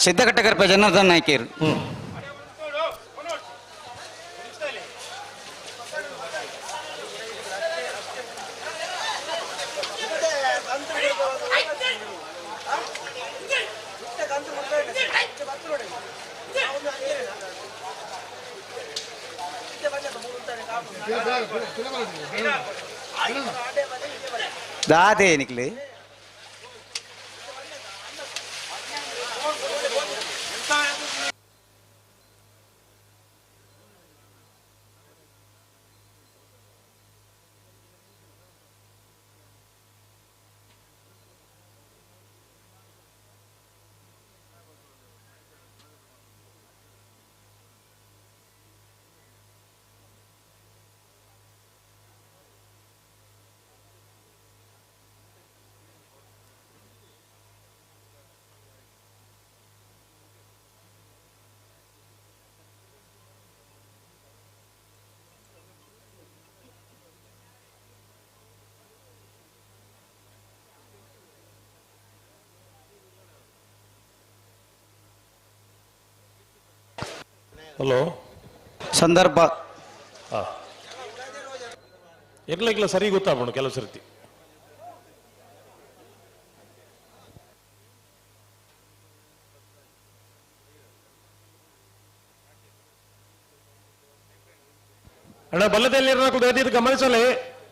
ಸಿದ್ದಘಟ್ಟಕರ್ಪ ಜನಾರ್ದನ್ ನಾಯ್ಕೇರು. दादे निकले ಹಲೋ ಸಂದರ್ಭ ಇರ್ಲಿಕ್ಕಿಲ್ಲ ಸರಿ ಗೊತ್ತಾಗ್ಬೋದು ಕೆಲವು ಸರ್ತಿ. ಅಣ್ಣ ಬಲ್ಲದಲ್ಲಿ ಇದು ಗಮನಿಸಲಿ.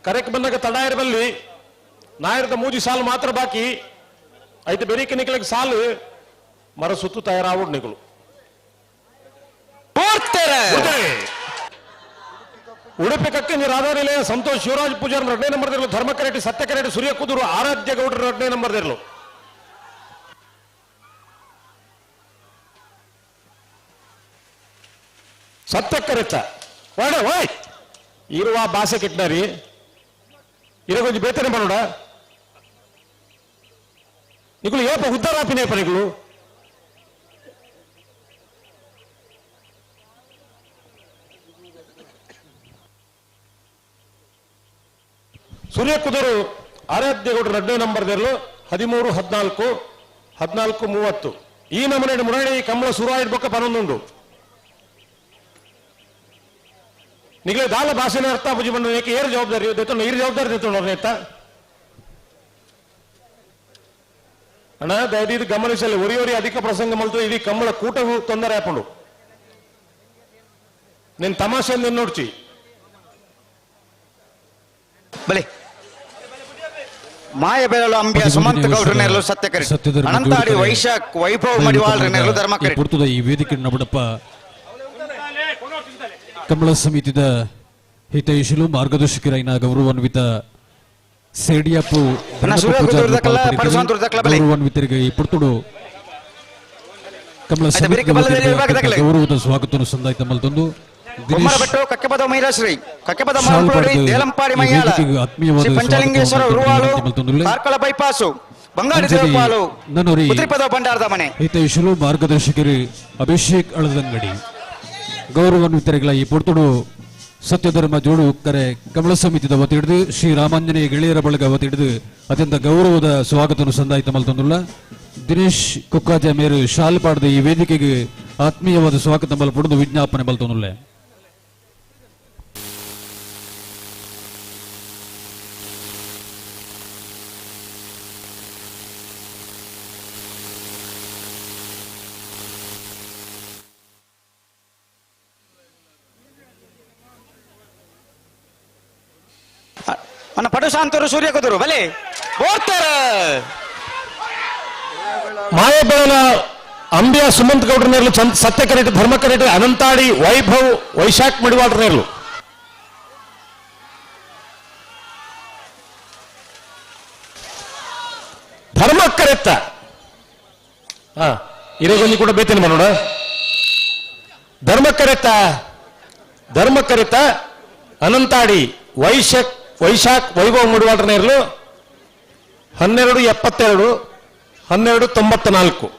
ಕರೆಕ್ಟ್ ಬಂದಾಗ ತಡ ಇರಬಲ್ಲಿ ನಾಯರದ ಮೂಜಿ ಸಾಲು ಮಾತ್ರ ಬಾಕಿ ಐದು ಬೆರೀಕೆ ನಿಕ್ಲಿಕ್ಕೆ ಸಾಲು ಮರ ಸುತ್ತು ತಯಾರಾಗ್ಬಿಡ್ ನಿಗಳು ಉಡುಪಿ ಕಕ್ಕೆ ನೀರಾಧಾರಿಲೆಯ ಸಂತೋಷ್ ಶಿವರಾಜ್ ಪೂಜಾರ್ 2ನೇ ನಂಬರ್ದಿರಲು, ಧರ್ಮಕರೆಡ್ಡಿ ಸತ್ಯಕರೆಡ್ಡಿ ಸೂರ್ಯ ಕುದೂರು ಆರಾಧ್ಯ ಗೌಡರು 2ನೇ ನಂಬರ್ದಿರಲು. ಸತ್ಯಕರೆತ್ತ ಓಡೆ ಓಯ್ ಇರುವ ಭಾಷೆ ಕೆಟ್ಟರಿ ಇರಗೊಂದು ಬೇತನೆ ಮಾಡೋಣ ನಿಗಳು ಏಪ ಉದ್ದಾರಾಪಿನೇಪ ನಿಗಳು ಸೂರ್ಯ ಕುದೂರು ಆರಾಧ್ಯಗೌಡರು 2ನೇ ನಂಬರ್ದಿರಲು 13, 14, 14, 30 ಈ ನಮೂನೆ ಮುರಳಿ ಕಮಲ ಸುರ ಇಡ್ಬೇಕ 11 ನಿಗಲೆ ದಾಲ ಭಾಷೆನ ಅರ್ಥ ಬುಜಿ ಬಂದು ಏರು ಜವಾಬ್ದಾರಿ ದೇತೋ ನೀರು ಜವಾಬ್ದಾರಿ ದೇತೋ ನೇತ ಅಣ್ಣ ದಯವಿಟ್ಟು ಗಮನಿಸಲಿ. ಒರಿಯೋರಿ ಅಧಿಕ ಪ್ರಸಂಗ ಮಲ್ತು ಇಡೀ ಕಮ್ಮಳ ಕೂಟವು ತೊಂದರೆ ಹಾಕೊಂಡು ನಿನ್ ತಮಾಷೆ ನೋಡ್ಚಿ ಬಲೆ ಮಾಯಬೆರಳು ಅಂಬ್ಯ ಸುಮಂತ್ ಗೌಡ್ರನೆರಲು ಸತ್ಯಕರೆಡ್ಡಿ ಅನಂತಾಡಿ ವೈಶಾಖ್ ವೈಭವ್ ಮಡಿವಾಳ್ರನೆರಲು ಧರ್ಮಕರೆಡ್ಡಿ. ಈ ವೇದಿಕೆ ನಬಡಪ್ಪ ಕಮಲ ಸಮಿತಿದ ಹಿತೈಷಿಲು ಮಾರ್ಗದರ್ಶಕರೈನ ಗೌರವಾನ್ವಿತ ಸೇಡಿಯಾಪು ಗೌರವಾನ್ವಿತರಿಗೆ ಈ ಪುರ್ತುಡು ಕಮಲ ಸಮಿತಿ ಗೌರವದ ಸ್ವಾಗತ ಸಂದಾಯಿತ ಮಲ್ತೊಂದು ಕಕ್ಕೆಪದ ಮೈಲಾಶ್ರೀ ಕಕ್ಕೆಪದ ದೇಲಂಪಾಡಿ ಮೈಯಾಳ ಶ್ರೀ ಪಂಚಲಿಂಗೇಶ್ವರ ಉರುವಾಳು ಕಾರ್ಕಳ ಬೈಪಾಸು ಬಂಗಾರಿ ದೇವಪಾಲು ಉತ್ರಿಪದ ಭಂಡಾರದ ಮನೆ ಹಿತೈಷಿಲು ಮಾರ್ಗದರ್ಶಕರು ಅಭಿಷೇಕ್ ಅಳದಂಗಡಿ ಗೌರವಾನ್ವಿತರಿಗಳ ಈ ಪುರ್ತುಡು ಸತ್ಯಧರ್ಮ ಜೋಡು ಕರೆ ಕಮಲ ಸಮಿತಿದ ಒತ್ತಿಡಿದು ಶ್ರೀ ರಾಮಾಂಜನೇಯ ಗೆಳೆಯರ ಬಳಗ ಒತ್ತಿಡಿದು ಅತ್ಯಂತ ಗೌರವದ ಸ್ವಾಗತ ಸಂದಾಯಿತ ಮಲ್ತೊಂದುಲ್ಲ. ದಿನೇಶ್ ಕುಕ್ಕಾಜ ಮೇರು ಶಾಲ್ ಪಾಡದ ಈ ವೇದಿಕೆಗೆ ಆತ್ಮೀಯವಾದ ಸ್ವಾಗತ ಮಲ್ಪಡುದು ವಿಜ್ಞಾಪನೆ ಮಲ್ತೊಂದುಲ್ಲೆ. ಅನ್ನ ಪಡು ಶಾಂತರು ಸೂರ್ಯ ಕುದುರು ಬಲೆ ಓಡ್ತಾರ ಮಾಯಬೆಳಲ ಅಂಬ್ಯ ಸುಮಂತ್ ಗೌಡ್ರನೇರ್ಲು ಸತ್ಯಕರೆಡ್ಡಿ ಧರ್ಮಕರೆಡ್ಡಿ ಅನಂತಾಡಿ ವೈಭವ್ ವೈಶಾಖ್ ಮಡಿವಾಳ್ರನೇರ್ಲು ಧರ್ಮಕರೆತ್ತ ಇರೋಗೊಂದು ಕೂಡ ಬೇತೇನೆ ಮಾಡೋಣ. ಧರ್ಮಕರೆತ್ತ ಅನಂತಾಡಿ ವೈಶಾಖ್ ವೈಭವ್ ಮುಡಿವಾಳ್ರನೇರ್ಲು 1272 1294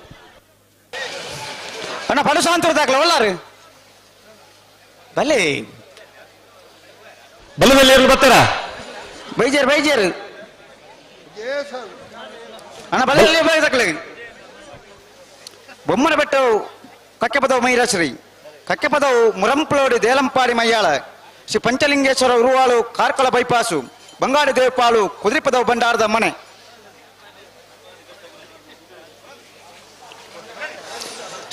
ಅಣ್ಣ ಪಡು ಶಾಂತರು ದಾಖಲ ಒಳ್ಳಾರು ಬಲೆ ಬಲ್ಲದಲ್ಲಿ ಇರಲು ಬರ್ತಾರ ಬೈಜರ್ ಅಣ್ಣ ಬಲೆ ದಾಖಲೆ ಬೊಮ್ಮನಬೆಟ್ಟು ಕಕ್ಕೆಪದವು ಮೈರಶ್ರೀ ಕಕ್ಕೆಪದವು ಮುರಂಪ್ಲೋಡಿ ದೇಲಂಪಾಡಿ ಮಯ್ಯಾಳ ಶ್ರೀ ಪಂಚಲಿಂಗೇಶ್ವರ ಉರುವಾಳು ಕಾರ್ಕಳ ಬೈಪಾಸು ಬಂಗಾಡಿ ದೇವಪಾಳು ಕುದುರಿಪದವು ಭಂಡಾರದ ಮನೆ.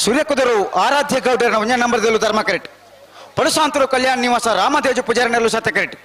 ಸೂರ್ಯಕುದರು ಆರಾಧ್ಯ ಗೌಡರನ ಒಂಜ ನಂಬರ್ದಲ್ಲೂ ಧರ್ಮ ಕರೆಕ್ಟ್. ಪಡುಸಾಂತರು ಕಲ್ಯಾಣ ನಿವಾಸ ರಾಮದೇಜು ಪೂಜಾರನಲ್ಲೂ ಸತ್ಯ ಕರೆಕ್ಟ್.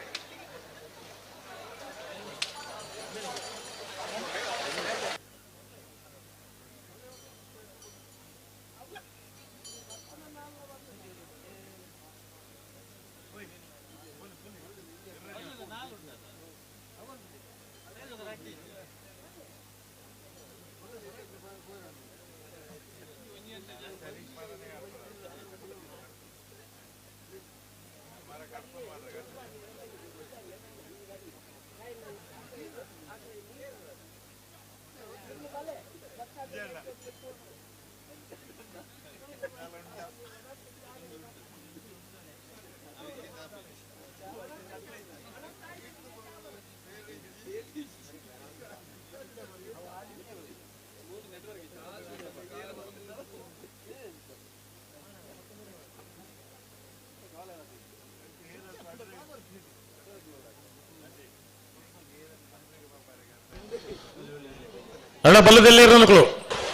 ಅಣ್ಣ ಬಲ್ಲದಲ್ಲಿ ಇರೋನಗಳು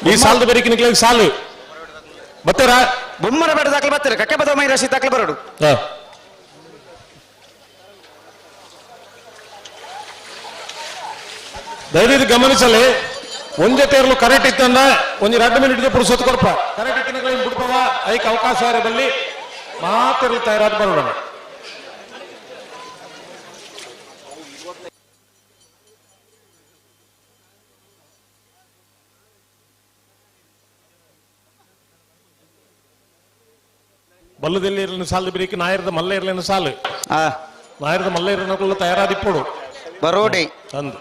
ಈ ಸಾಲದ ಬೆರಿಕಿ ನಿಕ್ಲಿಗೆ ಸಾಲು ಬತ್ತಾರ ಬೊಮ್ಮನ ಬೇಡ ದಾಖಲೆ ಬರ್ತಾರೆ ಕಕ್ಕೆಪದವು ಮೈರಶ್ರೀ ದಾಖಲೆ ಬರೋಡು. ದಯವಿಟ್ಟು ಗಮನಿಸಲಿ. ಒಂದೇ ತೇರ್ಲು ಕರೆಕ್ಟ್ ಇತ್ತಂದ ಒಂದು 2 ಮಿನಿಟ್ ಪುರುಸೊತ್ತು ಕೊಡಪ ಕರೆಕ್ಟ್ ಇತ್ತಿನ ಬಿಡ್ಪವ ಅದಕ್ಕೆ ಅವಕಾಶ ಬಲ್ಲಿ ಮಾತಿರ್ಲಿ ತಯಾರಾದ ಬರೋಣ. ಬಲ್ಲದಲ್ಲಿ ಇರಲಿನ ಸಾಲು ಬಿರಿಕಿ ನಾಯರದ ಮಲ್ಲ ಇರಲಿನ ಸಾಲು ನಾಯರದ ಮಲ್ಲ ಇರನಕ್ಕೂ ತಯಾರಾದಿಪ್ಪೋಡು ಬರೋಡಿ ಅಂದು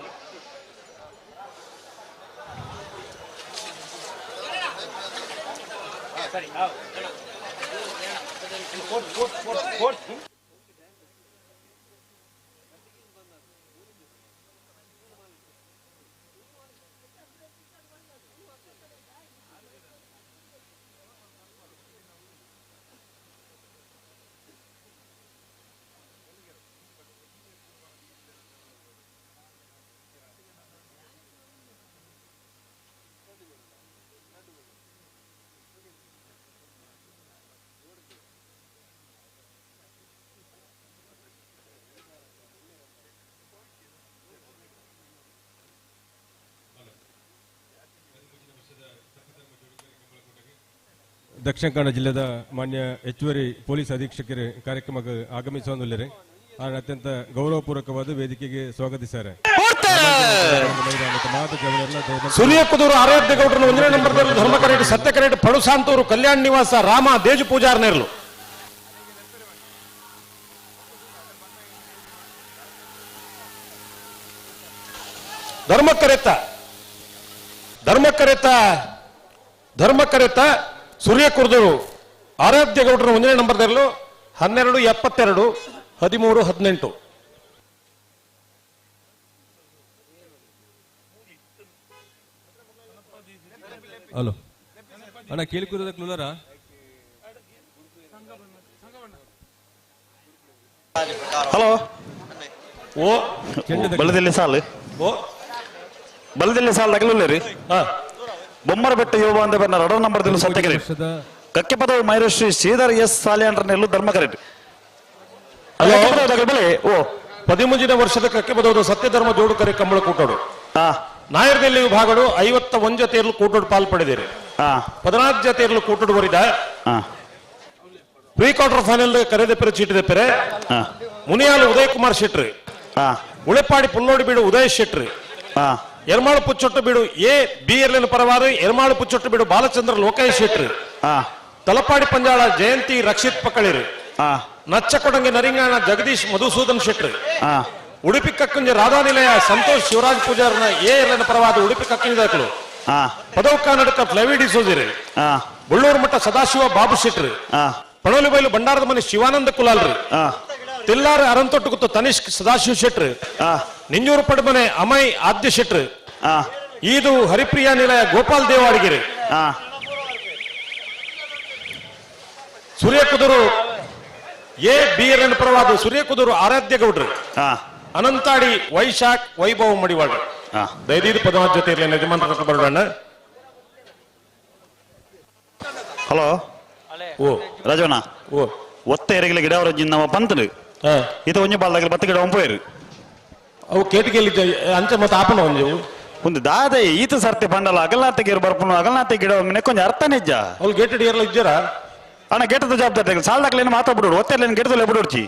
ದಕ್ಷಿಣ ಕನ್ನಡ ಜಿಲ್ಲೆದ ಮಾನ್ಯ ಹೆಚ್ಚುವರಿ ಪೊಲೀಸ್ ಅಧೀಕ್ಷಕರು ಕಾರ್ಯಕ್ರಮಕ್ಕೆ ಆಗಮಿಸುವಂದಿಲ್ಲರೆ ಅವರನ್ನು ಅತ್ಯಂತ ಗೌರವಪೂರ್ವಕವಾದ ವೇದಿಕೆಗೆ ಸ್ವಾಗತಿಸಿದ್ದಾರೆ. ಸೂರ್ಯಕುದೂರು ಆರಾಧ್ಯ ಗೌಡರನ್ನು 1ನೇ ನಂಬರ್ದಲ್ಲಿ ಧರ್ಮ ಕರೆಕ್ಟ್ ಸತ್ಯ ಕರೆಕ್ಟ್ ಪಡುಸಾಂತೂರು ಕಲ್ಯಾಣ ನಿವಾಸ ರಾಮ ದೇಜು ಪೂಜಾರ್ನೇರ್ಲು ಧರ್ಮ ಕರೆತ ಸೂರ್ಯಕುರ್ದರು ಆರಾಧ್ಯ ಗೌಡರ 1ನೇ ನಂಬರ್ದಲ್ಲೂ 1272 1318. ಹಲೋ ಅಣ್ಣ ಕೇಳಿಕೂರದ ಕ್ಲೂಲರ ಹಲೋ ಓ ಬಲದಲ್ಲಿ ಸಾಲು ಓ ಬಲದಲ್ಲಿ ಸಾಲು ತಗಲುಲ್ಲೇರಿ ಬೊಮ್ಮರ ಬೆಟ್ಟ ಯೋಬ ಅಂತ ಬರ್ನ 2ನೇ ನಂಬರ್ದಲ್ಲಿ ಸತ್ಯಗಿರಿ ಕಕ್ಕೆಪದವು ಮೈರಶ್ರೀ ಶ್ರೀಧರ್ ಎಸ್ ಸಾಲಿಯಾಂಡ್ರನೆಲ್ಲೂ ಧರ್ಮ ಕರೆಕ್ಟ್. ಬೆಲೆ ಓ 13ನೇ ವರ್ಷದ ಕಕ್ಕೆಪದವು ಸತ್ಯ ಧರ್ಮ ಜೋಡು ಕರೆ ಕಂಬಳ ಕೂಟೋಡು ನಾಯರ್ದಲ್ಲಿ ವಿಭಾಗಗಳು 51 ಜೊತೆಯಲ್ಲೂ ಕೂಟೋಡು ಪಾಲ್ಪಡಿದಿರಿ. 14 ಜೊತೆಯಲ್ಲೂ ಕೂಟೋಡು ಬರಿದ ಪ್ರೀ ಕ್ವಾರ್ಟರ್ ಫೈನಲ್ ಕರೆದೆಪ್ಪರೆ ಚೀಟಿದೆಪ್ಪರೆ ಮುನಿಯಾಲು ಉದಯ್ ಕುಮಾರ್ ಶೆಟ್ರಿ ಉಳೆಪಾಡಿ ಪುಲ್ಲೋಡಿ ಬೀಡು ಉದಯ್ ಶೆಟ್ರಿ ಎರ್ಮಾಳು ಪುಚ್ಚೊಟ್ಟು ಬೀಡು ಎ ಬಿ ಎರ್ಲಿನ ಪರವಾದ ಎರ್ಮಾಳು ಪುಚ್ಚೊಟ್ಟು ಬೀಡು ಬಾಲಚಂದ್ರ ಲೋಕೇಶ್ ಶೆಟ್ರಿ ತಲಪಾಡಿ ಪಂಜಾಳ ಜಯಂತಿ ರಕ್ಷಿತ್ ಪಕ್ಕಳಿರಿ ನಚ್ಚಕೊಡಂಗೆ ನರಿಂಗಾಣ ಜಗದೀಶ್ ಮಧುಸೂದನ್ ಶೆಟ್ರಿ ಉಡುಪಿ ಕಕ್ಕಂಜ ರಾಧಾನಿಲಯ ಸಂತೋಷ್ ಶಿವರಾಜ್ ಪೂಜಾರ್ನ ಎ ಎರ್ಲಿನ ಪರವಾದ ಉಡುಪಿ ಕಕ್ಕಂಜದಾಕಲು ಪದೌಕ ನಡುಕ ಫ್ಲವಿಡಿ ಸೋಜಿರಿ ಬುಳ್ಳೂರು ಮಠ ಸದಾಶಿವ ಬಾಬು ಶೆಟ್ರಿ ಪಣೋಲಿ ಬೈಲು ಬಂಡಾರದ ಮನೆ ಶಿವಾನಂದ ಕುಲಾಲ್ರಿ ತಿಲ್ಲಾರ ಅರಂತೊಟ್ಟು ಕುತ್ತು ತನಿಷ್ಕ್ ಸದಾಶಿವ ಶೆಟ್ರಿ ನಿಂಜೂರು ಪಡಮನೆ ಅಮೈ ಆದ್ಯ ಶೆಟ್ರಿ ಈದು ಹರಿಪ್ರಿಯ ನಿಲಯ ಗೋಪಾಲ್ ದೇವಾಡಿಗಿರಿ ಸೂರ್ಯಕುದುರು BRN ಪರವಾದ ಸೂರ್ಯಕುದುರು ಆರಾಧ್ಯ ಗೌಡ್ರು, ಹಾ ಅನಂತಾಡಿ ವೈಶಾಖ್ ವೈಭವ್ ಮಡಿವಾಳ್ರು ಹಾ ದಯದೀದು ಪದವಾದ ಜೊತೆ ಇರಲಿ ಯಜಮಾನ ಬರೋಣ. ಹಲೋ ಓ ರಾಜವಣ್ಣ ಓ ಒತ್ತ ಎರೆಗಿಲ ಗಿಡ ಅವರ ನಮ್ಮ ಪಂತನು ಇದು ಒಂಜಿ ಬಾಲ್ದಾಗ 10 ಗಿಡ ಒಂಪೋಯರು ಅವು ಕೇಟಿಗೆಲ್ಲಿ ಅಂಚ ಮತ್ತೆ ಆಪಣ ಒಂದು ದಾದ ಈತ ಸರ್ತಿ ಬಂಡಲ್ಲ ಅಗಲ್ನಾತೆಗೆ ಬರ್ಪುನು ಅಗಲ್ನಾತೆ ಗಿಡ ಕೊಂಚ ಅರ್ಥ ನಿಜ ಅವ್ರು ಗೇಟೆಡ್ ಇರಲ್ಲ ಇದ್ದಾರ ಅಣ್ಣ ಗೆಟ್ಟದ ಜವಾಬ್ದಾರಿ ಸಾಲದಾಗ್ಲೇನು ಮಾತಾಡ್ಬಿಡು ಒತ್ತೆಲ್ಲ ಗೆಟ್ಟದಲ್ಲಿ ಬಿಡೋಡ್ಚಿ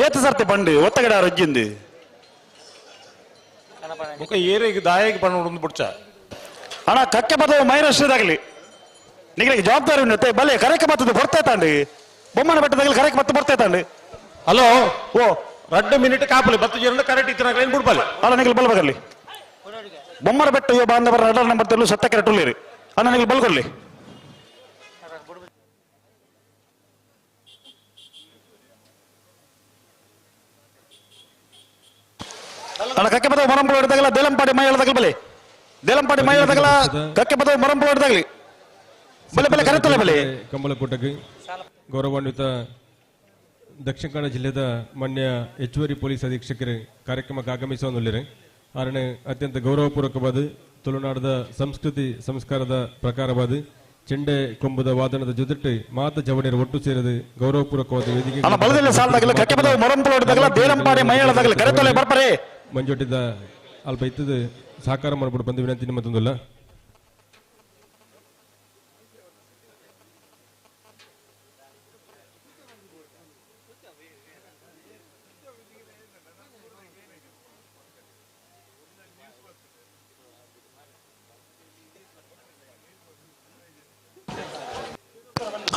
ಏತ ಸರ್ತಿ ಬಂಡು ಒತ್ತ ಗಿಡ ರೊಜ್ಜಿಂದು ಮುಖ ಏರಿಗೆ ದಾಯಿಗೆ ಬಂದು ಬಿಡ್ಚ ಅಣ್ಣ ಕಕ್ಕೆ ಬದ ಮೈನಷ್ಟಾಗ್ಲಿ ನಿಗಳಿಗೆ ಜವಾಬ್ದಾರಿ ಉಂಟು ಬಲೆ ಕರೆಕ್ಕೆ ಬರ್ತದೆ ಬರ್ತಾ ತಾಂಡು ಬೊಮ್ಮನ ಬೆಟ್ಟದಾಗಲಿ ಕರೆಕ್ಕೆ ಬತ್ತ ಬರ್ತಾ ತಾಂಡು ಹಲೋ ಓ 2 ಮಿನಿಟ್ ಕಾಪಲಿ 10 ಜನ ಕರೆಕ್ಟ್ ಇತ್ತು ಏನ್ ಬಿಡ್ಬಲ್ಲ ಅಲ್ಲ ನಿಗಲು ಬಲ್ಬಗಲ್ಲಿ ಬೊಮ್ಮನ ಬೆಟ್ಟ ಯುವ ಬಾಂಧವರ ರಡರ್ ನಂಬರ್ ತೆಲ್ಲು ಸತ್ತ ಕೆರಟುಲ್ಲಿರಿ ಅಣ್ಣ ನಿಗಲು ಬಲ್ಗೊಳ್ಳಿ ಅಣ್ಣ ಕಕ್ಕೆ ಬದ ಮರಂಪುಳ ಹಿಡಿದಾಗಲ್ಲ ದೇಲಂಪಾಡಿ ಮೈ ಹೇಳದಾಗಲಿ ಬಲೆ ದೇಲಂಪಾಡಿ ಮೈ ಹೇಳದಾಗಲ್ಲ ಕಕ್ಕೆ ಬದ ಮರಂಪುಳ ಹಿಡಿದಾಗಲಿ ಬಲೆ ಬಲೆ ಕರೆತಲ್ಲ ಬಲೆ ಕಂಬಳಕೂಟಕ್ಕೆ ಗೌರವಾನ್ವಿತ ದಕ್ಷಿಣ ಕನ್ನಡ ಜಿಲ್ಲೆದ ಮಾನ್ಯ ಹೆಚ್ಚುವರಿ ಪೊಲೀಸ್ ಅಧೀಕ್ಷಕರು ಕಾರ್ಯಕ್ರಮಕ್ಕೆ ಆಗಮಿಸುವಲ್ಲಿರೆ ಆರನೇ ಅತ್ಯಂತ ಗೌರವಪೂರ್ವಕವಾದ ತುಳುನಾಡದ ಸಂಸ್ಕೃತಿ ಸಂಸ್ಕಾರದ ಪ್ರಕಾರವಾದ ಚೆಂಡೆ ಕೊಂಬುದ ವಾದನದ ಜೊತೆಟ್ಟು ಮಾತ ಜವಣಿಯರು ಒಟ್ಟು ಸೇರಿದ ಗೌರವಪೂರ್ವಕವಾದ ವೇದಿಕೆ ಮಂಜೊಟ್ಟಿದ್ದ ಅಲ್ಪ ಇತ್ತದ ಸಹಕಾರ ಮಾಡ್ಬಿಟ್ಟು ಬಂದು ವಿನಂತಿ ನಿಮ್ಮದೊಂದಲ್ಲ.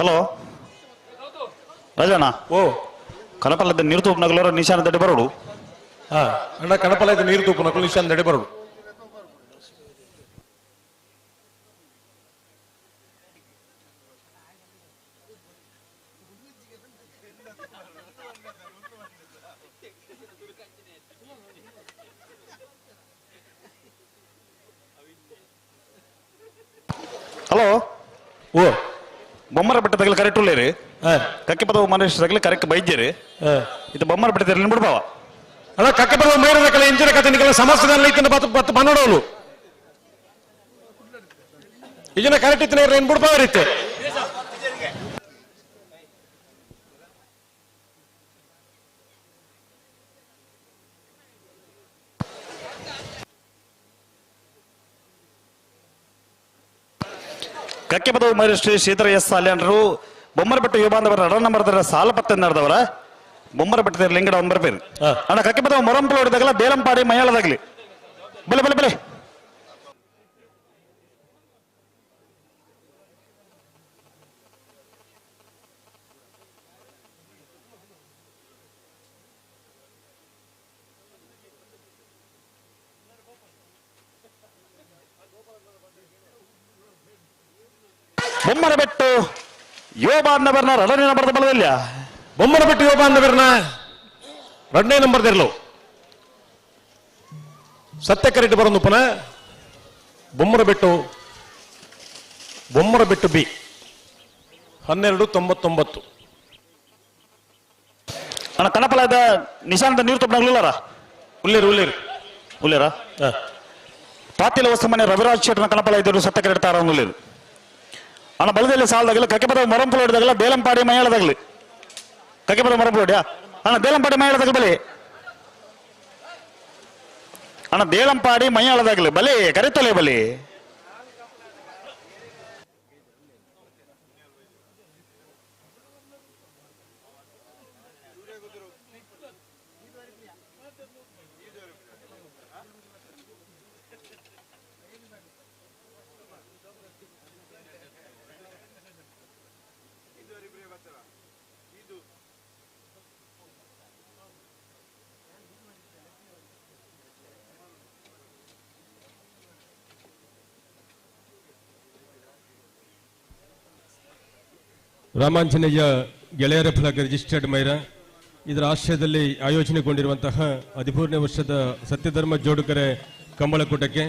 ಹಲೋ ರಾಜಣ್ಣ ಓ ಕನಪಲ್ಲದ ನೀರು ತೂಪನಗಲರ ನಿಶಾನ ದಡ್ಡಿ ಬರೋಡು ಹಾ ಅಣ್ಣ ಕಣಪಲ ಇದು ನೀರು ತೂಪನಗಳು ನಿಶಾನ ದಡ್ಡಿ ಬರೋಡು ಹಲೋ ಓ ಬೊಮ್ಮರ ಬೆಟ್ಟದಾಗಲಿ ಕರೆಕ್ಟ್ ಉಳ್ಳೇರಿ ಕಕ್ಕೆ ಪದವು ಮನುಷ್ಯರಾಗಲಿ ಕರೆಕ್ಟ್ ಬೈದ್ಯರಿ ಇದು ಬೊಮ್ಮರ ಬೆಟ್ಟದಲ್ಲಿ ಬಿಡ್ಬಾವ ಅಣ್ಣ ಕಕ್ಕೆ ಬರುವ ಮೈರದ ಕಲೆ ಇಂಜಿನ ಕಥೆನಿಗೆಲ್ಲ ಸಮಸ್ಯೆ ಇತ್ತಿನ ಬತ್ತು ಬನ್ನೋಡವಳು ಈಜಿನ ಕರೆಕ್ಟ್ ಇತ್ತಿನ ಏನ್ ಬಿಡ್ಬಾವ ರೀತಿ ಕಕ್ಕೆ ಪದವು ಮೈರಶ್ರೀ ಶ್ರೀಧರ ಎಸ್ ಸಾಲ್ಯಾನರು ಬೊಮ್ಮರ ಬೆಟ್ಟ ಯುವ ಬಾಂಧವರ ರಡ ನಂಬರ್ ಸಾಲ ಪತ್ತೆ ನಡೆದವರ ಬೊಮ್ಮರ ಬೆಟ್ಟದ ಲಿಂಗಡ ಒಂಬರ ಪೇರು ಅಣ್ಣ ಕಕ್ಕೆ ಪದವು ಮೊರಂಪುಳ ಹೊಡೆದಾಗಲ್ಲ ದೇಲಂಪಾಡಿ ಮೈಯಾಳದಾಗ್ಲಿ ಬಲೆ ಬಲೆ ಬಲೆ ಬೊಮ್ಮರ ಬೆಟ್ಟು ಯುವ ಬಾಂಧವರನ ರಡನೇ ನಂಬರ್ದ ಬಲದಲ್ಲ ಬೊಮ್ಮನ ಬೆಟ್ಟು ಯುವ ಬಾಂಧವರನ ರಡ್ನೇ ನಂಬರ್ ತೆರಲು ಸತ್ಯ ಕರೆಕ್ಟ್ ಬರೋದು ಪುನಃ ಬೊಮ್ಮರ ಬೆಟ್ಟು ಬಿ 1299 ಅಣ್ಣ ಕಣಪಲದ ನಿಶಾಂತ ನೀರು ತಪ್ಪನಾಗ್ಲಿಲ್ಲಾರ ಉಳ್ಳೇರ ಪಾತಿಲ ವಸ್ತುಮನೆ ರವಿರಾಜ್ ಶೆಟ್ಟನ ಕಣಪಲ ಇದ್ದರು ಸತ್ತ ಕೆರೆಡ್ತಾರ ಉಳ್ಳೇರು ಅಣ್ಣ ಬಲದಲ್ಲಿ ಸಾಲದಾಗಲಿ ಕಕ್ಕೆ ಪದ ಮೊರಂಪುಳ ಹೊಡೆದಾಗಲ್ಲ ದೇಲಂಪಾಡಿ ಮೈಯಾಳದಾಗ್ಲಿ ಕಕ್ಕೆ ಪದ ಮೊರಂಪುಳ ಹೊಡ್ಯಾ ಅಣ್ಣ ದೇಲಂಪಾಡಿ ಮೈಯಾಳದಾಗಲಿ ಬಲೆ ಅಣ್ಣ ದೇಲಂಪಾಡಿ ಮೈಯಾಳದಾಗ್ಲಿ ಬಲೆ ಕರೆತಲೆ ಬಲೆ ರಾಮಾಂಜನೇಯ ಗೆಳೆಯರ ಫಲಕ ರಿಜಿಸ್ಟರ್ಡ್ ಮೈರ ಇದರ ಆಶ್ರಯದಲ್ಲಿ ಆಯೋಜನೆಗೊಂಡಿರುವಂತಹ 13ನೇ ವರ್ಷದ ಸತ್ಯಧರ್ಮ ಜೋಡುಕರೆ ಕಂಬಳಕೂಟಕ್ಕೆ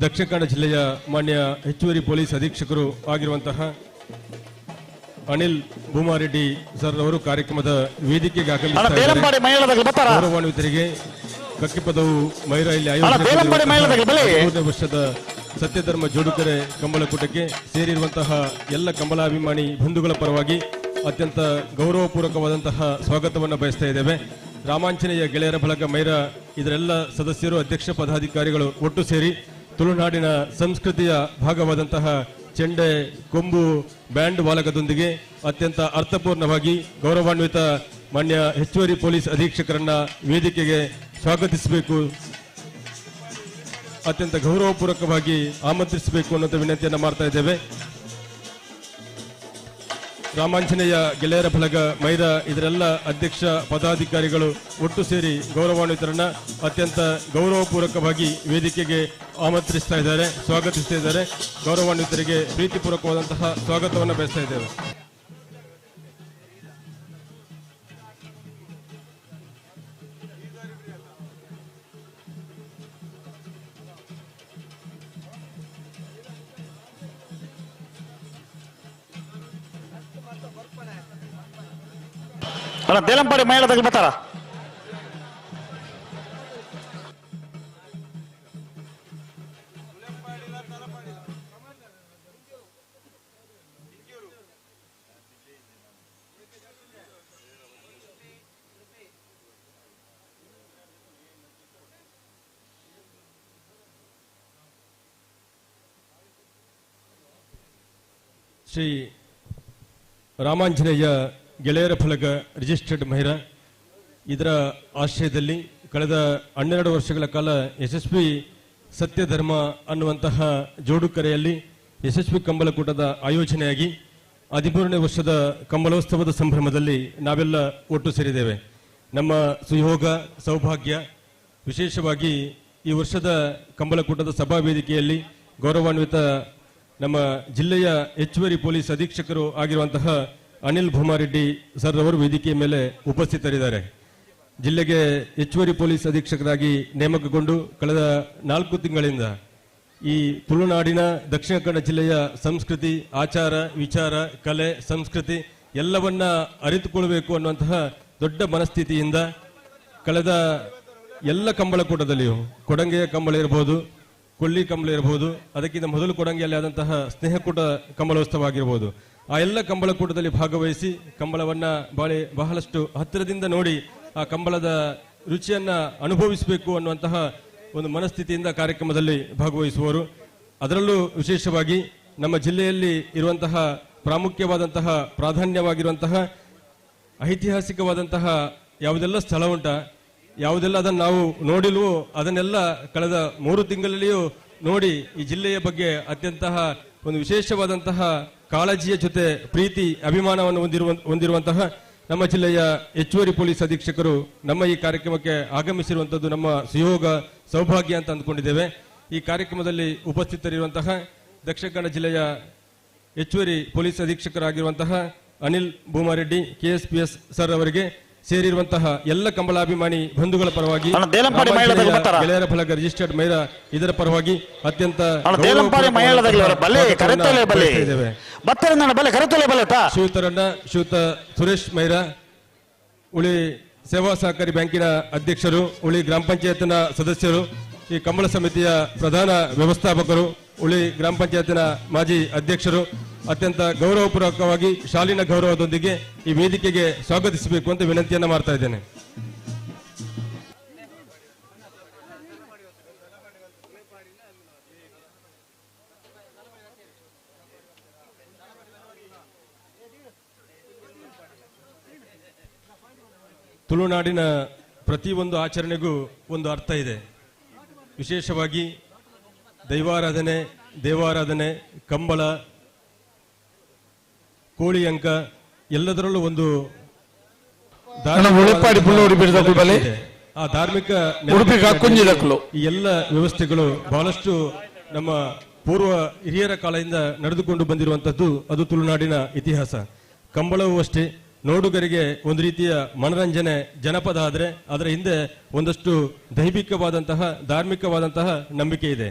ದಕ್ಷಿಣ ಕನ್ನಡ ಜಿಲ್ಲೆಯ ಮಾನ್ಯ ಹೆಚ್ಚುವರಿ ಪೊಲೀಸ್ ಅಧೀಕ್ಷಕರು ಆಗಿರುವಂತಹ ಅನಿಲ್ ಭೂಮಾರೆಡ್ಡಿ ಸರ್ ಅವರು ಕಾರ್ಯಕ್ರಮದ ವೇದಿಕೆಗೆ ಅಣ್ಣ ಆಗಮಿಸ್ತಾ ಬೇಲಂಪಾಡಿ ಮಹಿಳೆದಾಗಲಿ ಬರ್ತಾರ ಗೌರವಾನ್ವಿತರಿಗೆ ಕಕ್ಕಿಪದವು ಮೈರಾ ಇಲ್ಲಿ ಅಣ್ಣ ಬೇಲಂಪಾಡಿ ಮಹಿಳೆದಾಗಲಿ ಬಲೆ 3ನೇ ವರ್ಷದ ಸತ್ಯಧರ್ಮ ಜೋಡುಕೆರೆ ಕಂಬಳಕೂಟಕ್ಕೆ ಸೇರಿರುವಂತಹ ಎಲ್ಲ ಕಂಬಳಾಭಿಮಾನಿ ಬಂಧುಗಳ ಪರವಾಗಿ ಅತ್ಯಂತ ಗೌರವಪೂರ್ವಕವಾದಂತಹ ಸ್ವಾಗತವನ್ನು ಬಯಸ್ತಾ ಇದ್ದೇವೆ. ರಾಮಾಂಜನೇಯ ಗೆಳೆಯರ ಬಳಗ ಮೈರಾ ಇದರೆಲ್ಲ ಸದಸ್ಯರು, ಅಧ್ಯಕ್ಷ ಪದಾಧಿಕಾರಿಗಳು ಒಟ್ಟು ಸೇರಿ ತುಳುನಾಡಿನ ಸಂಸ್ಕೃತಿಯ ಭಾಗವಾದಂತಹ ಚೆಂಡೆ, ಕೊಂಬು, ಬ್ಯಾಂಡ್ ವಾಲಕದೊಂದಿಗೆ ಅತ್ಯಂತ ಅರ್ಥಪೂರ್ಣವಾಗಿ ಗೌರವಾನ್ವಿತ ಮಾನ್ಯ ಹೆಚ್ಚುವರಿ ಪೊಲೀಸ್ ಅಧೀಕ್ಷಕರನ್ನ ವೇದಿಕೆಗೆ ಸ್ವಾಗತಿಸಬೇಕು, ಅತ್ಯಂತ ಗೌರವಪೂರ್ವಕವಾಗಿ ಆಮಂತ್ರಿಸಬೇಕು ಅನ್ನೋ ವಿನಂತಿಯನ್ನು ಮಾಡ್ತಾ ಇದ್ದೇವೆ. ರಾಮಾಂಜನೇಯ ಗೆಳೆಯರ ಬಳಗ ಮೈರಾ ಇದರೆಲ್ಲ ಅಧ್ಯಕ್ಷ ಪದಾಧಿಕಾರಿಗಳು ಒಟ್ಟು ಸೇರಿ ಗೌರವಾನ್ವಿತರನ್ನ ಅತ್ಯಂತ ಗೌರವಪೂರ್ವಕವಾಗಿ ವೇದಿಕೆಗೆ ಆಮಂತ್ರಿಸ್ತಾ ಇದ್ದಾರೆ, ಸ್ವಾಗತಿಸ್ತಾ ಇದ್ದಾರೆ. ಗೌರವಾನ್ವಿತರಿಗೆ ಪ್ರೀತಿಪೂರ್ವಕವಾದಂತಹ ಸ್ವಾಗತವನ್ನು ಬಯಸ್ತಾ ಇದ್ದೇವೆ. ಅಣ್ಣ ಬೇಲಂಪಾಡಿ ಮಹಿಳೆದಾಗಲಿ ಬರ್ತಾರ. ಶ್ರೀ ರಾಮಾಂಜನೇಯ ಗೆಳೆಯರ ಫಲಕ ರಿಜಿಸ್ಟರ್ಡ್ ಮಹಿರಾ ಇದರ ಆಶ್ರಯದಲ್ಲಿ ಕಳೆದ 12 ವರ್ಷಗಳ ಕಾಲ ಯಶಸ್ವಿ ಸತ್ಯಧರ್ಮ ಅನ್ನುವಂತಹ ಜೋಡುಕರೆಯಲ್ಲಿ ಯಶಸ್ವಿ ಕಂಬಳಕೂಟದ ಆಯೋಜನೆಯಾಗಿ 13ನೇ ವರ್ಷದ ಕಂಬಳೋತ್ಸವದ ಸಂಭ್ರಮದಲ್ಲಿ ನಾವೆಲ್ಲ ಒಟ್ಟು ಸೇರಿದ್ದೇವೆ. ನಮ್ಮ ಸುಯೋಗ ಸೌಭಾಗ್ಯ ವಿಶೇಷವಾಗಿ ಈ ವರ್ಷದ ಕಂಬಳಕೂಟದ ಸಭಾ ವೇದಿಕೆಯಲ್ಲಿ ಗೌರವಾನ್ವಿತ ನಮ್ಮ ಜಿಲ್ಲೆಯ ಹೆಚ್ಚುವರಿ ಪೊಲೀಸ್ ಅಧೀಕ್ಷಕರು ಆಗಿರುವಂತಹ ಅನಿಲ್ ಭೂಮಾರೆಡ್ಡಿ ಸರ್ ಅವರು ವೇದಿಕೆಯ ಮೇಲೆ ಉಪಸ್ಥಿತರಿದ್ದಾರೆ. ಜಿಲ್ಲೆಗೆ ಹೆಚ್ಚುವರಿ ಪೊಲೀಸ್ ಅಧೀಕ್ಷಕರಾಗಿ ನೇಮಕಗೊಂಡು ಕಳೆದ 4 ತಿಂಗಳಿಂದ ಈ ತುಳುನಾಡಿನ ದಕ್ಷಿಣ ಕನ್ನಡ ಜಿಲ್ಲೆಯ ಸಂಸ್ಕೃತಿ, ಆಚಾರ, ವಿಚಾರ, ಕಲೆ, ಸಂಸ್ಕೃತಿ ಎಲ್ಲವನ್ನ ಅರಿತುಕೊಳ್ಳಬೇಕು ಅನ್ನುವಂತಹ ದೊಡ್ಡ ಮನಸ್ಥಿತಿಯಿಂದ ಕಳೆದ ಎಲ್ಲ ಕಂಬಳಕೂಟದಲ್ಲಿಯೂ ಕೊಡಂಗೆಯ ಕಂಬಳ ಇರಬಹುದು, ಕೊಳ್ಳಿ ಕಂಬಳ ಇರಬಹುದು, ಅದಕ್ಕಿಂತ ಮೊದಲು ಕೊಡಂಗೆಯಲ್ಲಿ ಆದಂತಹ ಸ್ನೇಹಕೂಟ ಕಂಬಳೋತ್ಸವ ಆಗಿರಬಹುದು, ಆ ಎಲ್ಲ ಕಂಬಳಕೂಟದಲ್ಲಿ ಭಾಗವಹಿಸಿ ಕಂಬಳವನ್ನ ಬಹಳಷ್ಟು ಹತ್ತಿರದಿಂದ ನೋಡಿ ಆ ಕಂಬಳದ ರುಚಿಯನ್ನ ಅನುಭವಿಸಬೇಕು ಅನ್ನುವಂತಹ ಒಂದು ಮನಸ್ಥಿತಿಯಿಂದ ಕಾರ್ಯಕ್ರಮದಲ್ಲಿ ಭಾಗವಹಿಸುವವರು. ಅದರಲ್ಲೂ ವಿಶೇಷವಾಗಿ ನಮ್ಮ ಜಿಲ್ಲೆಯಲ್ಲಿ ಇರುವಂತಹ ಪ್ರಾಮುಖ್ಯವಾದಂತಹ ಪ್ರಾಧಾನ್ಯವಾಗಿರುವಂತಹ ಐತಿಹಾಸಿಕವಾದಂತಹ ಯಾವುದೆಲ್ಲ ಸ್ಥಳ ಉಂಟ, ಯಾವುದೆಲ್ಲ ಅದನ್ನು ನಾವು ನೋಡಿಲ್ವೋ ಅದನ್ನೆಲ್ಲ ಕಳೆದ 3 ತಿಂಗಳಲ್ಲಿಯೂ ನೋಡಿ ಈ ಜಿಲ್ಲೆಯ ಬಗ್ಗೆ ಅತ್ಯಂತಹ ಒಂದು ವಿಶೇಷವಾದಂತಹ ಕಾಳಜಿಯ ಜೊತೆ ಪ್ರೀತಿ ಅಭಿಮಾನವನ್ನು ಹೊಂದಿರುವಂತಹ ನಮ್ಮ ಜಿಲ್ಲೆಯ ಹೆಚ್ಚುವರಿ ಪೊಲೀಸ್ ಅಧೀಕ್ಷಕರು ನಮ್ಮ ಈ ಕಾರ್ಯಕ್ರಮಕ್ಕೆ ಆಗಮಿಸಿರುವಂತದ್ದು ನಮ್ಮ ಸುಯೋಗ ಸೌಭಾಗ್ಯ ಅಂತ ಅಂದ್ಕೊಂಡಿದ್ದೇವೆ. ಈ ಕಾರ್ಯಕ್ರಮದಲ್ಲಿ ಉಪಸ್ಥಿತರಿರುವಂತಹ ದಕ್ಷಿಣ ಕನ್ನಡ ಜಿಲ್ಲೆಯ ಹೆಚ್ಚುವರಿ ಪೊಲೀಸ್ ಅಧೀಕ್ಷಕರಾಗಿರುವಂತಹ ಅನಿಲ್ ಭೂಮಾರೆಡ್ಡಿ KSPS ಸರ್ ಅವರಿಗೆ ಸೇರಿರುವಂತಹ ಎಲ್ಲ ಕಂಬಳಾಭಿಮಾನಿ ಬಂಧುಗಳ ಪರವಾಗಿ ಗೆಳೆಯರ ಫಲಕ ರಿಜಿಸ್ಟರ್ಡ್ ಮೈರಾ ಇದರ ಪರವಾಗಿ ಅತ್ಯಂತ ಶ್ರೀಯುತ ಸುರೇಶ್ ಮೈರಾ, ಉಳಿ ಸೇವಾ ಸಹಕಾರಿ ಬ್ಯಾಂಕಿನ ಅಧ್ಯಕ್ಷರು, ಉಳಿ ಗ್ರಾಮ ಪಂಚಾಯತ್ನ ಸದಸ್ಯರು, ಈ ಕಂಬಳ ಸಮಿತಿಯ ಪ್ರಧಾನ ವ್ಯವಸ್ಥಾಪಕರು, ಉಳಿ ಗ್ರಾಮ ಪಂಚಾಯತ್ನ ಮಾಜಿ ಅಧ್ಯಕ್ಷರು ಅತ್ಯಂತ ಗೌರವಪೂರ್ವಕವಾಗಿ ಶಾಲಿನ ಗೌರವದೊಂದಿಗೆ ಈ ವೇದಿಕೆಗೆ ಸ್ವಾಗತಿಸಬೇಕು ಅಂತ ವಿನಂತಿಯನ್ನ ಮಾಡ್ತಾ ಇದ್ದೇನೆ. ತುಳುನಾಡಿನ ಪ್ರತಿಯೊಂದು ಆಚರಣೆಗೂ ಒಂದು ಅರ್ಥ ಇದೆ. ವಿಶೇಷವಾಗಿ ದೈವಾರಾಧನೆ, ದೇವಾರಾಧನೆ, ಕಂಬಳ, ಕೋಳಿ ಅಂಕ ಎಲ್ಲದರಲ್ಲೂ ಒಂದು ಆ ಧಾರ್ಮಿಕ ಈ ಎಲ್ಲ ವ್ಯವಸ್ಥೆಗಳು ಬಹಳಷ್ಟು ನಮ್ಮ ಪೂರ್ವ ಹಿರಿಯರ ಕಾಲದಿಂದ ನಡೆದುಕೊಂಡು ಬಂದಿರುವಂತದ್ದು. ಅದು ತುಳುನಾಡಿನ ಇತಿಹಾಸ. ಕಂಬಳವೂ ಅಷ್ಟೇ ನೋಡುಗರಿಗೆ ಒಂದು ರೀತಿಯ ಮನರಂಜನೆ ಜನಪದ ಅದರ ಹಿಂದೆ ಒಂದಷ್ಟು ದೈವಿಕವಾದಂತಹ ಧಾರ್ಮಿಕವಾದಂತಹ ನಂಬಿಕೆ ಇದೆ.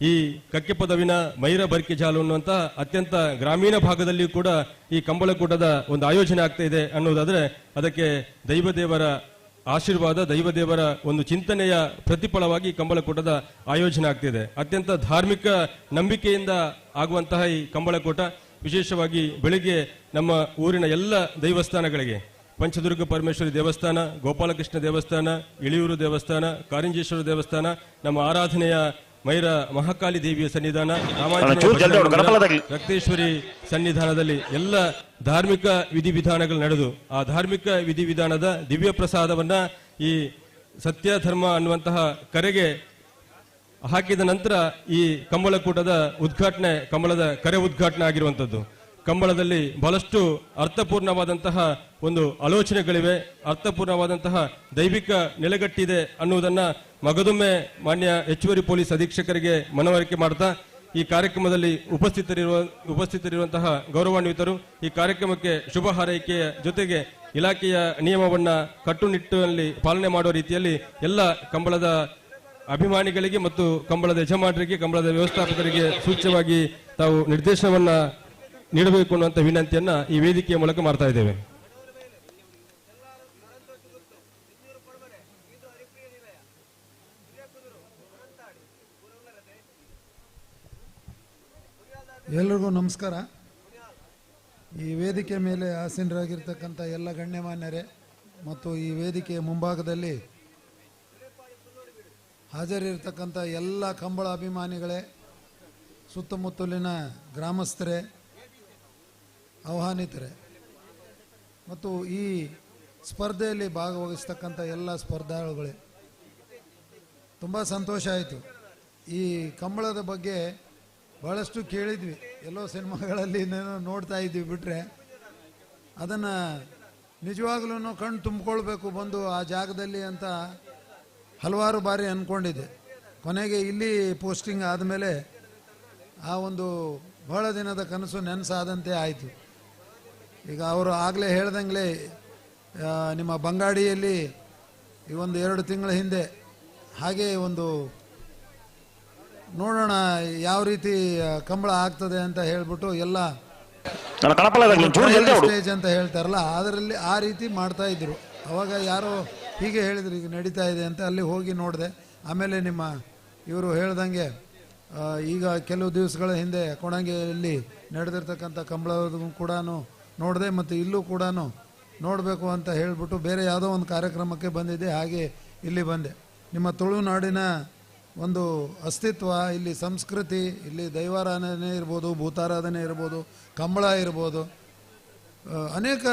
ಈ ಕಕ್ಕೆಪದವಿನ ಮೈರ ಬರ್ಕೆ ಜಾಲು ಅನ್ನುವಂತಹ ಅತ್ಯಂತ ಗ್ರಾಮೀಣ ಭಾಗದಲ್ಲಿ ಕೂಡ ಈ ಕಂಬಳಕೂಟದ ಒಂದು ಆಯೋಜನೆ ಆಗ್ತಾ ಇದೆ ಅನ್ನೋದಾದ್ರೆ ಅದಕ್ಕೆ ದೈವದೇವರ ಆಶೀರ್ವಾದ, ದೈವದೇವರ ಒಂದು ಚಿಂತನೆಯ ಪ್ರತಿಫಲವಾಗಿ ಕಂಬಳಕೂಟದ ಆಯೋಜನೆ ಆಗ್ತಿದೆ. ಅತ್ಯಂತ ಧಾರ್ಮಿಕ ನಂಬಿಕೆಯಿಂದ ಆಗುವಂತಹ ಈ ಕಂಬಳಕೂಟ ವಿಶೇಷವಾಗಿ ಬೆಳಿಗ್ಗೆ ನಮ್ಮ ಊರಿನ ಎಲ್ಲ ದೇವಸ್ಥಾನಗಳಿಗೆ ಪಂಚದುರ್ಗ ಪರಮೇಶ್ವರಿ ದೇವಸ್ಥಾನ, ಗೋಪಾಲಕೃಷ್ಣ ದೇವಸ್ಥಾನ, ಇಳಿಯೂರು ದೇವಸ್ಥಾನ, ಕಾರಿಂಜೇಶ್ವರ ದೇವಸ್ಥಾನ, ನಮ್ಮ ಆರಾಧನೆಯ ಮೈರ ಮಹಾಕಾಳಿ ದೇವಿಯ ಸನ್ನಿಧಾನ, ರಕ್ತೇಶ್ವರಿ ಸನ್ನಿಧಾನದಲ್ಲಿ ಎಲ್ಲ ಧಾರ್ಮಿಕ ವಿಧಿವಿಧಾನಗಳು ನಡೆದು ಆ ಧಾರ್ಮಿಕ ವಿಧಿವಿಧಾನದ ದಿವ್ಯ ಪ್ರಸಾದವನ್ನ ಈ ಸತ್ಯ ಧರ್ಮ ಅನ್ನುವಂತಹ ಕರೆಗೆ ಹಾಕಿದ ನಂತರ ಈ ಕಂಬಳಕೂಟದ ಉದ್ಘಾಟನೆ, ಕಂಬಳದ ಕರೆ ಉದ್ಘಾಟನೆ ಆಗಿರುವಂತದ್ದು. ಕಂಬಳದಲ್ಲಿ ಬಹಳಷ್ಟು ಅರ್ಥಪೂರ್ಣವಾದಂತಹ ಒಂದು ಆಲೋಚನೆಗಳಿವೆ, ಅರ್ಥಪೂರ್ಣವಾದಂತಹ ದೈವಿಕ ನೆಲೆಗಟ್ಟಿದೆ ಅನ್ನುವುದನ್ನ ಮಗದೊಮ್ಮೆ ಮಾನ್ಯ ಹೆಚ್ಚುವರಿ ಪೊಲೀಸ್ ಅಧೀಕ್ಷಕರಿಗೆ ಮನವರಿಕೆ ಮಾಡ್ತಾ ಈ ಕಾರ್ಯಕ್ರಮದಲ್ಲಿ ಉಪಸ್ಥಿತರಿರುವಂತಹ ಗೌರವಾನ್ವಿತರು ಈ ಕಾರ್ಯಕ್ರಮಕ್ಕೆ ಶುಭ ಹಾರೈಕೆಯ ಜೊತೆಗೆ ಇಲಾಖೆಯ ನಿಯಮವನ್ನ ಕಟ್ಟುನಿಟ್ಟಿನಲ್ಲಿ ಪಾಲನೆ ಮಾಡುವ ರೀತಿಯಲ್ಲಿ ಎಲ್ಲ ಕಂಬಳದ ಅಭಿಮಾನಿಗಳಿಗೆ ಮತ್ತು ಕಂಬಳದ ಯಜಮಾನರಿಗೆ, ಕಂಬಳದ ವ್ಯವಸ್ಥಾಪಕರಿಗೆ ಸೂಚ್ಯವಾಗಿ ತಾವು ನಿರ್ದೇಶನವನ್ನ ನೀಡಬೇಕು ಅನ್ನುವಂಥ ವಿನಂತಿಯನ್ನ ಈ ವೇದಿಕೆಯ ಮೂಲಕ ಮಾಡ್ತಾ ಇದ್ದೇವೆ. ಎಲ್ರಿಗೂ ನಮಸ್ಕಾರ. ಈ ವೇದಿಕೆ ಮೇಲೆ ಆಸೀನರಾಗಿರ್ತಕ್ಕಂಥ ಎಲ್ಲ ಗಣ್ಯಮಾನ್ಯರೇ ಮತ್ತು ಈ ವೇದಿಕೆಯ ಮುಂಭಾಗದಲ್ಲಿ ಹಾಜರಿರ್ತಕ್ಕಂಥ ಎಲ್ಲ ಕಂಬಳ ಅಭಿಮಾನಿಗಳೇ, ಸುತ್ತಮುತ್ತಲಿನ ಗ್ರಾಮಸ್ಥರೇ, ಆಹ್ವಾನಿತರೇ ಮತ್ತು ಈ ಸ್ಪರ್ಧೆಯಲ್ಲಿ ಭಾಗವಹಿಸ್ತಕ್ಕಂಥ ಎಲ್ಲ ಸ್ಪರ್ಧಾಳುಗಳೇ, ತುಂಬ ಸಂತೋಷ ಆಯಿತು. ಈ ಕಂಬಳದ ಬಗ್ಗೆ ಭಾಳಷ್ಟು ಕೇಳಿದ್ವಿ, ಎಲ್ಲೋ ಸಿನಿಮಾಗಳಲ್ಲಿ ನೋಡ್ತಾ ಇದ್ವಿ ಬಿಟ್ಟರೆ ಅದನ್ನು ನಿಜವಾಗ್ಲೂ ಕಣ್ಣು ತುಂಬಿಕೊಳ್ಬೇಕು ಬಂದು ಆ ಜಾಗದಲ್ಲಿ ಅಂತ ಹಲವಾರು ಬಾರಿ ಅಂದ್ಕೊಂಡಿದ್ದೆ. ಕೊನೆಗೆ ಇಲ್ಲಿ ಪೋಸ್ಟಿಂಗ್ ಆದಮೇಲೆ ಆ ಒಂದು ಬಹಳ ದಿನದ ಕನಸು ನೆನಸಾದಂತೆ ಆಯಿತು. ಈಗ ಅವರು ಆಗಲೇ ಹೇಳ್ದಂಗೆ ನಿಮ್ಮ ಬಂಗಾಡಿಯಲ್ಲಿ ಈ ಒಂದು 2 ತಿಂಗಳ ಹಿಂದೆ ಹಾಗೆ ಒಂದು ನೋಡೋಣ ಯಾವ ರೀತಿ ಕಂಬಳ ಆಗ್ತದೆ ಅಂತ ಹೇಳ್ಬಿಟ್ಟು ಎಲ್ಲ ಸ್ಟೇಜ್ ಅಂತ ಹೇಳ್ತಾರಲ್ಲ ಅದರಲ್ಲಿ ಆ ರೀತಿ ಮಾಡ್ತಾ ಇದ್ರು. ಅವಾಗ ಯಾರೋ ಹೀಗೆ ಹೇಳಿದ್ರು ಈಗ ನಡೀತಾ ಇದೆ ಅಂತ ಅಲ್ಲಿ ಹೋಗಿ ನೋಡಿದೆ. ಆಮೇಲೆ ನಿಮ್ಮ ಇವರು ಹೇಳ್ದಂಗೆ ಈಗ ಕೆಲವು ದಿವಸಗಳ ಹಿಂದೆ ಕೊಣಂಗೆಯಲ್ಲಿ ನಡೆದಿರ್ತಕ್ಕಂಥ ಕಂಬಳದ ಕೂಡ ನೋಡಿದೆ ಮತ್ತು ಇಲ್ಲೂ ಕೂಡ ನೋಡಬೇಕು ಅಂತ ಹೇಳಿಬಿಟ್ಟು ಬೇರೆ ಯಾವುದೋ ಒಂದು ಕಾರ್ಯಕ್ರಮಕ್ಕೆ ಬಂದಿದ್ದೆ, ಹಾಗೆ ಇಲ್ಲಿ ಬಂದೆ. ನಿಮ್ಮ ತುಳುನಾಡಿನ ಒಂದು ಅಸ್ತಿತ್ವ, ಇಲ್ಲಿ ಸಂಸ್ಕೃತಿ, ಇಲ್ಲಿ ದೈವಾರಾಧನೆ ಇರ್ಬೋದು, ಭೂತಾರಾಧನೆ ಇರ್ಬೋದು, ಕಂಬಳ ಇರ್ಬೋದು, ಅನೇಕ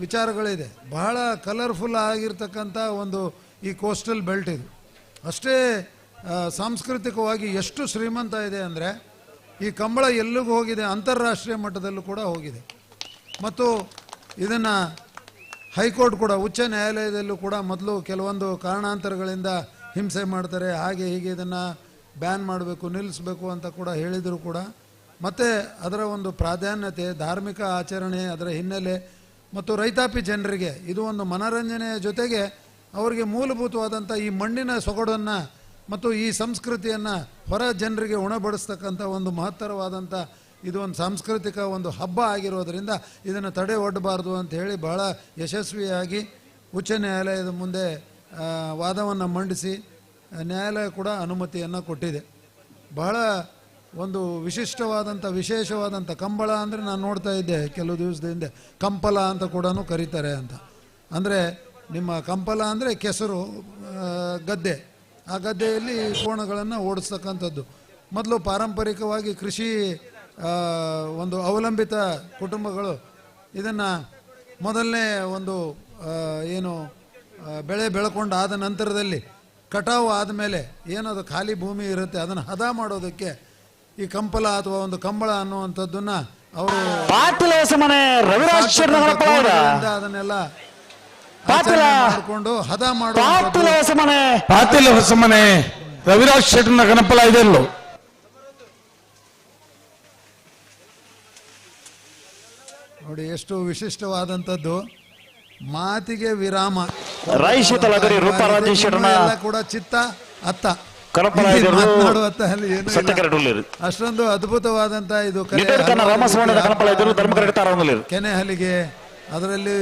ವಿಚಾರಗಳಿದೆ. ಬಹಳ ಕಲರ್ಫುಲ್ ಆಗಿರ್ತಕ್ಕಂಥ ಒಂದು ಈ ಕೋಸ್ಟಲ್ ಬೆಲ್ಟ್ ಇದು. ಅಷ್ಟೇ ಸಾಂಸ್ಕೃತಿಕವಾಗಿ ಎಷ್ಟು ಶ್ರೀಮಂತ ಇದೆ ಅಂದರೆ ಈ ಕಂಬಳ ಎಲ್ಲಿಗೂ ಹೋಗಿದೆ, ಅಂತಾರಾಷ್ಟ್ರೀಯ ಮಟ್ಟದಲ್ಲೂ ಕೂಡ ಹೋಗಿದೆ. ಮತ್ತು ಇದನ್ನು ಹೈಕೋರ್ಟ್ ಕೂಡ, ಉಚ್ಚ ನ್ಯಾಯಾಲಯದಲ್ಲೂ ಕೂಡ ಮೊದಲು ಕೆಲವೊಂದು ಕಾರಣಾಂತರಗಳಿಂದ ಹಿಂಸೆ ಮಾಡ್ತಾರೆ, ಹಾಗೆ ಹೀಗೆ ಇದನ್ನು ಬ್ಯಾನ್ ಮಾಡಬೇಕು, ನಿಲ್ಲಿಸಬೇಕು ಅಂತ ಕೂಡ ಹೇಳಿದರು ಕೂಡ. ಮತ್ತು ಅದರ ಒಂದು ಪ್ರಾಧಾನ್ಯತೆ, ಧಾರ್ಮಿಕ ಆಚರಣೆ, ಅದರ ಹಿನ್ನೆಲೆ ಮತ್ತು ರೈತಾಪಿ ಜನರಿಗೆ ಇದು ಒಂದು ಮನೋರಂಜನೆಯ ಜೊತೆಗೆ ಅವರಿಗೆ ಮೂಲಭೂತವಾದಂಥ ಈ ಮಣ್ಣಿನ ಸೊಗಡನ್ನು ಮತ್ತು ಈ ಸಂಸ್ಕೃತಿಯನ್ನು ಹೊರ ಜನರಿಗೆ ಉಣಬಡಿಸ್ತಕ್ಕಂಥ ಒಂದು ಮಹತ್ತರವಾದಂಥ ಇದು ಒಂದು ಸಾಂಸ್ಕೃತಿಕ ಒಂದು ಹಬ್ಬ ಆಗಿರೋದರಿಂದ ಇದನ್ನು ತಡೆ ಒಡ್ಡಬಾರ್ದು ಅಂತ ಹೇಳಿ ಬಹಳ ಯಶಸ್ವಿಯಾಗಿ ಉಚ್ಚ ನ್ಯಾಯಾಲಯದ ಮುಂದೆ ವಾದವನ್ನು ಮಂಡಿಸಿ ನ್ಯಾಯಾಲಯ ಕೂಡ ಅನುಮತಿಯನ್ನು ಕೊಟ್ಟಿದೆ. ಬಹಳ ಒಂದು ವಿಶಿಷ್ಟವಾದಂಥ ವಿಶೇಷವಾದಂಥ ಕಂಬಳ ಅಂದರೆ ನಾನು ನೋಡ್ತಾ ಇದ್ದೆ ಕೆಲವು ದಿವಸದ ಹಿಂದೆ ಕಂಪಲ ಅಂತ ಕೂಡ ಕರೀತಾರೆ ಅಂತ. ಅಂದರೆ ನಿಮ್ಮ ಕಂಪಲ ಅಂದರೆ ಕೆಸರು ಗದ್ದೆ, ಆ ಗದ್ದೆಯಲ್ಲಿ ಕೋಣಗಳನ್ನು ಓಡಿಸ್ತಕ್ಕಂಥದ್ದು. ಮೊದಲು ಪಾರಂಪರಿಕವಾಗಿ ಕೃಷಿ ಒಂದು ಅವಲಂಬಿತ ಕುಟುಂಬಗಳು ಇದನ್ನು ಮೊದಲನೇ ಒಂದು ಏನು ಬೆಳೆ ಬೆಳ್ಕೊಂಡು ಆದ ನಂತರದಲ್ಲಿ ಕಟಾವು ಆದಮೇಲೆ ಏನದು ಖಾಲಿ ಭೂಮಿ ಇರುತ್ತೆ ಅದನ್ನು ಹದ ಮಾಡೋದಕ್ಕೆ ಈ ಕಂಪಲ ಅಥವಾ ಒಂದು ಕಂಬಳ ಅನ್ನುವಂಥದ್ದನ್ನ ಅವರು ಅದನ್ನೆಲ್ಲ ಮಾಡಿಕೊಂಡು ಹದ ಮಾಡುವ ಹೊಸಮನೆ ರವಿರಾಜ್ ಶೆಟ್ಟರ್ನ ಗಣಪಲ ಇದೆಲ್ಲೋ ನೋಡಿ ಎಷ್ಟು ವಿಶಿಷ್ಟವಾದಂಥದ್ದು. ಮಾತಿಗೆ ವಿರಾಮ ಎಲ್ಲ ಕೂಡ ಚಿತ್ತ ಅತ್ತ ಕನಪಲ ಇಲ್ಲಿ ಐದೂರು ಮಾತನಾಡುವಂತ ಅಲ್ಲಿ ಏನೂ ಇಲ್ಲ. ಸತ್ಯಕರಡು ಉಳ್ಳೇರು ಅಷ್ಟೊಂದು ಅದ್ಭುತವಾದಂತ ಇದು ಕಲೆ. ನಿಟ್ಟೂರು ಕನ್ನ ರಾಮಸ್ವಾಮಿ ಕನಪಲ ಐದೂರು ಧರ್ಮಕರಡು ತಾರಾವನೂರು ಕೆನೆ ಹಲಿಗೆ, ಅದರಲ್ಲಿ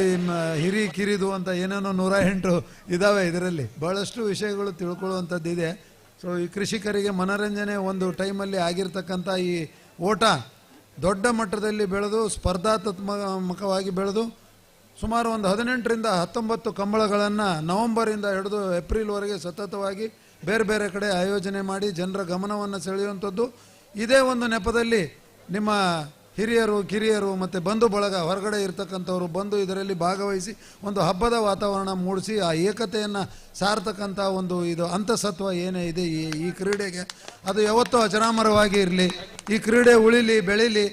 ಹಿರಿ ಕಿರಿದು ಅಂತ ಏನೇನೋ 108 ಇದಾವೆ. ಇದರಲ್ಲಿ ಬಹಳಷ್ಟು ವಿಷಯಗಳು ತಿಳ್ಕೊಳ್ಳುವಂಥದ್ದು ಇದೆ. ಸೊ ಈ ಕೃಷಿಕರಿಗೆ ಮನರಂಜನೆ ಒಂದು ಟೈಮಲ್ಲಿ ಆಗಿರ್ತಕ್ಕಂಥ ಈ ಓಟ ದೊಡ್ಡ ಮಟ್ಟದಲ್ಲಿ ಬೆಳೆದು ಸ್ಪರ್ಧಾತ್ಮಕವಾಗಿ ಬೆಳೆದು ಸುಮಾರು ಒಂದು 18ರಿಂದ 19 ಕಂಬಳಗಳನ್ನು ನವೆಂಬರಿಂದ ಹಿಡಿದು ಏಪ್ರಿಲ್ವರೆಗೆ ಸತತವಾಗಿ ಬೇರೆ ಬೇರೆ ಕಡೆ ಆಯೋಜನೆ ಮಾಡಿ ಜನರ ಗಮನವನ್ನು ಸೆಳೆಯುವಂಥದ್ದು. ಇದೇ ಒಂದು ನೆಪದಲ್ಲಿ ನಿಮ್ಮ ಹಿರಿಯರು ಕಿರಿಯರು ಮತ್ತು ಬಂಧು ಬಳಗ ಹೊರಗಡೆ ಇರ್ತಕ್ಕಂಥವ್ರು ಬಂದು ಇದರಲ್ಲಿ ಭಾಗವಹಿಸಿ ಒಂದು ಹಬ್ಬದ ವಾತಾವರಣ ಮೂಡಿಸಿ ಆ ಏಕತೆಯನ್ನು ಸಾರ್ತಕ್ಕಂಥ ಒಂದು ಇದು ಅಂತಸತ್ವ ಏನೇ ಇದೆ ಈ ಕ್ರೀಡೆಗೆ ಅದು ಯಾವತ್ತೂ ಅಜರಾಮರವಾಗಿ ಇರಲಿ. ಈ ಕ್ರೀಡೆ ಉಳಿಲಿ ಬೆಳೀಲಿ.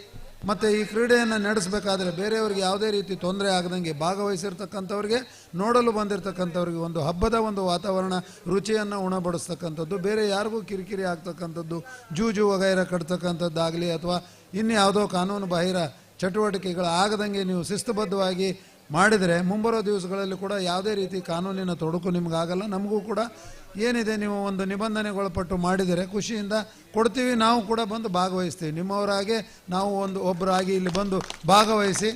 ಮತ್ತು ಈ ಕ್ರೀಡೆಯನ್ನು ನಡೆಸಬೇಕಾದ್ರೆ ಬೇರೆಯವ್ರಿಗೆ ಯಾವುದೇ ರೀತಿ ತೊಂದರೆ ಆಗದಂಗೆ ಭಾಗವಹಿಸಿರ್ತಕ್ಕಂಥವ್ರಿಗೆ, ನೋಡಲು ಬಂದಿರತಕ್ಕಂಥವ್ರಿಗೆ ಒಂದು ಹಬ್ಬದ ಒಂದು ವಾತಾವರಣ, ರುಚಿಯನ್ನು ಉಣಬಡಿಸ್ತಕ್ಕಂಥದ್ದು, ಬೇರೆ ಯಾರಿಗೂ ಕಿರಿಕಿರಿ ಆಗ್ತಕ್ಕಂಥದ್ದು, ಜೂಜು ವಗೈರ ಕಟ್ತಕ್ಕಂಥದ್ದಾಗಲಿ ಅಥವಾ ಇನ್ಯಾವುದೋ ಕಾನೂನು ಬಾಹಿರ ಚಟುವಟಿಕೆಗಳು ಆಗದಂಗೆ ನೀವು ಶಿಸ್ತುಬದ್ಧವಾಗಿ ಮಾಡಿದರೆ ಮುಂಬರೋ ದಿವಸಗಳಲ್ಲಿ ಕೂಡ ಯಾವುದೇ ರೀತಿ ಕಾನೂನಿನ ತೊಡಕು ನಿಮಗಾಗಲ್ಲ. ನಮಗೂ ಕೂಡ ಏನಿದೆ ನೀವು ಒಂದು ನಿಬಂಧನೆಗೊಳಪಟ್ಟು ಮಾಡಿದರೆ ಖುಷಿಯಿಂದ ಕೊಡ್ತೀವಿ. ನಾವು ಕೂಡ ಬಂದು ಭಾಗವಹಿಸ್ತೀವಿ. ನಿಮ್ಮವರಾಗೆ ನಾವು ಒಬ್ಬರಾಗಿ ಇಲ್ಲಿ ಬಂದು ಭಾಗವಹಿಸಿ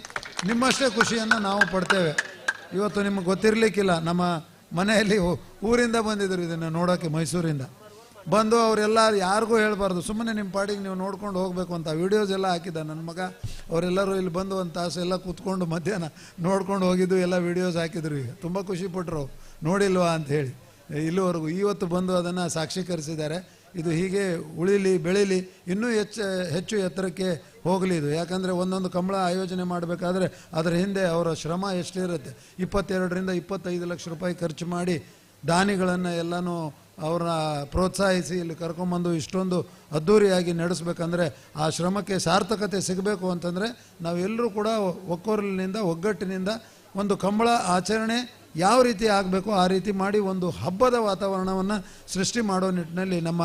ನಿಮ್ಮಷ್ಟೇ ಖುಷಿಯನ್ನು ನಾವು ಪಡ್ತೇವೆ. ಇವತ್ತು ನಿಮಗೆ ಗೊತ್ತಿರಲಿಕ್ಕಿಲ್ಲ, ನಮ್ಮ ಮನೆಯಲ್ಲಿ ಊರಿಂದ ಬಂದಿದ್ದರು ಇದನ್ನು ನೋಡೋಕ್ಕೆ, ಮೈಸೂರಿಂದ ಬಂದು ಅವರೆಲ್ಲ ಯಾರಿಗೂ ಹೇಳಬಾರ್ದು, ಸುಮ್ಮನೆ ನಿಮ್ಮ ಪಾಡಿಗೆ ನೀವು ನೋಡ್ಕೊಂಡು ಹೋಗಬೇಕು ಅಂತ ವಿಡಿಯೋಸ್ ಎಲ್ಲ ಹಾಕಿದ್ದ ನನ್ನ ಮಗ. ಅವರೆಲ್ಲರೂ ಇಲ್ಲಿ ಬಂದು ಒಂದು ತಾಸು ಎಲ್ಲ ಕೂತ್ಕೊಂಡು ಮಧ್ಯಾಹ್ನ ನೋಡ್ಕೊಂಡು ಹೋಗಿದ್ದು ಎಲ್ಲ ವಿಡಿಯೋಸ್ ಹಾಕಿದ್ರು. ಈಗ ತುಂಬ ಖುಷಿಪಟ್ಟರು ನೋಡಿಲ್ವಾ ಅಂತ ಹೇಳಿ. ಇಲ್ಲಿವರೆಗೂ ಇವತ್ತು ಬಂದು ಅದನ್ನು ಸಾಕ್ಷೀಕರಿಸಿದ್ದಾರೆ. ಇದು ಹೀಗೆ ಉಳಿಲಿ ಬೆಳೀಲಿ, ಇನ್ನೂ ಹೆಚ್ಚು ಎತ್ತರಕ್ಕೆ ಹೋಗಲಿ ಇದು. ಯಾಕಂದರೆ ಒಂದೊಂದು ಕಂಬಳ ಆಯೋಜನೆ ಮಾಡಬೇಕಾದ್ರೆ ಅದರ ಹಿಂದೆ ಅವರ ಶ್ರಮ ಎಷ್ಟಿರುತ್ತೆ. 22ರಿಂದ 25 ಲಕ್ಷ ರೂಪಾಯಿ ಖರ್ಚು ಮಾಡಿ ದಾನಿಗಳನ್ನು ಎಲ್ಲನೂ ಅವ್ರನ್ನ ಪ್ರೋತ್ಸಾಹಿಸಿ ಇಲ್ಲಿ ಕರ್ಕೊಂಬಂದು ಇಷ್ಟೊಂದು ಅದ್ಧೂರಿಯಾಗಿ ನಡೆಸಬೇಕಂದ್ರೆ ಆ ಶ್ರಮಕ್ಕೆ ಸಾರ್ಥಕತೆ ಸಿಗಬೇಕು ಅಂತಂದರೆ ನಾವೆಲ್ಲರೂ ಕೂಡ ಒಕ್ಕೊರಲಿನಿಂದ ಒಗ್ಗಟ್ಟಿನಿಂದ ಒಂದು ಕಂಬಳ ಆಚರಣೆ ಯಾವ ರೀತಿ ಆಗಬೇಕು ಆ ರೀತಿ ಮಾಡಿ ಒಂದು ಹಬ್ಬದ ವಾತಾವರಣವನ್ನು ಸೃಷ್ಟಿ ಮಾಡೋ ನಿಟ್ಟಿನಲ್ಲಿ ನಮ್ಮ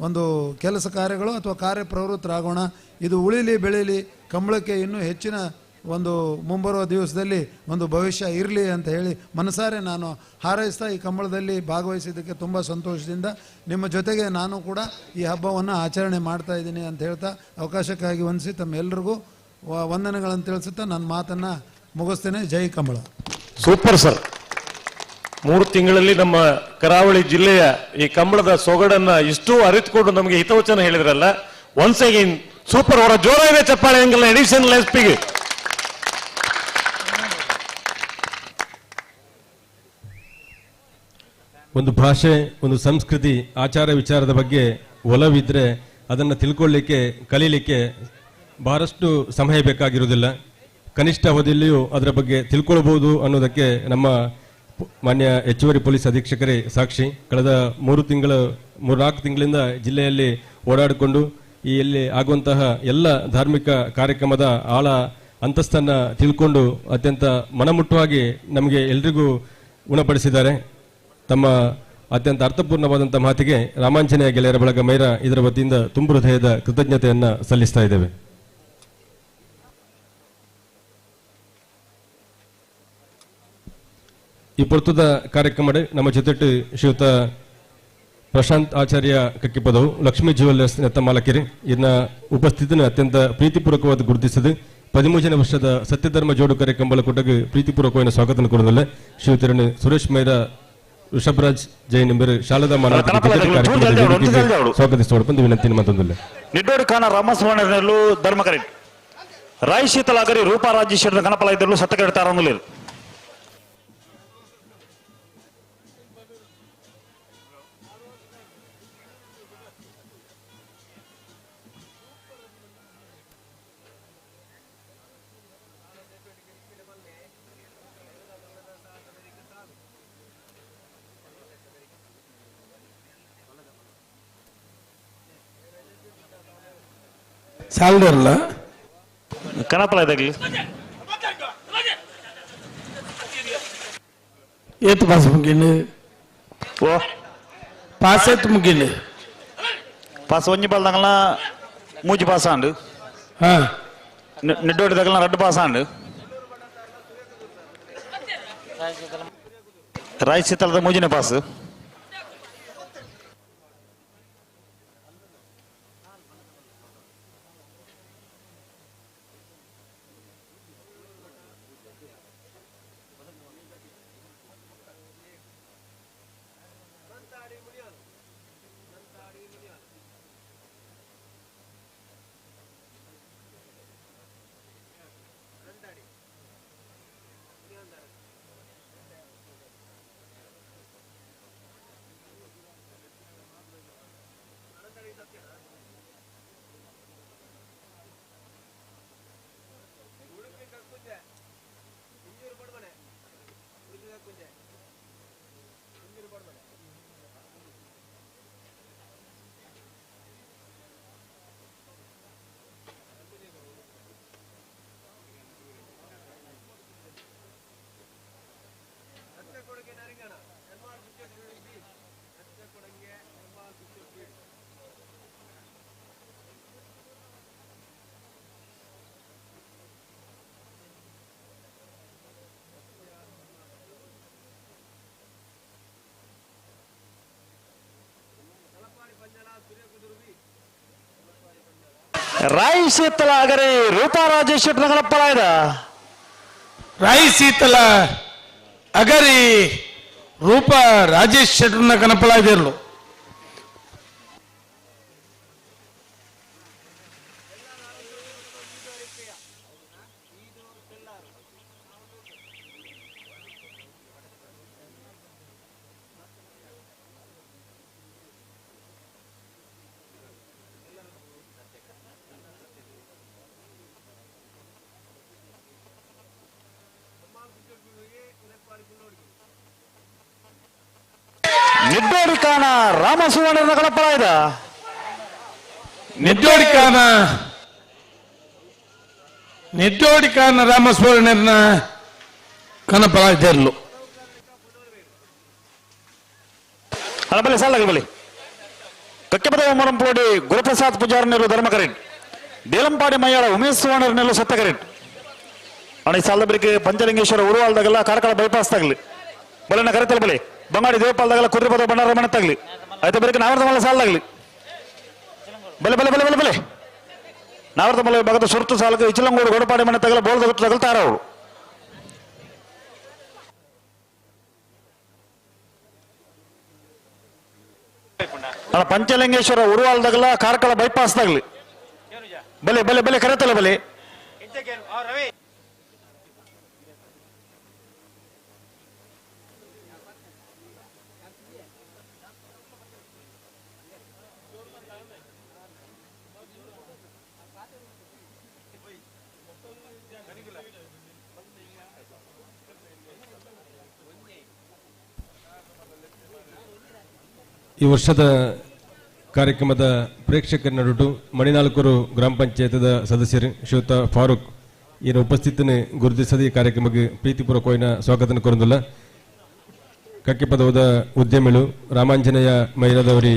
ಒಂದು ಕೆಲಸ ಕಾರ್ಯಗಳು ಅಥವಾ ಕಾರ್ಯಪ್ರವೃತ್ತರಾಗೋಣ. ಇದು ಉಳಿಲಿ ಬೆಳೀಲಿ, ಕಂಬಳಕ್ಕೆ ಇನ್ನೂ ಹೆಚ್ಚಿನ ಒಂದು ಮುಂಬರುವ ದಿವಸದಲ್ಲಿ ಒಂದು ಭವಿಷ್ಯ ಇರಲಿ ಅಂತ ಹೇಳಿ ಮನಸಾರೆ ನಾನು ಹಾರೈಸ್ತಾ ಈ ಕಂಬಳದಲ್ಲಿ ಭಾಗವಹಿಸಿದ್ದಕ್ಕೆ ತುಂಬ ಸಂತೋಷದಿಂದ ನಿಮ್ಮ ಜೊತೆಗೆ ನಾನು ಕೂಡ ಈ ಹಬ್ಬವನ್ನು ಆಚರಣೆ ಮಾಡ್ತಾ ಇದ್ದೀನಿ ಅಂತ ಹೇಳ್ತಾ ಅವಕಾಶಕ್ಕಾಗಿ ವಂದಿಸಿ ತಮ್ಮೆಲ್ಲರಿಗೂ ವಂದನೆಗಳನ್ನು ತಿಳಿಸುತ್ತಾ ನನ್ನ ಮಾತನ್ನು ಮುಗಿಸ್ತೇನೆ. ಜೈ ಕಂಬಳ. Super sir. 3 ತಿಂಗಳಲ್ಲಿ ನಮ್ಮ ಕರಾವಳಿ ಜಿಲ್ಲೆಯ ಈ ಕಂಬಳದ ಸೊಗಡನ್ನ ಇಷ್ಟು ಅರಿತುಕೊಂಡು ನಮಗೆ ಹಿತವಚನ ಹೇಳಿದ್ರಲ್ಲ, ಒನ್ಸ್ ಅಗೇನ್ ಸೂಪರ್. ಅವರ ಜೋರಾಗಿದೆ ಚಪ್ಪಾಳೆ ಹಂಗಿಲ್ಲ ಎಡಿಷನಲ್ ಎಸ್ಪಿಗೆ. ಒಂದು ಭಾಷೆ, ಒಂದು ಸಂಸ್ಕೃತಿ, ಆಚಾರ ವಿಚಾರದ ಬಗ್ಗೆ ಒಲವಿದ್ರೆ ಅದನ್ನು ತಿಳ್ಕೊಳ್ಳಿಕ್ಕೆ, ಕಲೀಲಿಕ್ಕೆ ಬಹಳಷ್ಟು ಸಮಯ ಬೇಕಾಗಿರುವುದಿಲ್ಲ. ಕನಿಷ್ಠ ಅವಧಿಯಲ್ಲಿಯೂ ಅದರ ಬಗ್ಗೆ ತಿಳ್ಕೊಳ್ಬಹುದು ಅನ್ನೋದಕ್ಕೆ ನಮ್ಮ ಮಾನ್ಯ ಹೆಚ್ಚುವರಿ ಪೊಲೀಸ್ ಅಧೀಕ್ಷಕರೇ ಸಾಕ್ಷಿ. ಕಳೆದ 3-4 ತಿಂಗಳಿಂದ ಜಿಲ್ಲೆಯಲ್ಲಿ ಓಡಾಡಿಕೊಂಡು ಈ ಇಲ್ಲಿ ಆಗುವಂತಹ ಎಲ್ಲ ಧಾರ್ಮಿಕ ಕಾರ್ಯಕ್ರಮದ ಆಳ ಅಂತಸ್ತನ್ನು ತಿಳ್ಕೊಂಡು ಅತ್ಯಂತ ಮನಮುಟ್ಟವಾಗಿ ನಮಗೆ ಎಲ್ರಿಗೂ ಉಣಪಡಿಸಿದ್ದಾರೆ. ತಮ್ಮ ಅತ್ಯಂತ ಅರ್ಥಪೂರ್ಣವಾದಂಥ ಮಾತಿಗೆ ರಾಮಾಂಜನೇಯ ಗೆಳೆಯರ ಬಳಗ ಮೈರ ಇದರ ವತಿಯಿಂದ ತುಂಬು ಹೃದಯದ ಕೃತಜ್ಞತೆಯನ್ನು ಸಲ್ಲಿಸ್ತಾ ಇದ್ದೇವೆ. ಈ ಪೊರ್ತದ ಕಾರ್ಯಕ್ರಮ ನಮ್ಮ ಜೊತೆ ಶ್ರೀಯುತ ಪ್ರಶಾಂತ್ ಆಚಾರ್ಯ ಕಕ್ಕಿಪದವು ಲಕ್ಷ್ಮೀ ಜ್ಯುವೆಲ್ಲರ್ಸ್ ನೆತ್ತ ಮಾಲಕಿರಿ ಇನ್ನ ಉಪಸ್ಥಿತಿನ ಅತ್ಯಂತ ಪ್ರೀತಿಪೂರ್ವಕವಾದ ಗುರುತಿಸಿದ್ದು 13ನೇ ವರ್ಷದ ಸತ್ಯಧರ್ಮ ಜೋಡು ಕಾರ್ಯಕ್ರಮ ಕೊಟ್ಟಗೆ ಪ್ರೀತಿಪೂರ್ವಕವಾದ ಸ್ವಾಗತ ಕೊಡೋದಲ್ಲ ಶ್ರೀಯುತರನ್ನು ಸುರೇಶ್ ಮೈರ ಋಷಭರಾಜ್ ಜೈನ್ ಎಂಬರು ಶಾಲದಾ ಮಾನವ ಸ್ವಾಗತಿಸಿಕೊಂಡು ವಿನಂತಿ ಮತ್ತೊಂದಿಲ್ಲ. ನಿಡ್ಡೋಡು ಖಾನ ರಾಮಸ್ವಾಮಿ ಧರ್ಮಕರಿ ರಾಯ್ ಶೀತಲಾಗರಿ ರೂಪಾ ರಾಜೇಶ್ವರ ಕನಪಲ ಇದ್ದರು ಸತ್ತಗೆಡ್ತಾರ. ಸಾಲ್ದರ್ಲ ಕನಪಲ ಇದಾಗಲಿ ಏತ್ ಪಾಸ್ ಮುಗಿಲು ಓ ಪಾಸ್ ಎತ್ ಮುಗಿಲು ಪಾಸ್ ಒಂಜಿ ಬಾಲ್ದಾಗಲ ಮೂಜಿ ಪಾಸ್ ಆಂಡು ಹಾ ನಿಡ್ಡೋಡಿದಾಗಲ 2 ಪಾಸ್ ಆಂಡು ರಾಯ್ ಶೀತಲದ ಮೂಜಿನ ಪಾಸ್ ರಾಯಿ ಶೀತಲ ಅಗರಿ ರೂಪಾ ರಾಜೇಶ್ ಶೆಟ್ಟಿ ಕಣಪ್ಪಲಾಯ್ದ ರಾಯಿ ಶೀತಲ ಅಗರಿ ರೂಪ ರಾಜೇಶ್ ಶೆಟ್ರನ್ನ ಕನಪಲಾಯ್ದಿರ್ಲು ನಿಡ್ಡೋಡಿಕಾನ ರಾಮಸುವರ್ಣನ ಕಣಪ್ಪಲಾಯ್ದ ನಿದ್ದೋಡಿಕಾನ ರಾಮಸ್ವರ್ಣನ ಕನಪಲಾಯ್ದಿರ್ಲು ಬಲಿ ಸಾಲ ಬಲಿ ಕಕ್ಕೆಪದ ಮೊರಂಪೋಡಿ ಗುರುಪ್ರಸಾದ್ ಪೂಜಾರನೆರು ಧರ್ಮಕರೆಟ್ ದೇಲಂಪಾಡಿ ಮಯ್ಯಾಳ ಉಮೇಶ್ ಸುವರ್ಣರ್ನೆಲ್ಲ ಸತ್ತಕರೆಟ್ ಅಣ್ಣ ಈ ಸಾಲದ ಬಳಿಕ ಪಂಚಲಿಂಗೇಶ್ವರ ಉರುವಾಲ್ದಾಗಲ್ಲ ಕಾರ್ಕಳ ಬೈಪಾಸ್ ತಗಲಿ ಬಲನ ಕರೆತಲ್ಲ ಬಲಿ ಬಂಗಾಡಿ ದೇವಪಾಲದಾಗಲ್ಲ ಕುದುರೆಪದ ಬಂಡಾರ ಮನೆ ತಗಲಿ ಆಯ್ತು ಬಳಿಕ ನಾವರ್ದ ಮಲ್ಲ ಸಾಲದಾಗಲಿ ಬಲೆ ಬಲೆ ಬಲೆ ಬಲೆ ಬಲೆ ನಾವರ್ದ ಮಲ್ಲ ಭಾಗದ ಸುರ್ತು ಸಾಲಕ್ಕೆ ಇಚಲಂಗೂಡು ಗೋಡಪಾಡಿ ಮನೆ ತಗಲ ಬೋಲ್ದ ಬಿಟ್ಟು ತಗಲ್ತಾರ ಅವರು ಅಣ್ಣ ಪಂಚಲಿಂಗೇಶ್ವರ ಉರುವಾಲ್ದಾಗಲ್ಲ ಕಾರ್ಕಳ ಬೈಪಾಸ್ ತಗಲಿ ಬಲೆ ಬಲೆ ಬಲೆ ಕರೆತಲ್ಲ ಬಲೆ ಈ ವರ್ಷದ ಕಾರ್ಯಕ್ರಮದ ಪ್ರೇಕ್ಷಕರ ನಡುಟು ಮಣಿನಾಲ್ಕೂರು ಗ್ರಾಮ ಪಂಚಾಯತದ ಸದಸ್ಯರು ಶ್ರೀಯುತ ಫಾರೂಕ್ ಈನ ಉಪಸ್ಥಿತಿನ ಗುರುತಿಸದ ಈ ಕಾರ್ಯಕ್ರಮಕ್ಕೆ ಪ್ರೀತಿಪೂರ್ವಕವಾದ ಸ್ವಾಗತ ಕೋರುವುದಿಲ್ಲ ಕಕ್ಕೆಪದವದ ಉದ್ಯಮಿಗಳು ರಾಮಾಂಜನೇಯ ಮೈಲಾದವರಿ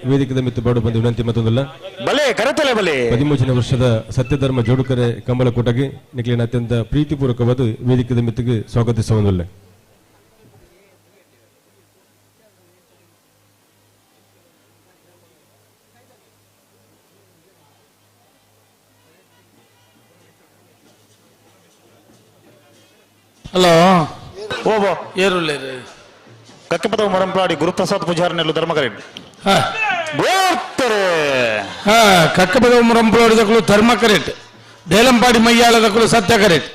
ವೇದಿಕೆ ಮಿತ್ತು ಬಾಡು ಬಂದು ವಿನಂತಿ ಮತ್ತೊಂದಿಲ್ಲ 13 ವರ್ಷದ ಸತ್ಯಧರ್ಮ ಜೋಡುಕರೆ ಕಂಬಳಕೂಟಗೆ ನಿಖಿಲಿನ ಅತ್ಯಂತ ಪ್ರೀತಿಪೂರ್ವಕವಾದ ವೇದಿಕೆ ಮಿತ್ತಿಗೆ ಸ್ವಾಗತಿಸುವುದಿಲ್ಲ ಹಲೋ ಓಬೋ ಏರುಳ್ಳಿ ಕಕ್ಕೆಪದ ಮೊರಂಪಲಾಡಿ ಗುರುಪ್ರಸಾದ್ ಪೂಜಾರನೆಲ್ಲ ಧರ್ಮಕರೆಟ್ ಕಕ್ಕಪದ ಮುರಂಪಲೋಡಿದಕ್ಕೂ ಧರ್ಮ ಕರೆಟ್ ದೇಲಂಪಾಡಿ ಮಯ್ಯಾಳದಕ್ಕೂ ಸತ್ಯ ಕರೆಟ್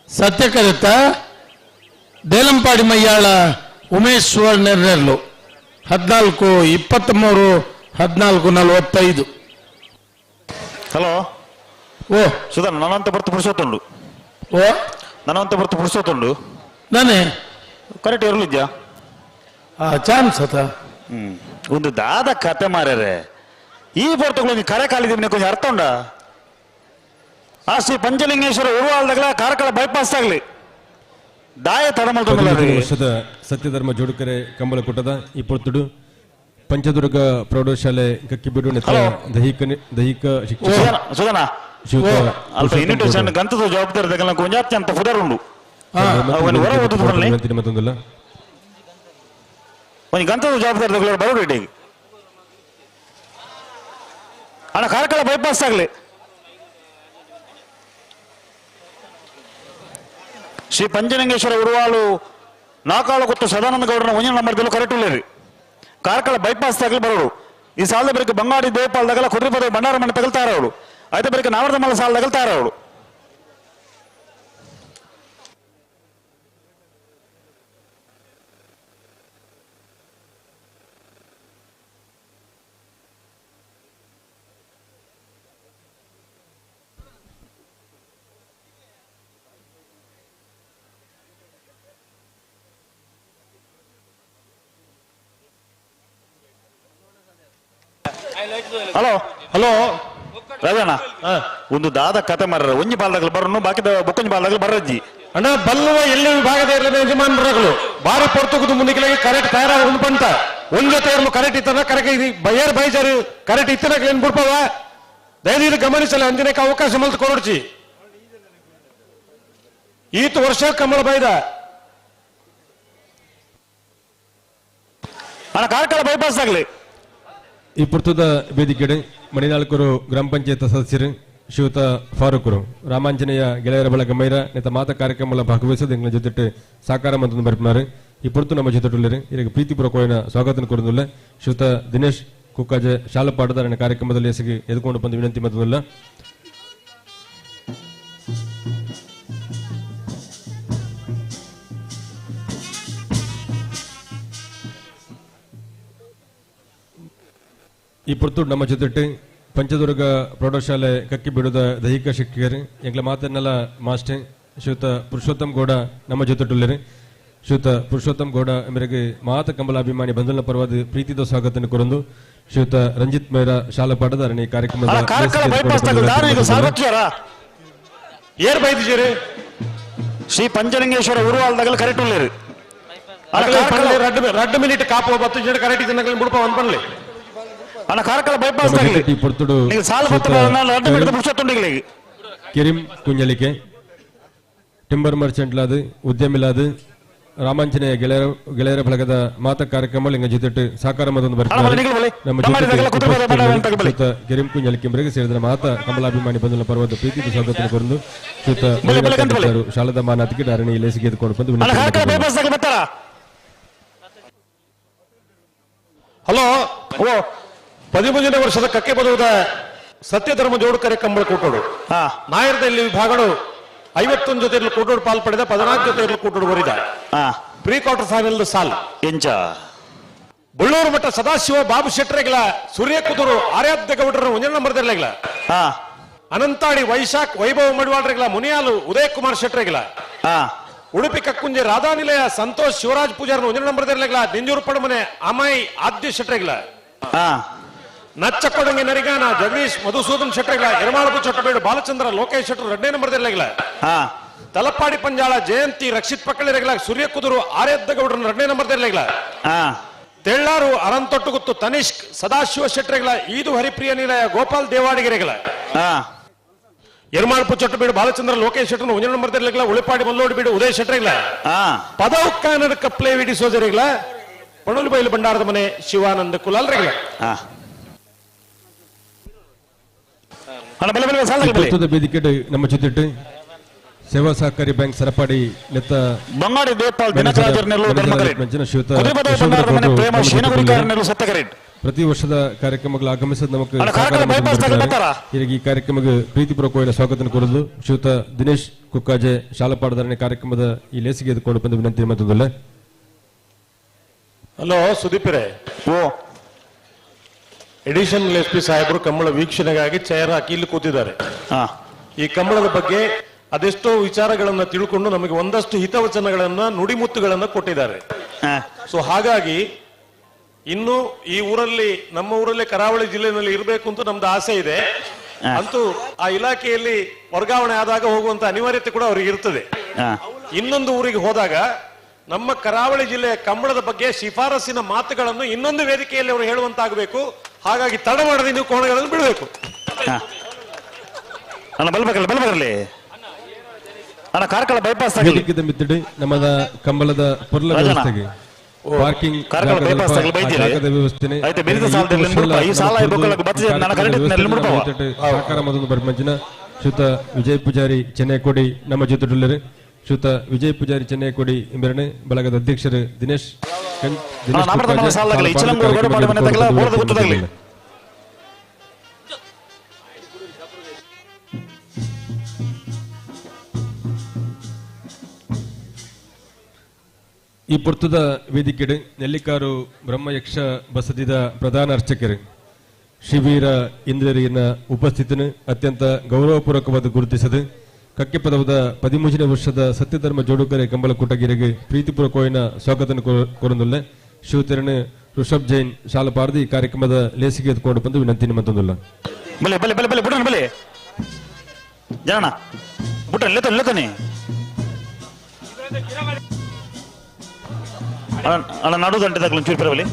ಸತ್ಯ ಕರೆತ ದೇಲಂಪಾಡಿ ಮಯ್ಯಾಳ ಉಮೇಶ್ ಸುವರ್ಣರ್ನೆರ್ಲು 14-23-14-45 ಹಲೋ ಓ ಸುಧಾನ್ ನನ್ನಂತ ಬರ್ತು ಪುರುಷೋತ್ತುಂಡು ಓ ನನ್ನಂತ ಬರ್ತು ಪುರುಷೋತ್ತುಂಡು ನಾನೇ ಕರೆಕ್ಟ್ ಇರಲಿದ್ಯಾ ಚಾನ್ಸ್ ಅತ ಒಂದು ದಾದ ಕತೆ ಮಾರ್ಯಾರೆ ಈ ಪೊರ್ತಗಳು ಕರೆ ಕಾಲಿದ್ದೀವಿ ಕೊಂಚ ಅರ್ಥ ಉಂಡ ಆ ಶ್ರೀ ಪಂಚಲಿಂಗೇಶ್ವರ ಉರುವಾಲ್ದಾಗಲ ಕಾರ್ಕಳ ಬೈಪಾಸ್ ಆಗಲಿ ದಾಯ ತಡಮಲ್ತೊಂದಿಲ್ಲ ವರ್ಷದ ಸತ್ಯಧರ್ಮ ಜೋಡುಕರೆ ಕಂಬಳಕೂಟದ ಈ ಪೊರ್ತುಡು ಪಂಚದುರ್ಗ ಪ್ರೌಢಶಾಲೆ ಕಕ್ಕಿಬಿಡು ದೈಹಿಕ ಶಿಕ್ಷಣ ಸುಧನ ಅಲ್ಪ ಯೂನಿಟ್ ಗಂತದ ಜವಾಬ್ದಾರಿ ತಗಲ ಕೊಂಜಾತಿ ಅಂತ ಫುದರ್ ಉಂಡು ಹೊರ ಓದುದು ಮತ್ತೊಂದಿಲ್ಲ ಒಂದು ಗಂತದ ಜವಾಬ್ದಾರಿ ತಗೊಳ್ಳೋರು ಬರೋಡಿ ಅಣ್ಣ ಕಾರ್ಕಳ ಬೈಪಾಸ್ ಆಗಲಿ ಶ್ರೀ ಪಂಚಲಿಂಗೇಶ್ವರ ಉರುವಾಳು ನಾಕಾಳು ಕೊತ್ತು ಸದಾನಂದ ಗೌಡನ ಒಂಜನ ನಂಬರ್ದಲ್ಲೂ ಕರೆಕ್ಟ್ ಉಳ್ಳೇರಿ ಕಾರ್ಕಳ ಬೈಪಾಸ್ ತಗಲಿ ಬರೋಡು ಈ ಸಾಲದ ಬಳಿಕ ಬಂಗಾಡಿ ದೇವಪಾಲದಾಗಲ್ಲ ಕುದುರೆಪದ ಬಂಡಾರ ಮನೆ ತಗಲ್ತಾರ ಅವಳು ಆಯ್ತ ಬಳಿಕ ನಾವರ್ದ ಮಲ್ಲ ಸಾಲ ತಗಲ್ತಾರ ಅವಳು ಹಲೋ ಹಲೋ ರವಣ್ಣ ಒಂದು ದಾದ ಕತೆ ಮಾರ್ರ ಒಂಜಿ ಬಾಲ್ದಾಗಲು ಬರೋನು ಬಾಕಿದ ಬೊಕ್ಕಂಜಿ ಬಾಲ್ದಾಗಲು ಬರಜ್ಜಿ ಅಣ್ಣ ಬಲ್ಲುವ ಎಲ್ಲಿ ವಿಭಾಗದ ಇರಲಿಲ್ಲ ಯಜಮಾನರುಗಳು ಬಾರಿ ಪೊರ್ತುಕುದು ಮುಂದಿಗೆ ಕರೆಕ್ಟ್ ತಯಾರಾಗ ಪಂತ ಒಂದ್ ಜೊತೆ ಇರಲು ಕರೆಕ್ಟ್ ಇತ್ತನ ಕರೆಕ್ಟ್ ಬಯ್ಯರ್ ಬೈಜರು ಕರೆಕ್ಟ್ ಇತ್ತನ ಏನ್ ಬಿಡ್ಪವ ದಯವಿಟ್ಟು ಗಮನಿಸಲ್ಲ ಅಂಜನೇಕ ಅವಕಾಶ ಮಲ್ತು ಕೊರಡ್ಚಿ ಈತ ವರ್ಷ ಕಮಲ ಬೈದ ಅಣ್ಣ ಕಾರ್ಕಳ ಬೈಪಾಸ್ ಆಗಲಿ. ಈ ಪುರ್ತದ ವೇದಿಕೆಡೆ ಮಣಿನಾಲ್ಕರು ಗ್ರಾಮ ಪಂಚಾಯತ್ ಸದಸ್ಯರು ಶ್ರೀಯುತ ಫಾರೂಕರು ರಾಮಾಂಜನೇಯ ಗೆಳೆಯರ ಬಳಗ ಮೈರ ನೇತ ಮಾತ ಕಾರ್ಯಕ್ರಮ ಭಾಗವಹಿಸೋದು ಎಂಗಳ ಜೊತೆ ಸಾಕಾರ ಮಂತ್ರ ಬರ್ಪಿನಾರು ಈ ಪುರ್ತು ನಮ್ಮ ಜೊತೆ ಈಗ ಪ್ರೀತಿಪೂರ್ವಕವಾದ ಸ್ವಾಗತ ಕೊಡುವುದಿಲ್ಲ ಶ್ರೀಯುತ ದಿನೇಶ್ ಕುಕ್ಕಾಜೆ ಶಾಲಪಾಠದ ಕಾರ್ಯಕ್ರಮದಲ್ಲಿ ಎಸಗಿ ಎದ್ಕೊಂಡು ಬಂದು ವಿನಂತಿ ಮತ್ತಲ್ಲ. ಈ ಪುರ್ತು ನಮ್ಮ ಜೊತೆ ಪಂಚದುರ್ಗ ಪ್ರೌಢಶಾಲೆ ಕಕ್ಕಿ ಬಿಡುದ ದೈಹಿಕ ಶಿಕ್ಷಕರು ಎಂಗ್ಲ ಮಾತನ್ನೆಲ್ಲ ಮಾಸ್ಟರ್ ಶ್ರೀಯುತ ಪುರುಷೋತ್ತಮ್ ಗೌಡ ನಮ್ಮ ಜೊತೆ ಶ್ರೀಯುತ ಪುರುಷೋತ್ತಮ್ ಗೌಡ ಮೇರೆಗೆ ಮಾತ ಕಮಲಾಭಿಮಾನಿ ಬಂಧುನ ಪರವಾದ ಪ್ರೀತಿದ ಸ್ವಾಗತ ಕೊರಂದು ಶ್ರೀಯುತ ರಂಜಿತ್ ಮೇರ ಶಾಲಾ ಪಾಠದಾರಣಿ ಕಾರ್ಯಕ್ರಮದ ಏರ್ ಬೈದಿದ್ದೀರಿ ಶ್ರೀ ಪಂಚಲಿಂಗೇಶ್ವರ ಉರುವಾಲ್ದಾಗಲ ಕರೆಕ್ಟ್ ಉಳ್ಳೇರಿ ರಡ್ಡು ಮಿನಿಟ್ ಕಾಪು 10 ಜನ ಕರೆಕ್ಟ್ ಇದನ್ನ ಬಿಡ್ಪ ಒಂದ್ ಬನ್ಲಿ ಅಣ್ಣ ಕಾರ್ಕಳ ಬೈಪಾಸ್ ಆಗಲಿ ಪುರ್ತುಡು ಕಿರಿಂ ಕುಂಜಲಿಕೆ ಟಿಂಬರ್ ಮರ್ಚೆಂಟ್ಲಾದು ಉದ್ಯಮಿಲಾದು ರಾಮಾಂಜನೇಯ ಗೆಳೆಯರ ಬಳಗದ ಮಾತ ಕಾರ್ಯಕ್ರಮ ಇಂಗ ಜೊತೆ ಸಾಕಾರ ಮತ್ತೊಂದು ಬರ್ತಾರೆ ನಮ್ಮ ಜೊತೆ ಕಿರಿಂ ಕುಂಜಲಿಕೆ ಮರೆಗೆ ಸೇರಿದ ಮಾತ ಕಮಲಾಭಿಮಾನಿ ಬಂಧುನ ಪರ್ವತ ಪ್ರೀತಿ ಸ್ವಾಗತ ಕೊರಂದು ಶ್ರೀಯುತ ಶಾಲದ ಮಾನತಿಗೆ ಧಾರಣಿ ಲೇಸಿಗೆ ಎದ್ಕೊಂಡು ಬಂದು ಹಲೋ 13ನೇ ವರ್ಷದ ಕಕ್ಕೆ ಬದುವುದ ಸತ್ಯಧರ್ಮ ಜೋಡುಕರೆ ಕಂಬಳ ಕೂಟೋಡು ನಾಯರದಲ್ಲಿ ವಿಭಾಗಗಳು 51 ಜೊತೆ ಕೂಟೋಡು ಪಾಲ್ ಪಡೆದ 14 ಜೊತೆ ಕೂಟೋಡು ಬರಿದ ಪ್ರೀ ಕ್ವಾರ್ಟರ್ ಫೈನಲ್ ಸಾಲ್ ಎಂಚ ಬಳ್ಳೂರು ಮಠ ಸದಾಶಿವ ಬಾಬು ಶೆಟ್ಟರೆಗಳ ಸೂರ್ಯ ಕುದುರು ಆರ್ಯಾಧ್ಯ ಗೌಡರ 1 ನಂಬರ್ದೆರಗಳ ಅನಂತಾಡಿ ವೈಶಾಖ್ ವೈಭವ ಮಡಿವಾಡ್ರೆಗಳ ಮುನಿಯಾಲು ಉದಯ ಕುಮಾರ್ ಶೆಟ್ಟರೆಗಳ ಉಡುಪಿ ಕಕ್ಕುಂಜೆ ರಾಧಾನಿಲಯ ಸಂತೋಷ್ ಶಿವರಾಜ್ ಪೂಜಾರ್ನ 1 ನಂಬರ್ದೆರಗಳ ನಿಂಜೂರು ಪಡಮನೆ ಅಮಾಯಿ ಆದ್ಯ ಶೆಟ್ಟರೆಗಳ ನಚ್ಚಕೊಡಂಗೆ ನರಿಗಾನ ಜಗದೀಶ್ ಮಧುಸೂದನ್ ಶೆಟ್ಟರೆಗಳ ಎರಮಾಳಪು ಚೊಟ್ಟಬೇಡು ಬಾಲಚಂದ್ರ ಲೋಕೇಶ್ ಶೆಟ್ಟರು 2ನೇ ನಂಬರ್ದೆರಗಳ ತಲಪ್ಪಾಡಿ ಪಂಜಾಳ ಜಯಂತಿ ರಕ್ಷಿತ್ ಪಕ್ಕಳಿರೆಗಳ ಸೂರ್ಯ ಕುದುರು ಆರ್ಯಾಧ್ಯ ಗೌಡರನ್ನ 2ನೇ ನಂಬರ್ದೆರಗಳ ತೆಳ್ಳಾರು ಅರಂತೊಟ್ಟುಗುತ್ತು ತನಿಷ್ಕ್ ಸದಾಶಿವ ಶೆಟ್ಟರೆಗಳ ಈದು ಹರಿಪ್ರಿಯ ನಿಲಯ ಗೋಪಾಲ್ ದೇವಾಡಿಗೆರೆಗಳ ಎರಮಾಳಪು ಚೊಟ್ಟಬೇಡು ಬಾಲಚಂದ್ರ ಲೋಕೇಶ್ ಶೆಟ್ಟರು 1 ನಂಬರ್ದೆರಗಳ ಉಳಿಪಾಡಿ ಮಲ್ಲೋಡಿ ಬೀಡು ಉದಯ ಶೆಟ್ಟರೆಗಳ ಪದೌಕ್ಕಾನದ ಕಪ್ಲೆ ವಿಡಿ ಸೋದರಿಗಳ ಪಣುಲು ಬೈಲು ಭಂಡಾರದ ಮನೆ ಶಿವಾನಂದ ಕುಲಾಲ್ರೆಗಳ ವೇದಿಕೆ ನಮ್ಮ ಜೊತೆ ಸೇವಾ ಸಹಕಾರಿ ಬ್ಯಾಂಕ್ ಸರಪಾಡಿ ಲೆತ್ತ ಬಂಗಾಡಿ ದೇಪಾಲ್ ಪ್ರತಿ ವರ್ಷದ ಕಾರ್ಯಕ್ರಮಗಳು ಆಗಮಿಸದ ನಮಗೆ ಈ ಕಾರ್ಯಕ್ರಮಕ್ಕೆ ಪ್ರೀತಿಪೂರ್ವಕವಾದ ಸ್ವಾಗತ ಕೊಡಲು ಶ್ರೀಯುತ ದಿನೇಶ್ ಕುಕ್ಕಾಜೆ ಶಾಲಾ ಪಾಠಧಾರಣೆ ಕಾರ್ಯಕ್ರಮದ ಈ ಲೇಸಿಗೆ ಎದುಕೊಂಡು ಬಂದ ವಿನಂತಿ ಮತ್ತೊಂದಲ್ಲ. ಹಲೋ ಸುದೀಪರೇ, ಎಡಿಷನಲ್ ಎಸ್ ಪಿ ಸಾಹೇಬರು ಕಂಬಳ ವೀಕ್ಷಣೆಗಾಗಿ ಚೇರ್ ಹಾಕಿ ಇಲ್ಲಿ ಕೂತಿದ್ದಾರೆ. ಈ ಕಂಬಳದ ಬಗ್ಗೆ ಅದೆಷ್ಟೋ ವಿಚಾರಗಳನ್ನ ತಿಳ್ಕೊಂಡು ನಮಗೆ ಒಂದಷ್ಟು ಹಿತವಚನಗಳನ್ನ ನುಡಿಮುತ್ತುಗಳನ್ನ ಕೊಟ್ಟಿದ್ದಾರೆ. ಸೊ ಹಾಗಾಗಿ ಇನ್ನು ಈ ಊರಲ್ಲಿ ನಮ್ಮ ಊರಲ್ಲಿ ಕರಾವಳಿ ಜಿಲ್ಲೆಯಲ್ಲಿ ಇರಬೇಕು ಅಂತ ನಮ್ದು ಆಸೆ ಇದೆ. ಅಂತೂ ಆ ಇಲಾಖೆಯಲ್ಲಿ ವರ್ಗಾವಣೆ ಆದಾಗ ಹೋಗುವಂತ ಅನಿವಾರ್ಯತೆ ಕೂಡ ಅವ್ರಿಗೆ ಇರ್ತದೆ. ಇನ್ನೊಂದು ಊರಿಗೆ ಹೋದಾಗ ನಮ್ಮ ಕರಾವಳಿ ಜಿಲ್ಲೆಯ ಕಂಬಳದ ಬಗ್ಗೆ ಶಿಫಾರಸಿನ ಮಾತುಗಳನ್ನು ಇನ್ನೊಂದು ವೇದಿಕೆಯಲ್ಲಿ ಅವರು ಹೇಳುವಂತಾಗಬೇಕು. ಹಾಗಾಗಿ ತಡ ಮಾಡದೆ ನೀವು ಕೋಣೆಗಳನ್ನು ಬಿಡಬೇಕು. ಬಲ್ಬರಲಿ ಅಣ್ಣ ಕಾರ್ಕಳ ಬೈಪಾಸ್ ನಮ್ಮದ ಕಂಬಳದ ಪುರ್ಲ ವ್ಯವಸ್ಥೆಗೆ ಪಾರ್ಕಿಂಗ್ ವ್ಯವಸ್ಥೆ ಶ್ರೀಯುತ ವಿಜಯ್ ಪೂಜಾರಿ ಚೆನ್ನೈಕೋಡಿ ನಮ್ಮ ಜೊತೆ ಶ್ರೀಯುತ ವಿಜಯ್ ಪೂಜಾರಿ ಚೆನ್ನೈಕೋಡಿ ಎಂಬೆರಡನೇ ಬಳಗದ ಅಧ್ಯಕ್ಷರು ದಿನೇಶ್ ಈ ಪುರ್ತದ ವೇದಿಕೆಡೆ ನೆಲ್ಲಿಕಾರು ಬ್ರಹ್ಮಯಕ್ಷ ಬಸದಿದ ಪ್ರಧಾನ ಅರ್ಚಕರು ಶಿವೀರ ಇಂದ್ರಿಯನ ಉಪಸ್ಥಿತಿನ ಅತ್ಯಂತ ಗೌರವಪೂರ್ವಕವಾದ ಗುರುತಿಸದು ಕಕ್ಕೆ ಪದವದ 13ನೇ ವರ್ಷದ ಸತ್ಯಧರ್ಮ ಜೋಡುಕರೆ ಕಂಬಳ ಕೂಟಗಿರಿಗೆ ಪ್ರೀತಿಪೂರ್ವಕವಾದ ಸ್ವಾಗತ ಕೋರೊಂದುಲ್ಲ. ಶಿವತೆರಣ ಋಷಭ್ ಜೈನ್ ಶಾಲಾ ಪಾರದಿ ಕಾರ್ಯಕ್ರಮದ ಲೇಸಿಗೆ ಎತ್ಕೊಂಡು ಬಂದು ವಿನಂತಿ ನಿಮ್ಮಂತೊಂದುಲ್ಲ. ಬಲೆ ಬಲೆ ಬಲೆ ಬಲೆ ಬುಡಣ ಬಲೆ ಜಾನ ಬುಟ್ಟ ಲೆತನೆ ಅಣ್ಣ ನಡು ದಂಟೆ ತಗಲು ಚೂರು ಬರಬಲಿ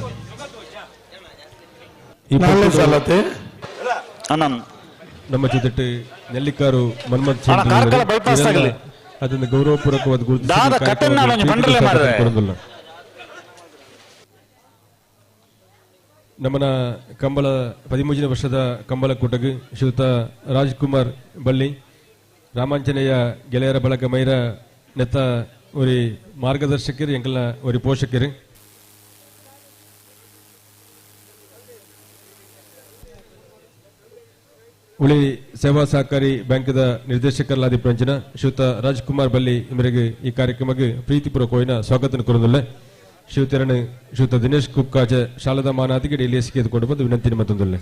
ಈ ನಾಳೆ ಪೊರ್ತುಡು ಸಾಲತೆ ಅಣ್ಣ ನಮ್ಮ ಜೊತೆ ನೆಲ್ಲಿಕಾರು ಮನ್ಮಥ್ ಅಣ್ಣ, ಕಾರ್ಕಳ bypass ಆಗಲಿ. ಅದನ್ನು ಗೌರವಪೂರ್ವಕವಾದ ಗುರುತಿಸಿ ದಾದ ಈ ಕಟ್ಟನ್ನ ಕಾರ್ಯಕ್ರಮಕ್ಕೆ ಒಂಜಿ ಬಂಡ್ರಲೆ ಪ್ರೀತಿ ಮಾರ್ರೆ. ಕೊಡೋದಿಲ್ಲ. ನಮ್ಮನ ಕಂಬಳ 13ನೇ ವರ್ಷದ ಕಂಬಳ ಕೂಟಕ್ಕೆ ಶ್ರೀಯುತ ರಾಜ್ಕುಮಾರ್ ಬಳ್ಳಿ ರಾಮಾಂಜನೇಯ ಗೆಳೆಯರ ಬಳಗ ಮೈರ ನೆತ್ತ ஒரு ಮಾರ್ಗದರ್ಶಕರು ಎಂಕಲ ஒரு ಪೋಷಕರು ಉಳಿ ಸೇವಾ ಸಹಕಾರಿ ಬ್ಯಾಂಕದ ನಿರ್ದೇಶಕರಾದ ಪಂಚನ ಶ್ರೀಯುತ ರಾಜ್ಕುಮಾರ್ ಬಲ್ಲಿ ಇವರಿಗೆ ಈ ಕಾರ್ಯಕ್ರಮಕ್ಕೆ ಪ್ರೀತಿಪೂರ್ವಕವಾದ ಸ್ವಾಗತ ಕೋರುವುದಿಲ್ಲ. ಶ್ರೀಯುತ ದಿನೇಶ್ ಕುಕ್ಕಾಜ ಶಾಲದಾ ಮಾನಾತಿಗೆ ಡೆಲಿಯಸ್ಗೆ ಕೊಡು ಬಂದು ವಿನಂತಿ ಮತ್ತೊಂದಿಲ್ಲ.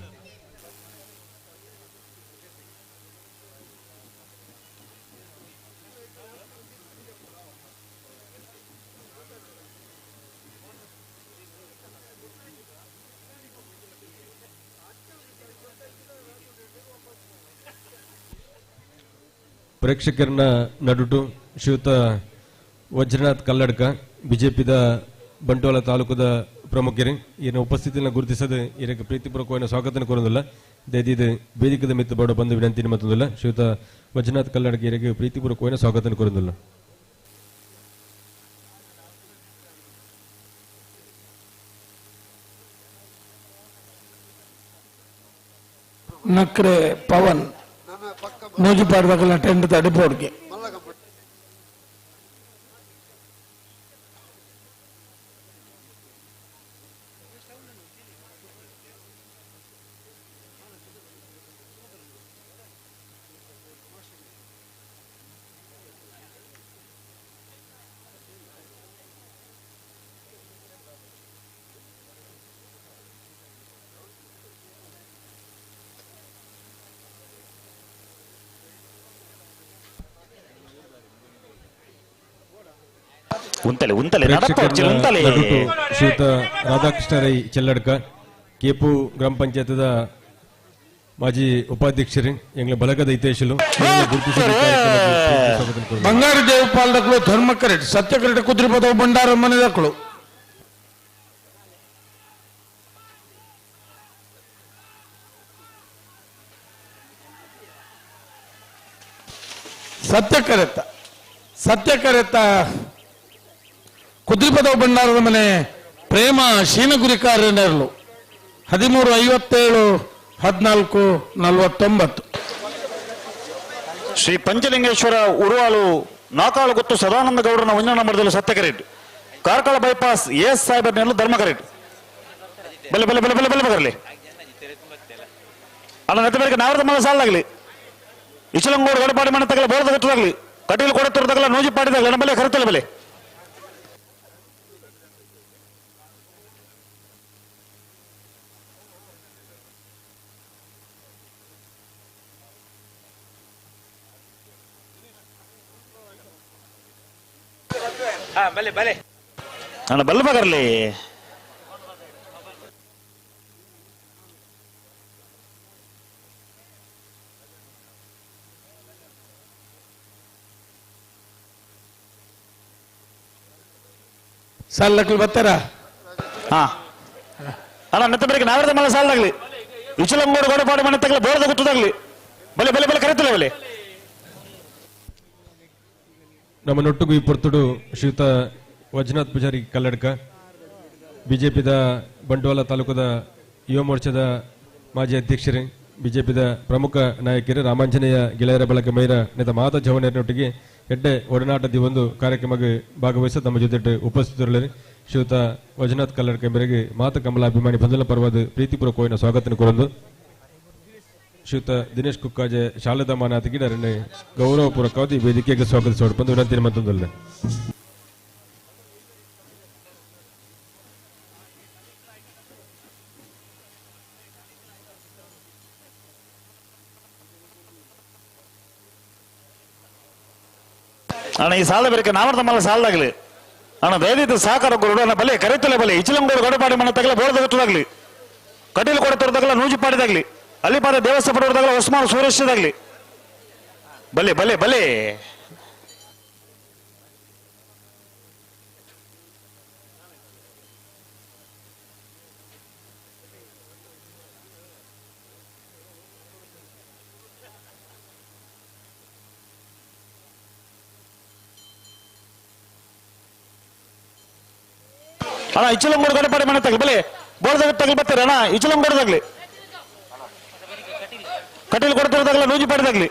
ಪ್ರೇಕ್ಷಕರನ್ನ ನಡುಟು ಶ್ರೀಯುತ ವಜ್ರನಾಥ್ ಕಲ್ಲಡ್ಕ ಬಿಜೆಪಿದ ಬಂಟ್ವಾಳ ತಾಲೂಕದ ಪ್ರಮುಖರು ಈಯನ ಉಪಸ್ಥಿತಿಯನ್ನು ಗುರುತಿಸದೆ ಇದಕ್ಕೆ ಪ್ರೀತಿಪೂರ್ವಕವಾದ ಸ್ವಾಗತ ಕೋರುವುದಿಲ್ಲ. ದಯದಿದ್ದು ವೇದಿಕದ ಮಿತ್ತು ಬೋಡ ಬಂದು ವಿನಂತಿ ಮತ್ತೊಂದಿಲ್ಲ. ಶ್ರೀಯುತ ವಜ್ರನಾಥ್ ಕಲ್ಲಡ್ಕ ಇದಕ್ಕೆ ಪ್ರೀತಿಪೂರ್ವಕವಾದ ಸ್ವಾಗತ ಕೋರುವುದಿಲ್ಲ. ನಕ್ರೆ ಪವನ್ ನೂಜಿಪಾಡ್ದಾಗಲ ಟೆಂಟ್ ತಡಿಪೋಡ್ಗೆ ಉಂತಲೆ ಉಂತಲೆ ನಡಪ ಉಂತಲೆ ನಡುಟು ಶ್ರೀಯುತ ರಾಧಾಕೃಷ್ಣ ರೈ ಚೆಲ್ಲಡ್ಕ ಕೇಪು ಗ್ರಾಮ ಪಂಚಾಯತದ ಮಾಜಿ ಉಪಾಧ್ಯಕ್ಷರು ಎಂಗ್ಲ ಬಲಗದ ಹಿತೈಷಿಲು ಗುರುತಿಸಿ ಬಂಗಾರಿ ದೇವಪಾಲದಕ್ಕಳು ಧರ್ಮ ಕರೆಟ್ ಸತ್ಯ ಕರೆಟ್ ಕುದುರೆಪದ ಬಂಡಾರ ಮನೆದಕ್ಕಳು ಸತ್ಯ ಕರೆತ ಕುದುರೆಪದ ಬಂಡಾರದ ಮನೆ ಪ್ರೇಮ ಶೀನಗುರಿ ಕಾರ್ಯನರ್ಲು 13571449 ಶ್ರೀ ಪಂಚಲಿಂಗೇಶ್ವರ ಉರುವಾಳು ನಾಕಾಳು ಗೊತ್ತು ಸದಾನಂದ ಗೌಡರನ ವಂಜನ ಮಾಡಿದಲು ಸತ್ಯ ಕರೆಟ್ ಕಾರ್ಕಳ ಬೈಪಾಸ್ ಎಸ್ ಸಾಹೇಬರ್ ನೆರಳು ಧರ್ಮ ಕರೆಟ್ ಬಲೆ ಬಲೆ ಬಲೆ ಬಲೆ ಬಲೆ ಬರಲಿ ಅಲ್ಲ ನೆತ್ತ ಬೇರೆ ನಾವರದ ಮನ ಸಾಲಾಗಲಿ ಇಚಲಂಗೋಡು ಗಡಪಾಡಿ ಮನೆ ತಗಲ ಬೋರ್ದ ಕಟ್ಟದಾಗಲಿ ಕಟೀಲು ಕೊಡತ್ತಿರದಾಗಲ ನೂಜಿ ಪಾಡಿದಾಗಲಿ ನಮ್ಮ ಬಲೆ ಕರೆತಲ್ಲ ಬಲೆ ಅಣ್ಣ ಬಲ್ಲ ಬಗರ್ಲಿ ಸಾಲಕ್ಕಳು ಬರ್ತಾರ ಹಾ ಅಣ್ಣ ನೆತ್ತ ಬೇರೆ ನಾವರದ ಮನೆ ಸಾಲಾಗಲಿ ಇಚಲಂಗೋಡು ಗಡಪಾಡಿ ಮನೆ ತಗಲ ಬೋರ್ದ ಗೊತ್ತದಾಗಲಿ ಬಲೆ ಬಲೆ ಬಲೆ ಕರೆತಲ್ಲ ಬಲೆ ನಮ್ಮನೊಟ್ಟಿಗೂ ಈ ಪೊರ್ತುಡು ಶ್ರೀಯುತ ವಜ್ರನಾಥ್ ಪೂಜಾರಿ ಕಲ್ಲಡ್ಕ ಬಿಜೆಪಿದ ಬಂಟ್ವಾಳ ತಾಲೂಕದ ಯುವ ಮೋರ್ಚಾದ ಮಾಜಿ ಅಧ್ಯಕ್ಷರು ಬಿಜೆಪಿದ ಪ್ರಮುಖ ನಾಯಕರು ರಾಮಾಂಜನೇಯ ಗೆಳೆಯರ ಬಳಗ ಮೈರ ನೆತ ಮಾತ ಜವನರೊಟ್ಟಿಗೆ ಎಡ್ಡೆ ಒಡನಾಟದ ಒಂದು ಕಾರ್ಯಕ್ರಮಕ್ಕೆ ಭಾಗವಹಿಸ ನಮ್ಮ ಜೊತೆ ಉಪಸ್ಥಿತರಿದ್ದಾರೆ. ಶ್ರೀಯುತ ವಜ್ರನಾಥ್ ಕಲ್ಲಡ್ಕ ಮೇರೆಗೆ ಮಾತ ಕಮಲ ಅಭಿಮಾನಿ ಬಂಧನ ಪರವಾದ ಪ್ರೀತಿಪೂರ್ವಕವಾದ ಸ್ವಾಗತ ಕೋರಂದು ಶ್ರೀಯುತ ದಿನೇಶ್ ಕುಕ್ಕಾಜೆ ಶಾಲದಾ ಮಾನಾತಿಗೆ ಅವರನ್ನು ಗೌರವಪೂರ್ವಕವಾದ ಈ ವೇದಿಕೆಗೆ ಸ್ವಾಗತಿಸೋಣ ಬಂದು ವಿನಂತಿ ಮತ್ತೊಂದಲ್ಲ. ಅಣ್ಣ ಈ ಸಾಲ ಬೇರೆ ನಾವರ್ದ ಮಲ್ಲ ಸಾಲದಾಗಲಿ ಅಣ್ಣ ದಯದಿದ್ದು ಸಹಕಾರ ಗುರುಡು ಅಣ್ಣ ಬಲೆ ಕರೆತಲೆ ಬಲೆ ಇಚಲಂಗೋಡು ಗಡಪಾಡಿ ಮನೆ ತಗಲ ಬೋರ್ದ ಗೊತ್ತದಾಗಲಿ ಕಟೀಲು ಕೊಡತ್ತಿರದಾಗಲ ನೂಜಿ ಪಾಡಿದಾಗಲಿ ಅಲ್ಲಿಪಾದ ದೇವಸ್ಥಾನ ಪಡೆದಾಗಲ ಉಸ್ಮಾನ್ ಸೂರಶ್ಯದಾಗಲಿ ಬಲೆ ಬಲೆ ಬಲೆ ಅಣ್ಣ ಇಚಲಂಗೋಡು ಗಡಪಾಡಿ ಮನೆ ತಗಲಿ ಬಲೆ ಬೋಳ್ದಾಗ ತಗಲಿ ಬರ್ತಾರೆ ಅಣ್ಣ ಇಚಲಂಗೋಡದಾಗ್ಲಿ ಕಟೀಲ್ ಕೊಡ್ತಿರೋದಾಗಲ್ಲ ನೂಜಿಪಾಡಿದಾಗ್ಲಿ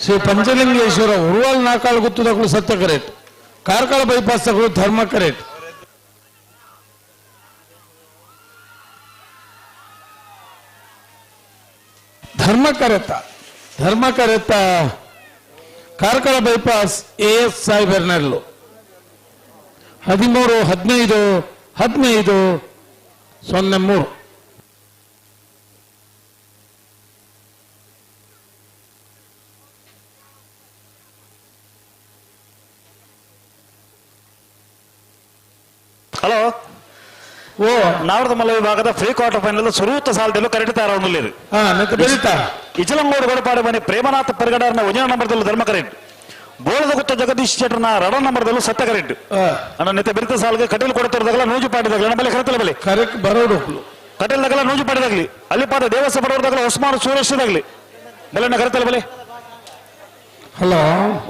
ಶ್ರೀ ಪಂಚಲಿಂಗೇಶ್ವರ ಉರುವಾಲ್ ನಾಕಾಳು ಗುತ್ತುದಗಳು ಸತ್ಯ ಕರೆಕ್ಟ್ ಕಾರ್ಕಳ ಬೈಪಾಸ್ ತಗಳು ಧರ್ಮ ಕರೆಕ್ಟ್ ಧರ್ಮ ಕರೆತ್ತ ಕಾರ್ಕಳ ಬೈಪಾಸ್ AS ಸಾಯಿಬೆರ್ನಲ್ಲು 13-15-15-03 ಹಲೋ ಓ ನಾವರದ ಮಲ್ಲ ವಿಭಾಗದ ಫ್ರೀ ಕ್ವಾರ್ಟರ್ ಫೈನಲ್ ಸುರೂತ ಸಾಲದಲ್ಲೂ ಕರೆಕ್ಟ್ ತಯಾರೊಂದಿಲ್ಲ ಇಚಲಂಗೋಡು ಗಡಪಾಡಿ ಮನೆ ಪ್ರೇಮನಾಥ ಪರಿಗಡರ್ನ ಒಂಜನ ನಂಬರ್ದಲ್ಲೂ ಧರ್ಮ ಕರೆಕ್ಟ್ ಬೋಳದ ಗುತ್ತ ಜಗದೀಶ್ ಶೆಟ್ಟರ್ನ ರಡ ನಂಬರ್ದಲ್ಲೂ ಸತ್ಯ ಕರೆಕ್ಟ್ ಅಣ್ಣ ನಿತ್ಯ ಬೆರಿತ ಸಾಲಿಗೆ ಕಟೀಲ್ ಕೊಡ್ತಿರೋದಾಗಲ್ಲ ನೂಜು ಪಾಡಿದಾಗಲಿ ನಮ್ಮಲ್ಲಿ ಕರೆತಲ್ಲ ಬಲೆ ಕರೆಕ್ಟ್ ಬರೋಡು ಕಟೀಲ್ದಾಗಲ್ಲ ನೂಜು ಪಾಡಿದಾಗ್ಲಿ ಅಲ್ಲಿಪಾದ ದೇವಸ್ಥಾನ ಬರೋದಾಗಲ್ಲ ಉಸ್ಮಾನ್ ಸೂರೇಶ್ದಾಗ್ಲಿ ಬಲೆನ ಕರೆತಲ್ಲ ಬಲೆ ಹಲೋ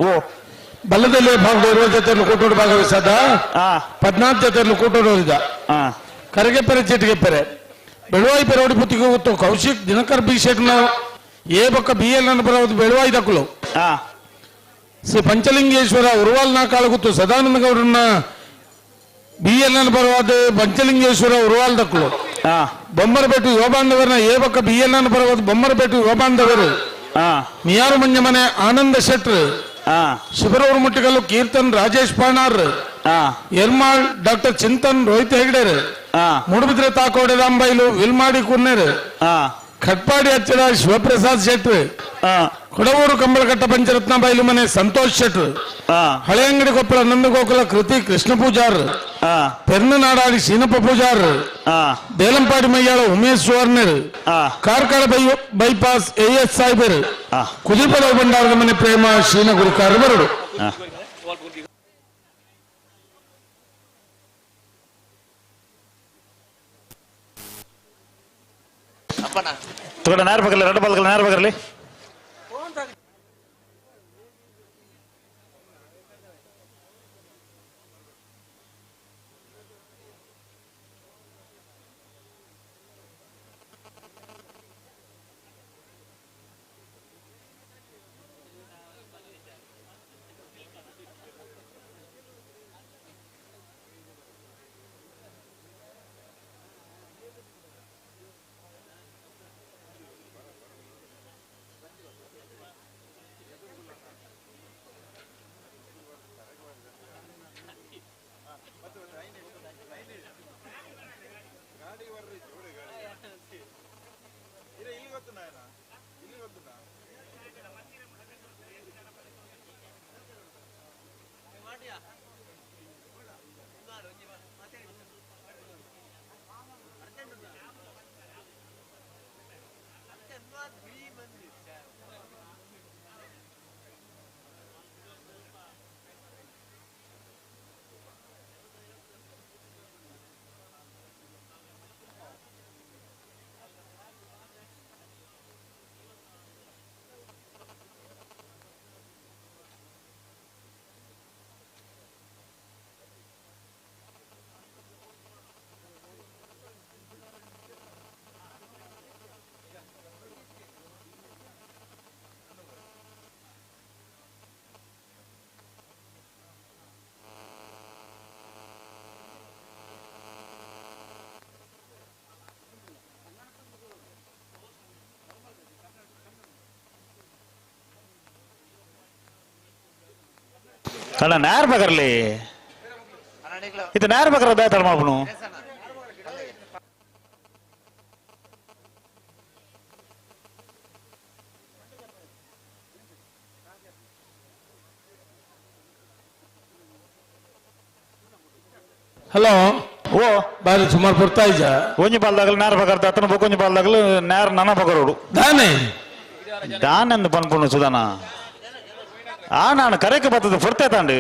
ಓ ಬಲ್ಲದಲ್ಲಿ ಭಾಗ 20 ಜೊತೆಯಲ್ಲಿ ಕೂಟೋಡು ಭಾಗವಹಿಸದ 14 ಜೊತೆಯಲ್ಲಿ ಕೂಟೋಡು ಹೋದ ಕರಗೆಪ್ಪರೆ ಚಿಟ್ಟಿಗೆಪ್ಪರೆ ಬೆಳುವಾಯಿ ಪೆರೋಡಿ ಪುತ್ತಿಗೆ ಗೊತ್ತು ಕೌಶಿಕ್ ದಿನಕರ್ ಬಿ ಶೆಟ್ನ ಏ ಬಕ್ಕ BL ಅನ್ನು ಬರೋದು ಬೆಳುವಾಯಿ ದಕ್ಕಲು ಶ್ರೀ ಪಂಚಲಿಂಗೇಶ್ವರ ಉರುವಾಲ್ ನಾಕಾಳು ಗೊತ್ತು ಸದಾನಂದ ಗೌಡರನ್ನ BL ಅನ್ನು ಬರುವಾದ ಪಂಚಲಿಂಗೇಶ್ವರ ಉರುವಾಲ್ ದಕ್ಕಲು ಬೊಮ್ಮರಬೇಟು ಯುವಬಾಂಧವರನ್ನ ಏ ಬಕ್ಕ BL ಅನ್ನು ಬರುವುದು ಬೊಮ್ಮರಬೇಟು ಯುವಬಾಂಧವರು ಮಿಯಾರು ಮಂಜ ಮನೆ ಆನಂದ ಶೆಟ್ರು ಶಿಬರೂರು ಮುಟ್ಟಿಗಲ್ಲು ಕೀರ್ತನ್ ರಾಜೇಶ್ ಪಾಣಾರ್ ಎರ್ಮಾಳ್ ಡಾಕ್ಟರ್ ಚಿಂತನ್ ರೋಹಿತ್ ಹೆಗ್ಡೇರ್ ಮೂಡುಬಿದ್ರೆ ತಾಕೋಡೆ ರಾಂಬೈಲು ವಿಲ್ಮಾಡಿ ಕುನ್ನೇರ್ ಖಟ್ಪಾಡಿ ಹಚ್ಚಿದ ಶಿವಪ್ರಸಾದ್ ಶೆಟ್ರು ಕೊಡವೂರು ಕಂಬಳಕಟ್ಟ ಪಂಚರತ್ನ ಬೈಲು ಮನೆ ಸಂತೋಷ್ ಶೆಟ್ರು ಹಳೆ ಅಂಗಡಿ ಕೊಪ್ಪಳ ನಂದಗೋಕುಲ ಕೃತಿ ಕೃಷ್ಣ ಪೂಜಾರ್ ಪೆರ್ನನಾಡಾಡಿ ಶೀನಪ್ಪ ಪೂಜಾರ್ ಬೇಲಂಪಾಡಿ ಮಯ್ಯಾಳ ಉಮೇಶ್ ಸುವರ್ಣರ್ ಕಾರ್ಕಳ ಬೈಪಾಸ್ AS ಸಾಯಿಬರ್ ಕುದಿಪದ ಬಂಡಾರದ ಮನೆ ಪ್ರೇಮ ಶೀನ ಗುರುಕಾರ ಬರಡು ತಗೊಂಡ ನೇರ ಬಗಲಿ ಎರಡು ಬಾಲ್ಗಳ ನೇರ ಬಗಲಿ ಕಣ್ಣ ನ್ಯಾರ್ ಬೇಕರ್ಲಿ ಇದು ನ್ಯಾರ್ ಬೇಕಾರ ಬೇತಾಳ ಮಾಡ್ಬನು ಹಲೋ ಓ ಬಾರಿ ಸುಮಾರು ಬರ್ತಾ ಇದ್ದ ಒಂಜಿ ಪಾಲ್ದಾಗಲು ನ್ಯಾರ್ ಬೇಕರ್ದ ಅತನ ಬೊಕ್ಕೊಂಜಿ ಪಾಲ್ದಾಗಲು ನ್ಯಾರ್ ನನ್ನ ಬಕರೋಡು ದಾನೆ ದಾನೆಂದು ಪನ್ಪುಣ್ಣು ಸುಧಾನ ಆ ನಾನು ಕರೆಕ್ಕೆ ಬರ್ತದೆ ಫುರ್ತೆ ತಾಂಡು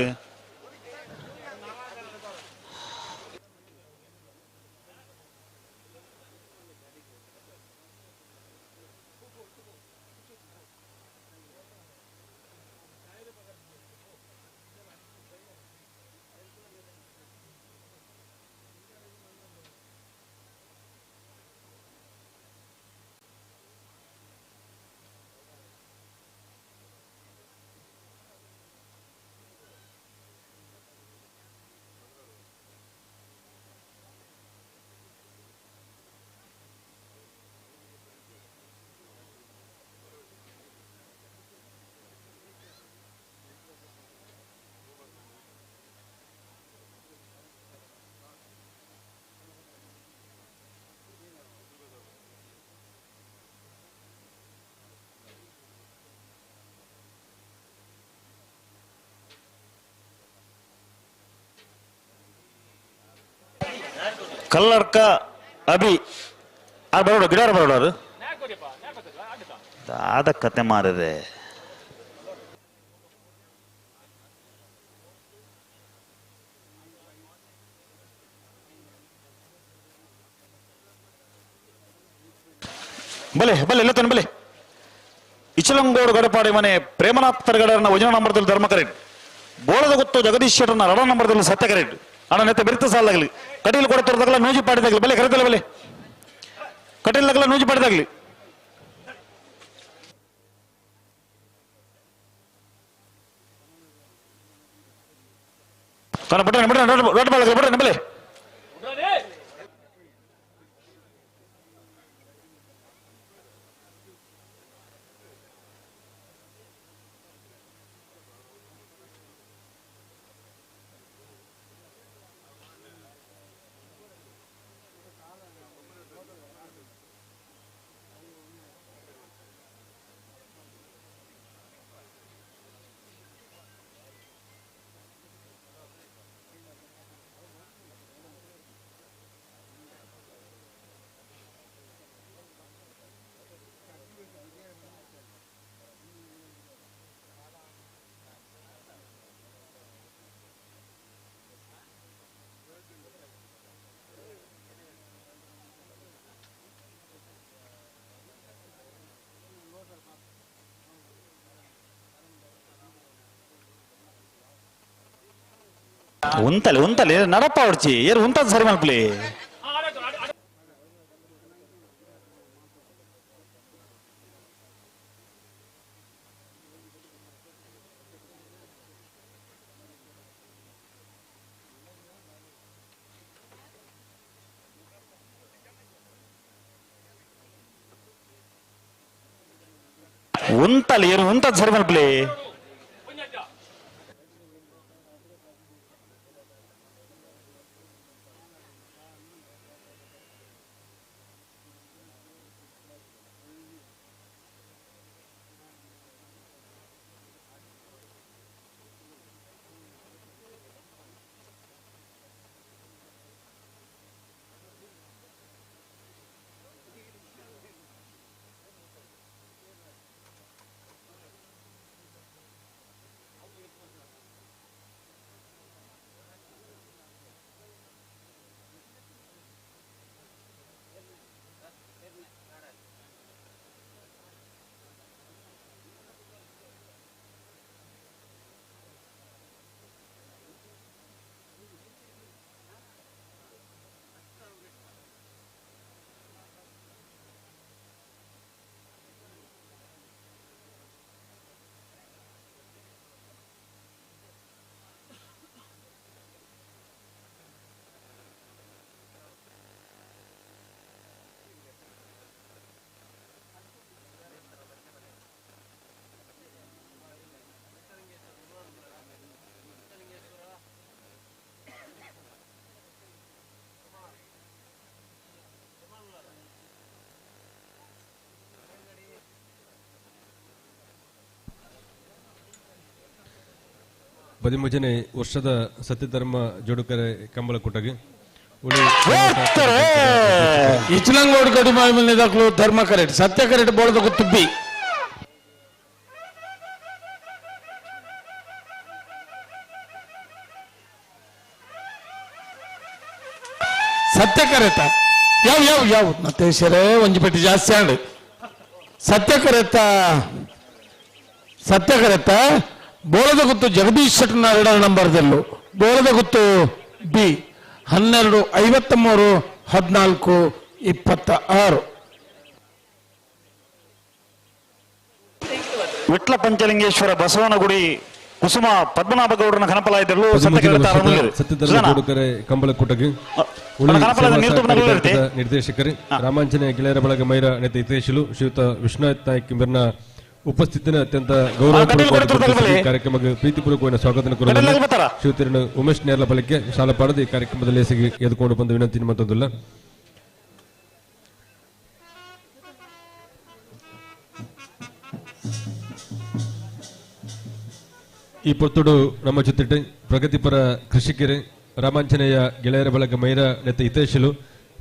ಕಲ್ಲರ್ಕ ಅಭಿ ಆ ಬರೋಡು ಗಿಡಾರ ಬರೋಡು ಆದ ಕತೆ ಮಾರಿದೆ ಬಲೆ ಬಲೆ ಎಲ್ಲ ಬಲೆ ಇಚಲಂಗೋಡು ಗಡಪಾಡಿ ಮನೆ ಪ್ರೇಮನಾಥ್ ತರಗಡರನ್ನ ವಜನ ನಂಬರ್ದಲ್ಲಿ ಧರ್ಮ ಕರೆಕ್ಟ್ ಬೋಳದ ಗೊತ್ತು ಜಗದೀಶ್ ಶೆಟ್ಟರ್ನ ರಡ ನಂಬರ್ದಲ್ಲಿ ಸತ್ಯ ಕರೆಕ್ಟ್ ಅಣ್ಣ ನೆತ್ತೆ ಬೆರಿತ ಸಾಲಾಗಲಿ ಕಟೀಲು ಕೊಡ್ತಿರೋದಾಗಲ್ಲ ನೂಜಿ ಪಾಡಿದಾಗಲಿ ಬಲೆ ಕರೆದಲ್ಲ ಬಲೆ ಕಟೀಲ್ದಾಗಲ್ಲ ನೂಜಿ ಪಾಡಿದಾಗಲಿ ಕಣ ಬಿಟ್ರೆ ಬಿಟ್ರೆ ರೋಡ್ ಬಾಳಗಲಿ ಬಿಟ್ರೆ ಬಲೆ ಉಂತಲೆ ಉಂತಲೆ ನಡಪ್ಪ ಹೊಡ್ಚಿ ಏರು ಉಂತದ ಸರಿ ಮಲ್ಪಲಿ ಉಂತಲೆ ಏರು ಉಂತದ ಸರಿ ಮಲ್ಪಲಿ 13ನೇ ವರ್ಷದ ಸತ್ಯಧರ್ಮ ಜೋಡುಕರೆ ಕಂಬಳ ಕುಟಗೆ ಇಚ್ಲಂಗೋಡ್ ಗಡಿಮಾಯಿ ಮೇಲೆ ದಾಖಲು ಧರ್ಮ ಕರೆಕ್ಟ್ ಸತ್ಯ ಕರೆಕ್ಟ್ ಬೋಳದ ತುಬ್ಬಿ ಸತ್ಯ ಕರೆತ ಯಾವ ಯಾವ ಯಾವ ಮತ್ತೆ ಸರೇ ಒಂಜಿ ಪೆಟ್ಟಿ ಜಾಸ್ತಿ ಆಂಡ್ ಸತ್ಯ ಕರೆತ ಬೋಳದ ಗುತ್ತು ಜಗದೀಶ್ ಶೆಟ್ಟರ್ನ 2ರ ನಂಬರ್ದಲ್ಲೂ ಬೋಳದ ಗುತ್ತು ಬಿ 12-53-14-26 ವಿಟ್ಲ ಪಂಚಲಿಂಗೇಶ್ವರ ಬಸವನಗುಡಿ ಕುಸುಮ ಪದ್ಮನಾಭಗೌಡರನ ಕನಪಲಾಯದಲ್ಲೂ ಸತ್ಯಧರ್ಮ ಜೋಡುಕರೆ ಕಂಬಳ ಕುಟಗೆ ನಿರ್ದೇಶಕರು ರಾಮಾಂಜನೇಯ ಗೆಳೆಯರ ಬಳಗ ಮೈರ ನೆತ ಹಿತೇಶಲು ಶ್ರೀಯುತ ವಿಶ್ವನಾಥ್ ನಾಯ್ಕ ಕಿಂಬರ್ನ ಉಪಸ್ಥಿತಿನ ಅತ್ಯಂತ ಗೌರವ ಕಾರ್ಯಕ್ರಮಕ್ಕೆ ಪ್ರೀತಿಪೂರ್ವಕವಾದ ಸ್ವಾಗತ ಶ್ರೀಯುತರನ್ನು ಉಮೇಶ್ ನೇರ್ಲ ಬಳಿಕೆ ಶಾಲಾ ಪಾಡದ ಈ ಕಾರ್ಯಕ್ರಮದಲ್ಲಿ ಎಸಗಿ ಎದ್ಕೊಂಡು ಬಂದ ವಿನಂತಿ ಮತ್ತೊಂದಿಲ್ಲ. ಈ ಪೊತ್ತುಡು ನಮ್ಮ ಜೊತೆ ಪ್ರಗತಿಪರ ಕೃಷಿಕರು ರಾಮಾಂಜನೇಯ ಗೆಳೆಯರ ಬಳಗ ಮೈರ ನೆತ್ತ ಹಿತೇಶಲು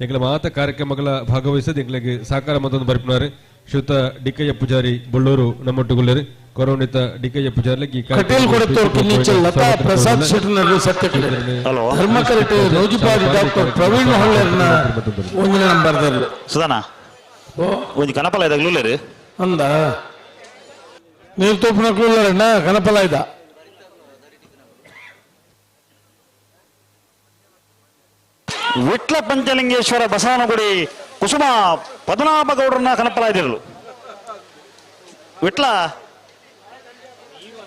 ಎಂಗಳ ಮಾತ ಕಾರ್ಯಕ್ರಮಗಳ ಭಾಗವಹಿಸದೆ ಎಂಗಳಿಗೆ ಸಹಕಾರ ಮತ್ತೊಂದು ಬರ್ಪಿನಾರೆ ಶ್ರೀಯುತ ಡಿಕಯ್ಯ ಪೂಜಾರಿ ಬಳ್ಳೂರು ನಮ್ಮೊಟ್ಟುಗೊಳ್ಳರು ಗೌರವಾನ್ವಿತ ಡಿಕಯ್ಯ ಪೂಜಾರಿ ಪ್ರವೀಣ್ ಸುಧಾನ ಕನಪಲಾಯದಾಗ್ಲೂ ಅಂದ ನೀರು ತೋಪಿನ ಕನಪಲಾಯ್ದ ವಿಟ್ಲ ಪಂಚಲಿಂಗೇಶ್ವರ ಬಸವನಗುಡಿ ಕುಸುಮ ಪದ್ಮನಾಭಗೌಡರನ್ನ ಕನಪಲಾಯದಿರಲು ವಿಟ್ಲ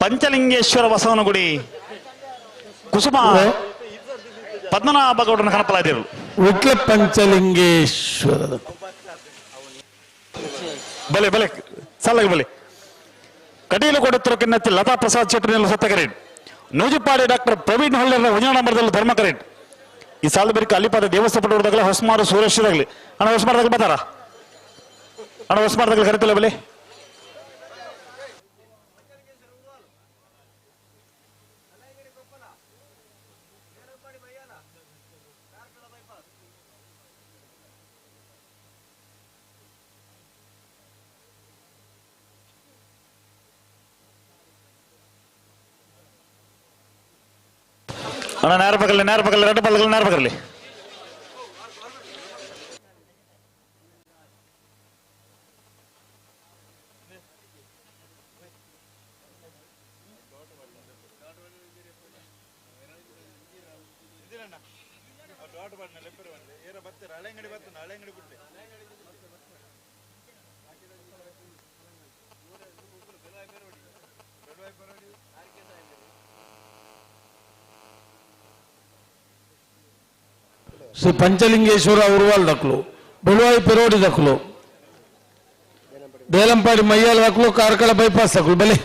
ಪಂಚಲಿಂಗೇಶ್ವರ ಬಸವನಗುಡಿ ಕುಸುಮ ಪದ್ಮನಾಭಗೌಡರನ್ನ ಕನಪಲಾಯದಿರಲು ವಿಟ್ಲ ಪಂಚಲಿಂಗೇಶ್ವರ ಬಲೆ ಬಲೆ ಸಾಲಾಗಿ ಬಲೆ ಕಟೀಲು ಕೊಡುತ್ತಿರೋ ಕಿನ್ನತ್ತಿ ಲತಾ ಪ್ರಸಾದ್ ಶೆಟ್ಟರ್ ಸತ್ಯ ಕರೆಂಟ್ ನೂಜಿಪಾಡಿ ಡಾಕ್ಟರ್ ಪ್ರವೀಣ್ ಹೊಳ್ಳೆರ ಒಂಜನ ನಂಬರ್ದಲ್ಲಿ ಧರ್ಮ ಕರೆಂಟ್ ಈ ಸಾಲ ಬರೀ ಅಲ್ಲಿಪಾದ ದೇವಸ್ಥಾನ ಪಟ್ಟದಾಗಲಿ ಹೊಸಮಾರು ಸುರೇಶ್ದಾಗಲಿ ಅಣ್ಣ ಹೊಸಮಾರದಾಗ ಬರ್ತಾರ ಅಣ್ಣ ಹೊಸಮಾರದಾಗ ಕರಿತಿಲ್ಲ ಬಲೆ ಅಣ್ಣ ನೇರ ಪಕ್ಕಲ್ಲಿ ಎರಡು ಪಕ್ಕಲ್ಲಿ ನೇರ ಪಕ್ಕಲ್ಲಿ ಶ್ರೀ ಪಂಚಲಿಂಗೇಶ್ವರ ಉರ್ವಾಲ್ ದಕ್ಲು ಬೆಳುವಾಯಿ ಪೆರೋಡಿ ದಕ್ಲು ಬೇಲಂಪಾಡಿ ಮಯ್ಯಾಲ್ ದಕ್ಲು ಕಾರ್ಕಳ ಬೈಪಾಸ್ ದಕ್ಲು ಬೆಲೆ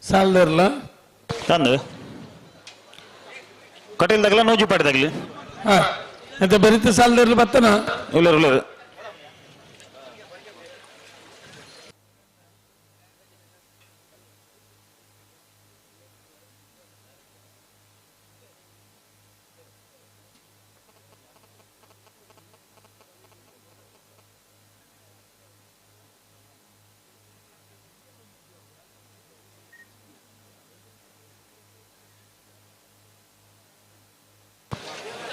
ಸಾಲದರ್ಲ ತಂದು ಕಟೀಲ್ದಾಗಲ ನೂಜಿಪಾಡಿದಾಗಲಿ ಎಂತ ಬರೀತ ಸಾಲದರ್ಲ ಬತ್ತನ ಇಲ್ಲ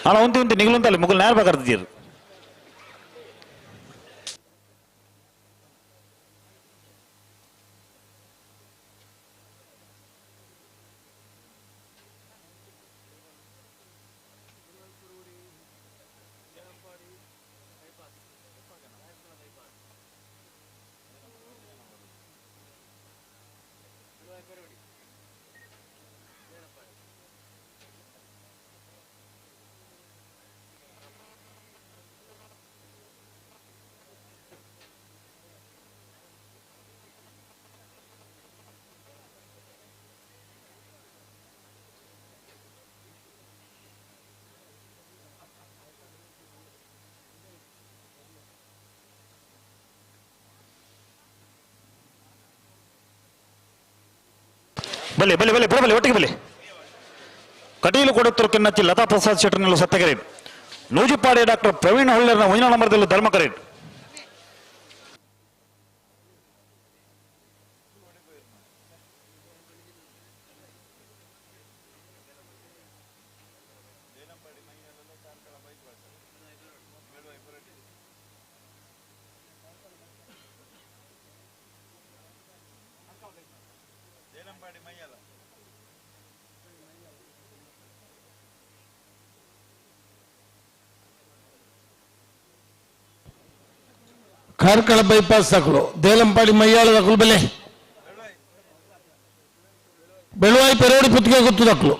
ಅಣ್ಣ ಉಂಟು ನಿಗಲುಂತಲ್ಲಿ ಮುಗಲ್ ನೇರ ಬೇಕಾಗ್ತೀರಿ ಬಲೆ ಬಲೆ ಬಲೆ ಬಲೆ ಒಟ್ಟಿಗೆ ಬಲೆ ಕಟೀಲು ಕೊಡುತ್ತುರ್ಕಿನ್ನಚ್ಚಿ ಲತಾ ಪ್ರಸಾದ್ ಶೆಟ್ಟರ್ನಲ್ಲೂ ಸತ್ತಗೆರೆ ನೂಜಿಪಾಡಿ ಡಾಕ್ಟರ್ ಪ್ರವೀಣ್ ಹೊಳ್ಳೆರ್ನ ಒಂಜಿನ ನಂಬರ್ದಲ್ಲೂ ಧರ್ಮಕರೆ ಕಾರ್ಕಳ ಬೈಪಾಸ್ ತಕಲು ದೇಲಂಪಾಡಿ ಮಯ್ಯಾಳ ತಕಲು ಬೆಲೆ ಬೆಳುವಾಯಿ ಪೆರೋಡಿ ಪುತ್ತಿಗೆ ಗೊತ್ತು ತಕಲು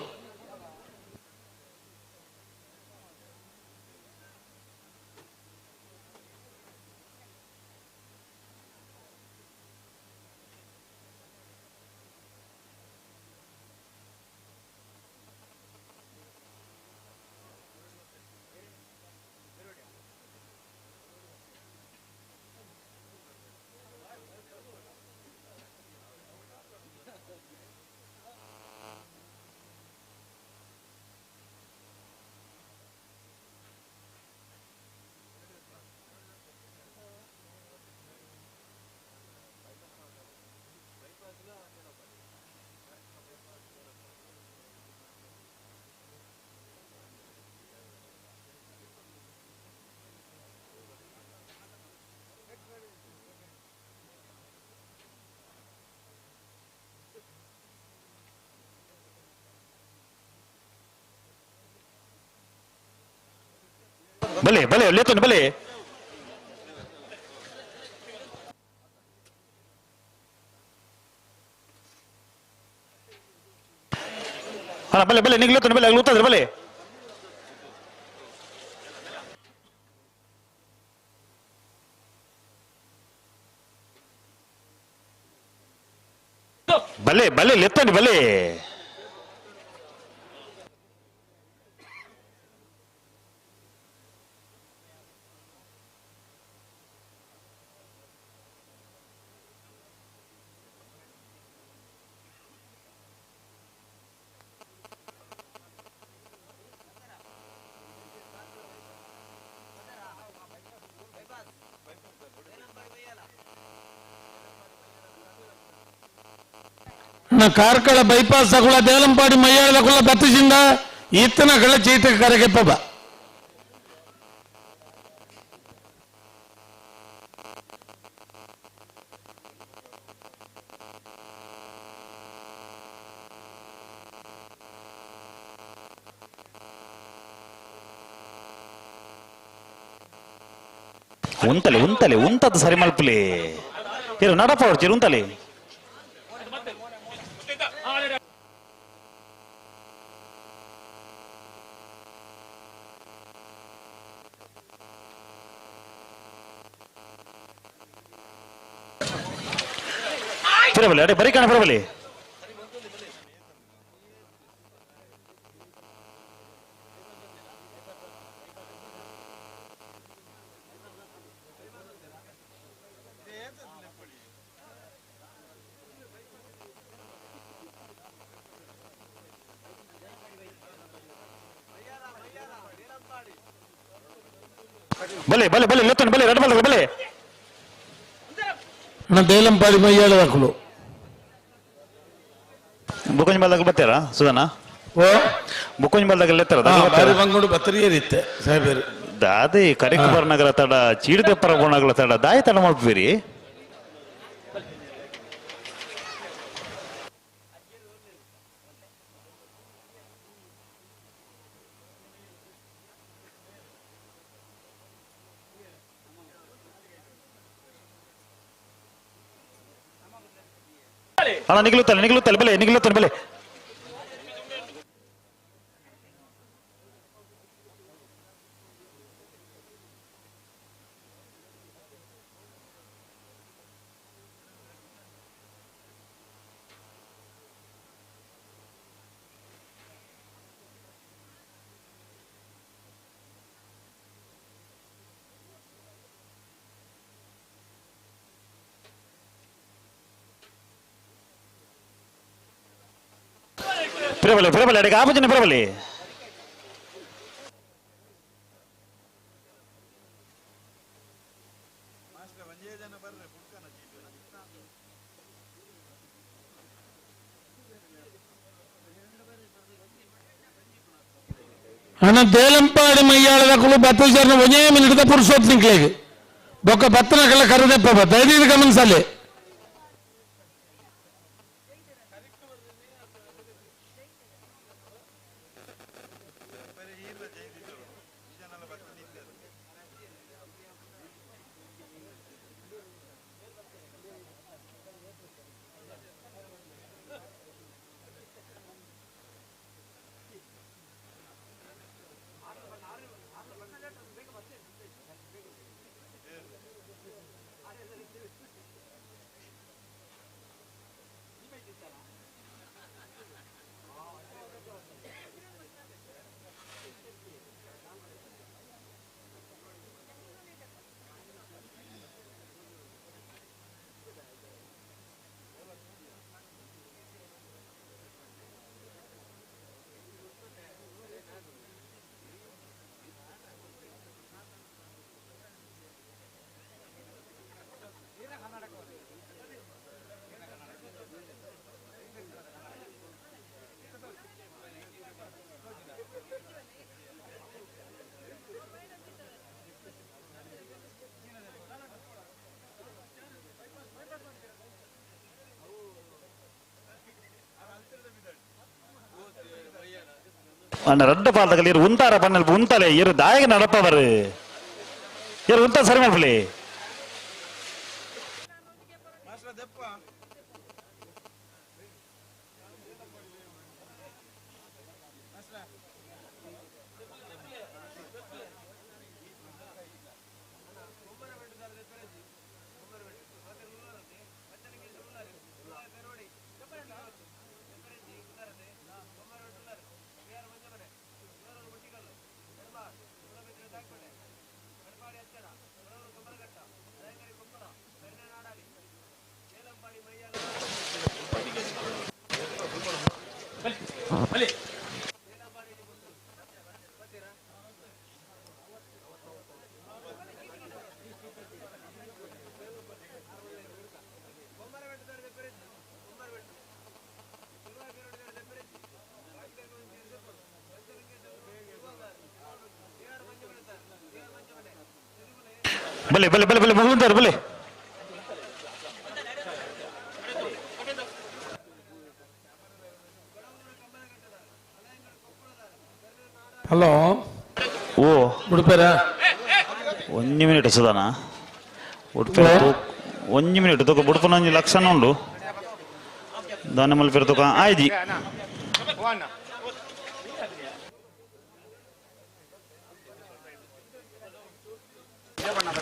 ಬಲೆ ಬಲೆ ಲೇತನ್ ಬಲೆ ಬಲೆ ಬಲೆ ನಿಗ್ಲೇತನ್ ಬಲೆ ಆಗ್ಲೂತದ್ರೆ ಬಲೆ ಬಲೆ ಬಲೆ ಲೆತ್ತನ್ ಬಲೆ ಕಾರ್ಕಳ ಬೈಪಾಸ್ ತಗೊಳ್ಳ ದೇಲಂಪಾಡಿ ಮಯ್ಯಾಳ ತಗೊಳ್ಳ ಬತ್ತಿಸಿಂದ ಈತನ ಗಳ ಚೀಟ ಕರೆಗೆ ಪಬ ಉಂತಲೆ ಉಂತಲೆ ಉಂತದ್ದು ಸರಿ ಮಲ್ಪಲಿ ಇರು ನಡಪ ಹೊಡ್ತೀರಿ ಉಂತಲೆ ಬರಬಲಿ ಅಡೆ ಬರೀ ಕಾಣ ಬರಬಲಿ ಬಲೆ ಬಲೆ ಬಲೆ ಲೆತ್ತನ್ ಬಲೆ ರೆಡ್ ಬಲ್ ಬಲೆ ದೇಲಂಪಾಡಿ ಮಯ್ಯಾಳ ತಕಲು ಬುಕ್ಕಂಜ್ ಬಾಲ್ದಾಗ ಬರ್ತಾರಾ ಸುಧಾನ ಓ ಬುಕ್ಕಂಜ್ ಬಾಲ್ದಾಗ ಲೆತ್ತಾರ ಬಾರಿ ಬಂಗೋಡು ಬತ್ತರಿಯರಿತ್ತೆ ಸಾಹೇಬರು ದಾದೆ ಕರಿಕುಮಾರ್ ನಗರ ತಡ ಚೀಡದಪ್ಪರ ಗೋಣಗಳ ತಡ ದಾಯಿ ತಡ ಮಾಡ್ತೀರಿ ಅಣ್ಣ ನಿಗ್ಲುತ್ತಲ್ಲ ನಿಗ್ಲುತ್ತಲ್ಲ ಬೆಲೆ ನಿಗ್ಲುತ್ತಾನೆ ಬೆಲೆ ಪಿರಬಲೆ ಅಡಿಗೆ ಆಪಜಿನ ಪಿರಬಲಿ ಅಣ್ಣ ದೇಲಂಪಾಡಿ ಮೈಯಾಳದ ಕುಲು ಬತ್ತು ಜನ ಒಂದೇ ಮಿನಿಟ್ ಪುರುಷೋತ್ ನಿಂಕ್ಲೆಗೆ ಬೊಕ್ಕ ಬತ್ತನಕ್ಕೆಲ್ಲ ಕರೆದಪ್ಪ ದಯವಿಟ್ಟು ಗಮನಿಸಲಿ. ಅಣ್ಣ ರಡ್ಡ ಪಾಲದಲ್ಲಿ ಇರು ಉಂತಾರ ಬಣ್ಣಲ್ಲಿ ಉಂತಲೆ ಇರು ದಾಯಗ ನಡಪವರು ಇರು ಉಂತ ಸರಿ ಮಾಡ್ಲಿ ಬಲೆ ಬಲೆ ಬಲೆ ಬಲೆ ಮುಗಿದಾರೆ ಬಲೆ ಹಲೋ ಓ ಉಡುಪೇರ ಒಂಜಿ ಮಿನಿಟ್ ಸುಧಾನ ಉಡುಪೇರ ಒಂಜಿ ಮಿನಿಟ್ ತೂಕ ಬುಡುಪನ ಒಂಜಿ ಲಕ್ಷಣ ಉಂಡು ದಾನ ಮಲ್ಪೇರ ತೂಕ ಆಯ್ಜಿ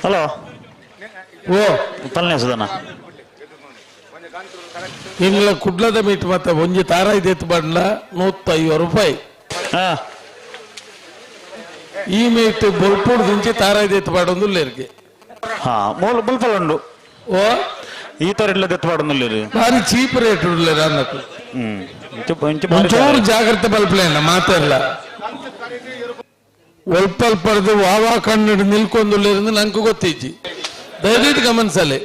ಹಲೋ ಓ ಪಲ್ಲೆ ಸುಧಾನ ಇಂಗ್ಲ ಕುಡ್ಲದ ಮೀಟ್ ಮತ್ತೆ ಒಂಜಿ ತಾರ ಇದೆತ್ತು ಬಂಡ್ಲ 150 ರೂಪಾಯಿ ಹಾ ಈ ಮೀಟ್ ಬೊಲ್ಪುಡ್ ದಿಂಚಿ ತಾರ ಇದೆತ್ತು ಬಾಡೊಂದು ಲೇರ್ಗೆ ಹಾ ಮೂಲ ಬಲ್ಪಲ್ ಉಂಡು ಓ ಈ ತರ ಇಲ್ಲ ದೆತ್ತು ಬಾಡೊಂದು ಭಾರಿ ಚೀಪ್ ರೇಟ್ ಉಳ್ಳೇರ ಅನ್ನಕ್ಕೆ ಒಂಚೂರು ಜಾಗ್ರತೆ ಬಲ್ಪಲೇನ ಮಾತಾಡಲ್ಲ ಒಲ್ಪಲ್ಪಡ್ದು ವಾವಾ ಕಣ್ಣಿಡು ನಿಲ್ಕೊಂದುಳ್ಳೇರಿಂದ ನಂಗೆ ಗೊತ್ತಿಜ್ಜಿ ದಯವಿಟ್ಟು ಗಮನಿಸಲಿ.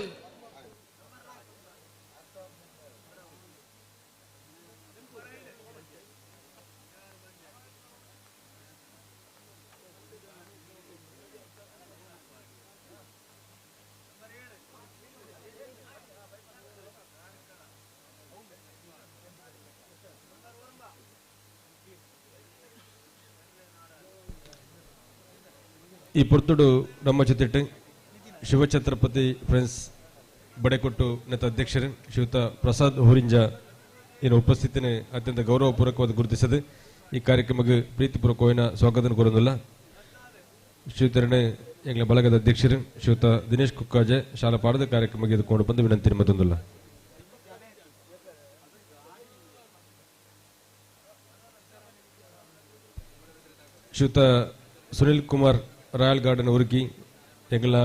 ಈ ಪುರ್ತುಡು ನಮ್ಮ ಜೊತೆಟ್ಟು ಶಿವಛತ್ರಪತಿ ಫ್ರೆಂಡ್ಸ್ ಬಡೆಕೊಟ್ಟು ನೆತ ಅಧ್ಯಕ್ಷರು ಶ್ರೀಯುತ ಪ್ರಸಾದ್ ಹೂರಿಂಜ ಏನು ಉಪಸ್ಥಿತಿನ ಅತ್ಯಂತ ಗೌರವಪೂರ್ವಕವಾದ ಗುರುತಿಸದೆ ಈ ಕಾರ್ಯಕ್ರಮಕ್ಕೆ ಪ್ರೀತಿಪೂರ್ವಕವಾದ ಸ್ವಾಗತ ಕೋರುವುದಿಲ್ಲ. ಶ್ರೀಯುತರನ್ನೇ ಎಂಗ್ಲ ಬಳಗದ ಅಧ್ಯಕ್ಷರು ಶ್ರೀಯುತ ದಿನೇಶ್ ಕುಕ್ಕಾಜೆ ಶಾಲಾ ಪಾಠದ ಕಾರ್ಯಕ್ರಮಕ್ಕೆ ಎದುಕೊಂಡು ಬಂದು ವಿನಂತಿ ಮತ್ತೊಂದಿಲ್ಲ. ಶ್ರೀಯುತ ಸುನಿಲ್ ಕುಮಾರ್ ರಾಯಲ್ ಗಾರ್ಡನ್ ಉರುಕಿ ಎಂಗಳ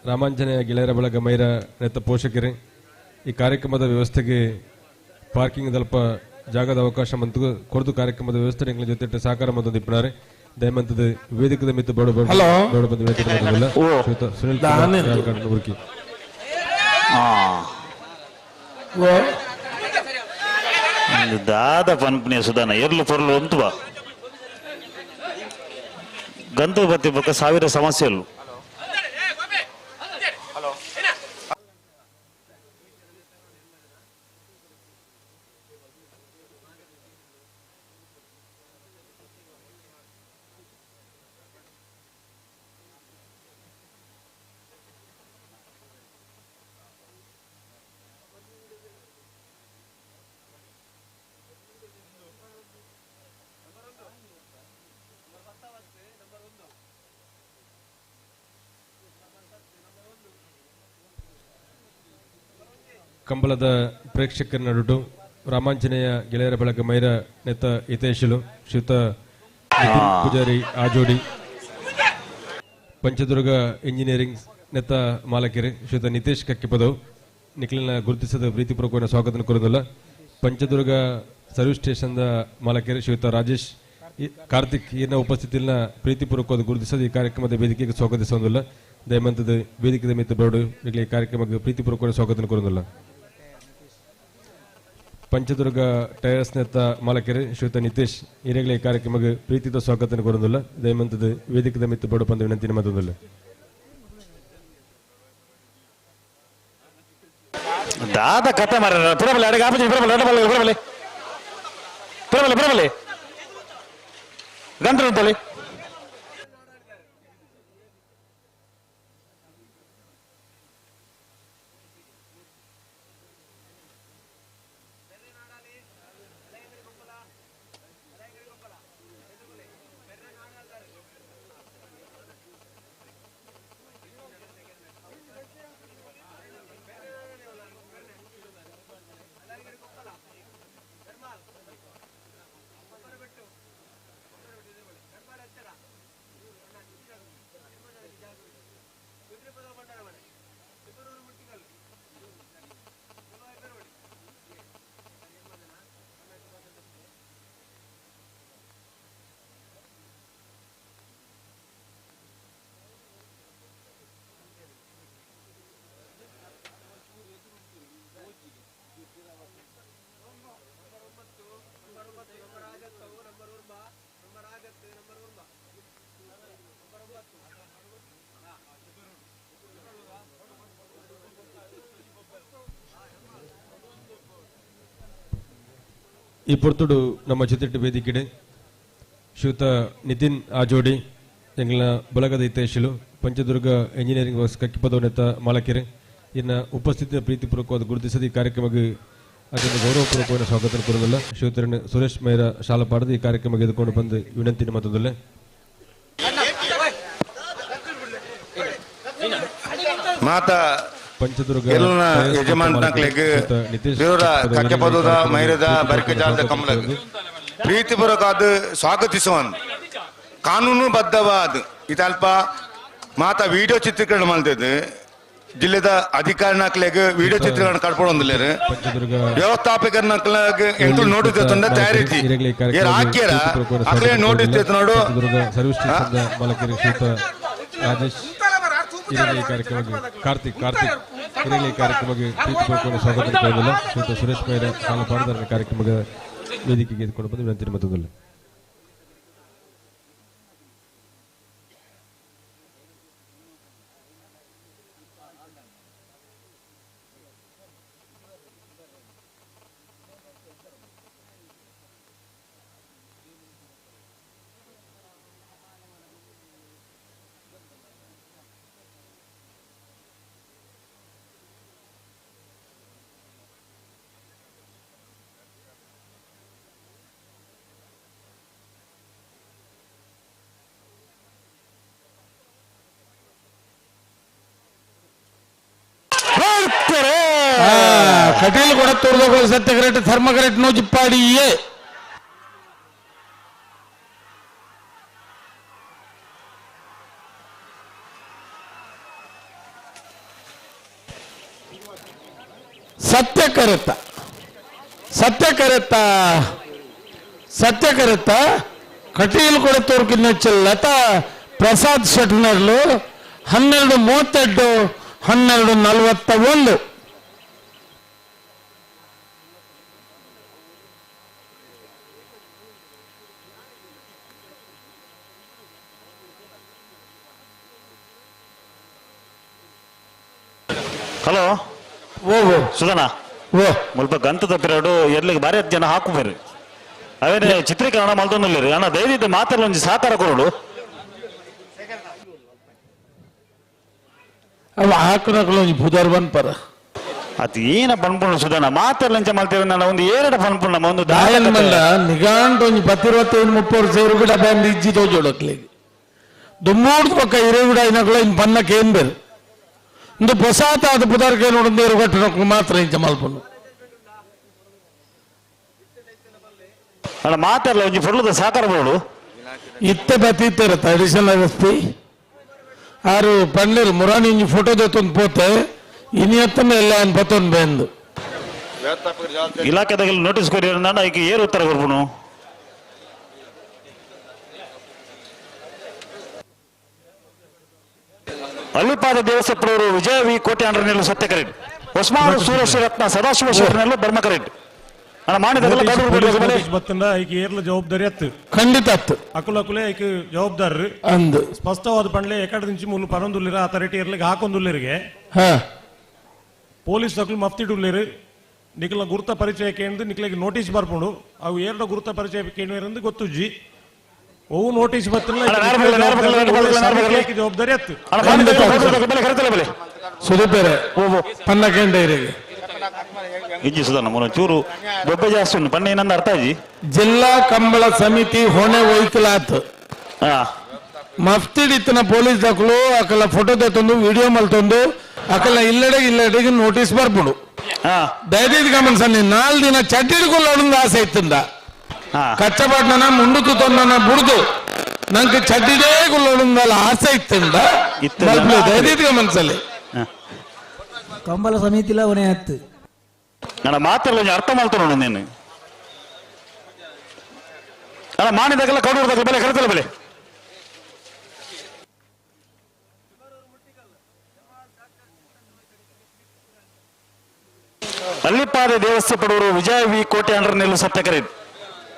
ರಾಮಾಂಜನೇಯ ಗೆಳೆಯರ ಬಳಗ ಮೈರ ನೆತ್ತ ಪೋಷಕರೇ ಈ ಕಾರ್ಯಕ್ರಮದ ವ್ಯವಸ್ಥೆಗೆ ಪಾರ್ಕಿಂಗ್ ದಲ್ಪ ಜಾಗದ ಅವಕಾಶ ಮತ್ತು ಕೊರತು ಕಾರ್ಯಕ್ರಮದ ವ್ಯವಸ್ಥೆಗಳ ಜೊತೆ ಸಹಕಾರ ಮತ್ತು ಇಪ್ಪನಾರೆ ದಯಮಂತದ ವೇದಿಕದ ಮಿತ್ತು ಬಡ ಹಲೋ ಬಂದು ವೇದಿಕೆ ಸುನಿಲ್ ಉರ್ಕಿ ದಾದ ಪನ್ಪುನಿಯ ಸುಧಾನ ಎರ್ಲು ಪೊರ್ಲು ಒಂತುವ ಗಂತು ಬತ್ತಿ ಪಕ್ಕ ಸಾವಿರ ಸಮಸ್ಯೆಗಳು ಕಂಬಳದ ಪ್ರೇಕ್ಷಕರ ನಡುಟು ರಾಮಾಂಜನೇಯ ಗೆಳೆಯರ ಬಳಗ ಮೈರ ನೆತ್ತ ಹಿತೇಶಲು ಶ್ರೀಯುತ ನಿತಿನ್ ಪೂಜಾರಿ ಆಜೋಡಿ ಪಂಚದುರ್ಗ ಇಂಜಿನಿಯರಿಂಗ್ ನೆತ್ತ ಮಾಲಕೆರೆ ಶ್ರೀಯುತ ನಿತೇಶ್ ಕಕ್ಕಿಪದವು ನಿಖಿಲಿನ ಗುರುತಿಸದ ಪ್ರೀತಿಪೂರ್ವಕವಾದ ಸ್ವಾಗತ ಕೋರುವುದಿಲ್ಲ. ಪಂಚದುರ್ಗ ಸರ್ವಿಸ್ ಸ್ಟೇಷನ್ದ ಮಾಲಕೆರೆ ಶ್ರೀಯುತ ರಾಜೇಶ್ ಕಾರ್ತಿಕ್ ಈನ ಉಪಸ್ಥಿತಿಯನ್ನ ಪ್ರೀತಿಪೂರ್ವಕವಾದ ಗುರುತಿಸದ ಈ ಕಾರ್ಯಕ್ರಮದ ವೇದಿಕೆಗೆ ಸ್ವಾಗತಿಸುವುದಿಲ್ಲ. ದಯಮಂತದ ವೇದಿಕೆದ ಮಿತ್ತ ಬರಡು ಈ ಕಾರ್ಯಕ್ರಮಕ್ಕೆ ಪ್ರೀತಿಪೂರ್ವಕವಾದ ಸ್ವಾಗತ ಕೋರುವುದಿಲ್ಲ. ಪಂಚದುರ್ಗ ಟೈರ್ಸ್ ನೆತ್ತ ಮಾಲಕೆರೆ ಶ್ರೀಯುತ ನಿತೇಶ್ ಈರೆಗಳ ಈ ಕಾರ್ಯಕ್ರಮಕ್ಕೆ ಪ್ರೀತಿದ ಸ್ವಾಗತ ಕೋರುವುದಿಲ್ಲ. ದಯಮಂತದ ವೇದಿಕೆದ ಮಿತ್ತ ಬರಡು ಪಂದ ವಿನಂತಿನ ಮತ್ತೊಂದಿಲ್ಲ. ದಾದ ಕತೆ ಮಾರ ಪುರಬಲೆ ಅಡಗ ಆಪಜಿ ಪುರಬಲೆ ಅಡಬಲೆ ಪುರಬಲೆ ಪುರಬಲೆ ಪುರಬಲೆ ಗಂಟ್ರು ಅಂತಲ್ಲಿ ಈ ಪೊರ್ತುಡು ನಮ್ಮ ಚಿತ್ರಟ ವೇದಿಕೆಡೆ ಶ್ರೀಯುತ ನಿತಿನ್ ಆಜೋಡಿ ಎಂಗ್ಲ ಬಳಗದ ಹಿತೈಷಿಲು ಪಂಚದುರ್ಗ ಇಂಜಿನಿಯರಿಂಗ್ ವರ್ಕ್ಸ್ ಕಕ್ಕಿಪದವನೆತ್ತ ಮಾಲಕೆರೆ ಇನ್ನ ಉಪಸ್ಥಿತಿಯ ಪ್ರೀತಿಪೂರ್ವಕವಾದ ಗುರುತಿಸದ ಈ ಕಾರ್ಯಕ್ರಮಕ್ಕೆ ಅತ್ಯಂತ ಗೌರವಪೂರ್ವಕವಾದ ಸ್ವಾಗತ ಕೋರುವುದಿಲ್ಲ. ಶ್ರೀಯುತರನ್ನು ಸುರೇಶ್ ಮೈರ ಶಾಲಾ ಪಾಡದ ಈ ಕಾರ್ಯಕ್ರಮಕ್ಕೆ ಎದುಕೊಂಡು ಬಂದು ವಿನಂತಿನ ಮತ್ತೊಂದಲ್ಲ. ಮಾತಾ ಪಂಚದುರ್ಗ ಯಜಮಾನ್ಗಳಿಗೆ ದೇವರ ಕಕ್ಕೆಪದದ ಮೈರದ ಬರಿಕೆಜಾಲದ ಕಮಲಗ್ ಪ್ರೀತಿಪೂರ್ವಕವಾದ ಸ್ವಾಗತಿಸುವನ್ ಕಾನೂನು ಬದ್ಧವಾದ ಇದಲ್ಪ ಮಾತಾ ವಿಡಿಯೋ ಚಿತ್ರೀಕರಣ ಮಾಡ್ತಿದ್ದು ಜಿಲ್ಲೆದ ಅಧಿಕಾರಿನಕ್ಲೆಗ್ ವಿಡಿಯೋ ಚಿತ್ರೀಕರಣ ಕಳ್ಪೊಂದಿಲ್ಲ ವ್ಯವಸ್ಥಾಪಕರ್ನಕ್ಲೆಗ್ ಎಂಟು ನೋಟಿಸ್ ತಂದ ತಯಾರಿಸಿ ಹಾಕ್ಯಾರ ಅಕ್ಲೇ ನೋಟಿಸ್ ನೋಡು ರಾಜೇಶ್ ಈ ಕಾರ್ಯಕ್ರಮಕ್ಕೆ ಕಾರ್ತಿಕ್ ಈ ಕಾರ್ಯಕ್ರಮಕ್ಕೆ ಪ್ರೀತಿಪೂರ್ವಕವಾದ ಸ್ವಾಗತ ಕೋರುವುದಿಲ್ಲ. ಶ್ರೀಯುತ ಸುರೇಶ್ ಮೈರ ಶಾಲಾ ಪಾಡದ ಕಾರ್ಯಕ್ರಮದ ವೇದಿಕೆಗೆ ಎದುಕೊಂಡು ಬಂದು ವಿನಂತಿನ ಮತ್ತೊಂದಿಲ್ಲ. ಕಟೀಲ್ ಕೂಡ ತೋರ್ದೋಗ ಸತ್ಯಗ್ರೇಟ್ ಧರ್ಮಗ್ರೇಟ್ ನೋಜಿಪ್ಪಾಡಿಯೇ ಸತ್ಯಕರತ సత్యకరెత్త కటీలు కూడా తోరుకిన్న లతా ప్రసాద్ ಶೆಟ್ನರ್ಲು 12:37 12:41. ಹಲೋ ಓ ಸುಧನಾ ಓ ಮುಲ್ಪ ಗಂತ ತಪ್ಪಿರೋಡು ಎರ್ಲಿಗೆ ಬಾರಿ ಜನ ಹಾಕುಬೇರು ಅವೇನೇ ಚಿತ್ರೀಕರಣ ಮಲ್ತೊಂದಿಲ್ಲ ಅಣ್ಣ ದಯವಿಟ್ಟು ಮಾತಾಡಲು ಒಂಜಿ ಸಹಕಾರ ಕೊರೋಡು ಅವ ಹಾಕನಗಳು ಬುಧರ್ ಬನ್ಪರ ಅದು ಏನ ಪನ್ಪುಣ್ಣ ಸುಧನ ಮಾತಾಡ್ಲಂಚ ಮಲ್ತೇವೆ ನಾನು ಒಂದು ಏರಡ ಪನ್ಪುಣ್ಣ ಒಂದು ದಾಯಲ್ ಮಲ್ಲ ನಿಗಾಂಟ್ ಒಂಜಿ 10-25-30 ಸೇರು ಬಿಡ ಬ್ಯಾಂಡ್ ಇಜ್ಜಿ ತೋಜೋಡಕ್ಲಿಗೆ ದುಮ್ಮೂಡ್ದು ಪಕ್ಕ ಇರೇವಿಡ ಐನಗಳು ಇನ್ ಪನ್ನಕ್ಕೆ ಏನ್ ಬೇರೆ ಒಂದು ಪ್ರಸಾದ ಅದು ಪುದಾರ್ಕೆ ನೋಡಿದ ಘಟನೆ ಮಾತ್ರ ಇಂಚ ಮಲ್ಪನು ಅಣ್ಣ ಮಾತಾಡ್ಲ ಒಂಜಿ ಫುಲ್ದ ಸಹಕಾರ ಬೋಡು ಇತ್ತೆ ಬತ್ತೀರ ಅಡಿಷನಲ್ ಎಸ್ ಪಿ ಆರು ಪಂಡೇರು ಮುರಾನಿ ಇಂಜಿ ಫೋಟೋ ದೊತ್ತೊಂದು ಪೋತೆ ಇನಿಯತ್ತನ ಎಲ್ಲ ಅನ್ಪತ್ತೊಂದು ಬೆಂದು ಇಲಾಖೆದಾಗ ನೋಟಿಸ್ ಕೊರಿ ನಾನು ಈಗ ಏರು ಉತ್ತರ ಕೊಡ್ಬನು ಅಲ್ಲಿಪಾದ ದೇವಸ್ಥಪ್ರವರು ವಿಜಯ ವಿ ಕೋಟೆ ಅಂಡ್ರನೆಲ್ಲು ಸತ್ಯ ಕರೆಕ್ಟ್ ಹೊಸ್ಮಾರು ಸೂರಶ್ರೀ ರತ್ನ ಸದಾಶಿವ ಶೆಟ್ಟರ್ನೆಲ್ಲು ಧರ್ಮ ಕರೆಕ್ಟ್ ಅಣ್ಣ ಮಾಡಿದಾಗಲ್ಲ ಬತ್ತಂಡ ಐಕೆ ಏರ್ಲ ಜವಾಬ್ದಾರಿ ಅತ್ತು ಖಂಡಿತ ಅತ್ತು ಅಕುಲಕುಲೆ ಐಕೆ ಜವಾಬ್ದಾರರು ಅಂದು ಸ್ಪಷ್ಟವಾದ ಪಂಡ್ಲೆ ಎಕಡ నుంచి ಮೂಲು ಪರಂದುಲ್ಲಿರ ಅಥಾರಿಟಿ ಇರ್ಲಿಕ್ಕೆ ಹಾಕೊಂದುಲ್ಲಿರಿಗೆ ಹಾ ಪೊಲೀಸ್ ಅಕುಲು ಮಫ್ತಿಡುಲ್ಲಿರು ನಿಖಲ ಗುರುತ ಪರಿಚಯ ಕೇಂದ್ರ ನಿಖಲಿಗೆ ನೋಟಿಸ್ ಬರ್ಕೊಂಡು ಅವು ಏರ್ಡ ಗುರುತ ಪರಿಚಯ ಕೇಂದ್ರ ಗೊತ್ತುಜ್ಜಿ ಓ ನೋಟಿಸ್ ಬತ್ತಲ್ಲ ಜವಾಬ್ದಾರಿ ಅತ್ತು ಸುದೀಪೇರೆ ಪನ್ನ ಕೇಂದ್ರಿಗೆ ಇಜ್ಜಿ ಸುಧಾನ ಮೂಲ ಚೂರು ಬೊಬ್ಬೆ ಜಾಸ್ತಿ ಉಂಟು ಪನ್ನ ಏನಂದ ಅರ್ಥ ಇಜ್ಜಿ ಜಿಲ್ಲಾ ಕಂಬಳ ಸಮಿತಿ ಹೊಣೆ ವಹಿಕಲಾತ್ ಮಫ್ತಿಡಿತ್ತಿನ ಪೊಲೀಸ್ ದಾಖಲು ಅಕಲ ಫೋಟೋ ತೆತ್ತೊಂದು ವಿಡಿಯೋ ಮಲ್ತೊಂದು ಅಕಲ ಇಲ್ಲಡೆಗೆ ನೋಟಿಸ್ ಬರ್ಬಿಡು ದಯದೀದ್ ಗಮನಿಸನ್ನಿ 4 ದಿನ ಚಡ್ಡಿಡ್ಕೊಳ್ಳೋದು ಆಸೆ ಇತ್ತಿಂದ ಕಚ್ಚಪಾಟ್ನ ಮುಂದುಕು ತೊಂದನ ಬುಡ್ದು ನಂಗೆ ಚಡ್ಡಿಡೇ ಗುಳ್ಳೋಡಲ್ಲ ಆಸೆ ಇತ್ತಿಂದ ದಯದೀದ್ ಗಮನಿಸಲಿ ಕಂಬಳ ಸಮಿತಿಲ ಹೊಣೆ ಹತ್ತು ನನ್ನ ಮಾತೆಲ್ಲ ಅರ್ಥ ಮಾಡ್ತಾನ ನೀನು ಅಲ್ಲ ಮಾಡಿದಾಗೆಲ್ಲ ಕೌಡೂರದಾಗ ಬೆಲೆ ಕರೆತಲ್ಲ ಬೆಲೆ ಅಲ್ಲಿಪಾದ ದೇವಸ್ಥೆ ಪಡುವರು ವಿಜಯ ವಿ ಕೋಟೆ ಅಂಡ್ರನೆಲ್ಲು ಸತ್ಯ ಕರೆಕ್ಟ್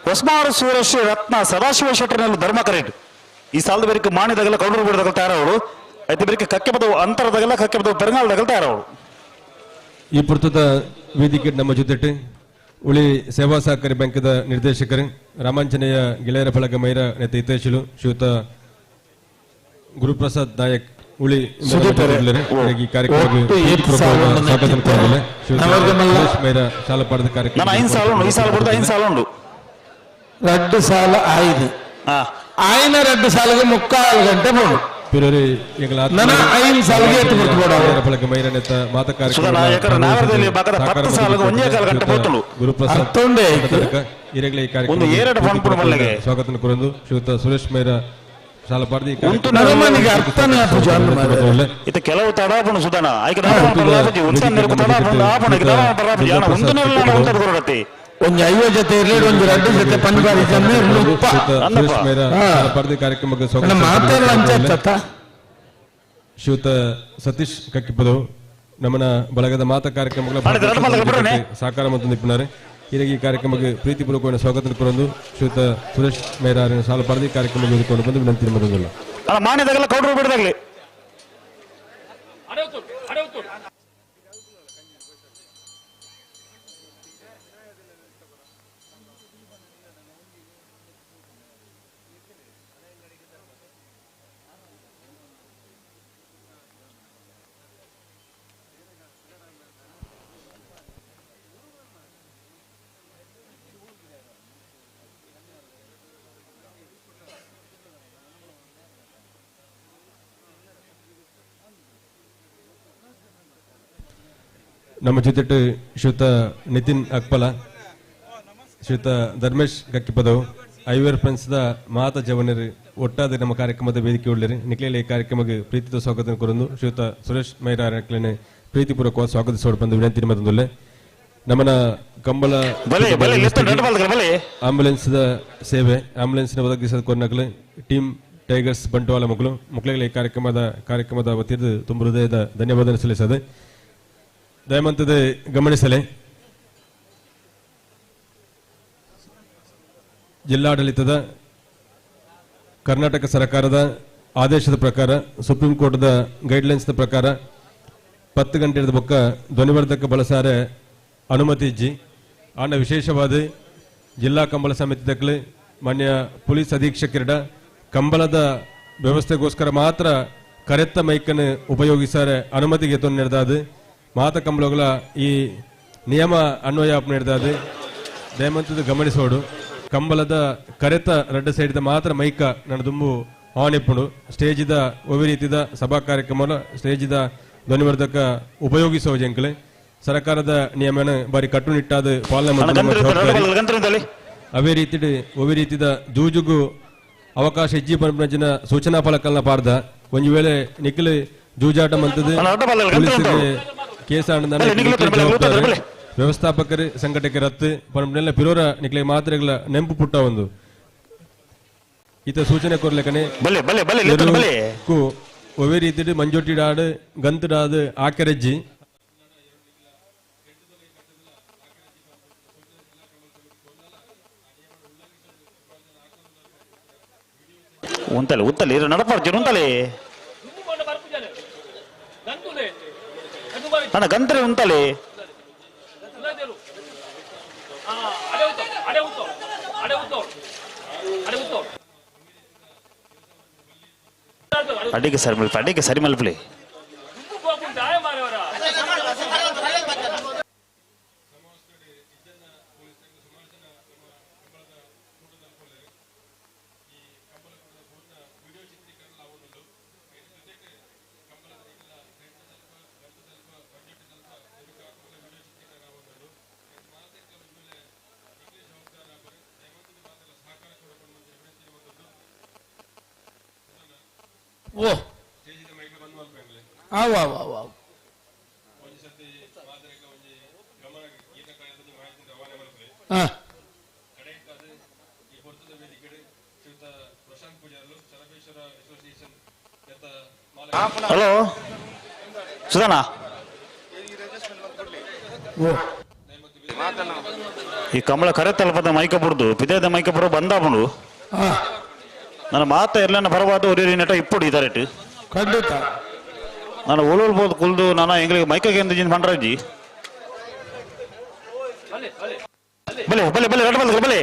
ಹೊಸ್ಮಾರು ಸೂರಶ್ರೀ ರತ್ನ ಸದಾಶಿವ ಶೆಟ್ಟರ್ನೆಲ್ಲು ಧರ್ಮ ಕರೆಕ್ಟ್ ಈ ಸಾಲದ ಬೇರೆ ಮಾಡಿದಾಗೆಲ್ಲ ಕೌಡೂರು ಬಿಡದಾಗಲ್ಲ ತಯಾರವರು ಐತೆ ಬೇರೆ ಕಕ್ಕೆ ಪದವು ಅಂತರದಾಗೆಲ್ಲ ಕಕ್ಕೆ ಪದವು ಪೆರಂಗಾಲದಾಗಲ್ಲ ತಯಾರವರು ಈ ಪ್ರಸ್ತುತ ವೇದಿಕೆ ನಮ್ಮ ಜೊತೆಟ್ಟು ಉಳಿ ಸೇವಾ ಸಹಕಾರಿ ಬ್ಯಾಂಕದ ನಿರ್ದೇಶಕರು ರಾಮಾಂಜನೇಯ ಗೆಳೆಯರ ಬಳಗ ಮೈರ ನೇತ ಹಿತೈಷಿಲು ಶ್ರೀಯುತ ಗುರುಪ್ರಸಾದ್ ನಾಯಕ್ ಉಳಿ ಈ ಕಾರ್ಯಕ್ರಮಕ್ಕೆ ಮೈರ ಶಾಲಾ ಪಾಠದ ಕಾರ್ಯಕ್ರಮ 2 ಸಾಲ ಆಯ್ದು ఆయన 2 ಸಾಲಿಗೆ 3/4 ಗಂಟೆ ಬೋಡು ನನ್ನ 5 ಸಾಲಿಗೆ ಎತ್ತು ಬರ್ತಿಬೋಡ ಬಳಗ ಮೈರ ನೇತ ಮಾತ ಕಾರ್ಯಕ್ರಮ ಗುರುಪ್ರಸಾದ್ ಈರಗಲೇ ಈ ಕಾರ್ಯಕ್ರಮ ಸ್ವಾಗತ ಕೊರಂದು ಶ್ರೀಯುತ ಸುರೇಶ್ ಮೈರ ಶಾಲಾ ಪಾಠದ ಕೆಲವು ತಡಾಪಣ ಸುಧಾನ ಒಂದು 5 ಜೊತೆ ಇರಲಿ ಒಂದು 2 ಜೊತೆ ಪಂದ್ಯಾವಳಿ ಕಾರ್ಯಕ್ರಮಕ್ಕೆ ಶ್ರೀಯುತ ಸತೀಶ್ ಕಕ್ಕಿಪದವು ನಮ್ಮನ ಬಳಗದ ಮಾತ ಕಾರ್ಯಕ್ರಮಗಳ ಸಾಕಾರ ಮತ್ತು ನಿಪುಣರು ಹೀಗಾಗಿ ಈ ಕಾರ್ಯಕ್ರಮಕ್ಕೆ ಪ್ರೀತಿಪೂರ್ವಕವಾಗಿ ಸ್ವಾಗತ ಕೊರಂದು ಶ್ರೀಯುತ ಸುರೇಶ್ ಮೇರಾರಿನ ಸಾಲ ಪರದಿ ಕಾರ್ಯಕ್ರಮಕ್ಕೆ ಓದಿಕೊಂಡು ಬಂದು ವಿನಂತಿ ಮಾಡೋದಿಲ್ಲ ಮಾಡಿದಾಗೆಲ್ಲ ಕೌಡರು ಬಿಡದಾಗ್ಲಿ ನಮ್ಮ ಜೊತೆ ಶ್ರೀಯುತ ನಿತಿನ್ ಅಕ್ಪಲ ಶ್ರೀಯುತ ಧರ್ಮೇಶ್ ಗಕ್ಕಿಪದವು ಐವರ್ ಫ್ರೆಂಡ್ಸ್ದ ಮಾತ ಜವನರು ಒಟ್ಟಾದ ನಮ್ಮ ಕಾರ್ಯಕ್ರಮದ ವೇದಿಕೆ ಉಳ್ಳರು ನಿಖಲೇಲಿ ಈ ಕಾರ್ಯಕ್ರಮಕ್ಕೆ ಪ್ರೀತಿತ ಸ್ವಾಗತ ಕೊರಂದು ಶ್ರೀಯುತ ಸುರೇಶ್ ಮೈರಾರಕ್ಲೇನೆ ಪ್ರೀತಿಪೂರ್ವಕವಾದ ಸ್ವಾಗತಿಸೋಡು ಬಂದು ವಿನಂತಿ ಮತ್ತೊಂದುಲ್ಲೆ ನಮ್ಮನ ಕಂಬಳ ಬಲೆ ಬಲೆ ಲೆಫ್ಟ್ ರೆಡ್ ಬಾಲ್ ಬಲೆ ಆಂಬುಲೆನ್ಸ್ ಸೇವೆ ಆಂಬುಲೆನ್ಸ್ ಒದಗಿಸದ ಕೊನ್ನಕಲು ಟೀಮ್ ಟೈಗರ್ಸ್ ಬಂಟ್ವಾಳ ಮಕ್ಕಳಿಗೆ ಈ ಕಾರ್ಯಕ್ರಮದ ವತಿಯಿಂದ ತುಂಬ ಹೃದಯದ ಧನ್ಯವಾದ ಸಲ್ಲಿಸದೆ ದಯಮಂತದೆ ಗಮನಿಸಲೆ ಜಿಲ್ಲಾಡಳಿತದ ಕರ್ನಾಟಕ ಸರ್ಕಾರದ ಆದೇಶದ ಪ್ರಕಾರ ಸುಪ್ರೀಂ ಕೋರ್ಟ್ದ ಗೈಡ್ಲೈನ್ಸ್ನ ಪ್ರಕಾರ 10 ಗಂಟೆದ ಬೊಕ್ಕ ಧ್ವನಿವರ್ಧಕ ಬಳಸಾರೆ ಅನುಮತಿ ಇಜ್ಜಿ ಆಂಡ ವಿಶೇಷವಾದ ಜಿಲ್ಲಾ ಕಂಬಳ ಸಮಿತಿ ದಕ್ಕಲು ಮಾನ್ಯ ಪೊಲೀಸ್ ಅಧೀಕ್ಷಕರಿಡ ಕಂಬಳದ ವ್ಯವಸ್ಥೆಗೋಸ್ಕರ ಮಾತ್ರ ಕರೆತ್ತ ಮೈಕನ್ನು ಉಪಯೋಗಿಸಾರೆ ಅನುಮತಿಗೆ ತೊಂದು ನಡೆದಾದು ಮಾತ ಕಂಬಳಗಳ ಈ ನಿಯಮ ಅನ್ವಯ ನಡೆದಾದು ದಯಮಂತದ ಗಮನಿಸೋಡು ಕಂಬಳದ ಕರೆತ ರೆಡ್ ಸೈಡ್ ಮಾತ್ರ ಮೈಕ ನನ್ನ ದುಂಬು ಆನ್ ಇಪ್ಪುಂಡು ಸ್ಟೇಜಿದ ಒವಿ ರೀತಿದ ಸಭಾ ಕಾರ್ಯಕ್ರಮ ಸ್ಟೇಜಿದ ಧ್ವನಿವರ್ಧಕ ಉಪಯೋಗಿಸುವ ಜಂಕಲೆ ಸರ್ಕಾರದ ನಿಯಮನ ಬಾರಿ ಕಟ್ಟುನಿಟ್ಟಾದ ಪಾಲನೆ ಅವೇ ರೀತಿದ ಜೂಜುಗು ಅವಕಾಶ ಇಜ್ಜಿ ಪಂಪಿನ ಸೂಚನಾ ಫಲಕಲ್ನ ಪಾರ್ದ ಒಂದು ವೇಳೆ ನಿಖಿಲ್ ಜೂಜಾಟ ಮಂತದ್ದು ಕೇಸ ಜವಾಬ್ದಾರಿ ವ್ಯವಸ್ಥಾಪಕರು ಸಂಘಟಕರ ರತ್ತು ಪಂಪಿನೆಲ್ಲ ಪಿರೋರ ನಿಖಿಲೆ ಮಾತ್ರೆಗಳ ನೆಂಪು ಪುಟ್ಟ ಒಂದು ಈತ ಸೂಚನೆ ಕೊರ್ಲೆಕನೆ ಒವೇ ರೀತಿ ಮಂಜೊಟ್ಟಿಡಾಡು ಗಂತುಡಾದು ಆಕೆರಜ್ಜಿ ಉಂತಲೆ ಉತ್ತಲೆ ನಡಪಾರ್ಜಿ ಉಂತಲೆ ಅಣ್ಣ ಗಂತ್ರೆ ಉಂತಲೆ ಅಡಿಗೆ ಸರಿ ಮಲ್ಪಲೆ ಓ ಆವ್ ಆವ್ ಆವ್ ಆವ್ ಹಲೋ ಸುಧಾನ ಈ ಕಂಬಳ ಕರೆ ತಲುಪದ ಮೈಕ ಬಿಡ್ದು ಪಿದೇದ ಮೈಕ ಬರೋ ಬಂದಾಪುಂಡು ನನ್ನ ಮಾತ ಎಲ್ಲ ಬರಬಾರ್ದು ಒರಿ ನೆಟ ಇಪ್ಪುಡು ಇದಾರೆಟ್ ಖಂಡಿತ ನಾನು ಓಲ್ಬೋದು ಕುಲ್ದು ನಾನು ಎಂಗ್ಲಿಗೆ ಮೈಕಗೆ ಎಂದು ಪಂಡ್ರಾಜಿ ಬಲೆ ಬಲೆ ಬಲೆ ರೆಡ್ ಬಾಲ್ ಬಲೆ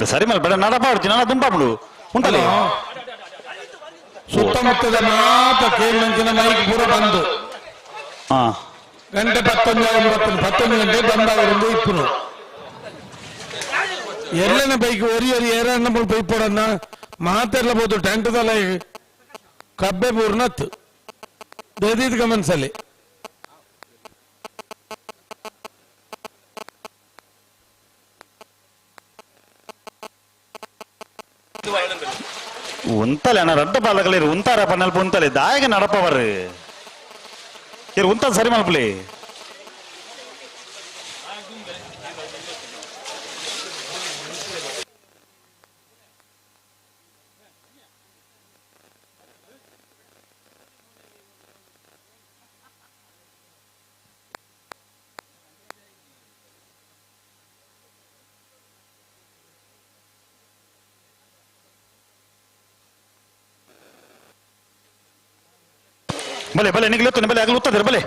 ಸರಿಮಲ್ ಬೇಡ ನಡಪಾಡ್ತೀನಿ ನಾನು ದುಂಪಾಬಿಡು ಉಂಟಲ್ಲ ಸುತ್ತಮುತ್ತದ ಮಾತ ಕೇಳಿನ ಮೈಕ್ ಪೂರ ಬಂದು ಹಾ ಗಂಟೆ 11 ಗಂಟೆ ಬಂದವರಿಂದ ಇಪ್ಪರು ಎಲ್ಲನ ಬೈಕ್ ಒರಿಯರಿ ಏರನ್ನ നമ്മൾ പോയിപ്പോടന്ന ಮಾತೆಲ್ಲ ಬೋದು ಟೆಂಟ್ ತಲೆ ಕಬ್ಬೆ ಪೂರ್ಣತ್ ದೇದಿದ್ ಗಮನಿಸಲಿ ಉಂತಲೆ ಅಣ್ಣ ರಡ್ಡ ಬಾಲಗಳಿರು ಉಂತಾರ ಪನ್ನಲ್ಪ ಉಂತಲೆ ದಾಯಗ ನಡಪವರು ಇರು ಉಂತ ಸರಿ ಮಲ್ಪಲಿ ಬಲೆ ಬಲೆ ನಿಗ್ಲುತ್ತಾನೆ ಬಲೆ ಆಗ್ಲುತ್ತದೆ ಬಲೆ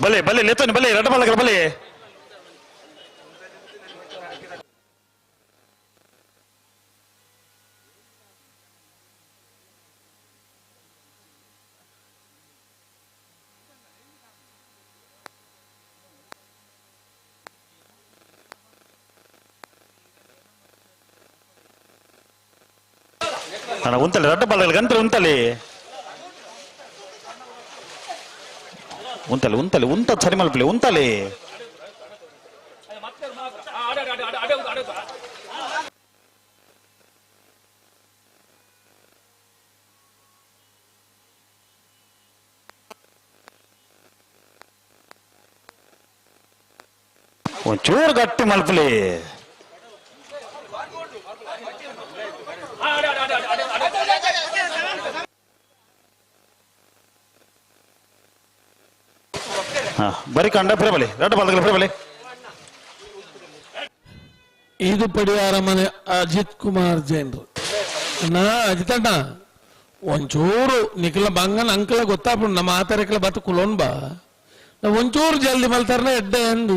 ಬಲೆ ಬಲೆ ಲೇತಾನೆ ಬಲೆ ರಡ್ಡ ಬಾಲಕರ ಬಲೆ ಅಣ್ಣ ಉಂತಲೆ ರಡ್ಡ ಬಾಲಕರ ಗಂಟೆ ಉಂತಲೆ ಉಂತಲೆ ಉಂತಲೆ ಉಂತ ಸರಿ ಮಲ್ಪಲೆ ಉಂತಲೆ ಒಂಚೂರು ಗಟ್ಟಿ ಮಲ್ಪಲೆ ಬರೀ ಕಂಡ ಬಲೆ ರಡ್ಡ ಬಾಲಕರ ಬಲೆ ಇದು ಪಡಿಯಾರ ಮನೆ ಅಜಿತ್ ಕುಮಾರ್ ಜೈನ್ರು ನಾ ಅಜಿತಣ್ಣ ಒಂಚೂರು ನಿಖಲ ಬಂಗನ ಅಂಕಲ ಗೊತ್ತಾಪ ನಮ್ಮ ಆತರಕ್ಲ ಬತ್ತು ಕುಲೋನ್ ಬಾ ಒಂಚೂರು ಜಲ್ದಿ ಮಲ್ತಾರನ ಎಡ್ಡೆ ಎಂದು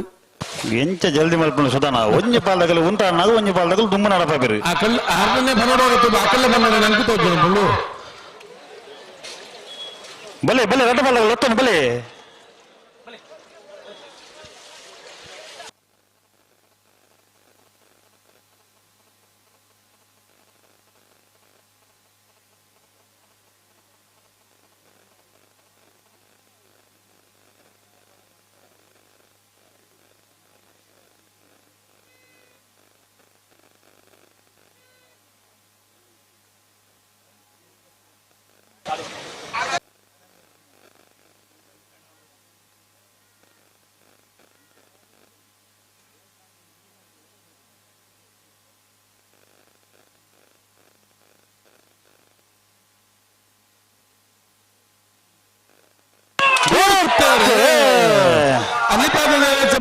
ಎಂಚ ಜಲ್ದಿ ಮಲ್ಪಣ ಸುಧಾನ ಒಂಜಿ ಪಾಲದಗಲು ಉಂಟ ಅನ್ನೋದು ಒಂಜಿ ಪಾಲದಗಲು ದುಮ್ಮ ನಡಪಾಬಿರಿ ಆಕಲ್ ಆರನೇ ಬನ್ನೋಡೋಗತ್ತು ಆಕಲ್ಲೇ ಬಂದ ನಂಗೆ ತೋಜನ ಬಲ್ಲು ಬಲೆ ಬಲೆ ರಡ್ಡ ಬಾಲಕರು ಒತ್ತನ ಬಲೆ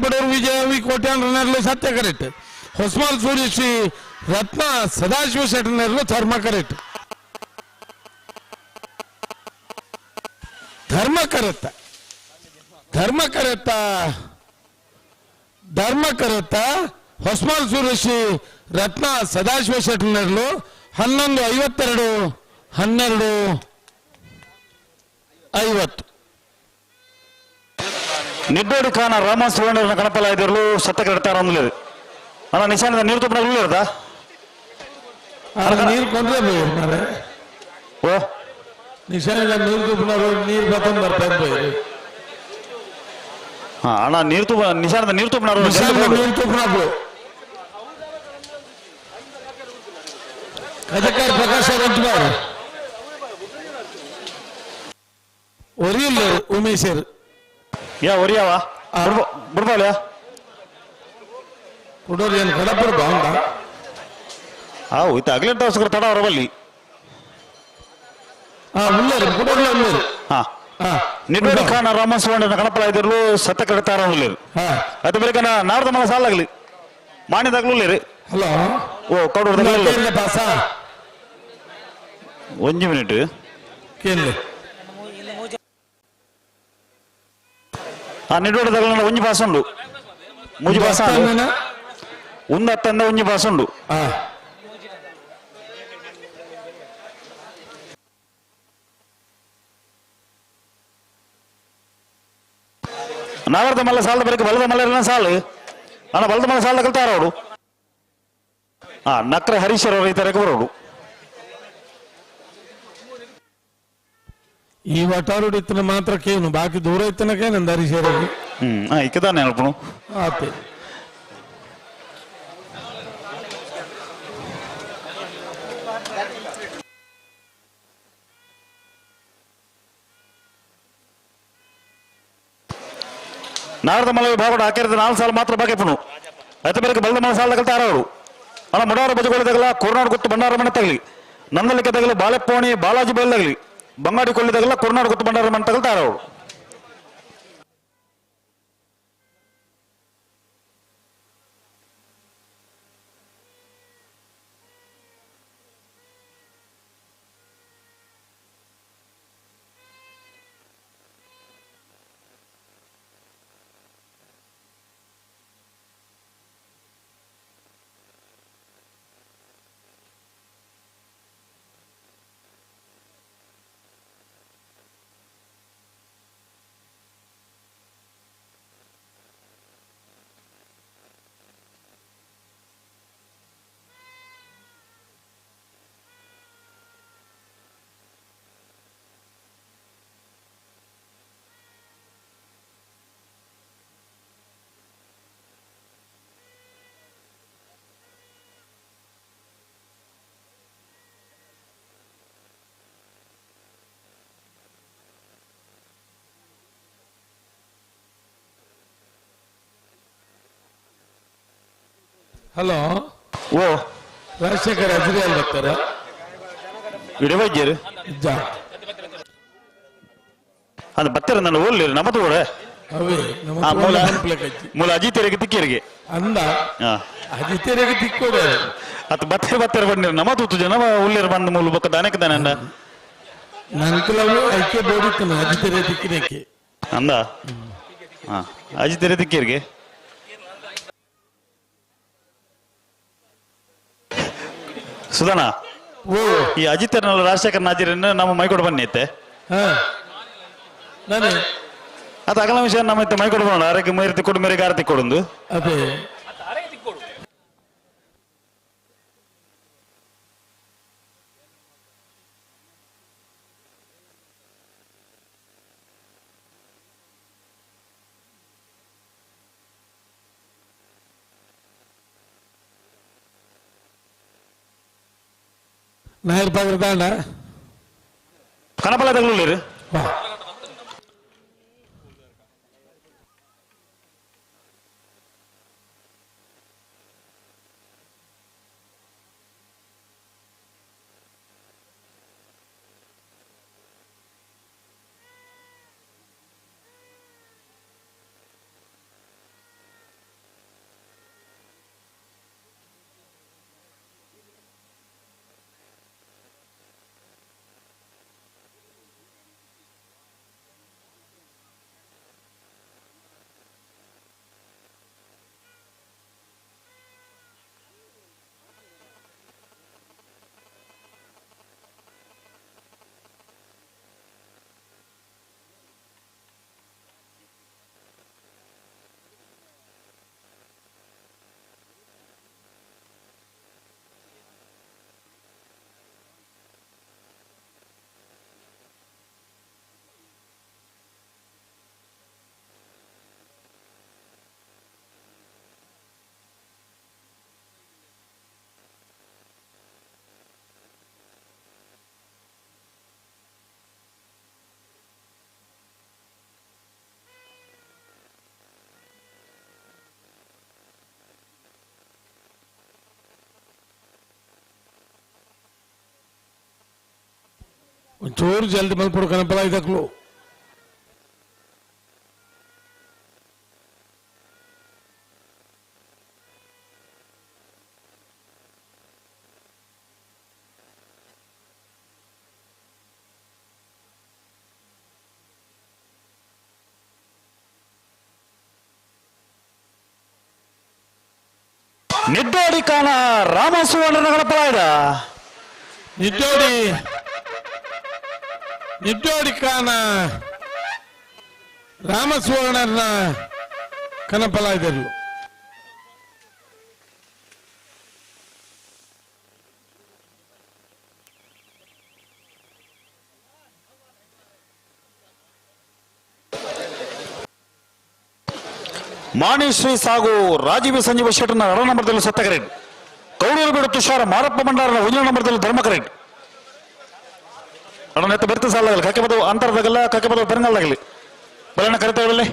ಪಡೋರು ವಿಜಯ ಕೋಟ್ಯಾಂಡ್ರನೆರಲು ಸತ್ಯ ಕರೆಕ್ಟ್. ಹೊಸ್ಮಾಲ್ ಸೂರಿ ಶ್ರೀ ರತ್ನ ಸದಾಶಿವ ಶೆಟ್ಟರ್ನೆರಲು ಧರ್ಮ ಕರೆಕ್ಟ್. ಹೊಸ್ಮಾಲ್ ಸೂರಿ ಶ್ರೀ ರತ್ನ ಸದಾಶಿವ ಶೆಟ್ಟರ್ನೆರಲು 11:52 12:50. ನಿಡ್ಡೋಡಿ ಖಾನ ರಾಮ ಸುವರ್ಣ ಕಣಪಲಾಯದಿರಲು ಸತ್ತಕ್ಕೆ ಇಡ್ತಾರ ಅಂದ್లేదు ಅಣ್ಣ ನಿಶಾನದ ನೀರು ತುಪ್ಪನಾಗಲೂ ಇರ್ತಾ ನೀರು ಕೊಂಡ್ರೆ ಮಾರೆ ಓ ನಿಶಾನದ ನೀರು ತುಪ್ಪನವರು ನೀರು ಬತ್ತಂದು ಬರ್ತಾರೆ ಹಾ ಅಣ್ಣ ನೀರು ತುಪ್ಪ ನಿಶಾನದ ನೀರು ತುಪ್ಪನವರು ನೀರು ತುಪ್ಪನಾಗ್ಲು ಕಜಕಾರ್ ಪ್ರಕಾಶ್ ರಂಜುಮಾರ್ ಒರಿಯಲ್ಲ ಉಮೇಶರ್ ಯಾ ಒರಿಯಾವ ಬಿಡ್ಬಾಲ್ಯಾ ಕೊಡೋರು ಏನು ಕಡಪುರ ಬಾಂಡ ಹೋಯ್ತು ಅಗ್ಲೆಂಟ್ ಅವಸರ ತಡ ಅವರ ಬಲ್ಲಿ ಉಳ್ಳೇರು ಕೊಡೋರ್ಲ ಉಳ್ಳೇರು ನಿಡ್ಡೋಡಿ ಖಾನ ರಾಮ ಸುವರ್ಣ ಕಣಪಲಾಯದಿರಲು ಸತ್ತಕ್ಕೆ ಇಡ್ತಾರ ಅಂದ್లేదు ಅದು ಬಳಿಕ ನಾಡ್ದ ಮನ ಸಾಲಾಗಲಿ ಮಾನ್ಯದಾಗ್ಲೂ ಇಲ್ಲೇರಿ ಹಲೋ ಓ ಕೌಡೂರ್ದಾಗ ಪಾಸ 1 ಮಿನಿಟ್ ಕೇಳಿ నిడ్డోడదగల 1 పాస్ ఉండు మూజి పాస్ ఉంది అత్తంద 1 పాస్ ఉండు ನಾಗರದ ಮಲ್ಲ ಸಾಲದ ಬಳಿಕ ಬಲದ ಮಲ್ಲ ಸಾಲು ಅಣ್ಣ ಬಲದ ಮಲ್ಲ ಸಾಲ ಕಲ್ತಾರ ಅವರು ನಕ್ರ ಹರೀಶ್ವರ ಅವರು ಈ ತರಕ್ಕೆ ಬರೋರು ಈ ವಟಾರು ಇತ್ತನ ಮಾತ್ರ ಕೇನು ಬಾಕಿ ದೂರ ಇತ್ತನಕ್ಕೆ ನಂದು ಹರೀಶ್ವರರಿಗೆ ಇಕ್ಕದಾನೆ ಹೇಳ್ಪನು ಆತೆ ನಾರದ ಮಲ ಬಾಗೋಡ ಹಾಕಿರದ 4 ಸಾಲ ಮಾತ್ರ ಬಾಕಿ ಪುನು ಅತಿ ಬೇರೆ ಬಲದ ಮಲ ಸಾಲ ಕಲ್ತಾರ ಅವರು ಅಣ್ಣ ಮುಡಾರ ಬಜಗೊಳ್ಳದಾಗಲ್ಲ ಕೊರ್ನಾಡು ಗೊತ್ತು ಬಂಡಾರ ಮನೆ ತಗಲಿ ನಂದಲಿಕ್ಕೆ ತಗಲಿ ಬಾಳೆಪೋಣಿ ಬಾಲಾಜಿ ಬಯಲಾಗಲಿ ಬಂಗಾಡಿ ಕೊಳ್ಳಿದಾಗಲ್ಲ ಕೊರ್ನಾಡು ಗೊತ್ತು ಬಂಡಾರ ಮನೆ ತಗಲ್ತಾರ ಅವರು ಹಲೋ ಓ ರಾಜಶೇಖರ್ ಅಜ್ರಿ ಅಲ್ಲಿ ಬರ್ತಾರ ಇಡವೈದ್ಯರು ಅದು ಬರ್ತಾರೆ ನಾನು ಓದ್ಲಿ ನಮ್ಮದು ಕೂಡ ಅವೇ ಮೂಲ ಅಜಿತರಿಗೆ ತಿಕ್ಕಿಯರಿಗೆ ಅಂದ ಅಜಿತರಿಗೆ ತಿಕ್ಕೋಡ ಅದು ಬರ್ತಾರೆ ಬಂದಿರ ನಮ್ಮದು ಜನ ಉಳ್ಳೇರು ಬಂದ ಮೂಲ ಬಕ್ಕ ದಾನಕ್ಕೆ ದಾನ ಅಂದ ನಂಕಲವು ಐಕ್ಯ ಬೋಡಿತ್ತು ಅಜಿತರೆ ತಿಕ್ಕಿನಕ್ಕೆ ಅಂದ ಅಜಿತರೆ ತಿಕ್ಕಿಯರಿಗೆ ಸುಧಾನ ಈ ಅಜಿತರ್ನಲ್ಲ ರಾಜಶೇಖರ್ ನಾಜಿರನ್ನು ನಮ್ಮ ಮೈಕೊಡು ಬನ್ನಿ ಐತೆ ಅದು ಅಗಲ ವಿಷಯ ನಮ್ಮ ಮೈಕೊಡು ಬರೋಣ ಆರೋಗ್ಯ ಮೈರಿ ತಿಕ್ಕೊಡು ಮೇರೆಗೆ ಆರ ತಿಕ್ಕೊಡು ಅದೇ ನಾಯರ್ ಪಾಗ್ರ ತಾಂಡ ಕನಪಲದಗಳು ಒಂಚೂರು ಜಲ್ದಿ ಮಲ್ಪಡು ಕನಪಲ ಇದಕ್ಲು ನಿಡ್ಡೋಡಿ ಕಾಣ ರಾಮಸುವರ್ಣನ ಗಣಪಲಾಯ್ದ ನಿಡ್ಡೋಡಿ ಕಾನ ರಾಮಸುವರ್ಣನ ಕನಪಲಾಯ್ದರು ಮಾಣಿಶ್ರೀ ಸಾಗು ರಾಜೀವ್ ಸಂಜೀವ ಶೆಟ್ಟರ್ನ 2 ನಂಬರ್ದಲ್ಲಿ ಸತ್ತಕರೇಟ್ ಕೌಡೂರು ಬೀಡು ತುಷಾರ ಮಾರಪ್ಪ ಭಂಡಾರನ 1 ನಂಬರ್ದಲ್ಲಿ ಧರ್ಮಕರೇಟ್ ಅಣ್ಣ ನೆತ್ತ ಬೆರ್ತ ಸಾಲಾಗಲ್ಲ ಕಕ್ಕೆ ಬದವು ಅಂತರದಾಗಲ್ಲ ಕಕ್ಕೆ ಬದವು ಬೆರಂಗಾಲ್ದಾಗಲಿ ಬಲಣ್ಣ ಕರಿತಾವಲ್ಲಿ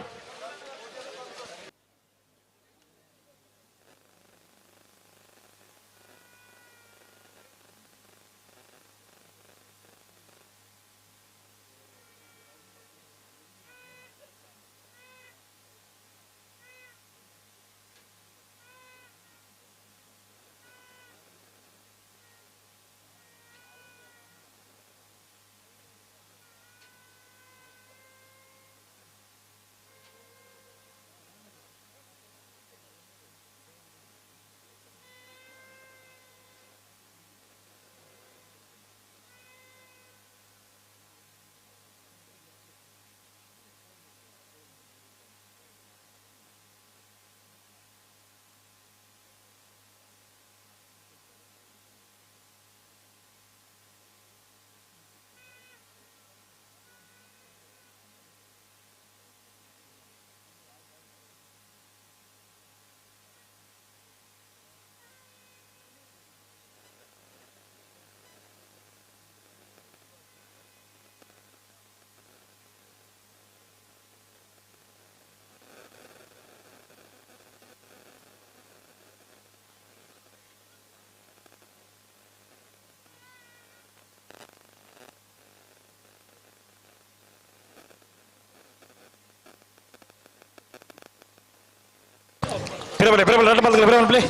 Pira, 2 balls play.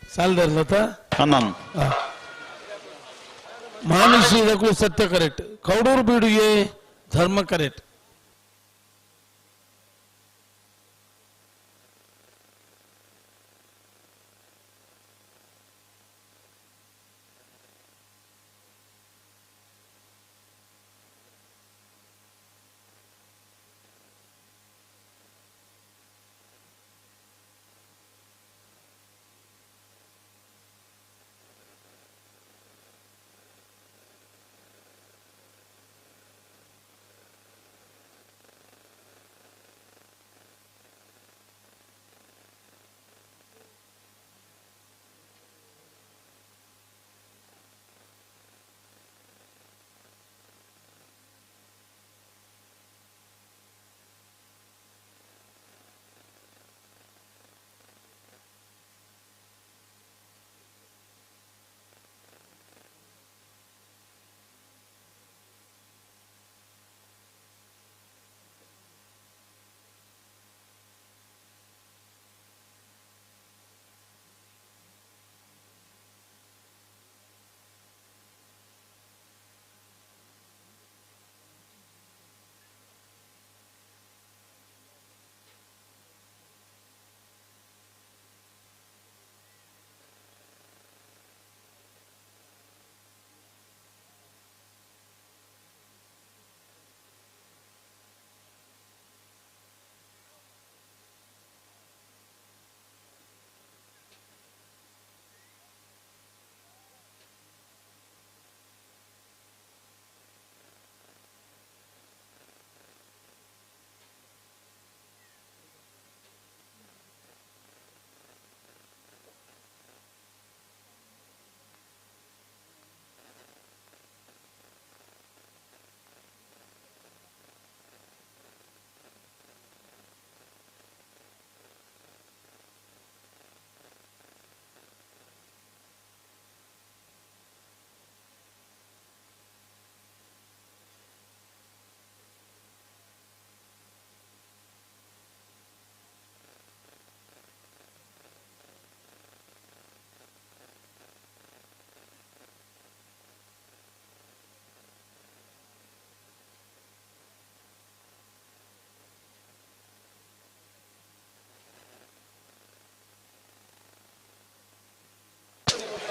ಸಾಲ್ದರ್ಲತ ಅಣ್ಣನ್ ಮಾನುಷಿದಕ್ಕೂ ಸತ್ಯ ಕರೆಕ್ಟ್ ಕೌಡೂರು ಬೀಡುಗೆ ಧರ್ಮ correct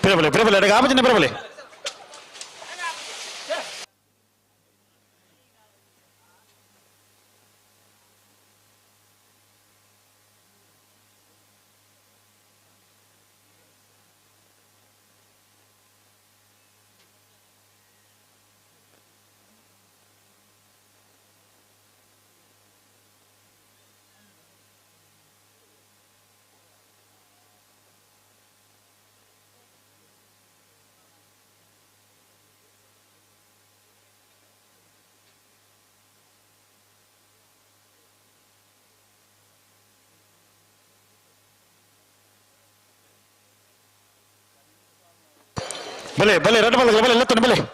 Pira bale, apa jenis pira bale? Bale, red bale, letton bale.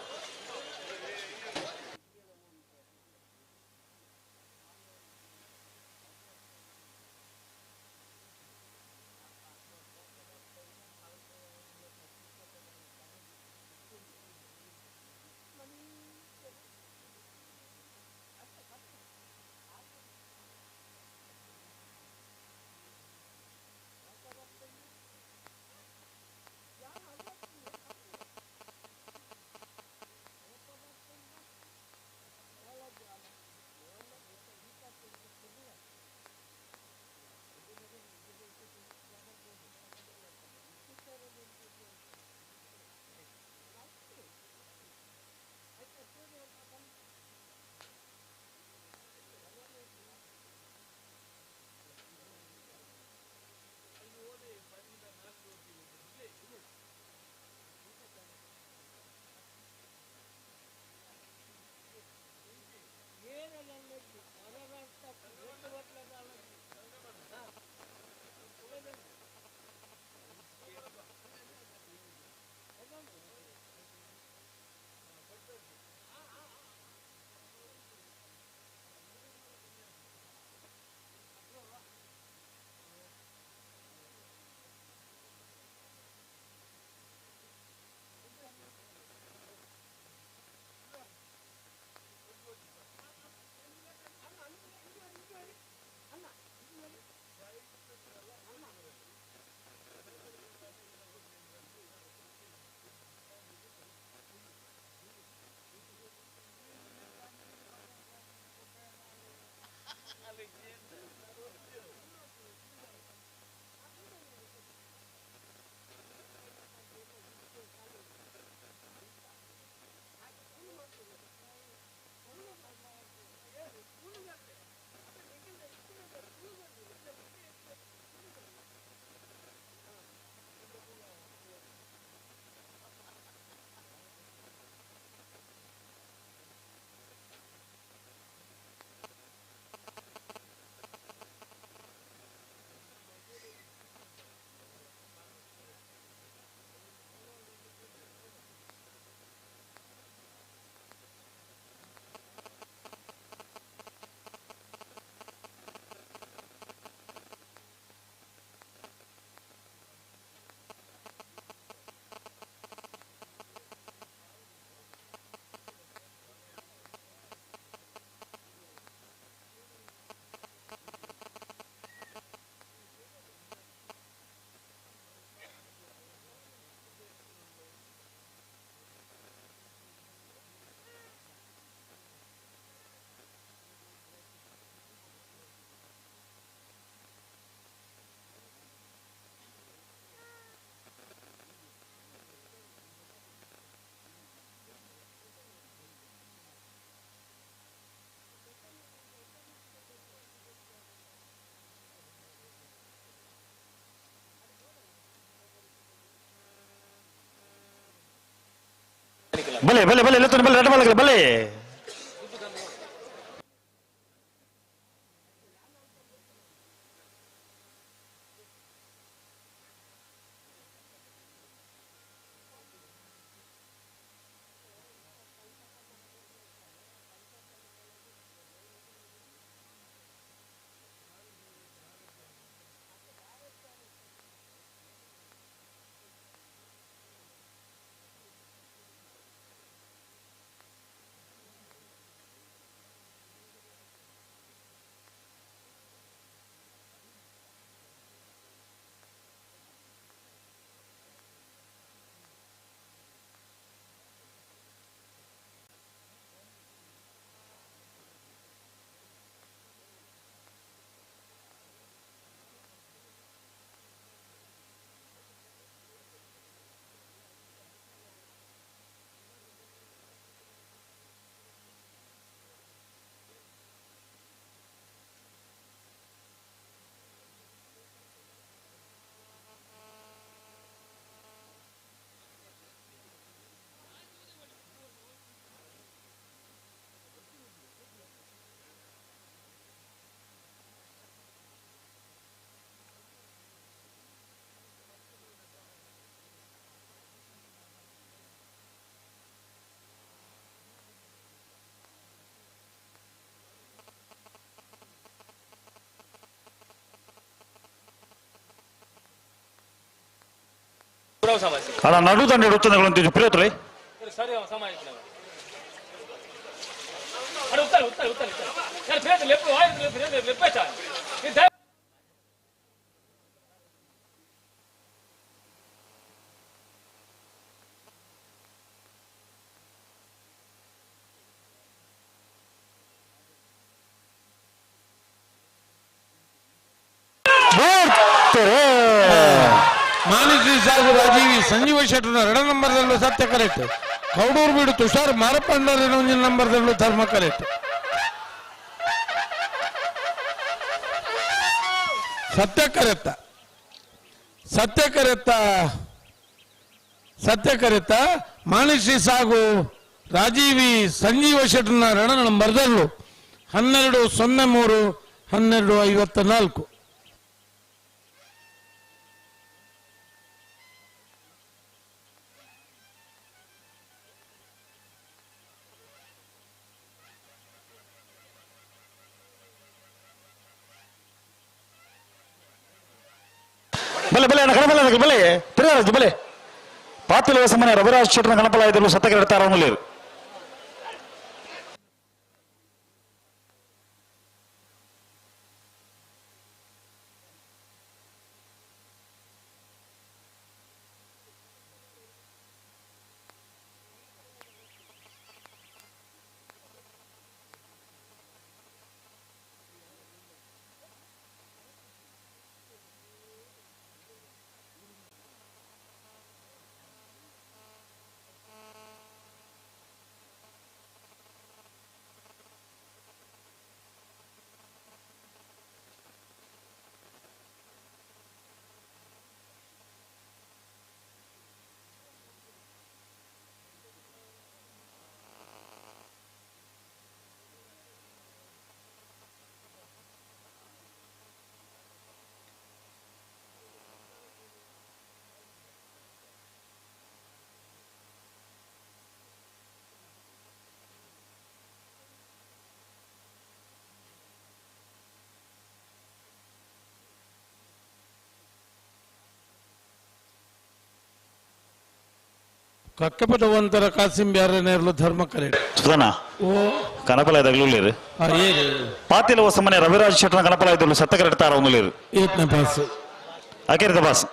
Bale, letton bale, red bale, bale. ಅಣ್ಣ ನಡು ದಂಡ ಇಡುತ್ತದೆ ಪ್ರಿಯೋತ್ರೆ ಮಾನಸಿ ಸಾಗು ರಾಜೀವಿ ಸಂಜೀವ ಶೆಟ್ಟರ್ನ 2 ನಂಬರ್ದಲ್ಲೂ ಸತ್ಯ ಕರೆಕ್ಟ್. ಕೌಡೂರು ಬೀಡು ತುಷಾರ್ ಮಾರಪ್ಪಂಡರ 1 ನಂಬರ್ದಲ್ಲೂ ಧರ್ಮ ಕರೆಕ್ಟ್. ಸತ್ಯ ಕರೆತ್ತ ಮಾನಸಿ ಸಾಗು ರಾಜೀವಿ ಸಂಜೀವ ಶೆಟ್ಟರ್ನ 2 ನಂಬರ್ದಲ್ಲೂ 12:03 12:54. ಬಲೆ ಬಲೆ ಕಣಬಲೆ ಬಲೆ ತಿರುಗಾರಾಜು ಬಲೆ ಪಾತಿಲ ಸಮಯ ರವಿರಾಜ್ ಶೆಟ್ಟರ್ನ ಕಣಪಲಾಯದಲ್ಲೂ ಸತ್ತಕ್ಕೆ ಇಡ್ತಾರ ಕಕ್ಕಪದವಂತರ ಕಾಸಿಂ ಬ್ಯಾರನೇರ್ಲು ಧರ್ಮ ಕರೆಕ್ಟ್. ಸುಧಾನ ಕನಪಲಾಯದಾಗ್ಲೂ ಪಾತಿಲ ಸಮಯ ರವಿರಾಜ್ ಶೆಟ್ಟರ್ನ ಕನಪಲಾಯದಲ್ಲೂ ಸತ್ತಕ್ಕೆ ಇಡ್ತಾರ ಏತ್ನ ಪಾಸ್ ಆಕೆರಿದ ಬಾಸ್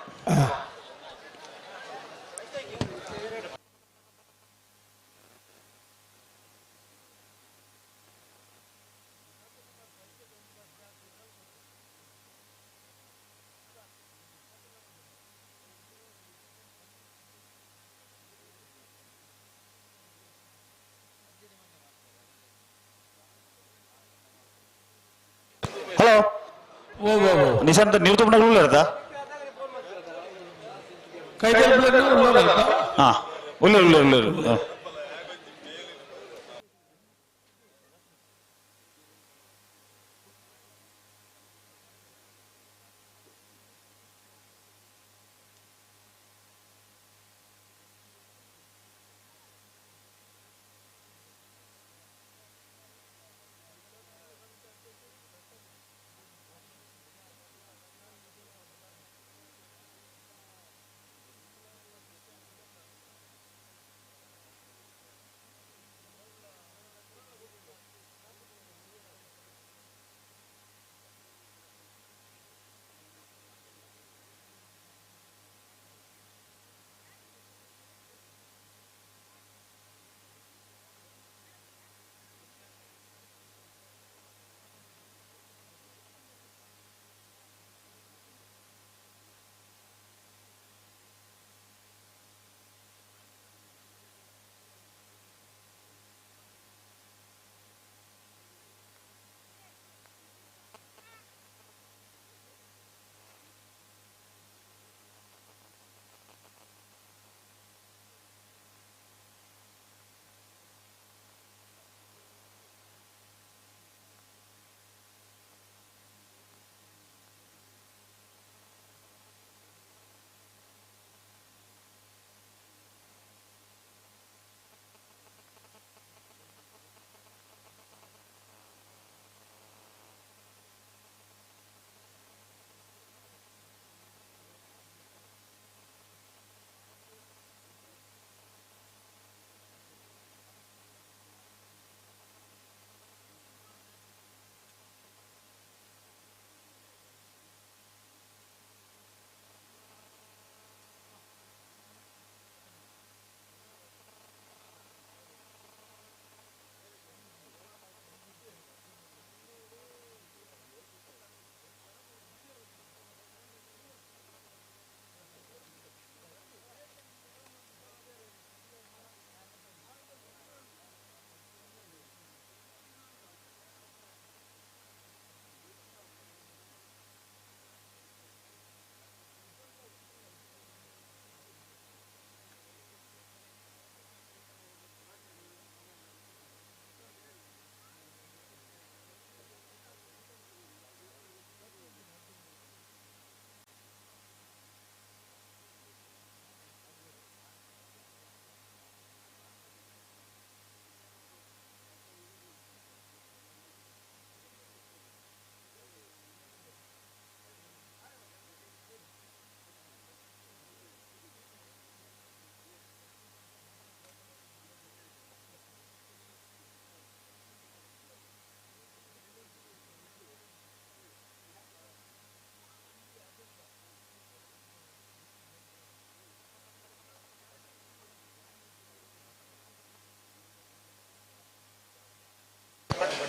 ಹಲೋ ನಿಶಾಂತ್ ನೀವು ತುಂಬ ಇರ್ತಾ ಹಾ ಉಳ್ಳ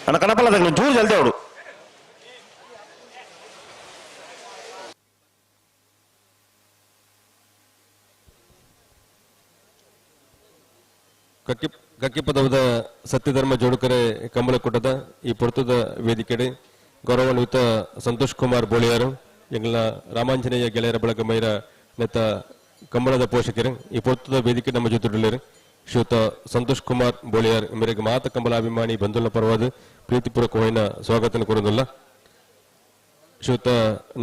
ಅಣ್ಣ ಕಣಪಲ ತಗಲು ಚೂರು ಜಲ್ದಿ ಅವಡು ಕಕ್ಕಿಪದವದ ಸತ್ಯಧರ್ಮ ಜೋಡುಕರೆ ಕಂಬಳಕೂಟದ ಈ ಪೊರ್ತದ ವೇದಿಕೆಡೆ ಗೌರವಾನ್ವಿತ ಸಂತೋಷ್ ಕುಮಾರ್ ಬೋಳಿಯಾರು ಎಂಗಳ ರಾಮಾಂಜನೇಯ ಗೆಳೆಯರ ಬಳಗ ಮೈರ ನೆತ್ತ ಕಂಬಳದ ಪೋಷಕರು ಈ ಪೊರ್ತದ ವೇದಿಕೆ ನಮ್ಮ ಜೊತೆ ಶ್ರೀಯುತ ಸಂತೋಷ್ ಕುಮಾರ್ ಬೋಳಿಯಾರ್ ಮೇರೆಗೆ ಮಾತ ಕಂಬಲಾಭಿಮಾನಿ ಬಂಧುಗಳ ಪರವಾದ ಪ್ರೀತಿಪೂರ್ವಕವಾದ ಸ್ವಾಗತ ಕೋರುವುದಿಲ್ಲ. ಶ್ರೀಯುತ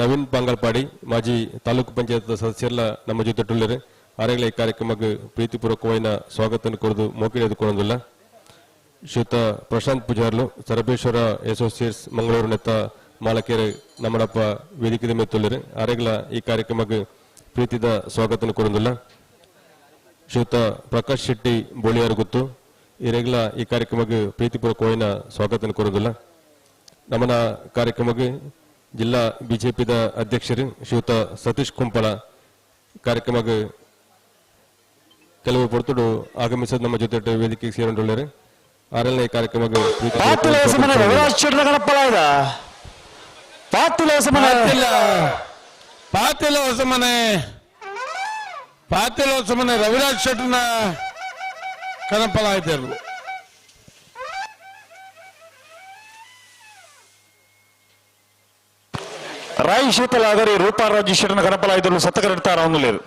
ನವೀನ್ ಪಾಂಗಲ್ಪಾಡಿ ಮಾಜಿ ತಾಲೂಕು ಪಂಚಾಯತ್ ಸದಸ್ಯರೆಲ್ಲ ನಮ್ಮ ಜೊತೆ ಆರೆಗಳ ಈ ಕಾರ್ಯಕ್ರಮಕ್ಕೆ ಪ್ರೀತಿಪೂರ್ವಕವಾದ ಸ್ವಾಗತ ಕೋರುದು ಮೋಕಿಡಿದುಕೊಳ್ಳುವುದಿಲ್ಲ. ಶ್ರೀಯುತ ಪ್ರಶಾಂತ್ ಪೂಜಾರ್ಲು ಸರಬೇಶ್ವರ ಅಸೋಸಿಯೇಟ್ಸ್ ಮಂಗಳೂರು ನೆತ್ತ ಮಾಲಕೇರೆ ನಮ್ಮಡಪ್ಪ ವೇದಿಕೆ ಮೇಲೆ ಆರೆಗಳ ಈ ಕಾರ್ಯಕ್ರಮಕ್ಕೆ ಪ್ರೀತಿದ ಸ್ವಾಗತ ಕೋರುವುದಿಲ್ಲ. ಶ್ರೀಯುತ ಪ್ರಕಾಶ್ ಶೆಟ್ಟಿ ಬೋಳಿಯಾರು ಗೊತ್ತು ಈರೆಗಳ ಈ ಕಾರ್ಯಕ್ರಮಕ್ಕೆ ಪ್ರೀತಿಪೂರ್ವಕವಾದ ಸ್ವಾಗತ ಕೋರುವುದಿಲ್ಲ. ನಮ್ಮನ ಕಾರ್ಯಕ್ರಮಕ್ಕೆ ಜಿಲ್ಲಾ ಬಿಜೆಪಿದ ಅಧ್ಯಕ್ಷರು ಶ್ರೀಯುತ ಸತೀಶ್ ಕುಂಪಳ ಕಾರ್ಯಕ್ರಮಕ್ಕೆ ಕೆಲವು ಪೊರ್ತುಡು ಆಗಮಿಸದ ನಮ್ಮ ಜೊತೆ ವೇದಿಕೆಗೆ ಸೇರಿಕೊಂಡರು. ಆರನೇ ಕಾರ್ಯಕ್ರಮಕ್ಕೆ ಪಾತಿಲೋಸಮನೆ ರವಿರಾಜ್ ಶೆಟ್ಟರ್ನ ಕನಪಲಾಯಿತರು. ರಾಯಿ ಶೀತಲಾಗರಿ ರೂಪಾರಾಜಿ ಶೆಟ್ಟರ್ನ ಕನಪಲಾಯಿತರು ಸತ್ತಕರಿಡ್ತಾರ ಅವನು లేదు.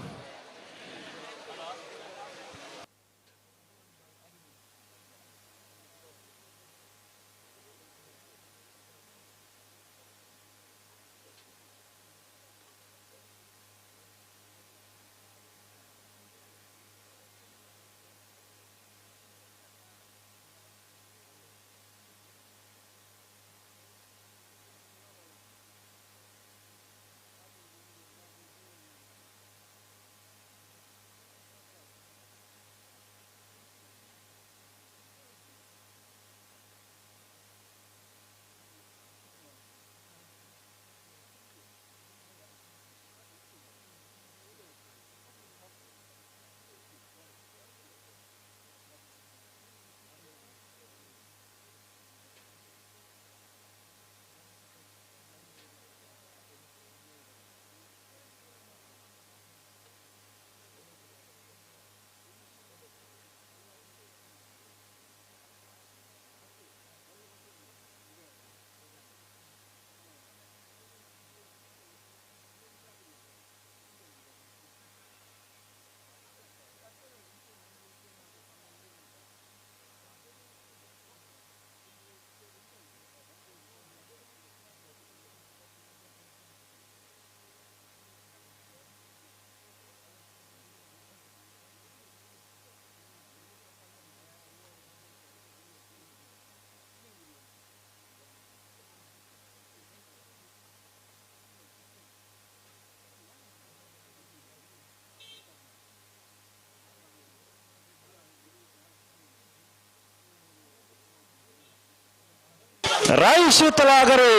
ರಾಯಿ ಶೀತಲಾಗರಿ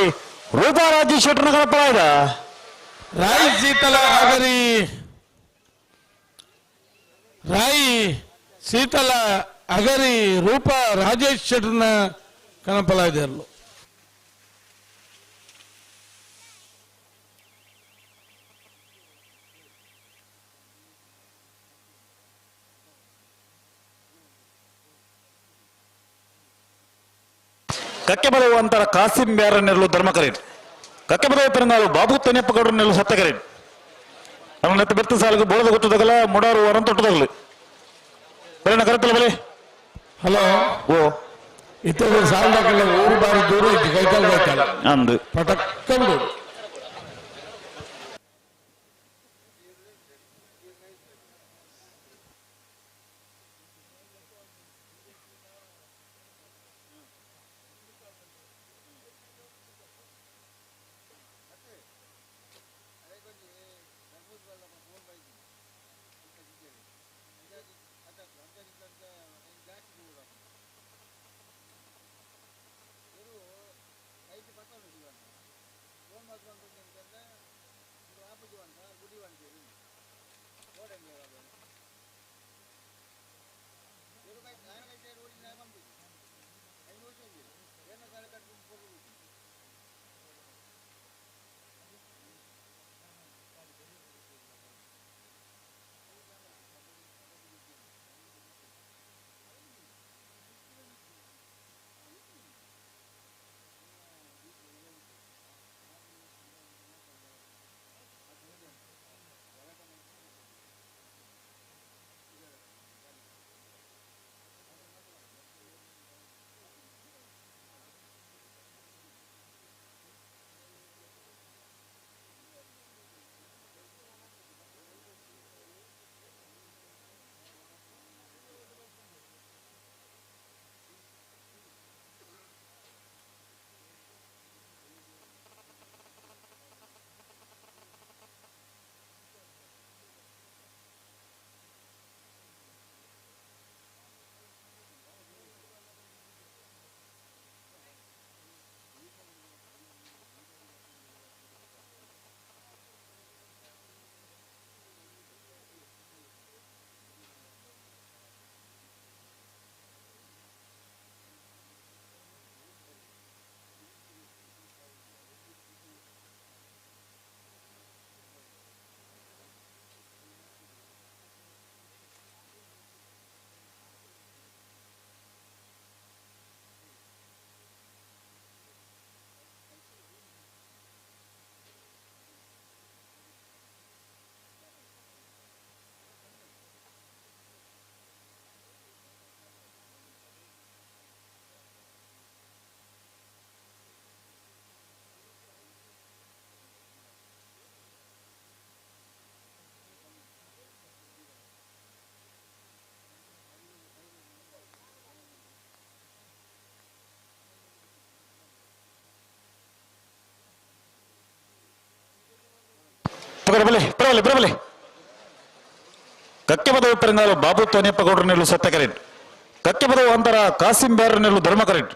ರೂಪಾರಾಜಿ ಶೆಟ್ಟರ್ನ ಕನಪಲಾಯಿದ ರಾಯಿ ಶೀತಲ ಆಗರಿ ರಾಯಿ ಶೀತಲ ಅಗರಿ ರೂಪ ರಾಜೇಶ್ ಶೆಟ್ಟರ್ನ ಕನಪಲಾಯಿದರು. ಕಕ್ಕೆಬಲವಂತರ ಕಾಸಿಂ ಬ್ಯಾರನ್ನೆರಲು ಧರ್ಮಕರೇನ್ ಕಕ್ಕೆಬಲವ ಪೆರಂಗಾಲು ಬಾಬು ತೆನೆಪ್ಪಗೌಡನೆರಲು ಸತ್ತಕರೇನ್ ಅವನ ಬೆತ್ತ ಸಾಲಿಗೆ ಬೋಳದ ಗೊತ್ತದಗಲ ಮುಡಾರು ವರಂ ತೊಟ್ಟದಗಲು ಬರೇನ ಕರೆತಲ್ಲ ಬಲೆ. ಹಲೋ ಓ ಇತ್ತ ಸಾಲದಾಗೆಲ್ಲ ಊರು ಬಾರಿ ದೂರ ಇದ್ದು ಕೈಕಾಲು ಕೈಕಾಲ ಅಂದು ಪಟಕ್ಕಂದು ಬರಬಲೆ ಬರಬಲೆ ಬರಬಲೆ ಕಕ್ಕೆ ಪದವು ಪೆರಂಗಾಲು ಬಾಬು ತೋನಿಯಪ್ಪ ಗೌಡರು ನೆಲ್ಲು ಸತ್ಯ ಕರೆಂಟ್ ಕಕ್ಕೆ ಪದವು ಅಂತರ ಕಾಸಿಂ ಬ್ಯಾರ ನೆಲ್ಲು ಧರ್ಮ ಕರೆಂಟ್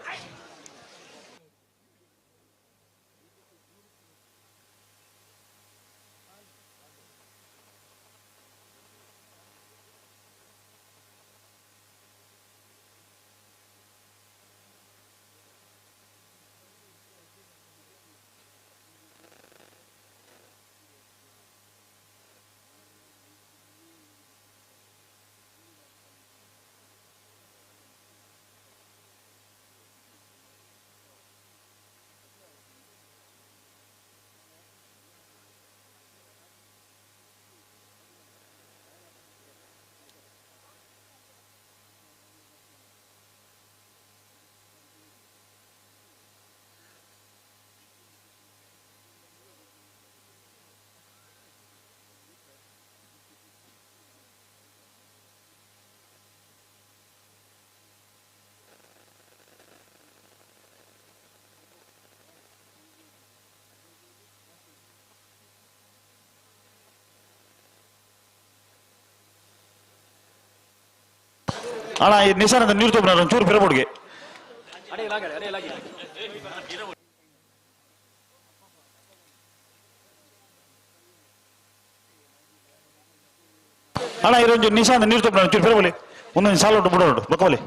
ಅಣ್ಣ ಈ ನಿಶಾನದ ನೀರು ತಗೊಂಡು ಒಂಚೂರು ಬಿರಬೋಡ್ಗೆ ಅಣ್ಣ ಇದೊಂದು ನಿಶಾಂತ ನೀರು ತಗೊಂಡು ಒಂಚೂರು ಬಿರಬೋಲಿ ಒಂದೊಂದು ಸಾಲ ಒಟ್ಟು ಬಿಡೋಡು ಬಕ್ಕವಲಿ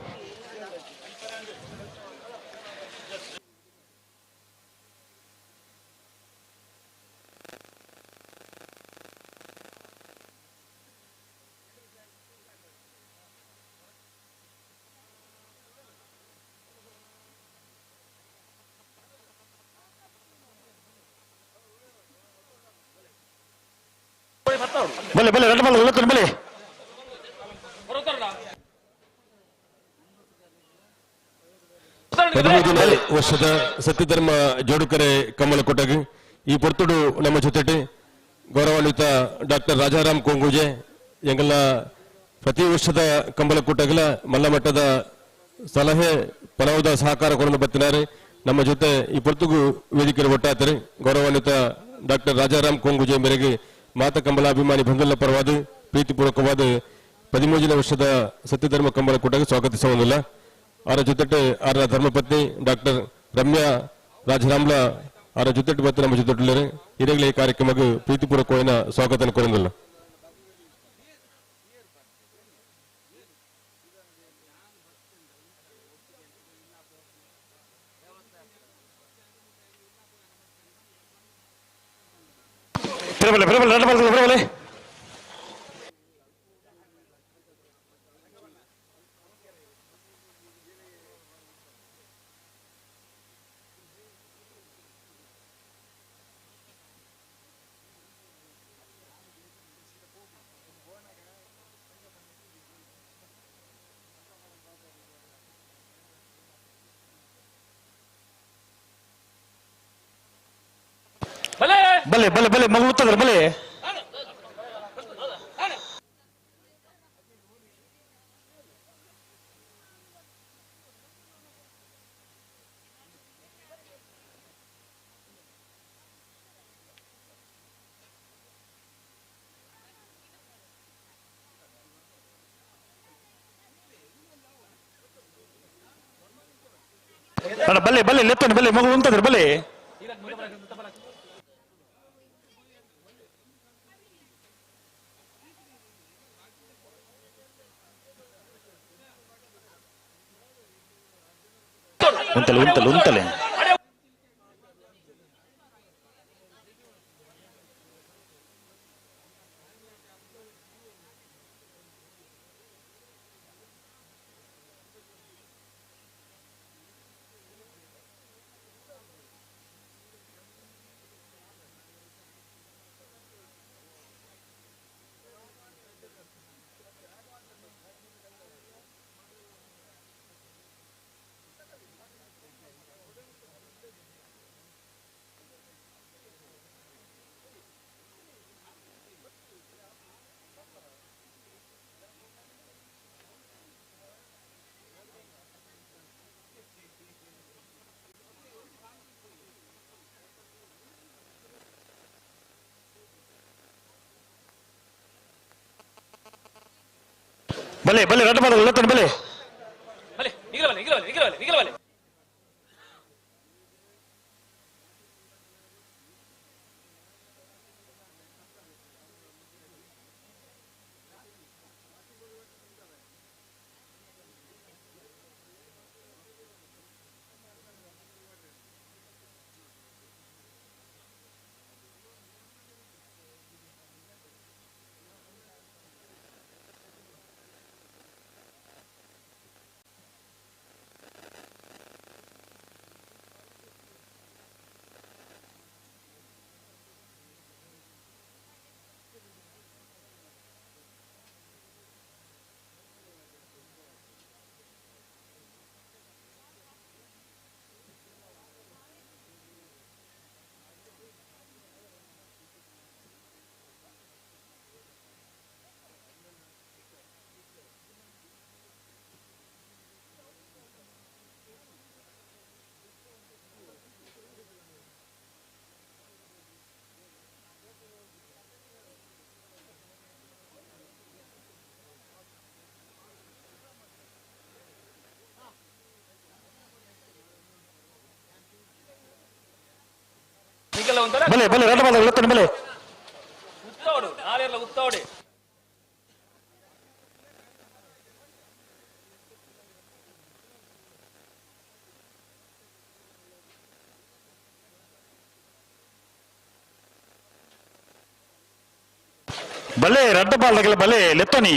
ಬಲೆ ಬಲೆ ರೆಡ್ ಬಾಲ್ ಹೇಳ್ತಾನೆ ಬಲೆ ವರ್ಷದ ಸತ್ಯಧರ್ಮ ಜೋಡುಕರೆ ಕಮಲ ಕೊಟ್ಟಗೆ ಈ ಪೊರ್ತುಡು ನಮ್ಮ ಜೊತೆಟೆ ಗೌರವಾನ್ವಿತ ಡಾಕ್ಟರ್ ರಾಜಾರಾಮ್ ಕೊಂಗೂಜೆ ಎಂಗಲ ಪ್ರತಿ ವರ್ಷದ ಕಂಬಲ ಕೂಟಗಳ ಮಲ್ಲ ಮಟ್ಟದ ಸಲಹೆ ಪನವದ ಸಹಕಾರ ಕೊಡಲು ಬರ್ತಿದ್ದಾರೆ ನಮ್ಮ ಜೊತೆ ಈ ಪೊರ್ತುಗು ವೇದಿಕೆ ಒಟ್ಟಾತಾರೆ ಗೌರವಾನ್ವಿತ ಡಾಕ್ಟರ್ ರಾಜಾರಾಮ್ ಕೊಂಗೂಜೆ ಮೇರೆಗೆ ಮಾತ ಕಂಬಲಾಭಿಮಾನಿ ಬಂಧುಗಳ ಪರವಾದ ಪ್ರೀತಿಪೂರ್ವಕವಾದ 13ನೇ ವರ್ಷದ ಸತ್ಯಧರ್ಮ ಕಂಬಳ ಕೂಟಕ್ಕೆ ಸ್ವಾಗತಿಸುವುದಿಲ್ಲ ಅವರ ಜೊತೆ ಅವರ ಧರ್ಮಪತ್ನಿ ಡಾಕ್ಟರ್ ರಮ್ಯಾ ರಾಜರಾಮ್ಲ ಅವರ ಜೊತೆ ಬತ್ತು ನಮ್ಮ ಜೊತೆ ಹಿರೇಗಳ ಈ ಕಾರ್ಯಕ್ರಮಕ್ಕೆ ಪ್ರೀತಿಪೂರ್ವಕವಾದ ಸ್ವಾಗತ ಕೊಡುವುದಿಲ್ಲ ಬಿರಬಲೆ ಬಿರಬಲೆ ರೆಡ್ ಬಾಲ್ ಬಿರಬಲೆ ಬಲೆ ಬಲೆ ಬಲೆ ಮಗು ಉತ್ತದ್ರ ಬಲೆ ಬಲೆ ಬಲೆ ಲೆತ್ತನೆ ಬಲೆ ಮಗು ಉಂಟದ್ರ ಬಲೆ ಉಂಟಲೆ ಉಂಟಲೆ ಉಂಟಲೆ ಬಲೆ ಬಲೆ ರಡ್ಡ ಪಾದಗಳು ಲತ್ತನೆ ಬಲೆ ಬಲೆ ಬಲೆ ರಡ್ಡ ಪಾದಗಳು ಲತ್ತನೆ ಬಲೆ ಬಲೆ ರಡ್ಡ ಪಾದಗಳ ಬಲೆ ಲೆತ್ತನಿ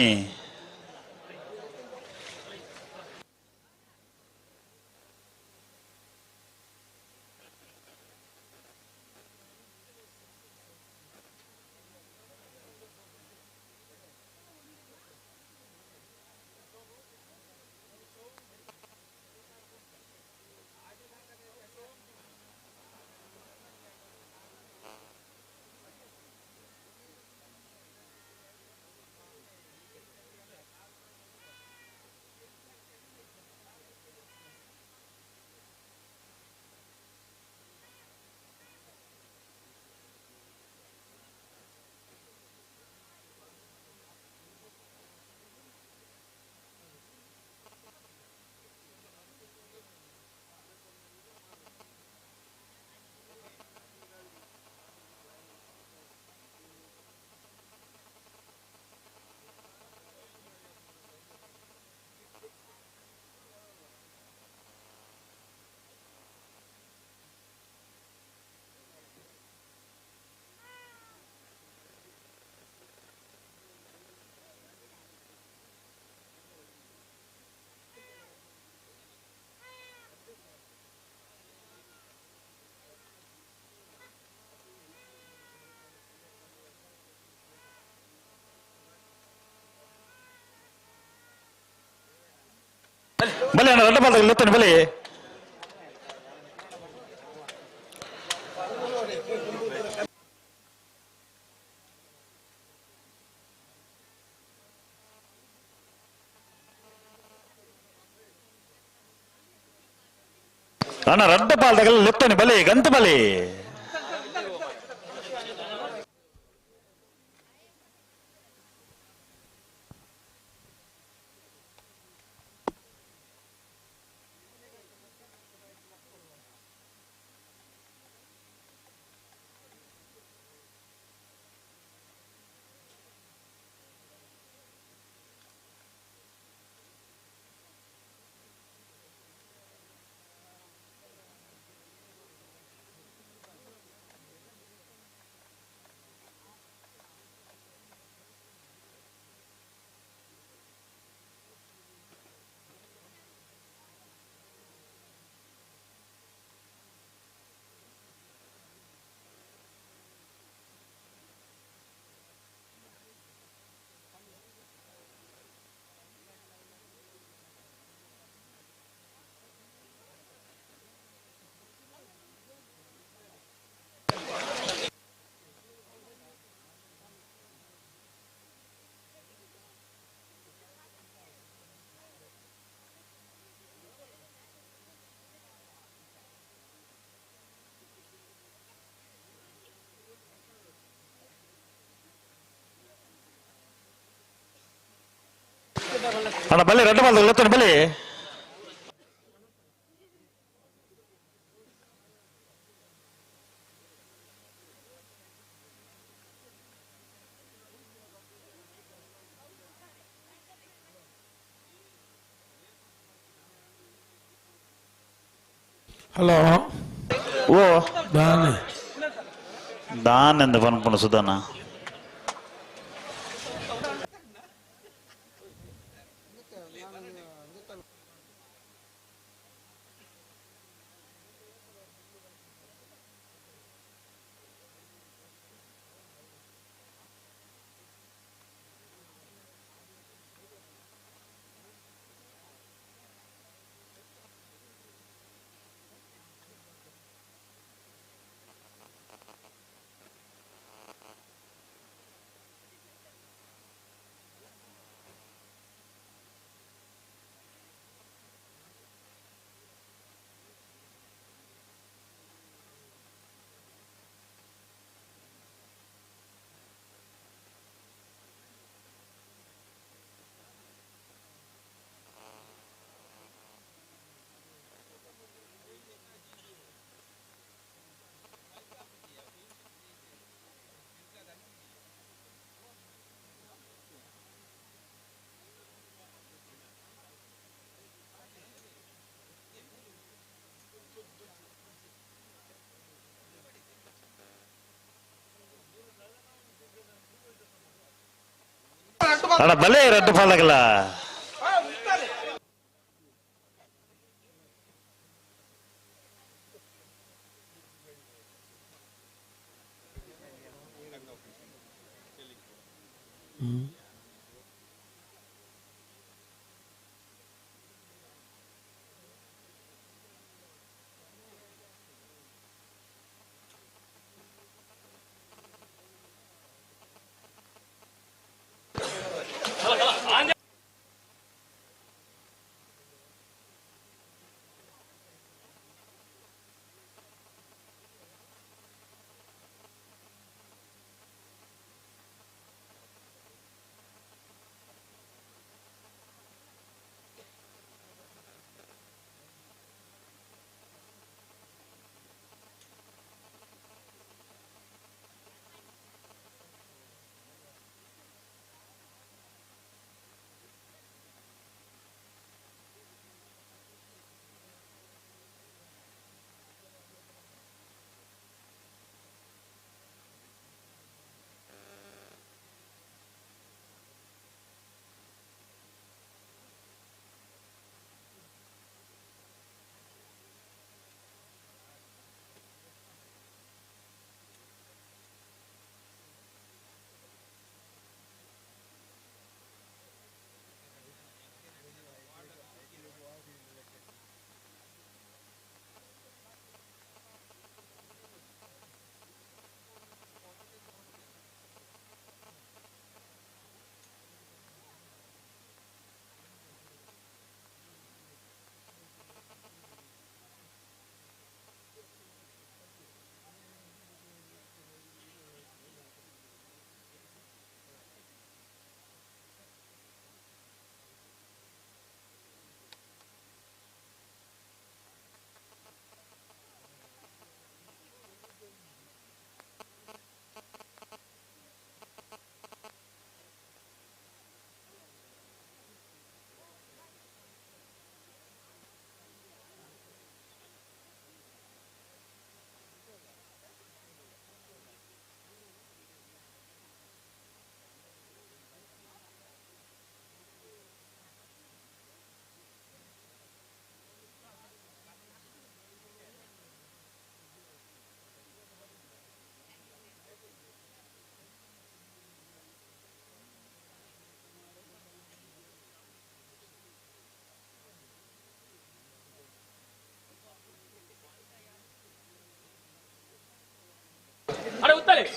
ಬಲೆ ರಡ್ಡ ಪಾದಗಳು ಲತ್ತನೆ ಬಲೆ ಅಣ್ಣ ರಡ್ಡ ಪಾದಗಳು ಲತ್ತನೆ ಬಲೆ ಗಂತ ಬಲೆ ಅಣ್ಣ ಬಲ್ಲಿ ರೆಡ್ ಬಾಲ್ ಗೊತ್ತಾನೆ ಬಲ್ಲಿ ಹಲೋ ಓ ದಾನೆ ದಾನ್ ಎಂದು ಪನ್ಪುಣ ಸುಧಾನ ಅಣ್ಣ ಬಲೆ ರೆಡ್ ಬಾಲ್ ಆಗಲ್ಲ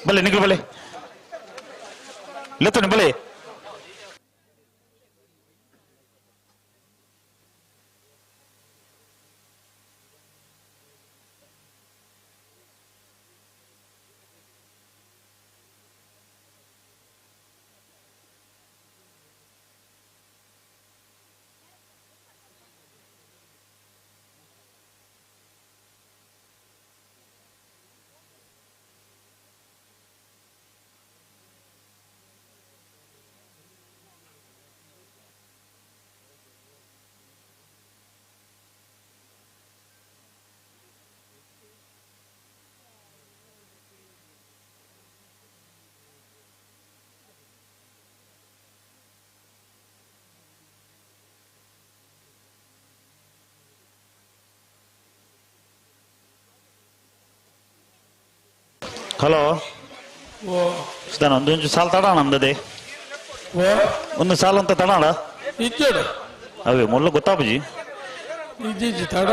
ಬಲೆ ನಿಖಿಲ್ ಬಲೆ ಲೆತ್ತನೆ ಬಲೆ ಹಲೋ ಓ ಸಿದ್ಧಾನ ಒಂದೊಂದು ಸಾಲ ತಡೋಣ ನಮ್ದದೆ ಓ ಒಂದು ಸಾಲ ಅಂತ ತಡೋಣ ಇಜ್ಜೋಡು ಅವೇ ಮೊದಲು ಗೊತ್ತಾಪಜಿ ಇಜ್ಜಿ ತಡ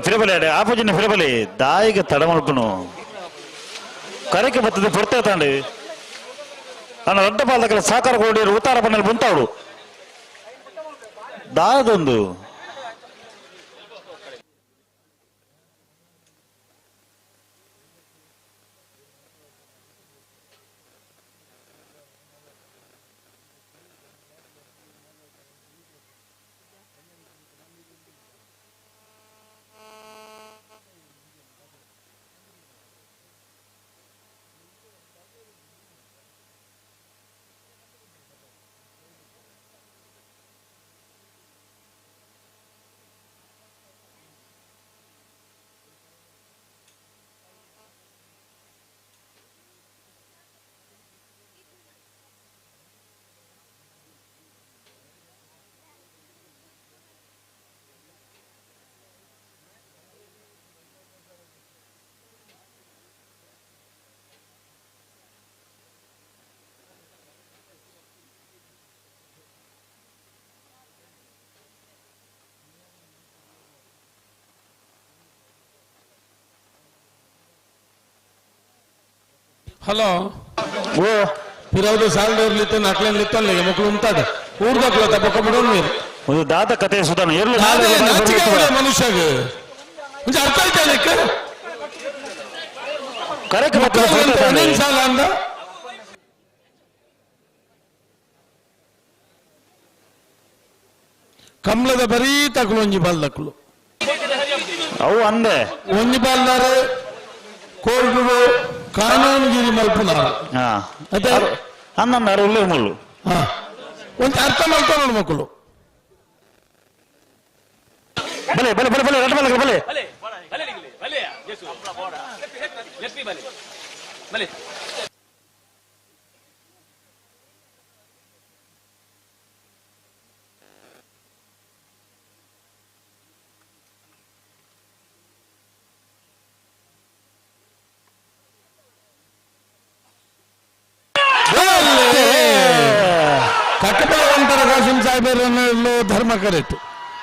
ಫಿರಬಲೆ ಅಡೆ ಆಪೋಜಿನ ಫಿರಬಲೆ ದಾಯಿಗೆ ತಡ ಮಾಡ್ಕೊನು ಕರೆಕ್ಕೆ ಬರ್ತದೆ ಪೊರ್ತೆ ತಾಂಡಿ ಅಣ್ಣ ದೊಡ್ಡ ಪಾಲಕರ ಸಾಕಾರ ಕೊಡಿಯರು ಉತ್ತಾರ ಪಣ್ಣಲ್ಲಿ ಬಂತಾವಳು ದಾದೊಂದು ಹಲೋ ಓ ಫಿರೌದು ಸಾಲದವ್ರಲಿತ್ತು ನಕ್ಲೇನ್ಲಿತ್ತು ಅಲ್ಲಿಗೆ ಮಕ್ಕಳು ಉಂಟಾದ ಊರ್ದಕ್ಲ ತಪ್ಪಕ ಬಿಡೋಣ ನೀವು ಒಂದು ದಾದ ಕತೆ ಸುಧಾನ ಎಲ್ಲೂ ಮನುಷ್ಯಾಗ ಅರ್ಥ ಆಯ್ತಾ ಅದಕ್ಕೆ ಕರೆಕ್ಟ್ ಸಾಲ ಅಂದ ಕಮಲದ ಬರೀ ತಕ್ಕಲು ಒಂಜಿ ಬಾಲ್ದಕ್ಲು ಅವು ಅಂದೆ ಒಂಜಿ ಬಾಲ್ದಾರೆ ಕೋರ್ಟ್ ಕಾನೂನುಗಿರಿ ಮಲ್ಪುನಾರ ಅನ್ನಂದಾರು ಉಳ್ಳೆ ಮುಳ್ಳು ಒಂದು ಅರ್ಥ ಮಾಡ್ಕೊಂಡು ಮಕ್ಕಳು ಬಲೆ ಬಲೆ ಬಲೆ ಬಲೆ ರಟ ಬಲೆ ಬಲೆ ಕಕ್ಕಪದ ಕಾಸಿಂ ಸಾಹೇಬರನ್ನೂ ಧರ್ಮ ಕರೆತು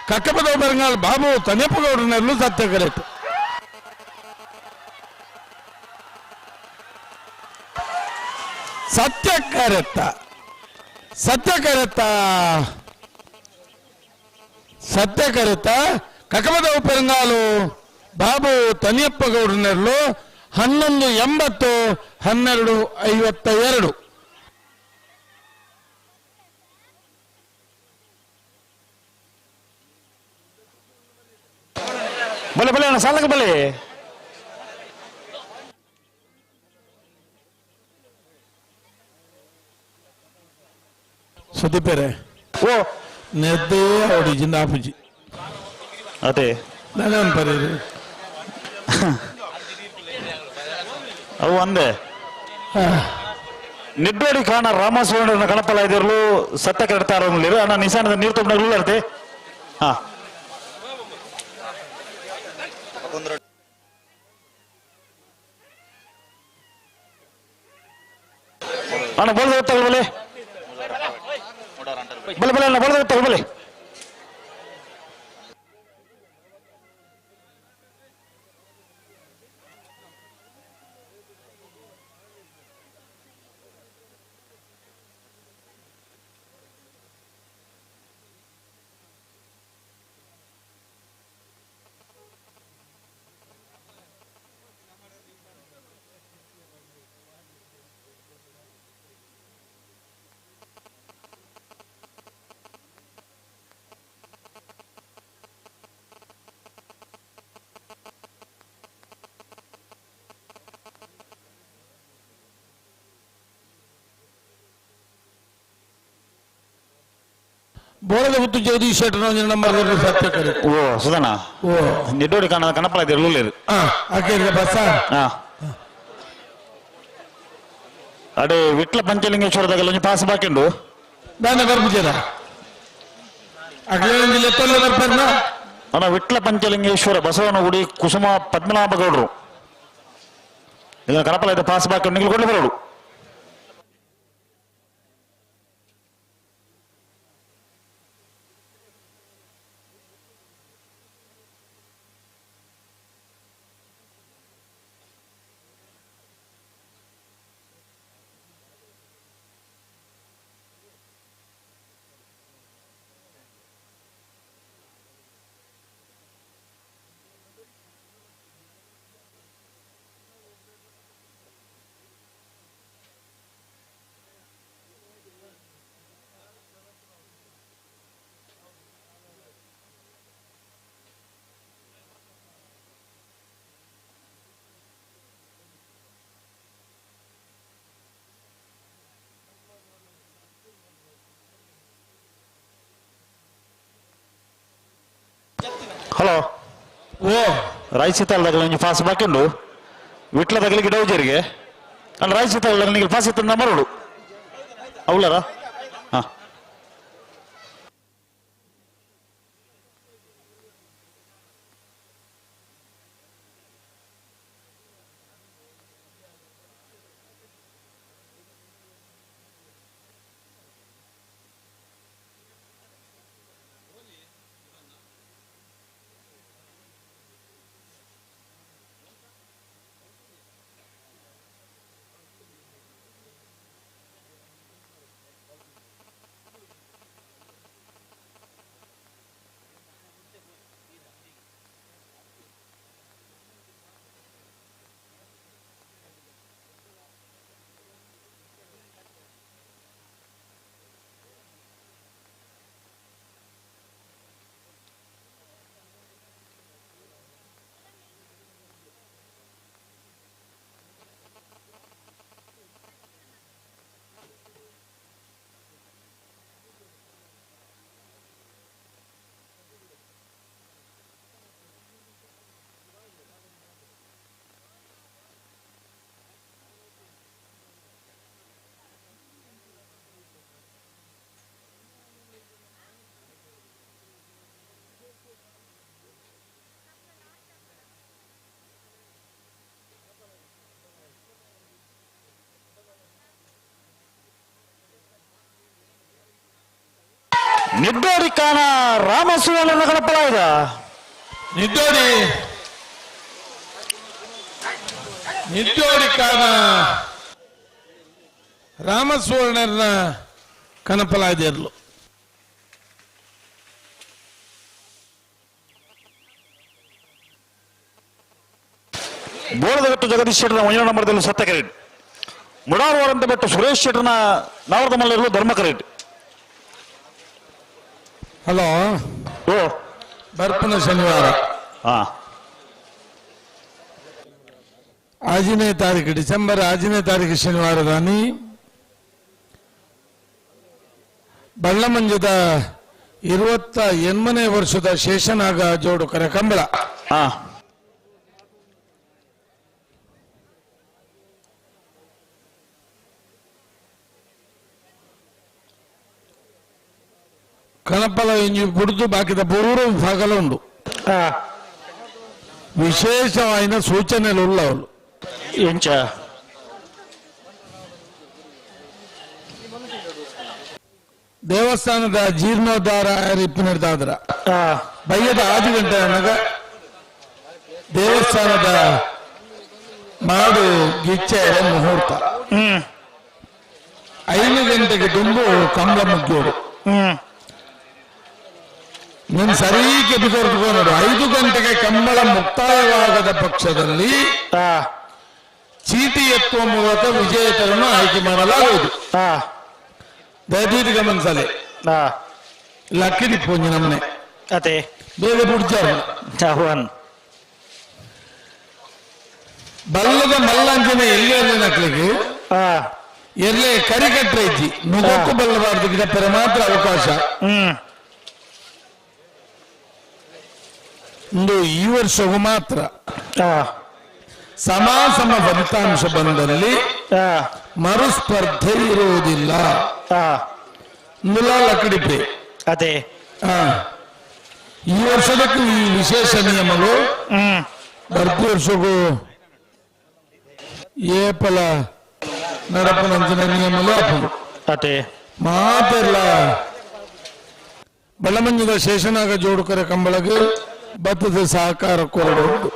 ಕಕ್ಕಪದ ಬರಂಗಾಲ್ ಬಾಬು ತನೆಪ್ಪಗೌಡನಲ್ಲೂ ಸತ್ಯ ಕರೆತು ಸತ್ಯ ಕರೆತ ಕಕ್ಕಪದ ಪೆರಂಗಾಲು ಬಾಬು ತನಿಯಪ್ಪಗೌಡನಲ್ಲೂ 1180 1252 ಬಲೆ ಬಲೆ ಅಣ್ಣ ಸಾಲಕ್ಕೆ ಬಲೆ ಸುದೀಪೇರೆ ಓ ನೆದ್ದೇ ಅವಡಿ ಜಿಂದಾಪುಜಿ ಅದೇ ನಾನು ಬರೀರಿ ಅವು ಅಂದೆ ನಿಡ್ಡೋಡಿ ಖಾನ ರಾಮಸ್ವಾಮಿ ಕಣಪಲ ಇದಿರಲು ಸತ್ತ ಕೆಡ್ತಾರ ಅಣ್ಣ ನಿಶಾನದ ನೀರು ತುಂಬ ಇರ್ತೆ ಹಾ ಅಣ್ಣ ಬೋಲ್ದ ತಗೊಳ್ಬಲೆ ಬಲೆ ಬಲೆ ಅಣ್ಣ ಬೋಲ್ದ ತಗೊಳ್ಬಲೆ ಬೋಳದ ಹುತ್ತು ಜಗದೀಶ್ ಶೆಟ್ಟರ್ ನಂಬರ್ ಸತ್ಯ ಕರೆ ಓ ಸುಧನ ಓ ನಿಡ್ಡೋಡಿ ಖಾನ ಕಣಪಲ ಇದಿರಲು ಹಾಕಿದ್ರೆ ಬಸ್ಸ ಹಾ ಅಡೆ ವಿಟ್ಲ ಪಂಚಲಿಂಗೇಶ್ವರದಾಗೆಲ್ಲ ಪಾಸ್ ಬಾಕಿಂಡು ನಾನು ಬರ್ಬಿದ್ದೀರ ಅಗ್ಲೇ ಲೆತ್ತಲ್ಲ ಬರ್ತಾರ ಅಣ್ಣ ವಿಟ್ಲ ಪಂಚಲಿಂಗೇಶ್ವರ ಬಸವನಗುಡಿ ಕುಸುಮ ಪದ್ಮನಾಭ ಗೌಡರು ಇದನ್ನ ಕಣಪಲ ಇದೆ ಪಾಸ್ ಬಾಕಿಂಡು ನಿಂಗೆ ಕೊಂಡು ಬರೋಡು ಹಲೋ ಓ ರಾಯಚೀತಾಲ್ದಾಗ ನೀವು ಪಾಸ್ ಬಾಕಿಂಡು ವಿಟ್ಲ ತಗಲಿಗೆ ಡೌಜರಿಗೆ ಅಲ್ಲ ರಾಯಚೀತಾಲ್ದಾಗ ನಿಮಗೆ ಪಾಸ್ ಇತ್ತು ಮರಳು ಅವಳರ ಹಾ ನಿಡ್ಡೋಡಿ ಕಾನ ರಾಮಸುವರ್ಣ ಕಣಪಲ ಇದ ನಿಡ್ಡೋಡಿ ಕಾನ ರಾಮಸುವರ್ಣರ್ನ ಕನಪಲ ಇದಿರ್ಲು ಬೋಳದಗಟ್ಟು ಜಗದೀಶ್ ಶೆಟ್ಟರ್ನ 1 ನಂಬರ್ದಲ್ಲಿ ಸತ್ತ ಕರೆಕ್ಟ್ ಮುಡಾವರಂತ ಬಿಟ್ಟು ಸುರೇಶ್ ಶೆಟ್ಟರ್ನ ನಾವರದ ಮಲ್ಲಿರಲು ಧರ್ಮ ಕರೆಕ್ಟ್ ಹಲೋ ಓ ಬರ್ಪನ ಶನಿವಾರ ಹಾ 5ನೇ ತಾರೀಕು ಡಿಸೆಂಬರ್ 5ನೇ ತಾರೀಕು ಶನಿವಾರದಾನಿ ಬಳ್ಳಮಂಜದ 28ನೇ ವರ್ಷದ ಶೇಷನಾಗ ಜೋಡು ಕರಕಂಬಳ ಹಾ ಕಣಪಲ ಇಂಜಿ ಕುಡಿದು ಬಾಕಿದ ಪೂರ್ವ ಭಾಗಲ ಉಂಡು ವಿಶೇಷವಾದ ಸೂಚನೆಗಳು ಉಳ್ಳವಳು ಎಂಚ ದೇವಸ್ಥಾನದ ಜೀರ್ಣೋದ್ಧಾರ ಇಪ್ಪನೆಡ್ದಾದ್ರ ಬಯ್ಯದ 6 ಗಂಟೆ ಅನ್ನಗ ದೇವಸ್ಥಾನದ ಮಾಡು ಗಿಚ್ಚೆ ಮುಹೂರ್ತ 5 ಗಂಟೆಗೆ ತುಂಬು ಕಂಬ ಮುಗ್ಗೋಡು ನೀನು ಸರಿಗೆ ಬಿದ್ದೋರ್ದುಕೋ ನೋಡು 5 ಗಂಟೆಗೆ ಕಂಬಳ ಮುಕ್ತಾಯವಾಗದ ಪಕ್ಷದಲ್ಲಿ ಚೀಟಿ ಎತ್ತುವ ಮೂಲಕ ವಿಜೇತರನ್ನು ಆಯ್ಕೆ ಮಾಡಲಾಗುವುದು ದಯವಿಟ್ಟು ಗಮನಿಸಲಿ ಲಕ್ಕಿಡಿ ಪೋಂಜಿ ನಮ್ಮನೆ ಅದೇ ಬೇಗ ಬಿಡ್ಚಾರ ಚಾಹ್ವಾನ್ ಬಲ್ಲದ ಮಲ್ಲಾಂಜನ ಎಲ್ಲಿ ನಕ್ಲಿಗೆ ಎಲ್ಲೇ ಕರಿಕಟ್ರೆ ಇಜ್ಜಿ ನುಗ್ಗಕ್ಕೂ ಬಲ್ಲಬಾರ್ದು ಗಿಡಪ್ಪರೆ ಮಾತ್ರ ಅವಕಾಶ ಒಂದು ಈ ವರ್ಷವೂ ಮಾತ್ರ ಸಮ ಫಲಿತಾಂಶ ಬಂದಲ್ಲಿ ಮರುಸ್ಪರ್ಧೆ ಇರುವುದಿಲ್ಲ ಲಕಡಿಪೆ ಅದೇ ಈ ವರ್ಷದಕ್ಕೂ ಈ ವಿಶೇಷ ನಿಯಮಗಳು ಪ್ರತಿ ವರ್ಷಕ್ಕೂ ಏಪಲ ನಡಪನಂಚಿನ ನಿಯಮಗಳು ಹಾಕೋದು ಅದೇ ಮಾತೆಲ್ಲ ಬಲಮಂಜದ ಶೇಷನಾಗ ಜೋಡುಕರ ಕಂಬಳಗೆ ಬತ್ತದ ಸಹಕಾರ ಕೊರಡುವುದು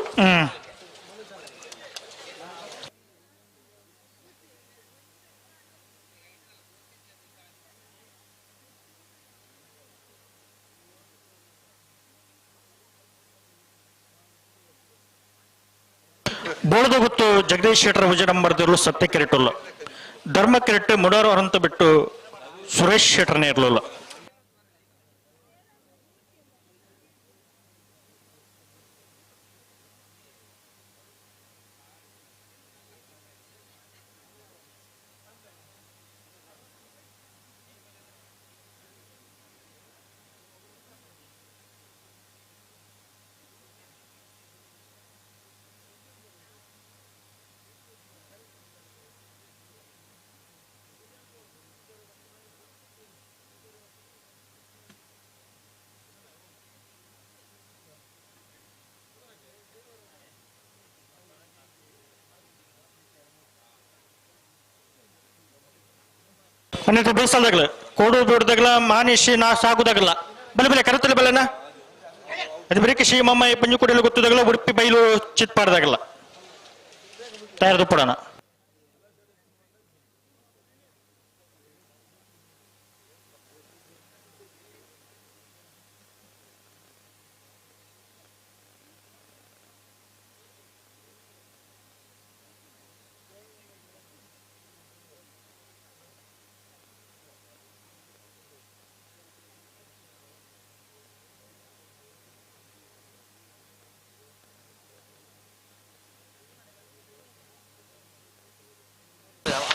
ಬೋಳದ ಗೊತ್ತು ಜಗದೀಶ್ ಶೆಟ್ಟರ್ ವಿಜಯನಂಬರ್ದಿರ್ಲು ಸತ್ಯ ಕೆರೆಟುಲ್ಲ ಧರ್ಮ ಕೆರೆಟ್ಟು ಮುಡಾರು ಹೊರಂತ ಬಿಟ್ಟು ಸುರೇಶ್ ಶೆಟ್ಟರ್ನೇ ಇರಲಿಲ್ಲ ಅನ್ನಿಟ್ಟು ಬೇಸಲ್ದಾಗಲ ಕೋಡು ಬಿಡ್ದಾಗಲ ಮಾನಿಶಿ ನಾಶ ಆಗುದಾಗಲ್ಲ ಬಲೆ ಬಲೆ ಕರೆತಲೆ ಬಲೆನ ಅದು ಬರೀ ಶ್ರೀ ಮಮ್ಮ ಪಂಜು ಕೊಡಲು ಗೊತ್ತದಾಗಲ್ಲ ಉಡುಪಿ ಬೈಲು ಚಿತ್ಪಾಡ್ದಾಗಲ್ಲ ತಯಾರದು ಪಡೋಣ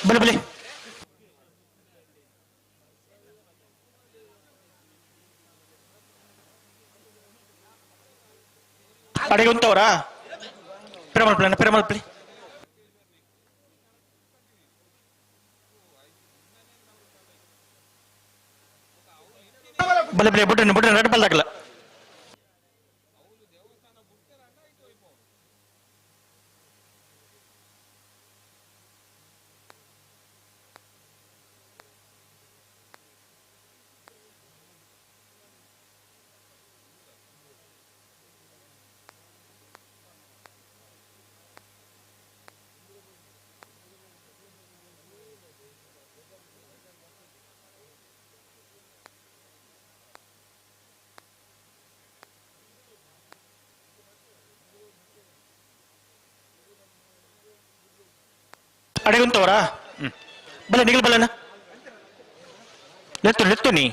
ಬಲೆ ಬಲೆ ಅಡಿಗೆ ಉಂಟವರಾ ಪಿರಮಲ್ಪಲಿ ಬಲೆ ಬಲೆ ಬಿಡ್ರಿ ನಡ್ಬಲ್ದಾಗಲ್ಲ ಅಡಿಗೆ ಉಂಟವರಾ ಬಲೆ ನಿಗಲ್ ಬಲೆನ ಲೆತ್ತು ನೀ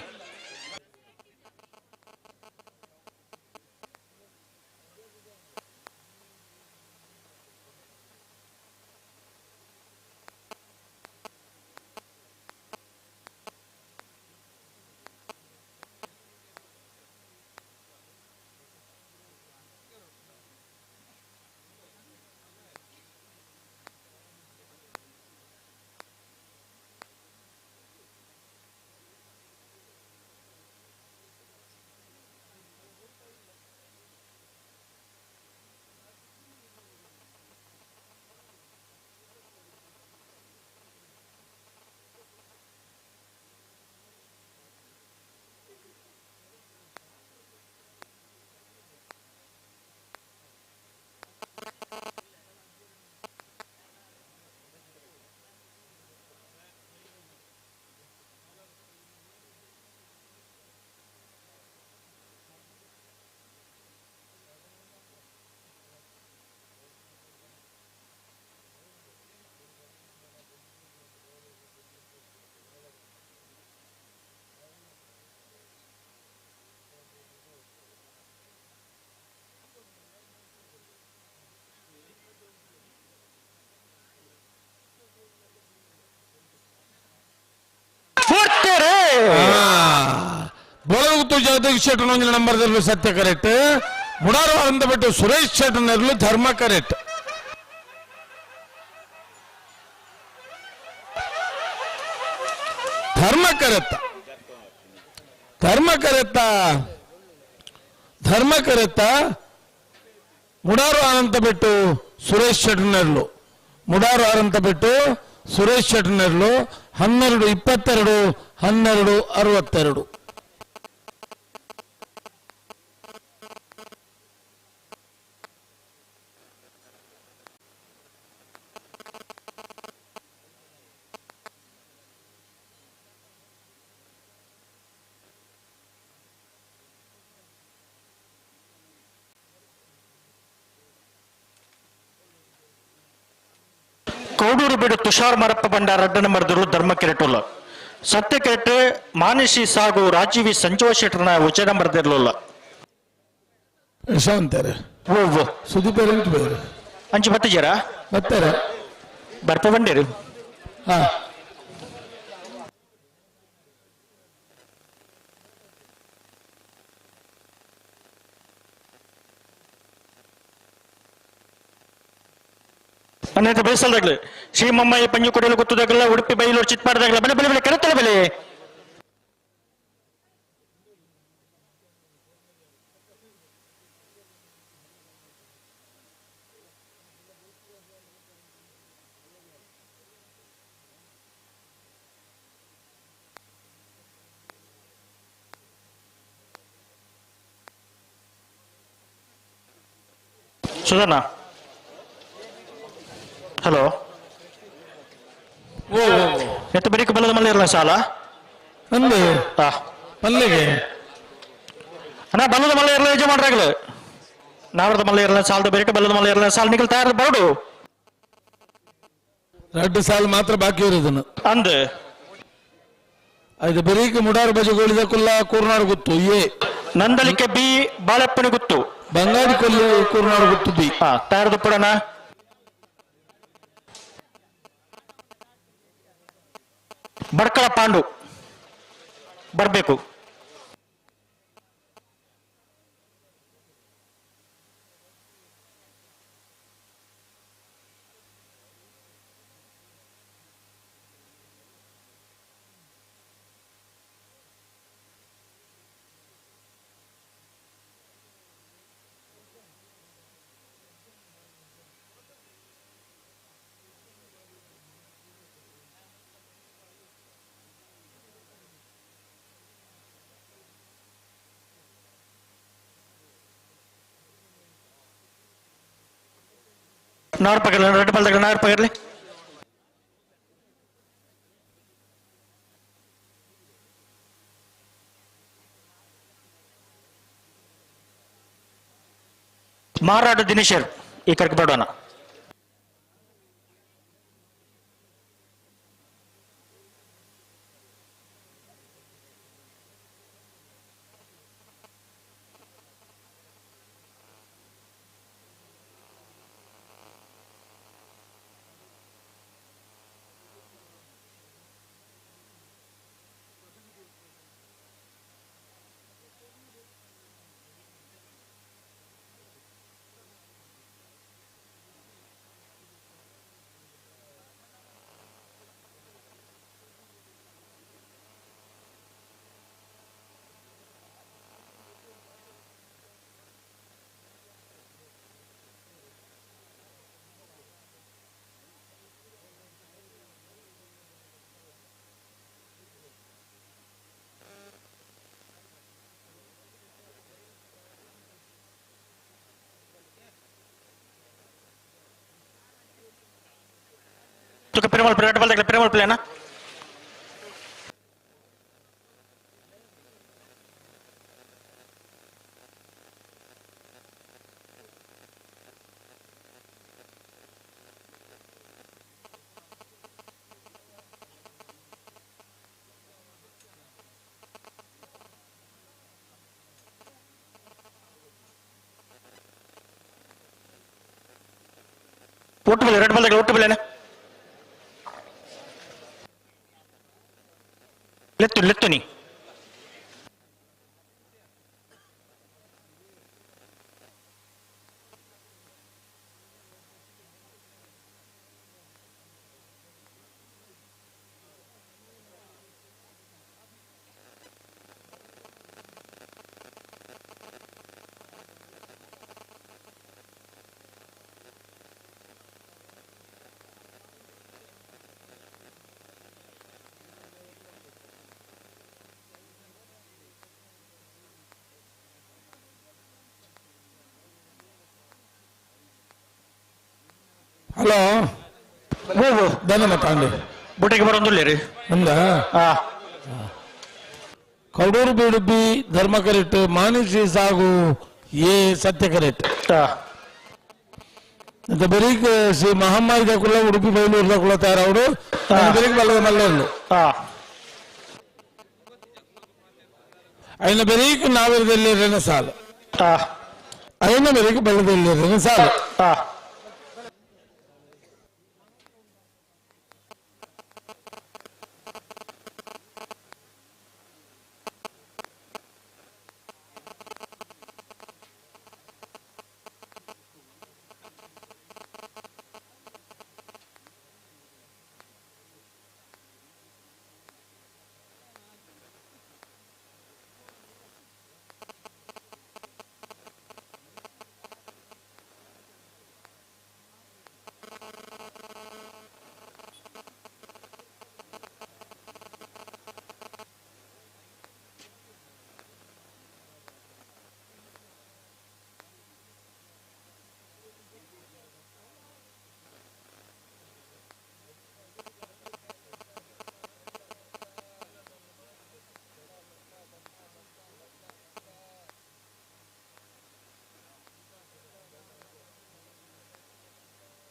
ಕೊಡ್ತೀರಿ ಬೋಳಗುತ್ತು ಜಗದೀಶ್ ಶೆಟ್ಟರ್ ಒಂದಿನ ನಂಬರ್ದಲ್ಲೂ ಸತ್ಯ ಕರೆಕ್ಟ್ ಮುಡಾರು ಅಂತ ಬಿಟ್ಟು ಸುರೇಶ್ ಶೆಟ್ಟರ್ನಲ್ಲೂ ಧರ್ಮ ಕರೆಕ್ಟ್ ಧರ್ಮ ಕರೆತ್ತ ಮುಡಾರು ಅನಂತ ಬಿಟ್ಟು ಸುರೇಶ್ ಶೆಟ್ಟರ್ನಲ್ಲೂ ಮುಡಾರು ಅನಂತ ಬಿಟ್ಟು ಸುರೇಶ್ ಶೆಟ್ಟರ್ನಲ್ಲೂ 12-22 12-62 ಕೌಡೂರು ಬಿಡು ತುಷಾರ್ ಮರಪ್ಪ ಬಂಡ ರಡ್ಡನ ಮರದರು ಧರ್ಮ ಕೆರೆಟುಲ್ಲ ಸತ್ಯ ಕೆರೆಟ್ ಮಾನಸಿ ಸಾಗು ರಾಜೀವಿ ಸಂಜೀವ ಶೆಟ್ಟರ್ನ ಉಚನ ಮರದಿರ್ಲಿಲ್ಲ ಯಶವಂತಾರೆ ಸುದೀಪ್ ಬೇರೆ ಅಂಚು ಬತ್ತಿಜಾರ ಬರ್ತಾರೆ ಬರ್ಪ ಬಂಡೇರಿ ಹಾ ಅನ್ನೇತ ಬೇಸಲ್ದಾಗ್ಲಿ ಶ್ರೀಮಮ್ಮಯ್ಯ ಪಂಜು ಕೊಡಲು ಗೊತ್ತದಾಗಲ್ಲ ಉಡುಪಿ ಬೈಲೂರು ಚಿತ್ಪಾಡದಾಗಲ್ಲ ಬಲೆ ಬಲೆ ಬಲೆ ಕರೆತಲೆ ಬೆಲೆ ಸುಧರ್ಣ ಹಲೋ ಎತ್ತ ಬರೀಕ ಬಲ್ಲದ ಮಲ್ಲ ಇರಲ್ಲ ಸಾಲ ಅಂದು ಮಲ್ಲಿಗೆ ಅಣ್ಣ ಬಲ್ಲದ ಮಲ್ಲ ಇರಲ್ಲ ಯಜ ಮಾಡ್ರಾಗ್ಲ ನಾವರದ ಮಲ್ಲ ಇರಲ್ಲ ಸಾಲದ ಬರೀಕ ಬಲ್ಲದ ಮಲ್ಲ ಇರಲ್ಲ ಸಾಲ ನಿಖಲ್ ತಯಾರ ಬರಡು 2 ಸಾಲ ಮಾತ್ರ ಬಾಕಿ ಇರೋದನ್ನು ಅಂದ ಅದು ಬರೀಕ ಮುಡಾರು ಬಜೆಗೋಳಿದ ಕುಲ್ಲ ಕೂರ್ನಾಡು ಗೊತ್ತು ನಂದಲಿಕೆ ಬಿ ಬಾಳೆಪ್ಪನ ಗೊತ್ತು ಬಂಗಾಡಿ ಕೊಲ್ಲಿ ಕೂರ್ನಾಡು ಗೊತ್ತು ಬಿ ತಯಾರದ ಪುಡಣ ಬಡ್ಕಳ ಪಾಂಡು ಬರಬೇಕು ₹4 2 ಬಲ್ದಾಗ ₹4 ಇರಲಿ ಮಾರಾಟ ದಿನೇಶರ್ ಈ ಕಡೆಗೆ ಬೇಡೋಣ Perumal plena. Red ball, ಲೆತ್ತುನಿ ಹಲೋ ಧನ್ಯ ಮಾತಾಡಿ ಬುಟ್ಟಿಗೆ ಬರೋದಿಲ್ಲ ರೀ ಅಂದ ಕಡೂರು ಬಿಡುಬಿ ಧರ್ಮ ಕರೆಕ್ಟ್ ಮಾನುಷಿ ಸಾಗು ಏ ಸತ್ಯ ಕರೆಕ್ಟ್ ಅಂತ ಬೆರೀಗ್ ಶ್ರೀ ಮಹಮ್ಮಾರಿ ದಕುಲ ಉಡುಪಿ ಬೈಲೂರು ದಕುಲ ತಯಾರವರು ಬೆರೀಗ್ ಬಲ್ಲದ ಮಲ್ಲೆರ್ಲು అయిన ಬೆರೀಗ್ ನಾವಿರದಲ್ಲಿರನ ಸಾಲು అయిన ಬೆರೀಗ್ ಬಲ್ಲದಲ್ಲಿರನ ಸಾಲು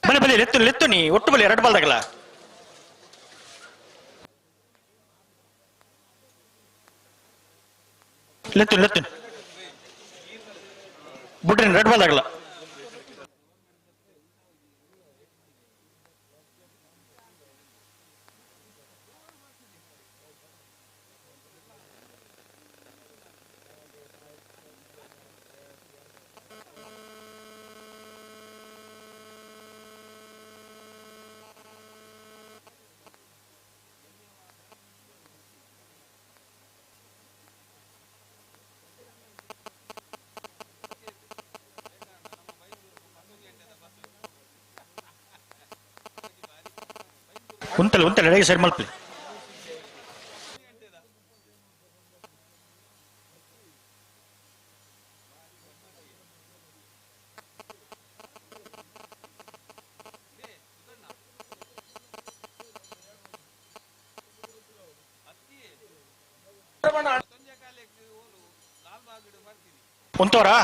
ಬಲಿ ಬಲಿ ಲೆತ್ತು ನೀ ಒಟ್ಟು ಬಲಿ ಎರಡು ಬಾಲ್ದಾಗಲ್ಲ ಲೆತ್ತು ಬಿಟ್ರಿ ರೆಡ್ ಬಾಲ್ದಾಗಲ್ಲ ಉಂಟಲ್ಲ ಸೈಡ್ ಮಲ್ಪಿ ಒಂತೋರಾ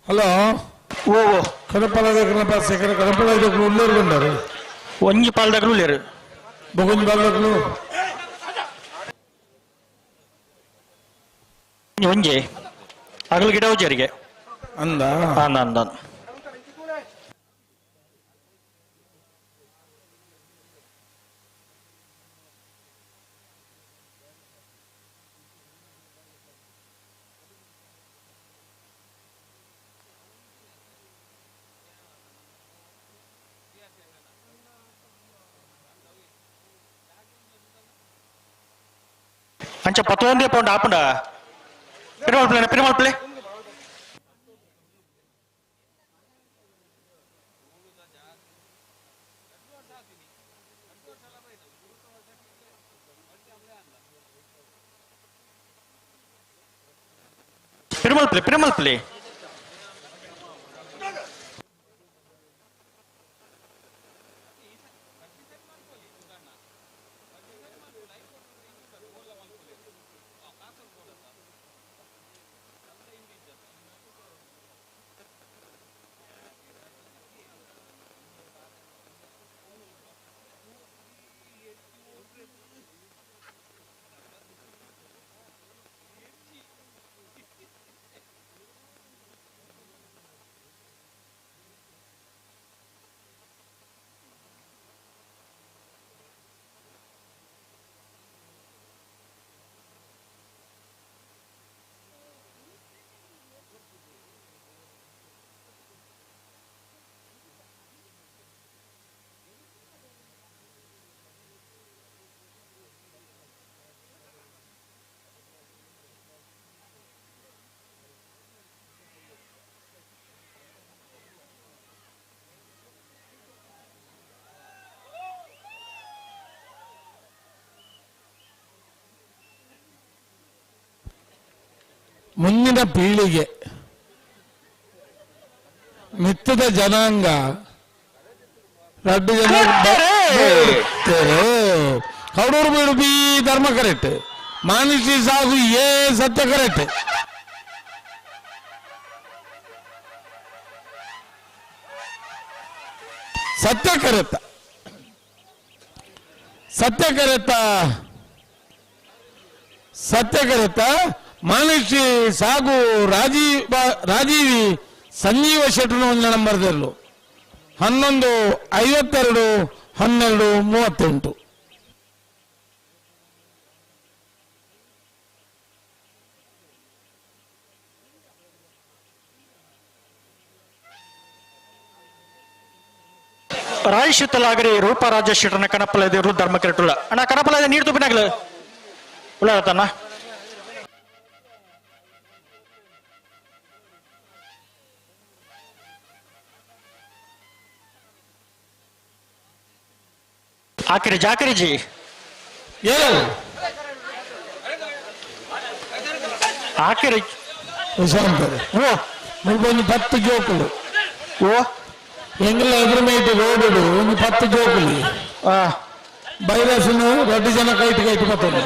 హలో ఓ కడపల దగ్గర శేఖర కడపల దగ్గర ఉల్లేరు కొండారు ಒಂಜಿ ಪಾಲ್ದಾಗಲೂ లేరు బొగుంజి పాల దగ్గర ಒಂಜಿ ಅಗಲು ಗಿಡ ಹೋಜರಿಗೆ ಅಂದ ಅಂದ ಅಂಚ 11 ಪೌಂಡ್ ಆಪುಂಡ ಪಿರಮಲ್ ಪ್ಲೇ ಪಿರಮಲ್ ಪ್ಲೇ ಮುಂದಿನ ಪೀಳಿಗೆ ಮಿತ್ತದ ಜನಾಂಗ ರಡ್ಡು ಜನ ಕೌಡೂರು ಬೀಡು ಬಿ ಧರ್ಮ ಕರೆಕ್ಟ್ ಮಾನುಷಿ ಸಾಗು ಏ ಸತ್ಯ ಕರೆಕ್ಟ್ ಸತ್ಯ ಕರೆತ ಮಾನುಷಿ ಸಾಗು ರಾಜೀವಿ ಸಂಜೀವ ಶೆಟ್ಟನ ಒಂದು ನಂಬರ್ದಲ್ಲೂ 11:52 ರಾಯಶೀತಲಾಗರಿ ರೂಪರಾಜ ಶೆಟ್ಟನ ಕನಪಲ ದೇವರು ಧರ್ಮ ಕೆರಟುಳ ಅಣ್ಣ ಕನಪಲ ನೀರು ತುಪ್ಪಿನಾಗ್ಲ ಉಳ್ಳತನ ಆಕರಿ ಜಾಕರಿಜಿ ಏನು ಆಕರಿ ಓ ಒಂದು 10 ಜೋಕುಲು ಓ ಎಂಗ್ಲ ಎದುರುಮೇಟು ರೋಡು ಒಂದು 10 ಜೋಕುಲಿ ಬೈರಸನು 2 ಜನ ಕೈಟ್ ಬರ್ತದೆ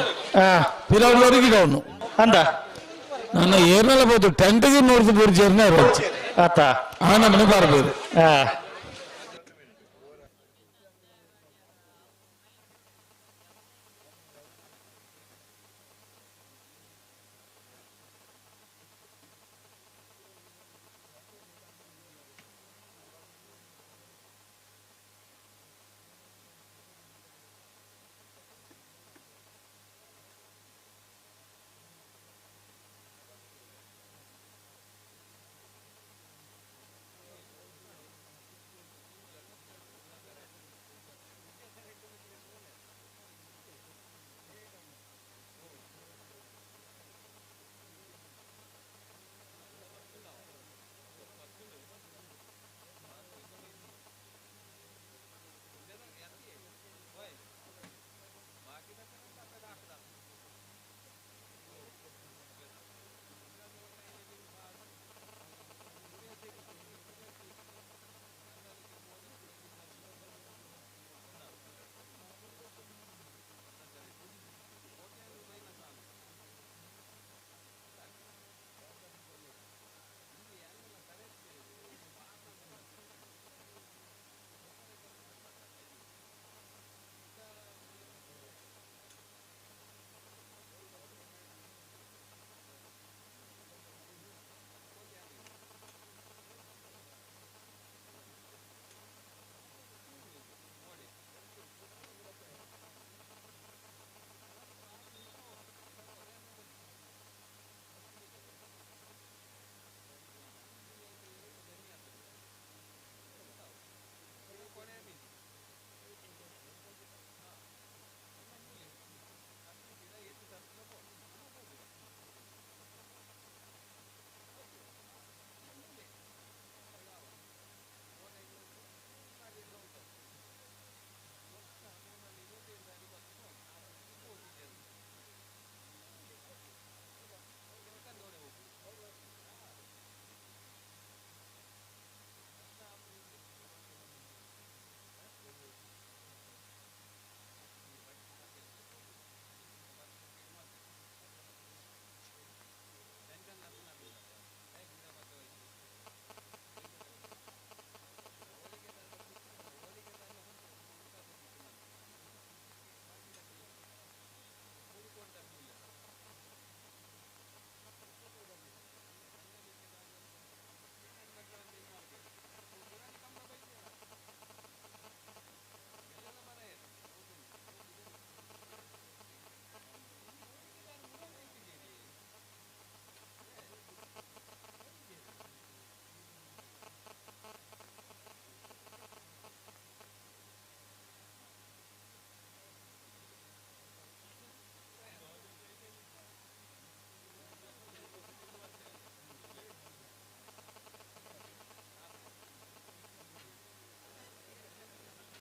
ಪಿರವರಿಗಿದವನು ಅಂದ ನನ್ನ ಏರ್ನೆಲ್ಲ ಬೋದು ಟೆಂಟ್ಗೆ ನೋಡಿದ ಬುರ್ಜೇರ್ನ ಇರೋದು ಆತ ಆ ನಮ್ಮನೆ ಬರ್ಬೋದು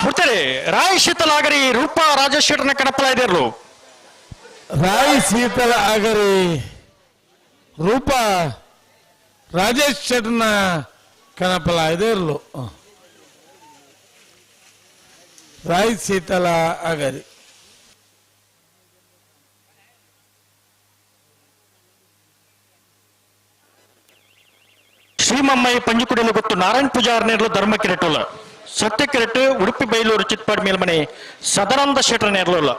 ಬಿಡ್ತಾರೆ ರಾಯ್ ಶೀತಲಾಗರಿ ರೂಪ ರಾಜಶೇಖರನ ಕಣಪಲ ಇದಿರ್ಲು ರಾಯ್ ಶೀತಲ ಆಗರಿ ರೂಪ ರಾಜೇಶ್ ಶೆಟ್ನ ಕನಪಲ ಇದಿರ್ಲು ರಾಯ್ ಶೀತಲ ಆಗರಿ ಶ್ರೀಮಮ್ಮಯ್ಯ ಪಂಜಿಕುಡಿಲು ಗೊತ್ತು ನಾರಾಯಣ ಪೂಜಾರ್ ನೇರ್ಲು ಧರ್ಮ ಕಿರೆಟುಲ ಸತ್ಯ ಕಿರೆಟ್ ಉಡುಪಿ ಬೈಲೂರು ಚಿತ್ಪಾಡ್ ಮೇಲ್ಮನೆ ಸದಾನಂದ ಶೆಟ್ರ ನೇರ್ಲುಲ್ಲ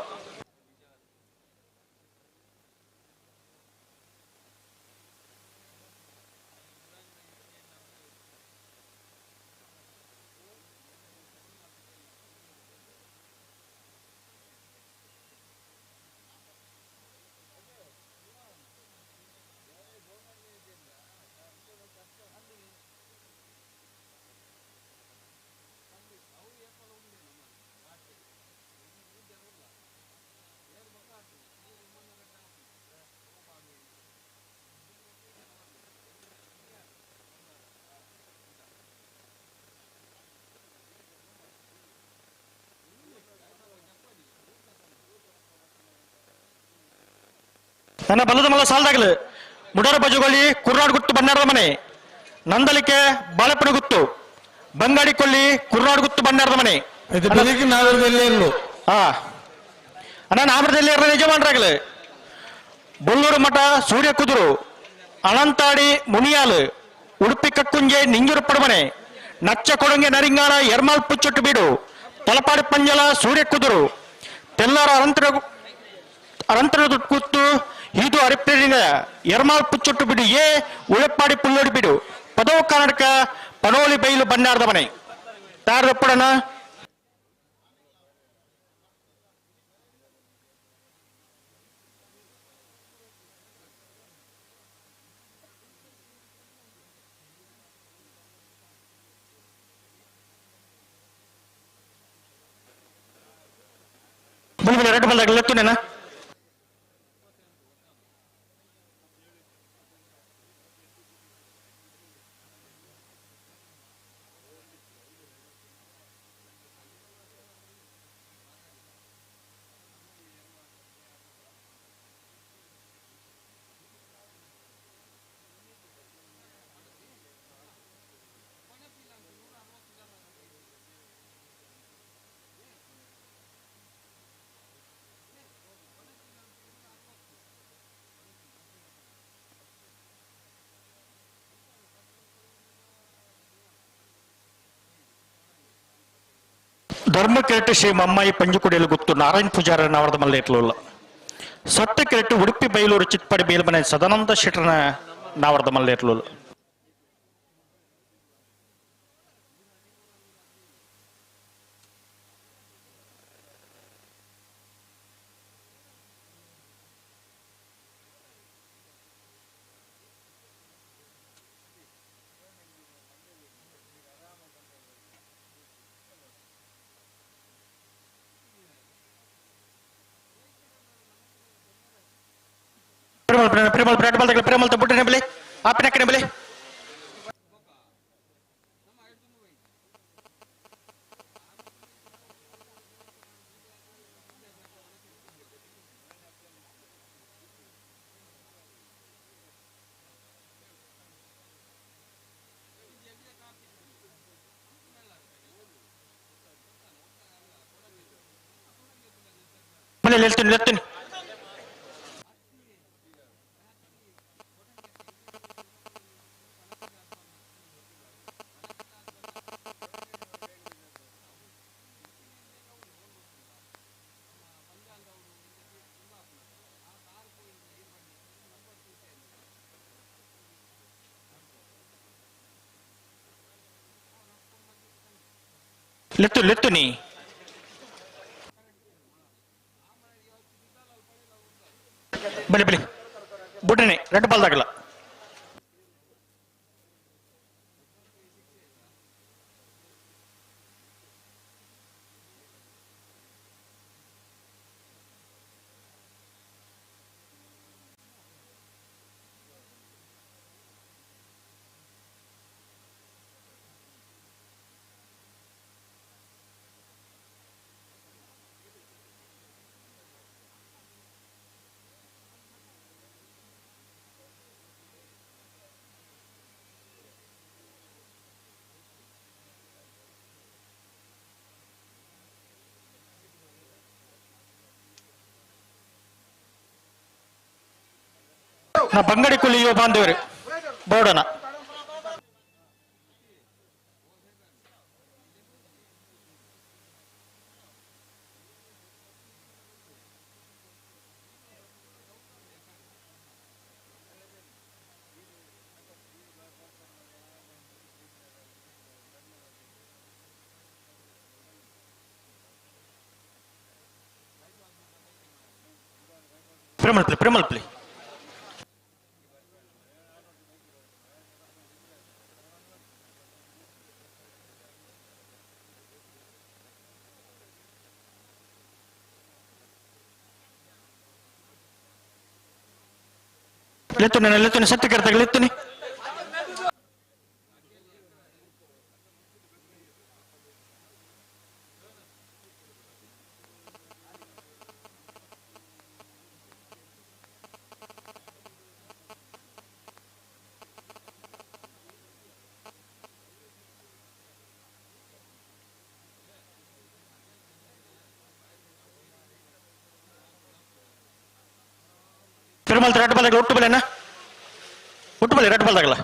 ನನ್ನ ಬಲ್ಲದ ಮಲ್ಲ ಸಾಲದಾಗಲು ಮುಡರ ಬಜುಗೊಳ್ಳಿ ಕುರ್ನಾಡ್ ಗುತ್ತು ಬಣ್ಣಾರದ ಮನೆ ನಂದಲಿಕೆ ಬಾಳೆಪಣ ಗುತ್ತು ಬಂಗಾಡಿ ಕೊಳ್ಳಿ ಕುರ್ನಾಡ್ ಗುತ್ತು ಬಣ್ಣಾರದ ಮನೆ ಅಣ್ಣ ನಾಮರದಲ್ಲಿ ಯಜಮಾನರಾಗಲು ಬೊಲ್ಲೂರು ಮಠ ಸೂರ್ಯ ಕುದುರು ಅನಂತಾಡಿ ಮುನಿಯಾಲು ಉಡುಪಿ ಕಕ್ಕುಂಜೆ ನಿಂಜೂರು ಪಡಮನೆ ನಚ್ಚ ಕೊಡಂಗೆ ನರಿಂಗಾಣ ಎರ್ಮಾಲ್ ಪುಚ್ಚೊಟ್ಟು ಬೀಡು ತಲಪಾಡಿ ಪಂಜಲ ಸೂರ್ಯ ಕುದುರು ತೆಲ್ಲಾರ ಅನಂತರ ಕುತ್ತು ಇದು ಅರಿಪಿನ ಎರ್ಮಾಲ್ ಪುಚ್ಚೊಟ್ಟು ಬಿಡು ಉಳೆಪ್ಪಾಡಿ ಪುಲ್ಲೋಡಿ ಬಿಡು ಪದವ ಕರ್ನಾಟಕ ಪನೋಲಿ ಬೈಲು ಬಣ್ಣಾರದ ಮನೆ ತಾರಪ್ಪಡನ ಎರಡು ಬಲ್ದಾಗ ಲೆತ್ತುನೇನಾ ಧರ್ಮ ಕೆರೆಟ್ಟು ಶ್ರೀ ಮಮ್ಮಾಯಿ ಪಂಜಿಕುಡಿಯಲ್ಲಿ ಗೊತ್ತು ನಾರಾಯಣ ಪೂಜಾರ ನಾವರದ ಮಲ್ಲ ಇಟ್ಲಲ್ಲ ಸತ್ಯ ಕೆರೆಟ್ಟು ಉಡುಪಿ ಬೈಲೂರು ಚಿತ್ಪಾಡಿ ಮೇಲ್ಮನೆ ಸದಾನಂದ ಶೆಟ್ರನ ನಾವರದ ಮಲ್ಲ ಇಟ್ಲಲ್ಲ ಪ್ರೇಮಲ್ ಬಿಟ್ಟನೆ ಬೆಲೆ ಆಪಿನಕ್ಕನೆ ಬೆಲೆ ಹೇಳ್ತೀನಿ ಲೆತ್ತು ನೀ ಬಲಿ ಬಲಿ ಬುಡ್ಡನೆ ರೆಡ್ ಬಾಲ್ದಾಗಲ್ಲ ನಾ ಬಂಗಡಿ ಕುಲಿ ಯುವ ಬಾಂಧವರು ಬೋಡನ ಪ್ರೇಮಲ್ ಪ್ಲೇ लेतुने सत्य करता लेतुने ತಿರುಮಲ ರೆಡ್ ಬಾಲ್ ಒಟ್ಟು ಬಲೆನಾ ಒಟ್ಟು ಬಲೆ ರೆಡ್ ಬಾಲ್ ಆಗಲ್ಲ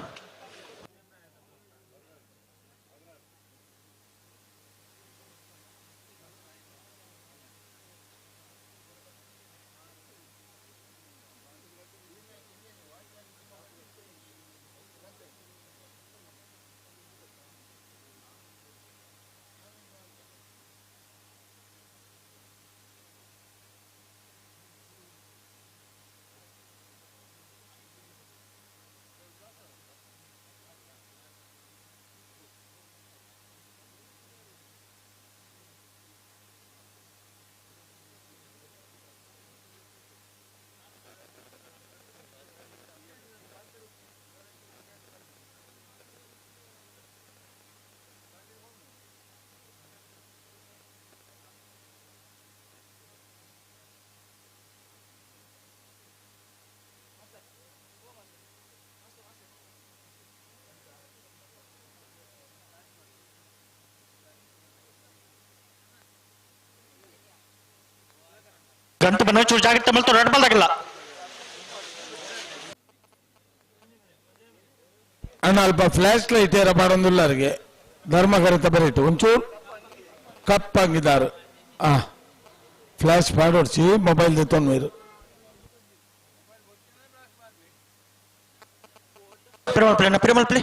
ಗಂಟು ಬನ್ನ ಚೂರು ಜಾಗ್ರತೆ ಮಲ್ತು ರೆಡ್ ಬಾಲ್ ಆಗಿಲ್ಲ ಅಣ್ಣ ಅಲ್ಪ ಫ್ಲಾಶ್ ಲೈಟ್ ಏರ ಬಾರೊಂದುಲ್ಲರಿಗೆ ಧರ್ಮಕರತ ಬರೀಟು ಒಂಚೂರು ಕಪ್ಪಾಗಿದ್ದಾರೆ ಫ್ಲಾಶ್ ಪಾಡೋಡ್ಸಿ ಮೊಬೈಲ್ ತೆತ್ತೊಂದು ಮೇರು ಪ್ರೇಮಲ್ ಪ್ಲೇ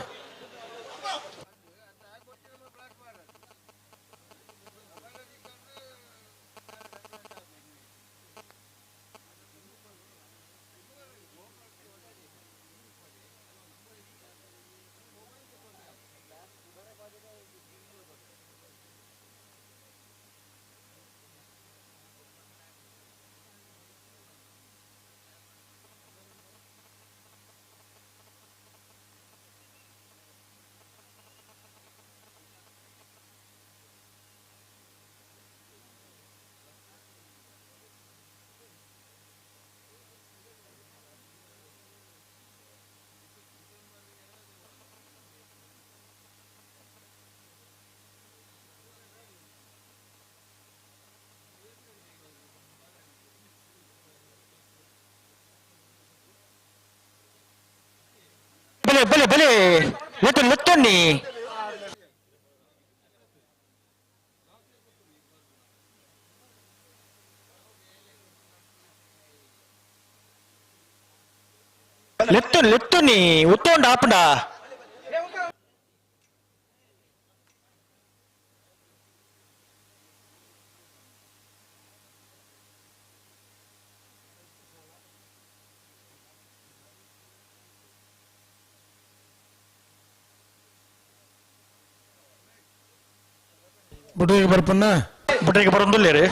ಬಲೆ ಲೆತ್ತೊನ್ನಿ ಲೆತ್ತೊನ್ನಿ ಉತ್ತೊಂಡ ಆಪುಂಡ ಬುಡ್ರಿಗೆ ಬರ್ಪನ್ನ ಬುಡ್ರಿಗೆ ಬರೋದಿಲ್ಲ ರೀ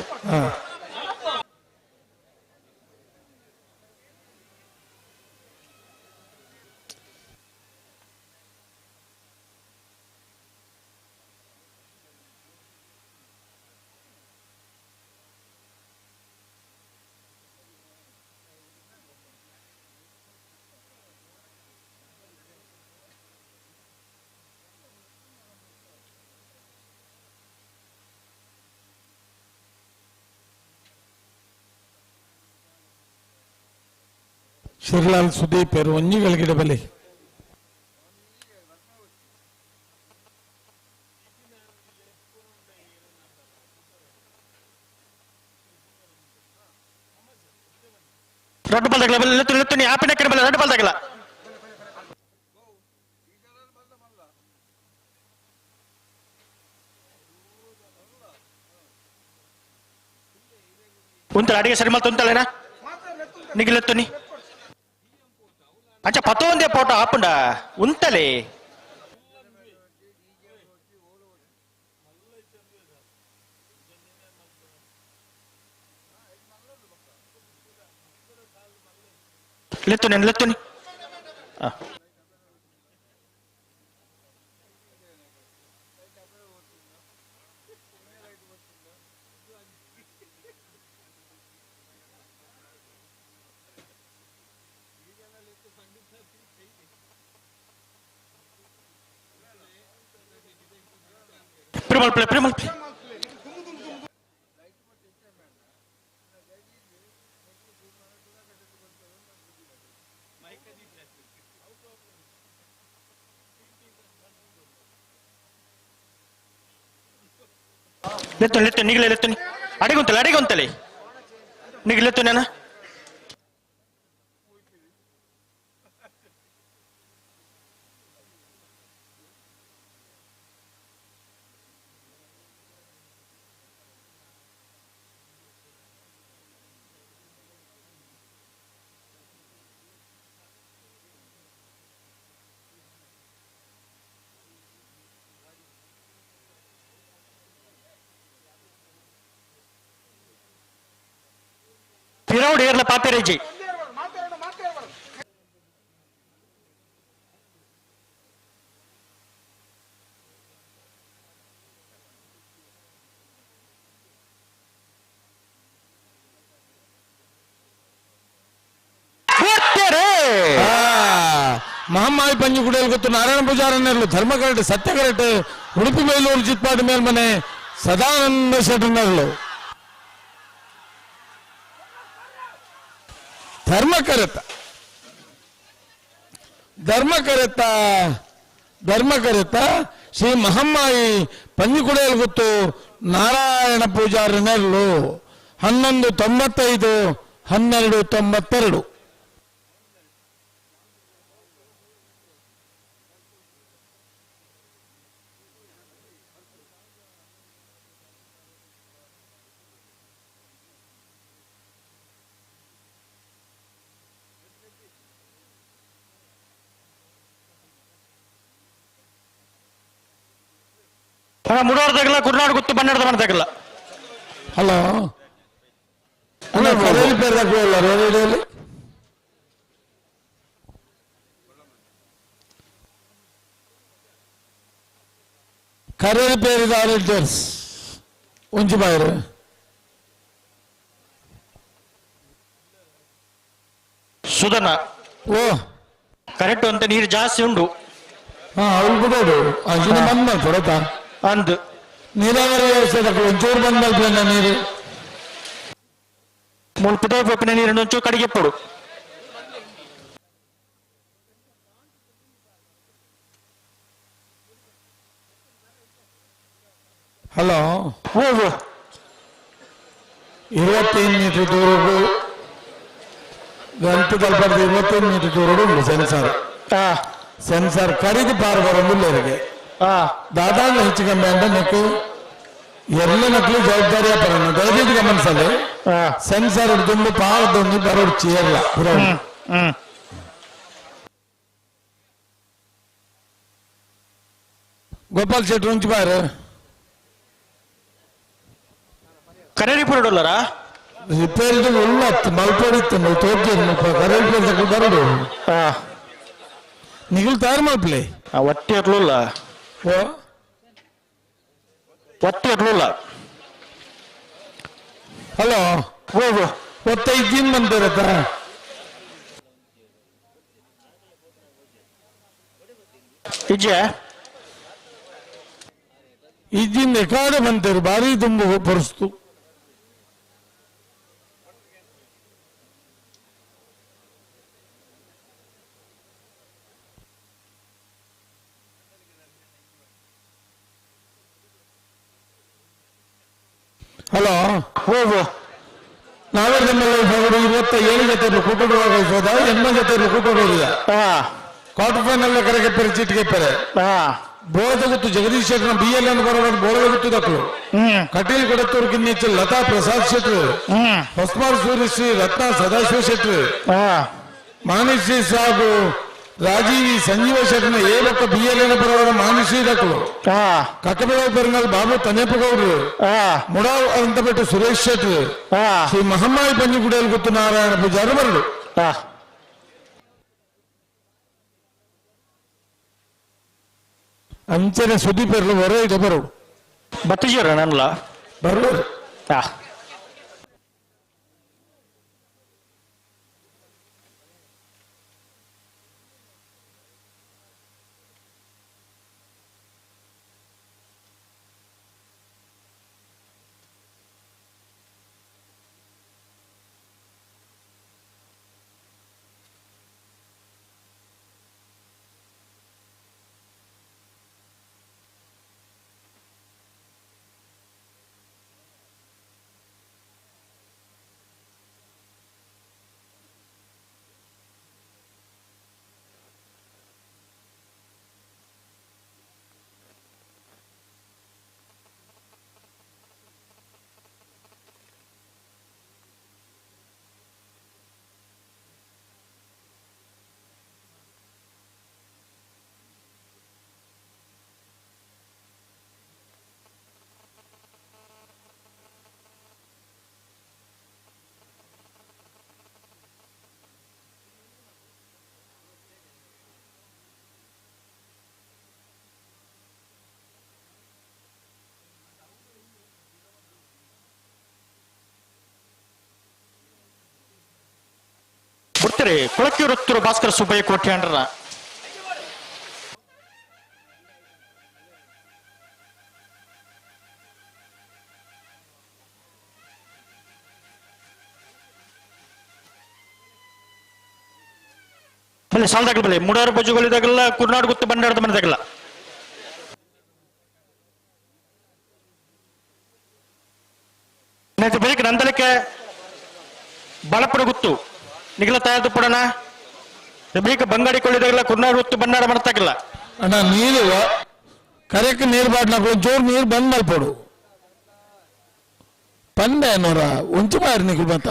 ಶಿರ್ಲಾಲ್ ಸುದೀಪ್ ಒಂಜಿಗಳಿಗಿಡ ಬಲಿ రెడ్ బాల్ తగల ఆపిన ఎక్కడ రెడ్ బాల్ తగల ఉంతలు అడిగే సరి మళ్ళీ ఉంతలేనా నిగిలెత్తుని అంచ పతో ఉందే పోట ఆపుండా ఉంతలే లెత్తుని ప్రిమల్ ప్లే లెత్తు నిగిలెత్తుని అడిగుంతలే నిగిలెత్తునేనా பிறவுடு ஏர்ல பாப்பேரேஜி ಮಹಮ್ಮಾಯಿ ಪಂಜಿಗುಡಿಯಲ್ಲಿ ಗೊತ್ತು ನಾರಾಯಣ ಪೂಜಾರನ್ನೆರಲು ಧರ್ಮಕರೆಟ್ ಸತ್ಯಕರೆಟ್ ಉಡುಪಿ ಮೇಲೂರು ಚಿತ್ಪಾಡು ಮೇಲ್ಮನೆ ಸದಾನಂದ ಶೆಟ್ಟರ್ನೆರಲು ಧರ್ಮಕರೆತ ಶ್ರೀ ಮಹಮ್ಮಾಯಿ ಪಂಜಿಗುಡಿಯಲ್ಲಿ ಗೊತ್ತು ನಾರಾಯಣ ಪೂಜಾರನೆರಲು 1195 1292 ಮುಡೋರ್ ತಗಲ ಕುರ್ನಾಡು ಗುತ್ತು ಬನ್ನಡದ ಮನ ತಗಲ ಹಲೋ ಕರೆಯಲ್ಲಿ ಪೇರು ತಗೊಳ್ಳ ರೇಡಿಯೋದಲ್ಲಿ ಕರೆಯಲ್ಲಿ ಪೇರಿದ ಆಡಿಟರ್ಸ್ ಒಂಚು ಬಾಯರು ಸುಧನ ಓ ಕರೆಕ್ಟ್ ಅಂತ ನೀರು ಜಾಸ್ತಿ ಉಂಡು ಅವಳು ಬಿಡೋದು ಅಜಿನ ಬಂದ ಕೊಡತಾ ಅಂದು ನೀರಾವರಿ ವ್ಯವಸ್ಥೆ ತಗೊಳ್ಳಿ ಒಂಚೂರು ಬಂದ ನೀರು ಮುಲ್ಪುದ ಪೊಪ್ಪಿನ ನೀರನ್ನು ಒಂಚೂರು ಕಡೆಗೆ ಪಡು ಹಲೋ ಓ 25 ಮೀಟರ್ ದೂರಕ್ಕೂ ಗಂಟು ತಲುಪದ 25 ಮೀಟರ್ ದೂರಡು ಉಂಟು ಸೆನ್ಸಾರ್ ಖರೀದಿ ಪಾರ್ಬರೊಂದಿಲ್ಲರಿಗೆ దాదాపు ಹೆಚ್ಚು కమ్మి అంటే నీకు ఎర్లనట్లు జవాబారియా పరను దయచేసి గమనించాలి సెన్సార్ ఉడుతుంది పాడుతుంది బరోడు చేయర్ల గోపాల్ శెట్టి నుంచి బారు ಕರೆ ಪುರಡೋಲ್ಲರಾ ರಿಪೇರ್ ಉಳ್ಳತ್ತು ಮಲ್ಪಡಿತ್ತು ನೀವು ತೋರ್ತೀನಿ ಕರೆ ಬರೋಡು ನಿಗಲ್ ತಯಾರು ಮಲ್ಪಲೆ ಒಟ್ಟಿ ಇರ್ಲಿಲ್ಲ ಒತ್ತಿ ಇರ್ಲಿಲ್ಲ ಹಲೋ ಹೋಗು 25 ದಿನ ಬಂದಿರತ್ತ ಈಜಿನ ಎಕಾಡೆ ಬಂತೇರು ಭಾರಿ ತುಂಬು ಪರಿಸ್ತು ಹಲೋ ಹೋಗು ನಾವೇರ್ ನಮ್ಮಲ್ಲಿ 27 ಜೊತೆಯಲ್ಲಿ ಕೂಟುವಾಗ ಸೋದ 8 ಜೊತೆಯಲ್ಲಿ ಕೂಟುವುದಿಲ್ಲ ಕ್ವಾರ್ಟರ್ ಫೈನಲ್ ಕರೆಗೆ ಪೆರೆ ಚೀಟಿಗೆ ಪೆರೆ ಬೋಧ ಗೊತ್ತು ಜಗದೀಶ್ ಶೆಟ್ಟರ್ BL ಅನ್ನು ಬರೋದು ಬೋಧ ಗೊತ್ತು ದಕ್ಕಳು ಕಟೀಲ್ ಕೊಡತ್ತೂರು ಕಿನ್ನಿಚ್ಚ ಲತಾ ಪ್ರಸಾದ್ ಶೆಟ್ರು ಹೊಸ್ಮಾರ್ ಸೂರ್ಯಶ್ರೀ ರತ್ನ ಸದಾಶಿವ ಶೆಟ್ರು ಮಾನಿಶ್ರೀ ಸಾಬು ರಾಜೀವಿ ಸಂಜೀವ ಶೆಟ್ಟರ್ನ ಏಲೊಕ್ಕ BL ಅನ್ನು ಬರೋದು ಮಾನಿಶ್ರೀ ದಕ್ಕಳು ಕಕ್ಕಬೆಳವ ಬೆರಂಗಲ್ ಬಾಬು ತನೇಪಗೌಡರು ಮುಡಾವ್ ಅಂತ ಬಿಟ್ಟು ಸುರೇಶ್ ಶೆಟ್ರು ಶ್ರೀ ಮಹಮ್ಮಾಯಿ ಪಂಜಿಗುಡಿಯಲ್ಲಿ ಗೊತ್ತು ನಾರಾಯಣ ಪೂಜಾರು ಬರಲು ಅಂಚನೆ ಸುದ್ದಿ ಪೆರ್ಲು ಹೊರ ಇದೆ ಬರೋಡು ಬತ್ತಿಜೀರ ನನ್ಲ ಬರೋದು ಬಿಡ್ತೀರಿ ಕೊಳಕ್ಕೆ ವೃತ್ತರು ಭಾಸ್ಕರ ಸುಬ್ಬಯ್ಯ ಕೋಟ್ಯಾಂಡ್ರ ಬಲೆ ಸಾಲದಾಗಲ್ಲ ಬಲೆ ಮುಡಾರು ಬಜುಗಳಿದಾಗಲ್ಲ ಕುರ್ನಾಡ್ ಗುತ್ತು ಬಂಡಾರದ ಮನೆದಾಗಲ್ಲ ಬೇಕು ನಂದಲಿಕ್ಕೆ ಬಳಪಡ ಗುತ್ತು ನಿಗಲ ತಯಾರು ಪಡೋಣ ಬೇಕು ಬಂಗಾಡಿ ಕೊಳ್ಳಿದಾಗಲ್ಲ ಕುರ್ನಾಡ್ ಗುತ್ತು ಬಂಡಾರ ಮಾಡ್ತಾಗಿಲ್ಲ ಅಣ್ಣ ನೀರು ಕರೆಕ್ಟ್ ನೀರು ಬಾಟ್ಲಾಕ ಒಂಚೂರು ನೀರು ಬಂದ್ ಮಲ್ಪಡು ಪಂಡೆ ಅನ್ನೋರ ಒಂಚು ಬಾರಿ ನಿಖಿಲ್ ಬಂತ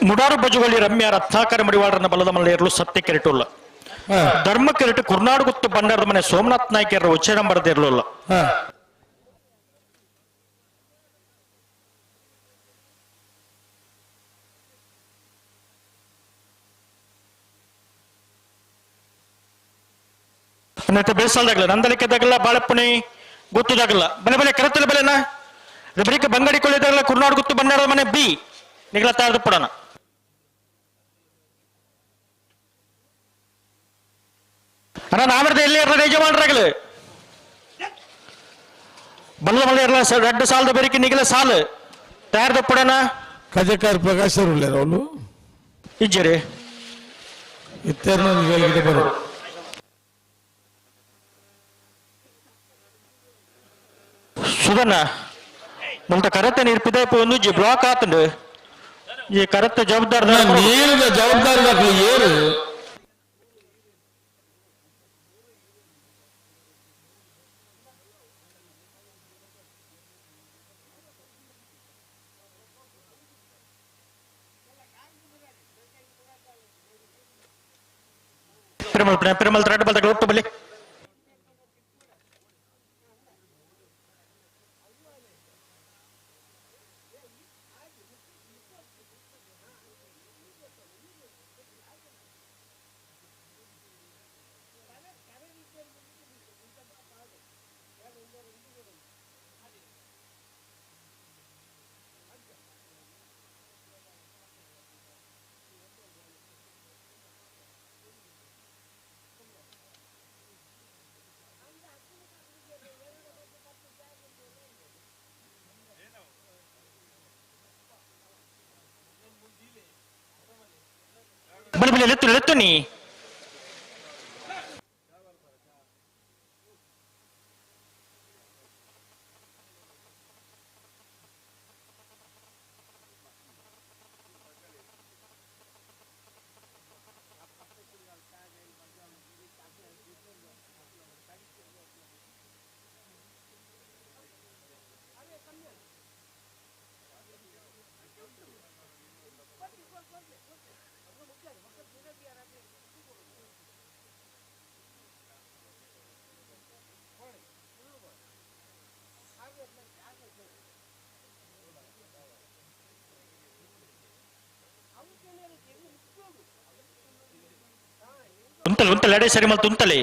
ಮುಡಾರು ಬಜುಗಳಿ ರಮ್ಯ ರತ್ನಾಕರ ಮಡಿವಾಳರನ್ನ ಬಲದ ಮಲ್ಲೇರಲು ಸತ್ಯ ಕೆರೆಟುಲ್ಲ ಧರ್ಮ ಕೆರೆಟು ಕುರ್ನಾಡು ಗುತ್ತು ಬಂಡಾರದ ಮನೆ ಸೋಮನಾಥ್ ನಾಯ್ಕರ ಉಚ್ಚರಂ ಬರದಿರಲಿಲ್ಲ ಬೇಸಾಲ್ದಾಗಲ್ಲ ನಂದಲಿಕೆದಾಗಲ್ಲ ಬಾಳಪ್ಪಣಿ ಗುತ್ತದಾಗಲ್ಲ ಬಲೆ ಬಲೆ ಕರೆತಲ ಬಲೆನಾ ಬರೀಕ ಬಂಗಡಿ ಕೊಳ್ಳಿದಾಗಲ್ಲ ಕುರ್ನಾಡು ಗುತ್ತು ಬಂಡಾರದ ಮನೆ ಬಿ ನಿಗಲ ತಾಳ್ದು ಪಡೋಣ ಅಣ್ಣ ನಾವಿರ್ದ ಎಲ್ಲಿ ಇರ್ಲ ಯಜಮಾನ್ರಾಗಲಿ ಬಲ್ಲ ಮಲ್ಲ ಇರಲ್ಲ ಎರಡು ಸಾಲದ ಬೇರಿಕೆ ನಿಗಲ ಸಾಲು ತಯಾರ್ದು ಪಡೋಣ ಕಜಕಾರ ಪ್ರಕಾಶರು ಅವಳು ಇಜ್ಜರಿ ಇತ್ತರ ಬರೋ ಸುಧನ್ನ ನಮ್ದ ಕರೆಕ್ಟ್ ನೀರು ಪಿದೈಪು ಒಂದು ಜಿ ಬ್ಲಾಕ್ ಆತಂಡು ಈ ಕರೆಕ್ಟ್ ಜವಾಬ್ದಾರ ನೀರಿನ ಜವಾಬ್ದಾರಿ ಏರು ಪಿರಮಲ್ ರೆಡ್ ಬಲ್ ಒಟ್ಟು ಬಲ್ಲಿ ಬಲೆ ಲೆತ್ತು ನೀ ಉಂಟಲೆ ಅಡೆ ಸರಿ ಮಲ್ತು ಉಂಟಲೆ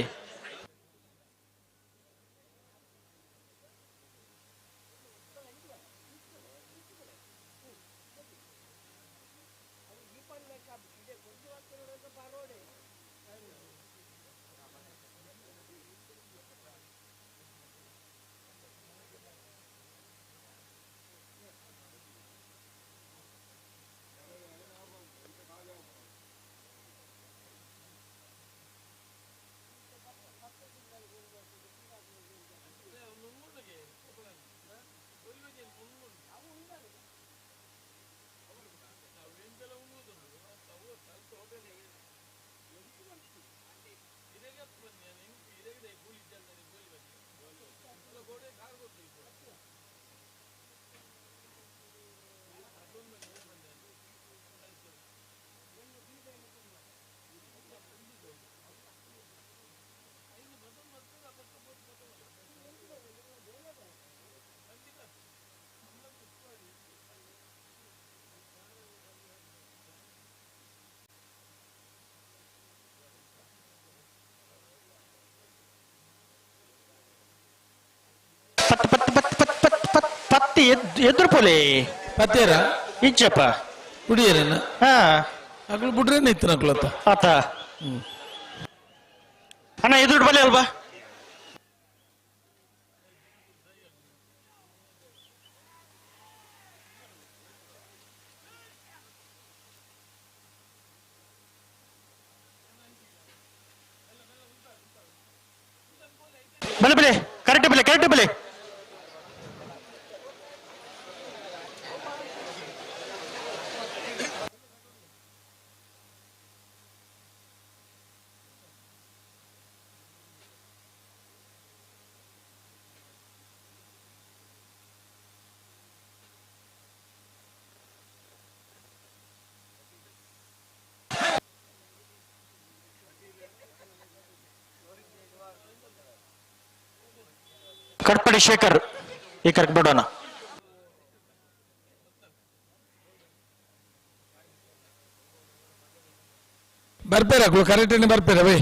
ಪತ್ತಿ ಎದುರು ಪೋಲೆ ಪತ್ತೇರ ಇಜ್ಜಪ್ಪ ಕುಡಿಯರೇನ ಹಾ ಅಗಳು ಬಿಡ್ರೇನ ಇತ್ತು ನಕ್ಲತ್ತ ಆತ ಅಣ್ಣ ಎದುರು ಬಲೆ ಅಲ್ವಾ ಬಲೆ ಬಲೆ ಕರೆಕ್ಟ್ ಬಲೆ ಕಟ್ಪಡಿ ಶೇಖರ್ ಈ ಕರ್ಕ್ ಬಿಡೋಣ ಬರ್ಪೇರ ಕರೆಕ್ಟ್ ಬರ್ಪೇರ ಬೈ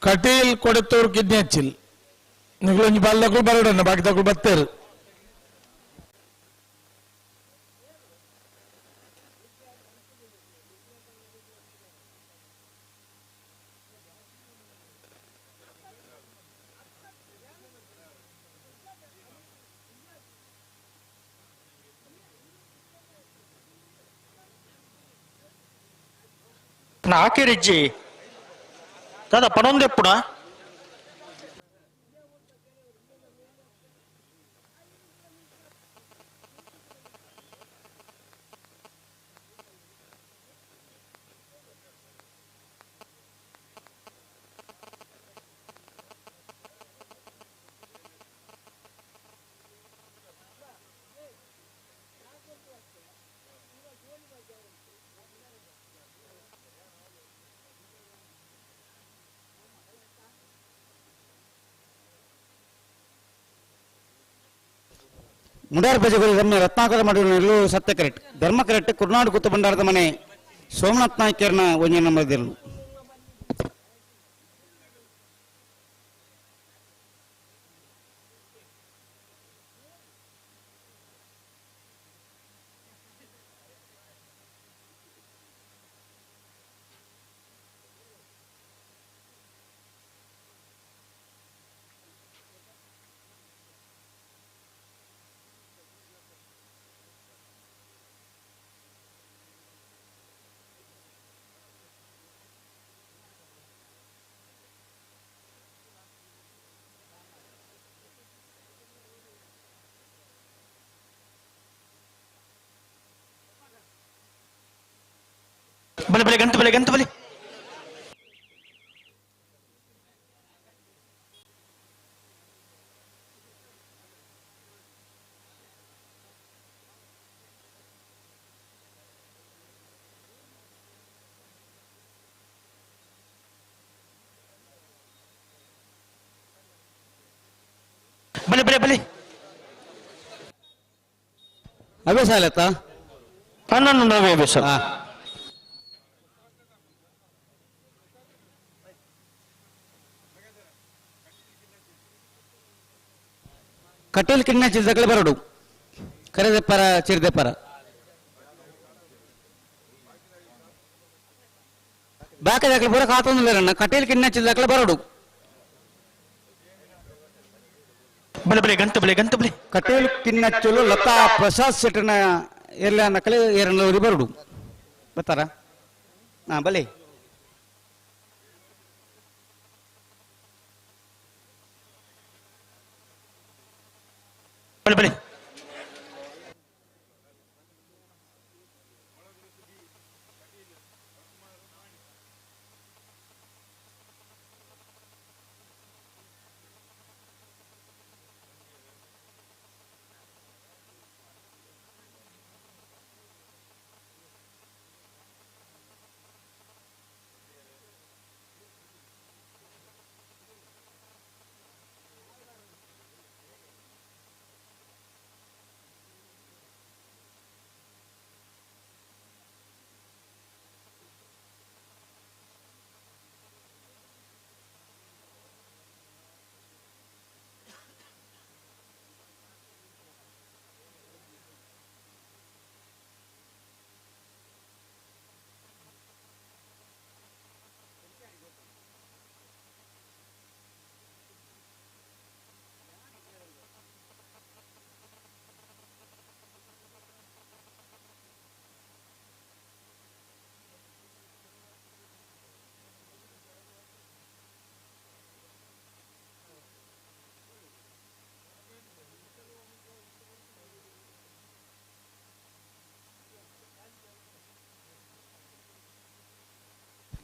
ಕಟೀಲ್ ಕೊಡತ್ತೂರು ಕಿಡ್ನಿ ಹಚ್ಚಿಲ್ ನಿಗಳೊಂದು ಬಾಲ್ದಕ್ಕೂ ಬರೋಡನ್ನ ಬಾಕಿದಕ್ಕೂ ಬತ್ತೇರು నాకేరిజ్జి దాదా పనుంది ఎప్పుడా ಮುಂಡಾರು ಪ್ರಜೆಗಳು ತಮ್ಮ ರತ್ನಾಕರ ಮಡುವಿನಲ್ಲೂ ಸತ್ಯ ಕರೆಕ್ಟ್ ಧರ್ಮ ಕರೆಕ್ಟ್ ಕುರ್ನಾಡು ಗುತ್ತ ಬಂಡಾರದ ಮನೆ ಸೋಮನಾಥ್ ನಾಯ್ಕರ್ನ ಒಂಜೆ ನಂಬರ್ದಿರಲು ಬಲೆ ಬಲೆ ಗಂಟು ಬಲೆ ಗಂಟು ಬಲೆ ಬಲೆ ಬಲೆ ಬಲೆ ಅಭ್ಯಾಸ ಆಯ್ತಾ ಹನ್ನೊಂದು ನವೆ ಅಭ್ಯಾಸ ಕಟೀಲ್ ಕಿಣ್ಣ ಚಿಲ್ದಕಳೆ ಬರಡು ಕರೆದೆಪ್ಪರ ಚಿರ್ದೆಪ್ಪರ ಬಾಕದಕಲೆ ಪೂರ ಕಾತೊಂದು ಕಟೀಲ್ ಕಿಣ್ಣ ಚಿಲ್ದಕಳೆ ಬರಡು ಬಲೆ ಬಲೆ ಗಂಟು ಬಲೆ ಗಂಟು ಬಲೆ ಕಟೀಲ್ ಕಿನ್ನಚ್ಚಲು ಲತಾ ಪ್ರಸಾದ್ ಶೆಟ್ಟನ ಎಲ್ಲ ನಕಲೆ ಎರಡೂರಿ ಬರಡು ಬರ್ತಾರ ಹಾ ಬಲೆ ಬಲೆ ಬಲೆ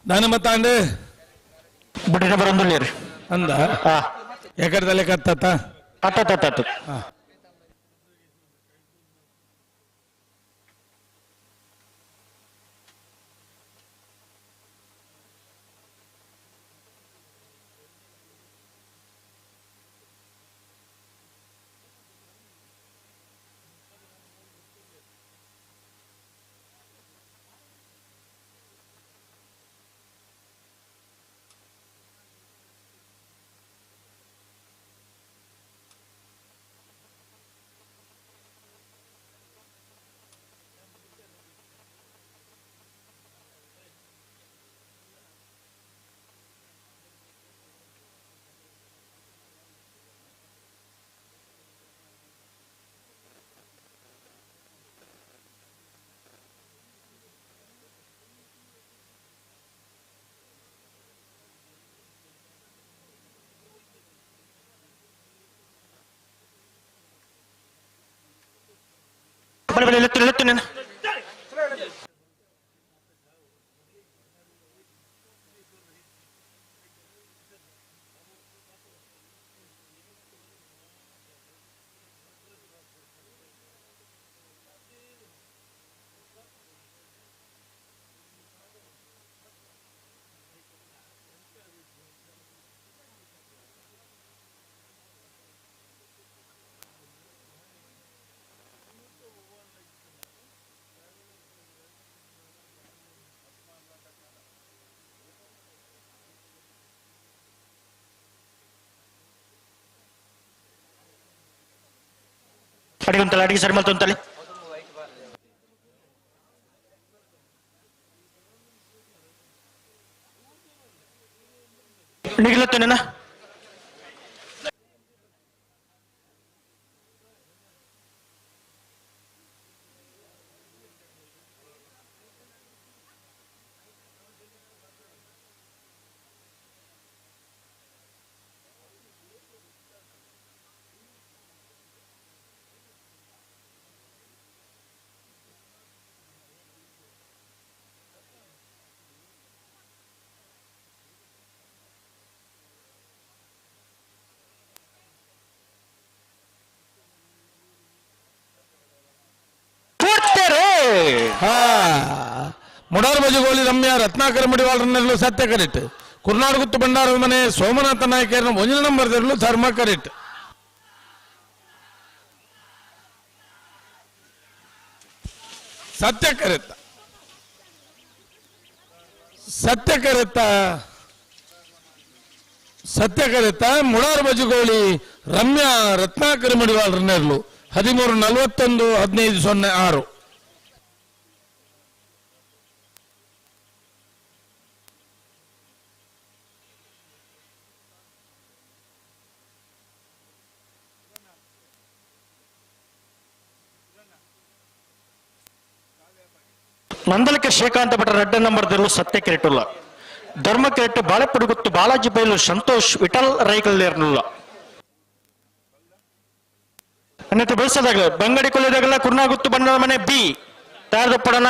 దాని మతాండి ಬಿಟ್ಟಿನ ಬರಂದುಲ್ಲೇರಿ ಅಂದ ಎಕರದಲ್ಲಿ ಕತ್ತತ್ತ ಅತ್ತ ಬಲೆ ಬಲೆ ಎತ್ತು ನಾನು ಅಡಿಗೆ ಉಂಟಲ್ಲ ಅಡಿಗೆ ಸರಿ ಮಲ್ತು ಉಂಟಲ್ಲಿ ನಿಗಿಲತ್ತೇನ ಹಾ ಮುಡಾರ್ ಬಜಗೋಳಿ ರಮ್ಯ ರತ್ನಾಕರ ಮಡಿವಾಳರನ್ನೆರಲು ಸತ್ಯ ಕರೆಟ್ ಕುರ್ನಾಡಗುತ್ತು ಭಂಡಾರದ ಮನೆ ಸೋಮನಾಥ ನಾಯಕರನ್ನು 1 ನಂಬರ್ದರಲು ಧರ್ಮ ಕರೆಟ್ ಸತ್ಯ ಕರೆತ್ತ ಮುಡಾರ್ ಬಜಗೋಳಿ ರಮ್ಯಾ ರತ್ನಾಕರ ಮಡಿವಾಳರನ್ನೆರಲು 13-41-15-06 ನಂದಲಿಕೆ ಶ್ರೀಕಾಂತ ಭಟ್ರ 2 ನಂಬರ್ದಲ್ಲೂ ಸತ್ಯ ಕೆರೆಟುಲ್ಲ ಧರ್ಮ ಕೆರೆಟ್ಟು ಬಾಳೆಪುಡುಗುತ್ತು ಬಾಲಾಜಿ ಬೈಲು ಸಂತೋಷ್ ವಿಠಲ್ ರೈಕಲ್ಲೇರ್ನುಲ್ಲ ಅನ್ನತ್ತು ಬೆಳೆಸದಾಗಲ ಬಂಗಡಿ ಕೊಲ್ಲಿದಾಗಲ ಕುರ್ನಾಗುತ್ತು ಬಣ್ಣದ ಮನೆ ಬಿ ತಯಾರ್ದ ಪಡೋಣ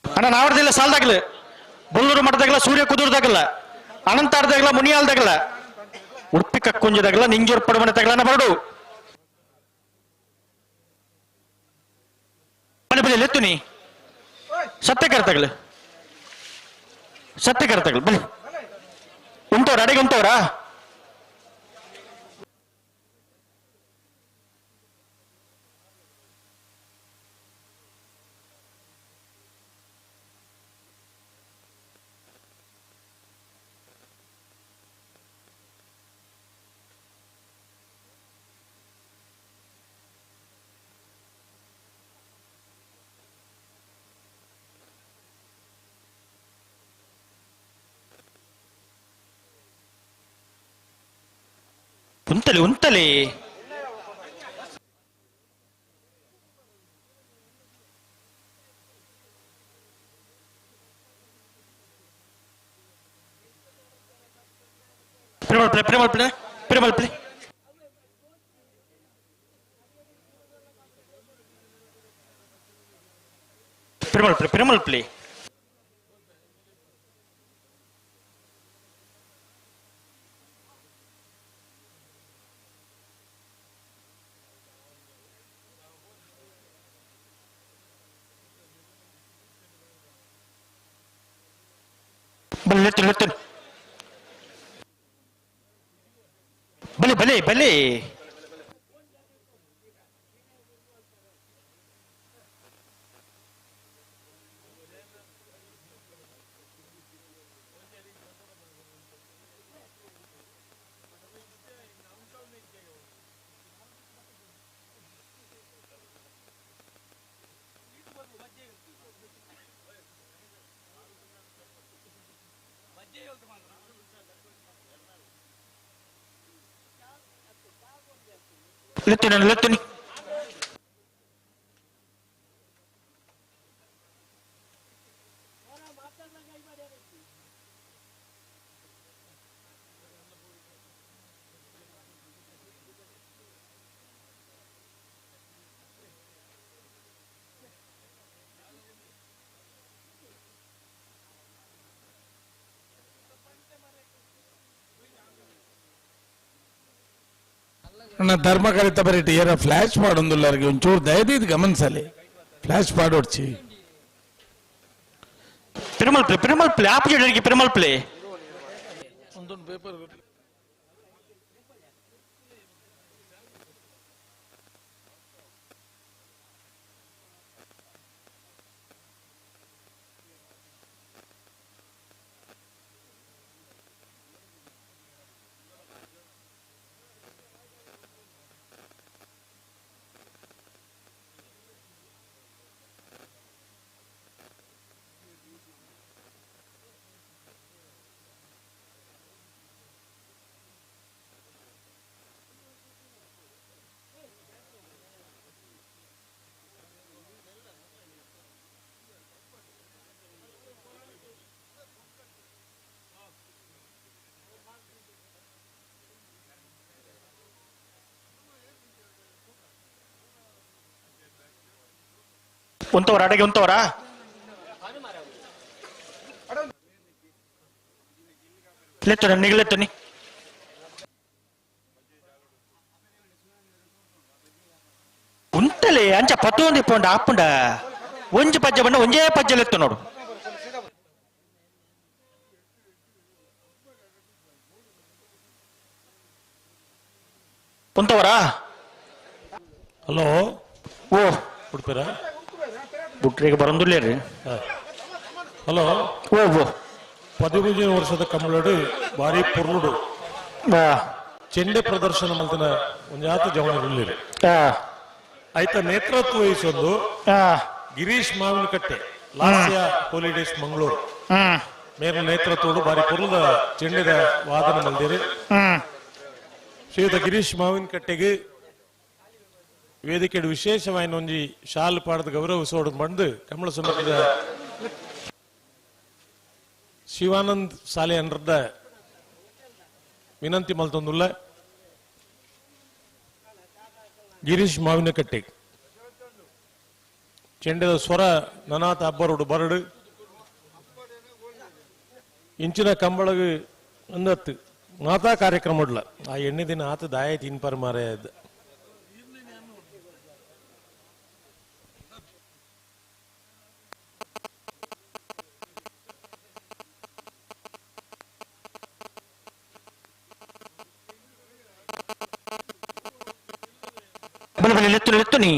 ಅಣ್ಣ ನಾವರ್ದಿಲ್ಲ ಸಾಲದಾಗಲ್ಲ ಬೊಲ್ಲೂರು ಮಠದಾಗಲ್ಲ ಸೂರ್ಯ ಕುದುರ್ದಾಗಲ್ಲ ಅನಂತಾರ್ದಾಗಲ್ಲ ಮುನಿಯಾಲ್ದಾಗಲ್ಲ ಉಡುಪಿ ಕಕ್ಕುಂಜದಾಗಲ್ಲ ನಿಂಜೂರು ಪಡುಮನೆ ತಗಲನ ಬರಡು ಮನೆ ಬಳಿ ಎತ್ತು ನೀ ಸತ್ಯ ಕರೆತಗಲ್ಲ ಬನ್ನಿ ಉಂಟವ್ರ ಅಡಿಗೆ ಉಂಟವ್ರಾ ಉಂತಲೆ ಪ್ರೇಮಲ್ಪಡೆ ಬಲೆ ಲೆತ್ತುನಿ ಅಣ್ಣ ಧರ್ಮ ಕಲಿತ ಬರೀಟಿ ಏನ ಫ್ಲಾಶ್ ಮಾಡೊಂದಿಲ್ಲ ಅವ್ರಿಗೆ ಒಂಚೂರು ದಯವಿಟ್ಟು ಗಮನಿಸಲಿ ಫ್ಲಾಶ್ ಪಾಡೋಡ್ಚಿ ಪಿರಮಲ್ ಪ್ಲೇ ಆಪೋಸಿಟ್ ಪಿರಮಲ್ ಪ್ಲೇ ಒಂದೊಂದು ಪೇಪರ್ ಉಂತವರ ಅಡಗೆ ಉಂತವರ ಲೆತ್ತುನಿ ನಿಗಲೆತ್ತುನಿ ಉಂಟಲೆ ಅಂಚ ಪತ್ತು ಇಪ್ಪುಂಡ ಆಪುಂಡ ಒಂಜಿ ಪಜ್ಜೆ ಬಣ್ಣ ಒಂಜೇ ಪಜ್ಜೆಲೆತ್ತು ನೋಡು ಉಂತವರ ಹಲೋ ಓ ಹುಡುಪರ ಬುಟ್ರಿಗೆ ಬರಂದುಲ್ಲೇರಿ ಹಲೋ ಓ ಓ 15 ವರ್ಷದ ಕಮಲಡು ಬಾರಿ ಪುರ್ಲುಡು ಚೆಂಡೆ ಪ್ರದರ್ಶನ ಮಲ್ತನ ಒಂಜಾತ ಜವನರುಳ್ಳಿರಿ ಆಯ್ತ ನೇತೃತ್ವ ವಹಿಸೊಂದು ಗಿರೀಶ್ ಮಾವಿನಕಟ್ಟೆ ಲಾಸ್ಯ ಹೋಲಿಡೇಸ್ ಮಂಗಳೂರು ಮೇರ ನೇತೃತ್ವಡು ಬಾರಿ ಪುರ್ಲದ ಚೆಂಡೆದ ವಾದನ ಮಲ್ದಿರಿ ಶ್ರೀಯುತ ಗಿರೀಶ್ ಮಾವಿನಕಟ್ಟೆಗೆ ವೇದಿಕೆ ವಿಶೇಷವಾಯಿನ ಒಂಜಿ ಶಾಲ್ ಪಾಡದ ಗೌರವಿಸೋಡು ಬಂದು ಕಮಲ ಸಮಿತಿದ ಶಿವಾನಂದ್ ಸಾಲೆ ಅನ್ರದ ವಿನಂತಿ ಮಲ್ತೊಂದುಲ್ಲ ಗಿರೀಶ್ ಮಾವಿನಕಟ್ಟೆ ಚೆಂಡದ ಸ್ವರ ನನಾಥ ಅಬ್ಬರುಡು ಬರಡು ಇಂಚಿನ ಕಂಬಳಗು ಅಂದತ್ತು ಮಾತಾ ಕಾರ್ಯಕ್ರಮ ಉಡ್ಲ ಆ ಎಣ್ಣೆ ದಿನ ಆತ ದಾಯ ತಿನ್ಪರ್ ಮಾರೇ ಲೆತ್ತುನಿ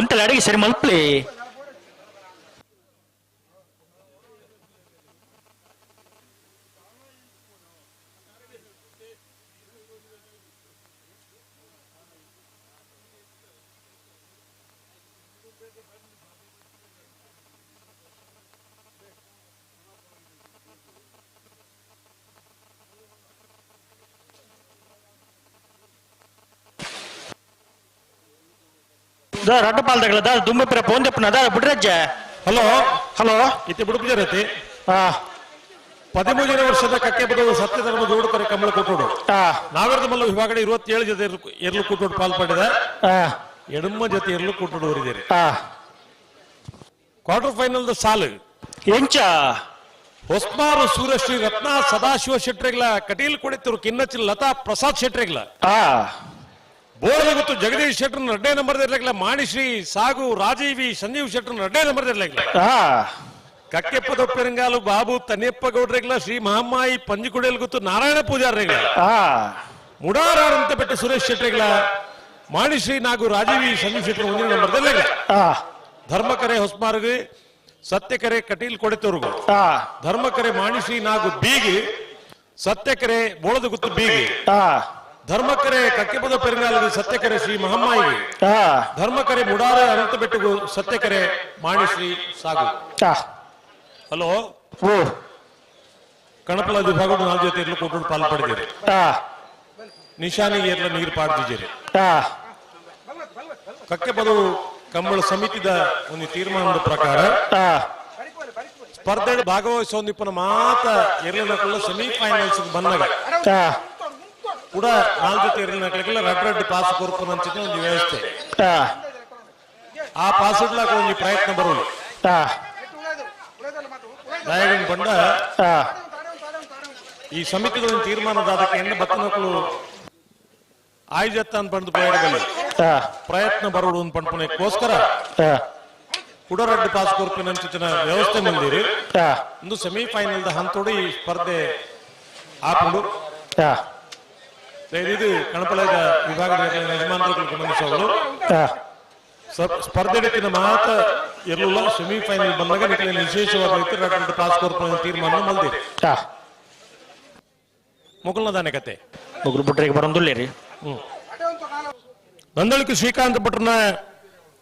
ಉಂಟಲ್ಲ ಅಡಿಗೆ ಸರಿ ಮಲ್ಪ್ಲೆ ರಡ್ಡ ಪಾಲ್ದಗಳ ದುಂಬಪಿರ ಫೋನ್ ತೆಪ್ಪನ ಬಿಡ್ರಜ್ಜ ಹಲೋ ಹಲೋ ಇತ್ತೆ ಬಿಡುಪುಜರತಿ 13 ವರ್ಷದ ಕಕ್ಕೆ ಬದಲು ಸತ್ಯಧರ್ಮ ಜೋಡುಕರೆ ಕಮಲ ಕೊಟ್ಟೋಡು ನಾಗರದ ಮಲ್ಲ ವಿಭಾಗದ 27 ಜೊತೆ ಎರಲು ಕೂಟೋಡು ಪಾಲ್ಪಡಿದ ಎಡಮ್ಮ ಜೊತೆ ಎರಲು ಕೂಟೋಡು ಹೊರಿದಿರಿ ಕ್ವಾರ್ಟರ್ ಫೈನಲ್ ಸಾಲು ಎಂಚ ಹೊಸ್ಮಾರು ಸೂರ್ಯಶ್ರೀ ರತ್ನ ಸದಾಶಿವ ಶೆಟ್ರೆಗ್ಲ ಕಟೀಲ್ ಕೊಡಿತರು ಕಿನ್ನಚ್ಚಿನ ಲತಾ ಪ್ರಸಾದ್ ಶೆಟ್ರೆಗ್ಲ ಬೋರ್ಡ್ ಗೊತ್ತು ಜಗದೀಶ್ ಶೆಟ್ಟರ್ ರಡ್ಡೇ ನಂಬರ್ ಇರ್ಲಿಲ್ಲ ಮಾಣಿಶ್ರೀ ಸಾಗು ರಾಜೀವಿ ಸಂಜೀವ್ ಶೆಟ್ಟರ್ ರಡ್ಡೇ ನಂಬರ್ ಇರ್ಲಿಲ್ಲ ಕಕ್ಕೆಪ್ಪ ದೊಪ್ಪೆರಂಗಾಲು ಬಾಬು ತನ್ನೆಪ್ಪ ಗೌಡ್ರೆಗ್ಲ ಶ್ರೀ ಮಹಮ್ಮಾಯಿ ಪಂಜಿಕುಡಿಯಲ್ ಗೊತ್ತು ನಾರಾಯಣ ಪೂಜಾರ್ರೆಗ್ಲ ಮುಡಾರಂತ ಬೆಟ್ಟ ಸುರೇಶ್ ಶೆಟ್ರೆಗ್ಲ ಮಾಣಿಶ್ರೀ ನಾಗು ರಾಜೀವಿ ಸಂಘ ಮುಂದಿನ ನಂಬರ್ದಲ್ಲ ಧರ್ಮಕರೆ ಹೊಸಮಾರ್ಗ ಸತ್ಯಕರೆ ಕಟೀಲ್ ಕೊಡೆತೋರ್ಗು ಧರ್ಮಕರೆ ಮಾಣಿಶ್ರೀ ನಾಗು ಬೀಗಿ ಸತ್ಯಕರೆ ಬೋಳದ ಗುತ್ತು ಬೀಗಿ ಧರ್ಮಕರೆ ಕಕ್ಕೆಪದ ಪೆರಿನಾಲ್ಗು ಸತ್ಯಕರೆ ಶ್ರೀ ಮಹಮ್ಮಾಯಿಗೆ ಧರ್ಮಕರೆ ಮುಡಾರ ಅನಂತ ಬೆಟ್ಟಗು ಸತ್ಯಕರೆ ಮಾಣಿಶ್ರೀ ಸಾಗು. ಹಲೋ ಕಣಪಲ ವಿಭಾಗದ 4 ಜೊತೆ ಇರ್ಲು ಕೊಟ್ಟು ಪಾಲ್ ಪಡೆದಿರಿ ನಿಶಾನಿಗೆ ಎಲ್ಲ ನೀರು ಪಾಡ್ದಿದ್ದೀರಿ ಕಕ್ಕೆಪದ ಕಂಬಳ ಸಮಿತಿದ ಒಂದು ತೀರ್ಮಾನದ ಪ್ರಕಾರ ಸ್ಪರ್ಧೆ ಭಾಗವಹಿಸೋದಿಪ್ಪನ ಮಾತ ಎರಲಿನಕಲ್ಲ ಸೆಮಿಫೈನಲ್ಸ್ ಬಂದಾಗ ಕೂಡ 4 ಜೊತೆ ಎರಲಿನಕಲ್ಲ ರಡ್ ಪಾಸ್ ಕೊರ್ಪು ಅಂಚಿನ ಒಂದು ವ್ಯವಸ್ಥೆ ಆ ಪಾಸ್ ಇಡ್ಲಾಕ ಒಂದು ಪ್ರಯತ್ನ ಬರೋದು ನಾಯಕನ ಬಂಡ ಈ ಸಮಿತಿದ ಒಂದು ತೀರ್ಮಾನದಾದಕ್ಕೆ ಹೆಣ್ಣು ಬತ್ತನಕ್ಕಳು ಆಯ್ಜತ್ತ ಅಂತ ಬಂದು ಬೇಡದಲ್ಲಿ ಪ್ರಯತ್ನ ಬರೋದು ಒಂದು ಪಂಪನಕ್ಕೋಸ್ಕರ ಕೂಡ ರಡ್ಡು ಪಾಸ್ ಕೊರ್ಪಿನ ಅಂಚಿನ ವ್ಯವಸ್ಥೆ ಮಂದಿರಿ ಒಂದು ಸೆಮಿಫೈನಲ್ ಹಂತೋಡಿ ಈ ಸ್ಪರ್ಧೆ ಆಪುಂಡು ಇದು ಕಣಪಲದ ವಿಭಾಗದ ಯಜಮಾನರು ಗಮನಿಸೋರು ಸ್ಪರ್ಧೆ ರೀತಿಯ ಮಾತ ಎಲ್ಲ ಸೆಮಿಫೈನಲ್ ಬಂದಾಗ ವಿಶೇಷವಾದ ರೀತಿ ರಡ್ಡು ಪಾಸ್ ಕೊರ್ಪಿನ ತೀರ್ಮಾನ ಮಂದಿರಿ ಮುಗುಲ್ನದಾನೆ ಕತೆ ಮುಗುಲ್ ಬಿಟ್ರಿಗೆ ಬರೋದಿಲ್ಲ ನಂದಳಿಕೆ ಶ್ರೀಕಾಂತ್ ಭಟ್ರನ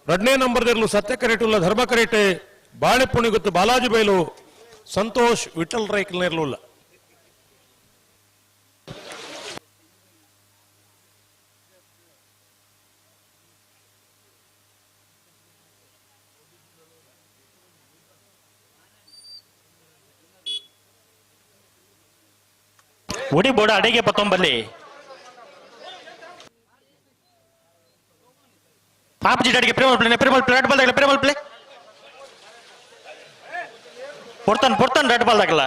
2ನೇ ನಂಬರ್ದಿರಲು ಸತ್ಯಕರೇಟುಲ್ಲ ಧರ್ಮಕರೇಟೆ ಬಾಳೆಪುಣಿ ಗೊತ್ತು ಬಾಲಾಜಿ ಬೈಲು ಸಂತೋಷ್ ವಿಠಲ್ ರೈಕಲ್ ಇರಲಿಲ್ಲ ಒಡಿ ಬೋಡ ಅಡಿಗೆ ಪತ್ತೊಂಬಲ್ಲಿ ಆಪೋಸಿಟ್ ಅಡಿಗೆ ಪ್ರೇಮಲ್ ಪ್ಲೇ ಪೊಡ್ತಾನೆ ರೆಡ್ ಬಾಲ್ ದಾಗಲ್ಲ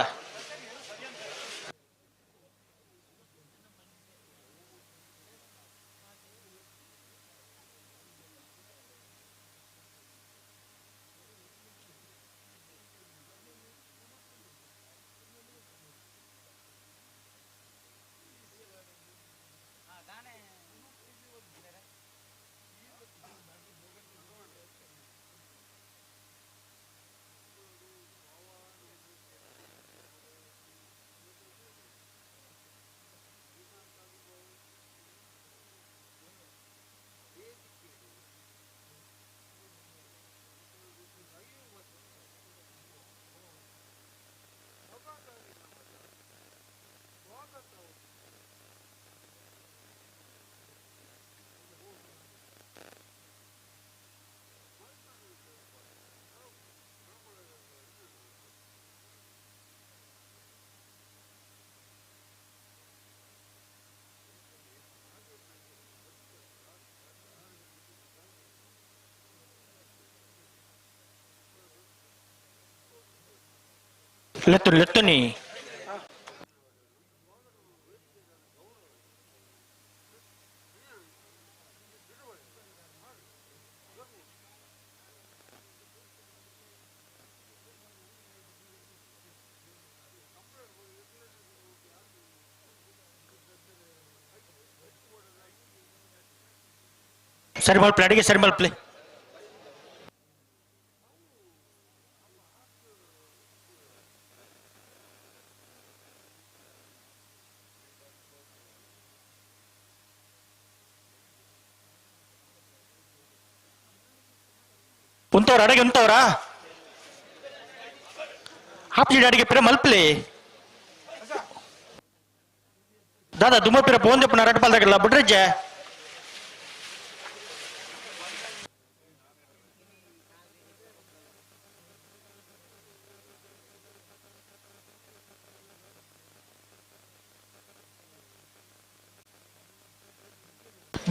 ಲೆತ್ತುನಿ ಸರಿ ಬಾಲ್ ಪ್ಲೇ ಅಡಿಗೆ ಸರಿ ಬಾಲ್ ಪ್ಲೇ ಉಂತವ್ರ ಅಡಿಗೆ ಉಂತವ್ರ ಆಪೋಸಿಟ್ ಅಡಿಗೆ ಪಿರ ಮಲ್ಪಲಿ ದಾದಾ ದುಮ್ಮ ಪಿರ ಪೋಂದೆಪ್ಪನ ರೆಡ್ ಬಾಲ್ ದಾಗಲ್ಲ ಬಿಡ್ರಜ್ಜೆ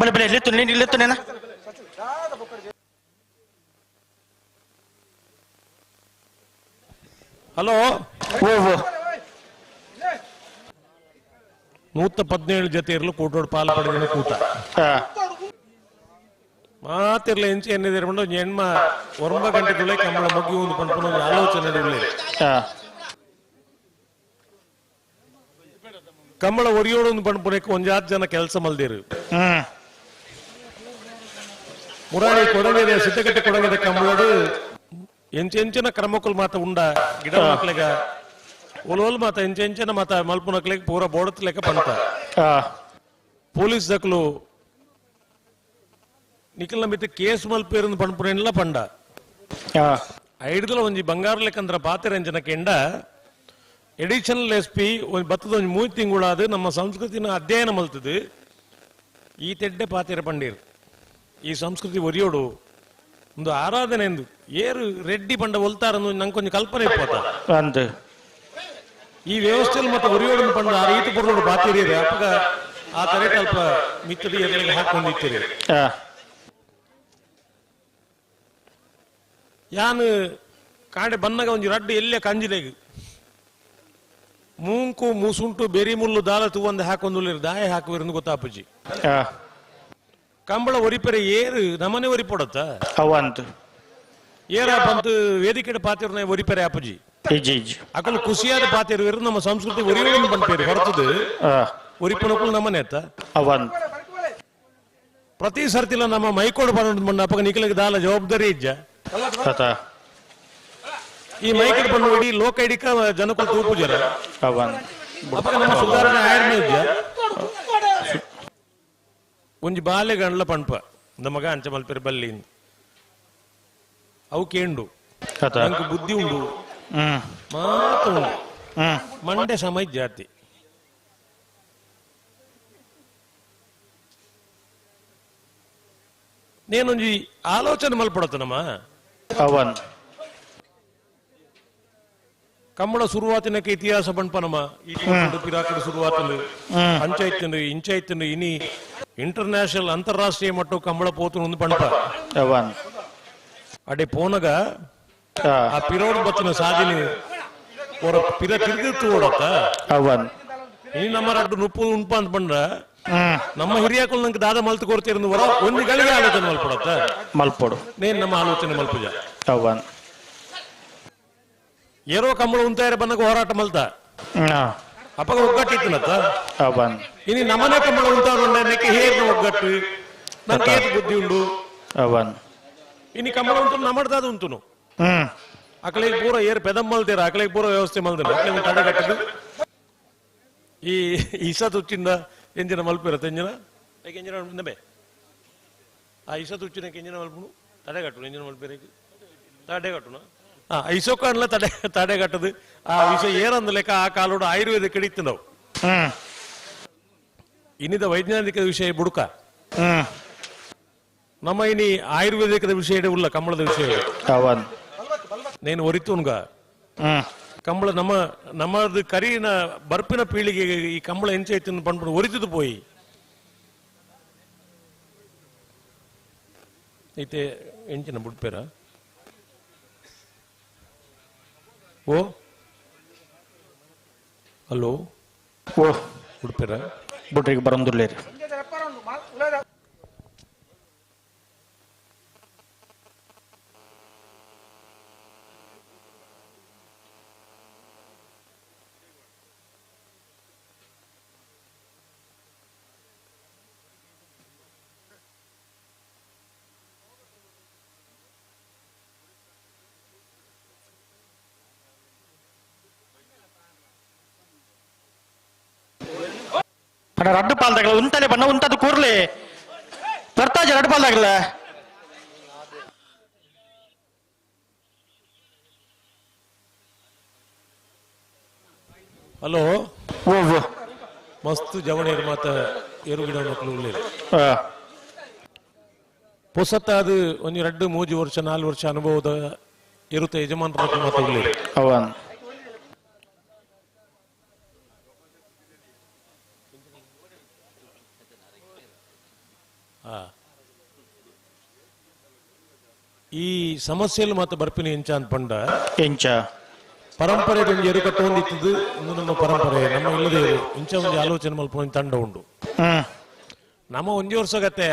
ಬಲೆ ಬಲೆ ಇಲ್ಲಿತ್ತು ಹಲೋ 117 ಜೊತೆ ಇರಲು ಕೂಟೋಡ್ ಪಾಲ್ ಪಡೆದ ಕೂಟ ಮಾತಿರ್ಲ ಎಂಚೆ ಎನ್ನಿದಿರಕೊಂಡು ಹೆಣ್ಮ 9 ಗಂಟೆಗಳೇ ಕಂಬಳ ಮುಗಿ ಒಂದು ಪಂಪನ ಆಲೋಚನೆ ಕಂಬಳ ಒರಿಯೋಡು ಒಂದು ಪಂಪನಕ್ಕೆ 1 ಜನ ಕೆಲಸ ಮಲ್ದಿರು ಮುರಾಡಿ ಕೊಡಂಗೆದ ಸಿದ್ದಗಟ್ಟೆ ಕೊಡಂಗೆದ ಕಂಬಳದು ಎಂಚೆಂಚಿನ ಕ್ರಮಕ್ಕೂ ಮಾತ ಉಂಡ ಗಿಡ ಮಕ್ಳಿಗ ಒಲೋಲ್ ಮಾತ ಎಂಚೆಂಚಿನ ಮಾತ ಮಲ್ಪುನಕ್ಲಿಗೆ ಪೂರ ಬೋಡತ್ ಲೆಕ್ಕ ಪಂತ ಪೊಲೀಸ್ ದಕ್ಲು ನಿಖಿಲ್ನ ಮಿತ್ತ ಕೇಸ್ ಮಲ್ಪೇರು ಪಂಪುನೆಲ್ಲ ಪಂಡ ಐಡ್ದಲ ಒಂಜಿ ಬಂಗಾರ ಲೆಕ್ಕಂದ್ರ ಪಾತೆರಂಜನ ಕೆಂಡ ಎಡಿಷನಲ್ SP ಒಂದು ಬತ್ತದ ಒಂದು 3 ತಿಂಗಳಾದ ನಮ್ಮ ಸಂಸ್ಕೃತಿನ ಅಧ್ಯಯನ ಮಲ್ತದು ಈ ತೆಡ್ಡೆ ಪಾತೆರ ಪಂಡೀರು ಈ ಸಂಸ್ಕೃತಿ ಒರಿಯೋಡು ಒಂದು ಆರಾಧನೆ ಎಂದು ಏರು ರೆಡ್ಡಿ ಪಂಡ ಒಲ್ತಾರನ್ನು ನಂಗೆ ಕೊಂಚ ಕಲ್ಪನೆ ಇಪ್ಪತ್ತ ಅಂದ ಈ ವ್ಯವಸ್ಥೆಯಲ್ಲಿ ಮತ್ತೆ ಒರಿಯೋಡು ಪಂಡ ಆ ರೀತಿ ಬರೋಡು ಪಾತಿರಿ ಅಪ್ಪಗ ಆ ತರ ಸ್ವಲ್ಪ ಮಿತ್ತಡಿ ಎರೆಗೆ ಹಾಕೊಂಡಿರ್ತೀರಿ ಯಾನು ಕಾಂಡೆ ಬನ್ನಗ ಒಂದು ರಡ್ಡು ಎಲ್ಲೇ ಕಂಜಿಲೆಗೆ ಮೂಂಕು ಮೂಸುಂಟು ಬೆರಿ ಮುಳ್ಳು ದಾಲ ತೂವಂದ ಹಾಕೊಂದು ದಾಯ ಹಾಕುವಿರಂದು ಗೊತ್ತಾಪಜಿ ಕಂಬಳ ಒರಿಪೆರೆ ಏರು ನಮನೆ ಒರಿಪೊಡತ್ತ ಅವಂತ ಏರ ಬಂತು ವೇದಿಕೆ ಪಾತಿರ್ನ ಒರಿಪೆರೆ ಅಪ್ಪಜಿ ಅಕಲು ಖುಷಿಯಾದ ಪಾತಿರು ನಮ್ಮ ಸಂಸ್ಕೃತಿ ಒರಿಯೋಣ ಬಂತೇರಿ ಹೊರತದು ಒರಿಪಣಕ್ಕೂ ನಮನೆ ಅತ್ತ ಅವಂತ ಪ್ರತಿ ಸರ್ತಿಲ ನಮ್ಮ ಮೈಕೋಡ್ ಬಂದ ಅಪ್ಪಗ ನಿಖಿಲಿಗೆ ದಾಲ ಜವಾಬ್ದಾರಿ ಇಜ್ಜ ಈ ಮೈಕಲ್ ಬಂದು ಇಡೀ ಲೋಕ ಇಡಿಕ ಜನಕ್ಕೂ ತೂಪು ಜರ ಅಪ್ಪಗ ನಮ್ಮ ಸುಧಾರಣೆ ಆಯರ್ನ ಇಜ್ಜ ಒಂಜಿ ಬಾಲ್ಯ ಗಂಡ್ಲ ಪಂಪ ನಮಗ ಅಂಚ ಮಲ್ಪೆರೆ ಬಲ್ಲಿ ಅವು ಕೇಂಡು ನಂಗೆ ಬುದ್ಧಿ ಉಂಡು ಮಾತು ಉಂಡು ಮಂಡೆ ಸಮಯ ಜಾತಿ ನೇನೊಂಜಿ ಆಲೋಚನೆ ಮಲ್ಪಡತ್ತ ನಮ್ಮ ಅವನ್ ಕಮ್ಮಳ ಶುರುವಾತಿನಕ್ಕೆ ಇತಿಹಾಸ ಬಣ್ಪ ನಮ್ಮ ಪಿರಾಕಡ ಶುರುವಾತಲು ಪಂಚಾಯತ್ ಇಂಚಾಯತ್ ಇನಿ ಇಂಟರ್ನ್ಯಾಷನಲ್ ಅಂತಾರಾಷ್ಟ್ರೀಯ ಮಟ್ಟ ಕಂಬಳ ಪೋತು ಒಂದು ಪಂಪ ಅಡೆ ಪೋನಗ ಆ ಪಿರೋಡ್ ಬತ್ತಿನ ಸಾಧಿನಿ ಅವರ ಪಿರ ತಿರುಗಿತ್ತು ಓಡತ್ತ ಇನಿ ನಮ್ಮ ರಡ್ಡು ನುಪ್ಪು ಉಂಪ ಅಂತ ಬಂದ್ರ ನಮ್ಮ ಹಿರಿಯಕಲ್ ನಂಗೆ ದಾದ ಮಲ್ತು ಕೊಡ್ತಿರ ವರ ಒಂದು ಗಳಿಗೆ ಆಲೋಚನೆ ಮಲ್ಪಡತ್ತ ಮಲ್ಪಡು ನೇನ್ ನಮ್ಮ ಆಲೋಚನೆ ಮಲ್ಪುಜ ಏರೋ ಕಂಬಳ ಉಂತಾಯಿರ ಬಂದಾಗ ಹೋರಾಟ ಮಲ್ತ ಅಪ್ಪಗ ಒಗ್ಗಟ್ಟಿತ್ತನತ್ತ ಇನಿ ನಮ್ಮನೆ ಕಂಬಳ ಉಂಟಾಗೆ ಹೇರ್ನ ಒಗ್ಗಟ್ಟು ನಂಗೆ ಬುದ್ಧಿ ಉಂಡು ಇನಿ ಕಂಬಳ ಉಂಟು ನಮ್ಮಡ್ದಾದ ಉಂಟುನು ಅಕಳಿಗೆ ಪೂರ ಏರ್ ಪೆದಂ ಮಲ್ತೀರ ಅಕಳಿಗೆ ಪೂರ ವ್ಯವಸ್ಥೆ ಮಲ್ದಿರ ಅಕಳಿಗೆ ತಡೆಗಟ್ಟದು ಈ ಇಸ ತುಚ್ಚಿಂದ ಎಂಜಿನ ಮಲ್ಪಿರತ್ತೆ ಎಂಜಿನ ಯಾಕೆ ಎಂಜಿನ ನಬೆ ಆ ಇಸ ತುಚ್ಚಿನಕ್ಕೆ ಎಂಜಿನ ಮಲ್ಪುನು ತಡೆಗಟ್ಟು ಎಂಜಿನ ಮಲ್ಪಿರಕ್ಕೆ ತಡೆಗಟ್ಟುನ ಐಸೋಕಾನ್ಲ ತಡೆಗಟ್ಟದು ಆ ವಿಷಯ ಏನಂದ ಲೆಕ್ಕ ಆ ಕಾಲೋಡು ಆಯುರ್ವೇದ ಕಡಿತು ನಾವು ಇನ್ನಿದ ವೈಜ್ಞಾನಿಕ ವಿಷಯ ಬುಡುಕ ನಮ್ಮ ಇನಿ ಆಯುರ್ವೇದಿಕದ ವಿಷಯ ಉಲ್ಲ ಕಂಬಳದ ವಿಷಯ ನೇನು ಒರಿತುನ್ಗ ಕಂಬಳ ನಮ್ಮದು ಕರಿನ ಬರ್ಪಿನ ಪೀಳಿಗೆ ಈ ಕಂಬಳ ಎಂಚೈತಿ ಪಂಡ್ಬಿಟ್ಟು ಒರಿತದು ಪೋಯಿ ಐತೆ ಎಂಚಿನ ಬುಡ್ಪೇರ ಓ ಹಲೋ ಓ ಉಡುಪೇರ ಬುಡ್ರಿಗೆ ಬರಂದುಲ್ಲೇರಿ ರಡ್ಡು ಪಾಲ್ದಾಗಲ್ಲ ಉಂಟಲೆ ಬಣ್ಣ ಉಂಟದು ಕೂರ್ಲೆ ಬರ್ತಾಜ ರಡ್ಡು ಪಾಲ್ದಾಗಲ್ಲ ಹಲೋ ಓ ಮಸ್ತ್ ಜವಣೇರು ಮಾತ ಎರುಗಿಡ ಮಕ್ಕಳು ಪೊಸತ್ತ ಅದು ಒಂದು 2-3 ವರ್ಷ 4 ವರ್ಷ ಅನುಭವದ ಇರುತ್ತೆ ಯಜಮಾನರ ಮಾತಾಡಲಿ ಅವನ್ ಈ ಸಮಸ್ಯೆಯಲ್ಲಿ ಮಾತ್ರ ಬರ್ಪಿನಿ ಎಂಚ ಅಂತ ಪಂಡ ಎಂಚ ಪರಂಪರೆ ಎರು ಕಟ್ಟೊಂದಿತ್ತು ನಮ್ಮ ಪರಂಪರೆ ನಮ್ಮ ಇಲ್ಲದೆ ಇಂಚ ಒಂದು ಆಲೋಚನೆ ಮಲ್ಪ ತಂಡ ಉಂಡು ನಮ್ಮ ಒಂಜಿ ವರ್ಷ ಗತ್ತೆ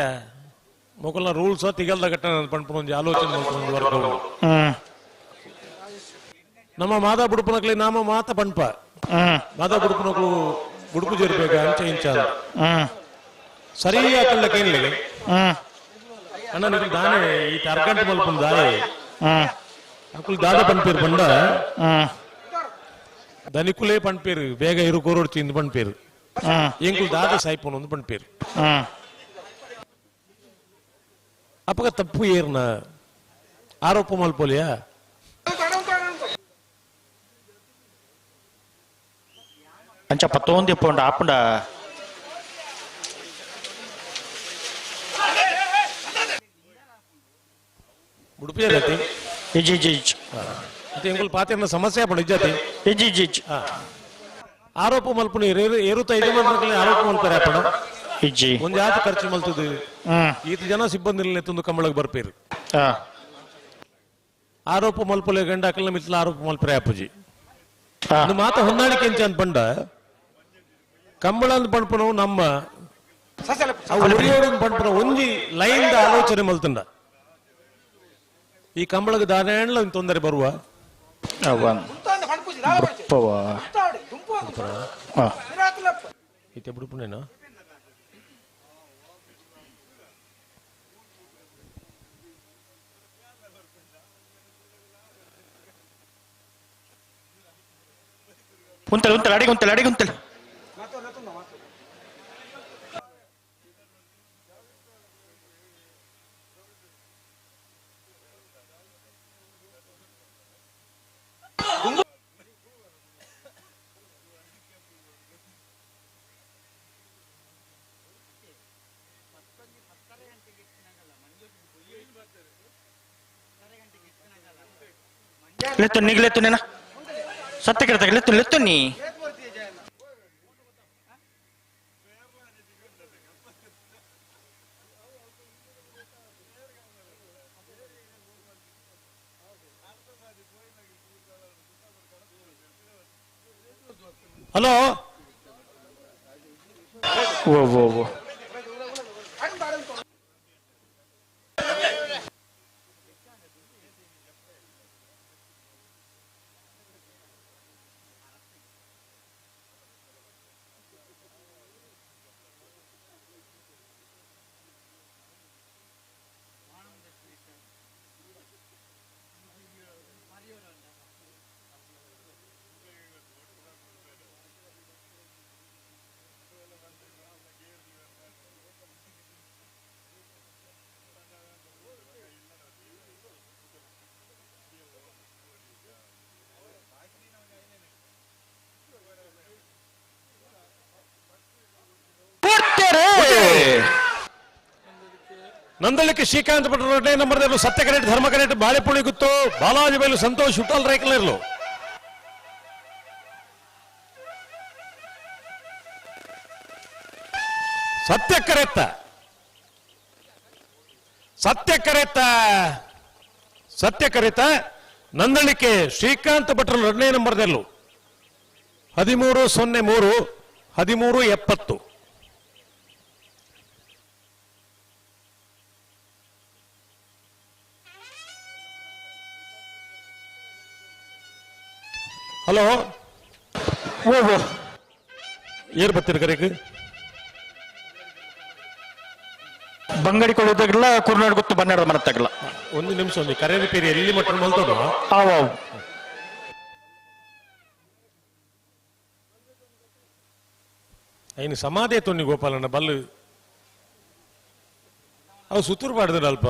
ಮೊಕಲ್ನ ರೂಲ್ಸ್ ತಿಗಲ್ದ ಘಟ್ಟ ಪಂಪ ಒಂದು ಆಲೋಚನೆ ಮಲ್ಪ ಒಂದು ವರ್ಗ ಉಂಡು ನಮ್ಮ ಮಾದಾ ಬುಡುಪನಕ್ಲಿ ನಾಮ ಮಾತ ಪಂಪ ಮಾದಾ ಬುಡುಪನಕ್ಲು ಬುಡುಪು ಜೇರ್ಬೇಕ ಅಂಚ ಇಂಚ ಸರಿಯಾಗಿ ಏನಿಲ್ಲ ಅಣ್ಣ ನಿಖಿಲ್ ದಾನೆ ಈ ಅರ್ಗಂಟ್ ಮಲ್ಪನ್ ದಾಯೆ ಅಕುಲ್ ದಾದ ಪನ್ಪೇರು ಬಂಡ ಧನಿಕುಲೇ ಪನ್ಪೇರು ಬೇಗ ಇರು ಕೋರೋಡ್ಚಿ ಇಂದು ಪನ್ಪೇರು ಎಂಕುಲ್ ದಾದ ಸಾಯ್ಪೋನ್ ಒಂದು ಪನ್ಪೇರು ಅಪ್ಪಗ ತಪ್ಪು ಏರ್ನ ಆರೋಪ ಮಲ್ಪೋಲಿಯಾ ಅಂಚ ಪತ್ತೊಂದು ಪೌಂಡ್ ಆಪುಂಡ ಉಡುಪಿಯ ಜಾತಿ ಇಜಿ ಇಜಿ ಇಜಿ ಮತ್ತೆ ಎಂಕುಲ್ ಪಾತೆರ್ನ ಸಮಸ್ಯೆ ಪಡ ಇಜ್ಜಾತಿ ಇಜಿ ಇಜಿ ಇಜಿ ಆರೋಪ ಮಲ್ಪುನಿ ಏರುತ್ತ ಯಜಮಾನರಲ್ಲಿ ಆರೋಪ ಮಲ್ಪರೆ ಪಡ ಇಜ್ಜಿ ಒಂದು ಜಾತಿ ಖರ್ಚು ಮಲ್ತದು ಈತ ಜನ ಸಿಬ್ಬಂದಿ ತಂದು ಕಂಬಳಗೆ ಬರ್ಪೇರು ಆರೋಪ ಮಲ್ಪಲೆ ಗಂಡ ಅಕಲ್ನ ಮಿತ್ಲ ಆರೋಪ ಮಲ್ಪರೆ ಅಪ್ಪಜಿ ಅದು ಮಾತ ಹೊಂದಾಣಿಕೆ ಅಂತ ಪಂಡ ಕಂಬಳ ಅಂತ ಪಂಪನು ನಮ್ಮ ಪಂಪನ ಒಂಜಿ ಲೈನ್ ಆಲೋಚನೆ ಮಲ್ತಂಡ ಈ ಕಂಬಳಗ ದಾನ ತೊಂದರೆ ಬರುವ ಈತೆ ಬಿಡುಪುನೇನ ಉಂತಲ್ ಉಂತಲ್ ಅಡಿಗೆ ಉಂತಲ್ ಅಡಿಗೆ ಉಂತಲ್ ಲೆತ್ತು ನಿಗ್ಲೆತ್ತು ನೇನ ಸತ್ಯ ಕೇಳ್ತಾಗ ಲೆತ್ತು ಲೆತ್ತು ನೀ ಹಲೋ ಓ ಓ ಓ ನಂದಳಿಕೆ ಶ್ರೀಕಾಂತ್ ಭಟ್ರು ಎರಡನೇ ನಂಬರ್ ಸತ್ಯ ಕರೆಕ್ಟ್ ಧರ್ಮ ಕರೆಕ್ಟ್ ಬಾಳೆಪುಳಿ ಗುತ್ತು ಬಾಲಾಜಿ ಬೈಲು ಸಂತೋಷ್ ಹುಟ್ಟಲ್ ರೈಕಲ್ ಇರ್ಲು ಸತ್ಯ ಕರೆತ್ತ ಸತ್ಯ ಕರೆತ್ತ ಸತ್ಯ ಕರೆತ ನಂದಳಿಕೆ ಶ್ರೀಕಾಂತ್ ಭಟ್ರು ಎರಡನೇ ನಂಬರ್ದಲ್ಲೂ 1303 1370 ಹಲೋ ಓ ಓ ಏರ್ ಬರ್ತೀರಿ ಕರೆಗೆ ಬಂಗಡಿ ಕೊಡೋದಾಗಿಲ್ಲ ಕುರ್ನಾಡ್ ಗೊತ್ತು ಬನ್ನಾಡ ಮರತ್ತಾಗಿಲ್ಲ ಒಂದು ನಿಮಿಷ ಒಂದು ಕರೆ ರಿಪೇರಿ ಎಲ್ಲಿ ಮಟ್ಟ ಮಲ್ತೋದು ಆವ್ ಐನು ಸಮಾಧಿ ತೊನ್ನಿ ಗೋಪಾಲಣ್ಣ ಬಲ್ಲು ಅವು ಸುತ್ತೂರು ಮಾಡಿದ್ರು ಅಲ್ಪ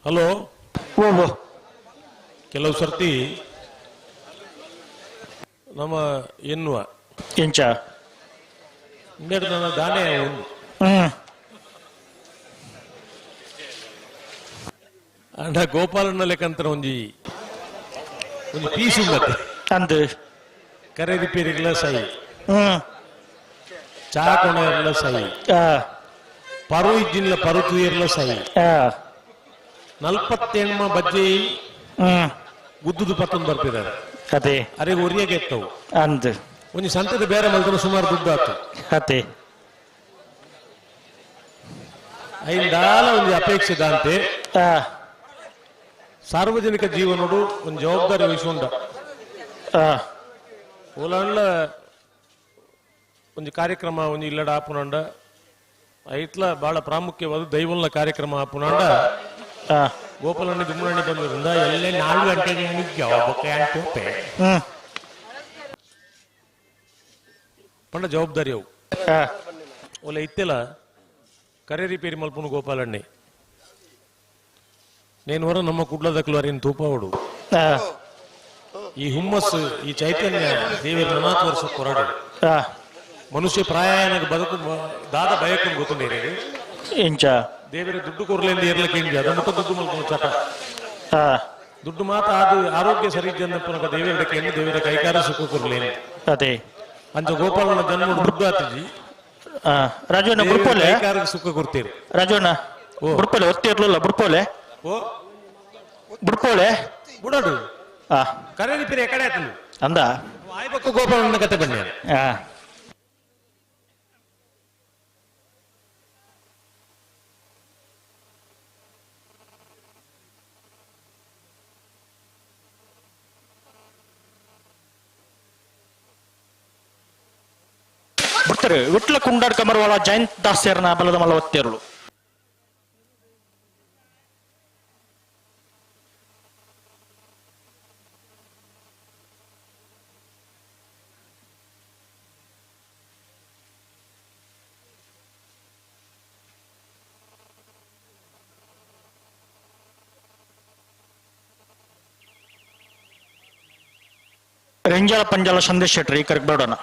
ಹಲೋ ಓ ಕೆಲವು ಸರ್ತಿ ನಮ್ಮ ಎನ್ನುವ ಇಂಚ ಇನ್ನೆರಡು ನನ್ನ ದಾನೆ ಒಂದು ಅಂಡ ಗೋಪಾಲನ ಲೆಕ್ಕಂತರ ಒಂದು ಪೀಸ್ ಉಂಡತ್ತೆ ಅಂದು ಕರೆ ರಿಪೇರಿಗಳ ಸೈ ಚಾ ಕೊನೆಯರ್ಲ ಸೈ ಪರು ಇಜ್ಜಿನ್ಲ ಪರುತು ಇರ್ಲ ಸೈ 48 ಬಜ್ಜಿ ಗುದ್ದುದು ಪತ್ತೊಂದು ಬರ್ತಿದ್ದಾರೆ ಅದೇ ಅರೆ ಒರಿಯಾಗೆ ಎತ್ತವು ಅಂದು ಒಂದು ಸಂತದ ಬೇರೆ ಮಲ್ತನ ಸುಮಾರು ದುಡ್ಡು ಆತು ಅದೇ ಐದಾಲ ಒಂದು ಅಪೇಕ್ಷೆ ದಾಂತೆ ಸಾರ್ವಜನಿಕ ಜೀವನೋಡು ಒಂದು ಜವಾಬ್ದಾರಿ ವಹಿಸುವಂಡ ಓಲಾಂಡ್ಲ ಒಂದು ಕಾರ್ಯಕ್ರಮ ಒಂದು ಇಲ್ಲಡ ಆಪುನಾಂಡ ಐತ್ಲ ಬಹಳ ಪ್ರಾಮುಖ್ಯವಾದ ದೈವಲ್ನ ಕಾರ್ಯಕ್ರಮ ಆಪುನಾಂಡ ಗೋಪಾಲಣ್ಣ ದುಮ್ಮಣ್ಣಿ ಬಂದಿರಿಂದ ಎಲ್ಲೇ 4 ಗಂಟೆಗೆ ಜವಾಬಕ್ಕೆ ಅಂತೋಪೆ ಪಂಡ ಜವಾಬ್ದಾರಿ ಅವು ಒಳ್ಳೆ ಇತ್ತೆಲ್ಲ ಕರೆ ರಿಪೇರಿ ಮಲ್ಪನು ಗೋಪಾಲಣ್ಣೆ నేను వర ನಮ್ಮ ಕುಡ್ಲದಕ್ಕಲು ಅರಿನ್ ತೂಪವಡು ಈ ಹುಮ್ಮಸ್ಸು ಈ ಚೈತನ್ಯ ದೇವರ 4 ವರ್ಷ ಕೊರಡು ಮನುಷ್ಯ ಪ್ರಾಯನಕ್ಕೆ ಬದುಕು ದಾದ ಬಯಕು ಗೊತ್ತುಂಡೇರಿ ಇಂಚ ದೇವರ ದುಡ್ಡು ಕೊರ್ಲೆಂದು ಏರ್ಲಕ್ಕೆ ಇಂಜ ಅದ ಮುಟ್ಟ ದುಡ್ಡು ಮಲ್ಕೊಂಡು ಚಟ ದುಡ್ಡು ಮಾತ ಅದು ಆರೋಗ್ಯ ಸರಿ ಜನ್ನಪ್ಪನಕ ದೇವರಕ್ಕೆ ಎಂದು ದೇವರ ಕೈಕಾರ ಸುಖ ಕೊರ್ಲೇನು ಅದೇ ಅಂಚ ಗೋಪಾಲನ ಜನ್ಮ ದುಡ್ಡು ಆತಿಜಿ ರಾಜಣ್ಣ ಬುಡ್ಪೋಲೆ ಕೈಕಾರ ಸುಖ ಕೊಡ್ತೀರಿ ರಾಜಣ್ಣ ಬುಡ್ಪೋಲೆ ಒತ್ತಿ ಇರ್ಲಿಲ್ಲ ಬುಡ್ಪೋಲೆ ಓ ಬುಡ್ಪೋಲೆ ಬುಡಡು ಕರೆ ರಿಪೇರಿ ಎಕಡೆ ಆತನು ಅಂದ ಆಯ್ಬಕ್ಕ ಗೋಪಾಲನ ಕತೆ ಬನ್ನಿ ಬಿಡ್ತಾರೆ ವಿಟ್ಲ ಕುಂಡಾಡ್ ಕಮರ್ವಾಳ ಜಯಂತ್ ದಾಸ್ಯರ್ನ ಬಲದ ಮಲ್ಲ ಒತ್ತೇರುಳು ರೆಂಜಾಳ ಪಂಜಾಳ ಸಂದೇಶ್ ಶೆಟ್ರಿ ಕರೆಕ್ಬೇಡೋಣ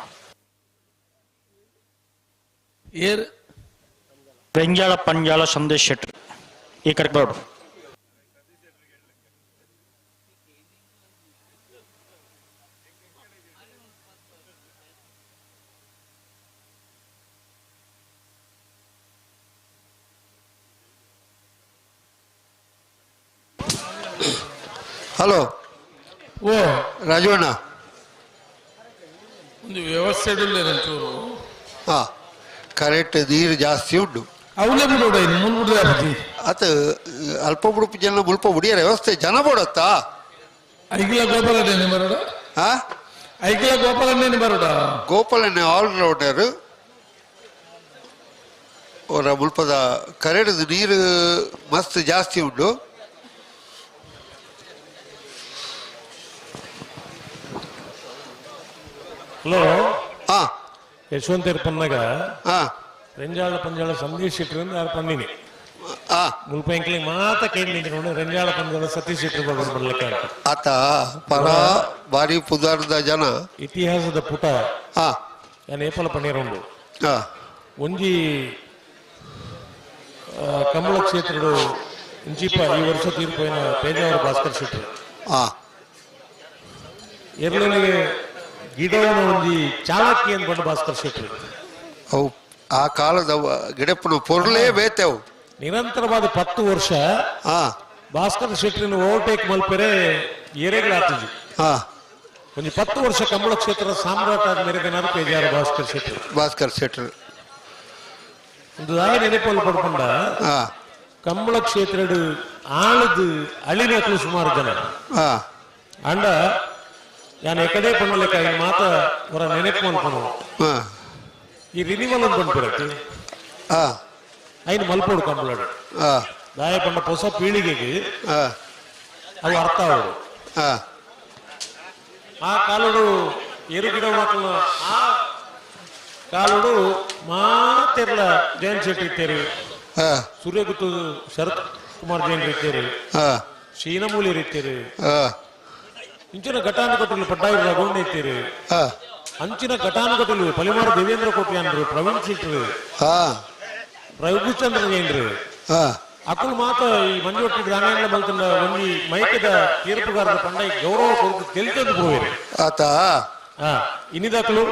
ರೆಂಜಾಳ ಪಂಜಾಳ ಸಂದೇಶ್ ಶೆಟ್ರಿ ಈ ಕರೆಕ್ಬೇಡು ಹಲೋ ಓ ರಾಜವಣ್ಣ ಒಂದು ವ್ಯವಸ್ಥೆ ಒಂಚೂರು ಹಾ ಕರೆಕ್ಟ್ ನೀರು ಜಾಸ್ತಿ ಉಂಟು ಅವಲೇ ಬಿಡೋಡ ಇನ್ನು ಮುನ್ಬಿಡ್ದೆ ಅದು ಅಲ್ಪ ಬುಡುಪು ಜನ ಮುಲ್ಪ ಉಡಿಯರ ವ್ಯವಸ್ಥೆ ಜನ ಬೋಡತ್ತಾ ಐಗಿಲ ಗೋಪಾಲಣ್ಣೆ ಬರೋಡ ಹಾ ಐಗಿಲ ಗೋಪಾಲಣ್ಣೆ ಬರೋಡ ಗೋಪಾಲಣ್ಣ ಆಲ್ರೌಂಡರ್ ಅವರ ಮುಲ್ಪದ ಕರೆಕ್ಟ್ ನೀರು ಮಸ್ತ್ ಜಾಸ್ತಿ ಉಂಟು ಹಲೋ ಹಾ ಯಶವಂತ ಪನ್ನಗ ಹಾ ರೆಂಜಾಳ ಪಂಜಾಳ ಸಂದೇಶ್ ಇಟ್ರಿಂದ ಯಾರು ಪನ್ನಿನಿ ಹಾ ಮುಲ್ಪ ಎಂಕ್ಲಿ ಮಾತ ಕೇಳಿ ನೋಡಿ ರೆಂಜಾಳ ಪಂಜಾಳ ಸತೀಶ್ ಇಟ್ರು ಬರ್ಲಿಕ್ಕೆ ಆತ ಪರ ಬಾರಿ ಪುದಾರದ ಜನ ಇತಿಹಾಸದ ಪುಟ ಹಾ ನಾನು ಏಪಲ ಪನ್ನೀರುಂಡು ಹಾ ಒಂಜಿ ಕಮಲ ಕ್ಷೇತ್ರಡು ಇಂಚಿಪ್ಪ ಈ ವರ್ಷ ತೀರ್ಪೋಯಿನ ಪೇಜಾವರ ಭಾಸ್ಕರ್ ಶೆಟ್ಟಿ ಹಾ ಎರಡನಿಗೆ ಗಿಡವನ ಒಂಜಿ ಚಾಣಕ್ಯ ಅಂತ ಬಂದು ಭಾಸ್ಕರ್ ಶೆಟ್ಟಿ ಅವು ಆ ಕಾಲದ ಗಿಡಪ್ಪನ ಪೊರ್ಲೇ ಬೇತೆವು ನಿರಂತರವಾದ 10 ವರ್ಷ ಹಾ ಭಾಸ್ಕರ್ ಶೆಟ್ಟಿನ ಓವರ್ಟೇಕ್ ಮಲ್ಪೆರೆ ಎರೆಗಳಾತಿಜಿ ಹಾ ಒಂದು 10 ವರ್ಷ ಕಮಲ ಕ್ಷೇತ್ರದ ಸಾಮ್ರಾಟ ಆದ ಮೆರೆದನಾರು ಪೇಜಾರ ಭಾಸ್ಕರ್ ಶೆಟ್ಟಿ ಒಂದು ದಾಯ ನೆನಪಲ್ಲಿ ಪಡ್ಕೊಂಡ ಹಾ ಕಮಲ ಕ್ಷೇತ್ರಡು ಆಳದು ಅಳಿನಕ್ಕಲು ಸುಮಾರು ಜನ ಹಾ ಅಂಡ ನಾನು ಎಕಡೆ ಪಣ್ಣಲೆಕ್ಕ ಈ ಮಾತ ಅವರ ನೆನಪು ಅನ್ಕೊಂಡು ಹಾ ಈ ರಿನಿವಲ್ ಅಂತ ಬಂದ್ಬಿಡತ್ತೆ ಹಾ ಐನು ಮಲ್ಪೋಡು ಕಂಬಳಡು ಹಾ ದಾಯ ಪಂಡ ಹೊಸ ಪೀಳಿಗೆಗೆ ಹಾ ಅವು ಅರ್ಥ ಆಗೋದು ಹಾ ಆ ಕಾಲಡು ಏರು ಗಿಡ ಮಕ್ಕಳು ಆ ಕಾಲಡು ಮಾತೆರ್ಲ ಜಯಂತ್ ಶೆಟ್ಟಿ ಇತ್ತೇರಿ ಹಾ ಸೂರ್ಯಗುತ್ತು ಶರತ್ ಕುಮಾರ್ ಜೈನ್ ರೀತಿಯರು ಹಾ ಶೀನಮೂಲಿ ರೀತಿಯರು ಹಾ ಇಂಚಿನ ಘಟಾನುಘಟಲು ಪಟ್ಟಾಯಿ ರಘುಂಡ ಇತ್ತೀರು ಹಾ ಅಂಚಿನ ಘಟಾನುಘಟಲು ಪಲಿಮಾರು ದೇವೇಂದ್ರ ಕೋಟ್ಯಾನ್ರು ಪ್ರವೀಣ್ ಸಿಟ್ರು ಹಾ ರಘುಚಂದ್ರ ಜೈನ್ರು ಹಾ ಅಕ್ಕಳು ಮಾತ್ರ ಈ ಮಂಜುವಟ್ಟಿ ಗ್ರಾಮೀಣ ಬಲ್ತಂಡ ಒಂದು ಮೈಕದ ತೀರ್ಪುಗಾರರ ಪಂಡೈ ಗೌರವ ಕೊಡುದು ತಿಳಿತಂದು ಹೋಗಿರು ಆತ ಇನ್ನಿದಕ್ಕಳು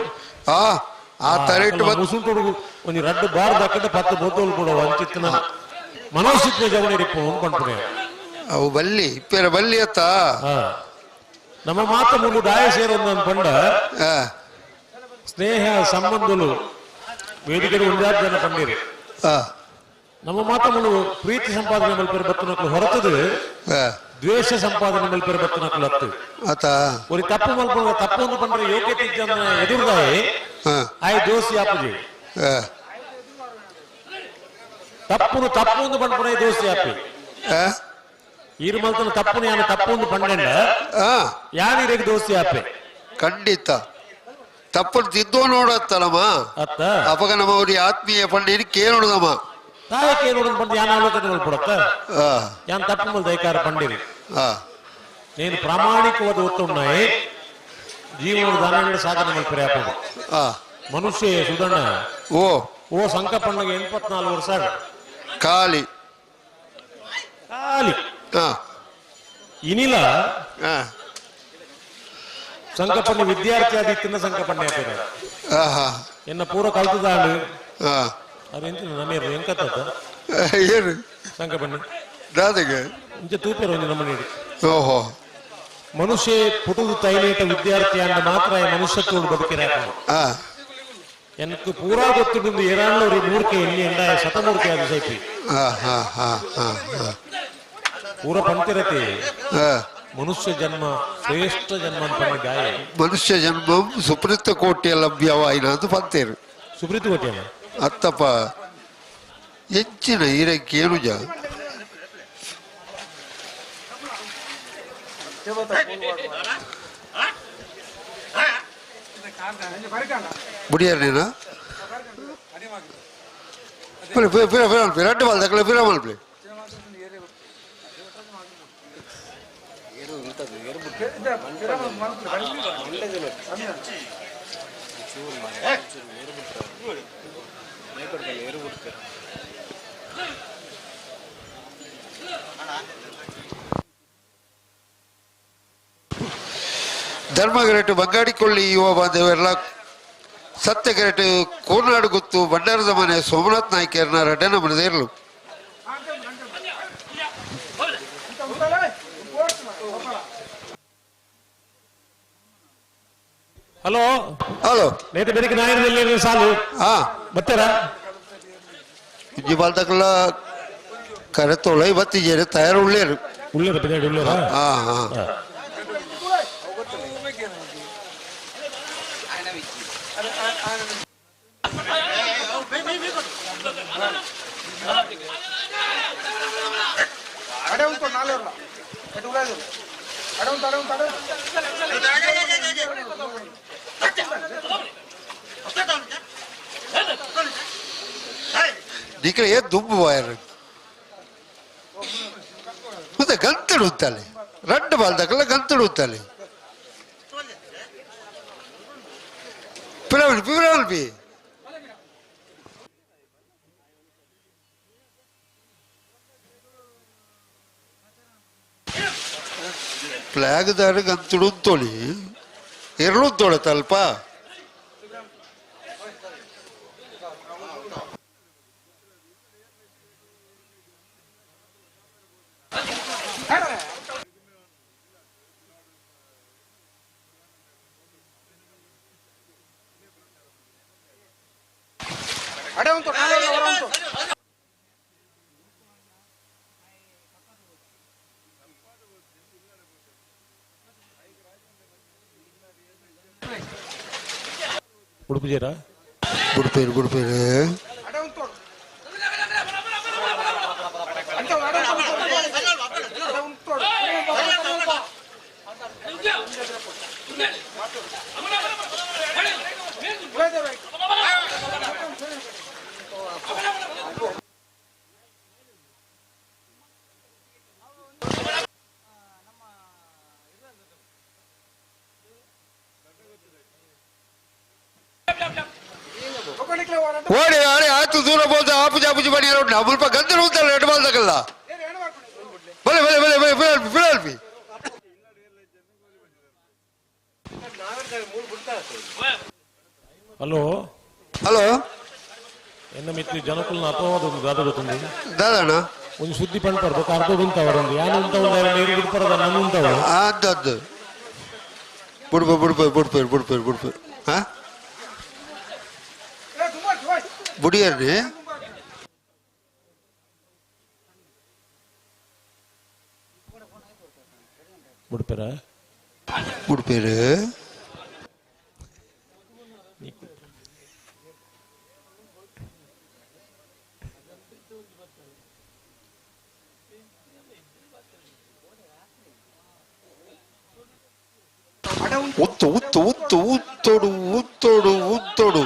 ಆ ತರೆಟ್ ಮುಸುಲ್ ತೊಡುಗು ಒಂದು ರಡ್ಡು ಬಾರ್ ದಕ್ಕದ 10 ಬೋತೋಲ್ ಕೂಡ ವಂಚಿತನ ಮನೋಸ್ಥಿತಿಯ ಜವನಿರಿಪ್ಪು ಅಂದ್ಕೊಂಡ್ರೆ ಅವು ಬಲ್ಲಿ ಇಪ್ಪೇರ ಬಲ್ಲಿ ಅತ್ತ ನಮ್ಮ ಮಾತ ಮುಂದೆ ದಾಯ ಸೇರೊಂದು ಪಂಡ ಸ್ನೇಹ ಸಂಬಂಧಗಳು ವೇದಿಕೆಗೆ ಒಂದಾದ ಜನ ಪಂಡಿರಿ ನಮ್ಮ ಮಾತ ಮುಂದೆ ಪ್ರೀತಿ ಸಂಪಾದನೆ ಮಲ್ಪೇರು ಬತ್ತನಕ್ಕಳು ಹೊರತದು ದ್ವೇಷ ಸಂಪಾದನೆ ಮಲ್ಪೇರು ಬತ್ತನಕ್ಕಳು ಹತ್ತು ಆತ ஒரு தப்பு மல்பங்க தப்பு வந்து பண்ற யோகியத்தை எதிர்தாயே ஆய் தோசி ஆப்புஜி தப்பு வந்து பண்ற தோசி ஆப்பி இருமல்ತನ ತಪ್ಪು ಯಾನ ತಪ್ಪು ಒಂದು ಪಂಡೆಂಡ ಯಾನಿರಿಗೆ ದೋಸ್ತಿ ಆಪೆ ಖಂಡಿತ ತಪ್ಪು ತಿದ್ದೋ ನೋಡತ್ತಲ್ಲಮ್ಮ ಅತ್ತ ಅಪಗ ನಮ್ಮ ಅವ್ರಿ ಆತ್ಮೀಯ ಪಂಡಿರಿ ಕೇಳೋದಮ್ಮ ತಾಯಕ್ಕೆ ನೋಡೋದು ಬಂದು ಯಾನ ಆಲೋಚನೆ ಮಲ್ಪಡತ್ತ ಯಾನ್ ತಪ್ಪು ಮಲ್ ದೈಕಾರ ಪಂಡಿರಿ నేను ప్రామాణికవాద ఒత్తున్నాయి జీవన దాని సాధన మల్పరే ఆపడు మనుష్య సుదಣ್ಣ ఓ సంక పండుగ 84 ವರ್ಷ ಖಾಲಿ ಇನಿಲ ಸಂಕ ಪಂಡ ವಿದ್ಯಾರ್ಥಿ ಆದಿತ್ತಿನ ಸಂಕ ಪಂಡ ಆಪೇರ ಎನ್ನ ಪೂರ ಕಲ್ತದಾಳು ಅದೆಂತ ನಮೇರು ಎಂಕತ್ತದ ಏನು ಸಂಕ ಪಂಡ ದಾದಗೆ ಇಂಚ ತೂಪೇರ ಒಂದು ನಮ್ಮನೆ ಓಹೋ ಮನುಷ್ಯ ಪುಟುದು ತೈಲೇಟ ವಿದ್ಯಾರ್ಥಿ ಅಂದ ಮಾತ್ರ ಮನುಷ್ಯತ್ವ ಬದುಕಿರ ಎನക്ക് ಪೂರಾ ಗೊತ್ತಿದ್ದು ಏರಾಣ್ಣ ഒരു ಮೂರ್ಖೆ ಎಲ್ಲಿ ಎಂಡ ಶತಮೂರ್ಖೆ ಆದ ಸೈಪಿ ಪೂರ ಪಂತಿರತೆ ಮನುಷ್ಯ ಜನ್ಮ ಶ್ರೇಷ್ಠ ಜನ್ಮ ಅಂತ ಗಾಯ ಮನುಷ್ಯ ಜನ್ಮಂ ಸುಪ್ರೀತ ಕೋಟಿಯ ಲಭ್ಯವಾಯಿನ ಅಂತ ಪಂತೇರು ಸುಪ್ರೀತ ಕೋಟಿಯ ಅತ್ತಪ್ಪ ಹೆಚ್ಚಿನ ಇರಕ್ಕೆ ಏನು ಜಾ बुढ़िया ने ना फिर अड्ड वाल तक फिर अमल प्ले ಧರ್ಮಗೆರೆಟು ಬಂಗಾಡಿಕೊಳ್ಳಿ ಯುವ ಬಾಂಧವರೆಲ್ಲ ಸತ್ಯಗೆರೆಟು ಕೋರ್ನಾಡು ಗೊತ್ತು ಬಂಡಾರದ ಮನೆ ಸೋಮನಾಥ್ ನಾಯ್ಕರ್ನ ರಡ್ಡನ ಮನೆದೇರ್ಲು ಹಲೋ ಹಲೋ ನೇತೆ ಬೆರಿಕೆ ನಾಯಕರಲ್ಲಿ ಸಾಲು ಬರ್ತಾರ ಇಜ್ಜಿ ಬಾಲ್ತಕಲ್ಲ ಕರೆ ತೊಳೈ ಬತ್ತಿಜೇರಿ ತಯಾರು ಉಳ್ಳೇರು ಉಳ್ಳೇರ ನಿಖರೆ ದುಂಬು ವಾಯರ್ ಮತ್ತೆ ಗಂತಡುತ್ತಾಳೆ ರಡ್ಡು ಬಾಲ್ದಕಲ್ಲ ಗಂತಡುತ್ತಾಳೆ ಪಿರವಲ್ಪಿ ಫ್ಲಾಗ್ ದಾರ ಗಂತುಡು ತೊಳಿ ಎರಡು ತೊಳತಲ್ಪ ಉಡುಪಿಜೇರಾ ಗುಡ್ಪೇರು ಓಡಿ ಆಡಿ ಆಯ್ತು ದೂರ ಬೋಲ್ತಾ ಆಪುಜಿ ಆಪುಜಿ ಬನ್ನಿ ಮುಲ್ಪ ಗಂಧರು ಅಂತ ಎಡ್ ಬಾಲ್ದಕ್ಕಲ್ಲ ಬಲೆ ಬಲೆ ಬಲೆ ಬಲೆ ಬಿಡಲ್ಪಿ ಹಲೋ ಹಲೋ ಎನ್ನ ಮಿತ್ರಿ ಜನಕುಲ್ನ ಅಪವಾದ ಒಂದು ದಾದ ಗೊತ್ತುಂಡಿ ದಾದಣ್ಣ ಒಂದು ಸುದ್ದಿ ಪಂಡ್ಬಾರ್ದು ಅರ್ಧದು ಉಂಟವರೊಂದು ಯಾನು ಉಂಟವ ನೀರು ಬಿಡ್ಬಾರದ ನಾನು ಉಂಟವ ಅಂತದ್ದು ಬಿಡ್ಪೇರು ಹಾ ಬುಡಿಯರ್ರಿ ಬಿಡ್ಪೇರ ಉತ್ತೋಡು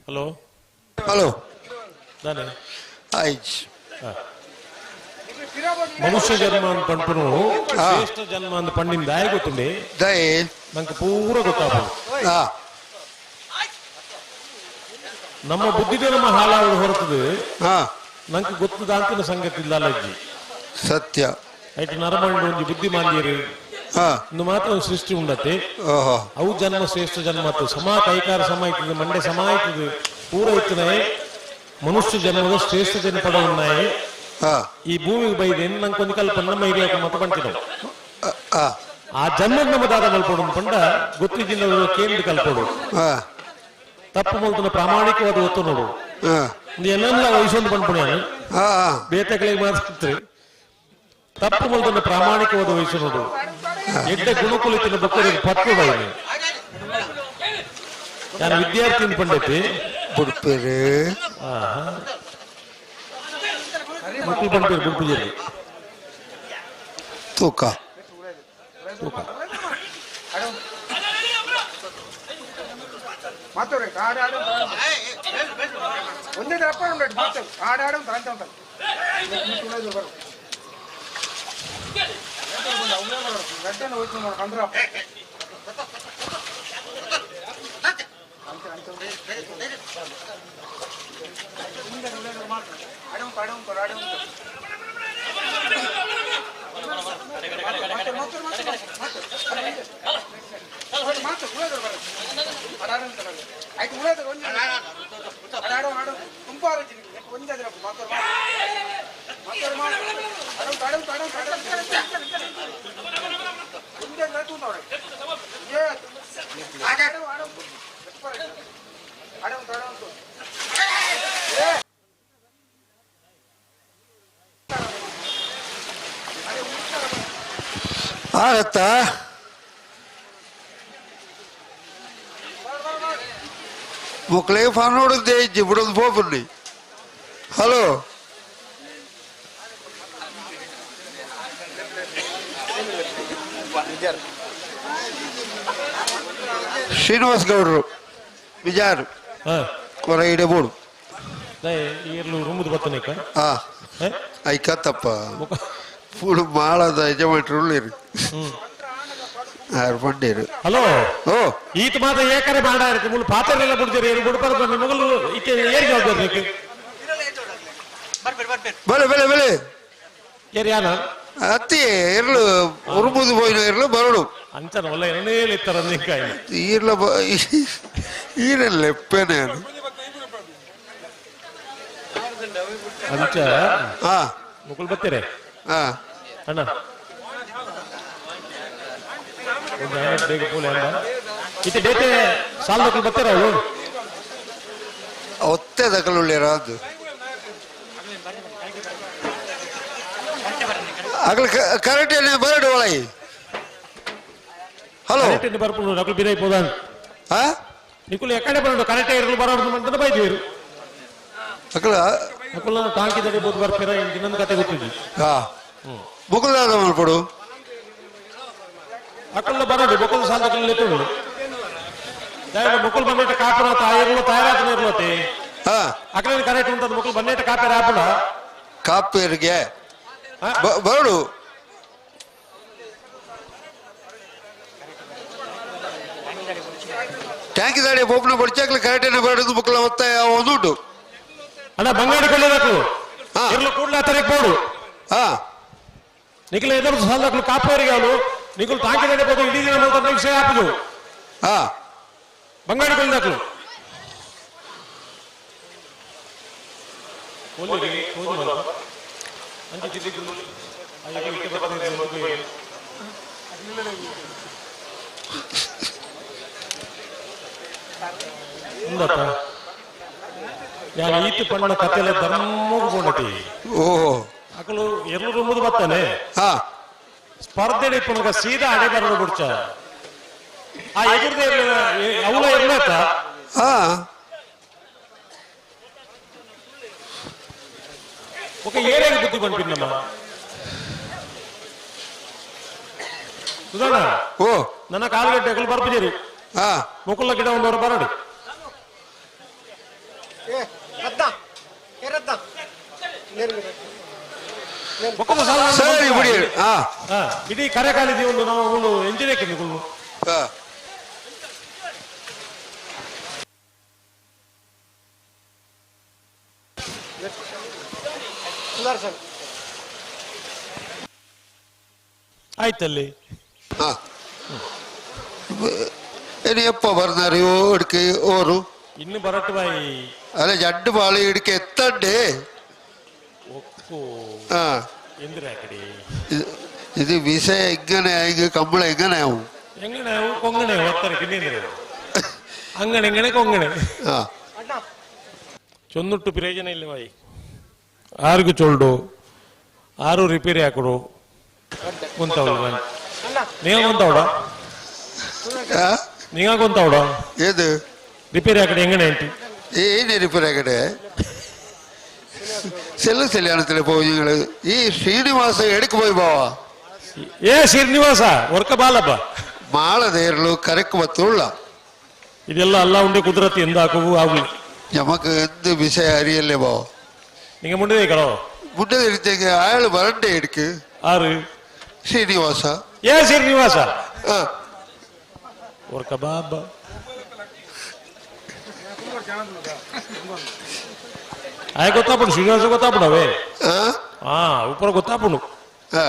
ಹಲೋ ಹಲೋ ನಾನೇ ಆಯ್ತು ಮನುಷ್ಯ ಜನ್ಮ ಅಂತ ಪಂಪನು ಶ್ರೇಷ್ಠ ಜನ್ಮ ಅಂತ ಪಂಡಿನ ದಾಯ ಗೊತ್ತುಂಡಿ ದಯೆ ನಂಗೆ ಪೂರ ಗೊತ್ತಾಗ್ಬೋದು ನಮ್ಮ ಬುದ್ಧಿಗೆ ನಮ್ಮ ಹಾಳಾಗಿ ಹೊರತದೆ ನಂಗೆ ಗೊತ್ತದ ಅಂತಿನ ಸಂಗತಿ ಇಲ್ಲ ಅಜ್ಜಿ ಸತ್ಯ ಐಟು ನರಮಂಡು ಒಂದು ಬುದ್ಧಿ ಮಾಂದಿರು ಇನ್ನು ಮಾತ್ರ ಒಂದು ಸೃಷ್ಟಿ ಉಂಡತ್ತೆ ಅವು ಜನ್ಮ ಶ್ರೇಷ್ಠ ಜನ್ಮ ಸಮಾ ಕೈಕಾರ ಸಮ ಆಯ್ತದೆ ಮಂಡೆ ಸಮ ಆಯ್ತದೆ ಪೂರ ಇತ್ತನೆ ಮನುಷ್ಯ ಜನ್ಮದ ಶ್ರೇಷ್ಠ ಜನಪದ ಉನ್ನಾಯಿ ಈ ಭೂಮಿಗೆ ಬೈದೆ ನಂಗೆ ಕಲ್ಪನೆ ನಮ್ಮ ಹಿರಿಯ ಮತ ಪಂಚಿದವು ಆ ಜನ್ಮದ ನಮ್ಮದಾದ ಕಲ್ಪಡು ಪಂಡ ಗೊತ್ತಿದ್ದಿಲ್ಲ ಕೇಂದ್ರ ಕಲ್ಪಡು ತಪ್ಪು ಮೊದಲ ಪ್ರಾಮಾಣಿಕವಾದ ಒತ್ತು ನೋಡು ಎಲ್ಲ ವಯಸ್ಸೊಂದು ಪಂಪಣೆ ಬೇತಗಳಿಗೆ ಮಾತ್ರ ತಪ್ಪು ಮೊದಲ ಪ್ರಾಮಾಣಿಕವಾದ ವಯಸ್ಸು ನೋಡು ಎಡ್ಡ ಗುಣಕುಲಿತಿನ ಬಕ್ಕರಿಗೆ ಪತ್ತು ಬೈನೆ ನಾನು ವಿದ್ಯಾರ್ಥಿ ಪಂಡೈತಿ ಬಿಡ್ಪೇರಿ ಮಕ್ಕಳು ಪಂಪೇರು ಬಿಡ್ಪಿದ್ದೀರಿ ತೂಕ ಒಂದೇ ದಪ್ಪ ಆಡಾಡ ಆಗತ್ತಾ ಮಕ್ಕಳಿಗೆ ಫಾನ್ ನೋಡಿದ್ದೆ ಇಜ್ಜಿ ಬಿಡೋದು ಹೋಗ್ಬನ್ನಿ ಹಲೋ ಶ್ರೀನಿವಾಸ್ ಗೌಡ್ರು ಬಿಜಾರು ಕೊರ ಇಡೆ ಬೋಡು ಐಕತ್ತಪ್ಪ ಫುಡ್ ಮಾಡದ ಯಜಮಾನ್ರು ಉಳ್ಳಿರಿ ಪಂಡೇರು ಹಲೋ ಓ ಈತ ಮಾತ್ರ ಏಕರೆ ಮಾಡ ಮುಳ್ಳು ಪಾತ್ರೆ ಎಲ್ಲ ಬಿಡ್ತೀರಿ ಬಿಡ್ಬಾರ್ದು ನಿಮಗಲು ಈಕೆ ಏನ್ ಜವಾಬ್ದಾರಿ ಬಲೆ ಬಲೆ ಬಲೆ ಏರ್ ಯಾನ ಅತ್ತಿ ಇರ್ಲು ಉರುಬುದು ಹೋಯ್ನ ಇರ್ಲು ಬರಡು ಅಂಚನ ಒಳ್ಳೆ ಎಣ್ಣೆ ಇತ್ತರ ನಿಂಕಾಯಿ ಈರ್ಲ ಈರಲ್ಲ ಎಪ್ಪೇನೆ ಅಂಚ ಮುಕ್ಕಳು ಬರ್ತೀರಿ ಅಣ್ಣ ಬೇಗ ಪೂಲೆ ಅಂದ ಇತ್ತೆ ಡೇಟೆ ಸಾಲದಕ್ಕೂ ಬರ್ತಾರ ಅವಳು ಒತ್ತೆ ದಕ್ಕಲುಳ್ಳೇರ ಅದು ಅಗಲ ಕರೆಕ್ಟ್ ಏನೇ ಬರಡು ಒಳಗೆ ಹಲೋ ಬರ್ಕೊಂಡು ನಕಲು ಬಿರೈ ಪೋದಾನ್ ಹಾ ನಿಕುಲು ಎಕಡೆ ಬರೋದು ಕರೆಕ್ಟ್ ಇರಲು ಬರೋದು ಅಂತ ಬೈದಿರು ಅಕಲ ನಕುಲ ಟಾಂಕಿ ತಡೆ ಬೋದು ಬರ್ತೀರಾ ಇನ್ನೊಂದು ಕತೆ ಗೊತ್ತಿದ್ವಿ ಹಾ ಮುಕುಲಾದ ಮಾಡ್ಕೊಡು ಅಕಲ್ಲ ಬರೋದು ಬೊಕ್ಕಲು ಸಾಲದಕ್ಕಲ್ಲಿ ಎತ್ತುಗಳು ಮುಕ್ಕಲು ಬಂದೇಟ ಕಾಪುರ ಇರ್ಲು ತಯಾರಾತನ ಇರ್ಲತ್ತೆ ಹಾ ಅಕಲ ಕರೆಕ್ಟ್ ಉಂಟದ ಮುಕ್ಕಲು ಬಂದೇಟ ಕಾಪೇರ ಆಪುಡ ಕಾಪೇರಿಗೆ ಬರಡು ಟ್ಯಾಂಕಿ ದಾಡಿ ಪೋಪನ ಬಡ್ಚಾಕ್ಲಿ ಕರೆಕ್ಟ್ ಬರೋದು ಮುಕ್ಕಲ ಒತ್ತ ಒಂದುಂಟು ಅಣ್ಣ ಬಂಗಾಡಿ ಕೊಳ್ಳಬೇಕು ಇರ್ಲು ಕೂಡಲೇ ತರಕ್ಕೆ ಬೋಡು ಹಾ ನಿಖಿಲ ಎದುರು ಸಾಲದಕ್ಕಲು ಕಾಪೇರಿಗೆ ಅವನು ನಿಖಿಲ್ ಟಾಂಕಿ ತಡೆ ಬೋದು ಇಡೀ ದಿನ ನೋಡ್ತಾರೆ ವಿಷಯ ಆಪುದು ಹಾ ಬಂಗಾಡಿ ಕೊಳ್ಳಬೇಕು ഞാൻ ഈറ്റ് പണ്ണ കത്തിലെ ധർമ്മക്ക് പോണ്ടി ಓ ಅಕಲು ಎಲ್ಲರೂ ರೂಮದು ಬರ್ತಾನೆ ಹಾ ಸ್ಪರ್ಧೆ ಇಪ್ಪನಗ ಸೀದಾ ಹಣೆ ಬರೋದು ಬಿಡ್ಚ ಆ ಎದುರ್ದೇ ಅವಳ ಇರ್ಲೇತ ಹಾ ఒక ఏరేది బుద్ధి పంపిన్నమ్మా సుధానా ಓ ನನ್ನ ಕಾಲುಗಡ್ಡೆ ಎಕಲು ಬರ್ಪಿದ್ದೀರಿ ಹಾ ಮುಕುಲ್ಲ ಗಿಡ ಒಂದವರು ಬರಡಿ ಸರಿ ಬಿಡಿ ಹಾ ಇಡೀ ಕರೆ ಕಾಲಿದ್ದೀವಿ ಒಂದು ನಾವು ಎಂಜಿನ್ ಹಾಕಿದ್ವಿ ಹಾ ಆಯ್ತಲ್ಲಿ ಹಾ ഇനി എപ്പോ പറഞ്ഞാൽ എടുക്ക് ഓറു ഇന്ന് പറട്ട് പോയി അല്ല രണ്ട് പാളി ഇടുക്ക് എത്തണ്ടേ ആ എന്തിനാക്കടി ഇത് വിഷയം എങ്ങനെയായി കമ്പള എങ്ങനെയാവും എങ്ങനെയാവും കൊങ്ങനെ ഒത്തര പിന്നെ അങ്ങനെ എങ്ങനെ കൊങ്ങനെ ആ ಚೊನ್ನೊಟ್ಟು ಪ್ರಯೋಜನ ಇಲ್ಲ ಬಾಯಿ ಆರಿಗೂ ಚೊಲ್ಡು ಆರು ರಿಪೇರಿ ಹಾಕೊಡು ಕುಂತವಳು ನೀಗ ಕುಂತವಡ ನೀಗ ಕುಂತವಡ ഏത് ರಿಪೇರಿ ಹಾಕಡೆ എങ്ങനെ ആയിട്ട് ഏത് റിപ്പയറാക്കട്ടെ സെല്ല് കല്യാണത്തില് പോയി നിങ്ങള് ഈ ശ്രീനിവാസ എടുക്ക് പോയി പോവാ ಏ ಶ್ರೀನಿವಾಸ ವರ್ಕ ಬಾಲಪ್ಪ മാള നേരുള്ളൂ കരക്ക് പത്തുള്ള ಇದೆಲ್ಲ ಅಲ್ಲ ಉಂಡೆ ಕುದುರತಿ ಎಂದ ಹಾಕವು ಆಗ್ಲಿ നമുക്ക് എന്ത് വിഷയം അറിയല്ലേ പോ ನಿಂಗೆ ಮುಂದೆ ಕಡೋ മുന്നേ തിരിച്ചെങ്കിൽ അയാൾ വരണ്ടേ എടുക്ക് ಆರು ശ്രീനിവാസ ಏ ಶ್ರೀನಿವಾಸ ആ ವರ್ಕ ಬಾಬ ಆಯ ಗೊತ್ತಾಪಡು ಶ್ರೀನಿವಾಸ ಗೊತ್ತಾಪಡು ಅವೇ ആ ಹಾ ಉಪ್ಪರ ಗೊತ್ತಾಪಡು ആ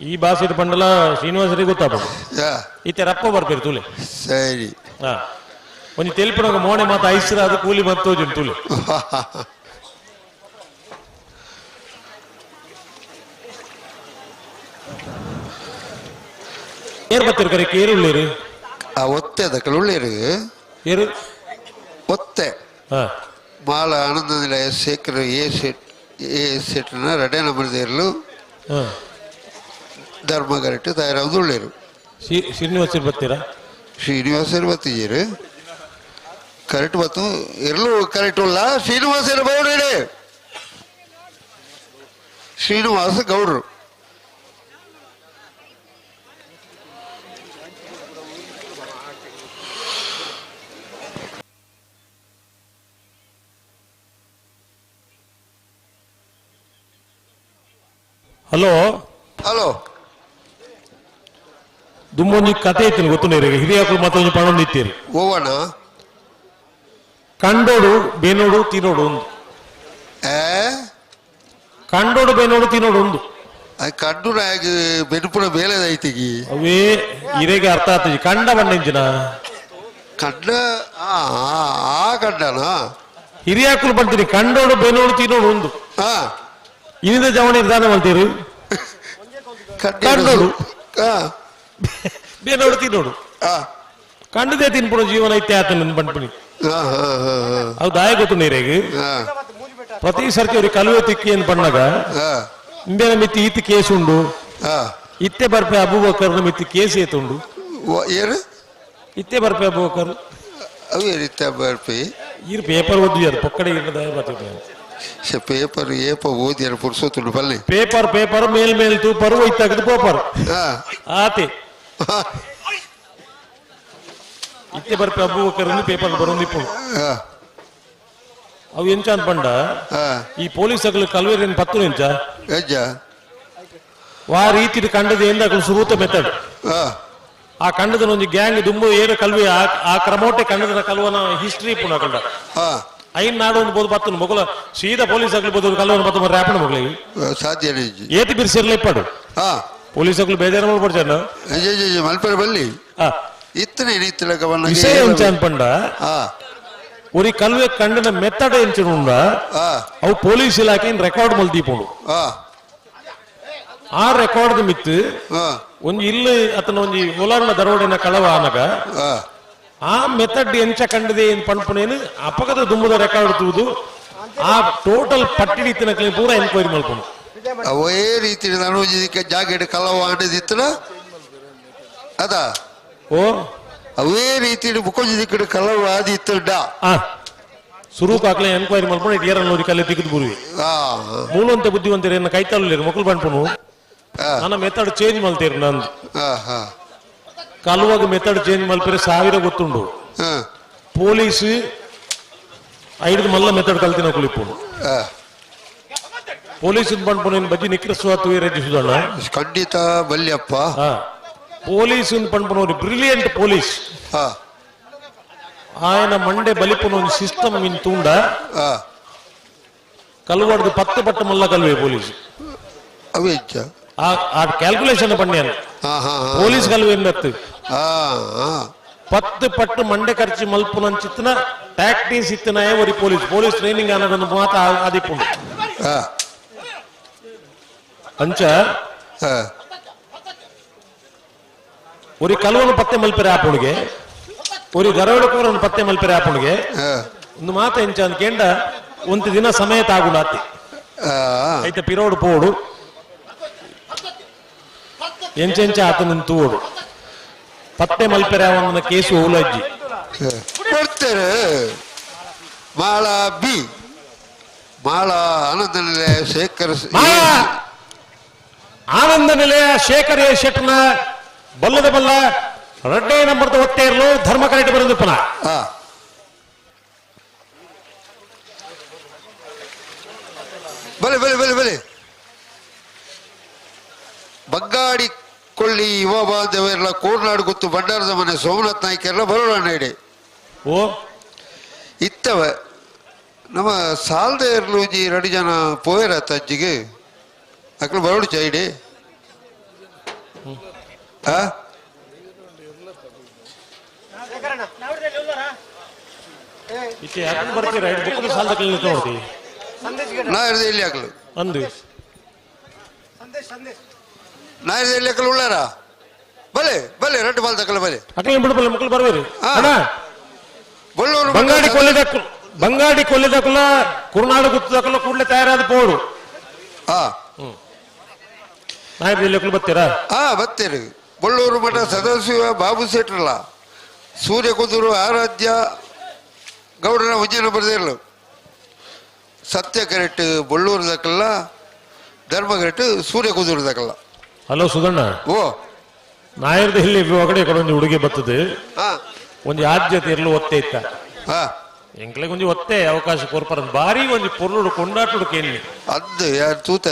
ಈ ಭಾಷೆ ಪಂಡಲ ಶ್ರೀನಿವಾಸರಿಗೆ ಗೊತ್ತಾಪಡು ആ ಈತೆ ರಪ್ಪ ಬರ್ಪೇರು ತೂಲೆ ശരി ಹಾ ಒಂದು ತೆಲ್ಪಿನೋಗ ಮೋಣೆ ಮಾತು ಐಸ್ರ ಅದು ಕೂಲಿ ಮತ್ತೋಜು ತೂಲೆ ಏರ್ ಬತ್ತಿರು ಕರೆ ಏರುಳ್ಳೇರು ಆ ಒತ್ತೆ ಅದಕ್ಕೆ ಉಳ್ಳೇರು ಏರು ಒತ್ತೆ ಹಾ ಮಾಲ ಆನಂದ ನಿಲಯ ಶೇಖರ್ ಎ ಸೆಟ್ನ ರೆಡೆ ನಂಬರ್ ದೇರ್ಲು ಹಾ ಧರ್ಮ ಕರೆಕ್ಟ್ ತಯಾರಾವುದು ಉಳ್ಳೇರು ಶ್ರೀನಿವಾಸರು ಬರ್ತೀರಾ ಶ್ರೀನಿವಾಸರು ಬತ್ತಿದ್ದೀರು ಕರೆಕ್ಟ್ ಬತ್ತು ಎರಲು ಕರೆಕ್ಟ್ ಉಲ್ಲ ಶ್ರೀನಿವಾಸರು ಗೌಡ್ರೆ ಶ್ರೀನಿವಾಸ ಗೌಡ್ರು ಹಲೋ ಹಲೋ ದುಮ್ಮೊಂದು ಕತೆ ಇತ್ತು ಗೊತ್ತು ನೀರಿಗೆ ಹಿರಿಯಕ್ಕಳು ಮತ್ತೊಂದು ಪಣೊಂದು ಇತ್ತೀರಿ ಓವಣ ಕಂಡೋಡು ಬೇನೋಡು ತಿನ್ನೋಡು ಒಂದು ಕಂಡೋಡು ಬೇನೋಡು ತಿನ್ನೋಡು ಒಂದು ಅದು ಕಂಡು ನಾಗಿ ಬೆನುಪುರ ಬೇಲೆದೈತಿಗಿ ಅವೇ ಹಿರೇಗೆ ಅರ್ಥ ಆಗ್ತದೆ ಕಂಡ ಬಣ್ಣಿಂಚಿನ ಕಂಡ ಆ ಕಂಡನ ಹಿರಿಯಕ್ಕಳು ಬರ್ತೀರಿ ಕಂಡೋಡು ಬೇನೋಡು ತಿನ್ನೋಡು ಒಂದು ಹಾ ಇನಿಂದ ಜವಣಿ ದಾನ ಮಾಡ್ತೀರಿ ಕಂಡೋಡು ಹಾ ಬೇನೋಡು ತಿನ್ನೋಡು ಹಾ ಕಂಡದೇ ತಿನ್ಪುಣ ಜೀವನ ಐತೆ ಆತನ ಪಂಪಣಿ ಹಾ ಹಾ ಹಾ ಹಾ ಅವು ದಾಯ ಗೊತ್ತು ನೀರಿಗೆ ಹಾ ಪ್ರತಿ ಸರ್ತಿ ಅವ್ರಿಗೆ ಕಲುವೆ ತಿಕ್ಕಿ ಅಂತ ಪಣ್ಣಾಗ ಹಾ ಇಂಬೇನ ಮಿತ್ತಿ ಈತಿ ಕೇಸ್ ಉಂಡು ಹಾ ಇತ್ತೆ ಬರ್ಪೆ ಅಬೂಬಕರ್ನ ಮಿತ್ತಿ ಕೇಸ್ ಏತುಂಡು ಏನು ಇತ್ತೆ ಬರ್ಪೆ ಅಬೂಬಕರ್ ಅವು ರೀತಿ ಬರ್ಪಿ ಈರ್ ಪೇಪರ್ ಓದಿ ಅದು ಪಕ್ಕಡೆ ಇರ್ತದೆ ಬರ್ತಿದ್ದೆ ಪೇಪರ್ ಏಪ ಓದಿ ಪುರ್ಸೋತುಂಡು ಬಲ್ಲಿ ಪೇಪರ್ ಮೇಲ್ ತೂಪರು ಒಯ್ತಾಗದು ಪೇಪರ್ ಹಾ ಆತೆ ಇತ್ತೆ ಬರ್ಪೆ ಅಬೂಬಕರ್ ಪೇಪರ್ ಬರೋದಿಪ್ಪು ಹಾ ಅವು ಎಂಚ ಅಂತ ಪಂಡ ಹಾ ಈ ಪೊಲೀಸಗಳು ಕಲ್ವೇರಿನ ಪತ್ತು ಎಂಚ ಹೆಜ್ಜ ವಾ ರೀತಿ ಕಂಡದ ಎಂದ ಸುರೂತ ಮೆಥಡ್ ಹಾ ಆ ಕಂಡದ ಒಂದು ಗ್ಯಾಂಗ್ ದುಂಬು ಏರು ಕಲ್ವಿ ಆ ಕ್ರಮೋಟೆ ಕಂಡದ ಕಲ್ವನ ಹಿಸ್ಟ್ರಿ ಪುನಃ ಕಂಡ ಹಾ ಐನ್ ನಾಡು ಒಂದು ಬೋದು ಬತ್ತು ಮೊಗಲ ಸೀದಾ ಪೊಲೀಸ್ ಆಗ್ಲಿ ಕಲ್ವನ ಬತ್ತು ಮರ ರ್ಯಾಪಣ ಮೊಗಲಿಗೆ ಸಾಧ್ಯನೇ ಏತಿ ಬಿರ್ಸಿರ್ಲಿ ಇಪ್ಪಡು ಹಾ ಪೊಲೀಸಗಳು ಬೇಜಾರು ಮಾಡ್ಬಿಡ್ಚಾನ ಮಲ್ಪರ ಬಲ್ಲಿ ಇತ್ತನೆ ಇತ್ತಲ ಗಮನ ವಿಷಯ ಎಂಚ ಅನ್ಪಂಡ ಹಾ ஒரு கல்வி கண்டின மெத்தட் ಎಂಚುಂಡ ಅವು ಪೊಲೀಸ್ ಇಲಾಖೆ ರೆಕಾರ್ಡ್ ಮಲ್ದೀಪುಂಡು ಆ ರೆಕಾರ್ಡ್ ಮಿತ್ತು ಒಂಜಿ ಇಲ್ಲಿ ಅತನ ಒಂಜಿ ಒಲರ್ನ ದರೋಡಿನ ಕಳವ ಆನಗ ಆ ಮೆಥಡ್ ಎಂಚ ಕಂಡಿದೆ ಏನ್ ಪಂಪನೇನು ಅಪಗದ ದುಮ್ಮದ ರೆಕಾರ್ಡ್ ತೂದು ಆ ಟೋಟಲ್ ಪಟ್ಟಿಡಿತ್ತಿನ ಪೂರ ಎನ್ಕ್ವೈರಿ ಮಲ್ಪುಂಡು ಅವೇ ರೀತಿ ನಾನು ಜಾಗ ಕಳವ ಆಡಿದಿತ್ತನ ಅದ ಓ ಅವೇ ರೀತಿ ಬುಕ್ಕೊಂಜಿ ಕಡೆ ಕಲವು ಆದಿತ್ತುಂಡ ಸುರೂಪ ಹಾಕ್ಲೆ ಎನ್ಕ್ವೈರಿ ಮಾಡ್ಕೊಂಡು ಇಯರ್ ನೋಡಿ ಕಲೆ ತಿಕ್ಕದು ಬುರುವಿ ಮೂಲಂತ ಬುದ್ಧಿವಂತರೇನ ಕೈತಲ್ಲ ಮಕ್ಕಳು ಬಂಡ್ಪನು ನನ್ನ ಮೆಥಡ್ ಚೇಂಜ್ ಮಲ್ತೀರಿ ನಂದು ಕಲುವಾಗ ಮೆಥಡ್ ಚೇಂಜ್ ಮಲ್ಪರೆ 1000 ಗೊತ್ತುಂಡು ಪೊಲೀಸ್ 5 ಮಲ್ಲ ಮೆಥಡ್ ಕಲ್ತಿನ ಕುಳಿಪುಂಡು ಪೊಲೀಸ್ ಬಂಡ್ಪನು ಬಜ್ಜಿ ನಿಕ್ರಸ್ವಾತು ರಚಿಸುದಣ್ಣ ಖಂಡಿತ ಬಲ್ಯಪ್ಪ పోలీసు పనుకున్న ఒక బ్రిలియంట్ పోలీస్ ఆయన మండే బలిపున ఒక సిస్టమ్ వింటుండ కలువాడికి 10 పట్టు మల్ల కలువే పోలీసు అవే ఆ క్యాల్కులేషన్ పన్నాను పోలీస్ కలువే నత్తు 10 ಪಟ್ಟು ಮಂಡೆ ಖರ್ಚು ಮಲ್ಪುನಂಚಿತ್ತಿನ ಟ್ಯಾಕ್ಟೀಸ್ ಇತ್ತಿನ ಒರಿ ಪೊಲೀಸ್ ಟ್ರೈನಿಂಗ್ ಅನ್ನೋದೊಂದು ಮಾತ ಆದಿಪ್ಪುಂಡು ಅಂಚ ഒരു കലവന് 10 മൽപ്പര ആപ്പുണിಗೆ ഒരു ಗರವಳಕೂರನ್ನು 10 ಮಲ್ಪರೆ ಆಪುಣಿಗೆ ಒಂದು ಮಾತ ಎಂಚಾನ್ ಕೇಂಡ ಒಂದು ದಿನ ಸಮಯ ತಾಗುಡಾತಿ ಐತೆ ಪಿರೋಡು ಪೋಡು ಎಂಚೆಂಚ ಆತನ ತೂಡು 10 ಮಲ್ಪರೆ ಅವನ ಕೇಸು ಓಲಜ್ಜಿ ಕೊಡ್ತಾರೆ ಮಾಳ ಬಿ ಮಾಳ ಆನಂದ ನಿಲಯ ಆನಂದ ನಿಲಯ ಶೇಖರ್ ಶೆಟ್ನ ಬಲ್ಲದ ಬಲ್ಲ 2ನೇ ನಂಬರ್ದ ಹೊಟ್ಟೆ ಇರಲು ಧರ್ಮ ಕರೆಕ್ಟ್ ಬರೋದು ಪುನಃ ಬಲೆ ಬಂಗಾಡಿ ಕೊಳ್ಳಿ ಯುವ ಬಾಂಧವರೆಲ್ಲ ಕೋರ್ನಾಡು ಗೊತ್ತು ಬಂಡಾರದ ಮನೆ ಸೋಮನಾಥ್ ನಾಯ್ಕೆಲ್ಲ ಬರೋಣ ನಡೆ ಓ ಇತ್ತವ ನಮ್ಮ ಸಾಲದ ಇರಲು 2 ಜನ ಪೋಯರ ಅಜ್ಜಿಗೆ ಅಕ್ಕಳು ಬರೋಡು ಚೈಡೆ నాయర్ ఎల్లియాకలు అందు నాయర్ ఎల్లియాకలు ఉల్లారా భలే భలే రెడ్డి బాల్ దక్కల భలే అట్లా బిడుపల్ల ముక్కలు బరవేరు అಣ್ಣ ಬಳ್ಳೂರು ಬಂಗಾಡಿ ಕೊಲ್ಲಿದಕ್ಕಲ್ಲ ಕುರುನಾಡು ಗುತ್ತದಕ್ಕಲ್ಲ ಕೂಡಲೇ ತಯಾರಾದ ಪೋಡು ನಾಯರ್ ಎಲ್ಲಿಯಕ್ಕಲು ಬರ್ತೀರಾ ಬರ್ತೀರಿ ಬಳ್ಳೂರು ಮಠ ಸದಾಶಿವ ಬಾಬು ಸೇಟ್ರಲ್ಲ ಸೂರ್ಯ ಕುದುರು ಆರಾಧ್ಯ ಗೌಡನ ಉಜ್ಜನ ಬರೆದಿರಲು ಸತ್ಯ ಕರೆಕ್ಟ್ ಬಳ್ಳೂರದಕ್ಕಲ್ಲ ಧರ್ಮ ಕರೆಕ್ಟ್ ಸೂರ್ಯ ಕುದುರದಕ್ಕಲ್ಲ ಹಲೋ ಸುಧಣ್ಣ ಓ ನಾಯರ್ದ ಇಲ್ಲಿ ಒಗಡೆ ಒಂದು ಹುಡುಗಿ ಬರ್ತದೆ ಒಂದು ಆದ್ಯತೆ ಇರಲು ಒತ್ತೆ ಇತ್ತ ಎಂಕ್ಲೆಗೆ ಒಂದು ಒತ್ತೆ ಅವಕಾಶ ಕೊರ್ಪರ ಬಾರಿ ಒಂದು ಪೊರ್ಲು ಕೊಂಡಾಟುಡು ಕೇಳಿ ಅದು ಯಾರು ತೂತ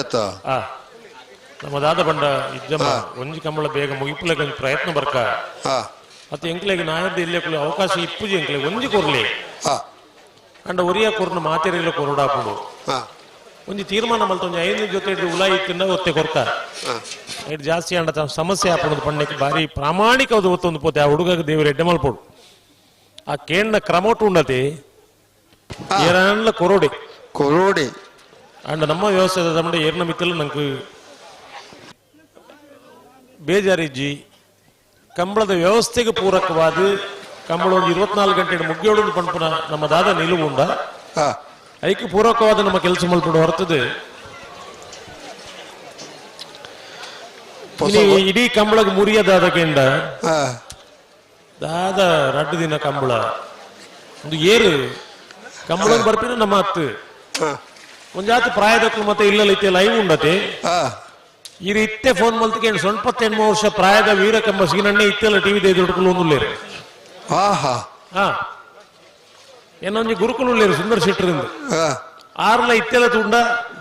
ನಮ್ಮ ದಾದ ಬಂಡ ಇಜ್ಜಮ್ಮ ಒಂಜಿ ಕಂಬಳ ಬೇಗ ಮುಗಿಪ್ಲೆಗೆ ಒಂದು ಪ್ರಯತ್ನ ಬರ್ಕ ಅತ್ತ ಎಂಕ್ಲೆಗೆ ನಾಯರ್ದ ಇಲ್ಲೇ ಅವಕಾಶ ಇಪ್ಪುಜಿ ಎಂಕ್ಲೆಗೆ ಒಂಜಿ ಕೊರ್ಲಿ ಅಂಡ ಒರಿಯ ಕೊರ್ನ ಮಾತೆರೆಲ್ಲ ಕೊರಡಾಪುಡು ಒಂಜಿ ತೀರ್ಮಾನ ಮಲ್ತ ಒಂದು 5 ಜೊತೆ ಉಲಾಯಿ ಇತ್ತಿಂದ ಒತ್ತೆ ಕೊರ್ಕ ಇಟ್ ಜಾಸ್ತಿ ಅಂಡ ಸಮಸ್ಯೆ ಆಪಣದ ಪಣ್ಣಕ್ಕೆ ಬಾರಿ ಪ್ರಾಮಾಣಿಕವಾದ ಒತ್ತೊಂದು ಪೋತೆ ಆ ಹುಡುಗ ದೇವರು ಎಡ್ಡೆ ಮಲ್ಪೋಡು ಆ ಕೇಂದ್ರ ಕ್ರಮೋಟು ಉಂಡತಿ ಏರನ್ಲ ಕೊರೋಡೆ ಅಂಡ ನಮ್ಮ ವ್ಯವಸ್ಥೆ ತಮ್ಮಡೆ ಏರ್ನ ಮಿತ್ತಲು ನಂಗೆ ಬೇಜಾರಿಜ್ಜಿ ಕಂಬಳದ ವ್ಯವಸ್ಥೆಗೆ ಪೂರಕವಾದ ಕಂಬಳ ಒಂದು 24 ಗಂಟೆ ಮುಗಿಯೋಡು ಪಂಪನ ನಮ್ಮ ದಾದ ನಿಲುವುಂಡ ಹಾ ಐಕ್ಯ ಪೂರಕವಾದ ನಮ್ಮ ಕೆಲಸ ಮಲ್ಪಡು ಹೊರತದೆ ಇಡೀ ಕಂಬಳಗ ಮುರಿಯದಾದ ಕೆಂಡ ಹಾ ದಾದ 2 ದಿನ ಕಂಬಳ ಒಂದು ಏರು ಕಂಬಳ ಬರ್ಪಿನ ನಮ್ಮ ಹತ್ತು ಒಂಜಾತು ಪ್ರಾಯದಕ್ಕೂ ಮತ್ತೆ ಇಲ್ಲೈತೆ ಲೈವ್ ಉಂಡತೆ ಹಾ ಈ ಇತ್ತೆ ಫೋನ್ ಮಲ್ತಕೇನು 28 ವರ್ಷ ಪ್ರಾಯದ ವೀರ ಕಂಬ ಸೀನಣ್ಣೆ ಇತ್ತೆಲ್ಲ ಟಿವಿ ತೆಗೆದು ಹುಡುಕಲು ಒಂದುಲ್ಲೇರು ಹಾ ಹಾ ಹಾ ಏನೊಂದು ಗುರುಕುಲು ಉಳ್ಳೇರು ಸುಂದರ ಶೆಟ್ಟರಿಂದ ಹಾ ಆರ್ಲ ಇತ್ತೆಲ್ಲ ತುಂಡ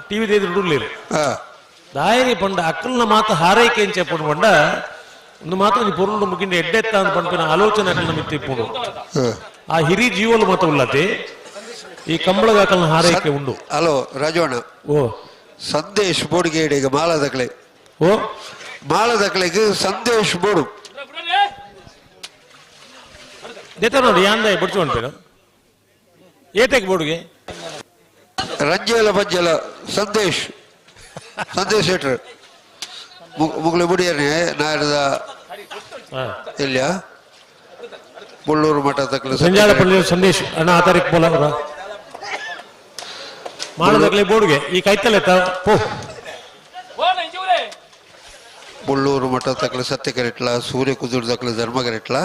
ಟಿವಿ ತೆಗೆದು ಹುಡುಕ್ಲೇರು ಹಾ ದಾಯರಿ ಪಂಡ ಅಕ್ಕಲ್ನ ಮಾತು ಹಾರೈಕೆ ಎಂಚೆ ಪಂಡ ಒಂದು ಮಾತು ನೀ ಪೊರುಳು ಮುಗಿಂದ ಎಡ್ಡೆತ್ತ ಅಂತ ಪಂಪಿನ ಆಲೋಚನೆ ಅಕ್ಕಲ್ನ ಮಿತ್ತಿಪ್ಪುಂಡು ಆ ಹಿರಿ ಜೀವಲು ಮಾತು ಉಳ್ಳತೆ ಈ ಕಂಬಳಗ ಅಕ್ಕಲ್ನ ಹಾರೈಕೆ ಉಂಡು ಹಲೋ ರಾಜವಣ್ಣ ಓ ಸಂದೇಶ್ ಬೋರ್ಡ್ಗೆ ಮಾಲದಕಳೆ ಓ ಮಾಲದಕಳೆಗೆ ಸಂದೇಶ್ ಬೋರ್ಡು ದೇತ ನೋಡಿ ಯಾಂದ ಬಿಡ್ತು ಅನ್ಪೇನು ಏತೆಗೆ ಬೋರ್ಡ್ಗೆ ರಂಜಲ ಬಜ್ಜಲ ಸಂದೇಶ್ ಸಂದೇಶ್ ಶೆಟ್ರ್ ಮುಗ್ಲು ಮುಡಿಯನೆ ನಾಯರದ ಇಲ್ಲ ಮುಳ್ಳೂರು ಮಠ ತಕ್ಕಲು ಸಂಜಾಳ ಪಳ್ಳಿ ಸಂದೇಶ್ ಅಣ್ಣ ಆ ತಾರೀಕು ಬೋಲ ಮಾಡದಕ್ಲೆ ಬೋರ್ಡ್ಗೆ ಈ ಕೈತಲ್ಲ ಪೋ ಮುಳ್ಳೂರು ಮಠ ತಕ್ಕಲು ಸತ್ಯಕರೆಟ್ಲ ಸೂರ್ಯ ಕುದುರು ತಕ್ಕಲು ಧರ್ಮಕರೆಟ್ಲ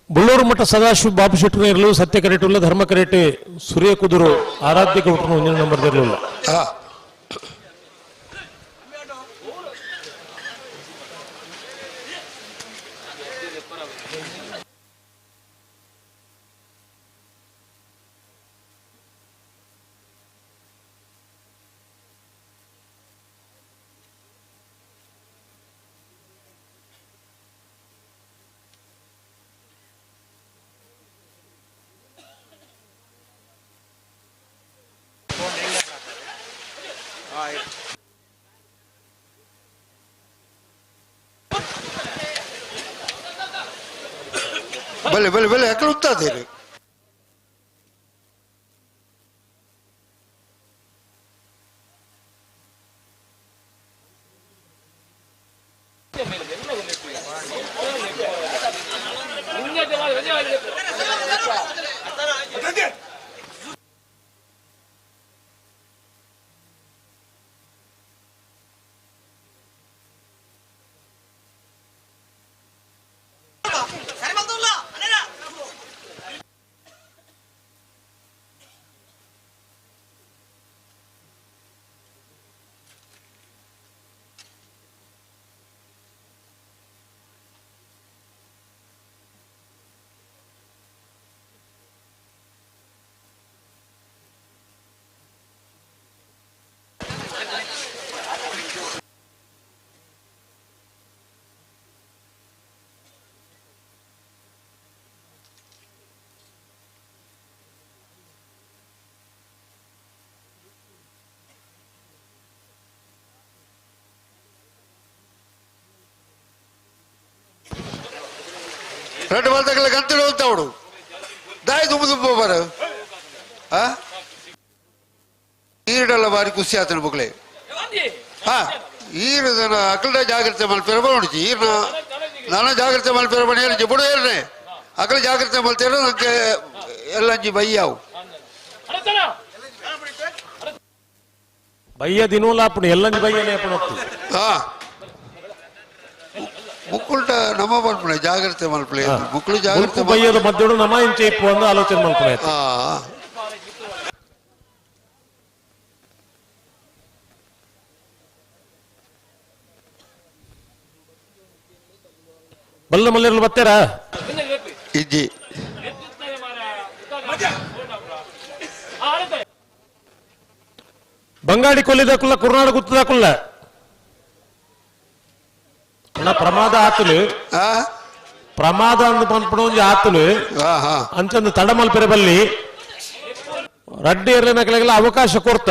ಬುಳ್ಳೂರು ಮಠ ಸದಾಶಿವ ಬಾಬು ಶೆಟ್ಟರು ಇರಲು ಸತ್ಯ ಕರೆಟುಲ್ಲ ಧರ್ಮ ಕರೆಟೆ ಸೂರ್ಯ ಕುದುರು ಆರಾಧ್ಯ ಕೊಟ್ಟರು ಒಂದಿನ ನಂಬರ್ ಇರಲಿಲ್ಲ ಬಲೆ ಬಲೆ ಬಲೆ ಅಕ್ಕಳು ಉತ್ತಾದೇನು రెండు వాళ్ళ దగ్గర గంతులు అవుతాడు దాయి దుమ్ము దుమ్ము బారు ಈರಡಲ್ಲ ಬಾರಿ ಖುಷಿ ಆತನ ಮಕ್ಕಳೇ ಈರದನ ಅಕಲ್ಡ ಜಾಗ್ರತೆ ಮಲ್ಪೇರ ನೋಡಿಸಿ ಈರ್ನ ನಾನು ಜಾಗ್ರತೆ ಮಲ್ಪೇರ ಬಣಿ ಹೇಳಿ ಬಿಡು ಹೇಳ್ರೆ ಅಕಲ ಜಾಗ್ರತೆ ಮಲ್ತೇರ ನಂಗೆ ಎಲ್ಲಂಜಿ ಬಯ್ಯಾವು ಬಯ್ಯ ದಿನೂಲ ಅಪ್ಪಣ ಎಲ್ಲಂಜಿ ಬಯ್ಯನೇ ಅಪ್ಪಣ ಮುಕ್ಕುಲ್ಟ ನಮ್ಮ ಮಲ್ಪನೆ ಜಾಗ್ರತೆ ಮಲ್ಪಲೆ ಮುಕ್ಕಳು ಜಾಗ್ರತೆ ಬಯ್ಯದ ಮಧ್ಯೆ ನಮ್ಮ ಇಂಚೆ ಇಪ್ಪು ಅಂದು ಆಲೋಚನೆ ಮಲ್ಪನೆ ಬಲ್ಲ ಮಲ್ಲೆರಲು ಬರ್ತೀರಾ ಇಜ್ಜಿ ಬಂಗಾಡಿ ಕೊಲ್ಲಿದಕ್ಕಲ್ಲ ಕುರ್ನಾಡು ಗುತ್ತದಕ್ಕಲ್ಲ ಅಣ್ಣ ಪ್ರಮಾದ ಆತಲು ಪ್ರಮಾದ ಅಂದು ಪನ್ಪುಣೊಂಜಿ ಆತಲು ಅಂಚಂದು ತಡ ಮಲ್ಪೆರೆ ಬಲ್ಲಿ ರಡ್ಡಿ ಇರ್ಲಿನ ಕೆಳಗೆಲ್ಲ ಅವಕಾಶ ಕೊಡ್ತ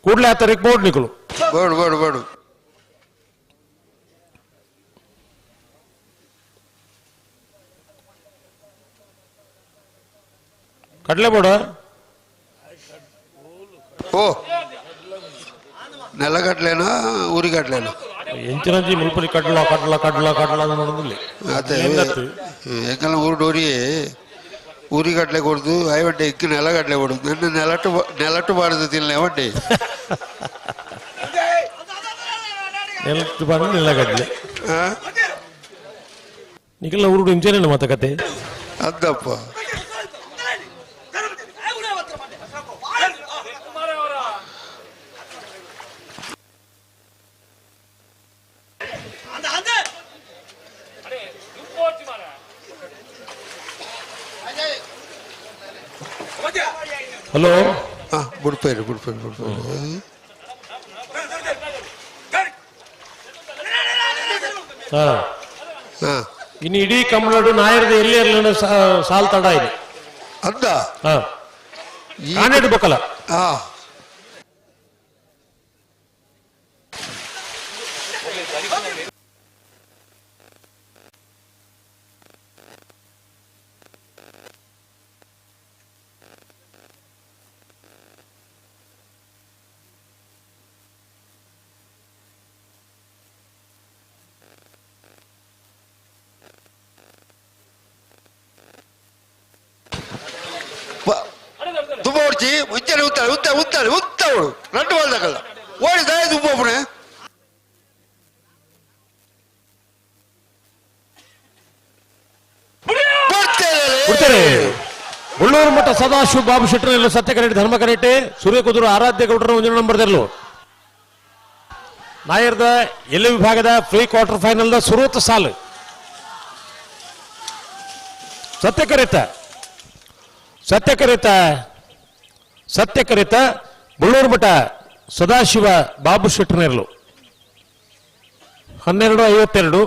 ಕೂಡಲೇ ಆತರಿಗೆ ಬೋರ್ಡ್ ನಿಕಲು ಬೋರ್ಡ್ ಬೋರ್ಡ್ ಬೋರ್ಡ್ ಕಡ್ಲೆ ಬೋಡ ಓ ನೆಲಗಟ್ಲೆನಾ ಊರಿಗಟ್ಲೆನಾ ಎಂಚಿನಂಜಿ ಮುಲ್ಪರಿ ಕಡ್ಲ ಕಡ್ಲ ಕಡ್ಲ ಕಡ್ಲ ಅದು ನೋಡೋದಿಲ್ಲ ಅದೇ ಎಂಕಲ್ಲ ಊರು ಡೋರಿ ಊರಿಗಟ್ಲೆ ಕೊಡ್ದು ಐವಟ್ಟೆ ಇಕ್ಕಿ ನೆಲಗಟ್ಲೆ ಕೊಡುದು ನನ್ನ ನೆಲಟ್ಟು ಬಾರದು ತಿನ್ನ ಅವಟ್ಟೆ ನೆಲಟ್ಟು ಬಾರ ನೆಲಗಡ್ಲೆ ನಿಖಿಲ ಊರು ಇಂಚೇನೇನು ಮತ್ತೆ ಕತೆ ಅದಪ್ಪ ಹಲೋ ಬಿಡ್ಪೇರಿ ಇನ್ನು ಇಡೀ ಕಮಲಡು ನಾಯರದ ಎಲ್ಲಿ ಇರಲಿಲ್ಲ ಸಾಲ್ ತಡ ಇದೆ ಅದ್ದ ಕಾಣಿಡ್ ಬೇಕಲ್ಲ ದುಬ್ಬ ಹೊಡ್ಚಿ ಮುಂಚೆನೆ ಉತ್ತಾಳು ರೆಂಡು ಬಾಲ್ದಾಗಲ್ಲ ಓಡಿ ದಾಯ ದುಬ್ಬ ಒಬ್ಬನೇ ಉಳ್ಳೂರು ಮಠ ಸದಾಶಿವ ಬಾಬು ಶೆಟ್ಟರ್ ಸತ್ಯಕರೆಡ್ಡಿ ಧರ್ಮಕರೆಟ್ಟೆ ಸೂರ್ಯಕುದುರು ಆರಾಧ್ಯ ಗೌಡರ ಒಂದು ನಂಬರ್ದಲ್ಲೂ ನಾಯರ್ದ ಎಲ್ಲಿ ವಿಭಾಗದ ಪ್ರೀ ಕ್ವಾರ್ಟರ್ ಫೈನಲ್ ಸುರೂತ ಸಾಲು ಸತ್ಯಕರಿತ ಬುಳ್ಳೂರು ಮಠ ಸದಾಶಿವ ಬಾಬು ಶೆಟ್ಟರ್ನೆರಲು 12:52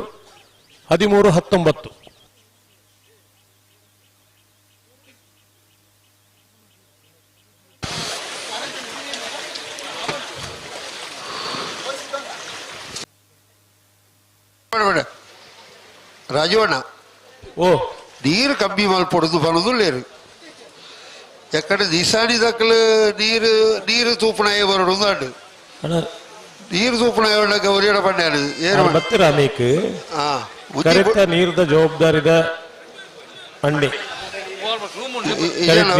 13:19 రాజవన్న ఓ నీరు కమ్మి మల్పొడుదు పనుదు లేరు ఎక్కడ దిశాని దక్కలు నీరు తూపునాయ బరుడు ఉందండి ನೀರು ಸೂಪನಾಯ ಗೌರಿಯಡ ಪಂಡ್ಯಾನು ಬರ್ತೀರಾ ನೀಕು ಕರೆಕ್ಟ್ ನೀರದ ಜವಾಬ್ದಾರಿದ ಅಂಡಿ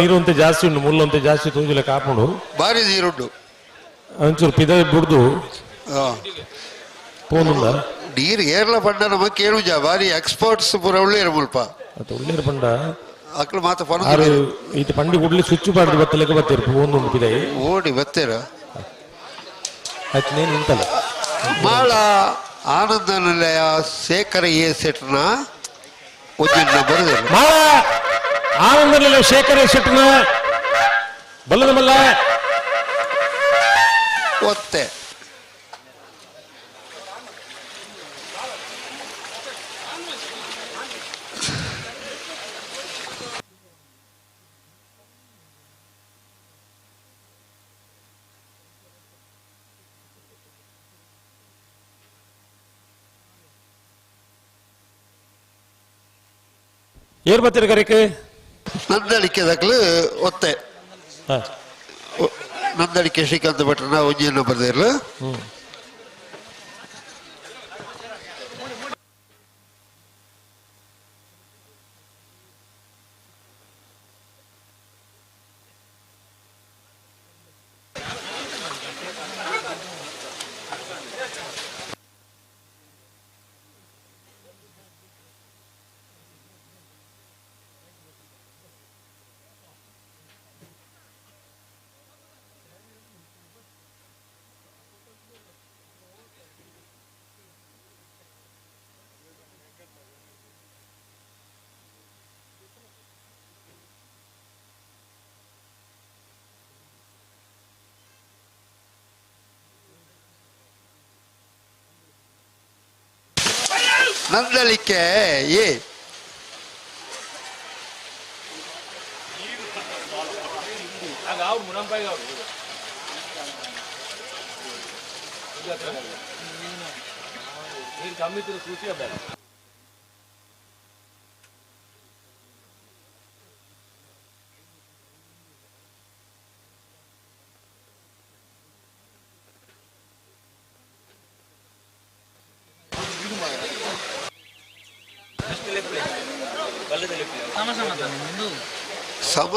ನೀರು ಅಂತ ಜಾಸ್ತಿ ಉಂಡು ಮುಳ್ಳು ಅಂತ ಜಾಸ್ತಿ ತೂಜಿಲ್ಲ ಕಾಪುಂಡು ಭಾರಿ ನೀರುಂಡು ಒಂಚೂರು ಪಿದ ಬಿಡ್ದು ಪೋನುಂದ ನೀರು ಏರ್ಲ ಪಂಡ ನಮಗೆ ಕೇಳುಜ ಭಾರಿ ಎಕ್ಸ್ಪರ್ಟ್ಸ್ ಪೂರ ಒಳ್ಳೆಯ ಮುಲ್ಪ ಅದು ಒಳ್ಳೆಯ ಪಂಡ ಅಕ್ಲು ಮಾತ ಪಣ ಇದು ಪಂಡಿ ಉಡ್ಲಿ ಸ್ವಿಚ್ ಪಾಡ್ದು ಬತ್ತಲೆಗೆ ಬತ್ತೀರಿ ಪೋನುಂಡು ಪಿದ ಓಡಿ ಬತ್ತೇರ ಅಚ್ನೇನು ನಿಂತಲ್ಲ ಮಾಳ ಆನಂದ ನಿಲಯ ಶೇಖರ ಎ ಸೆಟ್ನ ಒಂದಿನ ಬರುದಿಲ್ಲ ಮಾಳ ಆನಂದ ನಿಲಯ ಶೇಖರ ಎ ಸೆಟ್ನ ಬಲ್ಲದ ಮಲ್ಲ ಒತ್ತೆ ಏರ್ ಬರ್ತೀರಿ ಕರೆಕ್ಕೆ ನಂದಳಿಕೆ ದಕ್ಲು ಒತ್ತೆ ನಂದಳಿಕೆ ಶ್ರೀಕಾಂತ ಭಟ್ರನ ಒಂಜಿಯನ್ನು ಬರ್ದಿರ್ಲು ನಂದಲಿಕೆ ಏ ಸಮ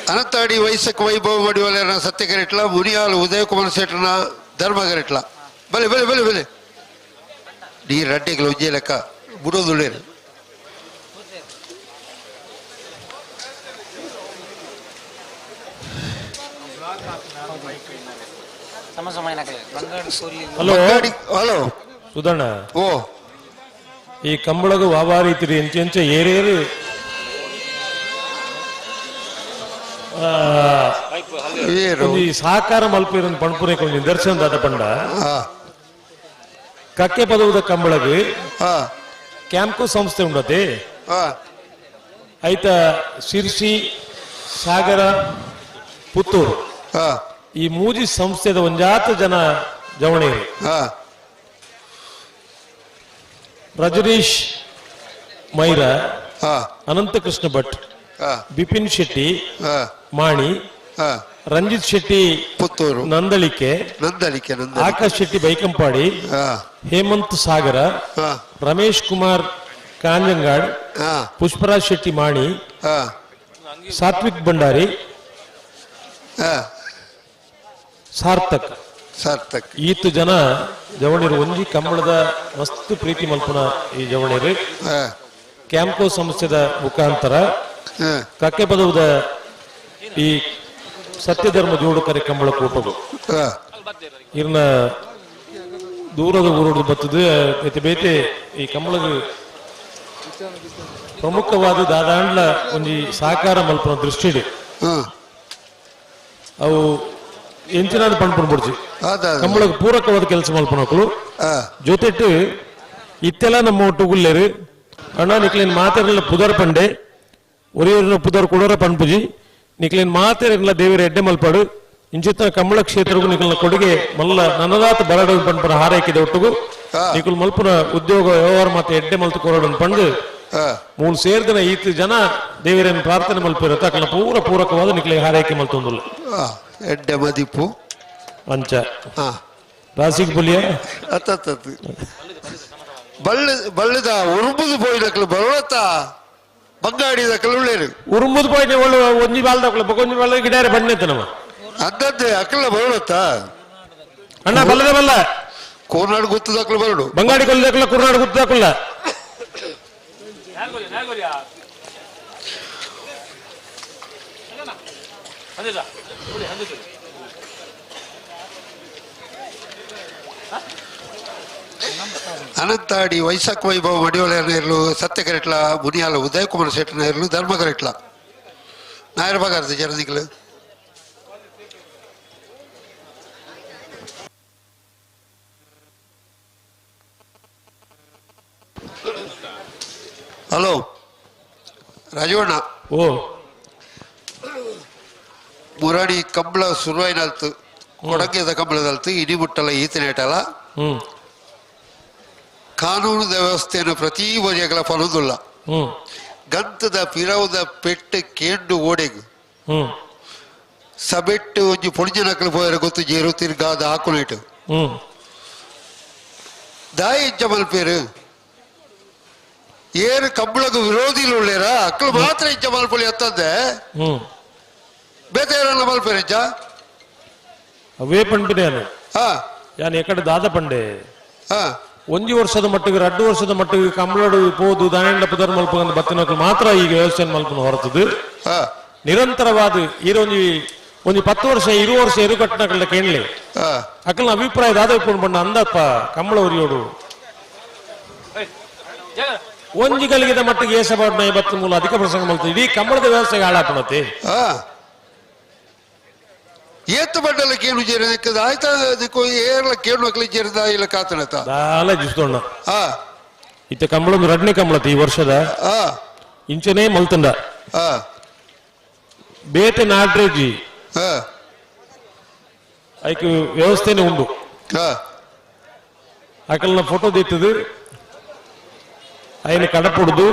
ಅನಂತಾಡಿ ವೈಸಕ್ ವೈಭವ ಮಡಿವಲನ ಸತ್ಯಗರಿಟ್ಲ ಮುನಿಯಾಲು ಉದಯಕುಮಾರ್ ಶೆಟ್ಟನ ಧರ್ಮಗರಿಟ್ಲ ಬಲೆ ಬಲೆ ಬಲೆ ಬಲೆ ನೀ ರಡ್ಡಿಗಳು ಉಜ್ಜೆ ಲೆಕ್ಕ ಬಿಡೋದುಳ್ಳೇರು ಹಲೋ ಹಲೋ ಸುಧಣ್ಣ ಓ ಈ ಕಂಬಳಗ ವಾವಾರೀತಿರಿ ಎಂಚೆ ಏರೇರು ಈ ಸಹಕಾರ ಮಲ್ಪಿರನ್ ಪಣಪುನೆ ಕೊಂಚ ನಿದರ್ಶನ ದಾದ ಪಂಡ ಕಕ್ಕೆ ಪದವುದ ಕಂಬಳಗ್ ಕ್ಯಾಂಪ್ಕೋ ಸಂಸ್ಥೆ ಉಂಡತೆ ಐತ ಶಿರ್ಸಿ ಸಾಗರ ಪುತ್ತೂರು ಈ ಮೂಜಿ ಸಂಸ್ಥೆದ ಒಂಜಾತ ಜನ ಜವಣೇರು ರಜನೀಶ್ ಮೈರಾ ಅನಂತಕೃಷ್ಣ ಭಟ್ ಬಿಪಿನ್ ಶೆಟ್ಟಿ ಮಾಣಿ ರಂಜಿತ್ ಶೆಟ್ಟಿ ಪುತ್ತೂರು ನಂದಳಿಕೆ ಆಕಾಶ್ ಶೆಟ್ಟಿ ಬೈಕಂಪಾಡಿ ಹೇಮಂತ್ ಸಾಗರ ರಮೇಶ್ ಕುಮಾರ್ ಕಾಂಜಂಗಾಡ್ ಪುಷ್ಪರಾಜ್ ಶೆಟ್ಟಿ ಮಾಣಿ ಸಾತ್ವಿಕ್ ಭಂಡಾರಿ ಸಾರ್ಥಕ್ ಈತು ಜನ ಜವಣಿರು ಒಂಜಿ ಕಂಬಳದ ಮಸ್ತ್ ಪ್ರೀತಿ ಮಲ್ಪನ ಈ ಜವಣಿರು ಕ್ಯಾಂಪ್ಕೋ ಸಂಸ್ಥೆದ ಮುಖಾಂತರ ಕಕ್ಕೆ ಪದವುದ ಈ ಸತ್ಯಧರ್ಮ ಜೋಡು ಕರೆ ಕಂಬಳ ಕೂಟವು ಇರ್ನ ದೂರದ ಊರೋಡು ಬರ್ತದೆ ಬೇತೆ ಈ ಕಂಬಳಗ ಪ್ರಮುಖವಾದ ದಾದಾಂಡ್ಲ ಒಂಜಿ ಸಹಕಾರ ಮಲ್ಪನ ದೃಷ್ಟಿಡು ಅವು ಎಂಚಿನಾದ ಪಣ್ಪುಣ ಬಿಡ್ಜಿ ಕಂಬಳಗ ಪೂರಕವಾದ ಕೆಲಸ ಮಲ್ಪನಕ್ಕಳು ಜೊತೆಟ್ಟು ಇತ್ತೆಲ್ಲ ನಮ್ಮ ಒಟ್ಟುಗುಲ್ಲೇರು ಅಣ್ಣ ನಿಕ್ಲೇನ್ ಮಾತಾಡಲ್ಲ ಪುದರ್ ಪಂಡೆ ಒರಿಯೂರಿನ ಪುದರ್ ಕೊಡೋರ ಪಣ್ಪುಜಿ ನಿಕ್ಲೇನ್ ಮಾತಾಡಿರಲ್ಲ ದೇವರ ಎಡ್ಡೆ ಮಲ್ಪಾಡು ಇಂಚಿತ್ತ ಕಂಬಳ ಕ್ಷೇತ್ರಗೂ ನಿಕಲ್ನ ಕೊಡುಗೆ ಮಲ್ಲ ನನ್ನದಾತ ಬರಡ ಪಣ್ಪನ ಹಾರೈಕಿದ ಒಟ್ಟುಗು ನಿಕಲ್ ಮಲ್ಪನ ಉದ್ಯೋಗ ವ್ಯವಹಾರ ಮತ್ತೆ ಎಡ್ಡೆ ಮಲ್ತು ಕೊರೋಡನ್ ಪಂಡು ಮೂಲ ಸೇರ್ದನ ಈತ ಜನ ದೇವರನ್ನು ಪ್ರಾರ್ಥನೆ ಮಲ್ಪಿರ ತಕ್ಕನ ಪೂರಕವಾದ ನಿಕ್ಲೆ ಹಾರೈಕೆ ಮಲ್ತೊಂದುಲ್ಲ ಎಡ್ಡೆ ಮದಿಪು ಅಂಚ ರಾಸಿಗೆ ಬಲಿಯ ಬಳ್ಳದ ಉರುಂಬುದು ಪೋಯಿನಕ್ಲು ಬರೋತ್ತ ಬಂಗಾಡಿದಕ್ಲು ಉಳ್ಳೇರು ಉರುಂಬುದು ಪೋಯಿನ ಒಳ್ಳೆ ಒಂಜಿ ಬಾಲ್ದಕ್ಲು ಬೊಕೊಂಜಿ ಬಾಲ್ದ ಗಿಡಾರೆ ಬಣ್ಣೈತೆ ನಮ್ಮ ಅಂದದ್ದೆ ಅಕ್ಕಲ ಬರೋತ್ತ ಅಣ್ಣ ಬಲ್ಲದೆ ಬಲ್ಲ ಕೋರ್ನಾಡು ಗುತ್ತದಕ್ಲು ಬರಡು ಬಂಗಾಡಿ ಕೊಲ್ಲದಕ್ಲ ಕುರ್ನಾಡು ಗುತ್ತದಕ್ಲ ಅನಂತಾಡಿ ವೈಸಾಖ ವೈಭವ ಮಡಿವಲನ ಇರಲು ಸತ್ಯಕರೆಟ್ಲ ಮುನಿಯಾಲ ಉದಯಕುಮಾರ್ ಶೆಟ್ಟನ ಇರಲು ಧರ್ಮಕರೆಟ್ಲ ನಾಯರ ಬಗಾರ್ದು ಜನನಿಗಳು ಹಲೋ ರಾಜವಣ್ಣ ಓ ಮುರಾಣಿ ಕಂಬಳ ಶುರುವಾಯಿನಲ್ತು ಕೊಡಂಗೆದ ಕಂಬಳದಲ್ತು ಇಡಿ ಮುಟ್ಟಲ್ಲ ಈತನೇಟಲ್ಲ ಕಾನೂನು ವ್ಯವಸ್ಥೆಯನ್ನು ಪ್ರತಿ ಬಗೆಗಳ ಫಲದುಲ್ಲ ಗಂತದ ಪಿರವದ ಪೆಟ್ಟು ಕೇಂಡು ಓಡೆಗು ಸಬೆಟ್ಟು ಒಂಜಿ ಪೊಣಿಜನಕಲು ಪೋಯರ ಗೊತ್ತು ಜೇರು ತಿರ್ಗಾದ ಹಾಕುನೇಟು ದಾಯಿ ಇಂಚ ಮಲ್ಪೇರು ಏರು ಕಂಬಳಗ ವಿರೋಧಿಲು ಉಳ್ಳೇರ ಅಕ್ಕಳು ಮಾತ್ರ ಇಂಚ ಮಲ್ಪೊಲಿ ಅತ್ತಂದೆ ಬೇತೆ ಏರಲ್ಲ ಮಲ್ಪೇರು ಇಂಚ ಅವೇ ಪಂಪಿನೇ ಯಾನ್ ಎಕಡೆ ದಾದ ಪಂಡೆ ಒಂಜಿ ವರ್ಷದ ಮಟ್ಟಿಗೆ 2 ವರ್ಷದ ಮಟ್ಟಿಗೆ ಕಂಬಳಡು ಪೋದು ದಾಯಂಡ ಪುದರ್ ಮಲ್ಪಂದ ಬತ್ತಿನಕ್ಲು ಮಾತ್ರ ಈಗ ವ್ಯವಸ್ಥೆ ಮಲ್ಪನ ಹೊರತದು ನಿರಂತರವಾದ ಒಂಜಿ 10 ವರ್ಷ 20 ವರ್ಷ ಎರು ಕಟ್ಟನಕಲ್ಲ ಕೇಳಲಿ ಅಕ್ಕಲ್ನ ಅಭಿಪ್ರಾಯ ದಾದ ಪಂಡ ಅಂದಪ್ಪ ಕಂಬಳ ಉರಿಯೋಡು ಒಂಜಿ ಗಲಿಗಿದ ಮಟ್ಟಿಗೆ ಏಸಬಾರ್ದು 53 ಅಧಿಕ ಪ್ರಸಂಗ ಮಾಡ್ತದೆ ಇಡೀ ಕಂಬಳದ ವ್ಯವಸ್ಥೆಗೆ ಹಾಳಾಪಣತೆ ಏತ್ತು ಬಂಡಲ ಕೇಳು ಜೇರಿದ ಆಯ್ತಾ ಏರ್ಲ ಕೇಳು ಮಕ್ಕಳು ಜೇರಿದ ಇಲ್ಲ ಕಾತನತ ಆಲೋಚಿಸ್ತೋಣ ಇತ್ತ ಕಂಬಳದ ರಡ್ನೆ ಕಂಬಳತಿ ಈ ವರ್ಷದ ಇಂಚನೇ ಮಲ್ತಂಡ ಬೇತೆ ನಾಡ್ರೇಜಿ ಐಕ್ ವ್ಯವಸ್ಥೆನೇ ಉಂಡು ಆಕಲ್ನ ಫೋಟೋ ದಿತ್ತದು ఆయన కడపొడుదు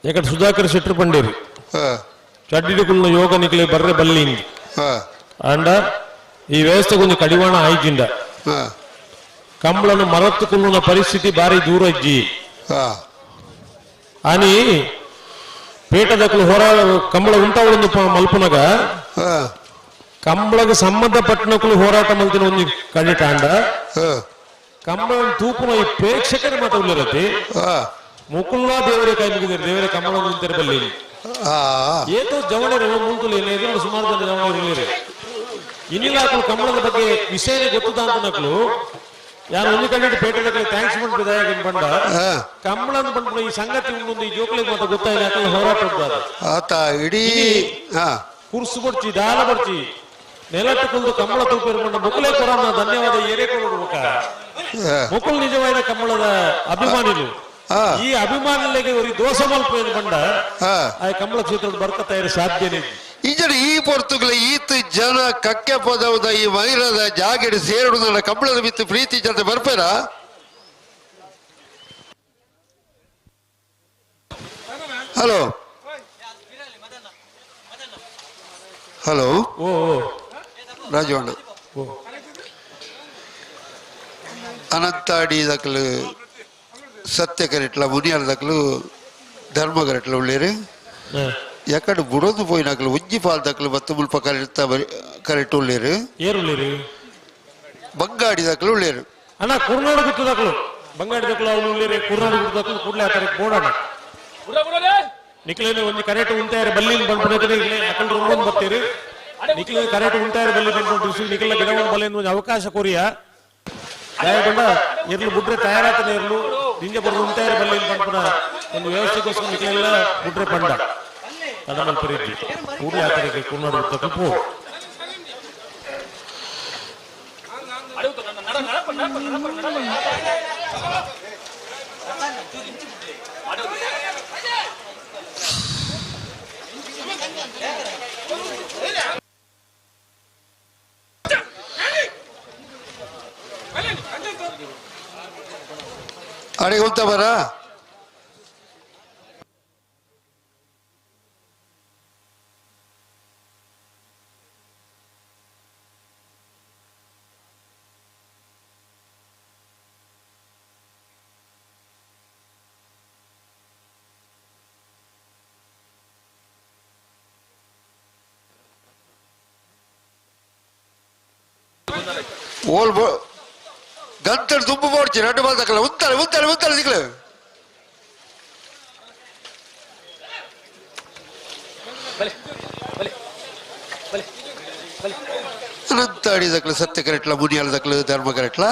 ఇక్కడ సుధాకర్ శెట్టర్ పండేరు చడ్డిడుకున్న యోగ నికలే బర్రె బల్లింది అండ ఈ వ్యవస్థ కొంచెం కడివాణ ఆయిజిండ కంబళను మరత్తుకున్న పరిస్థితి భారీ దూరజ్జి అని పీట దక్కులు ಹೊರ ಕಂಬಳ ಉಂಟಾವೊಂದು ಮಲ್ಪುನಗ ಕಂಬಳಗೆ ಸಂಬಂಧಪಟ್ಟನಕ್ಕೂ ಹೋರಾಟ ಮಲ್ತಿನ ಒಂದು ಕಡಿಟಾಂಡ ಕಂಬಳ ತೂಪುನ ಈ ಪ್ರೇಕ್ಷಕರ ಮಾತ್ರ ಉಳ್ಳರತಿ ಮುಕುಲ್ಲ ದೇವರೇ ಕೈ ಮುಗಿದರೆ ದೇವರೇ ಕಂಬಳ ನಿಂತಿರ ಬಲ್ಲಿ ಏತೋ ಜವಣರು ಮುಂತುಲು ಎದುರು ಸುಮಾರು ಜನ ಜವಣರು ಇಲ್ಲಿರು ಇನ್ನಿಲ್ಲಾಕಲು ಕಂಬಳದ ಬಗ್ಗೆ ವಿಷಯನೇ ಗೊತ್ತದ ಅಂತ ನಕಲು ಯಾರು ಒಂದು ಕಂಡಿಟ್ಟು ಪೇಟೆದಲ್ಲಿ ಥ್ಯಾಂಕ್ಸ್ ಮಾಡಿ ವಿಧಾಯಕ ಬಂಡ ಕಂಬಳನ ಬಂದ್ಬಿಡ ಈ ಸಂಗತಿ ಮುಂದೆ ಈ ಜೋಕ್ಲಿಗೆ ಮಾತ್ರ ಗೊತ್ತಾಯಿಲ್ಲ ಯಾಕಂದ್ರೆ ಹೋರಾಟ ಇಡೀ ಕುರ್ಸು ಬಡ್ಚಿ ದಾಲ ಬಡ್ಚಿ ನೆಲಟ್ಟುಕೊಂಡು ಕಂಬಳ ತೂಪಿರ್ಕೊಂಡ ಮುಕುಲೇ ಕೊರೋನಾ ಧನ್ಯವಾದ ಏರೇ ಕೊಡೋಕ ಮುಕುಲ್ ನಿಜವಾದ ಕಂಬಳದ ಅಭಿಮಾನಿಗಳು ಈ ಅಭಿಮಾನಿಗಳಿಗೆ ಒಂದು ದೋಷ ಮಲ್ಪೇನು ಬಂಡ ಆ ಕಂಬಳ ಕ್ಷೇತ್ರದ ಬರ್ಕತಾ ಇರೋ ಸಾಧ್ಯನೇ ಈಜರು ಈ ಪೊರ್ತುಗಳ ಈತ್ ಜನ ಕಕ್ಕೆ ಪದವದ ಈ ಮೈರದ ಜಾಗಡಿ ಸೇರುವುದನ್ನ ಕಂಬಳದ ಬಿತ್ತು ಪ್ರೀತಿ ಜೊತೆ ಬರ್ಪೇರ ಹಲೋ ಹಲೋ ರಾಜವಣ್ಣ ಅನಂತಾಡಿ ದಕ್ಕಲು ಸತ್ಯ ಕರೆಟ್ಲ ಮುನಿಯಾಲ ದಕ್ಕಲು ಧರ್ಮ ಕರೆಟ್ಲ ಉಳ್ಳೇರು ಯಾಕಡೆ ಬುಡೋದು ಪೋಯಿನಾಕಲು ಉಜ್ಜಿ ಪಾಲ್ ದಕ್ಕಲು ಮತ್ತು ಮುಲ್ಪ ಕರೆಕ್ಟ್ ಉಳ್ಳೇರು ಏರುಳ್ಳೇರು ಬಂಗಾಡಿ ದಕ್ಕಲು ಉಳ್ಳೇರು ಅಣ್ಣ ಕುರ್ನಾಡು ಬಿಟ್ಟು ದಕ್ಕಲು ಬಂಗಾಡಿ ದಕ್ಕಲು ಅವಳು ಉಳ್ಳೇರು ಕುರ್ನಾಡು ಬಿಟ್ಟು ದಕ್ಕಲು ಕೂಡಲೇ ಆ ಬೋಡಾಣ ನಿಖಿಲೇನೆ ಒಂದು ಕರೆಕ್ಟ್ ಉಂಟಾಯ ಬಲ್ಲಿ ಬಂದ್ಬಿಟ್ಟು ಅಕಲ್ ರೂಮ್ ಬರ್ತೀರಿ ನಿಖಿಲ ಕರೆಕ್ಟ್ ಉಂಟಾಯ ಬಲ್ಲಿ ಬಂದ್ಬಿಟ್ಟು ನಿಖಿಲ ಗಿಡವನ್ನು ಬಲ್ಲಿ ಒಂದು ಅವಕಾಶ ಕೋರಿಯ ದಯಗೊಂಡ ಇರ್ಲು ಬಿಟ್ರೆ ತಯಾರಾತನೆ ಇರ್ಲು ನಿಂಗೆ ಬರೋದು ಉಂಟಾಯ ಬಲ್ಲಿ ಬಂದ್ಬಿಡ ಒಂದು ವ್ಯವಸ್ಥೆಗೋಸ್ಕರ ನಿಖಿಲೆಲ್ಲ ಬಿಟ್ರೆ ಪಂಡ ಅದನ್ನ ಪರಿಧಿ ಕೂಡಲೇ ಆ ತರಕ್ಕೆ ಕುರ್ನಾಡು ತಪ್ಪು ಅಡೆ ಹೋಗ್ತಾ ಬರ ಓಲ್ ಗಂಟಲು ತುಂಬ ಮಾಡ್ತಿ ಎರಡು ಬಾಲ್ ತಕಲ ಉಂತಾಳೆ ದಿಕ್ಲ ಅನಂತಾಡಿ ದಕ್ಲ ಸತ್ಯ ಕರೆಕ್ಟ್ಲ ಮುನಿಯಾಲ ದಕ್ಲ ಧರ್ಮ ಕರೆಕ್ಟ್ಲ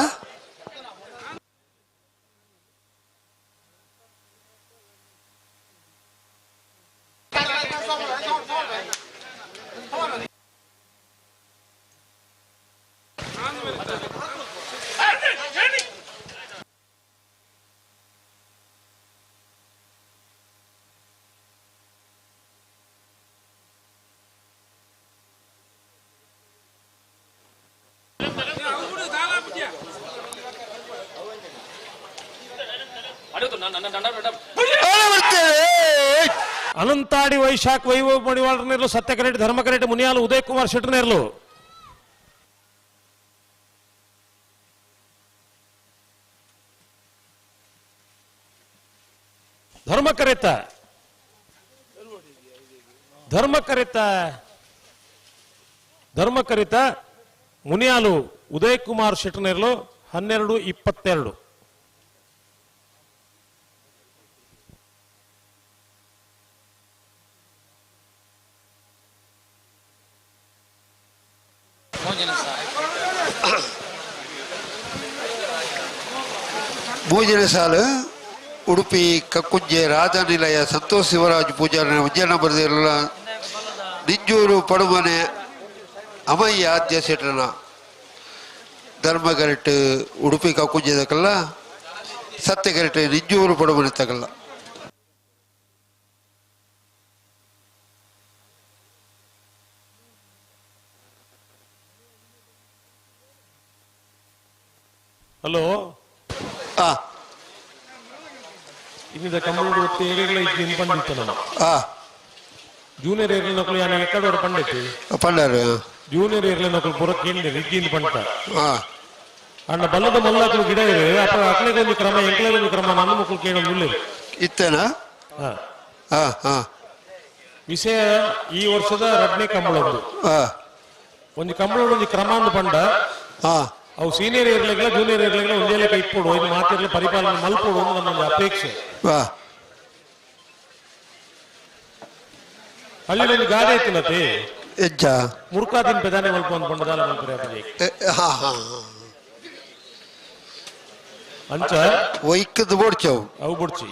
ಅನಂತಾಡಿ ವೈಶಾಖ್ ವೈಭವ್ ಮಡಿವಾಳರನೇರ್ಲು ಸತ್ಯ ಕರೆಕ್ಟ್ ಧರ್ಮ ಕರೆಕ್ಟ್ ಮುನಿಯಾಲು ಉದಯ್ ಕುಮಾರ್ ಶೆಟ್ಟರ್ನೇರ್ಲು ಧರ್ಮ ಕರಿತ ಮುನಿಯಾಲು ಉದಯ್ ಕುಮಾರ್ ಶೆಟ್ಟರ್ನೇರ್ಲು 12:22 ಮೂಜನೆ ಸಾಲು ಉಡುಪಿ ಕಕ್ಕುಂಜೆ ರಾಧಾನಿಲಯ ಸಂತೋಷ್ ಶಿವರಾಜ್ ಪೂಜಾರಿ ಉಜ್ಜಯನ ಬರೆದಿರಲ್ಲ ನಿಂಜೂರು ಪಡುಮನೆ ಅಮಯ್ಯ ಆದ್ಯ ಶೆಟ್ರನ ಧರ್ಮಗರಿಟ್ ಉಡುಪಿ ಕಕ್ಕುಂಜೆದಕ್ಕಲ್ಲ ಸತ್ಯಗರಿಟ್ ನಿಂಜೂರು ಪಡುಮನೆ ತಗಲ್ಲ ಹಲೋ ಇನ್ನಿದ ಕಮ್ಮಡು ಒತ್ತು ಏರಿಗಳ ಇದ್ದು ಪಂಡಿತ್ತು ನಮ್ಮ ಜೂನಿಯರ್ ಏರಿಯ ನಕಲು ಯಾನ ಎಕ್ಕಡೋರು ಪಂಡಿತ್ತು ಪಂಡಾರು ಜೂನಿಯರ್ ಏರಿಯ ನಕಲು ಪುರ ಕೇಂದ್ರ ಇದ್ದಿಂದ ಪಂಡ ಅಣ್ಣ ಬಲ್ಲದ ಮಲ್ಲಕ್ಕಲು ಗಿಡ ಇರು ಅಪ್ಪ ಅಕ್ಲೆಗೊಂದು ಕ್ರಮ ಎಂಕ್ಲೆಗೊಂದು ಕ್ರಮ ನನ್ನ ಮಕ್ಕಳು ಕೇಳೋದು ಉಳ್ಳಿರು ಇತ್ತೇನಾ ವಿಷಯ ಈ ವರ್ಷದ ರಡ್ನೇ ಕಂಬಳ ಒಂದು ಕಂಬಳ ಒಂದು ಕ್ರಮ ಅಂದು ಪಂಡ ಅವು ಸೀನಿಯರ್ ಇರ್ಲಿಲ್ಲ ಜೂನಿಯರ್ ಇರ್ಲಿಲ್ಲ ಒಂದೇ ಕೈ ಇಟ್ಕೊಡು ಇದು ಮಾತಿರ್ಲಿ ಪರಿಪಾಲನೆ ಮಲ್ಕೊಡು ಅಂತ ನಮ್ಮೊಂದು ಅಪೇಕ್ಷೆ ಅಲ್ಲಿ ಒಂದು ಗಾಡಿ ಐತಿಲ್ಲತಿ ಹೆಜ್ಜ ಮುರ್ಕಾದಿನ ಪ್ರಧಾನಿ ಮಲ್ಪ ಅಂದ್ಕೊಂಡದಾಲ ಮಲ್ಪರಿ ಅಂಚ ವೈಕದ ಬೋಡ್ಚವು ಅವು ಬುಡ್ಚಿ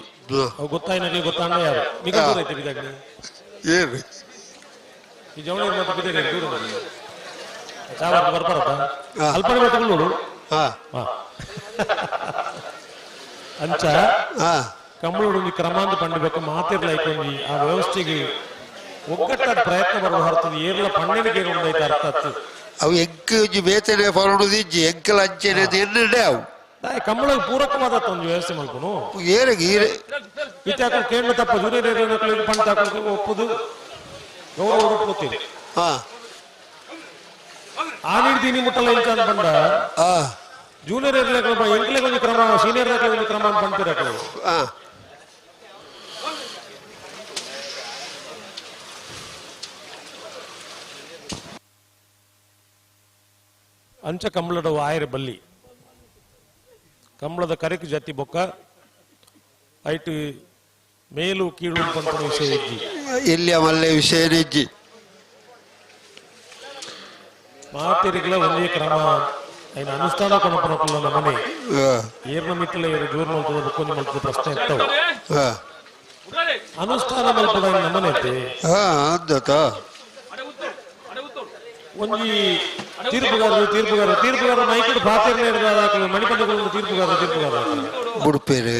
ಅವು ಗೊತ್ತಾಯ್ನಕ್ಕೆ ಗೊತ್ತಾಂಡ ಯಾರು ಈಗ ದೂರ ಐತೆ ಬಿದಾಗ್ನಿ ಏನು ಈ ಜವಳಿ ಮತ್ತೆ ಬಿದಾಗ ದೂರ ಚಾವರ್ಗ ಬರ್ಬಾರಪ್ಪ ಅಲ್ಪನೆ ಮತ್ತೆ ನೋಡು ಅಂಚ ಕಂಬಳೋಡು ಕ್ರಮ ಅಂತ ಪಂಡಬೇಕು ಮಾತಿರ್ಲೈಕೊಂಡಿ ಆ ವ್ಯವಸ್ಥೆಗೆ ಒಗ್ಗಟ್ಟಾದ ಪ್ರಯತ್ನ ಬರುವ ಹೊರತದ ಏರ್ಲ ಪಂಡಿಗೆ ಒಂದೈತೆ ಅರ್ಥ ಆಯ್ತು ಅವು ಎಂಕ ಬೇತನೆ ಹೊರಡುದಿಜ್ಜಿ ಎಂಕಲ ಅಂಚೆನೆ ಎನ್ನಡೆ ಅವು ಕಂಬಳ ಪೂರಕವಾದ ಒಂದು ವ್ಯವಸ್ಥೆ ಮಾಡ್ಕೊನು ಏರಿಗೆ ಇತ್ತೆ ಹಾಕೊಂಡು ಕೇಂದ್ರ ತಪ್ಪ ಜೂನಿಯರ್ ಪಂಡ ಹಾಕೊಂಡು ಒಪ್ಪುದು ಗೌರವ ಒಪ್ಕೋತೀವಿ ಆ ನೀಡ್ತೀನಿ ಮುಟ್ಟಲ್ಲ ಇಂಚ ಅಂತ ಪಂಡ ಜೂನಿಯರ್ ಎಂಕ್ಲೆಗೆ ಒಂದು ಕ್ರಮ ಸೀನಿಯರ್ ಒಂದು ಕ್ರಮ ಅಂತ ಪಂಡ್ತಿರ ಅಂಚ ಕಂಬಳದ ಆಯರ ಬಲ್ಲಿ ಕಂಬಳದ ಕರೆಕು ಜಾತಿ ಬೊಕ್ಕ ಐಟು ಮೇಲು ಕೀಳು ಪಂಪನ ವಿಷಯ ಇಜ್ಜಿ ಇಲ್ಲಿ ಮಲ್ಲೆ ವಿಷಯ ಇಜ್ಜಿ ಮಾತಿರಿಗಳ ಒಂದೇ ಕ್ರಮ ಐನ ಅನುಷ್ಠಾನ ಕೊನಪನಕಲ್ಲ ನಮ್ಮನೆ ಏರ್ನ ಮಿತ್ತಲ ಏರು ಜೋರ್ ಮಲ್ತದ ಬುಕ್ಕೊಂದು ಮಲ್ತದ ಪ್ರಶ್ನೆ ಇರ್ತಾವ ಅನುಷ್ಠಾನ ಮಲ್ಪದ ನಮ್ಮನೆ ಐತೆ ಅಂದತ ಒಂಜಿ ತೀರ್ಪುಗಾರರು ಮೈಕೂರು ಪಾತಿರ್ನೇ ಇರೋದಾಗಲಿ ಮಣಿಕಂಡಗಳು ತೀರ್ಪುಗಾರ ಬುಡ್ಪೇರು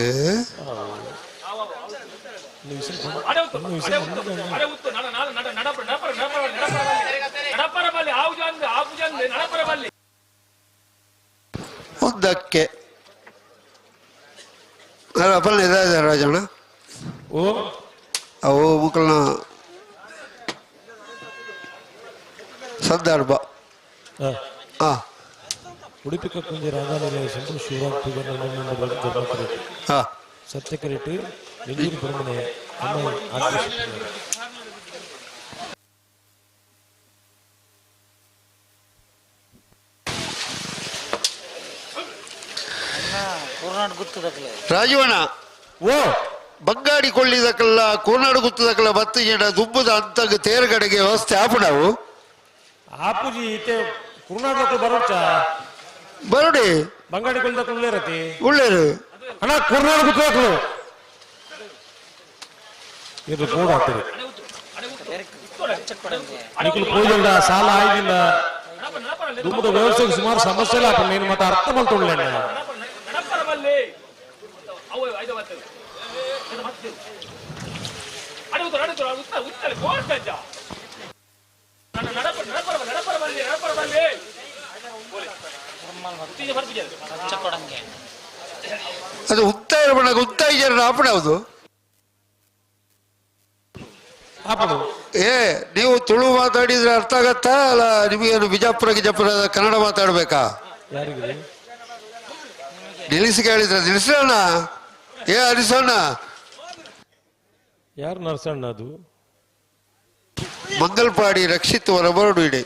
ಒಂದಕ್ಕೆ ಅಪ್ಪಲ್ಲ ಇದಾದ ರಾಜಣ್ಣ ಓ ಅವು ಮಕ್ಕಳನ್ನ ಸಂದರ್ಭ ಉಡುಪಿ ಕಕ್ಕುಂಜೆ ರಾಧಾನಿಲಯ ಸಂತೋಷ್ ಶಿವರಾಜ್ ಪೂಜಾರಿ ಸತ್ಯಕರಿಟ್ಟು ನೆಲ್ಲೂರು ಬ್ರಹ್ಮಣೆ ರಾಜವಣ್ಣ ಓ ಬಂಗಾಡಿ ಕೊಳ್ಳಿದಕ್ಕಲ್ಲ ಕೋನಾಡು ಗುತ್ತದಕ್ಕಲ್ಲ ಬತ್ತು ಜನ ದುಬ್ಬದ ಅಂತಗ ತೇರ್ಗಡೆಗೆ ವ್ಯವಸ್ಥೆ ಆಪು ನಾವು ಆಪುಜಿ ಇತ್ತೆ ಕುರುನಾಟಕ ಬರೋಚ ಬರೋಡಿ ಬಂಗಾಡಿ ಕೊಳ್ಳದಕ್ಕೆ ಉಳ್ಳೇರತಿ ಒಳ್ಳೇದು ಅಣ್ಣ ಕುರುನಾಡು ಗುತ್ತದಕ್ಕಲು ಇದು ಕೂಡ ಆಗ್ತದೆ ನಿಖಿಲ್ ಪೂಜೆಂಡ ಸಾಲ ಆಗಿಲ್ಲ ದುಮ್ಮದ ವ್ಯವಸ್ಥೆಗೆ ಸುಮಾರು ಸಮಸ್ಯೆ ಇಲ್ಲ ಅಪ್ಪ ನೀನು ಮತ್ತೆ ಅರ್ಥ ಮಾಡ್ಕೊಳ್ಳ ಅದು ಉತ್ತಾಯ ಉತ್ತಾಯಿ ಜನ ಆಪಣ ಹೌದು ನೀವು ತುಳು ಮಾತಾಡಿದ್ರೆ ಅರ್ಥ ಆಗತ್ತಾ ಅಲ್ಲ ನಿಮಗೇನು ಬಿಜಾಪುರ ಕನ್ನಡ ಮಾತಾಡ್ಬೇಕಾ ನಿಲ್ಲಿಸಿ ಕೇಳಿದ್ರ ನಿಲ್ಸಣ್ಣ ಹರಿಸಣ್ಣ ಯಾರು ನರಸಣ್ಣ ಅದು ಮಂಗಲ್ಪಾಡಿ ರಕ್ಷಿತ್ ಹೊರಬರಡು ಇಡೆ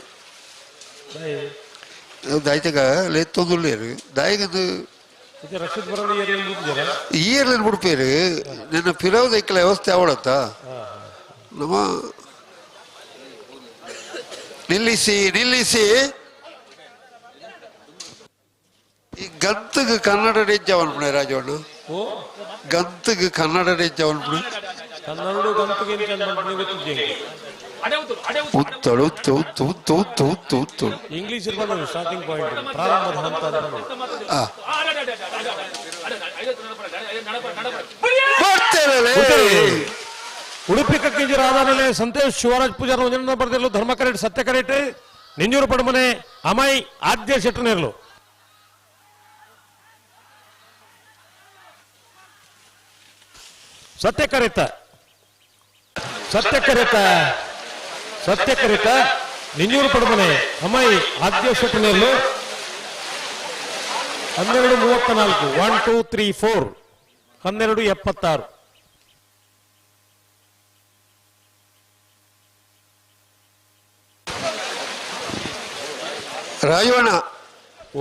ದಾಯ್ತಗ ಲೇತ್ತೊಂದುಳ್ಳೇರು ದಾಯಿಗದು ರಕ್ಷಿತ್ ಬರೋದು ಈರ್ಲಿ ಬಿಡ್ಪೇರು ನಿನ್ನ ಪಿರೋದೈಕಲ ವ್ಯವಸ್ಥೆ ಅವಳತ್ತ ನಮ್ಮ ನಿಲ್ಲಿಸಿ ಈ ಗಂತಗ ಕನ್ನಡ ರೇಂಜ್ ಅವನ್ಪಣೆ ರಾಜವಣ್ಣ ಗಂತಗೆ ಕನ್ನಡ ರೇಂಜ್ ಅವನು ಕನ್ನಡ ಗಂತಗೆ ಗೊತ್ತಿದ್ದೆ ಉತ್ತಳು ಉತ್ತು ಉತ್ತು ಉತ್ತು ಉತ್ತು ಉತ್ತು ಉತ್ತು ಇಂಗ್ಲಿಷ್ ಇರ್ಬೋದು ಸ್ಟಾರ್ಟಿಂಗ್ ಪಾಯಿಂಟ್ ಪ್ರಾರಂಭದ ಹಂತ ಉಡುಪಿ ಕಕ್ಕಿಂಜರ ಆಧಾರದಲ್ಲಿ ಸಂತೋಷ್ ಶಿವರಾಜ್ ಪೂಜಾರ ಮಂಜಣ್ಣ ಬರ್ದಿರಲು ಧರ್ಮ ಕರೆಟ್ ಸತ್ಯ ಕರೆಟ್ ನಿಂಜೂರು ಪಡಮನೆ ಅಮಾಯಿ ಆದ್ಯ ಶೆಟ್ಟನೇರ್ಲು ಸತ್ಯ ಕರೆತ ನಿಂಜೂರು ಪಡಮನೆ ಅಮಾಯಿ ಆದ್ಯ ಶೆಟ್ಟನೇರ್ಲು 12:34 1 2 3 4 12:76 ರಾಜವಣ್ಣ ಓ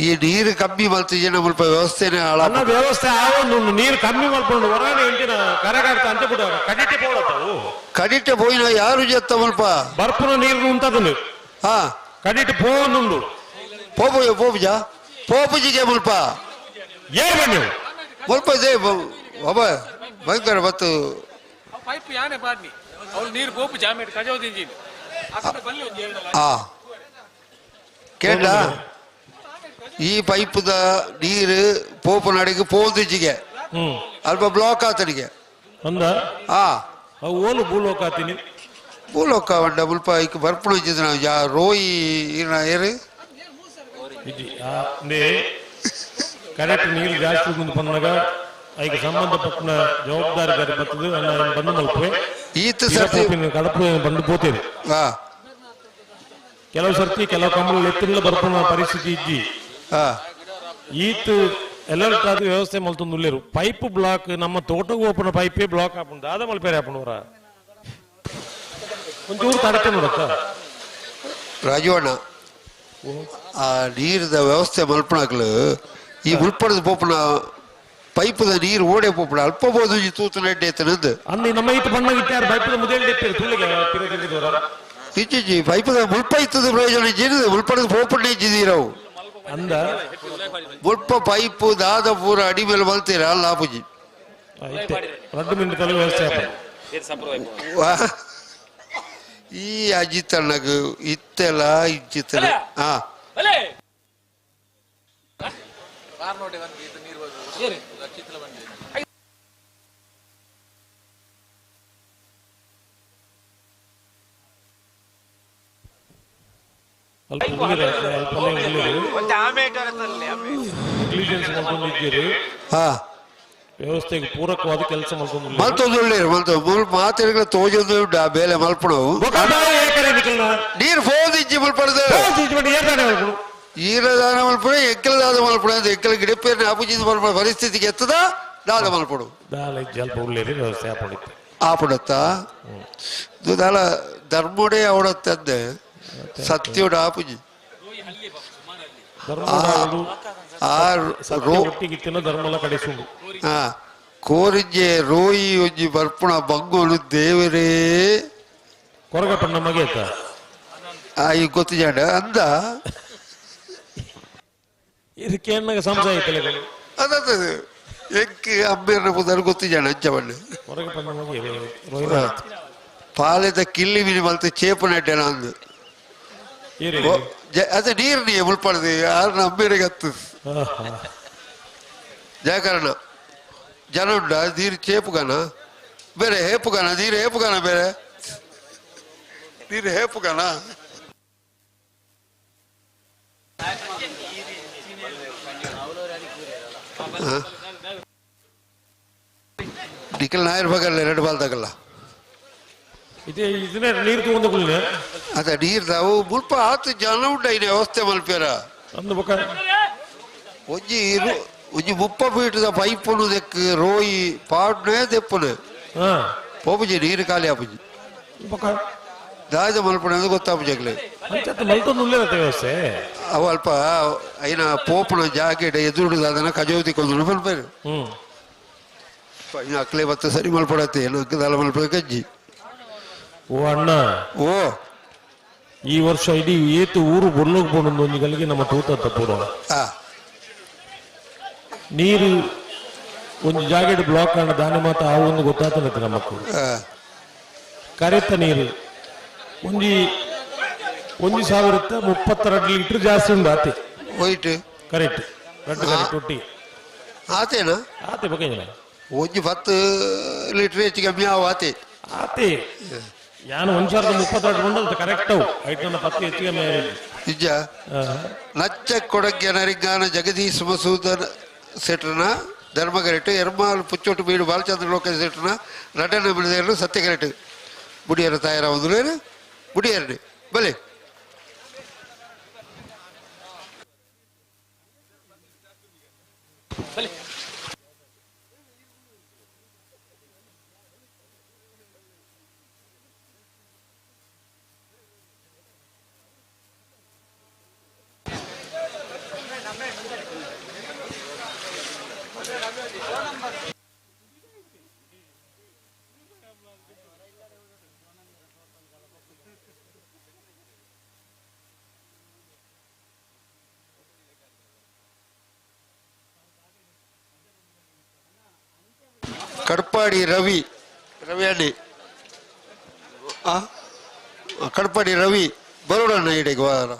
ಈ ನೀರು ಕಮ್ಮಿ ಮಾಡ್ತಿದ್ದೆ ನಮ್ಮ ಸ್ವಲ್ಪ ವ್ಯವಸ್ಥೆನೇ ಅನ್ನ ವ್ಯವಸ್ಥೆ ಆವೊಂದು ನೀರು ಕಮ್ಮಿ ಮಾಡ್ಕೊಂಡು ಹೊರಗಡೆ ಇಂಟಿನ ಕರೆಗಾಡ್ತ ಅಂತ ಬಿಡ ಕಡಿಟೆ పోడతావు ಕಡಿಟೆ పోయినా ಯಾರು ಜತ್ತ ಸ್ವಲ್ಪ ಬರ್ಪುನ ನೀರು ಉಂಟದನು ಹಾ ಕಡಿಟೆ పోనుండు ಪೋಪುಜ ಪೋಪುಜಿಗೆ ಸ್ವಲ್ಪ ಏನ್ ಬನ್ನಿ ಸ್ವಲ್ಪ ಇದೆ ಬಾಬಾ ಭಯಂಕರ ಮತ್ತು ಪೈಪ್ ಯಾನೆ ಬಾಡ್ನಿ ಅವ್ರು ನೀರು ಪೋಪು ಜಾಮೇಟ್ ಕಜೋದಿಂಜಿ ಆ ಕೇಳ ಈ ಪೈಪ್ದ ನೀರು ಪೋಪು ನಡಿಗೆ ಪೋದಿಜಿಗೆ ಅಲ್ಪ ಬ್ಲಾಕ್ ಆತನಿಗೆ ಅಂದ ಆ ಓಲು ಭೂಲೋಕ ಆತೀನಿ ಭೂಲೋಕ ಬಂಡ ಮುಲ್ಪ ಈಗ ಬರ್ಪಣ ಇದ್ದಿದ್ದು ನಾವು ರೋಯಿ ಏರು ಕರೆಕ್ಟ್ ನೀರು ಜಾಸ್ತಿ ಮುಂದೆ ಬಂದಾಗ ಈಗ ಸಂಬಂಧಪಟ್ಟ ಜವಾಬ್ದಾರಿಗಾರಿ ಬರ್ತದೆ ಬಂದು ಮಲ್ಪೆ ಈತ ಸರ್ತಿ ಕಡಪು ಬಂದು ಪೋತೇವೆ ಕೆಲವು ಸರ್ತಿ ಕೆಲವು ಕಂಬಳು ಎತ್ತಿರಲ್ಲ ಬರ್ಪುನ ಪರಿಸ್ಥಿತಿ ಇದ್ದಿ ಈತ್ ಎಲ್ಲರೂ ವ್ಯವಸ್ಥೆ ಮಲ್ತೊಂದು ಪೈಪ್ ಬ್ಲಾಕ್ ನಮ್ಮ ತೋಟಗೂ ಓಪನ್ ಪೈಪೇ ಬ್ಲಾಕ್ ಹಾಕೊಂಡು ಅದ ಮಲ್ಪೇರೆ ಹಾಕೊಂಡವರ ಒಂಚೂರು ತಡಕೆ ನೋಡಕ್ಕ ರಾಜವಣ್ಣ ಆ ನೀರಿದ ವ್ಯವಸ್ಥೆ ಮಲ್ಪಣಕ್ಲು ಈ ಮುಲ್ಪಣದ ಪೋಪಣ ಪೈಪದ ನೀರು ಓಡೆ ಪೋಪಣ ಅಲ್ಪ ಬೋದು ತೂತು ನೆಡ್ಡೆ ಐತನಂದು ಅಂದು ನಮ್ಮ ಈತ ಬಣ್ಣ ಇಟ್ಟಾರ ಪೈಪದ ಮುದೇಳಿ ತುಳಿಗೆ ಇಜ್ಜಿ ಪೈಪದ ಮುಲ್ಪ ಇತ್ತದ ಪ್ರಯೋಜನ ಇಜ್ಜಿನದು ಮುಲ್ಪಣದ ಪೋಪಣ್ಣ ಇಜ್ಜಿದೀರವು ಅಂದ ಮುಲ್ಪ ಪೈಪು ದಾದ ಪೂರ ಅಡಿ ಮೇಲೆ ಮಲ್ತೀರ ಅಲ್ಲ ಆಪುಜಿ 2 ಮಿನಿಟ್ ವ್ಯವಸ್ಥೆ ಈ ಅಜಿತಣ್ಣಗ ಇತ್ತೆಲ್ಲ ಇಜ್ಜಿತ್ತಲ್ಲ ಹಾ ವ್ಯವಸ್ಥೆಗೆ ಪೂರಕವಾದ ಕೆಲಸ ಮಲ್ತೊಂದು ಮಾತಿನ ತೋಜೊಂದು ಬೇಲೆ ಮಲ್ಪಣವು ನೀರು ಫೋದಿಜ್ಜಿ ಮಲ್ಪಡದು ಈರದಾನ ಮಲ್ಪಡ ಎಕ್ಕಲದಾದ ಮಲ್ಪಡ ಅಂತ ಎಕ್ಕಲ ಗಿಡಪೇರಿನ ಆಪುಜಿಂದ ಮಲ್ಪಡ ಪರಿಸ್ಥಿತಿಗೆ ಎತ್ತದ ದಾದ ಮಲ್ಪಡು ವ್ಯವಸ್ಥೆ ಆಪಡತ್ತ ದಾಲ ಧರ್ಮೋಡೆ ಅವಡತ್ತಂದೆ ಸತ್ಯೋಡ ಆಪುಜಿ ಧರ್ಮಲ ಕಡಿಸುಂಡು ಕೋರಿಂಜೆ ರೋಯಿ ಒಂಜಿ ಬರ್ಪುಣ ಬಂಗೋನು ದೇವರೇ ಕೊರಗ ಪಣ್ಣ ಮಗೆ ಈ ಗೊತ್ತಿಜಾಡ ಅಂದ ಇದಕ್ಕೆ ಸಂಶಯ ಅದ ಎಂಕ್ ಅಮ್ಮೇರ ಮುದರ್ ಗೊತ್ತಿಜಾಡ ಅಂಚಬಣ್ಣ ಕೊರಗ ಪಣ್ಣ ಮಗೆ ಪಾಲೆದ ಕಿಲ್ಲಿ ಮಿನಿ ಮಲ್ತ ಚೇಪನಡ್ಡೆನ ಅಂದು ಅದೇ ನೀರು ನೀ ಮುಲ್ಪಡ್ದು ಯಾರನ್ನ ಅಮ್ಮೇರಿಗೆ ಹತ್ತು ಜಾಗರಣ ಜನ ಉಂಡ ನೀರು ಚೇಪುಗಾನ ಬೇರೆ ಹೇಪುಗಾನ ನೀರು ಹೇಪುಗಾನ ಬೇರೆ ನೀರು ಹೇಪುಗಾನ ನಿಖಲ್ ನಾಯರ್ ಬಗಲ್ಲ 2 ಬಾಲ್ ತಗಲ್ಲ ಇದನ್ನೇ ನೀರು ತಗೊಂಡು ಅದ ನೀರು ನಾವು ಮುಲ್ಪ ಆತು ಜನ ಉಂಡ ಇನ್ನ ವ್ಯವಸ್ಥೆ ಮಲ್ಪ್ಯಾರ ಒಂಜಿ ಮುಪ್ಪ ಬೀಟದ ಪೈಪುನು ದೆಕ್ ರೋಯಿ ಪಾಡ್ನೇ ದೆಪ್ಪುನು ಪೋಪುಜಿ ನೀರು ಖಾಲಿ ಆಪುಜಿ ದಾದ ಮಲ್ಪಣ ಅಂದ್ರೆ ಗೊತ್ತಾಪುಜಗ್ಲೆ ವ್ಯವಸ್ಥೆ ಅವ ಅಲ್ಪ ಐನ ಪೋಪುನ ಜಾಕೆಟ್ ಎದುರುಡು ಅದನ್ನ ಕಜೋತಿಕೊಂಡು ಮಲ್ಪೇರು ಅಕ್ಲೆ ಬತ್ತ ಸರಿ ಮಲ್ಪಡತ್ತೆ ಏನು ಅಕ್ಕದಾಲ ಮಲ್ಪಡ ಕಜ್ಜಿ ಓ ಅಣ್ಣ ಓ ಈ ವರ್ಷ ಇಡೀ ಏತು ಊರು ಬೊರ್ಲೋಗ್ ಬೋಣೊಂದು ಒಂಜಿಗಳಿಗೆ ನಮ್ಮ ತೂತ ಪೂರ ನೀರು ಒಂದು ಜಾಗೆಡ್ ಬ್ಲಾಕ್ ಕಾಣ ದಾನಿ ಮಾತ ಆ ಒಂದು ಗೊತ್ತಾಗ್ತದೆ ನಮಕ್ ಕರೆತ ನೀರು ಒಂಜಿ 1032 ಲೀಟರ್ ಜಾಸ್ತಿ ಉಂಡು ಆತೆ ವೈಟ್ ಕರೆಕ್ಟ್ ರೆಡ್ ಕರೆಕ್ಟ್ ಒಟ್ಟಿ ಆತೇನಾ ಆತೆ ಬಗ್ಗೆ ಒಂಜಿ 10 ಲೀಟರ್ ಹೆಚ್ಚು ಕಮ್ಮಿ ಆವ ಆತೆ ಆತೆ ಯಾನು 1032 ಬಂದದ್ದು ಕರೆಕ್ಟ್ ಅವು ಐಟನ್ನ 10 ಹೆಚ್ಚಿಗೆ ಮೇಲೆ ನಿಜ ನಚ್ಚ ಕೊಡಗ್ಗೆ ನರಿಗಾನ ಜಗದೀಶ್ ಮಸೂದನ್ ಸೆಟ್ರನ ಧರ್ಮಗರೆಟ್ ಎರ್ಮಾಲ್ ಪುಚ್ಚೋಟು ಬೀಡು ಬಾಲಚಂದ್ರ ಲೋಕ ಸೆಟ್ರನ ನಟನ ಬಿಡದೇರು ಸತ್ಯಗರೆಟ್ ಬುಡಿಯರ ತಾಯರ ಒಂದು ಬುಡಿಯರನೆ ಬಲೆ ಕಡ್ಪಾಡಿ ರವಿ ಅಣ್ಣೆ ಕಡ್ಪಾಡಿ ರವಿ ಬರೋಣ ಇಡೆಗೆ ವಾರ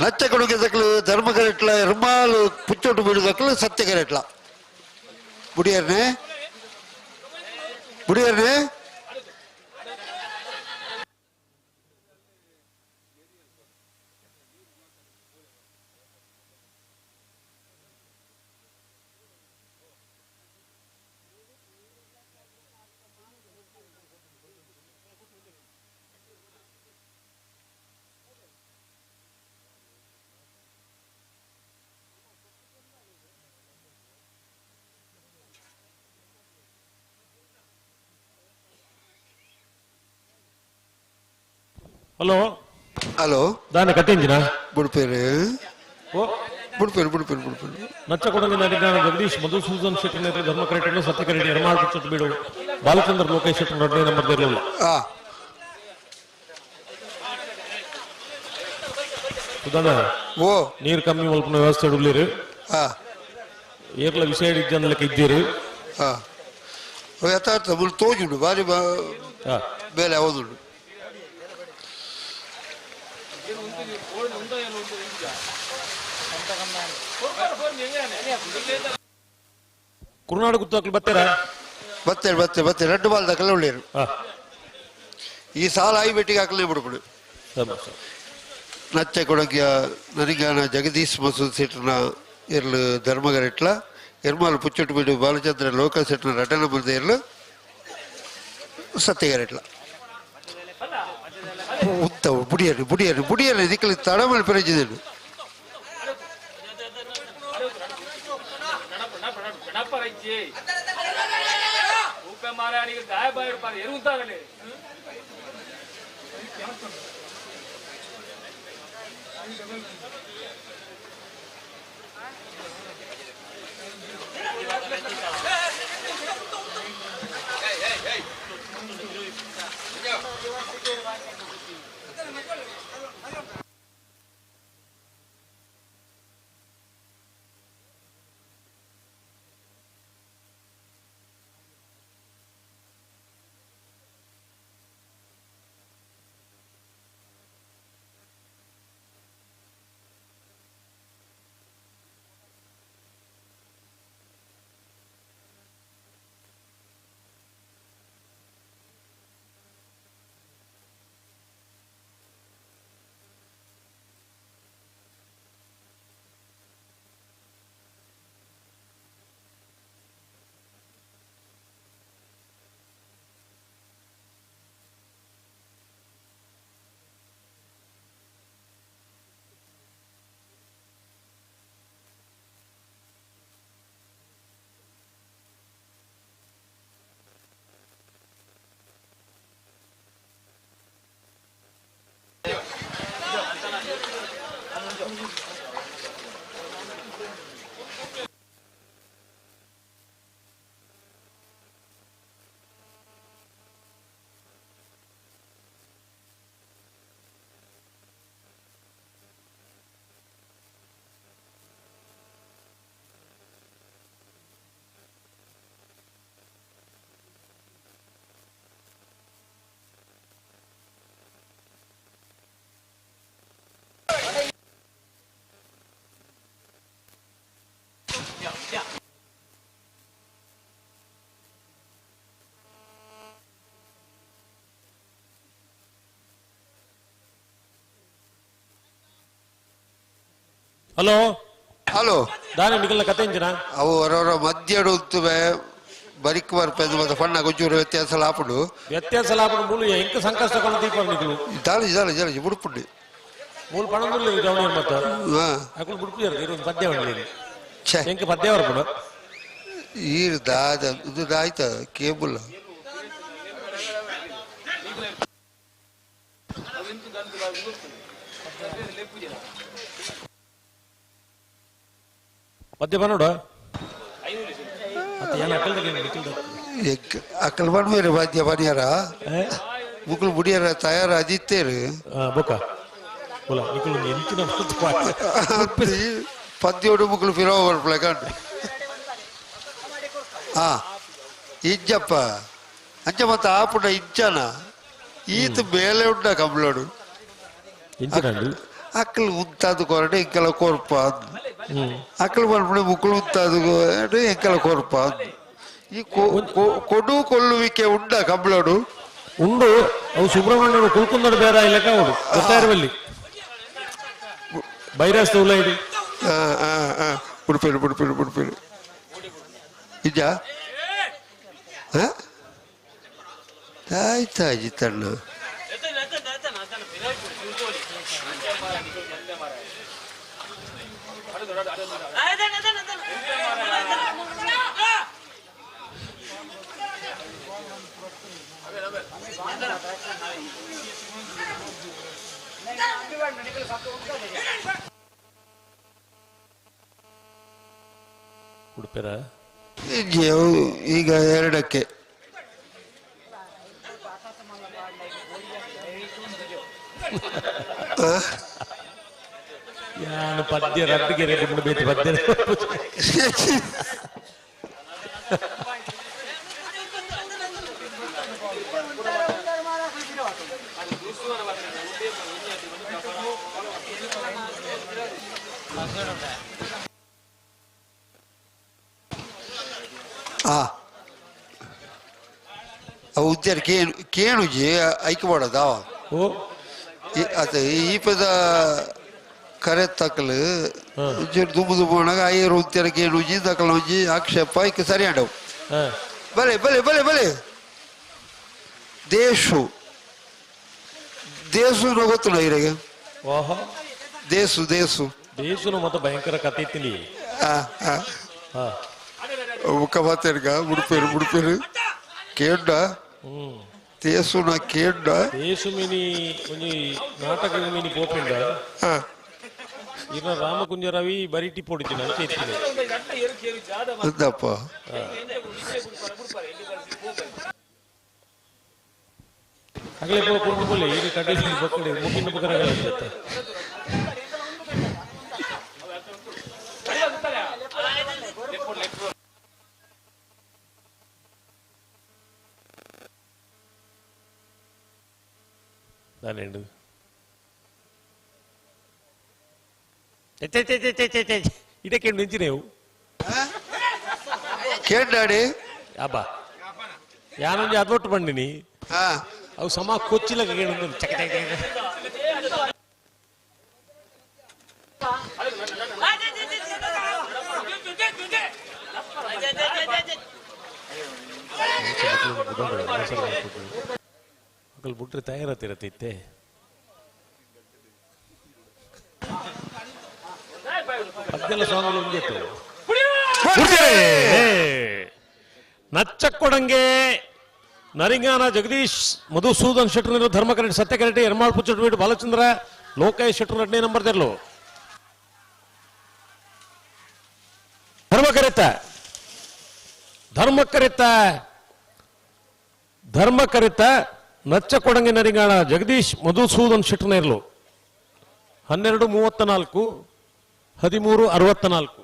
ನಚ್ಚ ಕೊಡುಗೆದಕ್ಲು ಧರ್ಮಗರೆಟ್ಲ ಎರ್ಮಾಲು ಪುಚ್ಚೋಟು ಬೀಳುದಕ್ಲು ಸತ್ಯಗರೆಟ್ಲ ಬುಡಿಯರ್ನೆ ಹಲೋ ಹಲೋ ದಾನೆ ಕಟ್ಟಿಂಜಿನ ಬುಡ್ಪೇರು ಓ ಬುಡ್ಪೇರು ನಚ್ಚ ಕೊಡಂಗಿ ನರಿಗಾನ ಜಗದೀಶ್ ಮಧುಸೂದನ್ ಶೆಟ್ಟಿ ಧರ್ಮ ಕರೆಕ್ಟ್ ಸತ್ಯ ಕರೆಕ್ಟ್ ಎರ್ಮಾಳ್ ಪುಚ್ಚೋಟು ಬೀಡು ಬಾಲಚಂದ್ರ ಲೋಕೇಶ್ ಶೆಟ್ಟಿ ರಡ್ಡೆ ನಂಬರ್ ಇರಲಿಲ್ಲ ಓ ನೀರು ಕಮ್ಮಿ ಮಲ್ಪನ ವ್ಯವಸ್ಥೆ ಉಳ್ಳೀರು ಏರ್ಲ ವಿಷಯ ಜನಕ್ಕೆ ಇದ್ದೀರಿ ಯಥಾರ್ಥ ತೋಜುಂಡು ಬಾರಿ ಬೇಲೆ ಯಾವ್ದುಂಡು ಕುರುನಾಡು ಗುತ್ತಾಕ್ಲು ಬತ್ತೇರು ರೆಡ್ ಬಾಲ್ ದಾಖಲೆ ಒಳ್ಳೆಯರು ಈ ಸಾಲ ಐ ಬೆಟ್ಟಿಗೆ ಹಾಕಲೇ ಬಿಡ್ಬಿಡು ನಚ್ಚ ಕೊಡಗಿಯ ನರಿಗಾನ ಜಗದೀಶ್ ಮಸೂದ್ ಸೆಟ್ನ ಎರ್ಲು ಧರ್ಮಗರೆಟ್ಲ ಎರ್ಮಾಲ್ ಪುಚ್ಚೊಟ್ಟು ಬಿಡು ಬಾಲಚಂದ್ರ ಲೋಕ ಸೆಟ್ನ ರಟನ ಬಂದ ಎರ್ಲು ಸತ್ಯಗರೆಟ್ಲ ಉತ್ತವ ಬುಡಿಯರು ನಿಕ್ಕಲು ತಡಮಲ್ ಪ್ರಯೋಜನ ಹಲೋ ಹಲೋ ದಾನಿ ನಿಖಲ್ನ ಕತೆ ಇಂಜಿನ ಅವು ಅವರವರ ಮಧ್ಯಡು ಉತ್ತುವೆ ಬರಿಕ್ ಬರ್ಪೆದು ಮತ್ತೆ ಫಣ್ಣ ಗೊಜ್ಜೂರು ವ್ಯತ್ಯಾಸ ಲಾಪುಡು ವ್ಯತ್ಯಾಸ ಲಾಪುಡು ಮೂಲು ಎಂಕ ಸಂಕಷ್ಟ ಕೊಂಡು ದೀಪ ನಿಖಲು ಜಾಲಿ ಜಾಲಿ ಜಾಲಿ ಬುಡುಪುಂಡು ಮೂಲು ಪಣಂದುಲ್ಲ ಗವಣಿ ಮತ್ತ ಅಕುಲು ಬುಡುಪುಯರ್ ಇರು ಪದ್ಯ ವಣ್ಣಿ ಛೆ ಎಂಕ ಪದ್ಯ ವರ್ಪುಡು ಈರ್ ದಾದ ಇದು ದಾಯ್ತ ಕೇಬಲ್ ಪದ್ಯ ಬನ್ನೋಡ ಅಕ್ಕಲ್ ಬಣ್ಮೇರು ವಾದ್ಯ ಬನ್ಯಾರ ಮುಕ್ಕಳು ಬುಡಿಯಾರ ತಯಾರ ಅದಿತ್ತೇರು ಬೊಕ್ಕ बोला निकलूं ಎಂಚಿನ ಪದ್ಯೋಡು ಮುಕ್ಕಳು ಫಿರೋ ಬರ್ಪಳೆ ಕಂಡು ಇಜ್ಜಪ್ಪ ಅಂಚ ಮತ್ತೆ ಆಪುಡ ಇಜ್ಜನ ಈತ ಮೇಲೆ ಉಂಡ ಕಂಬ್ಳೋಡು ಅಕ್ಕಲು ಉಂತಾದು ಕೊರಡೆ ಎಂಕಲ ಕೊರ್ಪ ಅಕ್ಕಲು ಬರ್ಪಡೆ ಮುಕ್ಕಳು ಉಂತಾದು ಕೊರಡೆ ಎಂಕಲ ಕೊರ್ಪ ಈ ಕೊಡು ಕೊಲ್ಲುವಿಕೆ ಉಂಡ ಕಂಬ್ಳೋಡು ಉಂಡು ಅವು ಸುಬ್ರಹ್ಮಣ್ಯನು ಕುಲ್ಕುಂದೋಡು ಬೇರೆ ಇಲ್ಲಕ ಅವಡು ಗೊತ್ತಾಯಿರಬಲ್ಲಿ ಬೈರಾಸ್ತ ಉಲ್ಲ ಇದು ಬುಡ್ಪೇರು ಬುಡ್ಪೇರು ಬುಡ್ಪೇರು ಇಜ್ಜ ಆಯ್ತಾಜಿ ತಣ್ಣ ಉಡುಪೇರ ಈಗ 2ಕ್ಕೆ ಯಾನು ಪದ್ಯ ರಟ್ಟಿಗೆ ರೆಡಿ ಬಿಡಬೇಕು ಪದ್ಯ ಉದ್ಯಾರ ಕೇಣುಜಿ ಐಕೆ ಮಾಡೋದಾವ ಅದ ಈ ಪದ ಕರೆ ತಕ್ಕಲು ದುಮ್ಮು ದುಮ್ಮನಾಗ ಐಯರು ಉದ್ಯಾರ ಕೇಣುಜಿ ತಕ್ಕಲುಜಿ ಆಕ್ಷೇಪ ಐಕೆ ಸರಿ ಆಡವು ಬಲೆ ಬಲೆ ಬಲೆ ಬಲೆ ದೇಶು ದೇಶು ಗೊತ್ತು ಇರಿಗೆ ದೇಶು ದೇಶು ದೇಶನು ಮತ್ತೆ ಭಯಂಕರ ಕತೆ ಇತ್ತಿಲಿ ಮುಖ ಮಾತಾಡ್ಗ ಮುಡುಪೇರು ಮುಡುಪೇರು ಕೇಂಡ ದೇಶು ನಾ ಕೇಂಡ ದೇಶು ಮಿನಿ ಒಂಜಿ ನಾಟಕ ಮಿನಿ ಪೋಪಿಂಡ ಇನ್ನ ರಾಮಕುಂಜ ರವಿ ಬರಿಟಿ ಪೋಡಿತೀನಿ ಅಂತ ಇರ್ತೀನಿ ಅಂದಪ್ಪ ಅಗಲೇ ಕೊಟ್ಟು ಬೋಲೆ ಈಗ ಕಡೆ ಬಕ್ಕಡೆ ಮುಗಿನ ಬಕರಗಳ ಇರುತ್ತೆ ನಾನೇನು ಇದಕ್ಕೆ ನೆಂಚಿನೇವು ಕೇಂಡಾಡಿ ಅಬ್ಬಾ ಯಾನೊಂದು ಅದೊಟ್ಟು ಬಂದಿನಿ ಅವು ಸಮ ಕೊಚ್ಚಿಲ ಚಕ ಮಕ್ಕಳು ಬಿಟ್ರೆ ತಯಾರತ್ತಿರತ್ತೈತೆ ಅದೆಲ್ಲ ಸಾಂಗ್ ಒಂದಿತ್ತು ನಚ್ಚಕ್ಕೊಡಂಗೆ ನರಿಂಗಾನ ಜಗದೀಶ್ ಮಧುಸೂದನ್ ಶೆಟ್ರು ಧರ್ಮಕರೆಡ್ಡಿ ಸತ್ಯಕರೆಡ್ಡಿ ಎರ್ಮಾಳ್ ಪುಚ್ಚಟ್ಟು ಬಾಲಚಂದ್ರ ಲೋಕೇಶ್ ಶೆಟ್ರು 2ನೇ ನಂಬರ್ ತೆರಲು ಧರ್ಮ ಕರಿತ ನಚ್ಚ ಕೊಡಂಗಿನರಿಂಗಾಣ ಜಗದೀಶ್ ಮಧುಸೂದನ್ ಶೆಟ್ಟನೇರ್ಲು 12:34 13:64.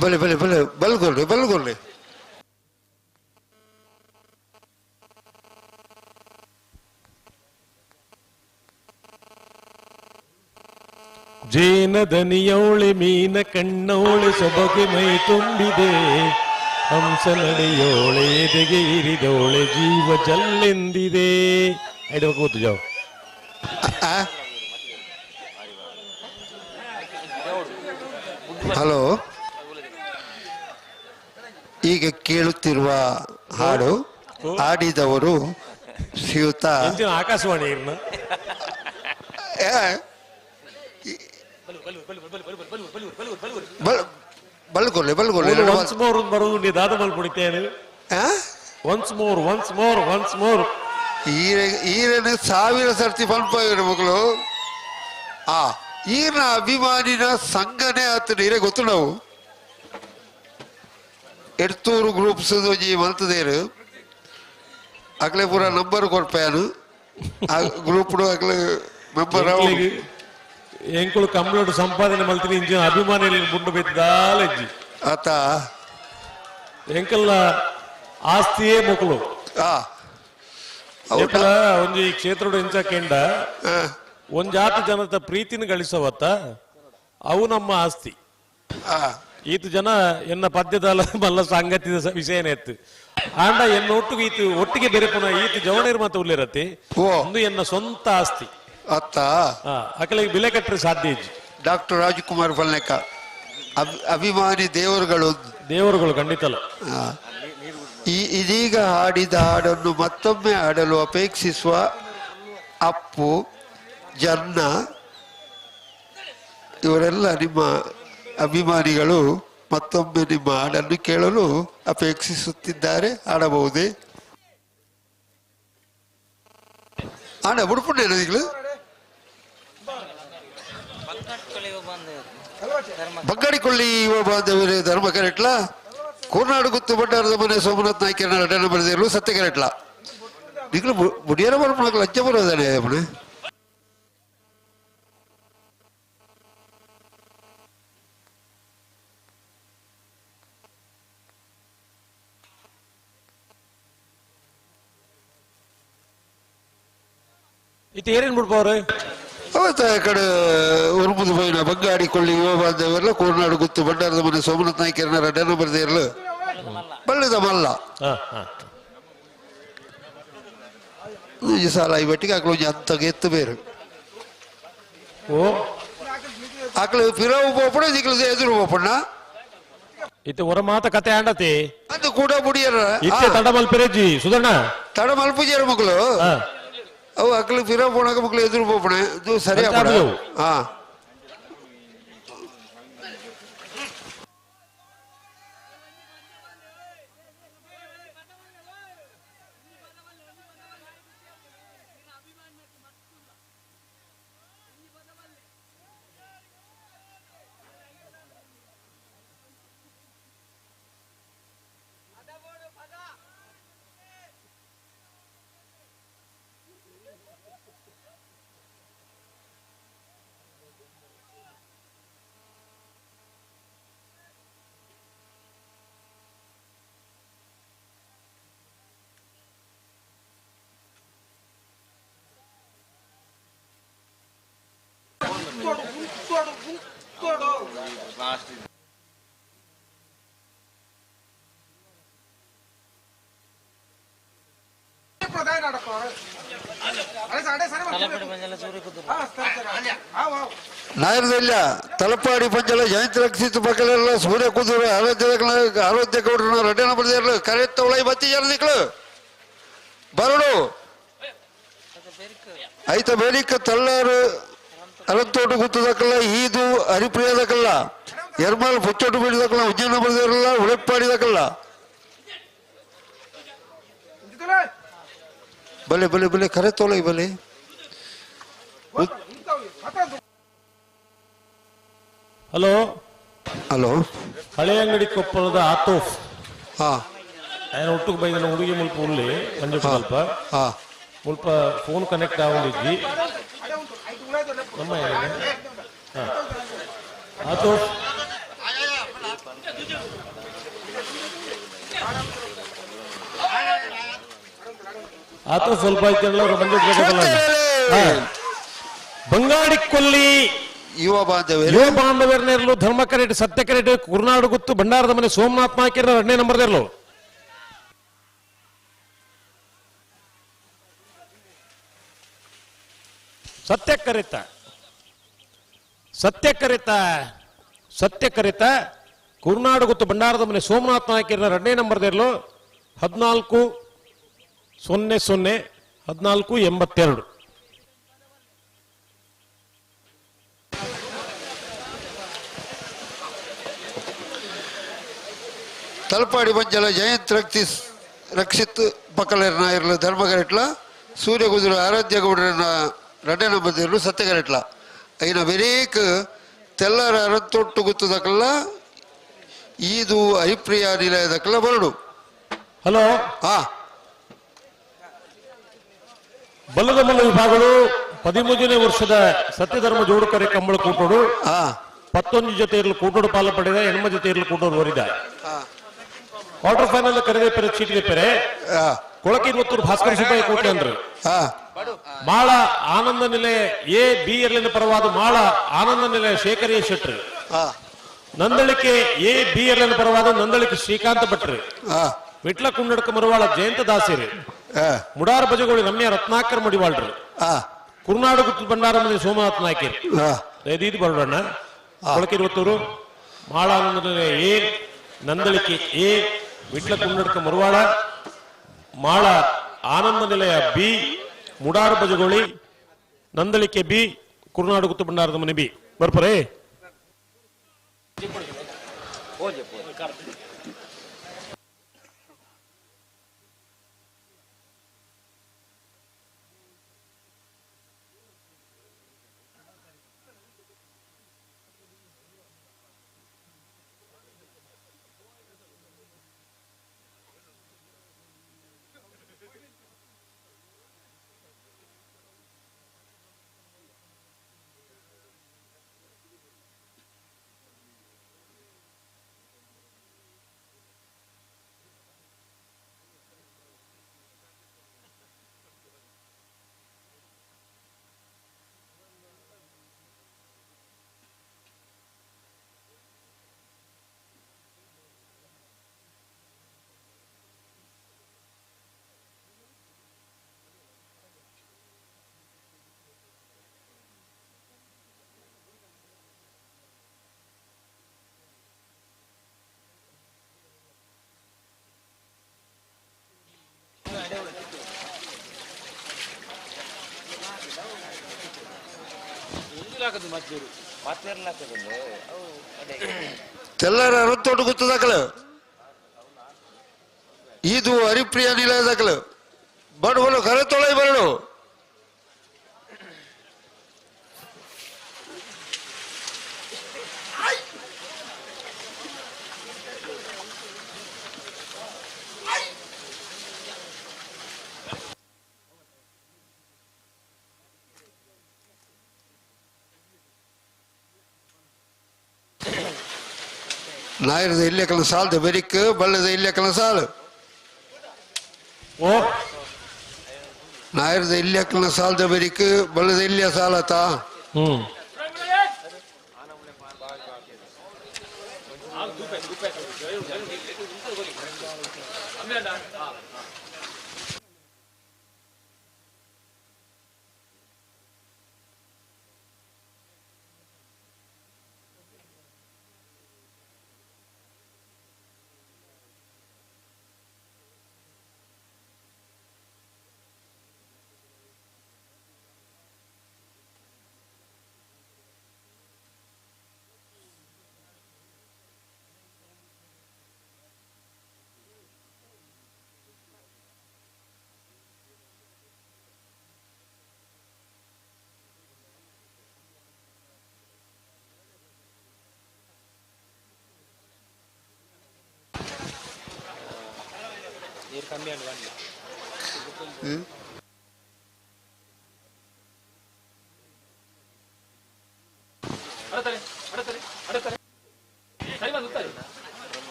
भले भले भले बलगोल्ले ಜೇನ ದನಿಯೋಳೆ ಮೀನ ಕಣ್ಣೋಳೆ ಸೊಬಗೆ ಮೈ ತುಂಬಿದೆ ಹಂಸ ನಡೆಯೋಳೆ ಎದೆಗೆ ಇರಿದೋಳೆ ಜೀವ ಜಲ್ಲೆಂದಿದೆ. ಕೂತು ಜಾವ್. ಹಲೋ, ಈಗ ಕೇಳುತ್ತಿರುವ ಹಾಡು ಹಾಡಿದವರು ಶ್ರೀಯುತ ಆಕಾಶವಾಣಿ ಬಲ್ಗೊಳ್ಳೆ ಬರುವುದು ದಾದ ಮಲ್ಪುಡಿತೇನೆ. ಒನ್ಸ್ ಮೋರ್ ಈರನ 1000 ಸರ್ತಿ ಪಂಪಾಗಿರೋ ಮಕ್ಕಳು. ಈರ್ನ ಅಭಿಮಾನಿನ ಸಂಘನೇ ಆತನ ಈರೇ ಗೊತ್ತು. ನಾವು ಎಡ್ತೂರು ಗ್ರೂಪ್ಸ್ ಮಲ್ತದೇರು ಅಕ್ಲೆ ಪೂರ ನಂಬರ್ ಕೊಡ್ಪಾನು ಆ ಗ್ರೂಪ್ ಅಕ್ಲೆ ಮೆಂಬರ್ ಎಂಕುಳು ಕಂಪ್ಲೀಟ್ ಸಂಪಾದನೆ ಮಲ್ತೀನಿ ಇಂಜಿನ ಅಭಿಮಾನಿ ಬುಂಡು ಬೆದ್ದಾಲಜ್ಜಿ ಆತ ಎಂಕಲ್ನ ಆಸ್ತಿಯೇ ಮಕ್ಕಳು ಒಂಜಿ ಈ ಕ್ಷೇತ್ರ ಎಂಚಕೆಂಡ ಒಂಜಾತಿ ಜನದ ಪ್ರೀತಿನ ಗಳಿಸವತ್ತ ಅವು ನಮ್ಮ ಆಸ್ತಿ. ಈತು ಜನ ಎನ್ನ ಪದ್ಯದ ಮಲ್ಲ ಸಂಗತಿದ ವಿಷಯನೇ ಇತ್ತು ಆಂಡ ಎನ್ನ ಒಟ್ಟಿಗೆ ಈತು ಒಟ್ಟಿಗೆ ಬೆರೆಪುನ ಈತು ಜವನೇರು ಮತ್ತೆ ಉಳ್ಳಿರತ್ತೆ ಒಂದು ಎನ್ನ ಸ್ವಂತ ಆಸ್ತಿ ಅತ್ತ ಅಕಲಿಗೆ ಬೆಲೆ ಕಟ್ಟರೆ ಸಾಧ್ಯ ಇಜ್ಜಿ. ಡಾಕ್ಟರ್ ರಾಜ್ಕುಮಾರ್ ಬಲ್ನೇಕ ಅಭಿಮಾನಿ ದೇವರುಗಳು ಖಂಡಿತಲ್ಲ. ಇದೀಗ ಹಾಡಿದ ಹಾಡನ್ನು ಮತ್ತೊಮ್ಮೆ ಹಾಡಲು ಅಪೇಕ್ಷಿಸುವ ಅಪ್ಪು, ಜನ್ನ ಇವರೆಲ್ಲ ನಿಮ್ಮ ಅಭಿಮಾನಿಗಳು ಮತ್ತೊಮ್ಮೆ ನಿಮ್ಮ ಹಾಡನ್ನು ಕೇಳಲು ಅಪೇಕ್ಷಿಸುತ್ತಿದ್ದಾರೆ. ಹಾಡಬಹುದೇ? ಹಾಡ ಬಿಡ್ಪುಂಡೇನು ಬಗ್ಗಡಿಕೊಳ್ಳಿ ಯುವ ಬಾಂಧವರೇ, ಧರ್ಮ ಕರೆಟ್ಲ ಕೋರ್ನಾಡು ಗುತ್ತು ಭಂಡಾರದ ಮನೆ ಸೋಮನಾಥ್ ನಾಯ್ಕರ ನಟನ ಬರೆದಿರಲು ಸತ್ಯ ಕರೆಟ್ಲ ನಿಗ್ಲು ಬುಡಿಯರ ಬರ್ಪಣಕ್ಕೆ ಲಜ್ಜ ಬರೋದಾನೆ ಮನೆ. ಇದು ಏನೇನು ಬಿಡ್ಬೋರು ಅವತ್ತ ಕಡೆ ಉರುಮುದು ಬೈನ ಬಂಗಾಡಿಕೊಳ್ಳಿ ಯುವ ಬಾಂಧವರೆಲ್ಲ ಕೋರ್ನಾಡು ಗುತ್ತು ಭಂಡಾರದ ಮನೆ ಸೋಮನಾಥ್ ನಾಯ್ಕರನ ನಟನ ಬರೆದಿರಲು ಬಳ್ಳದ ಮಲ್ಲ ಈ ಸಾಲ ಈ ಬಟ್ಟಿಗೆ ಆಕಳು ಅಂತಾಗ ಎತ್ತು ಬೇರು ಆಕಳು ಫಿರವು ಪೋಪಣ ದಿಕ್ಳು ಎದುರು ಪೋಪಣ್ಣ ಇದು ಹೊರ ಮಾತ ಕತೆ ಆಂಡತಿ ಅದು ಕೂಡ ಬುಡಿಯರ ತಡ ಮಲ್ಪಿರಜ್ಜಿ ಸುಧಣ್ಣ ತಡ ಮಲ್ಪುಜಿಯರ ಮಕ್ಕಳು ಅವು ಅಕ್ಳು ಫಿರವು ಪೋಣಕ ಮಕ್ಕಳು ಎದುರು ಪೋಪಣ ಇದು ಸರಿಯಾ ಹಾ. ನಾಯರದಲ್ಲ ತಲಪಾಡಿ ಪಂಚಲ ಜಯಂತ ರಕ್ಷಿತ ಪಕ್ಕಲೆಲ್ಲ ಸೂರ್ಯ ಕುದುರೆ ಆರೋಗ್ಯ ಗೌಡ್ರನ ರಡ್ಡನ ಬರೆದಿರಲು ಕರೆತ್ತ ಒಳಗೆ ಬತ್ತಿ ಜರದಿಕ್ಳು ಬರಡು ಐತ ಬೇಡಿಕ ತಳ್ಳಾರು ಅರಂತೋಟ ಗುತ್ತದಕ್ಕಲ್ಲ ಈದು ಹರಿಪ್ರಿಯದಕ್ಕಲ್ಲ ಎರ್ಮಾಲ್ ಪುಚ್ಚೋಟು ಬೀಳದಕ್ಕಲ್ಲ ಉಜ್ಜನ ಬರೆದಿರಲ್ಲ ಉಳೆಪ್ಪಾಡಿದಕ್ಕಲ್ಲ ಬಲೆ ಬಲೆ ಬಲೆ ಕರೆ ತೋಲೈ ಬಲೆ ಹಲೋ ಹಲೋ ಹಳೆ ಅಂಗಡಿ ಕೊಪ್ಪಳದ ಆತೋಫ್ ಹಾ ఆయన ఒట్టుకు బయట ఉడిగి ముల్పు ఉల్లి అని చెప్పి ಸ್ವಲ್ಪ ಮುಲ್ಪ ಫೋನ್ ಕನೆಕ್ಟ್ ಆಗೊಂಡಿದ್ವಿ ನಮ್ಮ ಆತು ಆತು ಸ್ವಲ್ಪ ಐತೆಲ್ಲ ಬಂಗಾಡಿ ಕೊಲ್ಲಿ ಯುವ ಬಾಂಧವ್ಯರ್ನೇರ್ಲು ಧರ್ಮ ಕರೆಟ್ ಸತ್ಯ ಕರೆಟ್ ಕುರ್ನಾಡು ಗುತ್ತು ಭಂಡಾರದ ಮನೆ ಸೋಮನಾಥ್ ನಾಯ್ಕರ 2ನೇ ನಂಬರ್ದೇರ್ಲು ಸತ್ಯ ಕರಿತ ಕುರ್ನಾಡು ಗುತ್ತು ಭಂಡಾರದ ಮನೆ ಸೋಮನಾಥ್ ನಾಯ್ಕರ 2ನೇ ನಂಬರ್ದೇರ್ಲು 14001482 ತಲಪಾಡಿ ಮಂಜಲ ಜಯಂತ್ ರಕ್ಷಿತ್ ಪಕ್ಕಲರ್ನ ಇರಲು ಧರ್ಮಗರೆಟ್ಲ ಸೂರ್ಯಗುದುರು ಆರಾಧ್ಯ ಗೌಡರನ್ನ 2ನೇ ನಂಬರ್ದಿರಲು ಸತ್ಯಗರೆಟ್ಲ అయిన వెరీక్ తెల్లర అరంతొట్టు గుర్తుదకల్ల ఈదు అభిప్రియ నిలయదకల్ల బరుడు ಹಲೋ ಬಲ್ಲದ ಮಲ್ಲ ವಿಭಾಗಗಳು 13ನೇ ವರ್ಷದ ಸತ್ಯಧರ್ಮ ಜೋಡುಕರೆ ಕಂಬಳ ಕೂಟೋಡು 11 ಜೊತೆ ಇರಲು ಕೂಟೋಡು ಪಾಲು ಪಡೆದ ಹೆಣ್ಮ ಜೊತೆ ಇರಲು ಕೂಟೋಡು ಹೊರಿದ ಕ್ವಾರ್ಟರ್ ಫೈನಲ್ ಕರೆದೇ ಪೆರೆ ಚೀಟಿಗೆ ಪೆರೆ ಕೊಳಕಿ ಇವತ್ತೂರು ಭಾಸ್ಕರ ಸುಬ್ಬಯ್ಯ ಕೋಟೆ ಅಂದ್ರು ಮಾಳ ಆನಂದ ನಿಲಯ ಎ ಬಿ ಎರಲಿನ ಪರವಾದ ಮಾಳ ಆನಂದ ನಿಲಯ ಶೇಖರಿಯ ಶೆಟ್ರು ನಂದಳಿಕೆ ಎ ಬಿ ಎರಲಿನ ಪರವಾದ ನಂದಳಿಕೆ ಶ್ರೀಕಾಂತ ಭಟ್ರು ವಿಟ್ಲ ಕುಂಡಡ್ಕ ಮರುವಾಳ ಜಯಂತ ದಾಸಿರಿ ಮುಡಾರ ಬಜಗೋಳಿ ರಮ್ಯ ರತ್ನಾಕರ್ ಮಡಿವಾಳ್ರು ಕುರುನಾಡು ಗುತ್ತು ಭಂಡಾರ ಮಂದಿ ಸೋಮನಾಥ್ ನಾಯ್ಕರ್ ಇದು ಬರೋಣ ಕೊಳಕಿ ಇವತ್ತೂರು ಮಾಳ ಆನಂದ ನಿಲಯ ಎ ನಂದಳಿಕೆ ಎ ವಿಟ್ಲ ಕುಂಡಡ್ಕ ಮರುವಾಳ ಮಾಳ ಆನಂದ ನಿಲಯ ಬಿ ಮುಡಾರ ಬಜಗೋಳಿ ನಂದಳಿಕೆ ಬಿ ಕುರುನಾಡು ಗುತ್ತು ಭಂಡಾರದ ಮನೆ ಬಿ ಬರ್ಪರೇ తెల్లర అరంతోట గుర్తుదకలు ఈదు హరిప్రియ నిలయదకలు బడుబలు కరె తొలై బరుడు ನಾಯರದ ಇಲ್ಲೆಕಲ ಸಾಲ್ದ ಬೆರಿಕ್ ಬಳ್ಳದ ಇಲ್ಲೆಕಲ ಸಾಲು ನಾಯರದ ಇಲ್ಲೆಕಲ ಸಾಲ್ದ ಬೆರಿಕ್ ಬಳ್ಳದ ಇಲ್ಲೆ ಸಾಲತ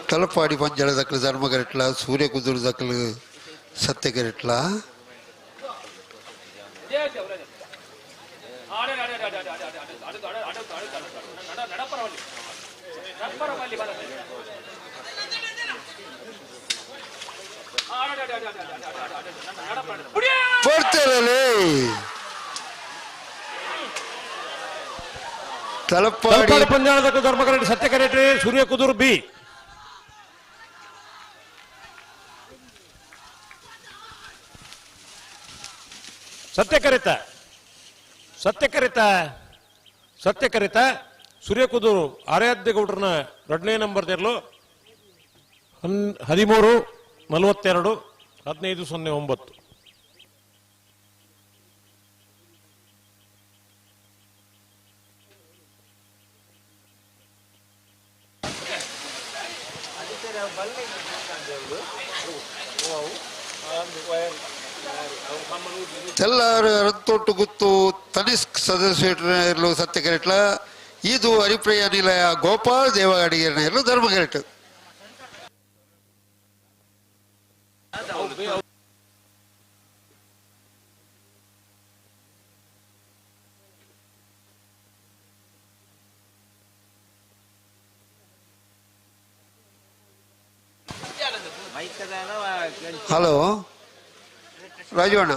ತಲಪಾಡಿ ಪಂಜಳ ದಕ್ಕಲು ಧರ್ಮಗರೆಟ್ಲ ಸೂರ್ಯ ಕುದುರು ದಕ್ಕಲು ಸತ್ಯಗರೆಟ್ಲ ಬರ್ತಾರಲ್ಲೇ ತಲಪಾಡಿ ಪಂಜಾಳ ದಕ್ಕಲು ಧರ್ಮಗರೆಟ್ ಸತ್ಯಗರೆಟ್ ಸೂರ್ಯ ಕುದುರು ಬಿ ಸತ್ಯಕರಿತ ಸೂರ್ಯಕುದೂರು ಆರಾಧ್ಯ ಗೌಡ್ರನ 2ನೇ ನಂಬರ್ ತೆರಲು 13-42 1509. తెల్లారు అరంతోట్టు గుత్తు తనిష్క్ సదస్సు సత్యకరెట్ల ಇದು ಹರಿಪ್ರಿಯ ನಿಲಯ ಗೋಪಾಲ್ ದೇವಗಾಡಿಗೆರನೇರು ಧರ್ಮಗರೆಟ್ ಹಲೋ ರಾಜವಣ್ಣ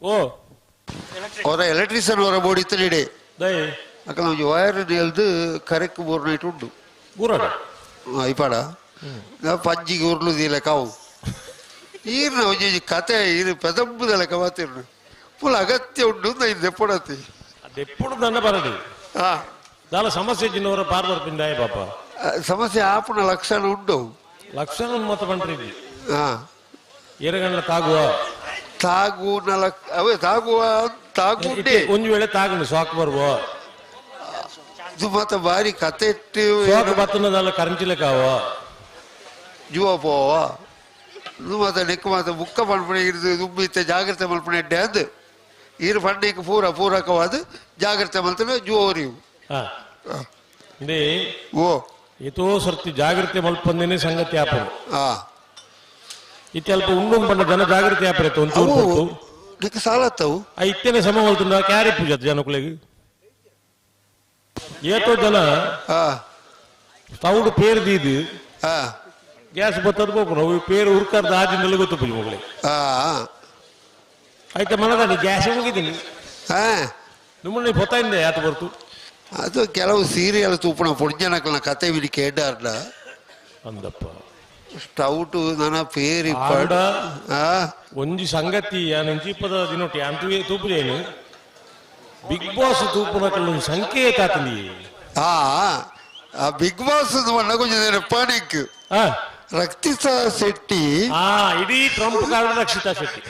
ಓ ಅವರ ಎಲೆಕ್ಟ್ರಿಷಿಯನ್ ಅವರ ಬೋರ್ಡ್ ಇತ್ತು ನೀಡೆ ಅಕ್ಕ ನಮ್ಗೆ ವೈರ್ ಎಲ್ದು ಕರೆಕ್ಟ್ 3 ನೈಟ್ ಉಂಟು ಇಪಾಡ ಪಂಜಿಗೆ ಉರ್ಲುದಿಲ್ಲ ಕಾವು ಈರ್ನ ಒಂಜಿ ಕತೆ ಇದು ಪೆದಂಬುದ ಲೆಕ್ಕ ಮಾತಿರ್ನು ಫುಲ್ ಅಗತ್ಯ ಉಂಟು ಇದು ದೆಪ್ಪಡತಿ ಅದೆప్పుడు దండ పరది దాని సమస్య చిన్నవర పార్వర్ పిండాయి పాప సమస్య ఆపున లక్షణ ఉండు లక్షణ మొత్తం పంటది ఎరగండ్ల ತಾಗುವ ಅವೇ ತಾಗುಂಡೆ ಒಂದು ವೇಳೆ ತಾಗಂಡು ಸಾಕು ಬರುವ ಇದು ಮತ್ತೆ ಬಾರಿ ಕತೆ ಇಟ್ಟು ಸಾಕು ಬತ್ತನದಲ್ಲ ಕರೆಂಟಿಲೆ ಕಾವ ಜುವ ಪೋವ ಇದು ಮತ್ತೆ ನೆಕ್ ಮತ್ತೆ ಮುಕ್ಕ ಮಲ್ಪಣೆ ಇರುದು ದುಂಬಿತ್ತೆ ಜಾಗ್ರತೆ ಮಲ್ಪಣೆ ಎಡ್ಡೆ ಅಂದು ಈರು ಪಂಡಿಗೆ ಪೂರಕವಾದ ಜಾಗ್ರತೆ ಮಲ್ತನೆ ಜುವ ಒರಿವು ಓ ಎತೋ ಸರ್ತಿ ಜಾಗ್ರತೆ ಮಲ್ಪಂದೇನೆ ಸಂಗತಿ ಆಪದು ಇತ್ತೆ ಅಲ್ಪ ಉಂಡು ಪಂಡ ಜನ ಜಾಗ್ರತೆ ಆಪರೇತ ಒಂಚೂರು ಸಾಲತ್ತವು ಇತ್ತೇನೆ ಸಮ ಹೋಲ್ತುಂಡ ಕ್ಯಾರಿ ಪೂಜೆ ಜನಕ್ಕಳಿಗೆ ಏತೋ ಜನ ತೌಡು ಪೇರು ದೀದು ಗ್ಯಾಸ್ ಬತ್ತದ ಬೋಪುನ ಪೇರು ಹುರ್ಕರ್ದ ಆಜಿಂದಲೇ ಗೊತ್ತು ಪೂಜೆ ಮಗಳಿಗೆ ಆಯ್ತಾ ಮನದ ಗ್ಯಾಸ್ ಮುಗಿದೀನಿ ನಿಮ್ಮನ್ನ ಗೊತ್ತಾಯಿದೆ ಯಾತ ಬರ್ತು ಅದು ಕೆಲವು ಸೀರಿಯಲ್ ತೂಪಣ ಪುಣ್ಯನಕಲ್ನ ಕತೆ ವಿನಿ ಕೇಡಾರ್ಡ ಅಂದಪ್ಪ ಸ್ಟೌಟು ನನ್ನ ಪೇರಿ ಒಂಜಿ ಸಂಗತಿ ನೆಂಚಿಪ್ಪದ ದಿನೊಟ್ಟಿ ಅಂತೂ ತೂಪುದೇನು ಬಿಗ್ ಬಾಸ್ ತೂಪುನಕಲ್ಲು ಸಂಕೇತ ಆತಂದಿ ಬಿಗ್ ಬಾಸ್ ಕೊಂಚ ಪಾನಿಕ್ ರಕ್ಷಿತಾ ಶೆಟ್ಟಿ ಇಡೀ ಟ್ರಂಪ್ ಕಾರ್ಡ್ ರಕ್ಷಿತಾ ಶೆಟ್ಟಿ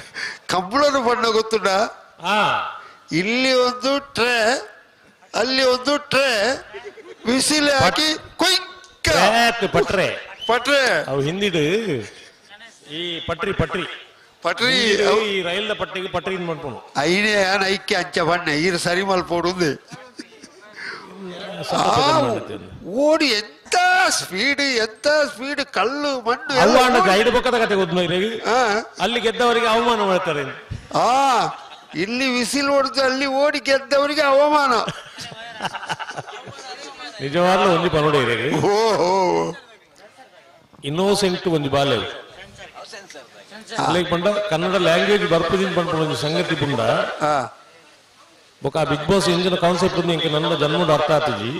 ಕಂಬಳನು ಬಣ್ಣ ಗೊತ್ತುಂಡ ಇಲ್ಲಿ ಒಂದು ಟ್ರೇ ಅಲ್ಲಿ ಒಂದು ಟ್ರೇ ಬಿಸಿಲು ಹಾಕಿ ಪಟ್ರೆ ಪಟ್ರೆ ಅವು ಹಿಂದಿಡು ಈ ಪಟ್ರಿ ಈ ರೈಲ್ ಪಟ್ಟಿಗೆ ಪಟ್ರಿ ಮಾಡ್ಕೊಂಡು ಐನೇ ಐಕ್ಯ ಅಂಚ ಬಣ್ಣ ಈರು ಸರಿ ಮಲ್ಪೋಡು ಓಡಿ ಎಂತ ಸ್ಪೀಡ್ ಕಲ್ಲು ಮಣ್ಣು ಐದು ಪಕ್ಕದ ಕತೆ ಗೊತ್ತು ಅಲ್ಲಿ ಗೆದ್ದವರಿಗೆ ಅವಮಾನ ಮಾಡ್ತಾರೆ ಇಲ್ಲಿ ವಿಸಿಲ್ ಹೊಡೆದು ಅಲ್ಲಿ ಓಡಿ ಗೆದ್ದವರಿಗೆ ಅವಮಾನ ನಿಜವಾಗ್ಲೂ ಒಂದು ಪನೋಡಿ ಇನ್ನೋಸೆಂಟ್ ಒಂದು ಬಾಲೆ ಪಂಡ ಕನ್ನಡ ಲ್ಯಾಂಗ್ವೇಜ್ ಬರ್ಪದಿಂದ ಪಂಡ ಒಂದು ಸಂಗತಿ ಪುಂಡ ಬೊಕ ಬಿಗ್ ಬಾಸ್ ಇಂಜಿನ ಕಾನ್ಸೆಪ್ಟ್ ಇಂಕ ನನ್ನ ಜನ್ಮದ ಅರ್ಥ ಆತಜಿ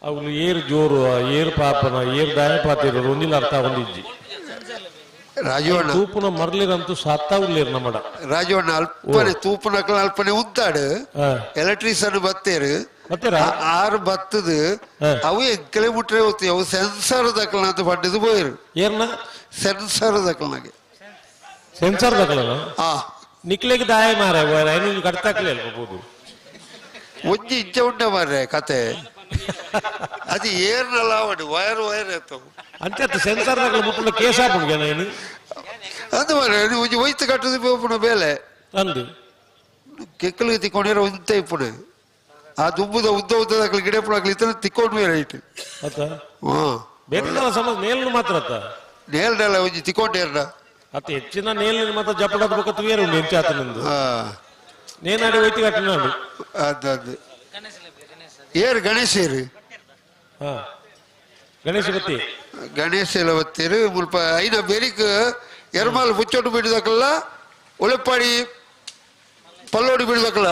ಅವ್ಲು ಏರು ಜೋರು ಏರು ಪಾಪನ ಏರು ದಾಯಪಾತಿರೋರು ಒಂದಿಲ್ಲ ಅರ್ಥ ಹೊಂದಿಜ್ಜಿ ರಾಜವಣ್ಣ ತೂಪುನ ಮರ್ಲಿರಂತೂ ಸತ್ತಾವ್ಲೇರು ನಮ್ಮಡ ರಾಜವಣ್ಣ ಅಲ್ಪನೆ ತೂಪುನಕಲ ಅಲ್ಪನೆ ಉದ್ದಾಡು ಎಲೆಕ್ಟ್ರಿಷಿಯನ್ ಬತ್ತೇರು ಆರು ಬತ್ತದು ಅವು ಎಂಕಲೆ ಮುಟ್ರೆ ಹೋಗ್ತೀವಿ ಅವು ಸೆನ್ಸರ್ ದಕ್ಕಲ ಅಂತ ಪಡ್ಡದು ಬೋಯರು ಏರ್ನ ಸೆನ್ಸರ್ ದಕ್ಕಲ್ನಾಗೆ ಸೆನ್ಸರ್ ದಕ್ಕಲ ಆ ನಿಕ್ಲೆಗೆ ದಾಯ ಮಾರ ಕಟ್ತಾಕ್ಲಿ ಅಲ್ಬೋದು ಒಂಜಿ ಇಂಚ ಉಂಡೆ ಮಾರ್ರೆ ಕತೆ ಅದು ಏರ್ನಲ್ಲ ಅವಡು ವಯರ್ ಎತ್ತವು ಅಂತ ಸೆನ್ಸರ್ ದಕ್ಕಲ ಮುಟ್ಟ ಕೇಸ್ ಹಾಕೊಂಡು ಏನು ಅದು ಮಾರ್ರೆ ಒಂಜಿ ಒಯ್ತು ಕಟ್ಟದು ಬೋಪುಣ ಬೇಲೆ ಅಂದು ಕೆಕ್ಕಲು ತಿಕ್ಕೊಂಡಿರೋ ಒಂತೆ ಇಪ್ಪುಣೆ ಆ ದುಂಬುದ ಉದ್ದ ದಕ್ಕಲು ಗಿಡ ಪುಡಾಕ್ಲಿ ಇತ್ತ ತಿಕ್ಕೊಂಡು ಮೇಲೆ ಐಟ್ ಹಾ ಬೇರೆ ಸಮಸ್ಯೆ ನೇಲ್ ಮಾತ್ರ ನೇಲ್ಡಲ್ಲ ಒಂಜಿ ತಿಕ್ಕೊಂಡೇರ್ನ ಅತ್ತ ಹೆಚ್ಚಿನ ನೇಲಿನ ಮಾತ್ರ ಜಪಡದ ಬೊಕ್ಕ ತುವೇರು ಉಂಡು ಎಂಚ ಆತ ನಿಂದು ನೇನಾಡಿ ಹೋಯ್ತು ಕಟ್ಟ ನಾಡು ಅದು ಏರು ಗಣೇಶ ಏರು ಗಣೇಶ ಬತ್ತಿ ಗಣೇಶ ಎಲ್ಲ ಬತ್ತೀರು ಮುಲ್ಪ ಐನ ಬೇರಿಕ್ ಎರ್ಮಾಲ್ ಮುಚ್ಚೋಟು ಬಿಡಿದಕ್ಕಲ್ಲ ಉಳೆಪ್ಪಾಡಿ ಪಲ್ಲೋಡಿ ಬಿಡಿದಕ್ಕಲ್ಲ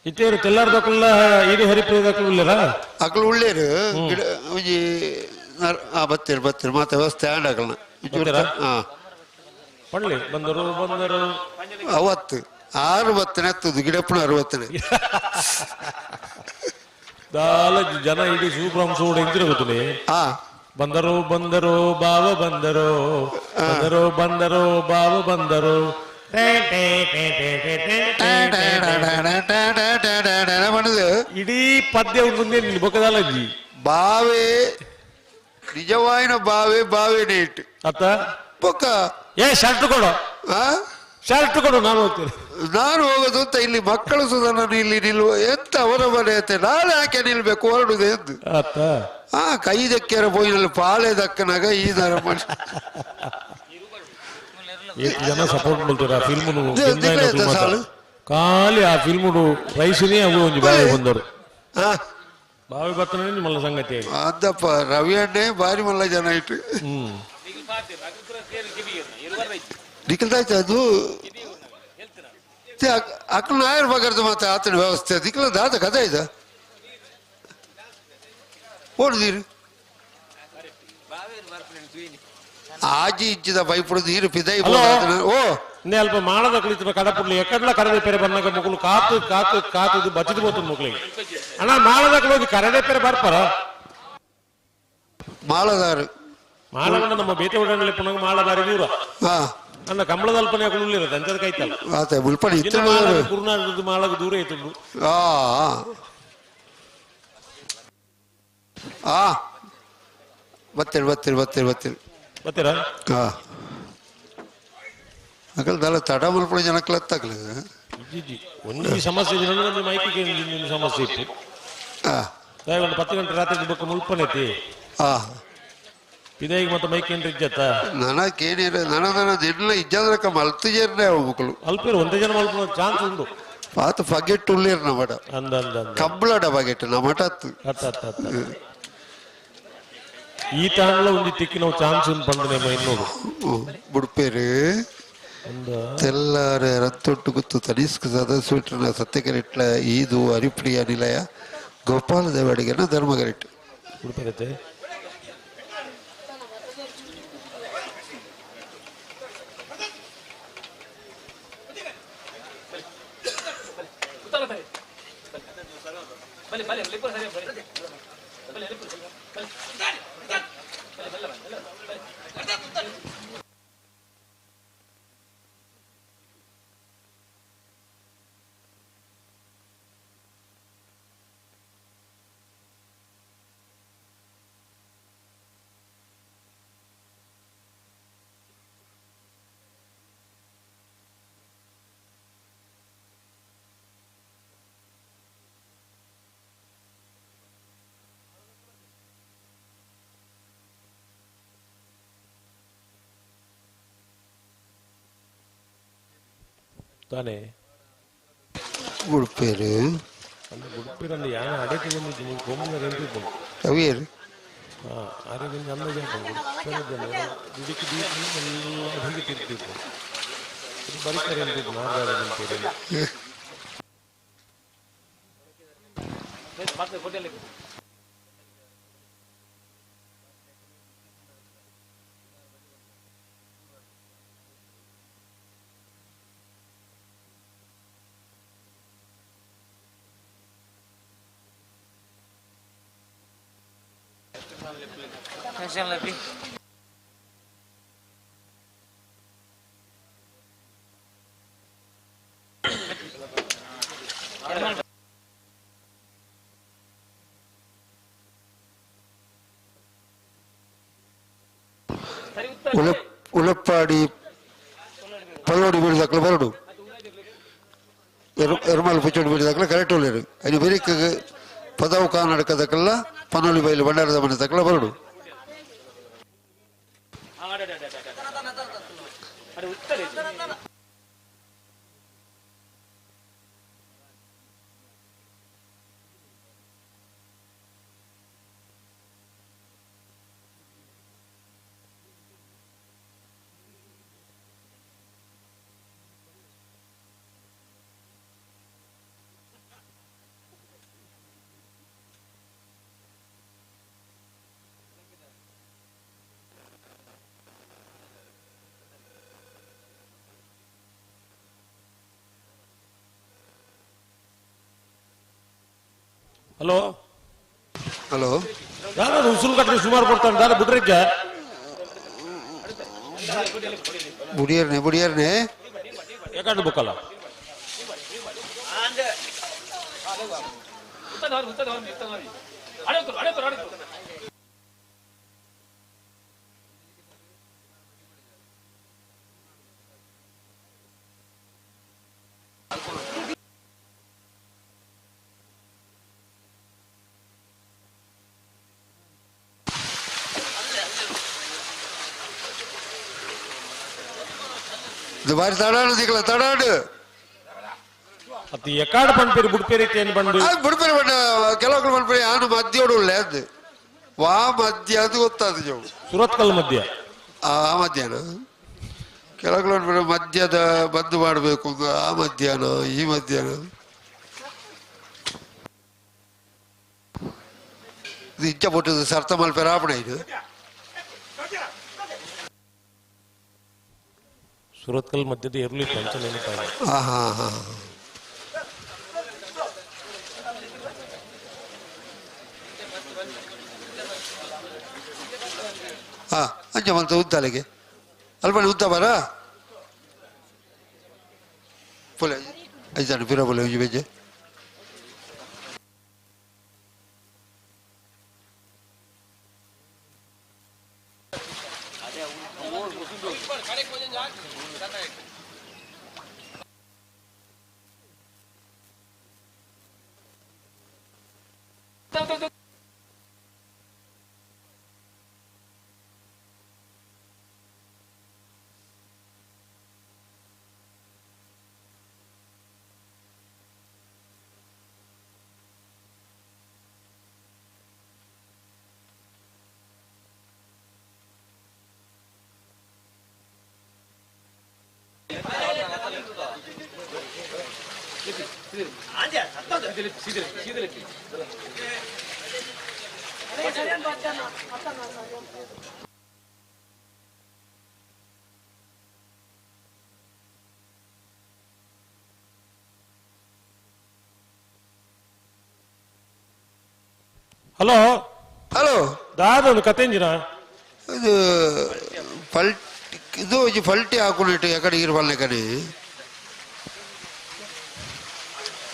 ಇತ್ತೇರು ತೆಲ್ಲಾರ್ದಕ್ಕಲ್ಲ ಇದು ಹರಿಪ್ರಿಯದಕ್ಕಲ್ಲ ಇಲ್ಲರ ಅಕ್ಕಳು ಉಳ್ಳೇರು ಗಿಡ ಒಂಜಿ ಬತ್ತೀರು ಮತ್ತೆ ವ್ಯವಸ್ಥೆ ಆಂಡ್ ಅಕ್ಕಲ್ನ ಹಾ ಪಳ್ಳಿ ಬಂದರು ಅವತ್ತು 6 ಬತ್ತನೆ ಹತ್ತದು ಗಿಡಪ್ಪನ 60ನೇ ದಾಲ ಜನ ಇಡೀ ಸೂಪ್ರಮ್ ಸೂಡ್ ಎಂತಿರ ಗೊತ್ತನೆ ಬಂದರು ಬಾವ ಬಂದರು ಬಾವ ಬಂದರು ಇಡೀ ಪದ್ಯ ಮುಂದೆ ಬೊಕ್ಕದಾಲಜ್ಜಿ ಬಾವೆ ನಿಜವಾಯಿನ ಬಾವೆ ನೇಟ್ ಅತ್ತ ಬೊಕ್ಕ ಶರ್ಟ್ ಕೊಡು ಶರ್ಟ್ ಕೊಡು ನಾನು ಹೋಗ್ತೇನೆ ನಾನು ಹೋಗೋದು ಅಂತ ಇಲ್ಲಿ ಮಕ್ಕಳು ಸುಧಾನ ಇಲ್ಲಿ ನಿಲ್ಲುವ ಎಂತ ಅವರ ಮನೆ ಅಂತೆ ನಾಳೆ ಯಾಕೆ ನಿಲ್ಬೇಕು ಹೊರಡುದು ಎಂದು ಕೈ ದಕ್ಕ್ಯಾರ ಪೋಯಿನಲ್ಲಿ ಪಾಳೆ ದಕ್ಕನಾಗ ಈ ತರ ಮಾಡಿ ಜನ ಸಪೋರ್ಟ್ ಮಾಡ್ತಾರೆ ಆ ಫಿಲ್ಮ್ ಖಾಲಿ ಆ ಫಿಲ್ಮ್ ರೈಸಿನೇ ಅವು ಒಂದು ಬಾವಿ ಬಂದರು ಬಾವಿ ಬರ್ತನೆ ಮಲ್ಲ ಸಂಗತಿ ಅದಪ್ಪ ರವಿ ಅಣ್ಣೆ ಬಾರಿ ಮಲ್ಲ ಜನ ಇಟ್ಟು ನಿಖಲ್ದಾಯ್ತು ಅದು ಅಕ್ಕಳ ನಾಯರ್ ಬಗರ್ದು ಮತ್ತೆ ಆತನ ವ್ಯವಸ್ಥೆ ದಿಕ್ಕಲ ದಾದ ಕಥೆ ಇದೆ ಓಡಿದೀರಿ ಆಜಿ ಇಚ್ಚಿದ ಬೈಪುಡು ನೀರು ಪಿದೈ ಓ ಅಲ್ಪ ಮಾಳದ ಕುಳಿತ ಕಡಪುಡ್ಲಿ ಎಕ್ಕಡ್ಲ ಕರಡೆ ಪೆರೆ ಬಂದಾಗ ಮಕ್ಕಳು ಕಾತು ಬಚ್ಚಿದು ಹೋಗ್ತದೆ ಮಕ್ಕಳಿಗೆ ಅಣ್ಣ ಮಾಳದ ಹೋಗಿ ಕರಡೆ ಪೆರೆ ಬರ್ತಾರ ಮಾಳದಾರು ಮಾಳಗಂಡ ನಮ್ಮ ಬೇಟೆ ಒಡನಲ್ಲಿ ಪುನಃ ಮಾಳ ಬಾರಿ ದೂರ ಅನ್ನ ಕಂಬಳದಲ್ಪನೆ ಉಳ್ಳಿರೋದು ಅಂಚದ ಕೈತಲ್ಲ ಕುರುನಾಡು ಮಾಳಗ ದೂರ ಐತುಂಡು ಬತ್ತೀರಾ ಅಕಲ್ದಲ್ಲ ತಡ ಮಲ್ಪಡ ಜನಕ್ಲತ್ತಾಗ್ಲ ಒಂದು ಸಮಸ್ಯೆ ಮೈಕಿಗೆ ಸಮಸ್ಯೆ ಇತ್ತು ಒಂದು 10 ಗಂಟೆ ರಾತ್ರಿ ಬೊಕ್ಕ ಮುಲ್ಪನೈತಿ ಇದೇಗ ಮತ್ತೆ ಮೈಕ್ ಏನ್ರಿ ಇಜ್ಜತ್ತ ನನಗೇನಿರ ನನದನ ದಿನ ಇಜ್ಜದ್ರಕ ಮಲ್ತು ಜೇರ್ನೆ ಅವು ಮಕ್ಕಳು ಅಲ್ಪೇರು ಒಂದೇ ಜನ ಮಲ್ಪ ಚಾನ್ಸ್ ಉಂಡು ಪಾತ ಬಗೆಟ್ ಉಳ್ಳೇರು ನಮಡ ಕಬ್ಬಳಡ ಬಗೆಟ್ ನಮಟ ಈ ತಾಂಡ್ಲ ಒಂದು ತಿಕ್ಕಿ ನಾವು ಚಾನ್ಸ್ ಉಂಟು ಬಂದ್ರೆ ಇನ್ನೋಡು ಬುಡ್ಪೇರು ತೆಲ್ಲಾರ ರತ್ತೊಟ್ಟು ಗುತ್ತು ತನಿಸ್ಕ ಸದಸ್ಯನ ಸತ್ಯಕರಿಟ್ಲ ಈದು ಹರಿಪ್ರಿಯ ನಿಲಯ ಗೋಪಾಲ ದೇವಡಿಗೆನ ಧರ್ಮಗರಿಟ್ಟು ಬುಡ್ಪೇರತ್ತೆ ತಾನೇ ಉಡುಪೇರು ಉಡುಪಿರಲ್ಲಿ ಯಾರು ಅಡೆಗೆ ಬಂದಿದ್ದು ನೀವು ಕೊಂಬಿನ ರೆಂಟು ಅವಿಯರು ಆರೋಗ್ಯ ಅಂದಾಜ ಇದಕ್ಕೆ ಅಡಿಗೆ ತಿರ್ತಿದ್ದು ಬರೀತಾರೆ ಅಂತಿದ್ದು ನಾರ್ಗಾಡ ಅಂತೇಳಿ ಉಳಪ್ಪಾಡಿ ಪಲ್ಲೋಡಿ ಬೀಳ್ದಾಕ್ಲ ಬರಡು ಎರ್ಮಾಲ್ ಪುಚ್ಚೋಡಿ ಬೀಳ್ದಾಕ್ಲ ಕರೆಕ್ಟ್ ಒಳ್ಳೆರು ಅದು ಬೆರಿಕ ಪದವು ಕಾನಡಕದಕ್ಕೆಲ್ಲ ಪನೋಲಿ ಬೈಲು ಬಂಡಾರದ ಮನೆ ತಕ್ಕಲ ಬರಡು ಹಲೋ ಹಲೋ ಯಾರು ಉಸುಲು ಕಟ್ಟರೆ ಸುಮಾರು ಕೊಡ್ತಾನೆ ದಾರ ಬಿಟ್ರಿದ್ದೆ ಬುಡಿಯರ್ನೆ ಯಾಕಂದ್ರೆ ಬುಕ್ಕಲ್ಲ ಇದು ಬಾರಿ ತಡಾಡು ದಿಕ್ಕಲ ತಡಾಡು ಅದು ಎಕಾಡು ಪಂಪೇರಿ ಬುಡ್ಪೇರಿ ಏನು ಬಂದು ಬುಡ್ಪೇರಿ ಬಂಡ ಕೆಲವು ಪಂಪೇರಿ ಆನು ಮಧ್ಯೋಡು ಉಳ್ಳೆ ಅದು ವಾ ಮಧ್ಯ ಅದು ಗೊತ್ತಾದ ಜವು ಸುರತ್ಕಲ್ ಮಧ್ಯ ಆ ಮಧ್ಯಾಹ್ನ ಕೆಲವು ಮಧ್ಯದ ಬಂದು ಮಾಡಬೇಕು ಆ ಮಧ್ಯಾಹ್ನ ಈ ಮಧ್ಯಾಹ್ನ ಇದು ಇಚ್ಛ ಪುಟ್ಟದು ಸರ್ತ ಮಲ್ಪೆ ರಾಪಣ ಇದು ಸುರತ್ಕಲ್ ಮಧ್ಯದ ಇರಲಿ ಪಂಚ ನೆನಪಾಗ ಅಂಚ ಮಂತ ಉದ್ದಲೆಗೆ ಅಲ್ಪನೆ ಉದ್ದ ಬರ ಪೊಲೆ ಐದಾನು ಪಿರ ಪೊಲೆ ಒಂಜಿ ಬೆಜ್ಜೆ ಹಲೋ ಹಲೋ ದಾದೊಂದು ಕತೆ ಇಂಜಿನ ಇದು ಇದು ಒಂಜಿ ಫಲ್ಟಿ ಹಾಕೊಂಡಿಟ್ಟು ಎಕಡೆ ಇರ್ಬಲ್ನೆ ಕಡೆ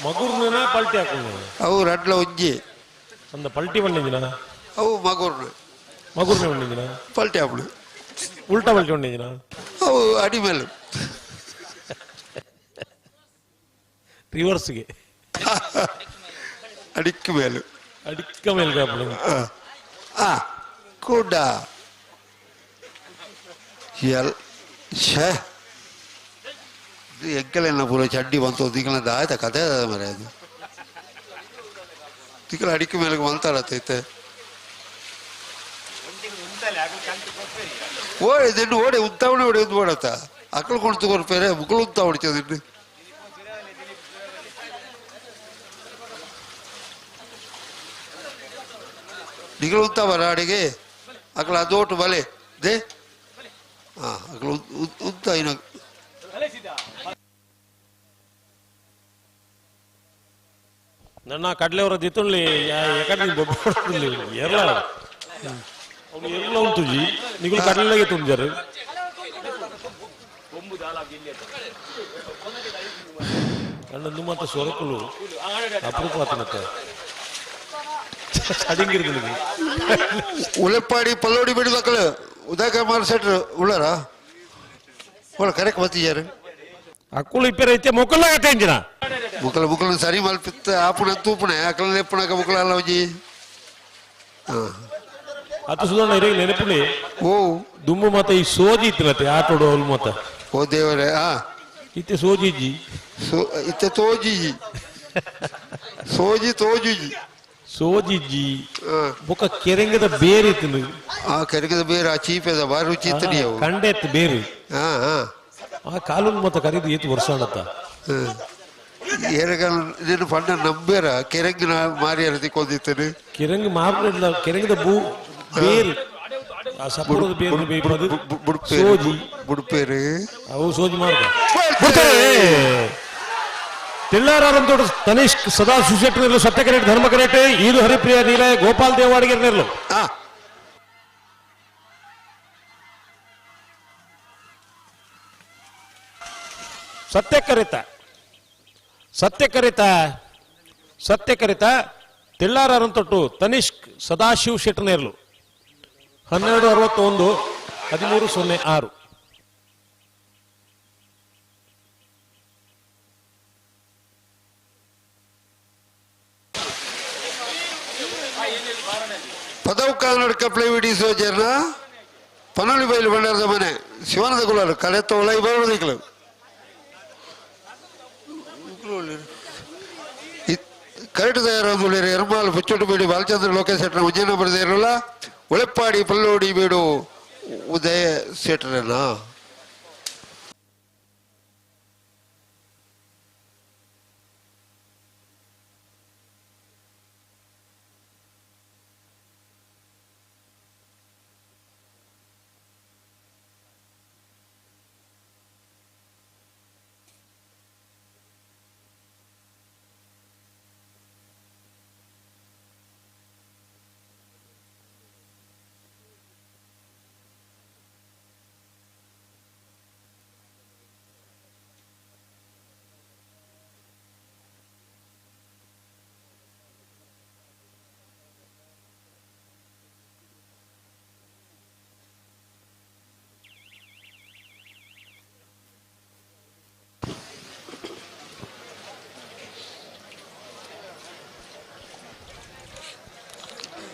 ಮಗುರ್ನ ಪಲ್ಟಿ ಹಾಕೊಂಡು ಅವು ರಡ್ಲ ಒಂಜಿ ಅಂದ ಪಲ್ಟಿ ಬಂದಿನ ಅವು ಮಗುರ್ನ ಬಂದಿನ ಪಲ್ಟಿ ಹಾಕೊಂಡು ಉಲ್ಟಾ ಪಲ್ಟಿ ಬಂದಿನ ಅವು ಅಡಿ ಮೇಲೆ ರಿವರ್ಸ್ಗೆ ಅಡಿಕ್ಕ ಮೇಲೆ ಕೂಡ ಎಂಕಲೆಲ್ಲ ಪೂರ ಚಡ್ಡಿ ಬಂತು ತಿಂಗಳ ಆಯ್ತಾ ಕತೆ ಮರ ಅದು ತಿಂಗಳ ಅಡಿಕೆ ಮೇಲೆ ಮಾತಾಡತ್ತೈತೆ ಓಡಿ ದಿನ ಓಡಿ ಉತ್ತಾವಣೆ ಓಡಿ ಒಂದು ಓಡತ್ತ ಅಕ್ಕಳು ಕೊಂಡು ಕೊಡ್ಪೇರೆ ಮುಕ್ಕಳು ಉತ್ತಾ ಹೊಡಿತದ ದಿನ ನಿಗಳು ಉತ್ತಾ ಬರ ಅಡಿಗೆ ಅಕ್ಕಳ ಅದೋಟು ಬಲೆ ದೇ ಅಕ್ಕಳು ಉತ್ತಾ ಇನ್ನ ನನ್ನ ಕಡ್ಲೆಯವರ ದಿತ್ತುಳ್ಳಿ ಎಕಡೆ ಬೊಬ್ಬ ಎರಲ ಅವನು ಎಲ್ಲ ಉಂಟುಜಿ ನಿಗುಲು ಕಡಲೆಗೆ ತುಂಜರು ಕಣ್ಣು ಮತ್ತೆ ಸೊರಕಲು ಅಪರೂಪ ಮತ್ತೆ ಅಡಿಂಗಿರ್ದು ಉಳೆಪ್ಪಾಡಿ ಪಲ್ಲೋಡಿ ಬಿಡಿದಕ್ಕಳು ಉದಯ ಮಾರ್ಸೆಟ್ರು ಉಳ್ಳಾರ ಕರೆಕ್ಟ್ ಬತ್ತಿಯಾರು ಅಕ್ಕಳು ಇಪ್ಪರೈತೆ ಮೊಕ್ಕಲ್ಲ ಕತೆಂಜಿನ ಮುಕ್ಕಳ ಸರಿ ಮಲ್ಪಿತ್ತ ಆಪುಣ ತೂಪುಣೆ ಅಕ್ಕಳ ಎಪ್ಪಣಕ ಮುಕ್ಕಳ ಅಲ್ಲ ಹೋಜಿ ಅದು ಸುಧಾರಣ ಇರಿಗೆ ನೆನಪುಲಿ ಓ ದುಮ್ಮು ಮತ್ತೆ ಈ ಸೋಜಿ ಇತ್ತಿರತ್ತೆ ಆಟೋಡು ಅವಳು ಮತ್ತ ಓ ದೇವರೇ ಇತ್ತೆ ಸೋಜಿಜಿ ಇತ್ತೆ ತೋಜಿಜಿ ಸೋಜಿ ತೋಜುಜಿ ಸೋಜಿಜ್ಜಿ ಬೊಕ್ಕ ಕೆರೆಂಗದ ಬೇರೆ ಇತ್ತು ಆ ಕೆರೆಗದ ಬೇರೆ ಆ ಚೀಪದ ಬಾರಿ ರುಚಿ ಇತ್ತು ನೀವು ಕಂಡೆ ಇತ್ತು ಬೇರೆ ಆ ಕಾಲೂನು ಮತ್ತೆ ಕರೀದು ಏತು ವರ್ಷ ಅನ್ನತ್ತ ಏರಗಲ್ ನೀನು ಪಂಡ ನಂಬೇರ ಕೆರೆಂಗಿನ ಮಾರಿಯರ ತಿಕ್ಕೊಂದಿತ್ತೇನೆ ಕೆರೆಂಗ್ ಮಾರ್ಬಿಡಲ್ಲ ಕೆರೆಂಗದ ಬೂ ಬೇರೆ ಆ ಸಪೋರದ ಬೇರೆ ಬೇಯ್ಪದು ಸೋಜಿ ಬುಡ್ಪೇರು ಅವು ಸೋಜಿ ಮಾಡ್ದ ತೆಲ್ಲಾರಂತೋಡು ತನಿಷ್ಕ್ ಸದಾ ಸುಶೆಟ್ರು ಸತ್ಯಕರೇಟ್ ಧರ್ಮಕರೇಟ್ ಈದು ಹರಿಪ್ರಿಯ ನೀಲಯ ಗೋಪಾಲ್ ದೇವಾಡಿಗೆ ನಿರ್ಲು ಸತ್ಯಕರಿತ ತೆಲ್ಲಾರಂತೊಟ್ಟು ತನಿಷ್ಕ್ ಸದಾಶಿವ್ ಶೆಟ್ನೇರ್ಲು 1261 1306 ಪದವು ಕಾನಡ್ಕ ಪ್ಲೇವಿಡಿ ಸೋಜರ್ನ ಪನೋಳಿ ಬೈಲು ಬಂಡಾರದ ಮನೆ ಶಿವನದ ಕುಲಾರು ಕಳೆತ್ತ ಒಳಗೆ ಬರೋದಿಕ್ಲು ಕರೆಕ್ಟ್ ತಯಾರಾದ ಎರ್ಮಾಲ್ ಪುಚ್ಚೋಟು ಬೀಡು ಬಾಲಚಂದ್ರ ಲೋಕೇಶ್ ಶೆಟ್ರ ಉಜ್ಜಯನ ಬರೆದಿರಲ್ಲ ಉಳೆಪ್ಪಾಡಿ ಪಲ್ಲೋಡಿ ಬೀಡು ಉದಯ ಶೆಟ್ರನ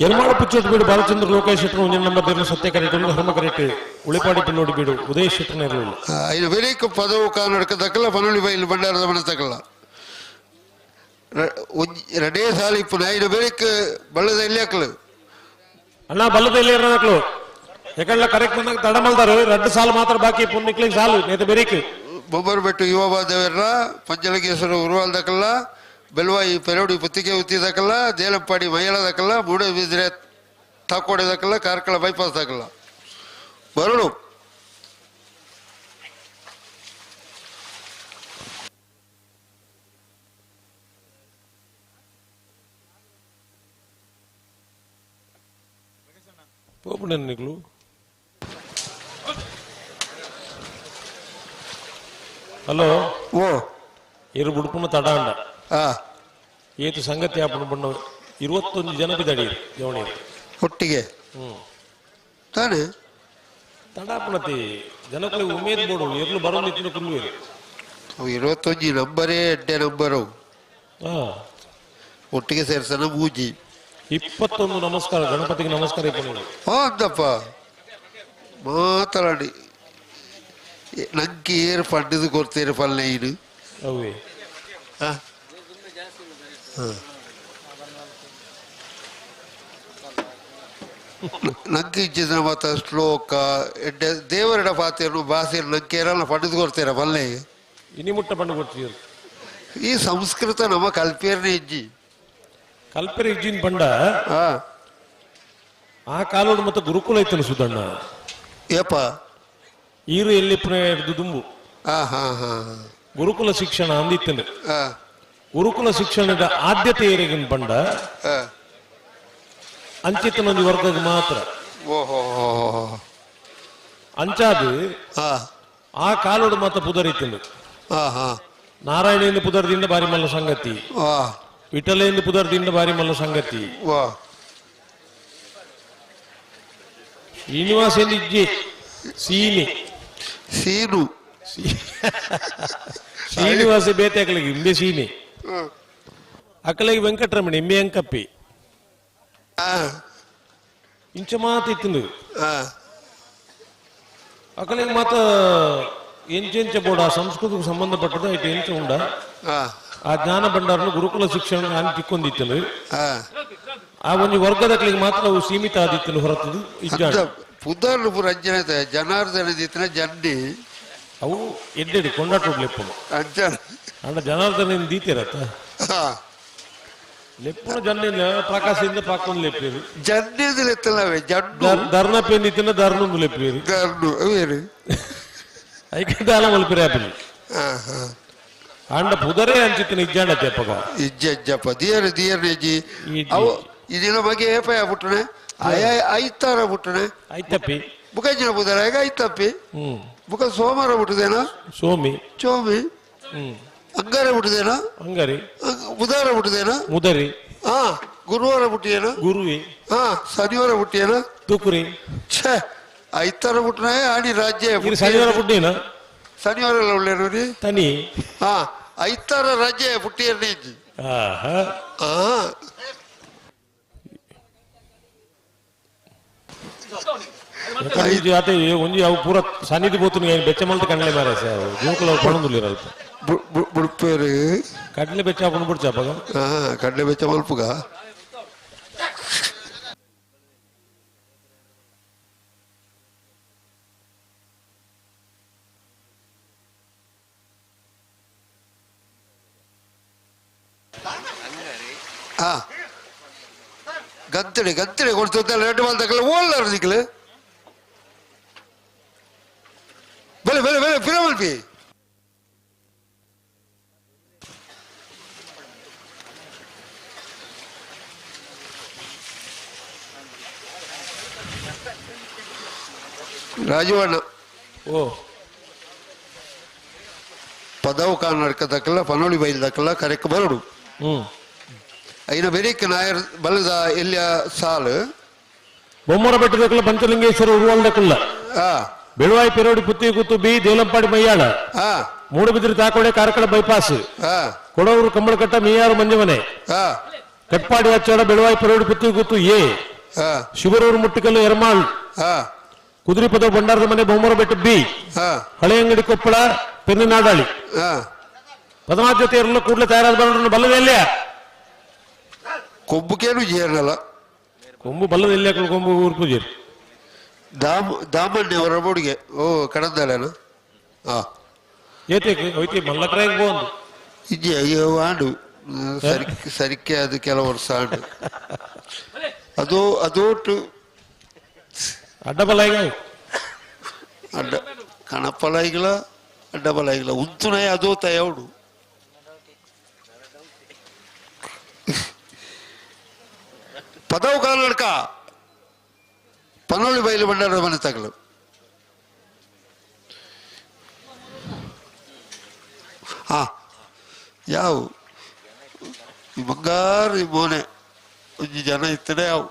ಎರ್ಮಾಳ ಪುಚ್ಚೋಟು ಬೀಡು ಬಾಲಚಂದ್ರ ಲೋಕೇಶ್ ಶೆಟ್ರು ಒಂಜನ ನಂಬರ್ ಸತ್ಯಕರೇಟ್ ಧರ್ಮಕರೇಟ್ ಉಳಿಪಾಡಿ ಪನ್ನೋಡಿ ಬೀಡು ಉದಯ ಶೆಟ್ರನ ಇರಲಿಲ್ಲ ಐದು ಬೇರೇಕ ಪದವು ಕಾನಡ್ಕ ತಕ್ಕಲ್ಲ ಪನೋಳಿ ಬೈಲು ಬಂಡಾರದ ಮನೆ ತಕ್ಕಲ್ಲ ರೆಡೇ ಸಾಲಿ ಇಪ್ಪು ಐದು ಬೇರೇಕ ಬಳ್ಳದ ಎಲ್ಲಿ ಹಾಕಲು ಅಣ್ಣ ಬಲ್ಲದ ಎಲ್ಲಿ ಇರೋಕ್ಲು ಯಾಕಂದ್ರೆ ಕರೆಕ್ಟ್ ಬಂದಾಗ ತಡ ಮಲ್ದಾರು 2 ಸಾಲು ಮಾತ್ರ ಬಾಕಿ ಪುಣ್ಯಕ್ಲಿಗೆ ಸಾಲು ನೇತ ಬೇರೇಕ್ ಬೊಬ್ಬರು ಬೆಟ್ಟು ಯುವಬಾದೇವರ ಪಂಚಲಂಗೇಶ್ವರ ಉರುವಾಲ್ ದಕ್ಕಲ್ಲ ಬೆಲ್ವಾಯಿ ಪೆರೋಡಿ ಪುತ್ತಿಗೆ ಉತ್ತಿದಕ್ಕಲ್ಲ ದೇಲಂಪಾಡಿ ಮೈಯಳದಕ್ಕಲ್ಲ ಮೂಡೆ ಬಿದ್ರೆ ತಾಕೋಡೆದಕ್ಕಲ್ಲ ಕಾರ್ಕಳ ಬೈಪಾಸ್ ದಕ್ಕಲ್ಲ ಬರಳು పోపుడన్నికులు ಹಲೋ ಓ ಇರು ಬುಡ್ಪುನ ತಡ ಅಂಡ ಏತು ಸಂಗತಿ ಆಪಣ ಬಣ್ಣ 21 ಜನ ಬಿದಡಿ ಜವಣಿ ಒಟ್ಟಿಗೆ ತಾನೆ ತಡಾಪಣತಿ ಜನಕ್ಕೆ ಉಮೇದ್ ಬೋಡು ಎರ್ಲು ಬರೋದಿತ್ತು ಕುಲ್ಲು 21 ನಂಬರೇ ಎಡ್ಡೆ ನಂಬರು ಒಟ್ಟಿಗೆ ಸೇರ್ಸನ ಮೂಜಿ 21 ನಮಸ್ಕಾರ ಗಣಪತಿಗೆ ನಮಸ್ಕಾರ ಇಪ್ಪಣ್ಣು ಅಂದಪ್ಪ ಮಾತಾಡಿ ನಂಗೆ ಏರು ಪಂಡದು ಕೊಡ್ತೀರ ಪಲ್ಲೇನು ಅವೇ ನಂಗೆ ಇಚ್ಚಿದ ಮತ್ತ ಶ್ಲೋಕ ಎಡ್ಡೆ ದೇವರಡ ಪಾತೆಯನ್ನು ಭಾಷೆಯನ್ನು ನಂಗೆ ಏರಲ್ಲ ಪಂಡದು ಕೊಡ್ತೀರ ಪಲ್ಲೆ ಇನಿ ಮುಟ್ಟ ಪಂಡು ಕೊಡ್ತೀರ ಈ ಸಂಸ್ಕೃತ ನಮ್ಮ ಕಲ್ಪೇರ್ನೇ ಇಜ್ಜಿ ಕಲ್ಪೆರೆ ಇಜ್ಜಿನ ಪಂಡ ಆ ಕಾಲೋಡು ಮತ್ತೆ ಗುರುಕುಲ ಐತಲ್ಲ ಸುದಣ್ಣ ಏಪ ಈರು ಎಲ್ಲಿಪ್ಪನ ಹಿಡಿದು ದುಂಬು ಗುರುಕುಲ ಶಿಕ್ಷಣ ಅಂದಿತ್ತಂದ್ರೆ ಗುರುಕುಲ ಶಿಕ್ಷಣದ ಆದ್ಯತೆ ಏರಿಗಿನ ಪಂಡ ಅಂಚಿತ್ತನೊಂದು ವರ್ಗಕ್ಕೆ ಮಾತ್ರ. ಓಹೋ ಅಂಚಾದು ಹಾ ಆ ಕಾಲೋಡು ಮಾತ್ರ ಪುದರಿತ್ತಂಡು. ಹಾ ಹಾ ನಾರಾಯಣೇಂದ್ರ ಪುದರ್ದಿಂದ ಬಾರಿ ಮಲ್ಲ ಸಂಗತಿ, ವಾ ವಿಠಲೇಂದ್ರ ಪುದರ್ದಿಂದ ಬಾರಿ ಮಲ್ಲ ಸಂಗತಿ, ವಾ ಶ್ರೀನಿವಾಸ ಇಜ್ಜಿ ಸೀನಿ ಸೀನು ಶ್ರೀನಿವಾಸ ಬೇತೆ ಅಕ್ಕಳಿಗೆ ಇಂಬೆ ಸೀನಿ, ಅಕ್ಕಳಿಗೆ ವೆಂಕಟರಮಣ ಇಂಬೆ ಅಂಕಪ್ಪಿ ಇಂಚ ಮಾತಿತ್ತು. ಅಕ್ಕಳಿಗೆ ಮಾತ ಎಂಚೆಂಚ ಬೋಡ ಸಂಸ್ಕೃತಿಗೆ ಸಂಬಂಧಪಟ್ಟದ ಐತೆ ಎಂಚ ಉಂಡ ಆ ಜ್ಞಾನ ಭಂಡಾರನು ಗುರುಕುಲ ಶಿಕ್ಷಣ ನಾನು ತಿಕ್ಕೊಂದಿತ್ತನು. ಆ ಒಂದು ವರ್ಗದಕ್ಕಳಿಗೆ ಮಾತ್ರ ಅವು ಸೀಮಿತ ಆದಿತ್ತನು ಹೊರತದು ಇಜ್ಜಾಡ ಪುದರ್ಪುರ ಅಂಜನತೆ ಜನಾರ್ದನ ದಿತ್ತಿನ ಜನ್ನಿ ಅವು ಎಡ್ಡೆಡು ಕೊಂಡಾಟೋಡ್ ಲೆಪ್ಪನು ಅಂಜನ ಅಣ್ಣ ಜನಾರ್ದನ ದೀತಿರತ್ತ ಲೆಪ್ಪನ ಜನ್ನಿನ ಪ್ರಕಾಶದಿಂದ ಪಾಕೊಂದು ಲೆಪ್ಪೇರು ಜನ್ನಿದು ಲೆತ್ತಲ್ಲವೇ ಜಡ್ಡು ಧರ್ನ ಪೇಂದಿತ್ತಿನ ಧರ್ನೊಂದು ಲೆಪ್ಪೇರು ಗರ್ನು ಅವೇನು ಐಕಂಟಾಲ ಮಲ್ಪಿರ ಆಪಲಿ ಅಂಡ ಪುದರೇ ಅಂಚಿತ್ತಿನ ಇಜ್ಜಾಂಡ ತೆಪ್ಪಗ ಇಜ್ಜಪ್ಪ ದಿಯರ್ ನೆಜ್ಜಿ ಅವು ಇದಿನ ಬಗ್ಗೆ ಏಪಯ ಬಿಟ್ಟನೆ ಐತಾರ ಬಿಟ್ಟನೆ ಐತಪ್ಪಿ ಬುಕಂಜಿನ ಪುದರ ಈಗ ಐತಪ್ಪಿ ಬುಕ ಸೋಮವಾರ ಬಿಟ್ಟದೇನಾ ಸೋಮಿ ಚೋಮಿ ಅಂಗಾರ ಬಿಟ್ಟದೇನಾ ಅಂಗಾರಿ ಬುಧವಾರ ಬಿಟ್ಟದೇನಾ ಮುದರಿ ಹಾ ಗುರುವಾರ ಬಿಟ್ಟಿಯೇನ ಗುರುವಿ ಹಾ ಶನಿವಾರ ಬಿಟ್ಟಿಯೇನ ತುಕುರಿ ಛೇ ಐತಾರ ಬಿಟ್ಟನೆ ಆಡಿ ರಾಜ್ಯ ಶನಿವಾರ ಬುಡ್ಡಿನ ಶನಿವಾರ ಎಲ್ಲ ಒಳ್ಳೆಯ ರೀ ತನಿ ಹಾ ಐತಾರ ರಾಜ್ಯ ಪುಟ್ಟಿಯರ್ನೇ ಹಾ ಅದೇ ಒಂಜಿ ಅವು ಪೂರ ಸನ್ನಿಧಿ ಬೋತು ಬೆಚ್ಚ ಮಲ್ತ ಕಣ್ಣಲೆ ಮಾರ ಜೂಕಲ ಪಣಂದುಲಿರ ಬುಡ್ಪೇರು ಕಡ್ಲೆ ಬೆಚ್ಚ ಹಾಕೊಂಡು ಬಿಡ್ಚಾಪಾಗ ಹಾ ಕಡ್ಲೆ ಬೆಚ್ಚ ಮಲ್ಪುಗ ಹಾ ಗಂತಡೆ ಕೊಡ್ತಲ್ಲ ಎರಡು ಮಾಲ್ ತಗೊಳ್ಳ ಓಲ್ಲಾರ ನಿಕ್ಲೆ ಬೆಲೆ ಫಿರಮಲ್ಪಿ ರಾಜವಣ್ಣ ಓ ಪದವು ಕಾನಡ್ಕ ದಕ್ಕಲ್ಲ ಪನೋಳಿ ಬೈಲ್ ದಕ್ಕಲ್ಲ ಕರೆಕ್ ಬರಡು ಐನ ಬೆರಿಕ್ ನಾಯರ್ ಬಲದ ಎಲ್ಲಿಯ ಸಾಲು ಬೊಮ್ಮರ ಬೆಟ್ಟದಕ್ಕಲ್ಲ ಪಂಚಲಿಂಗೇಶ್ವರ ಉರುವಲ್ದಕ್ಕಲ್ಲ ಬೆಳುವಾಯಿ ಪೆರೋಡಿ ಪುತ್ತಿ ಕುತ್ತು ಬಿ ದೇಲಂಪಾಡಿ ಮಯ್ಯಾಳ ಮೂಡುಬಿದಿರಿ ತಾಕೋಡೆ ಕಾರ್ಕಳ ಬೈಪಾಸ್ ಕೊಡವರು ಕಂಬಳಕಟ್ಟ ಮೀಯಾರು ಮಂಜಮನೆ ಕಟ್ಪಾಡಿ ಹಚ್ಚೋಡ ಬೆಳುವಾಯಿ ಪೆರೋಡಿ ಪುತ್ತಿ ಕುತ್ತು ಎ ಶಿವರೂರು ಮುಟ್ಟಿಕಲ್ಲು ಎರ್ಮಾಳ್ ಕುದುರೆಪದ ಬಂಡಾರದ ಮನೆ ಬೊಮ್ಮರ ಬೆಟ್ಟ ಬಿ ಹಳೆ ಅಂಗಡಿ ಕೊಪ್ಪಳ ಪೆನ್ನಿನಾಡಾಳಿ 14 ಜೊತೆ ಇರಲು ಕೂಡಲೇ ತಯಾರಾದ ಬಂಡ ಬಲ್ಲದೆಲ್ಲ ಕೊಬ್ಬುಕೇನು ಜೇರ್ನಲ್ಲ ಕೊಂಬು ಬಲ್ಲದ ಎಲ್ಲಿ ಕೊಂಬು ಊರು ಪೂಜೆ ದಾಮಣ್ಯ ಅವರ ಬೋಡಿಗೆ ಓ ಕಡಂದಲೇನ ಏತಕ್ಕೆ ಹೋಯ್ತಿ ಮಲ್ಲಕ್ರಾಯಿಗೆ ಬೋಂದು ಇಜ್ಜೆ ಅಯ್ಯೋ ಆಂಡು ಸರಿಕೆ ಅದು ಕೆಲವು ವರ್ಷ ಆಂಡು ಅದೋಟು ಅಡ್ಡಬಲಾಯಿಗ ಅಡ್ಡ ಕಣಪಲಾಯಿಗಳ ಅಡ್ಡಬಲಾಯಿಗಳ ಉಂತುನಯ ಅದೋ ತಯೌಡು ಪದವು ಕಾಲಡ್ಕ ಪನೋಳಿ ಬೈಲು ಬಂಡಾರದ ಮನೆ ತಗಲು ಹಾ ಯಾವ ಈ ಬಂಗಾರ ಈ ಮೋನೆ ಒಂಜಿ ಜನ ಇತ್ತಡೆ ಅವು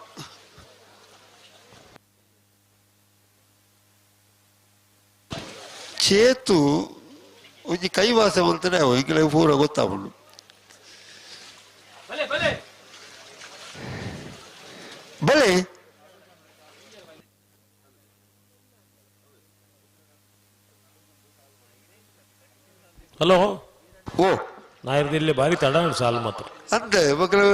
ಚೇತು ಒಂಜಿ ಕೈವಾಸ ಮಾಡ್ತಾರೆ ಅವು ಹಿಂಗೆ ಪೂರ ಗೊತ್ತಾಗ್ಬಿಡು ಬಲೆ ಹಲೋ ಓ ನಾಯರ್ದ ಇಲ್ಲಿ ಬಾರಿ ತಡ ಸಾಲು ಮಾತ್ರ ಅಂತೆ ಮಕ್ಕಳು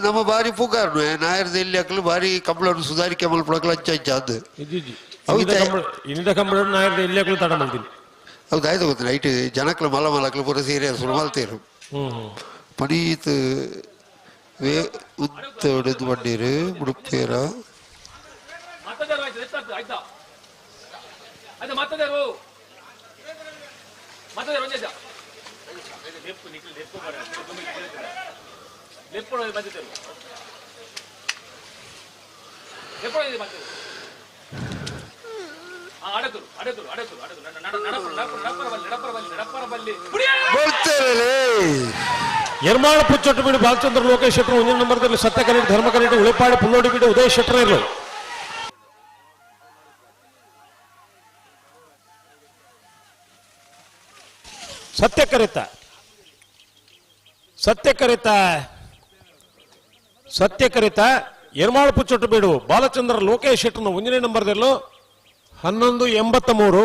ನಮ್ಮ ಬಾರಿ ಪೂಕಾರ್ನು ನಾಯರ್ದ ಇಲ್ಲಿ ಅಕ್ಕಲು ಬಾರಿ ಕಂಬಳನ್ನು ಸುಧಾರಿಕೆ ಮಲ್ಪಡಕ್ಕಲು ಹಂಚ ಅದು ಇನ್ನಿದ ಕಂಬಳ ನಾಯರ್ದ ಇಲ್ಲಿ ಅಕ್ಕಲು ತಡ ಮಾಡ್ತೀನಿ ಹೌದು ಆಯ್ತು ಗೊತ್ತಿಲ್ಲ ಐಟ್ ಜನಕ್ಲು ಮಲಕ್ಕಲು ಪೂರ ಸೀರೆ ಸುರು ಮಲ್ತೇರು ಪಡೀತ್ ಉತ್ತೊಡೆದು ಬಂಡೀರು ಮುಡುಪೇರ ಎರ್ಮಾಳ ಪುಚ್ಚೊಟ್ಟು ಬಿಡು ಬಾಲಚಂದ್ರ ಲೋಕೇಶ್ ಶೆಟ್ಟರು 1 ನಂಬರ್ದಲ್ಲಿ ಸತ್ಯ ಕರೆಕ್ಟ್ ಧರ್ಮ ಕರೆಕ್ಟ್ ಉಳಿಪಾಡಿ ಪುಲ್ಲೋಡಿ ಬಿಡು ಉದಯ ಶೆಟ್ಟರ್ ಇರಲು ಸತ್ಯ ಕರಿತ ಎರ್ಮಾಳ ಪುಚ್ಚೊಟ್ಟು ಬಿಡು ಬಾಲಚಂದ್ರ ಲೋಕೇಶ್ ಶೆಟ್ಟರ್ನ 1 ನಂಬರ್ದಲ್ಲೂ 1183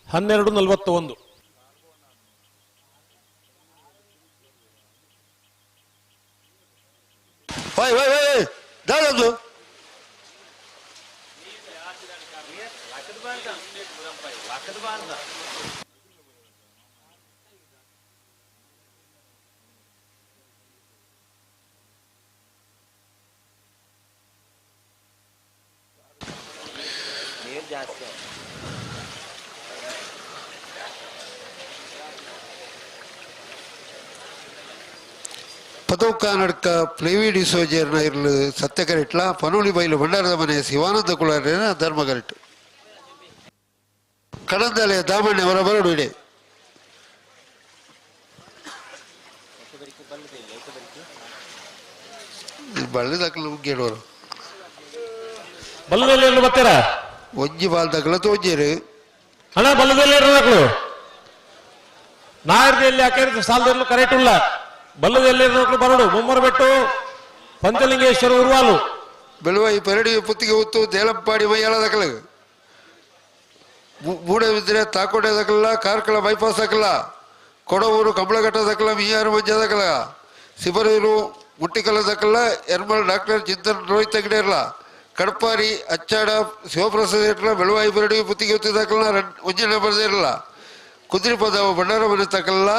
1241 ದಾದದು ಪದೌಕ ನಡ್ಕ ಪ್ಲೇವಿ ಡಿಸೋಜರ್ನ ಇರ್ಲು ಸತ್ಯ ಕರೆಕ್ಟ್ಲ ಪನೋಳಿ ಬೈಲು ಭಂಡಾರದ ಮನೆ ಶಿವಾನಂದ ಕುಳಾರ್ನ ಧರ್ಮ ಕರೆಕ್ಟ್ ಕಡಂದಲೆ ದಾಮಣ್ಯ ಹೊರ ಬರಡು ಇಡೆ ಬಳ್ಳಿ ದಾಖಲು ಮುಗ್ಗೇಡೋರು ಬಲ್ಲದಲ್ಲಿ ಬರ್ತೀರ ಒಂಜಿ ಬಾಲ್ ದಾಖಲ ತೋಜೇರು ಅಣ್ಣ ಬಲ್ಲದಲ್ಲಿ ಇರೋದು ನಾಯರ್ದಲ್ಲಿ ಯಾಕೆ ಸಾಲದಲ್ಲೂ ಕರೆಕ್ಟ್ ಇಲ್ಲ ಬಲ್ಲದಲ್ಲಿ ಬರಡು ಮುಮ್ಮರಬೆಟ್ಟು ಪಂಚಲಿಂಗೇಶ್ವರ ಉರ್ವಾಲು ಬೆಳುವಾಯಿ ಪರಡಿ ಪುತ್ತಿಗೆ ಹೊತ್ತು ದೇಲಂಪಾಡಿ ಮೈಯಾಳ ದಾಖಲ ಮೂಡೆ ಬಿದ್ದರೆ ತಾಕೋಟೆ ದಾಖಲ ಕಾರ್ಕಳ ಬೈಪಾಸ್ ದಾಖಲ ಕೊಡವೂರು ಕಂಬಳಘಟ್ಟ ದಾಖಲ ಮಿಯಾರು ಮಂಜ ದಾಖಲ ಸಿಬರೂರು ಮುಟ್ಟಿಕಲ ದಾಖಲ ಎರ್ಮಲ್ ಡಾಕ್ಟರ್ ಚಿಂತನ್ ರೋಹಿತ್ ಹೆಗ್ಡೆ ಇರಲ್ಲ ಕಡಪಾರಿ ಅಚ್ಚಾಡ ಶಿವಪ್ರಸಾದ್ ಇರಲ್ಲ ಬೆಳುವಾಯಿ ಪರಡಿ ಪುತ್ತಿಗೆ ಹೊತ್ತು ದಾಖಲ 1 ನಂಬರ್ದೇ ಇರಲ್ಲ ಕುದುರೆ ಪದ ಭಂಡಾರ ಮನೆ ತಕಲ್ಲ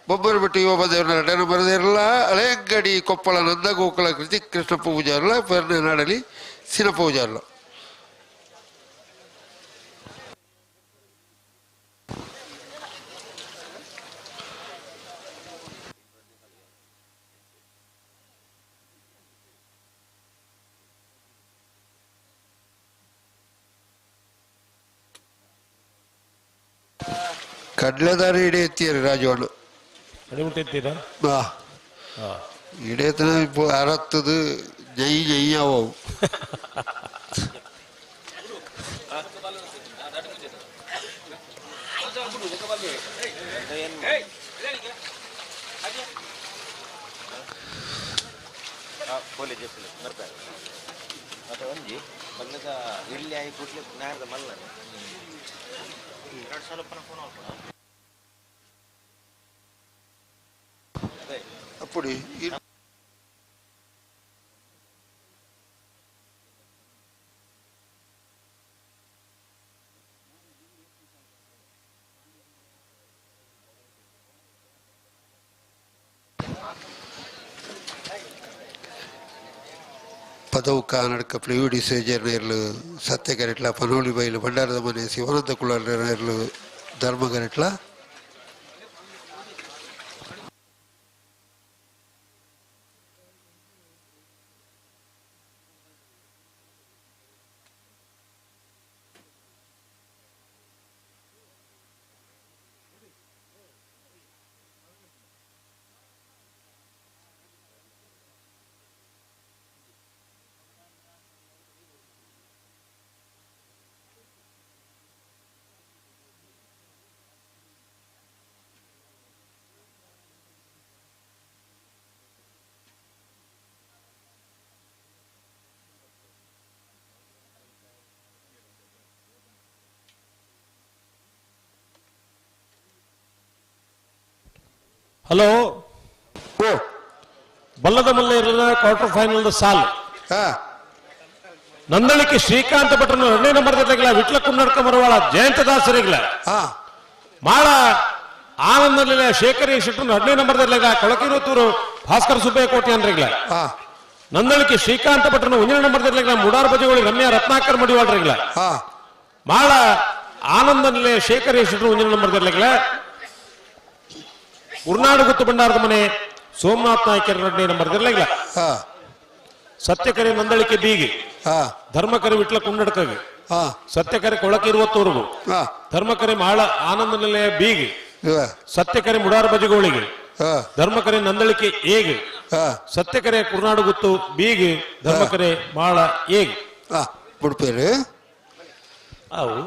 ಬೊಬ್ಬರ ಬಿಟ್ಟು ಯುವ ಬದೇವ್ರನ್ನ 2 ನಂಬರ್ದೇ ಇರಲ್ಲ ಹಳೆಯಂಗಡಿ ಕೊಪ್ಪಳ ನಂದ ಗೋಕುಲ ಕೃತಿ ಕೃಷ್ಣಪ್ಪ ಪೂಜಾರಲ್ಲ ಪರ್ನೆ ನಾಡಲಿ ಸಿನಪ್ಪ ಪೂಜಾರಲ್ಲ ಕಡ್ಲೆದಾರಿ ಇಡೆ ಎತ್ತಿಯರು ರಾಜವಾಣ ಇಡೇತನ ಅರತ್ತದು ಜೈ ಜೈಯಾವು అప్పుడు ಪದವು ಕಾನಡಕ ಪ್ಲೇವಿಡಿ ಸೇಜರ್ನ ಇರಲು ಸತ್ಯ ಕರೆಟ್ಲ ಪನೋಳಿ ಬೈಲು ಭಂಡಾರದ ಮನೆ ಶಿವಾನಂದ ಕುಳಾರ್ನ ಇರಲು ಧರ್ಮ ಕರೆಟ್ಲ ಹಲೋ ಬಲ್ಲದ ಮಲ್ಲ ಕ್ವಾರ್ಟರ್ ಫೈನಲ್ ಸಾಲ್ ನಂದಳಿಕೆ ಶ್ರೀಕಾಂತ ಭಟ್ರನ್ನು 2ನೇ ನಂಬರ್ದಾಗಲ ವಿಟ್ಲ ಕುನ್ನಡ್ಕ ಮರವಾಳ ಜಯಂತದಾಸರಿಗ್ಲ ಮಾಳ ಆನಂದಲಿಲ್ಲ ಶೇಖರಿ ಶೆಟ್ಟರ್ನ 2ನೇ ನಂಬರ್ದಾಗ ಕೊಳಕಿರುತ್ತೂರು ಭಾಸ್ಕರ್ ಸುಬ್ಬೇಕೋಟಿ ಅನ್ರಿಗ್ಲ ನಂದಳಿಕೆ ಶ್ರೀಕಾಂತ ಭಟ್ರನ್ನು 1ನೇ ನಂಬರ್ದಾಗ ಮುಡಾರ್ ಬಜಗೋಳಿ ರಮ್ಯಾ ರತ್ನಾಕರ್ ಮಡಿವಾಳ್ರಿಗ್ಲ ಮಾಳ ಆನಂದಲಿಲ್ಲ ಶೇಖರಿ ಶೆಟ್ಟರು 1ನೇ ನಂಬರ್ದಾಗ ಉರ್ನಾಡು ಗುತ್ತು ಭಂಡಾರದ ಮನೆ ಸೋಮನಾಥ್ ನಾಯ್ಕರ 2ನೇ ನಂಬರ್ದಾಗ ಸತ್ಯಕರಿ ನಂದಳಿಕೆ ಬೀಗಿ ಧರ್ಮಕರೆ ವಿಟ್ಲ ಕುಂಡಡ್ಕಗೆ ಸತ್ಯಕರೆ ಕೊಳಕೆ 20 ಧರ್ಮಕರೆ ಮಾಳ ಆನಂದ ನಿಲಯ ಬೀಗೆ ಸತ್ಯಕರೆ ಮುಡಾರ ಬಜಿಗೋಳಿಗೆ ಧರ್ಮಕರೆ ನಂದಳಿಕೆ ಏಗೆ ಸತ್ಯಕರೆ ಕುರ್ನಾಡು ಗುತ್ತು ಬೀಗೆ ಧರ್ಮಕರೆ ಮಾಳ ಏಗೆ ಬಿಡ್ಪೇರು ಅವು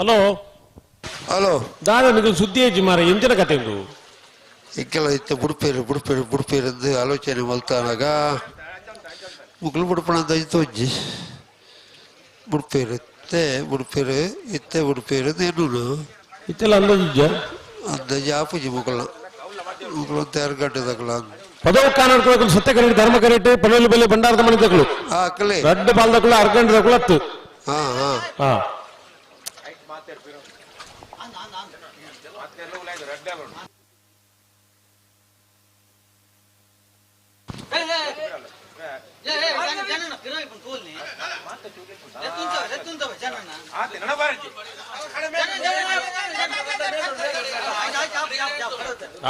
ಹಲೋ ಹಲೋ ದಾದ ನಿಮಗೆ ಸುದ್ದಿ ಐತಿ ಮಾರ ಎಂಚಿನ ಕತೆ ಉಂಟು ಇಕ್ಕೆಲ್ಲ ಇತ್ತು ಬುಡ್ಪೇರು ಆಲೋಚನೆ ಮಲ್ತಾನಾಗ ಮುಗ್ಲು ಬುಡ್ಪಣ ಅಂತ ಇತ್ತು ಅಜ್ಜಿ ಬುಡ್ಪೇರು ಇತ್ತೆ ಬುಡ್ಪೇರು ನೇನು ಇತ್ತೆಲ್ಲ ಅಂದಾಜು ಅಂದಾಜು ಆಪುಜಿ ಮುಗ್ಲ ತೆರಗಟ್ಟದಕ್ಕಲ್ಲ ಪದವು ಕಾನೂನು ಸತ್ಯಕರೆಟ್ ಧರ್ಮ ಕರೆಟ್ ಪನೋಲಿ ಬೆಲೆ ಭಂಡಾರದ ಮನೆ ತಗಳು ಆಕಲೆ ರಡ್ಡು ಬಾಲ್ದಕ್ಕಳು ಅರ್ಗಂಡದಕ್ಕಳು ಹತ್ತು ಹಾ ಹಾ ಹಾ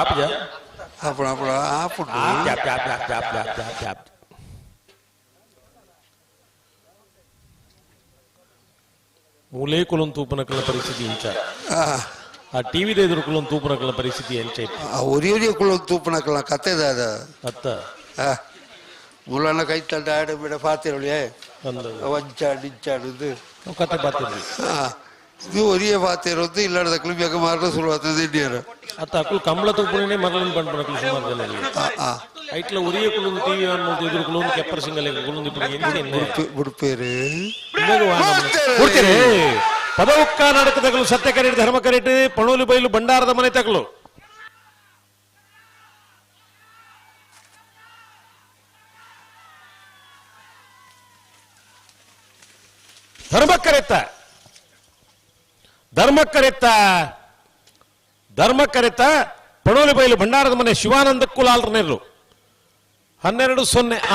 आप जा आपण आपण आपण ಮೂಲೆ ಕುಲಂ ತೂಪನಕಲ ಪರಿಸ್ಥಿತಿ ಇಂಚ ಆ ಟಿವಿದ ಎದುರು ಕುಲಂ ತೂಪನಕಲ ಪರಿಸ್ಥಿತಿ ಎಂಚ ಒರಿಯೊರಿಯ ಕುಲಂ ತೂಪನಕಲ ಕತೆದ ಅದ ಅತ್ತ ಮುಲನ ಕೈತಂಡ ಆಡ ಬಿಡ ಪಾತಿರೊಳಿಯೇ ವಂಚಾಡಿಂಚಾಡುದು ಕತೆ ಪಾತಿರ್ಲಿ ಇದು ಒರಿಯ ಪಾತಿರೋದು ಇಲ್ಲದ ಬೇಗ ಮಾರಲು ಶುರುವಾಗ್ತದೆ ಇಂಡಿಯರ್ ಅತ್ತ ಅಕ್ಕಳು ಕಂಬಳ ತೂಪನೇ ಮರಳನ್ನು ಬಂದ್ಬಿಡಕ್ಕಲು ಸುಮಾರು ಜನ ಐಟ್ಲ ಒರಿಯ ಕುಲೊಂದು ಟಿವಿ ಆನ್ ಮಾಡ್ತು ಎದುರು ಕುಲೊಂದು ಕೆಪ್ಪರ ಸಿಂಗಲ್ ಕುಲೊಂದು ఇప్పుడు ಬುಡ್ಪೇರು ಪದವುಕ್ಕ ನಡಕ ತಗಲು ಸತ್ಯ ಕರೆಟ್ ಧರ್ಮ ಕರೆಟ್ ಪಣೋಲಿ ಬೈಲು ಭಂಡಾರದ ಮನೆ ತಗಲು ಧರ್ಮ ಕರೆತ ಪಣೋಲಿ ಬೈಲು ಭಂಡಾರದ ಮನೆ ಶಿವಾನಂದ ಕುಲಾಲ್ರನೇರು 1206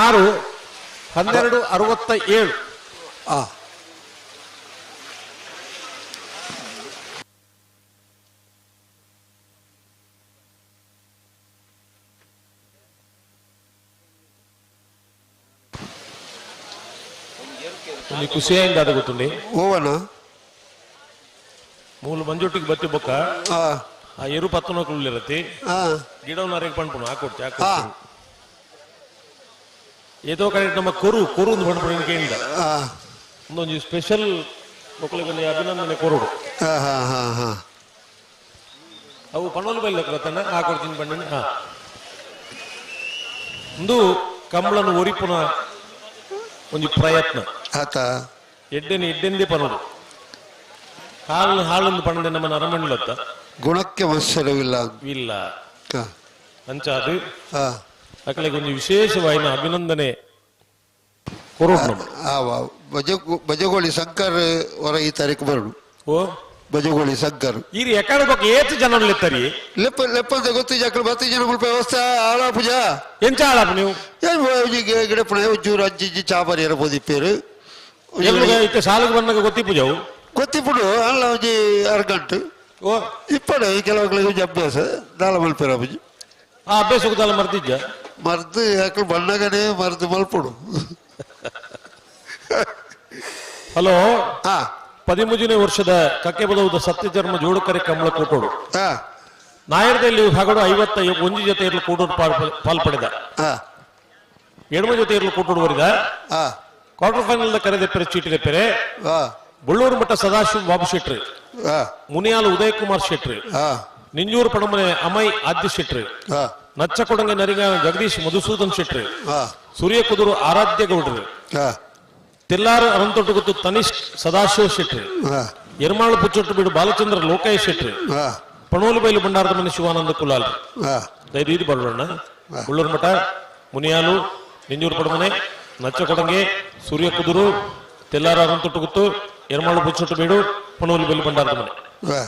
1267 ಖುಷಿಯಿಂದ ಅದು ಗೊತ್ತುಂಡಿ ಓವನ ಮೂಲ ಮಂಜೊಟ್ಟಿಗೆ ಬತ್ತಿ ಬೊಕ್ಕ ಆ ಎರು ಪತ್ತನೊಕ್ಕಳಿರತಿ ಗಿಡವನ್ನ ಅರೆಗೆ ಪಣ್ಪುಣ ಹಾಕೊಡ್ತಿ ಏದೋ ಕಡೆ ನಮ್ಮ ಕೊರು ಒಂದು ಪಣ್ಪುಣ ಕೇಳಿದ ಒಂದೊಂದು ಸ್ಪೆಷಲ್ ಮಕ್ಕಳಿಗೆ ಅಭಿನಂದನೆ ಕೊರುಡು ಅವು ಪಣೋಲಿ ಬೈಲ್ ತನ್ನ ಹಾಕೊಡ್ತೀನಿ ಬಣ್ಣ ಒಂದು ಕಂಬಳನ್ನು ಒರಿಪುನ ಒಂದು ಪ್ರಯತ್ನ ಎಡ್ಡೆಂದೇ ಪನೋಡು ಹಾಳೊಂದು ಪಣದೆ ನಮ್ಮ ಅರಮನೆಲತ್ತ ಗುಣಕ್ಕೆ ಮತ್ಸರವಿಲ್ಲ ಇಲ್ಲ ಅಂಚ ಅದು ಅಕಳಿಗೆ ಒಂದು ವಿಶೇಷವಾದ ಅಭಿನಂದನೆ ಕೊರೋಡು ಬಜಗೋಳಿ ಶಂಕರ್ ಹೊರ ಈ ತಾರೀಕು ಬರಡು ಓ ಬಜಗೋಳಿ ಶಂಕರ್ ಈ ಎಕಡೆ ಬಗ್ಗೆ ಏತು ಜನ ಲೆತ್ತರಿ ಲೆಪ್ಪಂತ ಗೊತ್ತು ಜಕ್ಕಳು 10 ಜನ ಮುಲ್ಪ ವ್ಯವಸ್ಥೆ ಆಳ ಪೂಜಾ ಎಂಚ ಆಳಪ್ಪ ನೀವು ಗಿಡಪಣ ಒಂಚೂರು ಅಜ್ಜಿ ಚಾಪರಿ ಪೋದಿಪ್ಪೇರು ಸಾಲಿಗೆ ಬಂದಾಗ ಗೊತ್ತಿ ಪೂಜಾವು ಗೊತ್ತಿಪ್ಪುಡು ಅಲ್ಲ ಒಂಜಿ ಅರ್ಗಂಟು ಓ ಇಪ್ಪಡು ಕೆಲವಗಳಿಗೆ ಒಂಜಿ ಅಭ್ಯಾಸ ದಾಳ ಮಲ್ಪೇರ ಪೂಜಿ ಆ ಅಭ್ಯಾಸಕ್ಕೆ ದಾಳ ಮರ್ತಿದ್ದ ಮರ್ದು ಯಾಕೆ ಬಣ್ಣಗನೆ ಮರ್ದು ಮಲ್ಪುಡು ಹಲೋ 13ನೇ ವರ್ಷದ ಕಕ್ಕೆ ಬದೌದ ಸತ್ಯಧರ್ಮ ಜೋಡುಕರೆ ಕಂಬಳ ಕೂಟೋಡು ನಾಯರದಲ್ಲಿ ಹಗಡು 51 ಜೊತೆ ಇರಲು ಕೂಟೋಡು ಪಾಲ್ಪಡಿದ ಎಡಮ ಜೊತೆ ಇರಲು ಕೂಟೋಡು ವರಿದ ಕ್ವಾರ್ಟರ್ ಫೈನಲ್ ಕರೆದ ಪೆರೆ ಚೀಟಿಗೆ ಪೆರೆ ಬಳ್ಳೂರು ಮಠ ಸದಾಶಿವ ಬಾಬು ಶೆಟ್ರಿ ಮುನಿಯಾಲು ಉದಯ್ ಕುಮಾರ್ ಶೆಟ್ರಿ ನಿಂಜೂರು ಪಣಮನೆ ಅಮೈ ಆದ್ಯ ಶೆಟ್ರಿ ನಚ್ಚಕೊಡಂಗೆ ನರಿಗ ಜಗದೀಶ್ ಮಧುಸೂದನ್ ಶೆಟ್ರಿ ಸೂರ್ಯಕುದುರು ಆರಾಧ್ಯ ಗೌಡ್ರಿ ತೆಲ್ಲಾರು ಅನಂತೊಟ್ಟುಗುತ್ತು ತನಿಷ್ ಸದಾಶಿವ ಶೆಟ್ರಿ ಎರ್ಮಾಳು ಪುಚ್ಚೊಟ್ಟು ಬಿಡು ಬಾಲಚಂದ್ರ ಲೋಕಾಯ ಶೆಟ್ರಿ ಪಣೋಲಿ ಬೈಲು ಭಂಡಾರದ ಮನೆ ಶಿವಾನಂದ ಕುಲಾಲ್ ದಯದೀದಿ ಬರೋಣ ಬಳ್ಳೂರು ಮಠ ಮುನಿಯಾಲು ನಿಂಜೂರು ಪಡಮನೆ ನಚ್ಚಕೊಡಂಗೆ ಸೂರ್ಯಕುದುರು ತೆಲ್ಲಾರು ಅನಂತೊಟ್ಟುಗುತ್ತು ಎರ್ಮಾಳು ಪುಚ್ಚೊಟ್ಟು ಬೀಡು ಪಣೋಲಿ ಬೈಲು ಭಂಡಾರದ ಮನೆ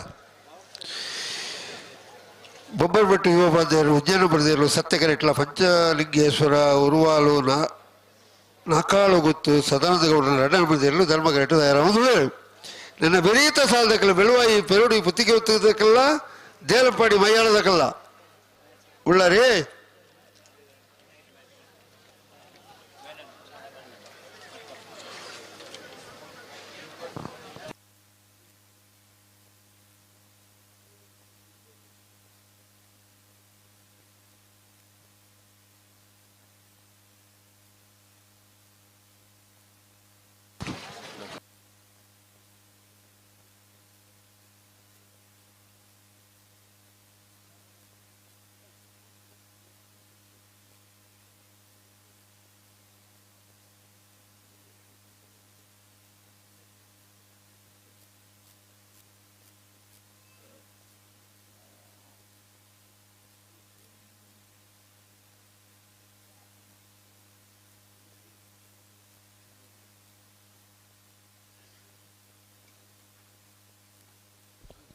ಬೊಬ್ಬರ್ಬೆಟ್ಟು ಯುವಪಾಧ್ಯರು ಉಜ್ಜಯಿನ ಬರೆದಿರಲು ಸತ್ಯಕರೆಟ್ಲ ಪಂಚಲಿಂಗೇಶ್ವರ ಉರುವಾಲು ನಕಾಳು ಗುತ್ತು ಸದಾನಂದ ಗೌಡರ ರಡ್ಡ ಬರೆದಿರಲು ಧರ್ಮಕರೆಟ್ಟು ತಯಾರಾಗುವುದು ನನ್ನ ಬೆರೆಯುತ್ತ ಸಾಲದಕ್ಕಲ್ಲ ಬೆಳುವಾಯಿ ಪೆರುಡಿ ಪುತ್ತಿಗೆ ಉತ್ತದಕ್ಕಲ್ಲ ದೇಲಂಪಾಡಿ ಮೈಯಾಳದಕ್ಕಲ್ಲ ಉಳ್ಳರೇ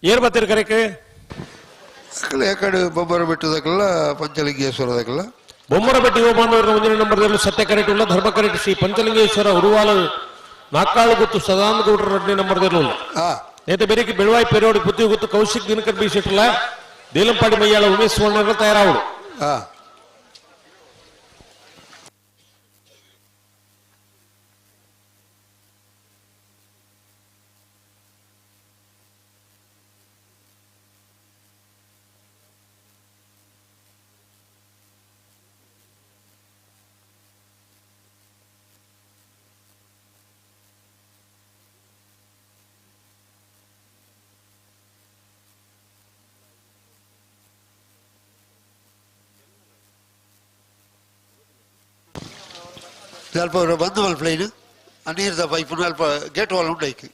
ಏರ್ ಬರ್ತೀರಿ ಕರೆಕ್ಕೆ ಯಾಕಡೆ ಬೊಬ್ಬರ ಬೆಟ್ಟದಾಗಲ್ಲ ಪಂಚಲಿಂಗೇಶ್ವರದಾಗಲ್ಲ ಬೊಮ್ಮರಬೆಟ್ಟಿ ಹೋಬಂದವರ ಮುಂದಿನ ನಂಬರ್ದಲ್ಲೂ ಸತ್ಯ ಕರೆಕ್ಟ್ ಉಳ್ಳ ಧರ್ಮ ಕರೆಕ್ಟ್ ಶ್ರೀ ಪಂಚಲಿಂಗೇಶ್ವರ ಉರುವಾಲ ನಾಕಾಳು ಗೊತ್ತು ಸದಾನಗೌಡರ ರಡ್ಡಿ ನಂಬರ್ದಲ್ಲೂ ನೇತೆ ಬೆರಿಕೆ ಬೆಳವಾಯಿ ಪೆರೋಡಿ ಪುತ್ತಿ ಗೊತ್ತು ಕೌಶಿಕ್ ದಿನಕರ್ ಬೀಸಿಟ್ಲ ದೇಲಂಪಾಡಿ ಮಯ್ಯಾಳ ಉಮೇಶ್ ಸುವರ್ಣ ತಯಾರಾವಳು ಸ್ವಲ್ಪ ಬಂದು ಮಲ್ ಪ್ಲೈನ್ ನೀರ್ದ ಪೈಪ್ ಸ್ವಲ್ಪ ಗೇಟ್ ವಾಲ್ ಉಂಟೈಕ್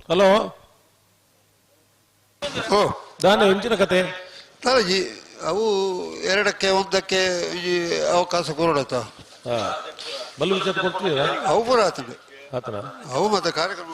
ಹಲೋ ದಾನ ಹೆಂಚಿನ ಕತೆ ತಾಲಜಿ ಅವು 2ಕ್ಕೆ 1ಕ್ಕೆ ಅವಕಾಶ ಕೊಡೋಡತ್ತ ಬಲ್ಲು ವಿಚಾರ ಕೊಡ್ತೀರಾ ಅವು ಪೂರ ಆತಂಡೆ ಆತನ ಅವು ಮತ್ತೆ ಕಾರ್ಯಕ್ರಮ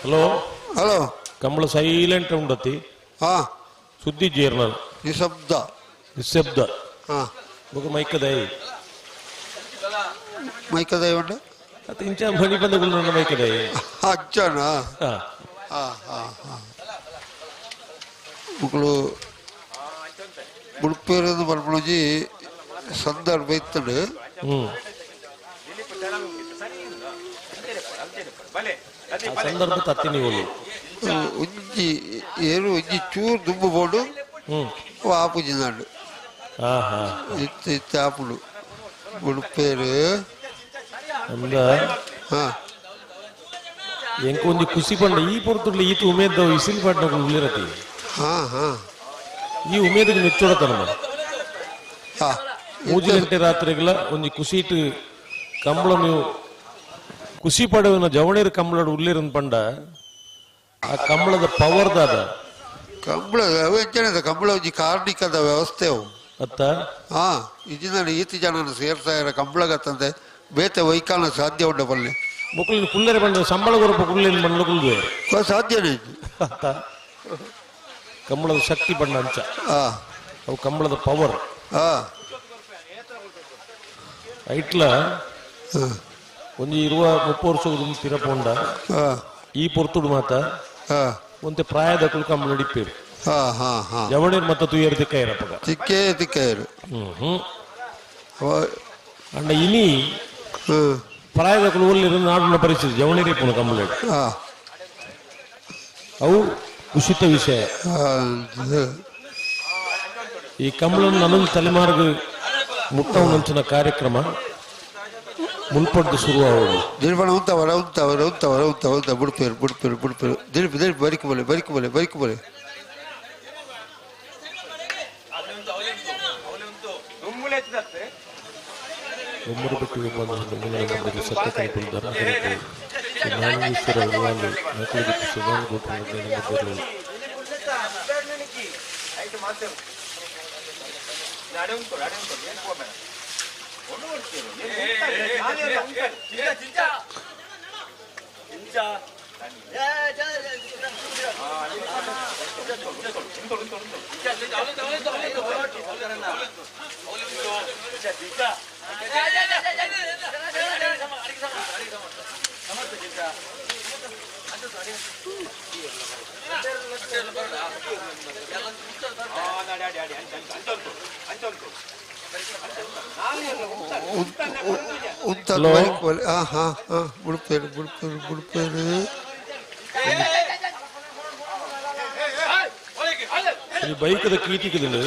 ಹಲೋ ಹಲೋ ಕಂಬಳ ಸೈಲೆಂಟ್ ಉಂಡತಿ ಸುದ್ದಿ ಜೀರ್ಣಲ್ ನಿಶಬ್ದ ಮೈಕದೈ ಉಂಡ ಅದು ಇಂಚ ಮಣಿ ಬಂದ ಮೈಕದೈ ಅಜ್ಜನ ಮಕ್ಕಳು ಮುಡುಪೇರು ಬರ್ಬಳಜಿ ಸಂದರ್ಭ ಇತ್ತಂಡು ಸಂದರ್ಭ ತತ್ತಿನಿ ಹೋಗಿ ಒಂಜಿ ಏನು ಒಂಜಿ ಚೂರು ದುಂಬು ಬೋಡು ಆಪುಜಿನಾಡು ಇತ್ತ ಆಪುಡು ಮುಡುಪೇರು ಅಂದ ಎಂಕ ಒಂಜಿ ಖುಷಿ ಪಂಡ ಈ ಪೊರ್ತುಡ್ಲಿ ಈತ ಉಮೇದ್ ಇಸಿಲ್ ಪಡ್ಡ ಉಳ್ಳಿರತಿ ಈ ಉಮೇದಿಗೆ ಮೆಚ್ಚೋಡತನ ಮೂಜಿ ಗಂಟೆ ರಾತ್ರಿಗಳ ಒಂಜಿ ಖುಷಿ ಇಟ್ಟು ಕಂಬಳ ನೀವು ಖುಷಿ ಪಡುವನ ಜವಣೇರು ಕಂಬಳ ಉಳ್ಳಿರನ್ ಪಂಡ ಆ ಕಂಬಳದ ಪವರ್ ದಾದ ಕಂಬಳ ಎಂಚನದ ಕಂಬಳ ಒಂಜಿ ಕಾರ್ಣಿಕದ ವ್ಯವಸ್ಥೆ ಅವು ಅತ್ತ ಇಜಿನ ಈತಿ ಜನನ ಸೇರ್ತಾ ಇರೋ ಕಂಬಳಗತ್ತಂತೆ ಬೇತೆ ವೈಕಾಲ ಸಾಧ್ಯ ಉಂಡ ಬಲ್ಲೆ ಮುಕ್ಕಳಿನ ಕುಲ್ಲರೆ ಬಂದ ಸಂಬಳ ಕೊರಪ ಕುಲ್ಲಿನ ಬಂದ ಕುಲ್ವೆ ಸಾಧ್ಯನೇ ಕಂಬಳದ ಶಕ್ತಿ ಬಣ್ಣ ಅಂಚ ಆ ಅವು ಕಂಬಳದ ಪವರ್ ಆ ಐಟ್ಲ ಒಂಜಿ 20-30 ವರ್ಷದ ತಿರಪೊಂಡ ಆ ಈ ಪೊರ್ತುಡು ಮಾತ ಆ ಒಂತೆ ಪ್ರಾಯದಕ್ಕಳು ಕಂಬಳ ಹಿಡಿಪೇರು ಹಾ ಹಾ ಹಾ ಜವಣೇರ್ ಮತ್ತ ತುಯ್ಯರ್ ದಿಕ್ಕ ಇರಪ್ಪಗ ತಿಕ್ಕೇರು ಅಣ್ಣ ಇನಿ ಪ್ರಾಯದಕ್ಕಳು ಒಳ್ಳಿರೋ ನಾಡಿನ ಪರಿಸ್ಥಿತಿ ಜವಣೇರಿ ಪುಣ ಕಂಬಳ ಅವು ಉಚಿತ ವಿಷಯ ಈ ಕಂಬಳನ್ನು ನನ್ನೊಂದು ತಲೆಮಾರ್ಗ ಮುಟ್ಟವನಂಚಿನ ಕಾರ್ಯಕ್ರಮ ಮುನ್ಪಡ್ದು ಶುರುವಾಗುವುದು ದಿಲ್ಪಣ ಉಂತವರ ಬುಡ್ಪೇರು ದಿಲ್ಪ ಬರಿಕು ಬೋಲೆ ಒಮ್ಮರು ಬಿಟ್ಟು ಬಂದು ಸತ್ಯ ಕೈಗೊಳ್ಳಿದ್ದಾರೆ ಜ್ಞಾನೇಶ್ವರ ವಿವಾಲು ನಕಲಿ ಸುಧಾನ್ ಗೋಪುರ ಬುಡ್ಪೇರು ಈ ಬೈಕದ ಕೀಟಿಕದಲ್ಲಿ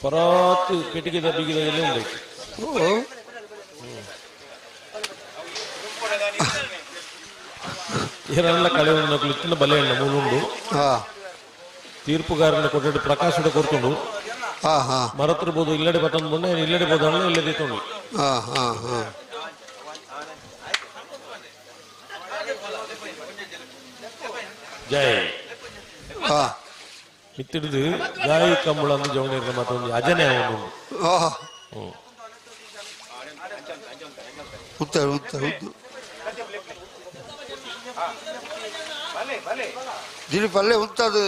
ಪರಾತ್ ಕೆಟಿಗೆದ ಬಿಗಿದಲ್ಲಿ ಉಂಟು ಇದರೆಲ್ಲ ಕಳೆಯನ್ನು ಇತ್ತಿನ ಬಲೆಯಣ್ಣ ಮೂಲುಂಡು ತೀರ್ಪುಗಾರನ ಕೊಟ್ಟು ಪ್ರಕಾಶದ ಕೊಡ್ಕೊಂಡು ಮರತ್ತಿರ್ಬೋದು ಇಲ್ಲಡೆ ಬತ್ತಂದು ಬಂದ ಇಲ್ಲಡೆ ಬೋದಲ್ಲ ಇಲ್ಲದೆ ತೊಂಡು ಜೈ ಇತ್ತಿಡಿದು ಜಾಯಿ ಕಂಬಳ ಅಂದು ಜವಣಿರ ಮತ್ತೊಂದು ಅಜನೆ ಅವನು ದಿಲೀಪಲ್ಲೇ ಉಂಟದು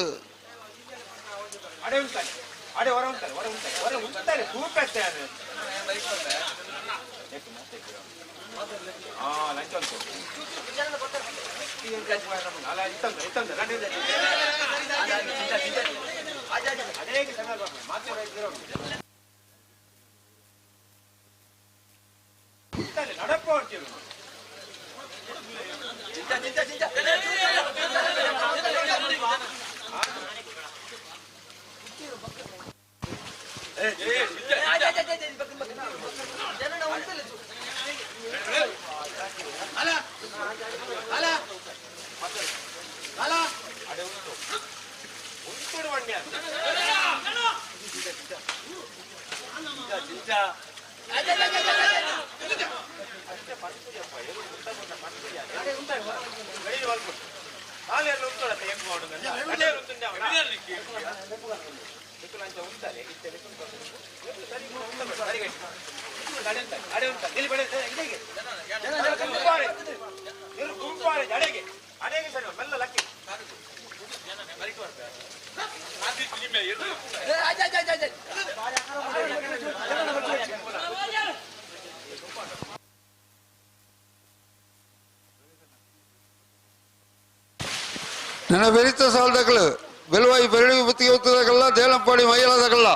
ನನ್ನ ಬೆರಿತ ಸಾಲದಾಗಲು ಬೆಲುವಾಯಿ ಬೆರಳಿ ಬುತ್ತಿಗೆ ಹೊತ್ತದಾಗಲ್ಲ ದೇಲಂಪಾಡಿ ಮೈಯಲಾದಾಗಲ್ಲ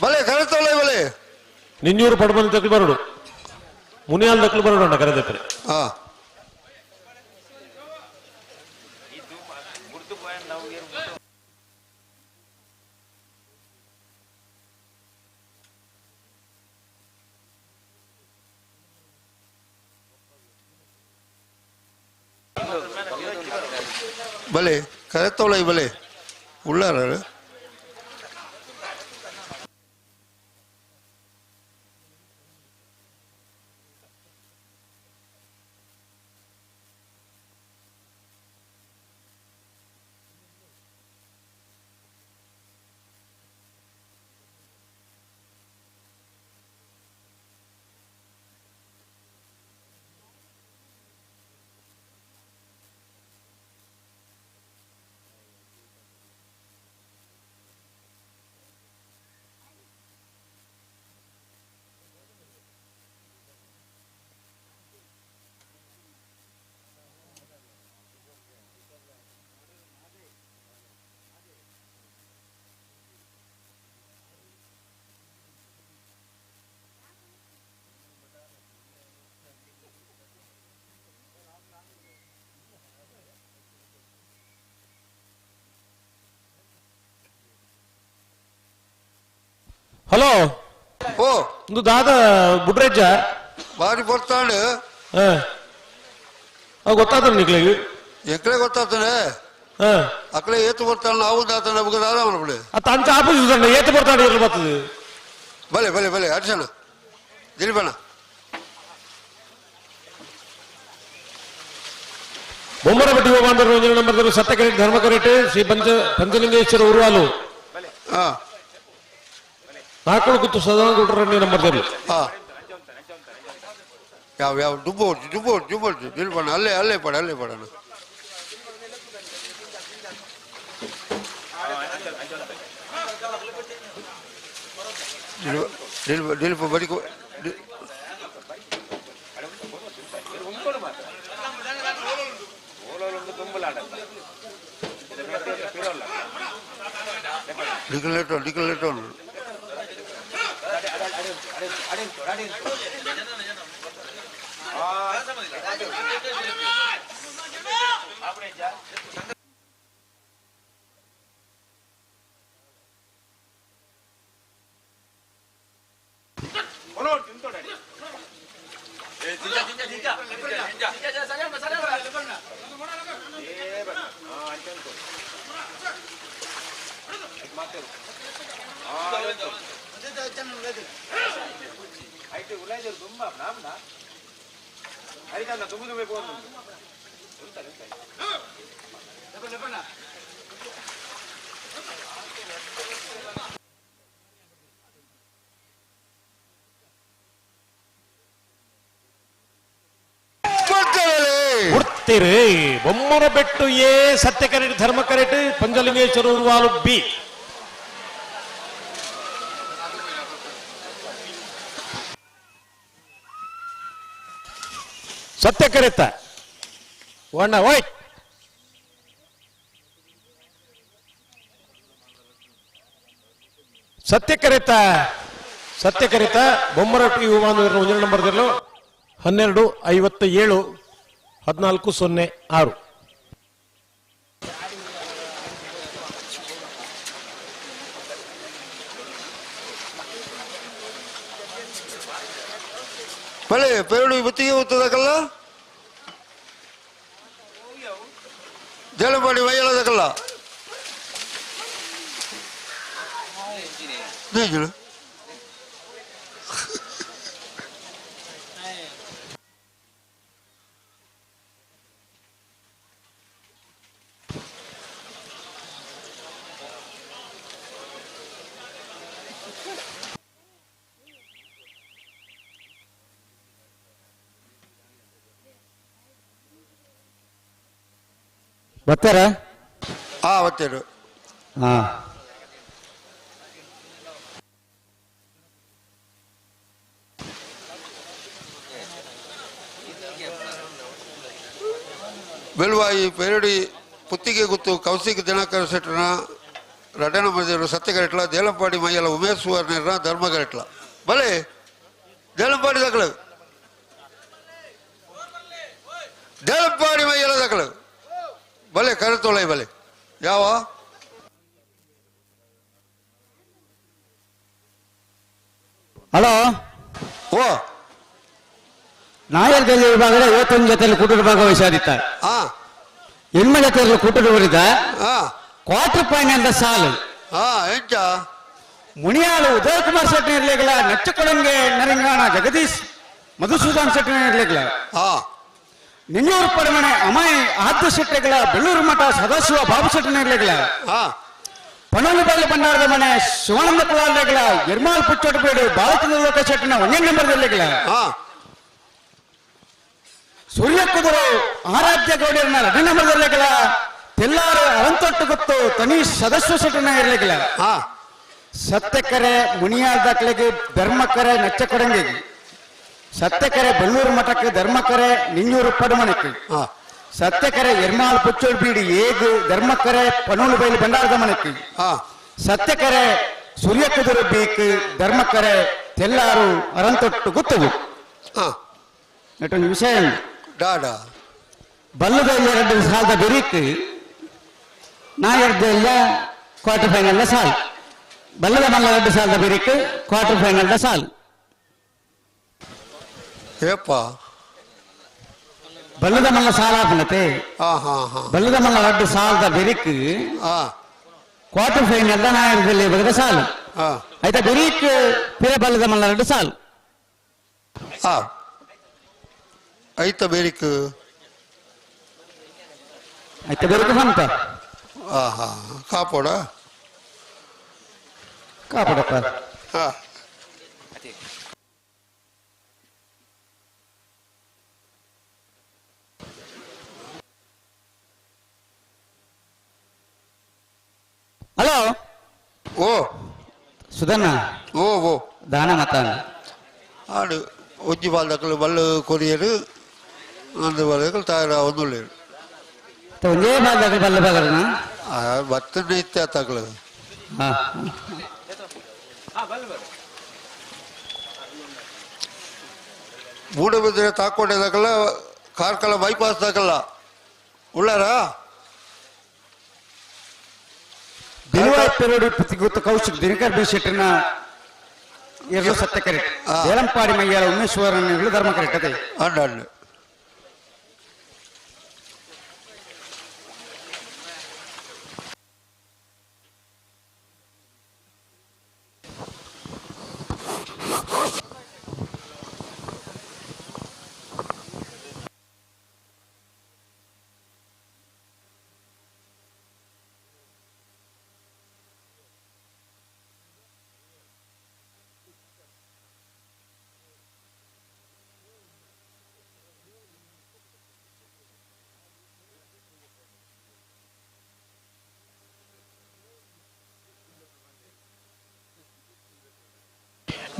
ಬಲೆ ಕರೆತೋಲೆ ಬಲೆ ನಿನ್ನೂರು ಪಡ್ಬಂದು ತಕ್ಕಲು ಬರಡು ಮುನಿಯಾಲ್ ತಕ್ಕಲು ಬರಡು ಕರೆದಪ್ಪರೆ ಬಲೆ ಕರೆತೋಲೆ ಬಲೆ ಉಳ್ಳಾರ ಹಲೋ ಓ ಒಂದು ದಾದ ಬುಡ್ರೆಜ್ಜ ಬಾರಿ ಬರ್ತಾಂಡು ಗೊತ್ತಾದ್ರ ನಿಕ್ಲಿಗೆ ಎಕ್ಕಡೆ ಗೊತ್ತಾಗ್ತಾನೆ ಅಕ್ಕಡೆ ಏತು ಬರ್ತಾನೆ ನಾವು ದಾತಾನೆ ನಮಗೆ ದಾದ ಮಾಡ್ಬಿಡಿ ಅತ್ತ ಅಂಚ ಆಪೋಸಿಟ್ ಏತ್ ಬರ್ತಾನೆ ಇರ್ಲಿ ಬರ್ತದೆ ಬಲೆ ಬಲೆ ಬಲೆ ಅರ್ಶನ ದಿಲ್ಬಣ್ಣ ಬೊಮ್ಮರಬಟ್ಟಿ ಹೋಗಾಂಧರ ರಂಜನ ನಂಬರ್ ಸತ್ಯಕರೆಟ್ ಧರ್ಮಕರೆಟ್ ಶ್ರೀ ಪಂಚಲಿಂಗೇಶ್ವರ ಉರುವಾಲು ನಾಲ್ಕು ಕುತ್ತು ಸದಾನಗೌಡರನ್ನೇ ನಂಬರ್ದಲ್ಲಿ ಯಾವ ಯಾವ ಡುಬ್ಬು ದಿಲ್ಬಣ್ಣ ಅಲ್ಲೇ ಪಡೋಣ ದಿಲ್ಪ ಬರೀ ಡಿಕಲೇಟೋ ಬೊಮ್ಮರಬೆಟ್ಟು ಎ ಸತ್ಯಕರೆಟ್ ಧರ್ಮಕರೆಟ್ ಪಂಚಲಿಂಗೇಶ್ವರ ಉರುವಾಲು ಬಿ ಸತ್ಯಕರೆತ ಒಣ್ಣ ವೈಟ್ ಸತ್ಯಕರೆತ ಬೊಮ್ಮರಟ್ಟಿ ಯುವಾನು ನಂಬರ್ದಲ್ಲೂ 1257 1406 ಬಲೆ ಪೇರಡು ಇವತ್ತಿಗೆ ಹೋಗ್ತದಕ್ಕಲ್ಲ ದೇಲಂಪಾಡಿ ವಯ್ಯಲದಕ್ಕಲ್ಲ ನೀಜು ಬರ್ತಾರ ಒತ್ತೇರು ಬೆಲ್ವಾಯಿ ಪೇರಡಿ ಪುತ್ತಿಗೆ ಗುತ್ತು ಕೌಶಿಕ್ ದಿನಕರ ಶೆಟ್ಟರ್ನ ರಡನ ಮಧ್ಯರು ಸತ್ಯಗರೆಟ್ಲ ದೇಲಂಪಾಡಿ ಮೈಯಲ ಉಮೇಶ್ ಸುವರ್ಣರ ಧರ್ಮಗರೆಟ್ಲ ಬಲೆ ದೇಲಂಪಾಡಿ ದಕ್ಕಳು ದೇಲಂಪಾಡಿ ಮೈಯಲ ದಕ್ಕಳು ಬಲೆ ಕರೆತೊಳೈ ಬಲೆ ಯಾವ ಹಲೋ ಓ ನಾಯರ್ದಲ್ಲಿ ವಿಭಾಗದ 51 ಜೊತೆಯಲ್ಲಿ ಕೂಟದ ಭಾಗವಹಿಸಿದ್ದ ಹೆಣ್ಮ ಜೊತೆಯಲ್ಲಿ ಕೂಟದ ಬರಿದ ಕ್ವಾರ್ಟರ್ ಫೈನಲ್ ಸಾಲು ಎಂಚ ಮುನಿಯಾಳು ಉದಯ ಕುಮಾರ್ ಶೆಟ್ಟಿ ಇರ್ಲಿಲ್ಲ ನೆಚ್ಚಕೊಳಂಗೆ ನರಿಂಗಾಣ ಜಗದೀಶ್ ಮಧುಸೂದನ್ ಶೆಟ್ಟಿ ಇರ್ಲಿಲ್ಲ ನಿನ್ನೂರು ಪರಮಣೆ ಅಮಾಯಿ ಆದ್ಯ ಶೆಟ್ಟಿಗಳ ಬೆಳ್ಳೂರು ಮಠ ಸದಾಶಿವ ಬಾಬು ಶೆಟ್ಟಿನ ಇರ್ಲಿಲ್ಲ ಪನೋಲಿಬಾಲಿ ಬಂಡಾರದ ಮನೆ ಶಿವಾನಂದ ಕುಲಾರ್ಲಿಲ್ಲ ನಿರ್ಮಾಲ್ ಪುಚ್ಚೋಟಬೇಡು ಬಾಲಚಂದ್ರ ಲೋಕ ಶೆಟ್ಟಿನ 1 ನಂಬರ್ದಲ್ಲಿಲ್ಲ ಸೂರ್ಯ ಕುದುರು ಆರಾಧ್ಯ ಗೌಡಿಯರನ್ನ 2 ನಂಬರ್ದಲ್ಲಿಲ್ಲ ತೆಲ್ಲಾರು ಅವಂತೊಟ್ಟು ಗೊತ್ತು ತನೀಶ್ ಸದಸ್ಯ ಶೆಟ್ಟಿನ ಇರ್ಲಿಲ್ಲ ಸತ್ಯಕರೆ ಮುನಿಯಾದ ದಾಖಲೆಗೆ ಧರ್ಮಕರೆ ನೆಚ್ಚಕೊಡಂಗಿಗೆ ಸತ್ಯಕರೆ ಬೆಳ್ಳೂರು ಮಠಕ್ಕೆ ಧರ್ಮಕರೆ ನಿಂಜೂರು ಪಡುಮಣಕ್ಕೆ ಸತ್ಯಕರೆ ಎರ್ಮಾಲ್ ಪುಚ್ಚೋಡ್ ಬೀಡಿ ಏಗು ಧರ್ಮಕರೆ ಪನೂಲು ಬೈಲು ಬಂಡಾರದ ಮನಕ್ಕೆ ಸತ್ಯಕರೆ ಸೂರ್ಯ ಕುದುರು ಬೀಕ್ ಧರ್ಮಕರೆ ತೆಲ್ಲಾರು ಅರಂತೊಟ್ಟು ಗೊತ್ತವು ನೆಟ್ಟೊಂದು ವಿಷಯ ಬಲ್ಲದಲ್ಲಿ 2 ಸಾಲದ ಬೆರೀಕ್ ನಾಯರ್ದೆಲ್ಲ ಕ್ವಾರ್ಟರ್ ಫೈನಲ್ ಸಾಲ್ ಬಲ್ಲದ ಮಲ್ಲ 2 ಸಾಲದ ಬೆರಿಕ್ ಕ್ವಾರ್ಟರ್ ಫೈನಲ್ ಸಾಲು ಏಪ್ಪ ಬಲ್ಲದ ಮಲ್ಲ ಸಾಲ ಆಪನತೆ ಬಲ್ಲದ ಮಲ್ಲ 2 ಸಾಲದ ಬೆರಿಕ್ ಕ್ವಾರ್ಟರ್ ಫೈನಲ್ ನಾಯಕದಲ್ಲಿ ಬಗದ ಸಾಲು ಆಯ್ತಾ ಬೆರಿಕ್ ಪಿರ ಬಲ್ಲದ ಮಲ್ಲ 2 ಸಾಲು ಐತ ಬೆರಿಕ್ ಆಯ್ತಾ ಬೆರಿಕ್ ಬಂತ ಕಾಪೋಡ ಕಾಪಾಡಪ್ಪ ಹಲೋ ಓ ಸುಧನ್ನ ಓ ಓ ದಾನ ಮತ ಆಡು ಒಂಜಿ ಬಾಲ್ದಕ್ಕಲು ಬಲ್ಲು ಕೊರಿಯರು ಅಂದು ಬಾಲ್ದಕ್ಕಲು ತಾರ ಒಂದುಳ್ಳೇರು ಒಂದೇ ಬಾಲ್ದಾಗ ಬಲ್ಲ ಬಗರ್ನ ಬತ್ತನೆ ಇತ್ತೆ ತಕ್ಕಲು ಮೂಡಬಿದ್ರೆ ತಾಕೊಂಡೇದಾಗಲ್ಲ ಕಾರ್ಕಳ ಬೈಪಾಸ್ ದಾಗಲ್ಲ ಉಳ್ಳಾರ ಬಿರುವಾಯ್ಪೆರೋಡು ಪ್ರತಿಗೊತ್ತು ಕೌಶಿಕ್ ದಿನಕರ್ ಬಿ ಶೆಟ್ಟರ್ನ ಎರಡು ಸತ್ಯ ಕರೆಕ್ಟ್ ಏಲಂಪಾಡಿ ಮಯ್ಯಾಲ ಉಮೇಶ್ವರನ ಧರ್ಮ ಕರೆಕ್ಟ್ ಅದೇ ಅಂಡ ಅಂಡ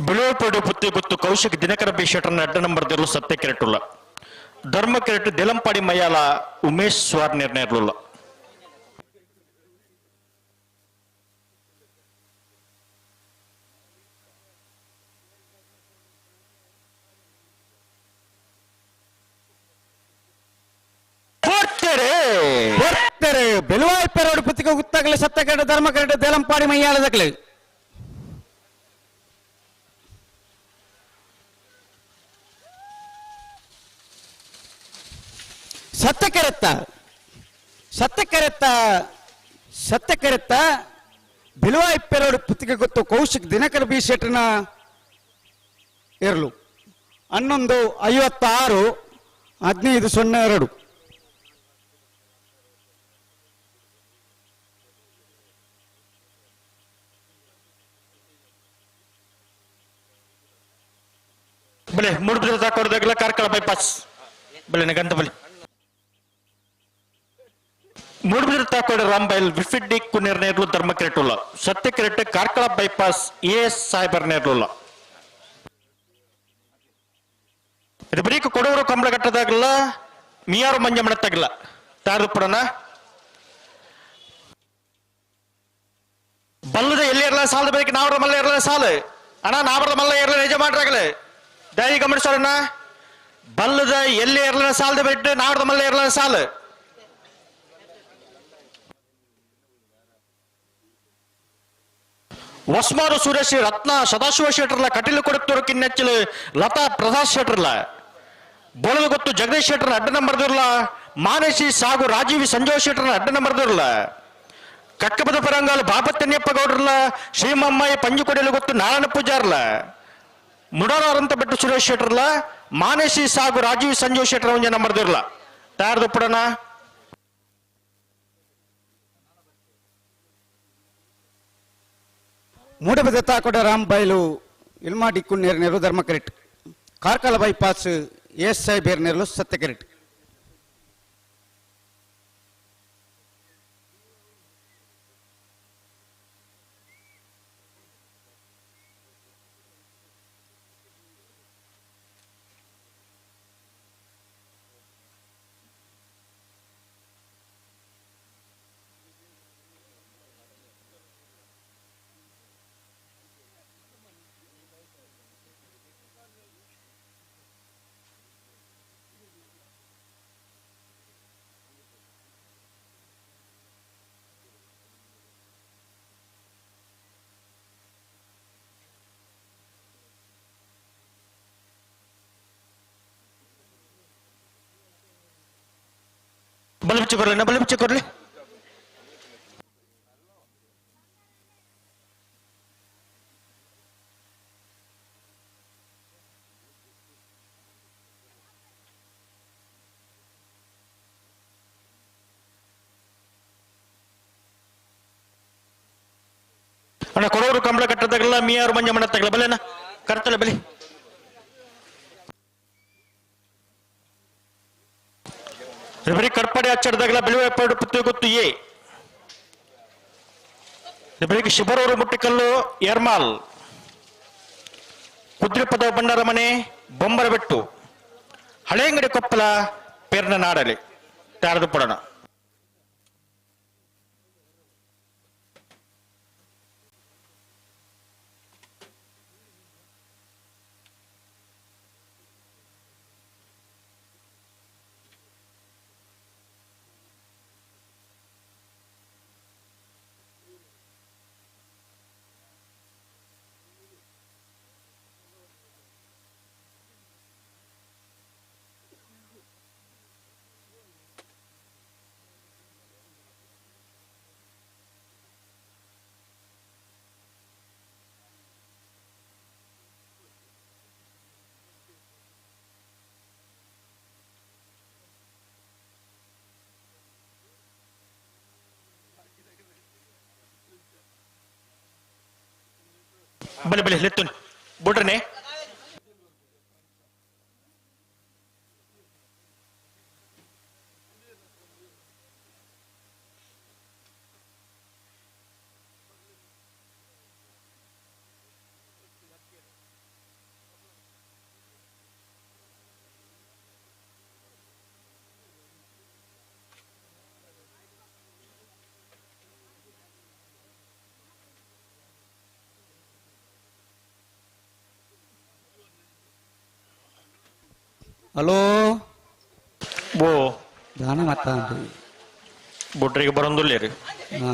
ಬಿಳುವಪೇಡು ಪುತ್ತಿ ಗೊತ್ತು ಕೌಶಿಕ್ ದಿನಕರ ಬಿ ಶೆಟ್ಟರ್ನ 2 ನಂಬರ್ ದೇರ್ಲು ಸತ್ಯ ಕೆರೆಟ್ಟುಲ್ಲ ಧರ್ಮ ಕೆರೆಟ್ಟು ದೇಲಂಪಾಡಿ ಮಯ್ಯಾಲ ಉಮೇಶ್ ಸ್ವಾರ್ ನಿರ್ಣಯರ್ಲುಲ್ಲ ಬೆಳುವಾಯ್ಪೆರೋಡು ಪ್ರತಿಗೆ ಗುತ್ತಾಗಲಿ ಸತ್ಯ ಕೆರೆಟ್ಟು ಧರ್ಮ ಕೆರೆಟ್ಟು ದೇಲಂಪಾಡಿ ಮಯ್ಯಾಲದಕ್ಲೆ ಸತ್ಯಕ್ಕೆರೆತ್ತ ಬಿಳುವಾಯ್ಪೆರೋಡು ಪುತ್ತಿಗೆ ಗೊತ್ತು ಕೌಶಿಕ್ ದಿನಕರ ಬಿ ಶೆಟ್ಟರ್ನ ಇರಲು 11:56 15:02 ಬಲೆ ಮೂಡುಬಿದ್ರೆ ತಾಕೋಡ್ದಾಗಲ ಕಾರ್ಕಳ ಬೈಪಾಸ್ ಬಲೆ ಗಂತ ಬಲೆ ಮೂಡುಬಿದ್ರೆ ತಾಕೋಡ ರಾಂಬೈಲ್ ವಿಫಿಡ್ಡಿ ಕುನ್ನಿರ್ನೇರ್ಲು ಧರ್ಮ ಕೆರೆಟ್ಟುಲ್ಲ ಸತ್ಯ ಕೆರೆಟ್ಟು ಕಾರ್ಕಳ ಬೈಪಾಸ್ ಎಎಸ್ ಸಾಹೇಬರ್ ನೇರ್ಲುಲ್ಲ ಇದು ಬರೀಕ್ ಕೊಡವರು ಕಂಬಳ ಕಟ್ಟದಾಗಲ್ಲ ಮಿಯಾರು ಮಂಜ ಮಾಡತ್ತಾಗಿಲ್ಲ ತಾರು ಪುಡನ ಬಲ್ಲದ ಎಲ್ಲಿ ಇರಲ್ಲ ಸಾಲದ ಬೇಕು ನಾವ್ರ ಮಲ್ಲ ಇರಲ್ಲ ಸಾಲು ಅಣ್ಣ ನಾವ್ರದ ಮಲ್ಲ ಇರಲ್ಲ ನಿಜ ಮಾಡ್ರಾಗಲ್ಲ ದಯ ಗಮನಿಸೋಣ ಬಲ್ಲದ ಎಲ್ಲಿ ಇರಲ್ಲ ಸಾಲದ ಬಿಟ್ಟು ನಾವ್ರದ ಮಲ್ಲ ಇರಲ್ಲ ಸಾಲು ಒಸ್ಮಾರು ಸುರೇಶ್ ರತ್ನ ಸದಾಶಿವ ಶೆಟ್ಟರ್ಲ ಕಟೀಲು ಕೊಡುತ್ತೋರು ಕಿನ್ನೆಚ್ಚಲು ಲತಾ ಪ್ರಸಾದ್ ಶೆಟ್ಟರ್ಲ ಬೋಳದ ಗೊತ್ತು ಜಗದೀಶ್ ಶೆಟ್ಟರ್ 2 ನಂಬರ್ ದೂರ್ಲ ಮಾನಸಿ ಸಾಗು ರಾಜೀವಿ ಸಂಜಯ್ ಶೆಟ್ಟರ್ನ 2 ನಂಬರ್ ದೂರ್ಲ ಕಕ್ಕಬದ ಪರಂಗಾಲು ಬಾಬತ್ತನ್ಯಪ್ಪ ಗೌಡ್ರಲ್ಲ ಶ್ರೀಮಮ್ಮಯ್ಯ ಪಂಜುಕೊಡೆಲು ಗೊತ್ತು ನಾರಾಯಣ ಪೂಜಾರ್ಲ ಮುಡೋರಂತ ಬೆಟ್ಟು ಸುರೇಶ್ ಶೆಟ್ಟರ್ಲ ಮಾನಸಿ ಸಾಗು ರಾಜೀವಿ ಸಂಜಯ್ ಶೆಟ್ಟರ್ 1 ನಂಬರ್ ದೂರ್ಲ ತಾರ್ದು ಪುಡನ ಮೂಡಬಿದ್ರೆ ತಾಕೋಡ ರಾಂಬೈಲು ಇಲ್ಮಾಡಿ ಕುನ್ನೇರ್ನೇರು ಧರ್ಮ ಕೆರೆಟ್ ಕಾರ್ಕಳ ಬೈಪಾಸ್ ಎಸ್ಐ ಬೇರ್ನೇರ್ಲು ಸತ್ಯ ಕೆರೆಟ್ ಬಲ್ ಬಿಚ್ಚಿ ಕೊರ್ಲಿ ಬಲ್ ಬಿಚ್ಚಿ ಕೊರ್ಲಿ ಅಣ್ಣ ಕೊಡೋರು ಕಂಬಳ ಕಟ್ಟದಾಗಲ್ಲ ಮೀಯಾರು ಮಂಜ ಮಾಡತ್ತಾಗಲ್ಲ ಬಲ್ಲೇನ ಕರ್ತಲ್ಲ ಬಲಿ ರೆಬರಿ ಕಡ್ಪಡೆ ಹಚ್ಚಡ್ದಾಗಲ್ಲ ಬೆಳುವೆ ಪಡು ಪುತ್ತಿ ಗೊತ್ತು ಏ ರೆಬರಿಗೆ ಶಿಬರೂರು ಮುಟ್ಟಿಕಲ್ಲು ಏರ್ಮಾಲ್ ಕುದ್ರಿಪದ ಬಂಡಾರ ಮನೆ ಬೊಂಬರಬೆಟ್ಟು ಹಳೆಂಗಡಿ ಕೊಪ್ಪಲ ಪೇರ್ನ ನಾಡಲಿ ತಾರದು ಪಡೋಣ ಬಲಿ ಬಲಿ ಲೆತ್ತು ಬುಡ್ರನೆ ಹಲೋ ಬೋ ದಾನ ಮತ್ತ ಬುಡ್ರಿಗೆ ಬರೋದಿಲ್ಲ ರೀ ಹಾ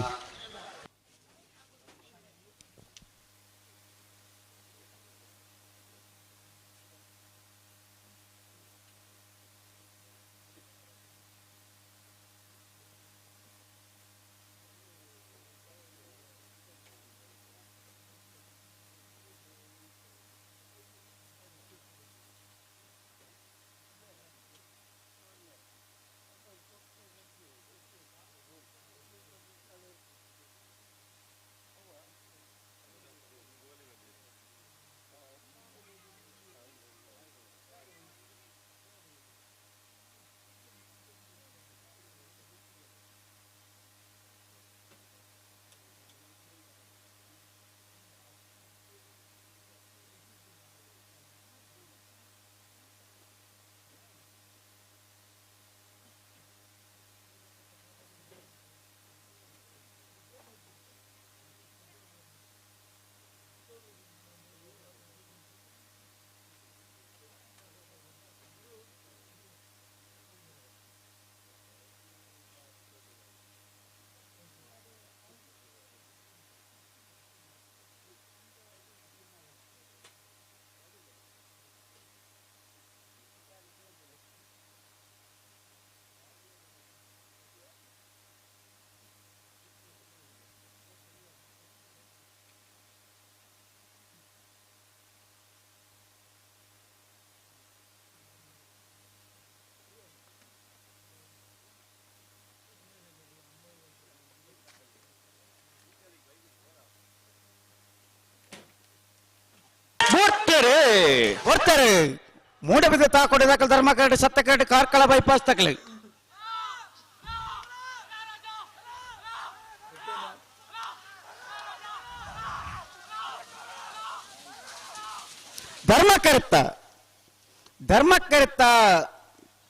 ಬರ್ತಾರೆ ಮೂಡಬಿದ್ದ ತಾಕೋಡೆ ದಾಖಲೆ ಧರ್ಮಕರಡು ಸತ್ತಕರಡು ಕಾರ್ಕಳ ಬೈಪಾಸ್ ತಕಲೆ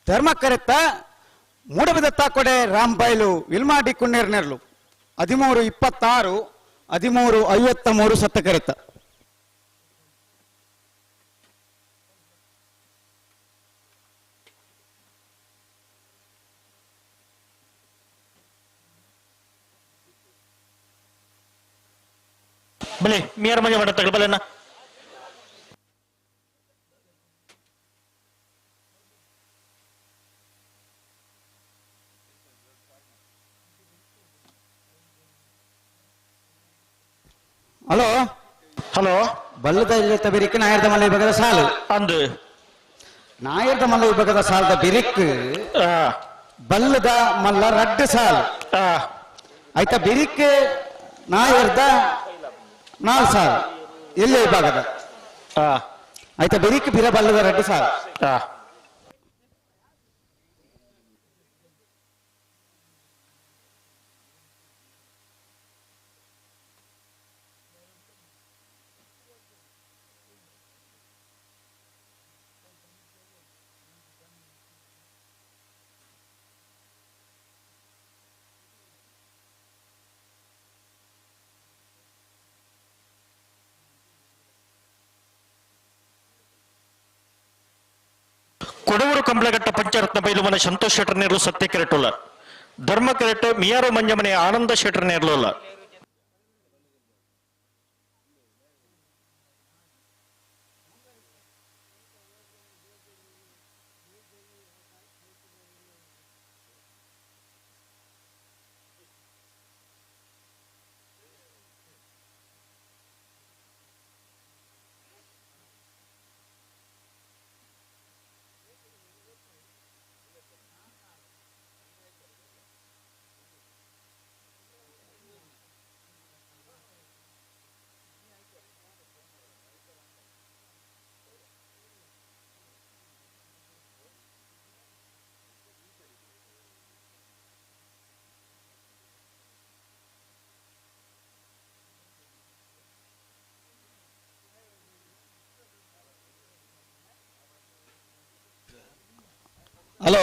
ಧರ್ಮಕರಿತ್ತ ಮೂಡಬಿದ್ದ ತಾಕೋಡೆ ರಾಂಬೈಲು ವಿಲ್ಮಾಡಿ ಕುನ್ನೇರ್ನೆರ್ಲು 1326 1353 ಸತ್ತಕರಿತ್ತ ಬಲೆ ಮೀಯಾರ ಮಂಜ ಮಾಡತ್ತಾಗಲ್ಲ ಬಲೆನ ಹಲೋ ಹಲೋ ಬಲ್ಲದ ಇಲ್ಲತ್ತ ಬಿರಿಕ್ ನಾಯರ್ದ ಮಲ್ಲ ವಿಭಾಗದ ಸಾಲು ಅಂದು ನಾಯರ್ದ ಮಲ್ಲ ವಿಭಾಗದ ಸಾಲದ ಬಿರಿಕ್ ಬಲ್ಲದ ಮಲ್ಲ ರಡ್ಡು ಸಾಲು ಆಯ್ತಾ ಬಿರಿಕ್ ನಾಯರ್ದ 4 ಸಾಲು ಎಲ್ಲ ವಿಭಾಗದ ಆಯ್ತಾ ಬಿರಿಕ್ ಬಿರ ಬಲ್ಲದ ರಡ್ಡು ಸಾಲು ಕೊಡವೂರು ಕಂಬಳಘಟ್ಟ ಪಂಚರತ್ನ ಬೈಲುಮನೆ ಸಂತೋಷ್ ಶೆಟ್ಟರ್ ನೇರ್ಲು ಸತ್ಯ ಕೆರೆಟೋಲ್ಲ ಧರ್ಮ ಕೆರೆಟ್ ಮಿಯಾರು ಮಂಜಮನೆ ಆನಂದ ಶೆಟ್ಟರ್ ನೇರ್ಲೋಲ್ಲ ಹಲೋ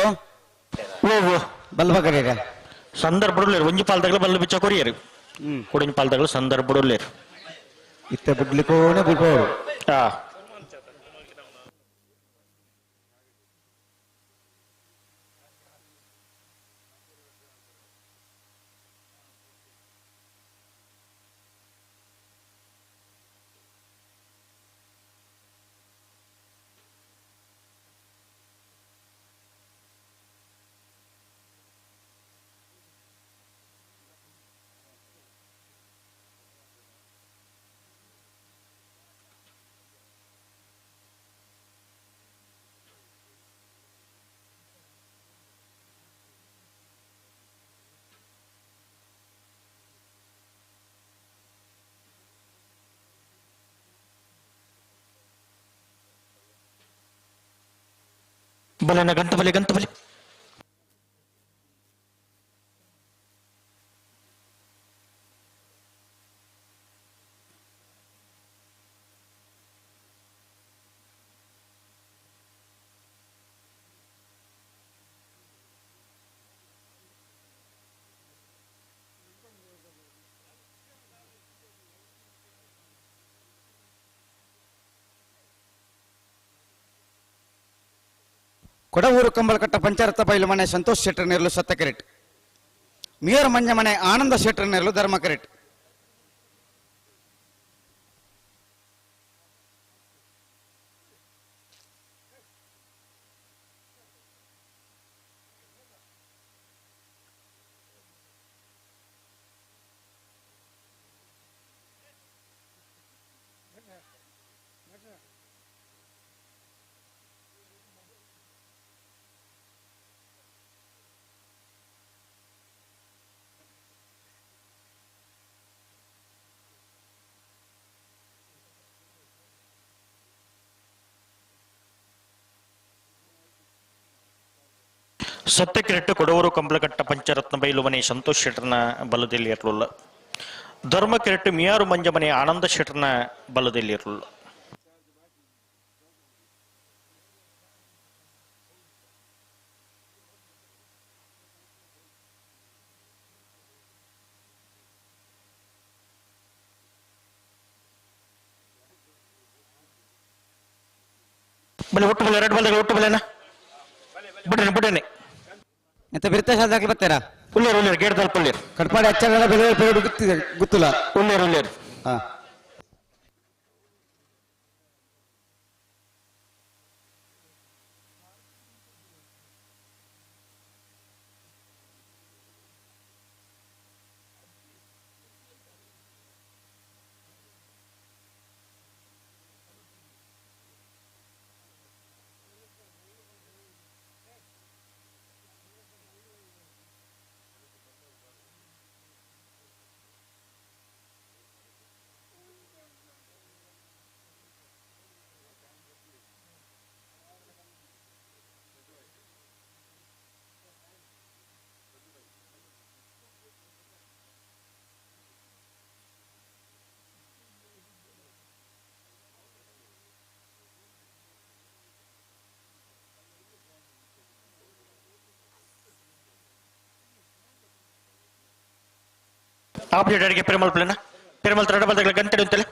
ಓ ಬಲ್ಬಕರೀರ ಸಂದರ್ಭ ಒಂಜಿ ಪಾಲ್ದಾಗಲ ಬಲ್ಲ ಬಿಚ್ಚ ಕೊರಿಯರು ಕುಡಿನ ಪಾಲ್ದಾಗಲ ಸಂದರ್ಭ ಇತ್ತ ಬಿಡ್ಲಿಕ್ಕೋನೆ ಬಿಡ್ಬೋದು ಬಲನ ಗಂತ ಬಲೆ ಕೊಡವೂರು ಕಂಬಳಕಟ್ಟ ಪಂಚರತ್ನ ಬೈಲು ಮನೆ ಸಂತೋಷ್ ಶೆಟ್ಟರ್ ನೇರ್ಲು ಸತ್ಯ ಕೆರೆಟ್ ಮಿಯರ್ ಮಂಜ ಮನೆ ಆನಂದ ಶೆಟ್ಟರ್ ನೇರ್ಲು ಧರ್ಮ ಕೆರೆಟ್ ಸತ್ಯ ಕೆರೆಟ್ ಕೊಡವೂರು ಕಂಬಳಘಟ್ಟ ಪಂಚರತ್ನ ಬೈಲುಮನೆ ಸಂತೋಷ್ ಶೆಟ್ಟರ್ನ ಬಲದಲ್ಲಿ ಇರಲಿಲ್ಲ ಧರ್ಮ ಕೆರೆಟ್ ಮಿಯಾರು ಮಂಜಮನೆ ಆನಂದ ಶೆಟ್ಟರ್ನ ಬಲದಲ್ಲಿ ಇರಲಿಲ್ಲ ಬಲೆ ಒಟ್ಟು ಬಲೆ ಎರಡು ಬಲ್ದಾಗ ಒಟ್ಟು ಬಲೆನ ಬಿಡ್ರೇನೆ ಎಂತ ಬಿರ್ತ ಸಾಧಾಕಿ ಬರ್ತಾರಾ ಉಳ್ಳೇರು ಗೇಟ್ ತಲುಪಳ್ಳೇರು ಕಟ್ಪಾಡಿ ಹಚ್ಚಗಳ ಬೆಲೆ ಪೇರು ಗೊತ್ತಿಲ್ಲ ಉಳ್ಳೇರು ಹಾ ಆಪರೇಟ್ ಅಡಿಗೆ ಪೆರಮಲ್ ಪ್ಲೇನ ಪೆರಮಲ್ ತರಡಬಲ್ದಗಳ ಗಂಟೆ ಅಂತಲೇ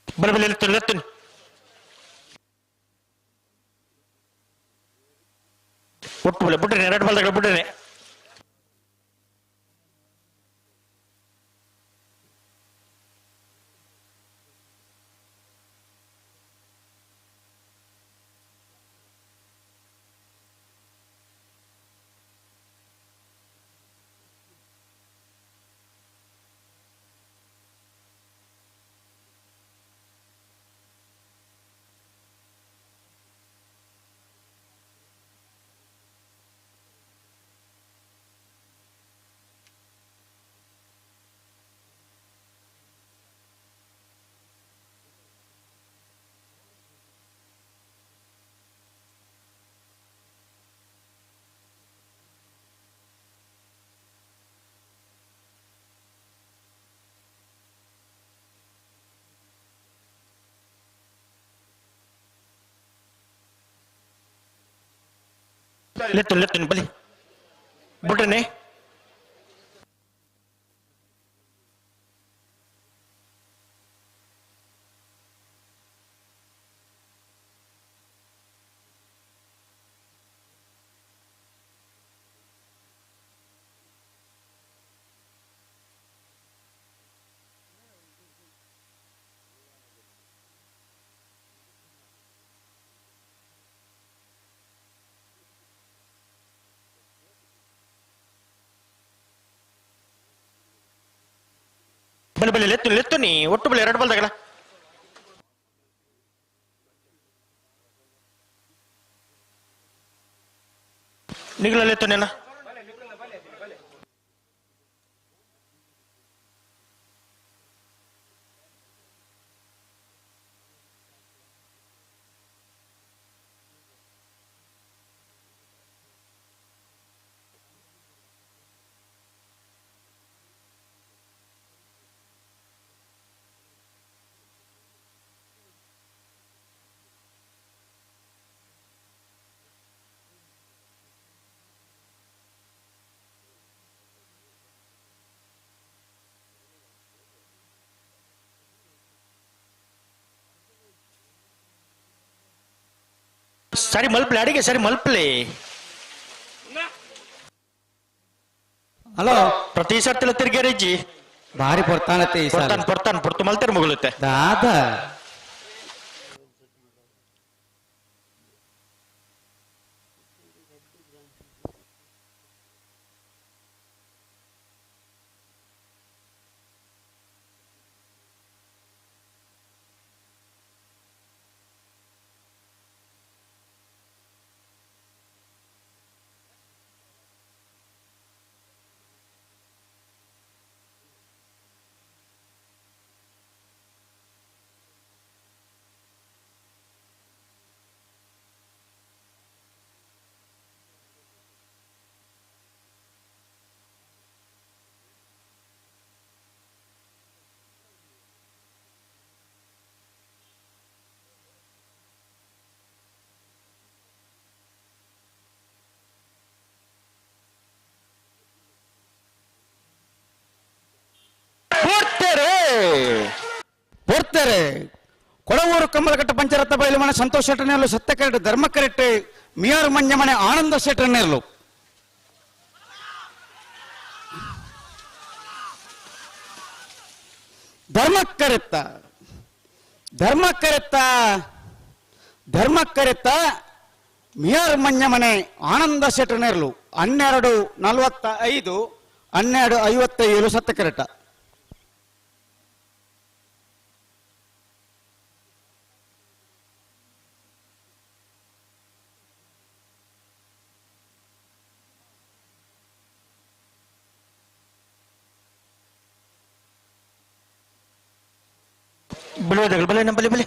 ಬಲಬಲಿ ಎತ್ತುನಿ ಒಟ್ಟು ಬಲೆ ಬಿಟ್ರೇನೆ ಎರಡು ಬಲ್ದಾಗ ಬಿಟ್ರೇನೆ ಲೆತ್ತುನಿ ಬಲಿ ಬಿಟ್ರೇನೆ ಬಲಿ ಬಲಿ ಲೆತ್ತುನಿ ಒಟ್ಟು ಬಲಿ ಎರಡು ಬಲ್ದಾಗಲ್ಲ ನಿಗಲ ಲೆತ್ತುನೇನ ಸರಿ ಮಲ್ಪಲೆ ಅಡಿಗೆ ಸರಿ ಮಲ್ಪಲೆ ಹಲೋ ಪ್ರತಿ ಸರ್ತಿಲ ತಿರ್ಗೇರಿಜ್ಜಿ ಭಾರಿ ಪೊರ್ತಾನತ್ತೆ ಈ ಸಾಲ ಪೊರ್ತಾನ್ ಪೊರ್ತು ಮಲ್ತಿರ್ ಮುಗುಳುತ್ತೆ ದಾದ ಪೋರ್ತಾರೆ ಕೊಳವೂರು ಕಮ್ಮಲಘಟ್ಟ ಪಂಚರತ್ನ ಬಯಲುಮನೆ ಸಂತೋಷ್ ಶೆಟ್ಟನೆರಲು ಸತ್ಯಕರೆಟ್ಟು ಧರ್ಮಕರೆಟ್ಟು ಮಿಯಾರು ಮಂಜಮನೆ ಆನಂದ ಶೆಟ್ಟನೆರಲು ಧರ್ಮಕರೆತ್ತ ಮಿಯಾರು ಮಂಜಮನೆ ಆನಂದ ಶೆಟ್ಟನೆರಲು 12:45 12:57 ಸತ್ಯಕರೆಟ್ಟ ಬಿಳುವುದಾಗಲಿ ಬಲೆ ನಮ್ಮ ಬಲೆ ಬಲೆ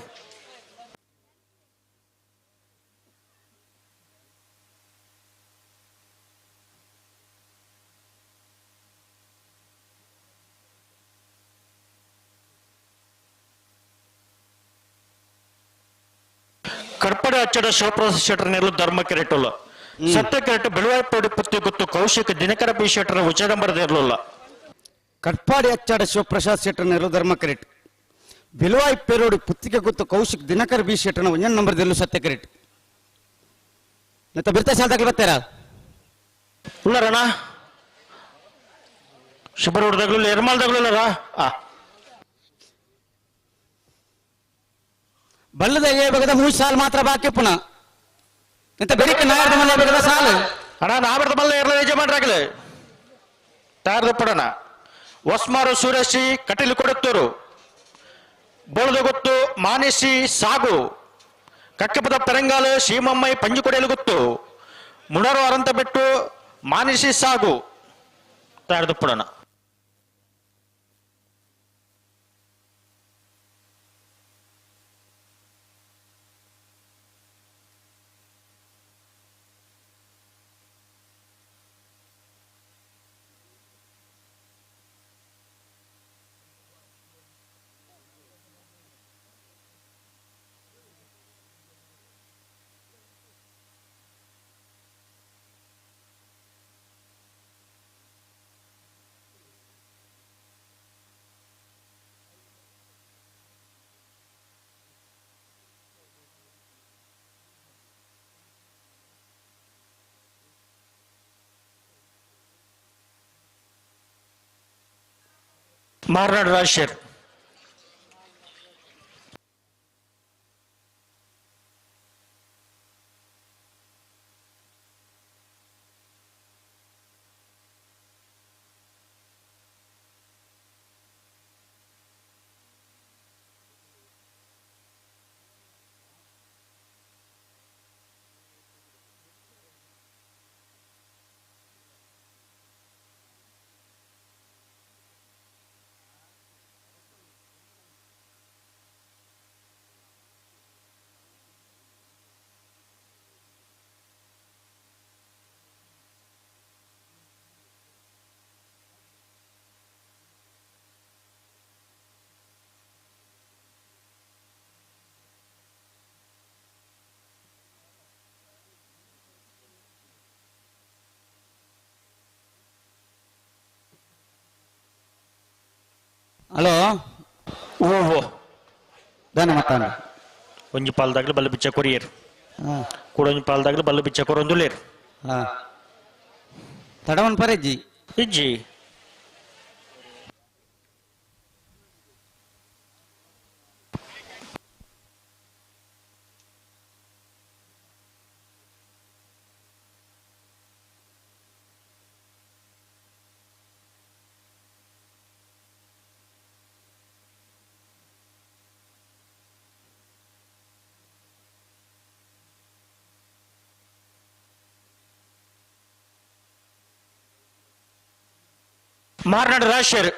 ಕರ್ಪಡೆ ಹಚ್ಚಡ ಶಿವಪ್ರಸಾದ್ ಶೆಟ್ಟರ್ ನೆರಳು ಧರ್ಮ ಕೆರೆಟಲ್ಲ ಸತ್ಯ ಕೆರೆಟ ಬೆಳುವಾಯ್ಪೋಡಿ ಪುತ್ತಿ ಗೊತ್ತು ಕೌಶಿಕ ದಿನಕರ ಬಿ ಶೆಟ್ಟರ್ ಉಚ್ಚಡಂಬರದ ಇರಲಿಲ್ಲ ಕಟ್ಪಾಡಿ ಅಚ್ಚಾಡ ಶಿವಪ್ರಸಾದ್ ಶೆಟ್ಟರ್ ನೆರಳು ಧರ್ಮ ಕರೆಕ್ಟ್ ಬಿಲುವಾಯಿ ಪೇರೋಡಿ ಪುತ್ತಿಗೆ ಗೊತ್ತು ಕೌಶಿಕ್ ದಿನಕರ್ ಬಿ ಶೆಟ್ಟರ್ನ ಒಂಜನ್ ನಂಬರ್ದಲ್ಲೂ ಸತ್ಯ ಕರೆಕ್ಟ್ ಮತ್ತೆ ಬಿರ್ತಾ ಸಾಲ್ದಾಗ ಬರ್ತಾರ ಉಳ್ಳರಣ ಶಿಬರೂರ್ದಾಗ್ಲು ಎರ್ಮಾಲ್ದಾಗ್ಲು ಇಲ್ಲರ ಬಲ್ಲದ ಬಗದ 3 ಸಾಲ್ ಮಾತ್ರ ಬಾಕಿ ಪುನಃ ಎಂತ ಬೆಳಿಗ್ಗೆ ನಾಯರ್ದ ಮಲ್ಲ ಬಗದ ಸಾಲು ಅಣ್ಣ ನಾಬರ್ದ ಮಲ್ಲ ಇರಲ ಯಜಮಾನ್ರಾಗಲೇ ತಾರ್ದ ಪಡಣ ಒಸ್ಮಾರು ಸುರೇಶಿ ಕಟೀಲು ಕೊಡುತ್ತೂರು ಬೋಳದ ಗೊತ್ತು ಮಾನಿಸಿ ಸಾಗು ಕಕ್ಕಪದ ಪೆರಂಗಾಲು ಶೀಮಮ್ಮೈ ಪಂಜಿ ಕೊಡೆಯಲು ಗೊತ್ತು ಮುಣರು ಅರಂತ ಬಿಟ್ಟು ಮಾನಿಸಿ ಸಾಗು ತಾರ್ದ ಪಡಣ ಮಾರ್ನಾಡ್ ರಾಜಶೇರ್ ಹಲೋ ಓಹೋ ದಾನ ಮಾತಾಡ ಒಂಜಿ ಪಾಲ್ದಾಗ್ಲು ಬಲ್ಲ ಬಿಚ್ಚ ಕೊರಿಯರ್ ಕೂಡೊಂಜಿ ಪಾಲ್ದಾಗ್ಲು ಬಲ್ಲ ಬಿಚ್ಚ ಕೊರೊಂದುಲೇರ್ ತಡವನ್ ಪರೆಜ್ಜಿ ಇಜ್ಜಿ ಮಾರ್ನಾಡ್ ರಾಜಶೇರ್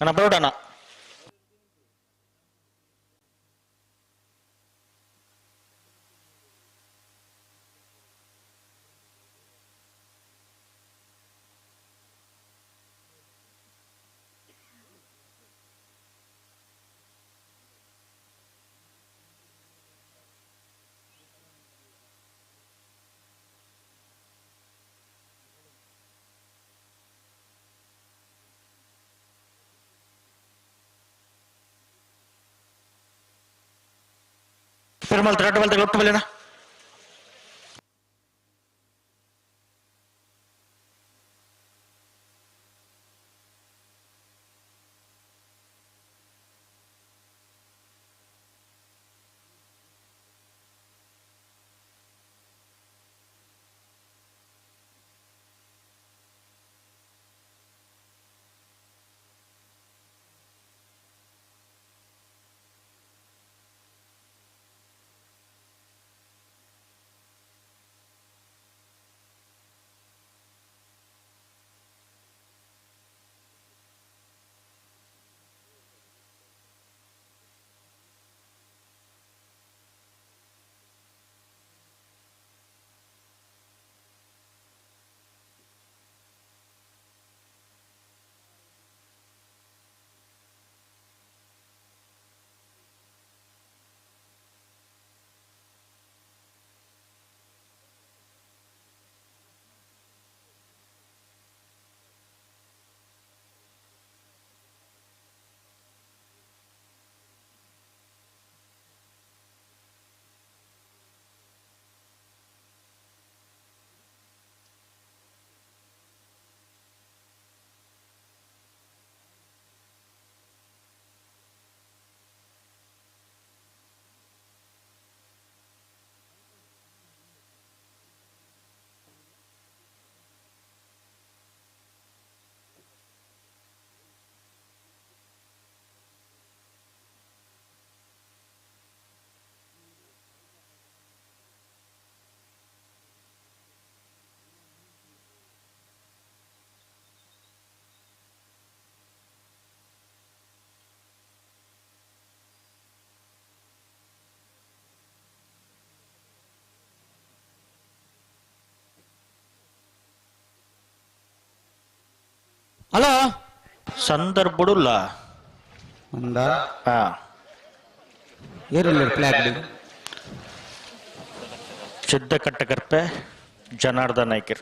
ಅಣ್ಣ ಬರೋಡಣ್ಣ పెరుమాళ్ రెడ్ వాళ్ళ దగ్గర ఒట్టుబలేనా ಹಲೋ ಸಂದರ್ಭಡುಲ್ಲ ಒಂದ ಹಾ ಏರಿಲ್ಲ ಫ್ಲಾಗ್ ಸಿದ್ದಕಟ್ಟಕರ್ಪೆ ಜನಾರ್ದನ್ ನಾಯ್ಕರ್.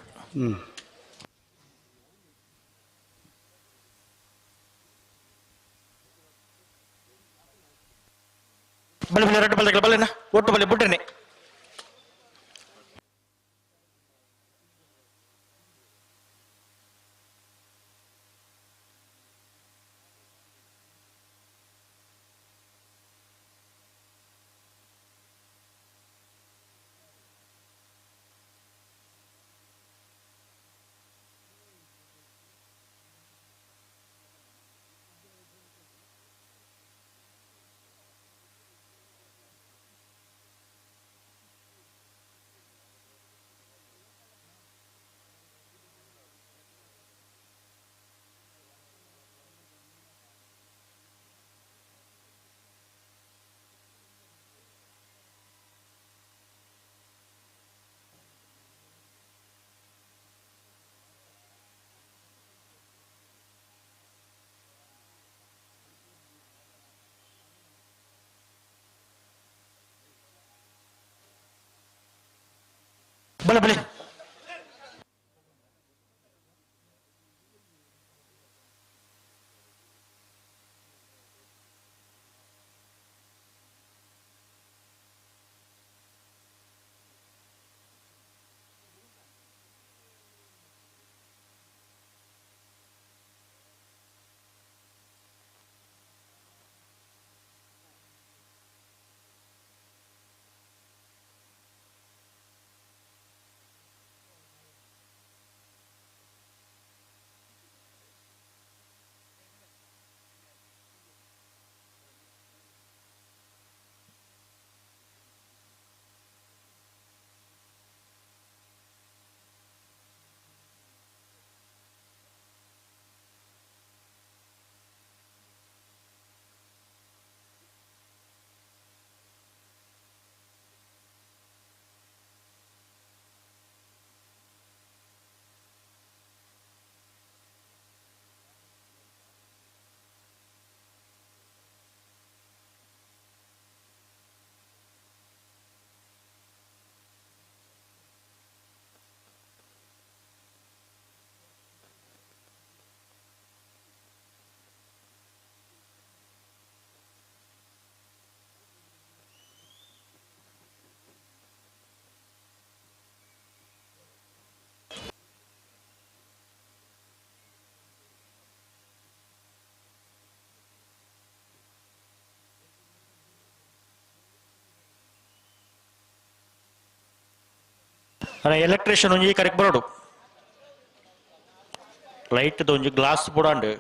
ಬಲೆ ಬಲೆ ರೆಡ್ ಬಲ್ಲೆ ಬಲ್ಲೆನ ಒಟ್ಟು ಬಲೆ ಬಿಟ್ರೇನೆ. ಬಲೆ ಬಲೆ ಎಲೆಕ್ಟ್ರಿಷಿಯನ್ ಒಂಜಿ ಕರೆಕ್ಟ್ ಬರೋಡು ಲೈಟ್ ಒಂಜಿ ಗ್ಲಾಸ್ ಬುಡಾಂಡು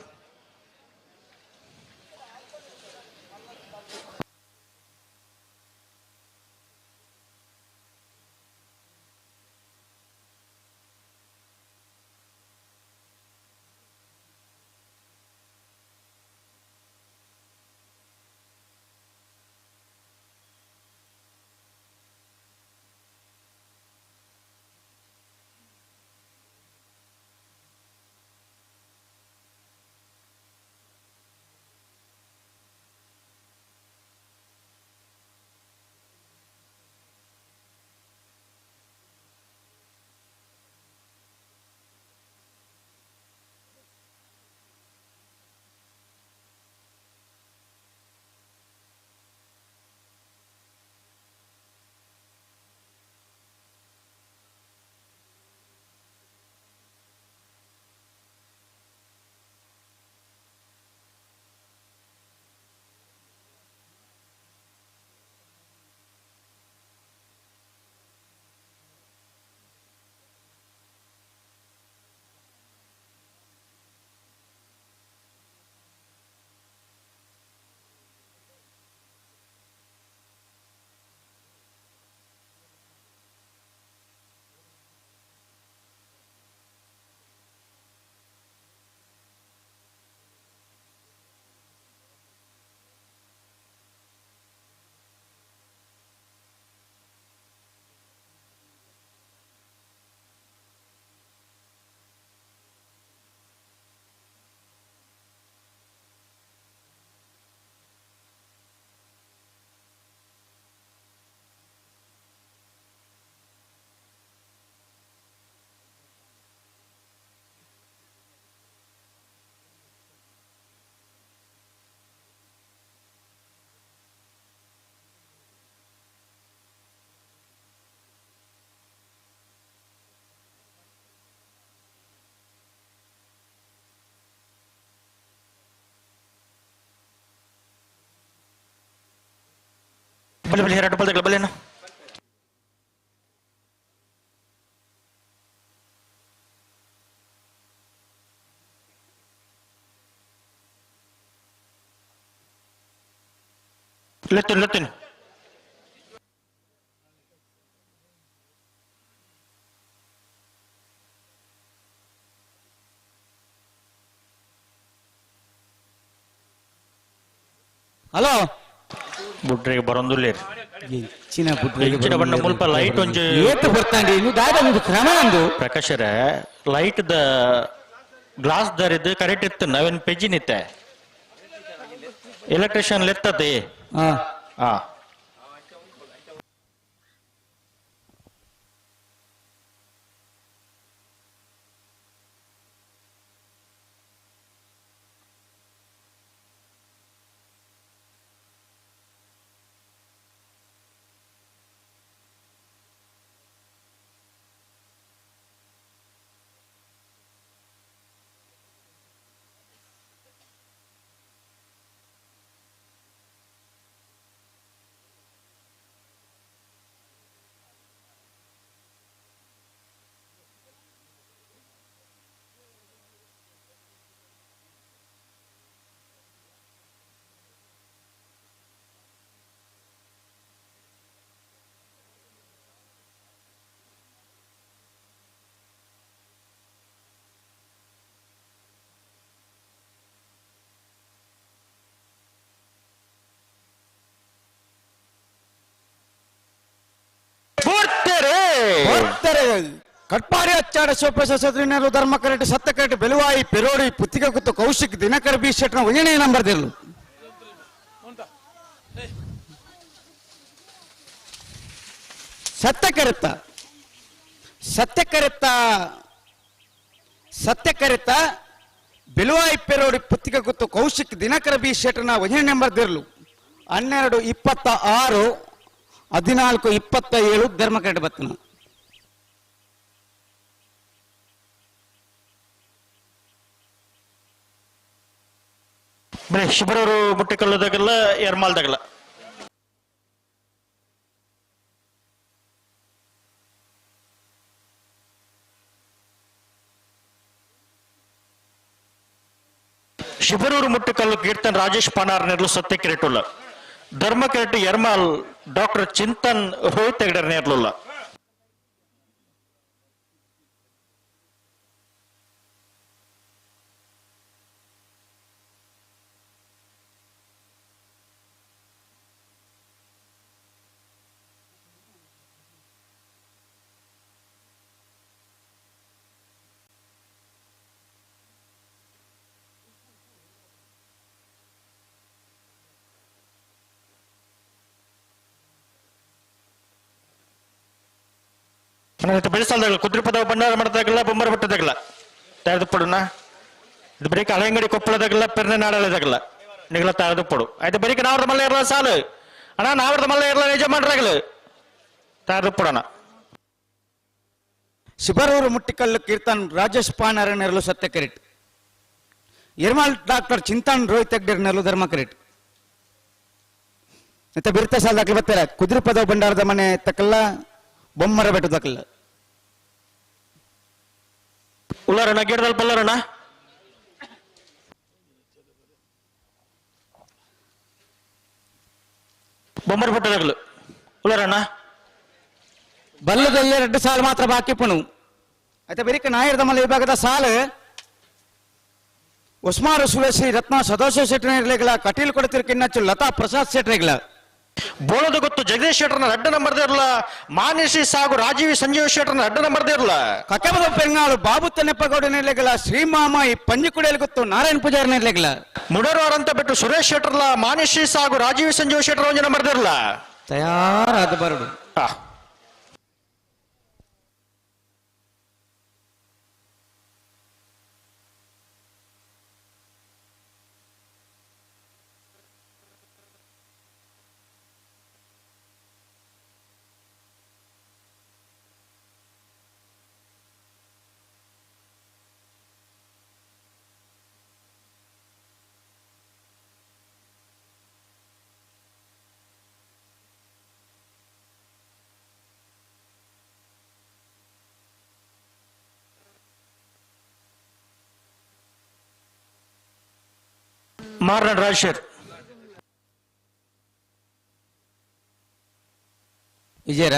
ಬಲ್ಲಿ ಬಲ್ಲಿ ಎರಡು ಬಲ್ದಗಳ ಬಲ್ಲೇನು ಲೆತ್ತಿನ ಹಲೋ ಬುಡ್ರಿಗೆ ಬರೋಂದುಲ್ಲೇರಿ ಹೆಚ್ಚಿನ ಹೆಚ್ಚಿನ ಬಣ್ಣ ಮುಲ್ಪ ಲೈಟ್ ಒಂಜು ಏತು ಬರ್ತಾಂಡಿ ಇನ್ನು ದಾದ ಒಂದು ಕ್ರಮ ಒಂದು ಪ್ರಕಾಶರ ಲೈಟ್ ದ ಗ್ಲಾಸ್ ದರಿದ್ದು ಕರೆಕ್ಟ್ ಇತ್ತು ನಾವೇನ್ ಪೆಜ್ಜಿ ನಿತ್ತೆ ಎಲೆಕ್ಟ್ರಿಷಿಯನ್ ಲೆತ್ತತೆ ಹಾ ಕಟ್ಪಾಡಿ ಅಚ್ಚಾಡ ಸೋಪೇಶ ಸದ್ರಿನರು ಧರ್ಮ ಕರೆಟ್ ಸತ್ತ ಕರೆಟ್ ಬೆಲುವಾಯಿ ಪೆರೋಡಿ ಪುತ್ತಿಗೆ ಕುತ್ತು ಕೌಶಿಕ್ ದಿನಕರ ಬಿ ಶೆಟ್ನ ಒಯ್ಯಣೆ ನಂಬರ್ ದಿರ್ಲು ಸತ್ಯ ಬೆಲುವಾಯಿ ಪೆರೋಡಿ ಪುತ್ತಿಗೆ ಕುತ್ತು ಕೌಶಿಕ್ ದಿನಕರ ಬಿ ಶೆಟ್ನ ಒಯ್ಯಣೆ ನಂಬರ್ ದಿರ್ಲು 12/26/14/27 ಧರ್ಮ ಕರೆಟ್ ಬತ್ತನ ಶಿಬರೂರು ಮುಟ್ಟಿಕಲ್ಲದಾಗಲ್ಲ ಎರ್ಮಾಲ್ದಾಗಲ್ಲ ಶಿಬರೂರು ಮುಟ್ಟಿಕಲ್ಲು ಕೀರ್ತನ್ ರಾಜೇಶ್ ಪನಾರ್ ನೆರಲು ಸತ್ಯ ಕಿರೀಟುಲ್ಲ ಧರ್ಮ ಕಿರೀಟ ಎರ್ಮಾಲ್ ಡಾಕ್ಟರ್ ಚಿಂತನ್ ರೋಹಿತ್ ತೆಗಡರ್ ನೇರ್ಲುಲ್ಲ ಬೆಳೆಸಾಲ್ದಾಗಲ್ಲ ಕುದುರೆ ಪದ ಬಂಡಾರ ಮಠದಾಗಲ್ಲ ಬೊಮ್ಮರ ಬೆಟ್ಟದಾಗಲ್ಲ ತೆರೆದು ಪಡುನ ಇದು ಬರೀಕ್ ಹಳೆಂಗಡಿ ಕೊಪ್ಪಳದಾಗಲ್ಲ ಪೆರ್ನೆ ನಾಡದಾಗಲ್ಲ ನಿಗಲ ತೆರೆದು ಪಡು ಆಯ್ತು ಬರೀಕ್ ನಾವ್ರದ ಮಲ್ಲ ಇರಲ್ಲ ಸಾಲು ಅಣ್ಣ ನಾವ್ರದ ಮಲ್ಲ ಇರಲ್ಲ ಯಜಮಾನ್ರಾಗಲ್ಲ ತೆರೆದು ಪಡೋಣ ಶಿಬರೂರು ಮುಟ್ಟಿಕಲ್ಲು ಕೀರ್ತನ್ ರಾಜೇಶ್ ಪಾನರ್ ನೆರಲು ಸತ್ಯ ಕಿರೀಟ್ ಎರ್ಮಾಲ್ ಡಾಕ್ಟರ್ ಚಿಂತನ್ ರೋಹಿತ್ ತೆಗ್ಡರ್ ನೆರಲು ಧರ್ಮ ಕಿರೀಟ್ ಮತ್ತೆ ಬಿರ್ತ ಸಾಲದಾಗಲಿ ಬರ್ತಾರೆ ಕುದುರೆ ಪದ ಬಂಡಾರದ ಮನೆ ತಕ್ಕಲ್ಲ ಬೊಮ್ಮರ ಬೆಟ್ಟದಕ್ಕಲ್ಲ ಉಳ್ಳಾರಣ್ಣ ಗಿಡದಲ್ಲಿ ಬಲ್ಲಾರಣ್ಣ ಬೊಮ್ಮರ ಬೆಟ್ಟದಾಗಲು ಉಳ್ಳಾರಣ್ಣ ಬಲ್ಲದಲ್ಲಿ 2 ಸಾಲು ಮಾತ್ರ ಬಾಕಿ ಪುಣು ಆಯ್ತಾ ಬರೀಕ ನಾಯರದ ಮಲ್ಲ ವಿಭಾಗದ ಸಾಲು ಉಸ್ಮಾರು ಸುಳಸಿ ರತ್ನ ಸದೋಷ ಶೆಟ್ಟರ್ಗಳ ಕಟೀಲ್ ಕೊಡ್ತಿರ್ಕಿನ್ನಚ್ಚು ಲತಾ ಪ್ರಸಾದ್ ಶೆಟ್ಟರ್ಗಳ ಬೋಳದ ಗೊತ್ತು ಜಗದೀಶ್ ಶೆಟ್ಟರ್ನ ಅಡ್ಡ ನಂಬರ್ದೇ ಇರಲ್ಲ ಮಾನಿಸಿ ಸಾಗು ರಾಜೀವ್ ಸಂಜೀವ್ ಶೆಟ್ಟರ್ನ ಅಡ್ಡ ನಂಬರ್ದೇ ಇರಲ್ಲ ಕಕ್ಕಬದ ಪೆಂಗಾಳು ಬಾಬು ತನ್ನೆಪ್ಪಗೌಡ ನೆಲೆಗಳ ಶ್ರೀಮಾಮಾಯಿ ಪಂಜಿಕುಡಿಯಲ್ಲಿ ಗೊತ್ತು ನಾರಾಯಣ ಪೂಜಾರಿ ನೆಲೆಗಳ ಮುಡರ್ವಾರ್ ಅಂತ ಬಿಟ್ಟು ಸುರೇಶ್ ಶೆಟ್ಟರ್ಲ ಮಾನಿಸಿ ಸಾಗು ರಾಜೀವ್ ಸಂಜೀವ್ ಶೆಟ್ಟರ್ ಒಂಜ ನಂಬರ್ದೇ ಇರಲ್ಲ ತಯಾರಾದ ಬರಡು ಮಾರ್ನಾಡ್ ರಾಜಶೇರ್ ವಿಜಯರ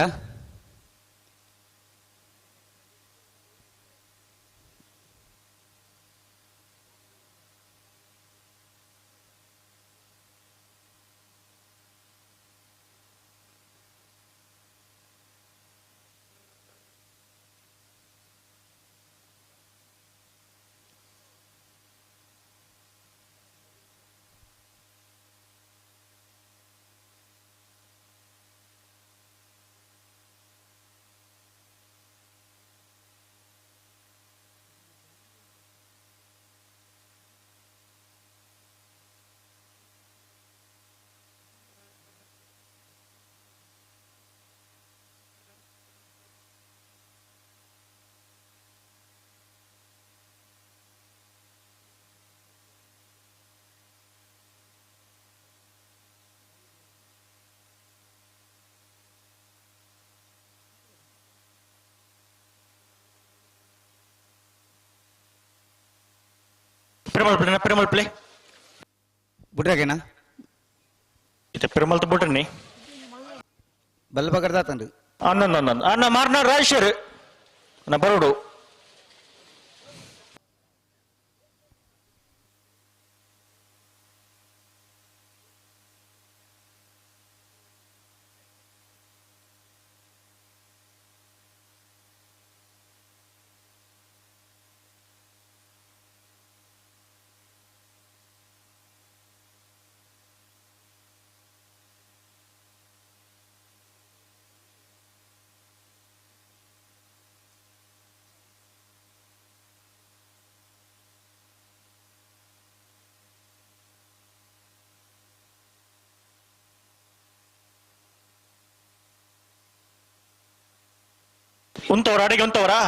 ಪೆರುಮಲ್ ಪ್ಲೇ ಬಿಡ್ರಾಗೇನ ಇದು ಪೆರುಮಲ್ ಬಿಟ್ರಿ ಬಲ್ ಬಗರ್ದಾತನ್ರಿ ಅನ್ನ ಮಾರ್ನಾಡ್ ರಾಜಶೇರ್ ನಾ ಬರೋಡು ಅಡಿಗೆ ಉಂತವರಾ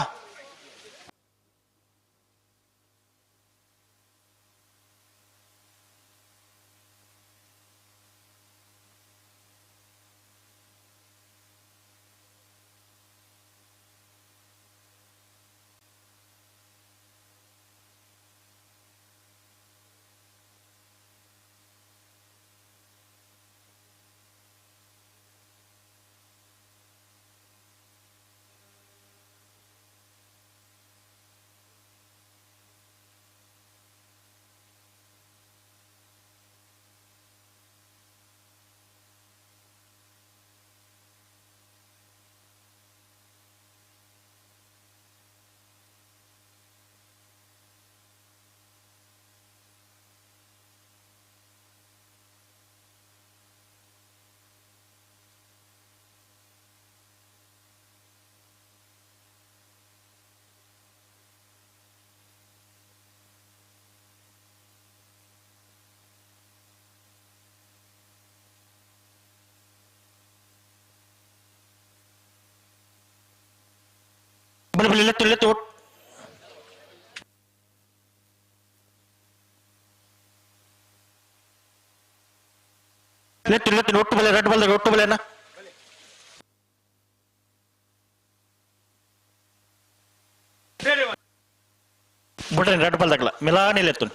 let ಒಟ್ಟು ಬಲೆ ರೆಡ್ ಬಲ್ದಾಗ ಒಟ್ಟು ಬಲೆನ ಬಿಡ್ರಿ ರೆಡ್ ಬಲ್ದಾಗಲ್ಲ ಮಿಲಾನಿ ಲೆತ್ತು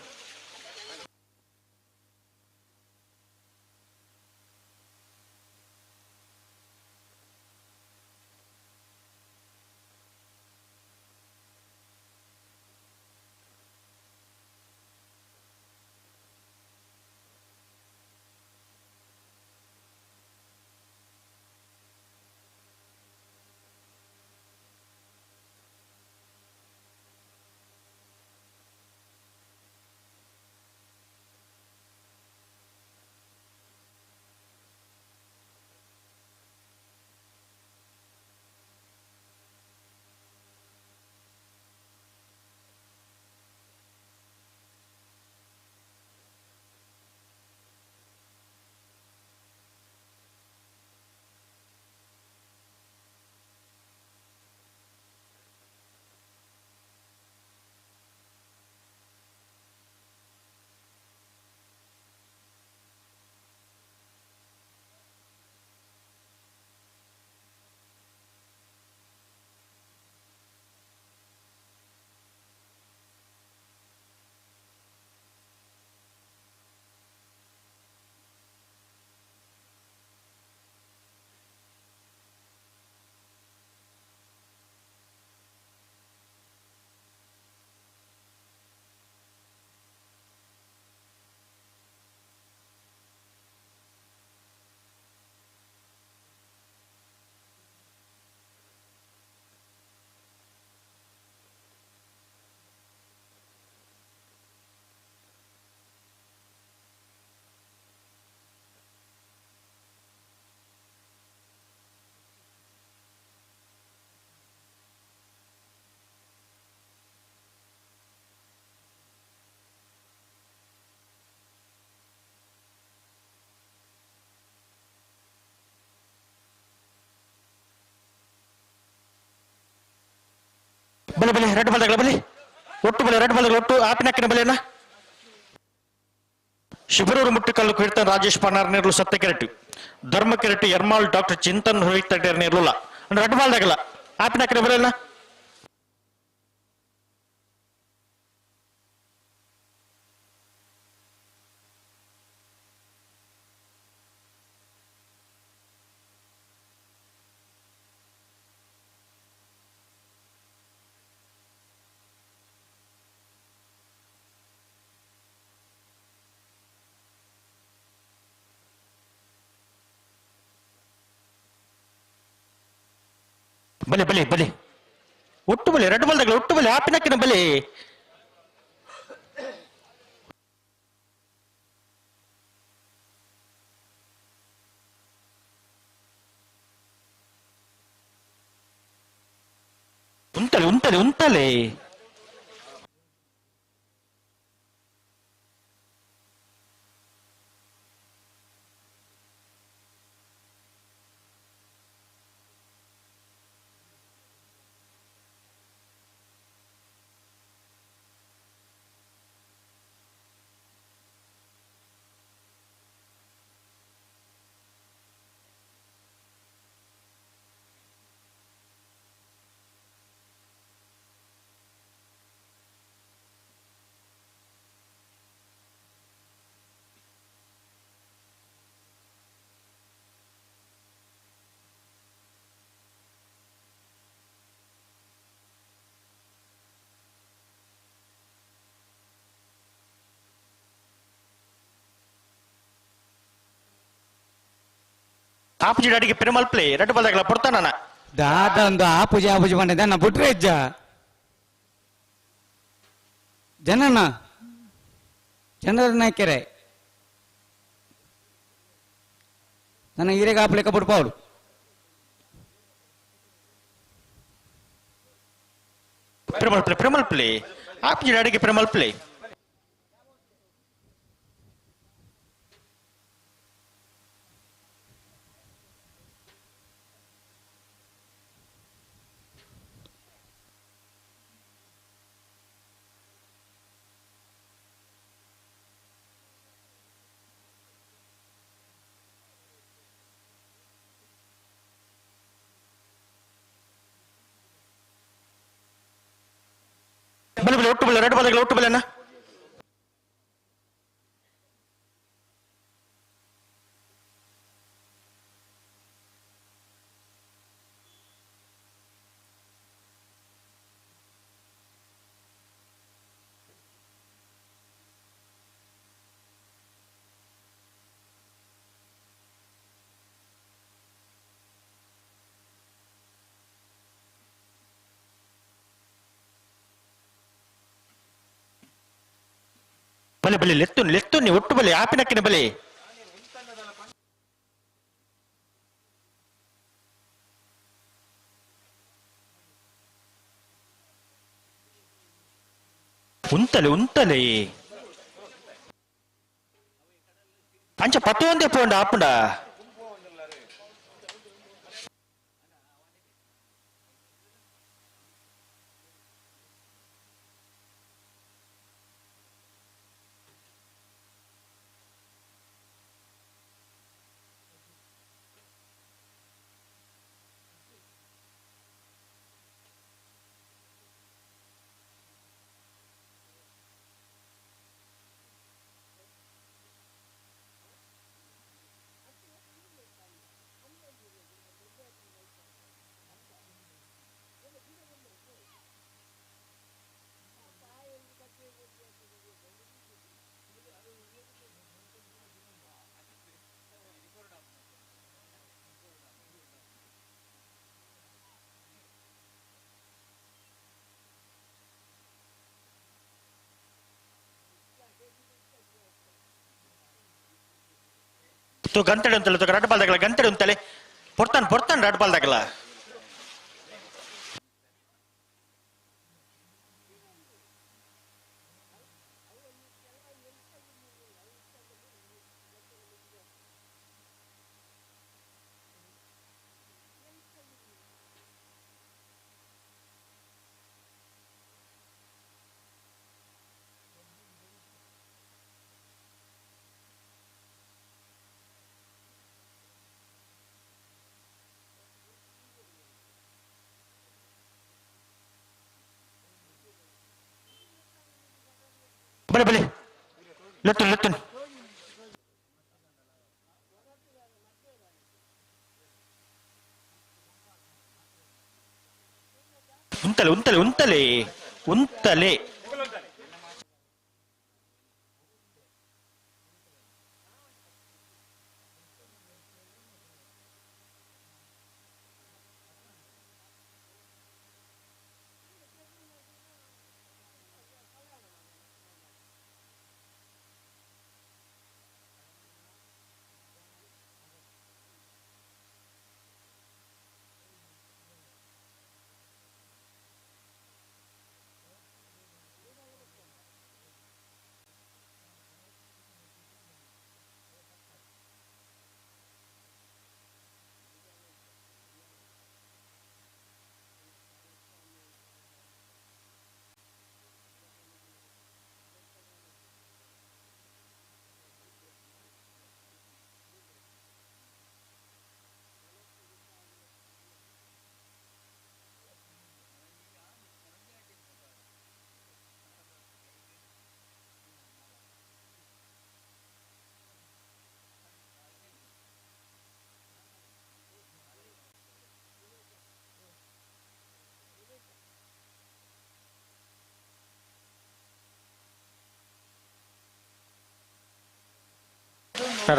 ಬಲೆ ಬಲೆ ರೆಡ್ ಬಾಲ್ದಾಗಲ ಬಲೆ ಒಟ್ಟು ಬಲೆ ರೆಡ್ ಬಾಲ್ದಾಗಲ ಒಟ್ಟು ಆಪಿನಕ್ಕಿನ ಬಲೆಯನ್ನ ಶಿಬರೂರು ಮುಟ್ಟಿಕಲ್ಲು ಕೀರ್ತನ್ ರಾಜೇಶ್ ಪನ್ನಾರ್ ನೀರ್ಲು ಸತ್ಯ ಕೆರೆಟ್ ಧರ್ಮ ಕೆರೆಟ್ ಎರ್ಮಾಳ್ ಡಾಕ್ಟರ್ ಚಿಂತನ್ ಹೊಯ್ತಟೇರ್ ನೀರ್ಲುಲ್ಲ ಅಂದ್ರೆ ರೆಡ್ ಬಾಲ್ದಾಗಲ ಆಪಿನಕ್ಕಿನ ಬಲೆಯನ್ನ ಬಲೆ ಬಲೆ ಬಲೆ ಒಟ್ಟು ಬಲೆ ರೆಡ್ ಬಾಲ್ದಾಗಲ ಒಟ್ಟು ಬಲೆ ಆಪಿನಕ್ಕಿನ ಬಲೆ ಉಂಟಲೆ ಉಂಟಲೆ ಉಂಟಲೆ ಆಪುಜಿ డాడీకి పెరుమల్ ప్లే రెడ్ బాల్ దగ్గర పొడతానన్న ದಾದ ಒಂದು ಆಪುಜಿ ಆಪುಜಿ ಮಾಡಿದ ನಾ ಬಿಟ್ರೆ ಇಜ್ಜ ಜನರ ನಾಯ್ಕೆರೆ ನನ್ನ ಹೀರೆಗ ಆಪ್ಲೆಕ್ಕ ಬಿಡ್ಪಾವಡು పెరుమల్ ప్లే ఆపుజి డాడీకి పెరుమల్ ప్లే ಬಲೆ ಬಲೆ ಒಟ್ಟು ಬಲೆ ರೆಡ್ ಬಾಲ್ ಒಟ್ಟು ಬಲೆನ ಬಲೆ ಬಲೆ ಲೆತ್ತುನಿ ಒಟ್ಟು ಬಲೆ ಆಪಿನಕ್ಕಿನ ಬಲೆ ಉಂತಲೆ ಅಂಚ ಪತ್ತು ಒಂದೇ ಪೋಂಡ ಆಪುಂಡ तो गंतड़े उंतले तो रेड बाल दगला गंतड़े उंतले పొడతాను రెడ్ బాల్ దగ్గర ಬಲೆ ಬಲೆ ಲೆತ್ತನ್ ಲೆತ್ತನ್ ಉಂತಲೆ ಉಂತಲೆ ಉಂತಲೆ ಉಂತಲೆ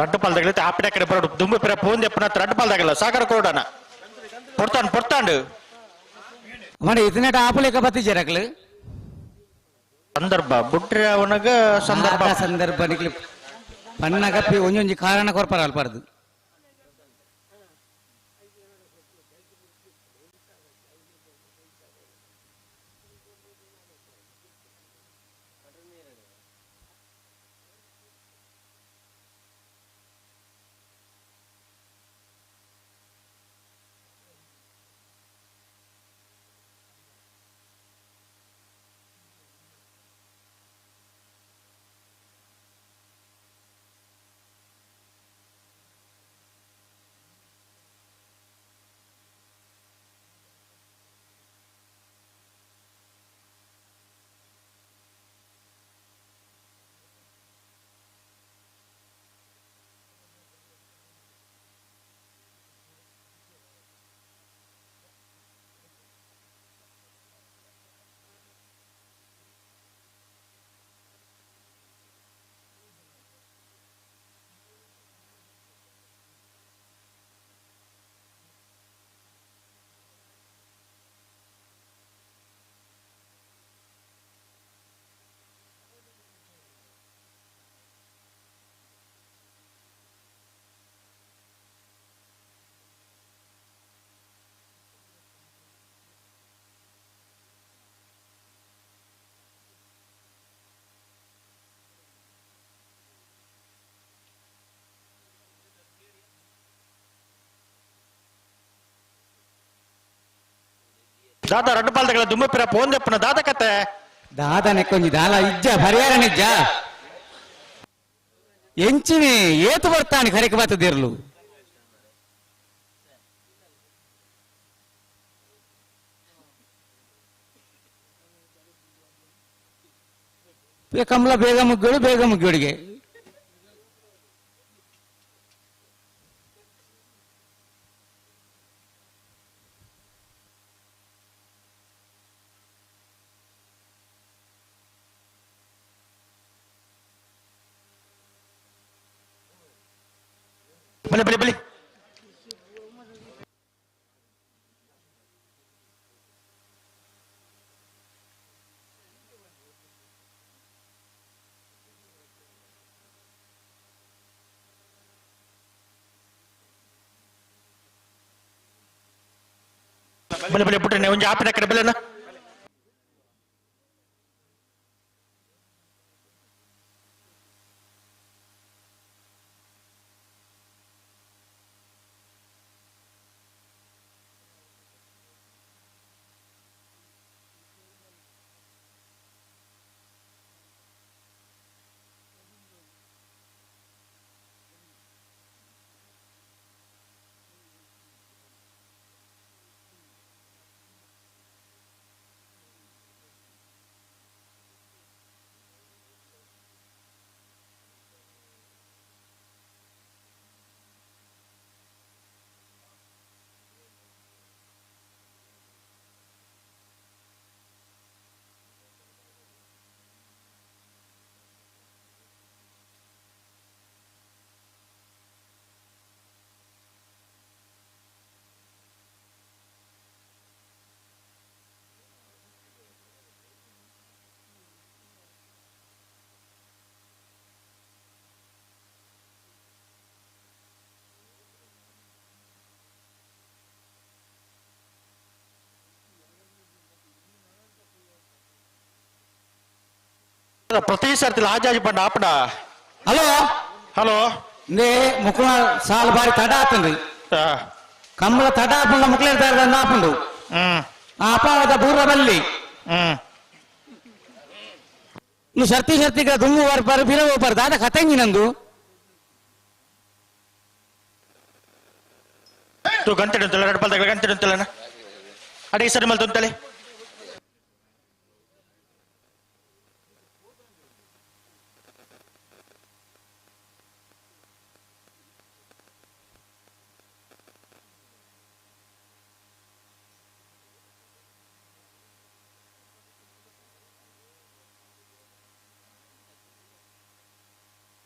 ರಡ್ಡು ಪಾಲ್ದಾಗಲಿ ಆಪಿಡ ಕಡೆ ಬರೋಡು ದುಂಬು ಪಿರ ಪೋಂದಿ ಅಪ್ಪನ ರಡ್ಡು ಪಾಲ್ದಾಗಲ್ಲ ಸಾಗರ ಕೋಡನ ಪೊಡ್ತಾಂಡು ಮಾಡಿ ಇದನ್ನ ಆಪುಲೇಕ ಬತ್ತಿಜರಕ್ಲು ಸಂದರ್ಭ ಬುಟ್ರೆ ಅವನಗ ಸಂದರ್ಭ ನಿಕ್ಲಿ ಪನ್ನಗಪ್ಪಿ ಒಂಜೊಂಜಿ ಕಾರಣ ಕೊರ್ಪರ ಅಲ್ಪಾರ್ದು ದಾದ ರಡ್ಡು ಪಾಲ್ದಾಗಲ್ಲ ದುಂಬು ಪಿರ ಪೋಂದಿ ಅಪ್ಪನ ದಾದ ಕತೆ ದಾದನೆ ಕೊಂಜಿ ದಾಲ ಇಜ್ಜ ಪರಿಹಾರ ನಿಜ್ಜ ಎಂಚಿನಿ ಏತು ಬರ್ತಾನೆ ಕರೆಗೆ ಬರ್ತದಿರ್ಲು ಕಮಲ ಬೇಗ ಮುಗ್ಗೋಡಿಗೆ ಬಲೆ ಬಲೆ ಬಲೆ ಬಲೆ ಬಲೆ ಬಿಟ್ರೆ ಒಂಜಿ ಆಪಿನ ಕಡೆ ಬಲೆನ ಪ್ರತಿ ಸರ್ತಿ ಆಜಾಜಿ ಪಂಡ ಆಪಡ. ಹಲೋ ಹಲೋ ನೇ ಮುಕ್ಕಳ ಸಾಲ್ ಬಾರಿ ತಡ ಆತನ್ರಿ ಕಂಬಳ ತಡ ಆಪಂಡ ಮುಕ್ಲೇರ್ದಾರ ಆಪುಂಡು ಆಪಾದ ಬೂರ ಬಲ್ಲಿ నువ్వు షర్తి షర్తిగా దుమ్ము వారు బిరవ పరు దాదా కథంగి నందు తూ గంటెడు ఉంతల రెడ్ పల్ దగ్గర గంటెడు ఉంతలన అడిగి సరి మల్ తుంతలే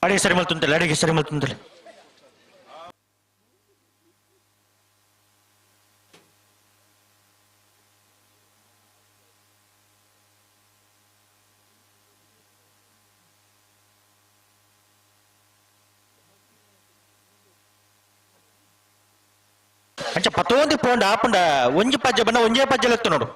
ಅಡಿಗೆ ಸರಿ ಮಲ್ತುಂತಲೆ ಅಡಿಗೆ ಸರಿ ಮಲ್ತುಂತಲೆ ಅಂಚ ಪತೋಂದಿ ಪೋಂಡ ಆಪಂಡ ಒಂಜಿ ಪಜ್ಜ ಬಣ್ಣ ಒಂಜೇ ಪಜ್ಜಲೆತ್ತು ನೋಡು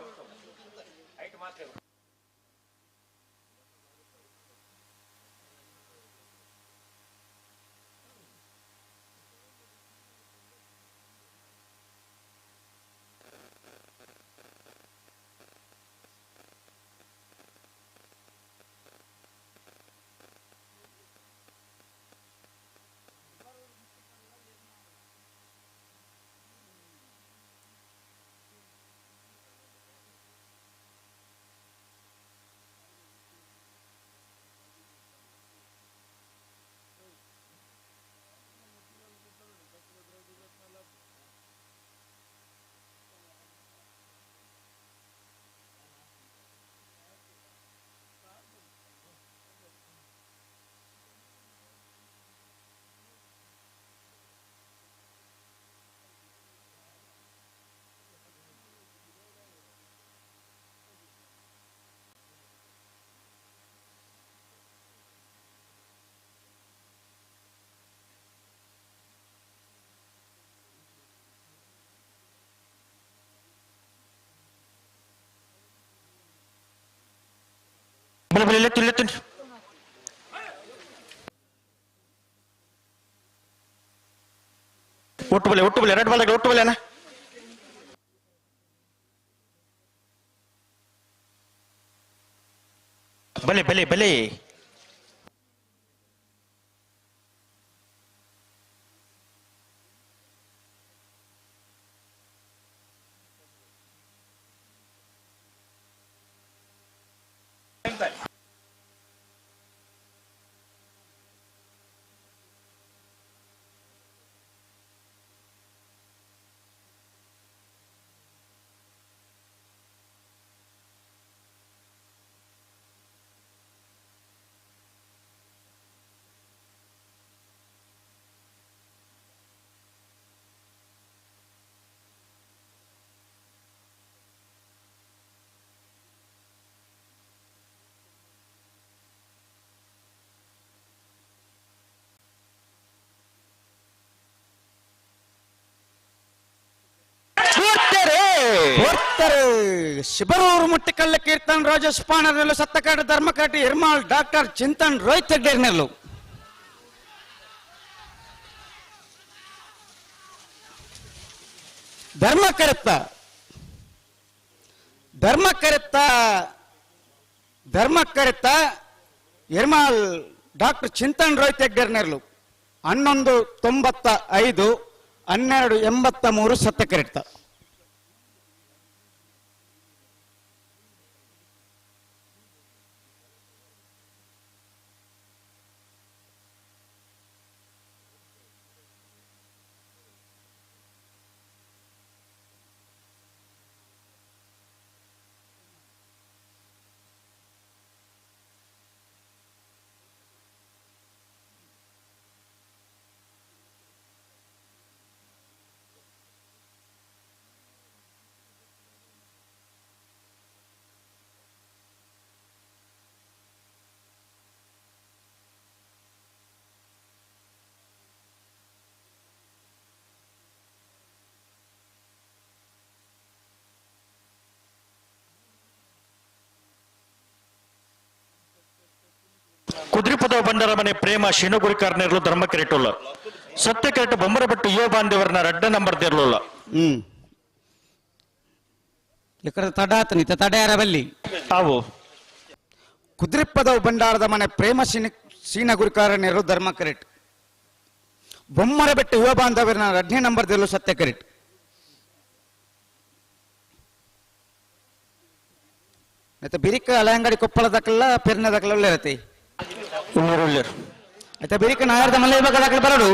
lettun ಒಟ್ಟು ರೆಡ್ ಬಾಲ್ ಒಟ್ಟು ಬಲೆ ಬಲೆ ಬಲೆ ಬಲೆ ಶಿಬರೂರು ಮುಟ್ಟಿಕಳ್ಳ ಕೀರ್ತನ್ ರಾಜೇಶ್ ಪಾಣರ್ನೆಲ್ಲು ಸತ್ತಕಾಡು ಧರ್ಮಕಾಟಿ ಇರ್ಮಾಳ್ ಡಾಕ್ಟರ್ చింతన్ రోహిత్ ಹೆಗ್ಡೇರ್ನೆಲ್ಲು ಧರ್ಮಕರಿತ್ತ ಇರ್ಮಾಳ್ ಡಾಕ್ಟರ್ చింతన్ రోహిత్ ಹೆಗ್ಡೇರ್ನೆಲ್ಲು 1195 1283 ಸತ್ತಕರಿತ್ತ ಬಂಡರ ಮನೆ ಪ್ರೇಮ ಶಿನುಗುರಿಕಾರನಿರಲು ಧರ್ಮಕ್ಕೆರೆಟ್ಟುಲ್ಲ ಸತ್ಯಕ್ಕೆರೆಟ್ಟು ಬೊಂಬರ ಬಿಟ್ಟು ಯುವ ಬಾಂಧವರನ್ನ ರೆಡ್ಡ ನಂಬರ್ ತಿರ್ಲಿಲ್ಲ ఇక్కడ తడాతని తడార బల్లి ಅವು కుదిరిప్పదవు బండాರದ ಮನೆ ಪ್ರೇಮ ಸೀನ ಗುರಿಕಾರ ನೆರು ಧರ್ಮ ಕರೆಕ್ಟ್ ಬೊಮ್ಮರ ಬೆಟ್ಟ ಯುವ ಬಾಂಧವರನ್ನ 2ನೇ ನಂಬರ್ ದೇಲು ಸತ್ಯ ಕರೆಕ್ಟ್ ಮತ್ತೆ ಬಿರಿಕ ಅಲಂಗಡಿ ಕೊಪ್ಪಳ ದಕ್ಕಲ್ಲ ಪೆರ್ನ ದಕ್ಕಲ್ಲ ಒಳ್ಳೆ ಇರತ್ತೆ అయితే బిరిక నాయర్ద మళ్ళీ ఇవ్వగలగల బరడు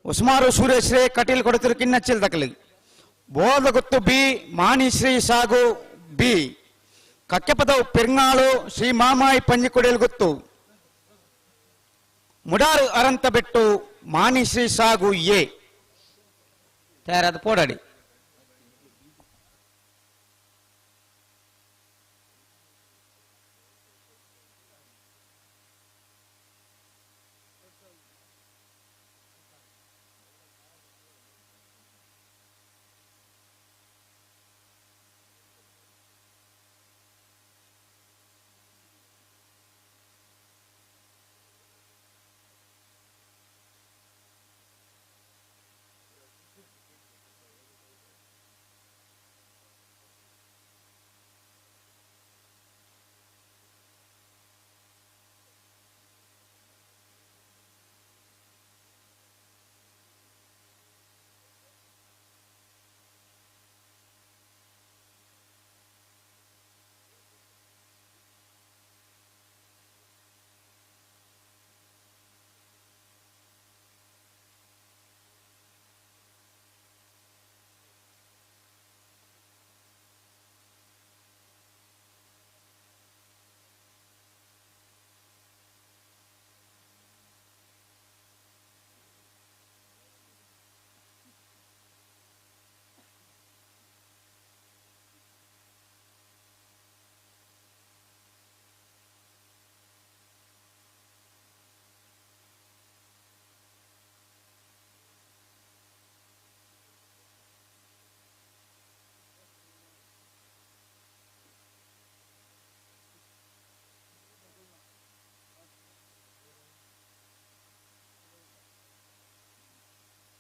ಉಸ್ಮಾರು ಸೂರ್ಯಶ್ರೀ ಕಟೀಲ್ ಕೊಡುತ್ತಿರು ಕಿನ್ನಚ್ಚಿಲ್ ದಕ್ಕಲಿ ಬೋಧ ಗೊತ್ತು ಬಿ ಮಾಣಿಶ್ರೀ ಸಾಗು ಬಿ ಕಕ್ಕೆಪದವು ಪೆರ್ನಾಳು ಶ್ರೀ ಮಾಮಾಯಿ ಪಂಜಿಕೊಡೆಲ್ ಗೊತ್ತು ಮುಡಾರು ಅರಂತ ಬೆಟ್ಟು ಮಾಣಿಶ್ರೀ ಸಾಗು ಎ ತಯಾರಾದ ಪೋಡಾಡಿ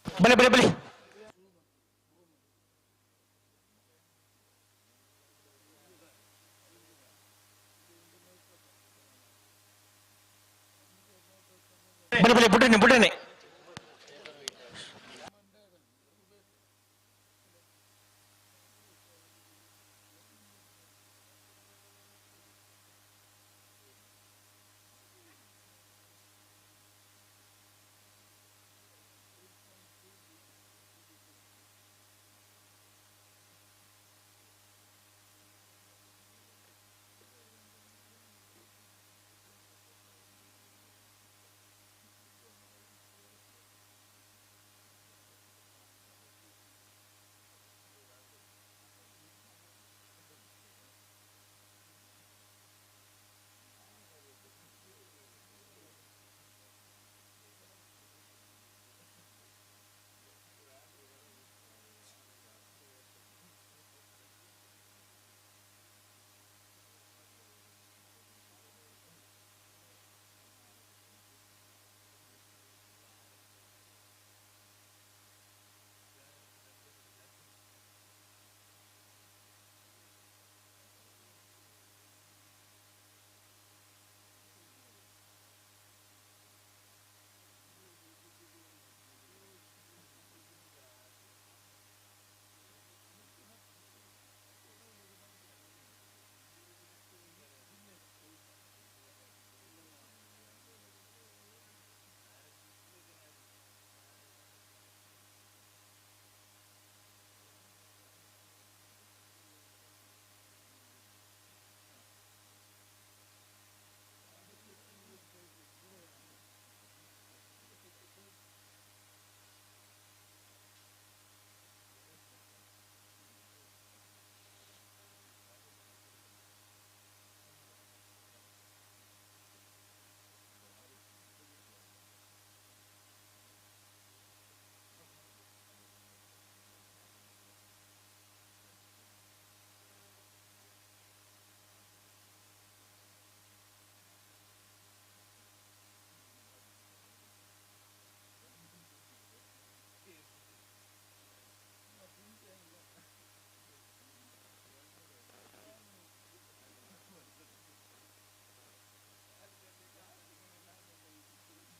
ಬಲೆ ಬಲೆ ಬಲೆ ಬಲೆ ಬಲೆ ಬಿಟ್ಟನೆ ಬಿಟ್ಟನೆ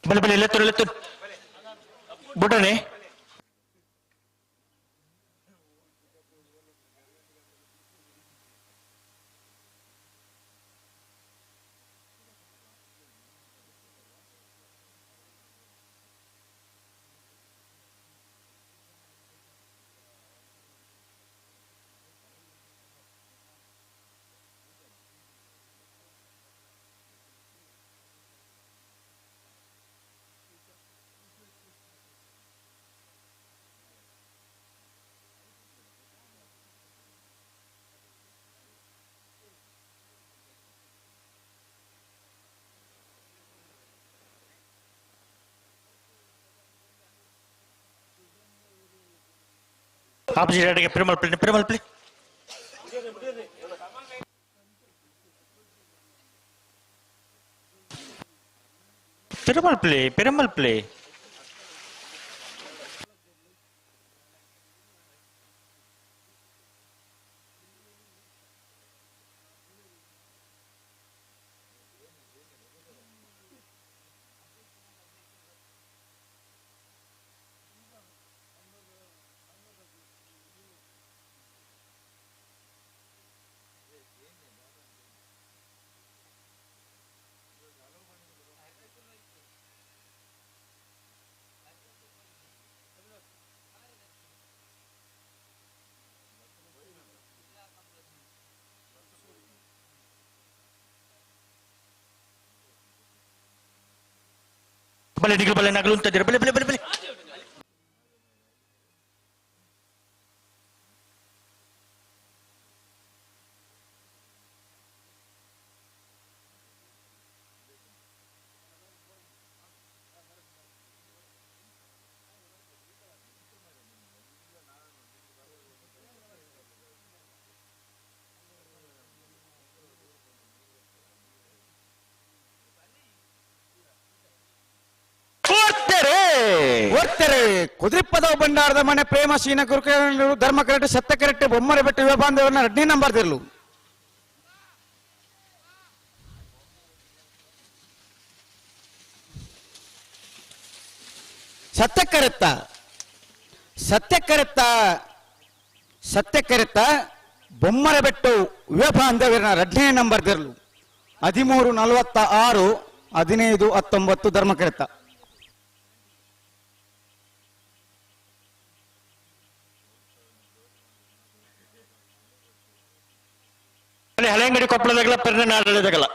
ಬಲೆ ಬಲೆ ಎಲೆತ್ತು ಬುಡನೆ ಆಪೋಸಿಟ್ ಸೈಡ್ಗೆ ಪೆರುಮಲ್ ಪ್ಲೇ ಪೆರುಮಲ್ ಪ್ಲೇ ಬಲೆ ಡಿಗ್ರಿ ಬಲೆ ನಗಲು ಅಂತಿದ್ದೀರ ಬಲೆ ಬಲೆ ಬಲೆ ಬಲೆ ಓದ್ತಾರೆ ಕುದುರಿಪ್ಪದ ಬಂಡಾರದ ಮನೆ ಪ್ರೇಮ ಶೀನ ಕುರುಕರು ಧರ್ಮ ಕರೆಕ್ಟ್ ಸತ್ಯ ಕರೆಕ್ಟ್ ಬೊಮ್ಮರೆ ಬೆಟ್ಟು ಯುವ ಬಾಂಧವರನ್ನ 2ನೇ ನಂಬರ್ ತಿರ್ಲು ಸತ್ಯ ಕರೆತ್ತ ಬೊಮ್ಮರೆ ಬೆಟ್ಟು ಯುವ ಬಾಂಧವರನ್ನ 2ನೇ ನಂಬರ್ ತಿರ್ಲು 13:46 15:19 ಧರ್ಮ ಕರೆತ್ತ ಹಳೆಂಗಡಿ ಕೊಪ್ಪಳದಾಗಲ್ಲ ಪೆರ್ನಾಡದಾಗಲ್ಲ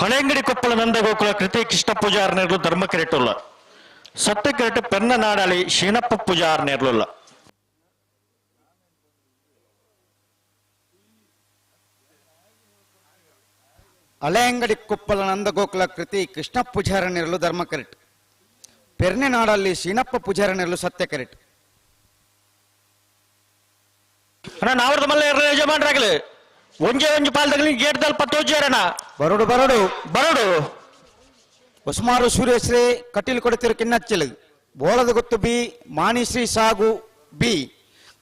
ಹಳೆಂಗಡಿ ಕೊಪ್ಪಳ ನಂದಗೋಕುಲ ಕೃತಿ ಕೃಷ್ಣ ಪೂಜಾರ್ ನೇರ್ಲು ಧರ್ಮ ಕೆರೆಟುಲ್ಲ ಸತ್ಯ ಕೆರೆಟ್ಟು ಪೆರ್ನ ನಾಡಾಳಿ ಶೀನಪ್ಪ ಪೂಜಾರ್ ನೇರ್ಲುಲ್ಲ ಹಳೆಂಗಡಿ ಕೊಪ್ಪಳ ನಂದಗೋಕುಲ ಕೃತಿ ಕೃಷ್ಣ ಪೂಜಾರ ನೆರಳು ಧರ್ಮ ಕೆರೆಟ್ ಪೆರ್ನೆ ನಾಡಲ್ಲಿ ಶೀನಪ್ಪ ಪೂಜಾರ ನೆರಳು ಸತ್ಯ ಕೆರೆಟ್ ನಾವ್ರದ ಮಲ್ಲ ಯಜಮಾನ್ರಾಗಲಿ ಒಂಜೆ ಪಾಲ್ದಾಗಲಿ ಗೇಟ್ದಲ್ಲಿ ಪತ್ತೋಜ್ಯಾರಣ ಬರೋಡು ಹೊಸಮಾರು ಸೂರ್ಯಶ್ರೀ ಕಟೀಲ್ ಕೊಡುತ್ತಿರು ಕಿನ್ನಚ್ಚಲು ಬೋಳದ ಗೊತ್ತು ಬಿ ಮಾಣಿಶ್ರೀ ಸಾಗು ಬಿ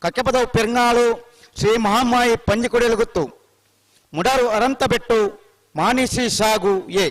ಕಕ್ಕೆಪದವು ಪೆರ್ನಾಳು ಶ್ರೀ ಮಹಾಮಾಯಿ ಪಂಜಿ ಕೊಡೆಯಲು ಗೊತ್ತು ಮುಡಾರು ಅರಂತ ಬೆಟ್ಟು ಮಾಣಿಶ್ರೀ ಸಾಗು ಎ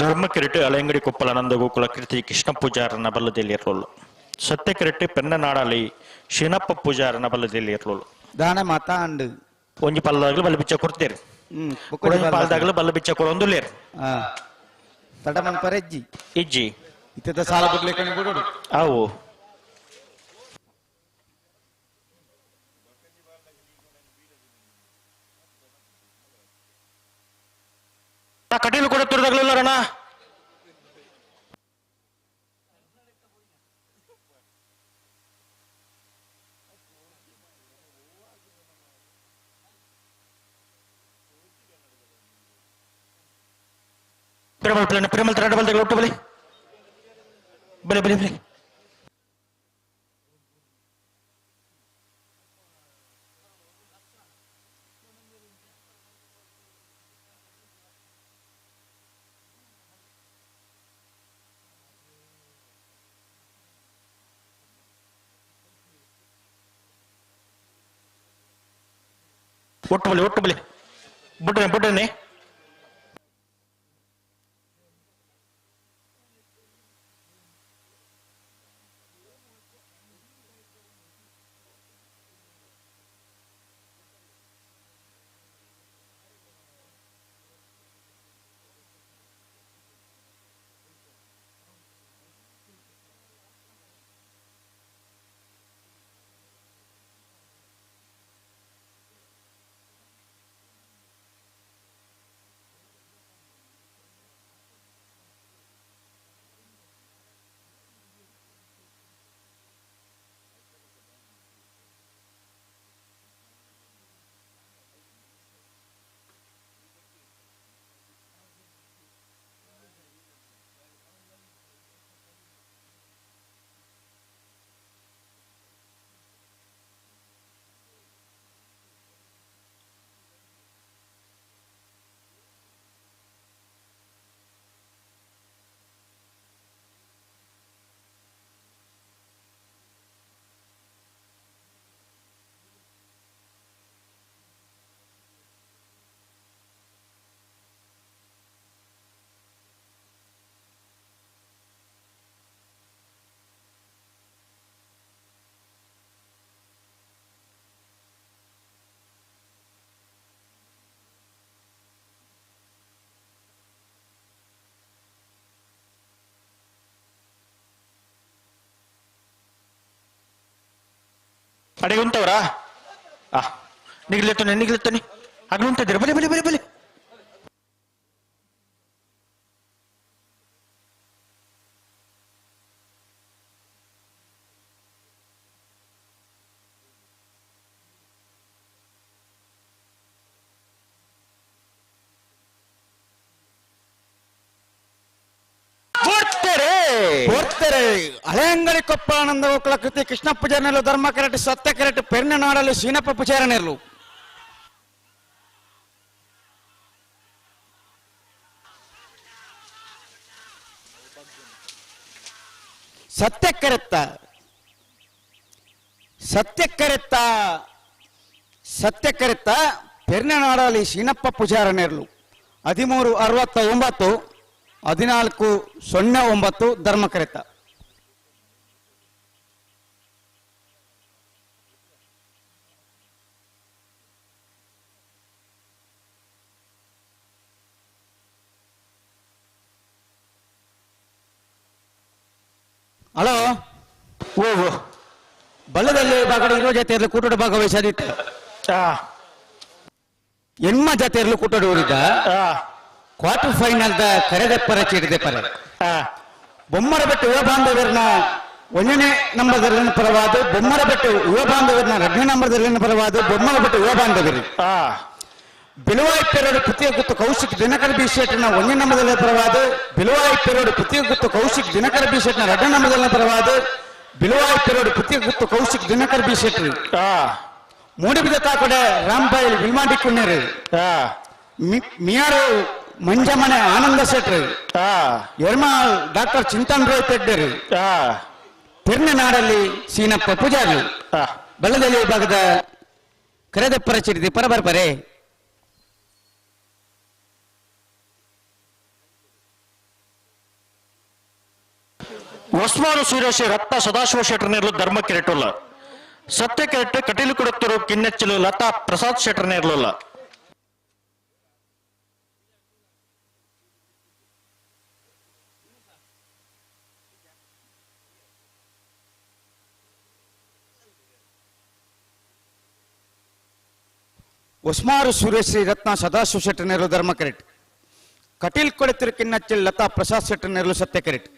ಧರ್ಮಕಿರೀಟ ಅಲೆಂಗಡಿ ಕೊಪ್ಪಲ ನಂದ ಗೋಕುಲ ಕೀರ್ತಿ ಕೃಷ್ಣ ಪೂಜಾರನ ಬಲ್ಲದಲ್ಲಿ ಇರಲು ಸತ್ಯಕಿರೀಟ ಪೆನ್ನನಾಡಲಿ ಶಿನಪ್ಪ ಪೂಜಾರನ ಬಲ್ಲದಲ್ಲಿ ಇರಲು ದಾನ ಮಾತಾ ಅಂಡು ಒಂಜಿ ಪಲ್ಲದಾಗಲು ಬಲ್ಲ ಬಿಚ್ಚ ಕೊಡ್ತೀರಿ ಪಾಲದಾಗಲು ಬಲ್ಲ ಬಿಚ್ಚ ಕೊಡೊಂದುಲ್ಲೇರು ತಡಮನ್ ಪರೆಜ್ಜಿ ಇಜ್ಜಿ ಇತ್ತದ ಸಾಲ ಬಿಡ್ಲಿಕ್ಕೆ ಬಿಡೋಡು ಅವು ಕಟೀಲು ಕೂಡ ತುರ್ದಾಗ್ಲಿಲ್ಲ ರಣ ಪಿರಮಲ್ ತರಡ ಬಲ್ದಾಗ ಒಟ್ಟು ಬಲಿ ಬಲೆ ಬಲೆ ಬಲೆ ಒಟ್ಟು ಬಲಿ ಬಿಡ್ರೇನೆ ಅಡಿಗೆ ಉಂಟವರಾ ನಿಗ್ಲೆತ್ತಾನೆ ಆಗ್ಲು ಉಂಟಿದ್ದೀರ ಬಲೆ ಬಲೆ ಬಲೆ ಬಲೆ ಹಳೆಯಂಗಡಿ ಕೊಪ್ಪ ಆನಂದ ಗೋಕುಲ ಕೃತಿ ಕೃಷ್ಣ ಪೂಜಾರನೆರಲು ಧರ್ಮ ಕೆರಟು ಸತ್ಯ ಕೆರಟು ಪೆರ್ನ ನಾಡಲು ಶೀನಪ್ಪ ಪೂಜಾರನೆರಲು ಸತ್ಯಕ್ಕೆರೆತ್ತ ಪೆರ್ನನಾಡಲಿ ಶೀನಪ್ಪ ಪೂಜಾರನೆರಲು 1369 1409 ಧರ್ಮಕರೆತ್ತ ಹಲೋ ಬಲ್ಲದಲ್ಲಿ ಬಾಗಡೆ ಇರುವ ಜೊತೆಯಲ್ಲಿ ಕೂಟೋಟ ಭಾಗವಹಿಸದಿತ್ತು ಎಣ್ಮ ಜೊತೆಯಲ್ಲೂ ಕೂಟೋಟ ಊರಿದ್ದ ಕ್ವಾರ್ಟರ್ ಫೈನಲ್ ದ ಕರೆದೆಪ್ಪರ ಚೀಡಿದೆಪ್ಪರ ಬೊಮ್ಮರ ಬೆಟ್ಟು ಯುವ ಬಾಂಧವ್ಯರನ್ನ 1ನೇ ನಂಬರ್ದಲ್ಲಿನ ಪರವಾದ ಬೊಮ್ಮರ ಬೆಟ್ಟು ಯುವ ಬಾಂಧವ್ಯರನ್ನ 2ನೇ ನಂಬರ್ದಲ್ಲಿನ ಪರವಾದ ಬೊಮ್ಮರ ಬೆಟ್ಟು ಯುವ ಬಾಂಧವ್ಯರು ಬಿಲುವಾಯಿಪೆರೋಡು ಪುತಿಯ ಗುತ್ತು ಕೌಶಿಕ್ ದಿನಕರ ಬಿ ಶೆಟ್ನ 1ನೇ ನಂಬರ್ದಲ್ಲಿ ಪರವಾದ ಬಿಲುವಾಯಿಪೆರೋಡು ಪುತಿಯ ಗುತ್ತು ಕೌಶಿಕ್ ದಿನಕರ ಬಿ ಶೆಟ್ನ 2ನೇ ನಂಬರ್ದಲ್ಲಿ ಪರವಾದ ಬಿಲುವಾಯಿಪೆರೋಡು ಪುತಿಯ ಗುತ್ತು ಕೌಶಿಕ್ ದಿನಕರ ಬಿ ಶೆಟ್ ಮೂಡಿಬಿದ ತಾಕಡೆ ರಾಂಬಾಯಿಲ್ ವಿಲ್ಮಾಂಡಿ ಕುಣ್ಣೇರು ಮಿಯಾರು ಮಂಜಮನೆ ಆನಂದ ಶೆಟ್ರು ಎರ್ಮಾಳ್ ಡಾಕ್ಟರ್ ಚಿಂತನ್ ರಾಯ್ ಪೆಡ್ಡರು ಪೆರ್ನ ನಾಡಲ್ಲಿ ಸೀನಪ್ಪ ಪೂಜಾರಿ ಬಳ್ಳದಲ್ಲಿ ಭಾಗದ ಕರೆದೆಪ್ಪರ ಚಿರಿದಿ ಪರಬರ್ಪರೆ ಒಸ್ಮಾನು ಸೂರ್ಯಶ್ರೀ ರತ್ನ ಸದಾಶಿವ ಶೆಟ್ಟರ್ ನೇರ್ಲು ಧರ್ಮ ಕಿರೀಟುಲ್ಲ ಸತ್ಯ ಕಿರೀಟ ಕಟೀಲು ಕೊಡುತ್ತರು ಕಿನ್ನೆಚ್ಚಲು ಲತಾ ಪ್ರಸಾದ್ ಶೆಟ್ಟರ್ ನೇರ್ಲುಲ್ಲ ಒಸ್ಮಾರು ಸೂರ್ಯಶ್ರೀ ರತ್ನ ಸದಾಶಿವ ಶೆಟ್ಟರ್ ನೇರ್ಲು ಧರ್ಮ ಕಿರೀಟ್ ಕಟೀಲ್ ಕೊಡುತ್ತಿರು ಕಿನ್ನಚ್ಚಲ್ ಲತಾ ಪ್ರಸಾದ್ ಶೆಟ್ಟರ್ ನೇರ್ಲು ಸತ್ಯ ಕಿರೀಟ್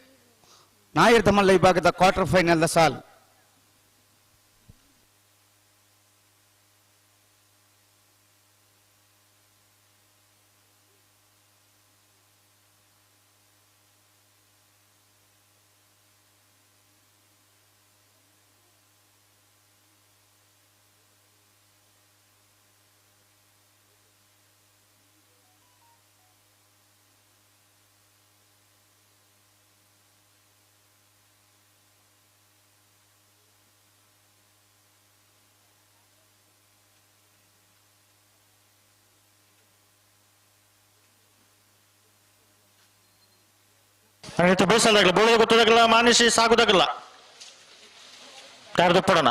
ನಾಯರ್ ಧಮಲ್ಲ ವಿಭಾಗದ ಕ್ವಾರ್ಟರ್ ಫೈನಲ್ ದ ಸಾಲ್ ಬೇಸದಾಗಲ್ಲ ಬೋಳದ ಗೊತ್ತದಾಗಲ್ಲ ಮಾನಿಸಿ ಸಾಗುದಾಗಲ್ಲ ಯಾರ್ದು ಪಡೋಣ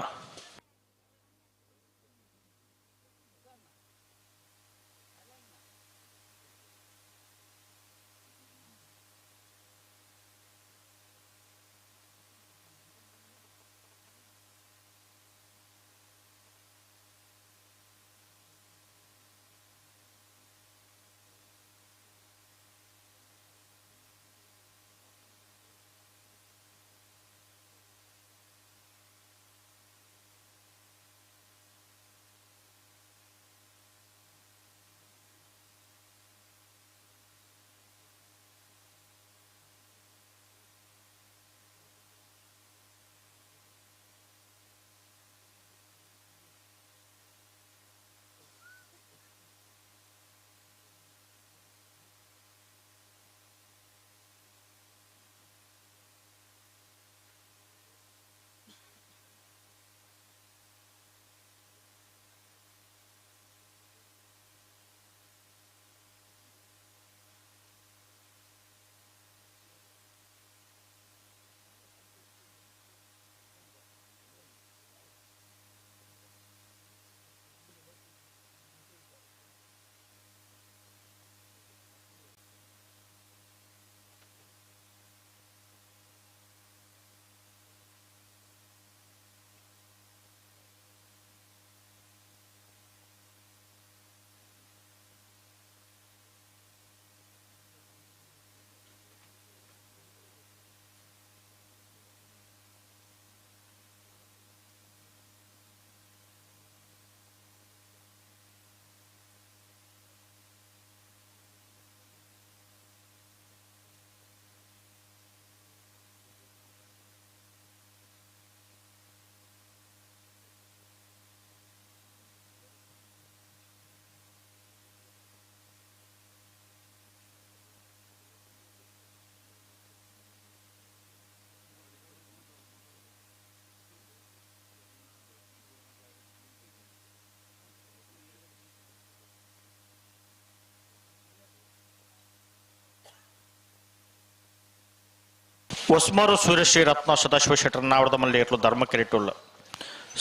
ಒಸ್ಮಾರು ಸೂರ್ಯಶ್ರೀ ರತ್ನ ಸದಾಶಿವ ಶೆಟ್ಟರ್ ನಾವರದ ಮಲ್ಲಿ ಇರಲು ಧರ್ಮ ಕಿರೀಟುಲ್ಲ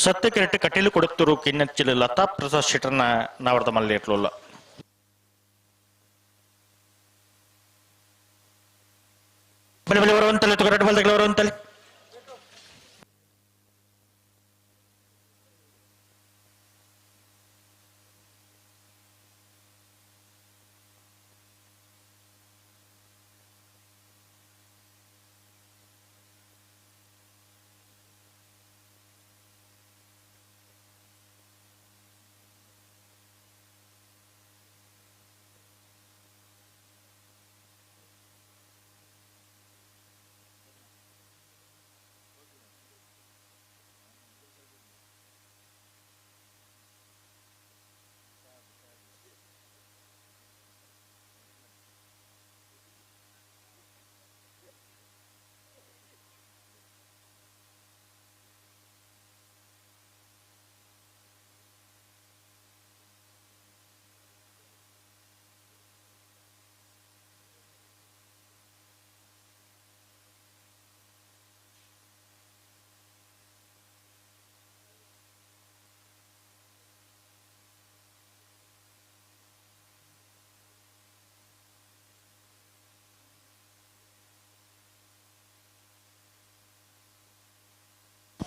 ಸತ್ಯ ಕಿರೀಟ ಕಟೀಲು ಕೊಡುತ್ತರು ಕಿನ್ನಚ್ಚಿಲು ಲತಾ ಪ್ರಸಾದ್ ಶೆಟ್ಟರ್ನ ನಾವರದ ಮಲ್ಲಿ ಇರಲಿಲ್ಲ ಬಲಿ ಬಲಿ ಬರುವಂತಲ್ಲಿ ತುಗರಟ್ಟು ಬಲ್ದಕ್ಕೆ ಬರುವಂತಲ್ಲಿ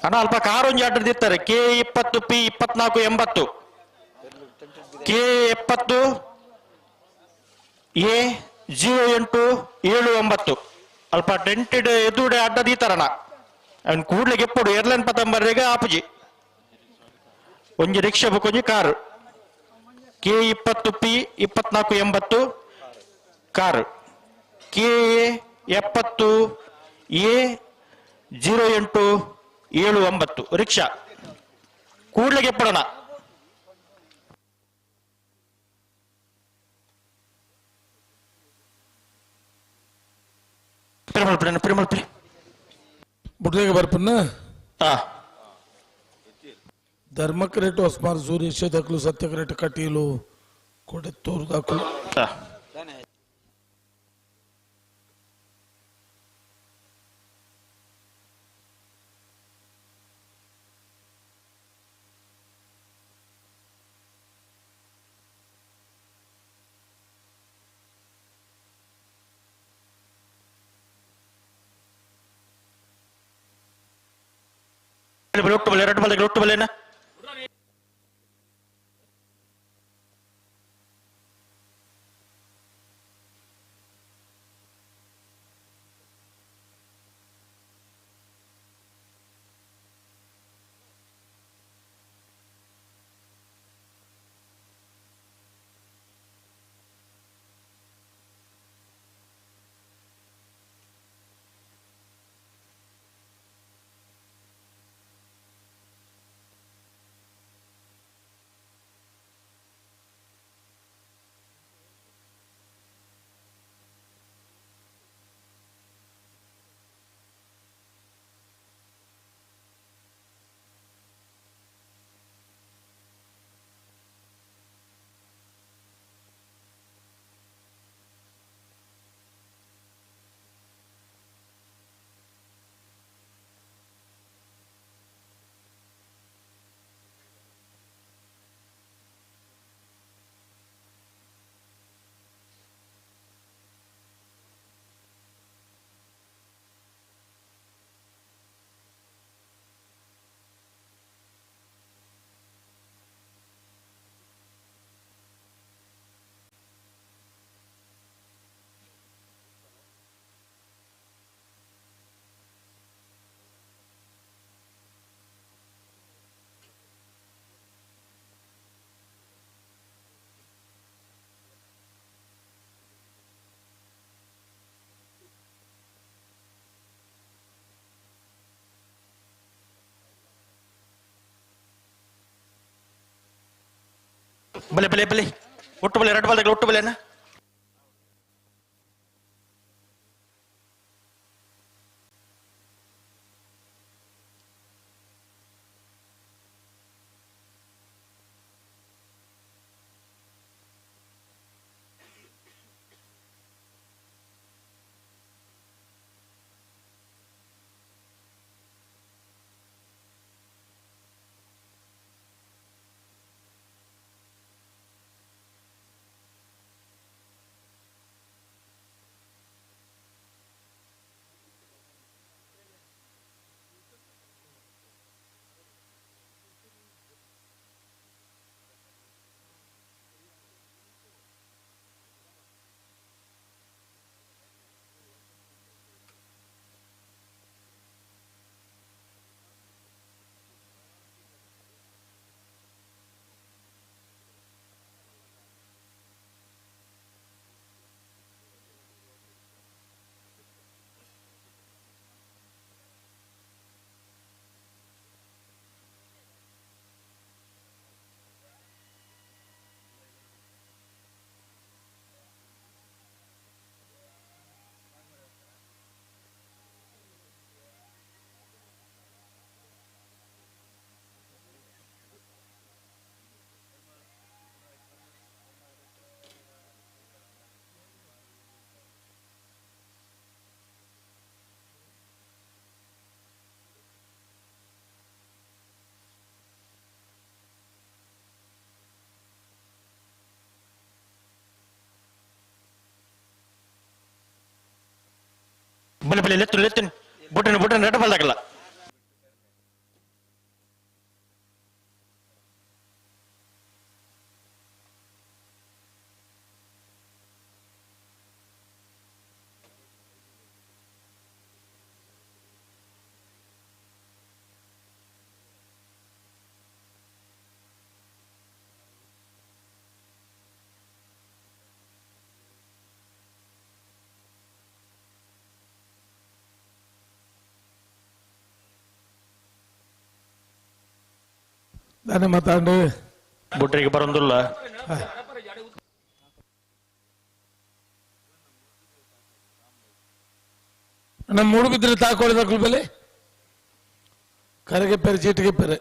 ಅಣ್ಣ ಅಲ್ಪ Karonji order ದಿತ್ತಾರೆ K20 P2480 K70A0879 ಅಲ್ಪ ಟೆಂಟೆಡ್ ಎದುಡೆ ಅಡ್ಡ ದೀತಾರಣ ಅವನ್ ಕೂಡ್ಲಿಗೆ ಎಪ್ಪಡು ಏರ್ಲೈನ್ ಪತಂಬರ್ರೆಗೆ ಆಪುಜಿ ಒಂಜಿ ರಿಕ್ಷಾ ಬುಕ್ ಒಂಜಿ car K20 P2480 car K70A0879 rickshaw ಕೂಡ್ಲಿಗೆ ಎಪ್ಪಡಣ ಪ್ರೇಮಲ್ಪಡೆ ಬುಡ್ಲೆಗೆ ಬರ್ಪನ್ನ ಧರ್ಮಕ್ರೇಟು ಅಸ್ಮಾರ್ ಸೂರ್ಯೇಶ ದಕ್ಲು ಸತ್ಯಕ್ರೇಟ ಕಟೀಲು ಕೊಡೆತ್ತೂರು ದಾಖಲು ಒಟ್ಟು ಬಲೆನ ಬಲೆ ಒಟ್ಟು ಬಲೆ ಎರಡು ಬಾಲ್ದಾಗ ಒಟ್ಟು ಬಲೆನ ಬಲೆ ಲೆತ್ತು ಬುಟ್ಟನ ರೆಡ್ ಬಾಲ್ದಾಗಲ್ಲ ದಾನೆ ಮಾತಾಡು ಬುಟ್ರಿಗೆ ಬರೋದಿಲ್ಲ. ನಮ್ಮ ಮೂಡುಬಿದ್ರೆ ತಾಕೊಳ್ಳಿದ ಬೆಲೆ ಕರೆಗೆ ಪೆರೆ ಚೀಟಿಗೆ ಪೆರೆ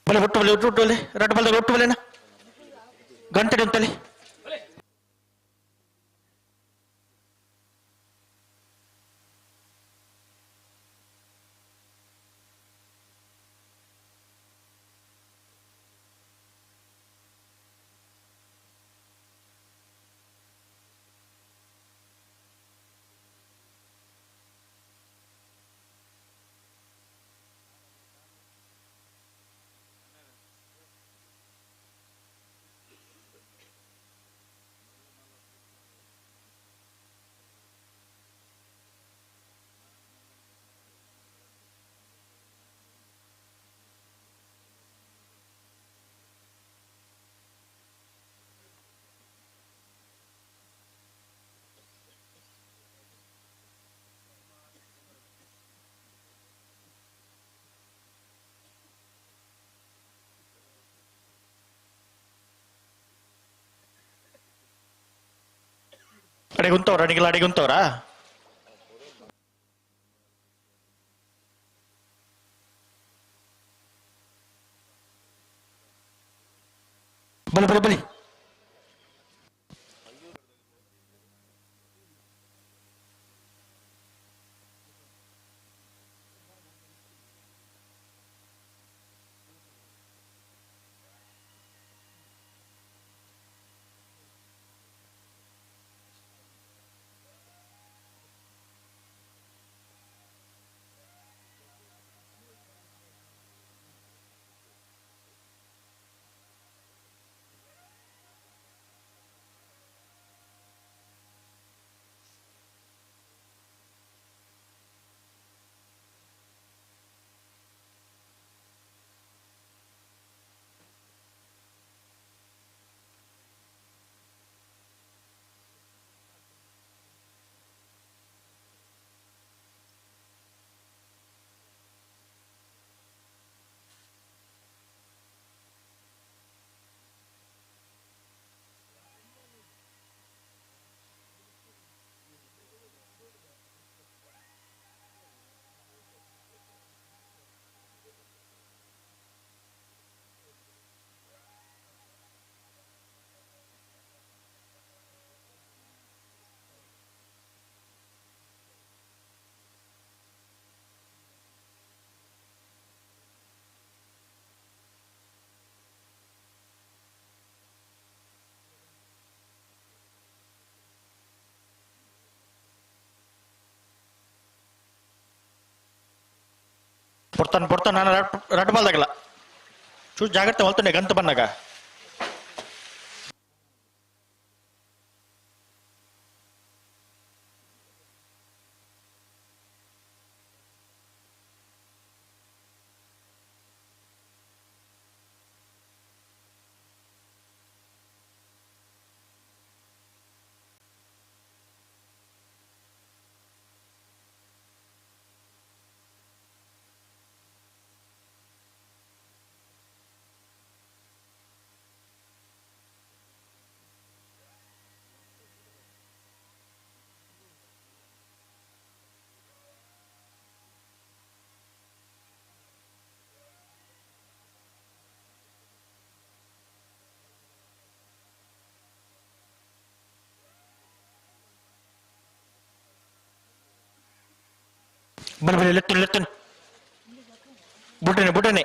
ಬಲೆ ಒಟ್ಟು ರಟ್ಟು ಬಲ್ದ ಒಟ್ಟು ಬಲೆನ ಗಂಟೆ ಅಂತಲ್ಲಿ ಅಡಿಗುಂತವ್ರ ಅಡಿಗೆಲ್ಲ ಅಡಿಗುಂತವ್ರ ಬಲಿ ಬಲಿ ಬಲಿ ಪೊಡ್ತಾನೆ ನಾನು ರಟ್ಟು ಬಾಲ್ದಾಗಲ್ಲ ಚೂರು ಜಾಗ್ರತೆ ಹೊಲ್ತಾನೆ ಗಂತು ಬಂದಾಗ ಬಲಿ ಬಲಿ ಲೆತ್ತನು ಬುಟನೆ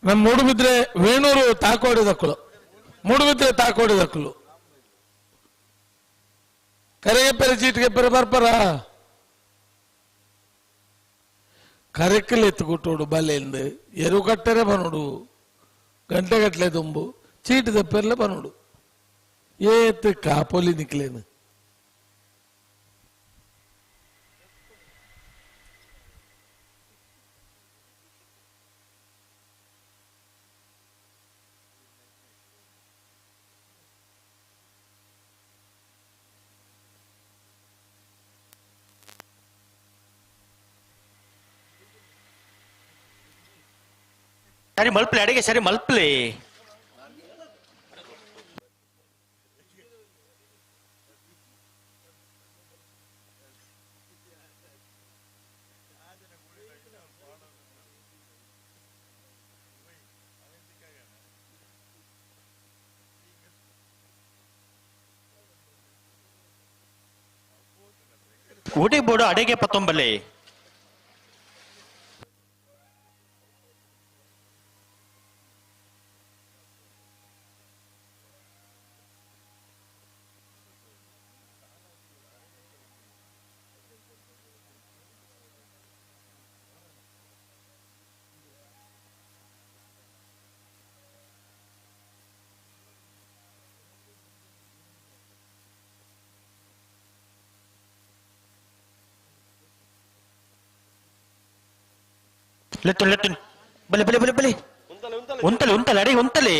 ನಮ್ಮ ಮೂಡುಬಿದ್ರೆ ವೇಣೂರು ತಾಕೋಡಿದಕ್ಕಳು ಮೂಡುಬಿದ್ರೆ ತಾಕೋಡಿದಕ್ಕಳು ಕರೆಗೆ ಪೆರೆ ಚೀಟಿಗೆ ಪೆರೆ ಬರ್ಪರ ಕರೆಕ್ಕಲ್ಲಿ ಎತ್ತುಕೊಟ್ಟೋಡು ಬಲೆಯಿಂದ ಎರು ಕಟ್ಟರೆ ಬನೋಡು ಗಂಟೆಗಟ್ಟಲೆ ತುಂಬು ಚೀಟಿ ತಪ್ಪೆಲ್ಲ ಬನೋಡು ಏತ್ ಕಾಪೋಲಿ ನಿಕ್ಲೇನು ಸರಿ ಮಲ್ಪಲೆ ಅಡಿಗೆ ಸರಿ ಮಲ್ಪಲೆ ಊಟಿ ಬೋಡು ಅಡಿಗೆ ಪತ್ತೊಂಬಲೆ ಲೆತ್ತು ಲೆತ್ತು ಬಲೆ ಬಲೆ ಬಲೆ ಬಲೆ ಉಂತಲೆ ಉಂತಲೆ ಅಡಿ ಉಂತಲೆ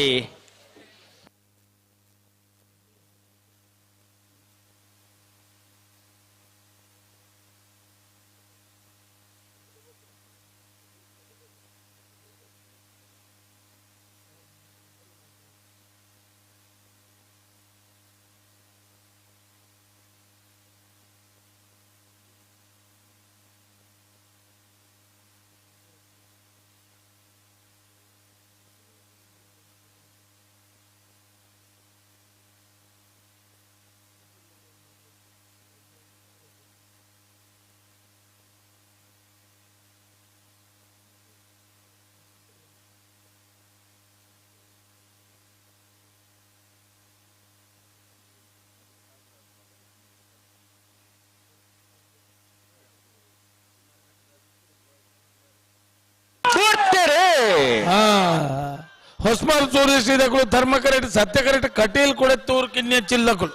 ಹೊಸ್ಮಾಲ್ ಚೋರಿಸಿದಗಳು ಧರ್ಮ ಕರೆಕ್ಟ್ ಸತ್ಯ ಕರೆಕ್ಟ್ ಕಟೀಲ್ ಕೂಡ ತೂರ್ ಕಿನ್ಯ ಚಿಲ್ಲಕುಲು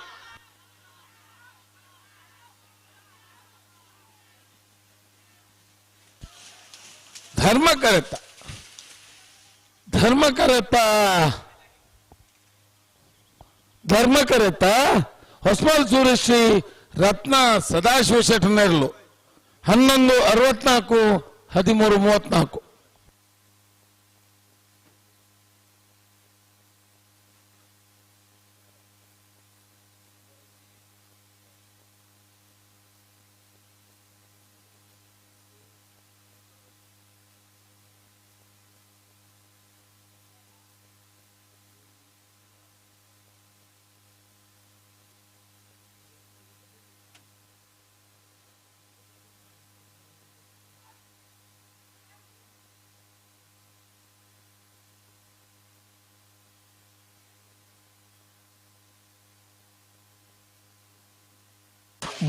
ಧರ್ಮ ಕರೆಕ್ಟ ಧರ್ಮ ಕರೆಕ್ಟ ಧರ್ಮ ಕರೆಕ್ಟ ಹೊಸ್ಮಾಲ್ ಸೂರ್ಯಶ್ರೀ ರತ್ನ ಸದಾಶಿವ ಶೆಟ್ಟನೇರ್ಲು 11:64 13:34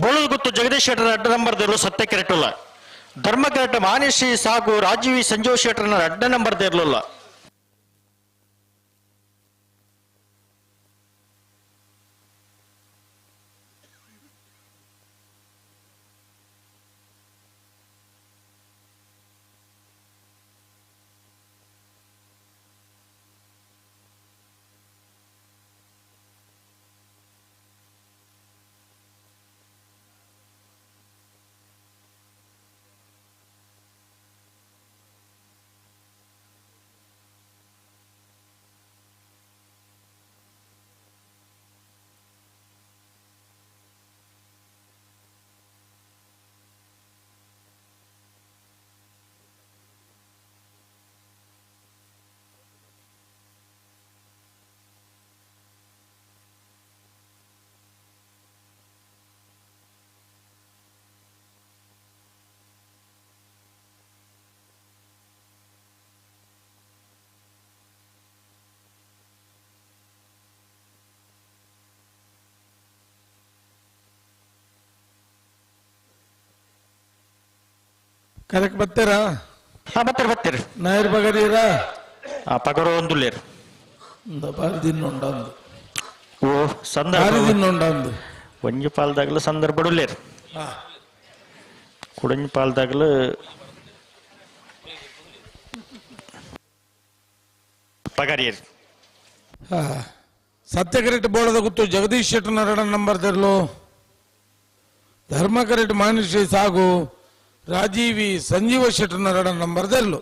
ಬೋಳು ಗೊತ್ತು ಜಗದೀಶ್ ಶೆಟ್ಟರ ಅಡ್ಡ ನಂಬರ್ದೇರು ಸತ್ಯ ಕೆರೆಟಲ್ಲ ಧರ್ಮ ಕೆರೆಟ ಮಾನಿಶ್ರೀ ಸಾಗು ರಾಜೀವಿ ಸಂಜೀವ್ ಶೆಟ್ಟರನ ಅಡ್ಡ ನಂಬರ್ದೇರ್ಲಿಲ್ಲ ಕರೆಕ್ಟ್ ಬರ್ತೀರಾ? ಬರ್ತೀರಿ ನಾಯರ್ ಬಗರೀರಾ ಪಗರು ಒಂದುಲ್ಲೇರು ಬಾರಿದಿನ್ನುಂಡಂದು ಓ ಸಂದರ್ಭ ಬಾರಿದಿನ್ನುಂಡಂದು ಒಂಜಿ ಪಾಲ್ದಾಗಲು ಸಂದರ್ಭ ಉಳ್ಳೇರು ಕುಡಂಜಿ ಪಾಲ್ದಾಗಲು ಪಗಾರಿಯರು ಸತ್ಯ ಕರೆಕ್ಟ್ ಬೋಳದ ಗೊತ್ತು ಜಗದೀಶ್ ಶೆಟ್ಟನ 2 ನಂಬರ್ ತೆರಲು ಧರ್ಮ ಕರೆಕ್ಟ್ ಮಾನುಷಿ ಸಾಗು ರಾಜೀವಿ ಸಂಜೀವ ಶೆಟ್ಟನ 2 ನಂಬರ್ ತೆರಲು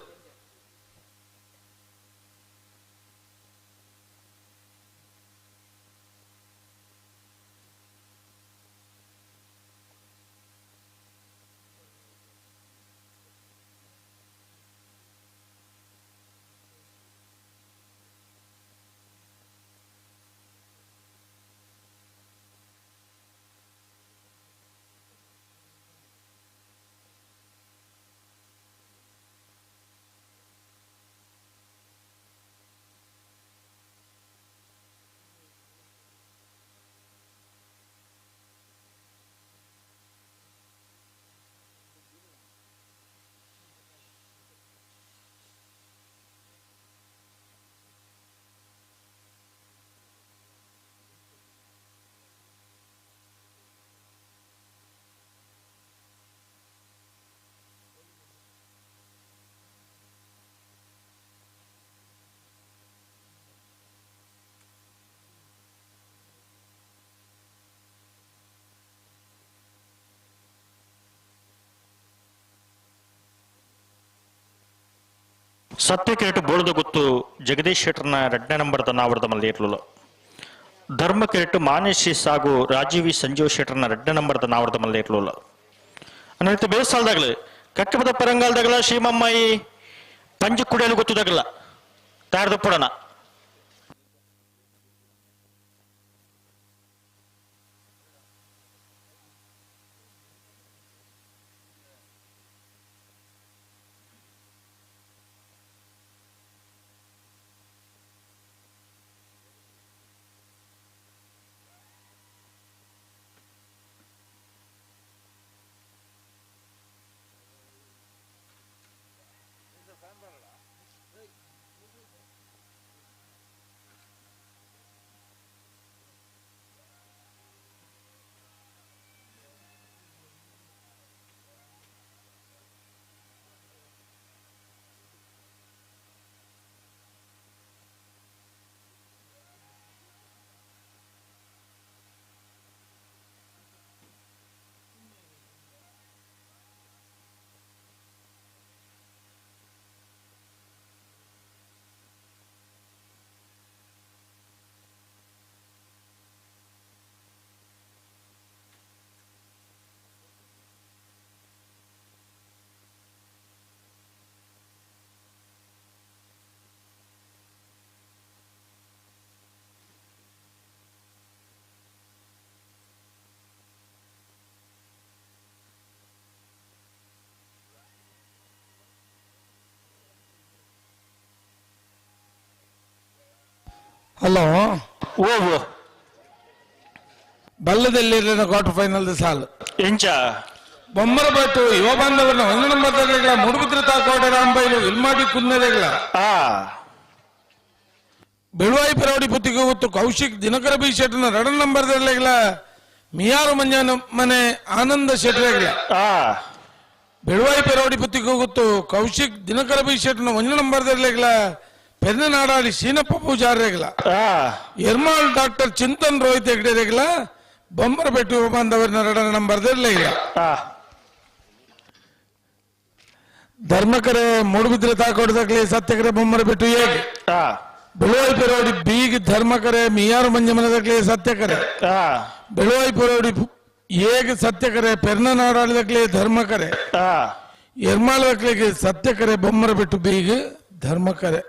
ಸತ್ಯ ಕಿರೀಟ ಬೋಳದ ಗೊತ್ತು ಜಗದೀಶ್ ಶೆಟ್ಟರ್ನ 2 ನಂಬರ್ ನಾವರದ ಮಲ್ಲೇರ್ಲು ಧರ್ಮ ಕಿರೀಟ ಮಾನೇಶಿ ಸಾಗು ರಾಜೀವಿ ಸಂಜೀವ್ ಶೆಟ್ಟರ್ನ 2 ನಂಬರ್ ನಾವರದ ಮಲ್ಲೇರ್ಲು ಅನ್ನಿತ ಬೇಸಾಲ್ದಾಗಲು ಕಕ್ಕಬದ ಪರಂಗಾಲ್ದಾಗಲ ಶ್ರೀಮಮ್ಮಾಯಿ ಪಂಜ ಕುಡಿಯಲು ಗೊತ್ತದಾಗಲ್ಲ ತಾಡ್ದ ಪುಡಣ ಹಲೋ ಓ ಬಲ್ಲದಲ್ಲಿ ಕ್ವಾರ್ಟರ್ ಫೈನಲ್ ಸಾಲು ಎಂಚ ಬೊಮ್ಮರ ಬಟ್ಟು ಯುವ ಬಾಂಧವರನ್ನ 1 ನಂಬರ್ಗಳ ಮುಡುಬಿದ್ರ ತಾಕೋಟೆ ರಾಂಬೈಲು ಇಲ್ಮಾಡಿ ಕುನ್ನರೆಗಳ ಬೆಳುವಾಯಿ ಪರವಡಿ ಪುತ್ತಿಗೆ ಹೊತ್ತು ಕೌಶಿಕ್ ದಿನಕರ ಬಿ ಶೆಟ್ಟನ 2 ನಂಬರ್ಗಳ ಮಿಯಾರು ಮಂಜಾನ ಮನೆ ಆನಂದ ಶೆಟ್ಟರೆಗಳ ಬೆಳುವಾಯಿ ಪರವಡಿ ಪುತ್ತಿಗೆ ಹೊತ್ತು ಕೌಶಿಕ್ ದಿನಕರ ಬಿ ಶೆಟ್ಟನ 1 ನಂಬರ್ಗಳ ಪೆರ್ನನಾಡಾಡಿ ಶೀನಪ್ಪ ಪೂಜಾರೆಗಳ ಎರ್ಮಾಳ್ ಡಾಕ್ಟರ್ ಚಿಂತನ್ ರೋಹಿತ್ ಹೆಗ್ಡೆರೆಗಳ ಬೊಮ್ಮರ ಬೆಟ್ಟು ಯುವ ಬಾಂಧವರನ್ನ 2 ನಂಬರ್ದಲ್ಲೇ ಇಲ್ಲ ಧರ್ಮಕರೆ ಮೂಡುಬಿದ್ರೆ ತಾಕೋಟದಾಗಲಿ ಸತ್ಯಕರೆ ಬೊಮ್ಮರ ಬೆಟ್ಟು ಹೇಗೆ ಬೆಳುವಾಯಿ ಪೆರೋಡಿ ಬೀಗ್ ಧರ್ಮಕರೆ ಮಿಯಾರು ಮಂಜಮನದಾಗಲಿ ಸತ್ಯಕರೆ ಬೆಳುವಾಯಿ ಪೆರೋಡಿ ಹೇಗೆ ಸತ್ಯಕರೆ ಪೆರ್ನನಾಡಾಡಿದಾಗಲಿ ಧರ್ಮಕರೆ ಎರ್ಮಾಳದಾಗಲಿಗೆ ಸತ್ಯಕರೆ ಬೊಮ್ಮರ ಬೆಟ್ಟು ಬೀಗ್ ಧರ್ಮಕರೆ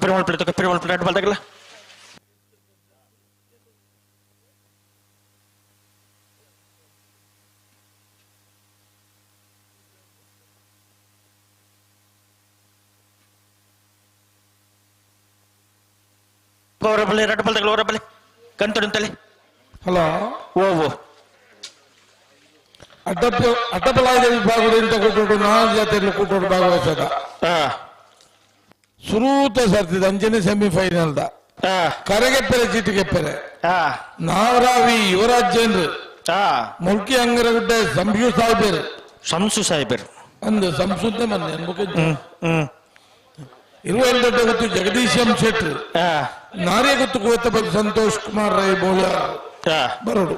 ಪೆರುಮಾಳ್ ಪ್ಲೇಟ್ ರೆಡ್ ಬಾಲ್ ತಗಲ ಓವರಬಲ್ಲಿ ರೆಡ್ ಬಾಲ್ ತಗಲ ಓವರಬಲ್ಲಿ ಕಂತುಂತಲೆ ಹಲೋ ಓ ಅಡ್ಡಬಲಾಯದ ವಿಭಾಗದಿಂದ ಕೂಟೋಡು 4 ಜಾತಿಯಲ್ಲಿ ಕೂಟೋಡು ಭಾಗವಹಿಸದ ಸುರೂತ ಸರ್ತಿದ ಅಂಜನೆ ಸೆಮಿಫೈನಲ್ದ ಕರೆಗೆಪ್ಪರೆ ಚೀಟಿಗೆಪ್ಪರೆ ನಾವರಾವಿ ಯುವರಾಜೇಂದ್ರ ಮುಲ್ಕಿ ಅಂಗರಗುಡ್ಡೆ ಸಂಸು ಸಾಹಿಬರು ಅಂದು ಸಂಸುದ್ದೆ ಮೊನ್ನೆ ಇರುವಲ್ ದೊಡ್ಡ ಗೊತ್ತು ಜಗದೀಶಂ ಶೆಟ್ರು ನಾರ್ಯ ಗೊತ್ತು ಕುವೆತ್ತ ಬಗ್ಗೆ ಸಂತೋಷ್ ಕುಮಾರ್ ರೈ ಬೋಳ ಬರೋಡು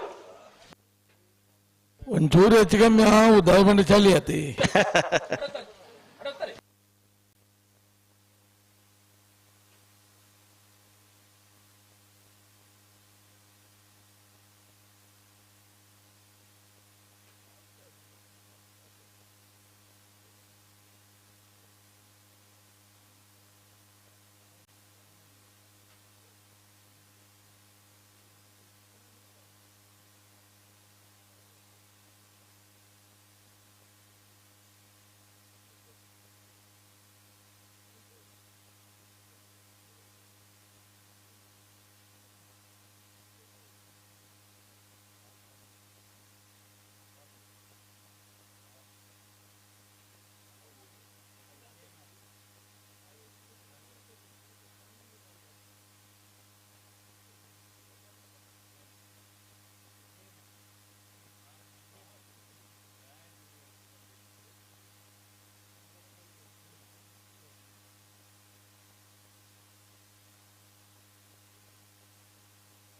ಒಂಚೂರು ಹೆಚ್ಚು ಕಮ್ಮಿ ಹಾವು ದಯಮಂಡಿ ಚಾಲಿ ಆತಿ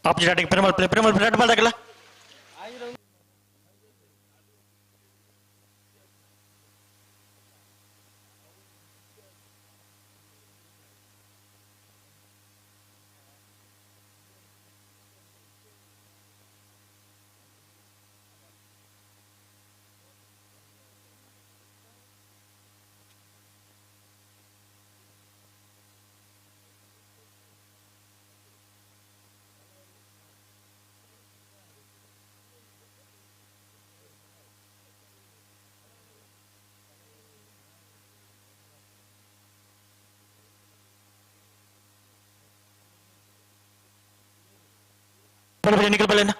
ಆಪೋಸಿಟ್ ಆಟಿಗೆ ಪೆರುಮಾಳ್ ರೆಡ್ ಬಾಲ್ ತಗಲ निकल पड़े ना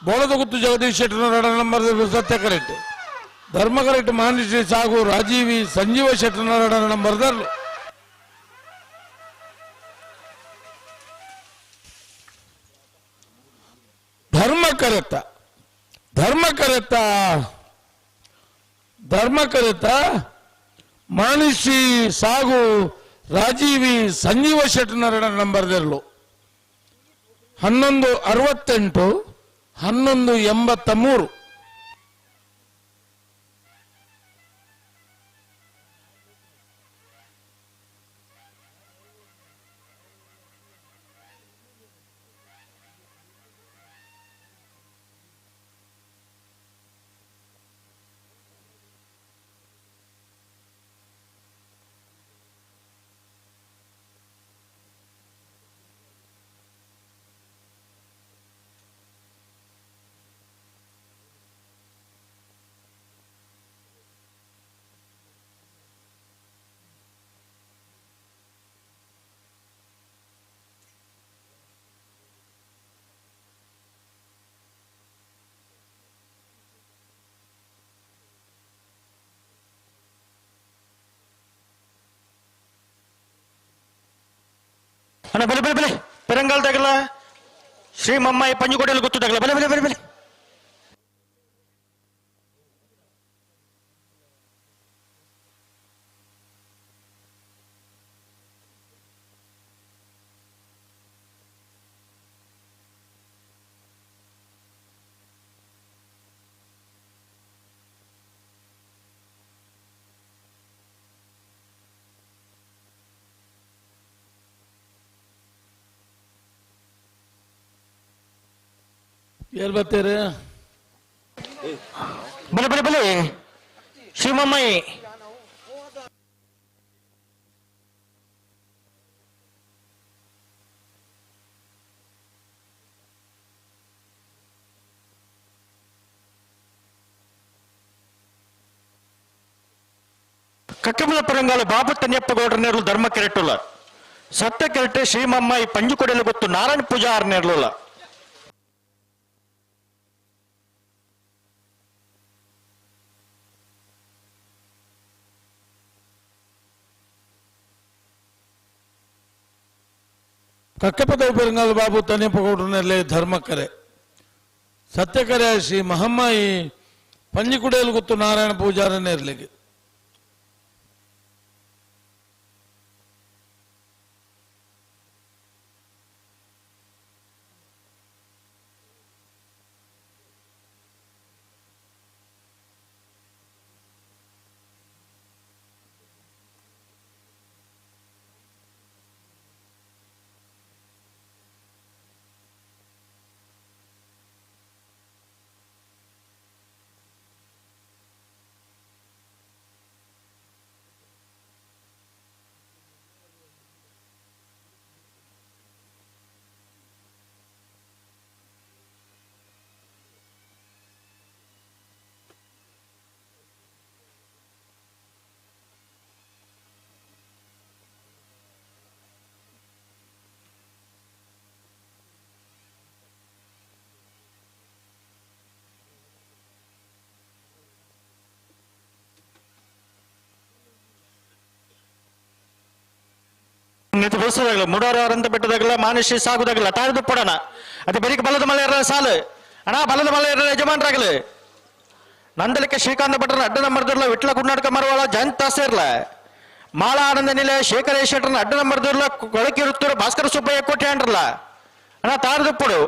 ಬೋಳದ ಗುತ್ತು ಜಗದೀಶ್ ಶೆಟ್ಟರ್ ನಂಬರ್ ಸತ್ಯ ಕರೆಕ್ಟ್ ಧರ್ಮ ಕರೆಕ್ಟ್ ಮಾನಿಶ್ರೀ ಸಾಗು ರಾಜೀವಿ ಸಂಜೀವ ಶೆಟ್ಟರ್ ನಂಬರ್ ಧರ್ಮ ಕರೆತ ಮಾನಿಶ್ರೀ ಸಾಗು ರಾಜೀವಿ ಸಂಜೀವ ಶೆಟ್ಟರ್ ನಂಬರ್ 1168 1183 ಅಣ್ಣ ಬಲೆ ಪೆರಂಗಾಲ್ದಾಗಲ್ಲ ಶ್ರೀ ಮಮ್ಮಾಯಿ ಪಂಜುಕೋಟೆಯಲ್ಲಿ ಗೊತ್ತದಾಗಲ್ಲ ಬಲೆ ಬಲೆ ಬಲೆ ಬಲೆ ಯಾರು ಬರ್ತೀರಿ ಬಲೆ ಬಲೆ ಬಲೆ ಶ್ರೀ ಮಮ್ಮಾಯಿ ಕಕ್ಕಮಲ ಪರಂಗಾಲ ಬಾಬು ತನ್ಯಪ್ಪ ಗೌಡ್ರನೇರ್ಲು ಧರ್ಮ ಕೆರೆಟ್ಟುಲ್ಲ ಸತ್ಯ ಕೆರೆಟ್ಟೆ ಶ್ರೀ ಮಮ್ಮಾಯಿ ಪಂಜುಕೊಡೆಯಲ್ಲಿ ಗೊತ್ತು ನಾರಾಯಣ ಪೂಜಾ ಆರ್ನೇರ್ಲುಲ್ಲ ಕಕ್ಕಪದ ಪೆರಂಗಾಲ ಬಾಬು ತನ್ಯಪ್ಪ ಗೌಡ್ರನಲ್ಲಿ ಧರ್ಮಕರೆ ಸತ್ಯಕರೆ ಶ್ರೀ ಮಹಮ್ಮಾಯಿ ಪಂಜಿಕುಡಿಯಲ್ಲಿ ಗೊತ್ತು ನಾರಾಯಣ ಪೂಜಾರನೇ ಇರ್ಲಿಕ್ಕೆ ಬೇಸದಾಗಲ್ಲ ಮುಡೋರಂತ ಬೆಟ್ಟದಾಗಲ್ಲ ಮಾನುಷಿ ಸಾಗುದಾಗಲ್ಲ ತಾಳ್ದು ಪಡೋಣ ಅದೇ ಬರೀ ಬಲದ ಮಲೆ ಇರೋ ಸಾಲು ಅಣ್ಣ ಬಲದ ಮಲೆ ಇರೋ ಯಜಮಾನ್ರಾಗಲಿ ನಂದಲಿಕ್ಕೆ ಶ್ರೀಕಾಂತ ಭಟ್ರನ ಅಡ್ಡನ ಮರದಿರ್ಲ ವಿಟ್ಲ ಕುರ್ನಾಟಕ ಮರವಾಳ ಜಯಂತ ಸೇರ್ಲ ಮಾಳ ಆನಂದ ನಿಲಯ ಶೇಖರ ಶೆಟ್ಟರ್ನ ಅಡ್ಡನ ಮರದಿರ್ಲ ಕೊಳಕಿರುತ್ತೂರು ಭಾಸ್ಕರ ಸುಬ್ಬಯ್ಯ ಕೋಟೆ ಅಂಡ್ರಲ್ಲ ಅಣ್ಣ ತಾಳ್ದು ಪಡು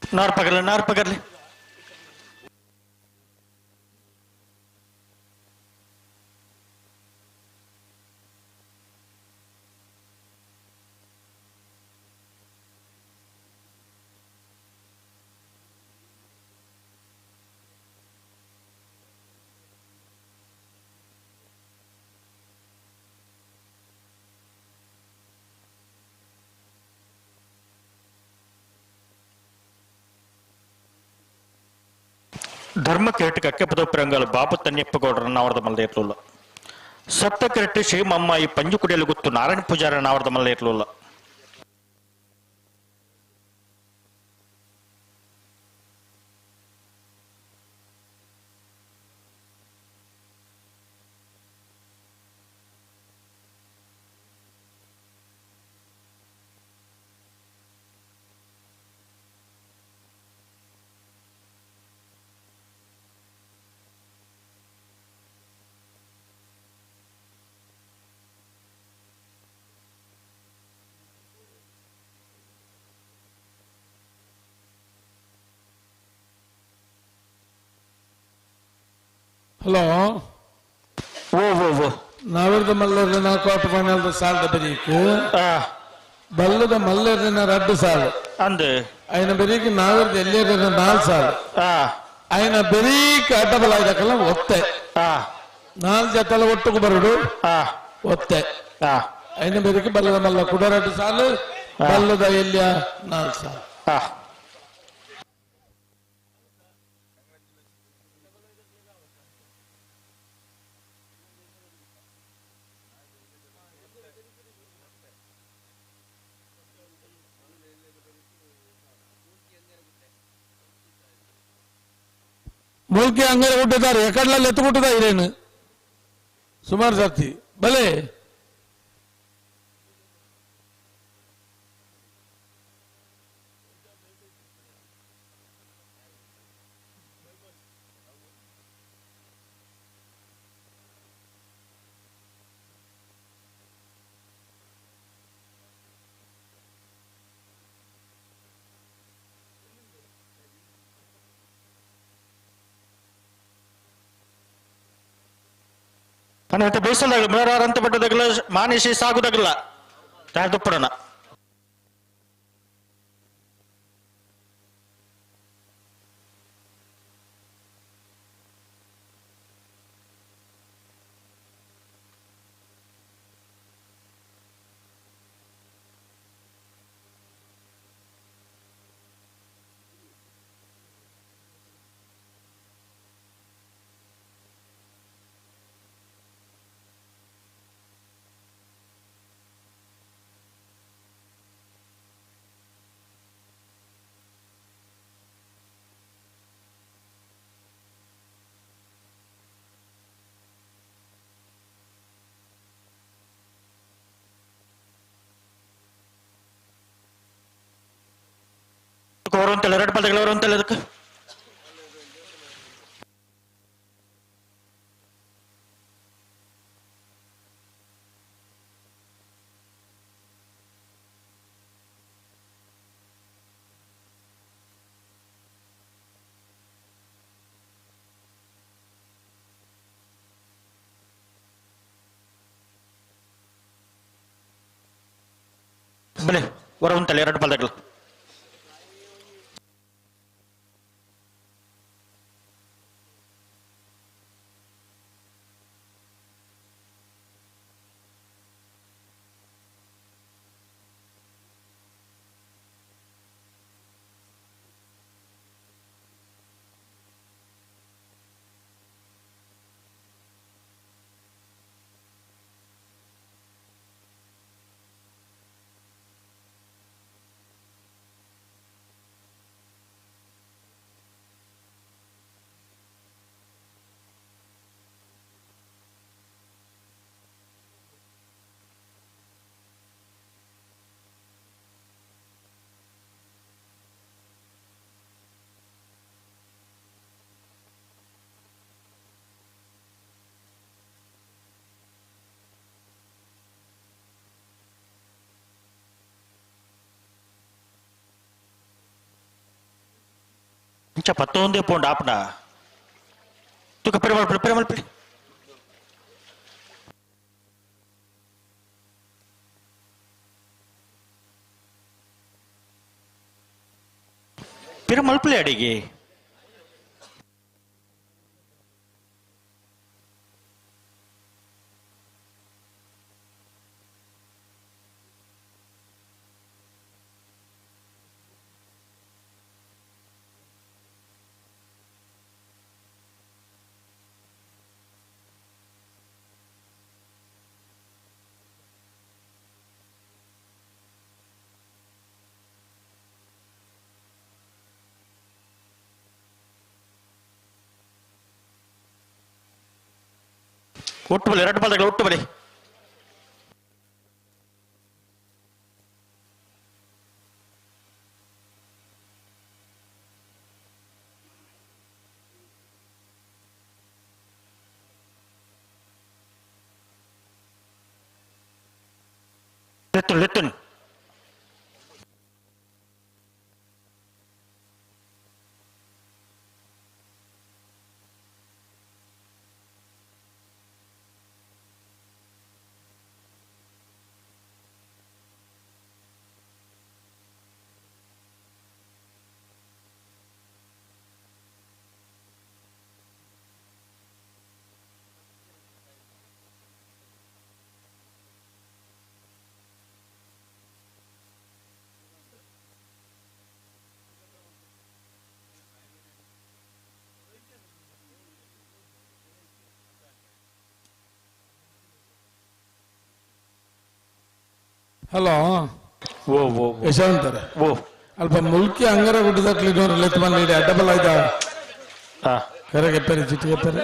नार पकड़ ले ಧರ್ಮಕ್ಕೆರಟ್ಟು ಕಕ್ಕೆಪದ ಪಿರಂಗಲ್ ಬಾಬು ತನ್ಯಪ್ಪ ಗೌಡರ ನಾವರದ ಮಲ್ದ ಇರ್ಲಿಲ್ಲ ಸತ್ತಕ್ಕೆರಟ್ಟು ಶ್ರೀಮಮ್ಮ ಈ ಪಂಜು ಕುಡಿಯಲು ಗೊತ್ತು ನಾರಾಯಣ ಪೂಜಾರ ನಾವರದ ಮಲ್ದ ಇರ್ಲಿಲ್ಲ ಹಲೋ ಓ ನಾವಿರ್ದ ಮಲ್ಲರ್ನ ಕೋಟ ಫೈನಲ್ ಸಾಲ್ದ ಬರೀಕು ಬಲ್ಲದ ಮಲ್ಲರ್ನ ರಡ್ಡು ಸಾಲು ಅಂದ್ ఆయన బెరీకి నాగరిది వెళ్ళేది 4 సార్లు ఆయన బెరీకి అడ్డబలాయిదకల ఒత్తే 4 జతలు ఒట్టుకు బరుడు ఒత్తే ఆయన బెరీకి బల్లద మల్ల కుడ 2 సార్లు బల్లద ఎల్య 4 సార్లు ಮೂಲ್ಕಿ ಹಂಗಾರೆ ಹುಟ್ಟಿದ್ದಾರೆ ಎಕಡ್ಲಲ್ಲಿ ಎತ್ತುಬಿಟ್ಟದ ಇರೇನು ಸುಮಾರು ಸರ್ತಿ ಬಲೆ ಅಂತ ಬೇಸಲ್ದಾಗ ಮೇರಾರಂತ ಪಟ್ಟದಾಗಲ್ಲ ಮಾನಿಸಿ ಸಾಗುದಾಗಲ್ಲ ದುಪ್ಪಡನ ಅಂತಲ್ಲ 2 ಪಲ್ದಗಳು ಅವರು ಅಂತಲ್ಲ ಅದಕ್ಕೆ ಬಲೆ ಹೊರ ಉಂಟಲ್ಲ 2 ಪಲ್ದಗಳು ಪತ್ತೊಂದೇ ಪೌಂಡ್ ಆಪಣ ತುಕ ಪಿರಮಲ್ಪಡಿ ಪಿರಮಲ್ಪಲಿ ಅಡಿಗೆ ಒಟ್ಟು ಬಲಿ 2 ಬಾಲ್ಗಳು ಒಟ್ಟು ಬಲಿ. ಲೆತ್ತುನ್ ಹಲೋ ಓ ಓ ಯಶವಂತರ ಓ ಅಲ್ಪ ಮುಲ್ಕಿ ಅಂಗರ ಗುಡ್ಡದಟ್ಲಿ ನೋಡಿ ಲೆತ್ ಬಂದಿದೆ ಡಬಲ್ ಆಯ್ತಾ ಕರೆಗೆಪ್ಪರೆ ಚಿಟ್ಟಿಗೆಪ್ಪರೆ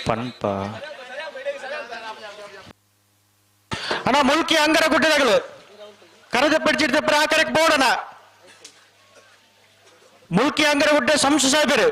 ಪಂಪ ಅಣ್ಣ ಮುಲ್ಕಿ ಅಂಗರ ಗುಡ್ಡದಗಳು ಕರೆದಪ್ಪಡಿಚಿಡ್ತಪ್ಪರೆ ಆ ಕರೆಗೆ ಬೋಡಣ ಮುಲ್ಕಿ ಅಂಗರ ಗುಡ್ಡ ಸಂಶು ಸಾಹೇಬರು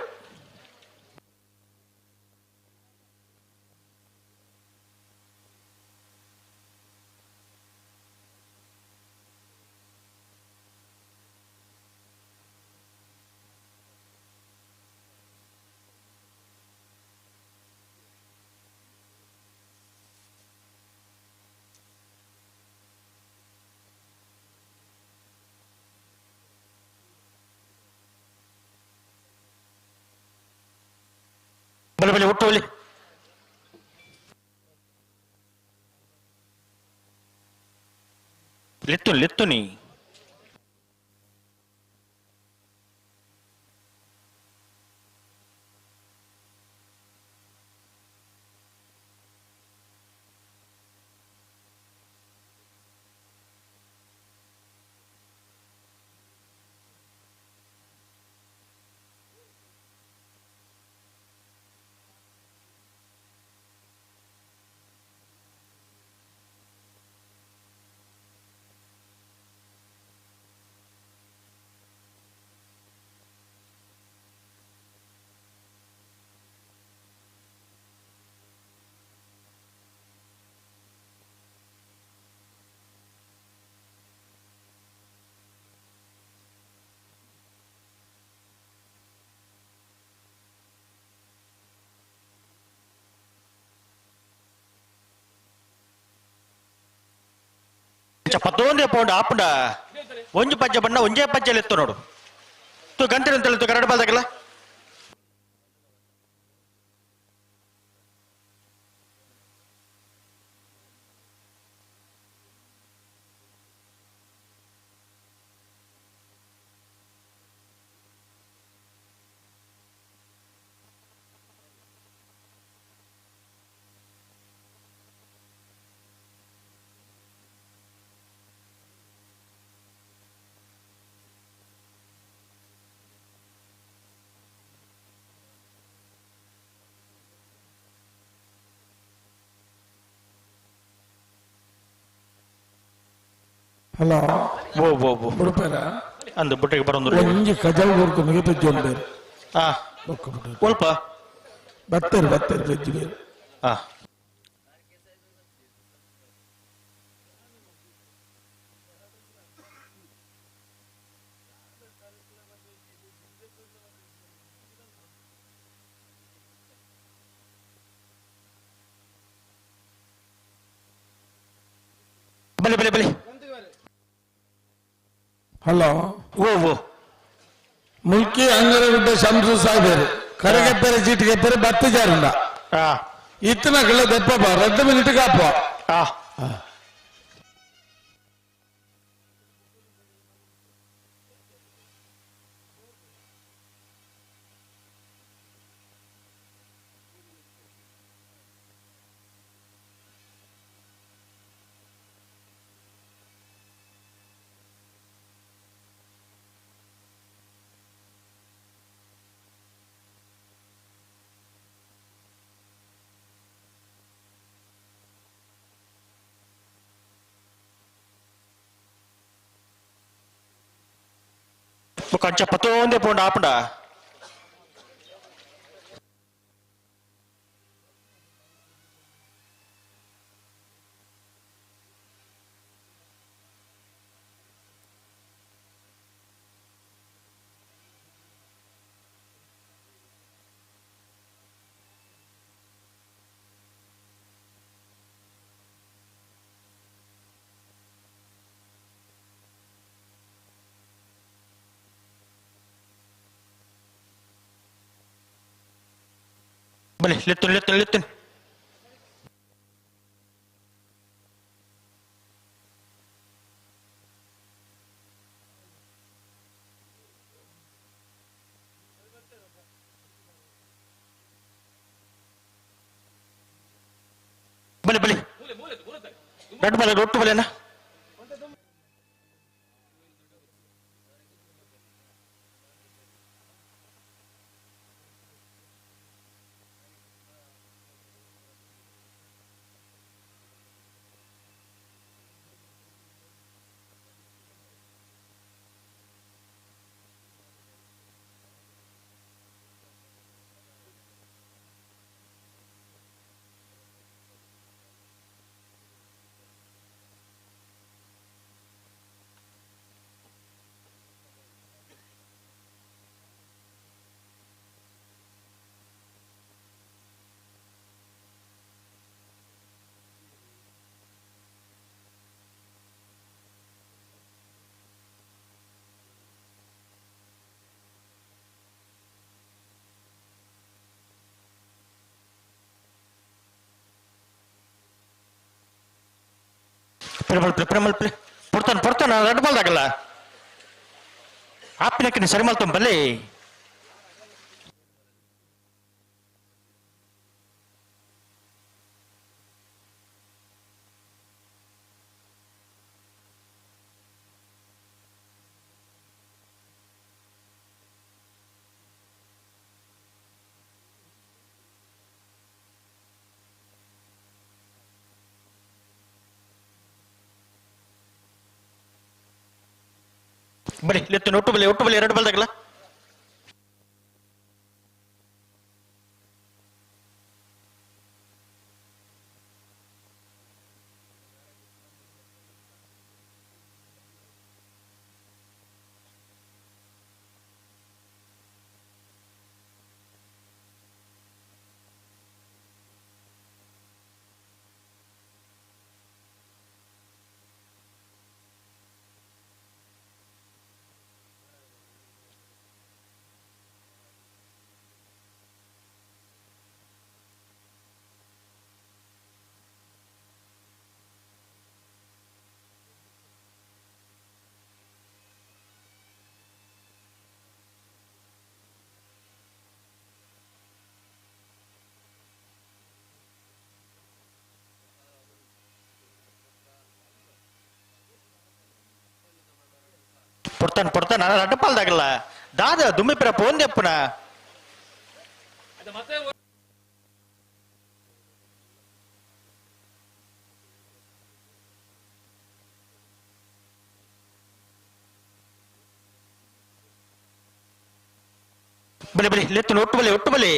ಬಲೆ ಬಲೆ ಒಟ್ಟು ಬಲಿ ಲೆತ್ತು ನೀ ಪತ್ತೊಂದೇ ಪೌಂಡ್ ಆಪುಂಡ ಒಂಜು ಪಂಚ ಬಣ್ಣ ಒಂಜೇ ಪಂಚಲ್ಲಿ ಎತ್ತು ನೋಡು ತು ಗಂಟೆ ಅಂತ ಕರಡು ಬಾಲ್ದಾಗಲ್ಲ ಹಲೋ ಓ ಓ ಓ ಬುಡಪೇರ ಅಂದು ಬುಟ್ಟಿಗೆ ಬರೋದು ಒಂಜಿ ಕಜಲ್ ಊರ್ಕು ಮಿಗೆ ಪೆಜ್ಜಿ ಒಂದು ಬೇರೆ ಹಾ ಬೊಕ್ಕ ಬಿಟ್ಟು ಸ್ವಲ್ಪ ಬತ್ತೇರು ಪೆಜ್ಜಿ ಬೇರೆ ಹಾ ಬಲಿ ಬಲಿ ಬಲಿ ಹಲೋ ಓ ಓ ಮುಲ್ಕಿ ಅಂಗರ ಗುಡ್ಡ ಶಂಸು ಸಾಹೇಬರು ಕರೆಗೆಪ್ಪರೆ ಚೀಟಿಗೆಪ್ಪರೆ ಬತ್ತು ಜಾರುಂಡ ಹಾ ಇತ್ತನ ಗಿಳ ದೆಪ್ಪಪ್ಪ 2 ಮಿನಿಟ್ ಕಾಪ ಹಾ ಕಂಚ ಪತ್ತೊಂದೇ ಪೋಂಡ ಆಪುಂಡ ಬಲಿ ಲೆತ್ತನ್ ಬಲಿ ರೆಡ್ ಬಲ ಒಟ್ಟು ಬಲಿನ ಪ್ರೇಮಲ್ ಪುಡ್ತಾನ ರೆಡ್ ಬಾಲ್ ಆಗಲ್ಲ ಆಪಿನಕ್ಕೆ ಸರಿ ಮಾಡ್ತಾವ ಬಲ್ಲಿ ಬಲಿ ಲೆತ್ತನ ಒಟ್ಟು ಬಲಿ ಎರಡು ಬಲ್ದಾಗಲ್ಲ ಪುಡ್ತಾನ ರೆಡ್ ಬಾಲ್ದಾಗಲ್ಲ ದಾದ ದುಮ್ಮಿಪುರ ಪೋಂದೆಪ್ಪನ ಬಲಿ ಲೆತ್ತನ ಒಟ್ಟು ಬಲಿ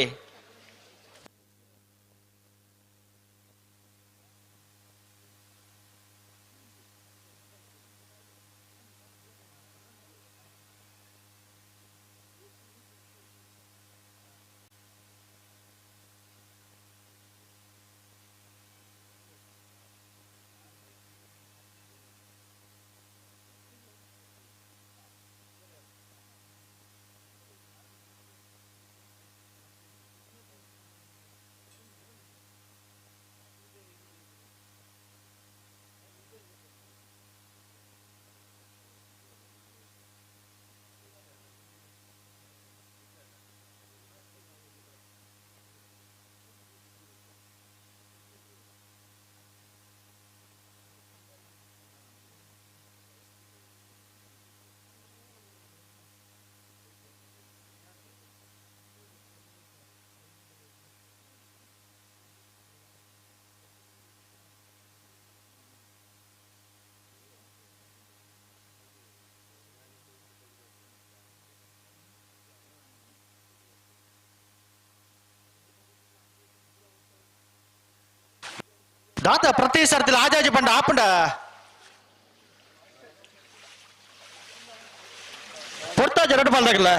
ದಾತ ಪ್ರತಿ ಸರ್ತಿಲ ಆಜಾಜಿ ಬಂಡ ಆಪಂಡ ಪೊರ್ತಾಜ ಎರಡು ಬಾಲ್ದಾಗಲ್ಲ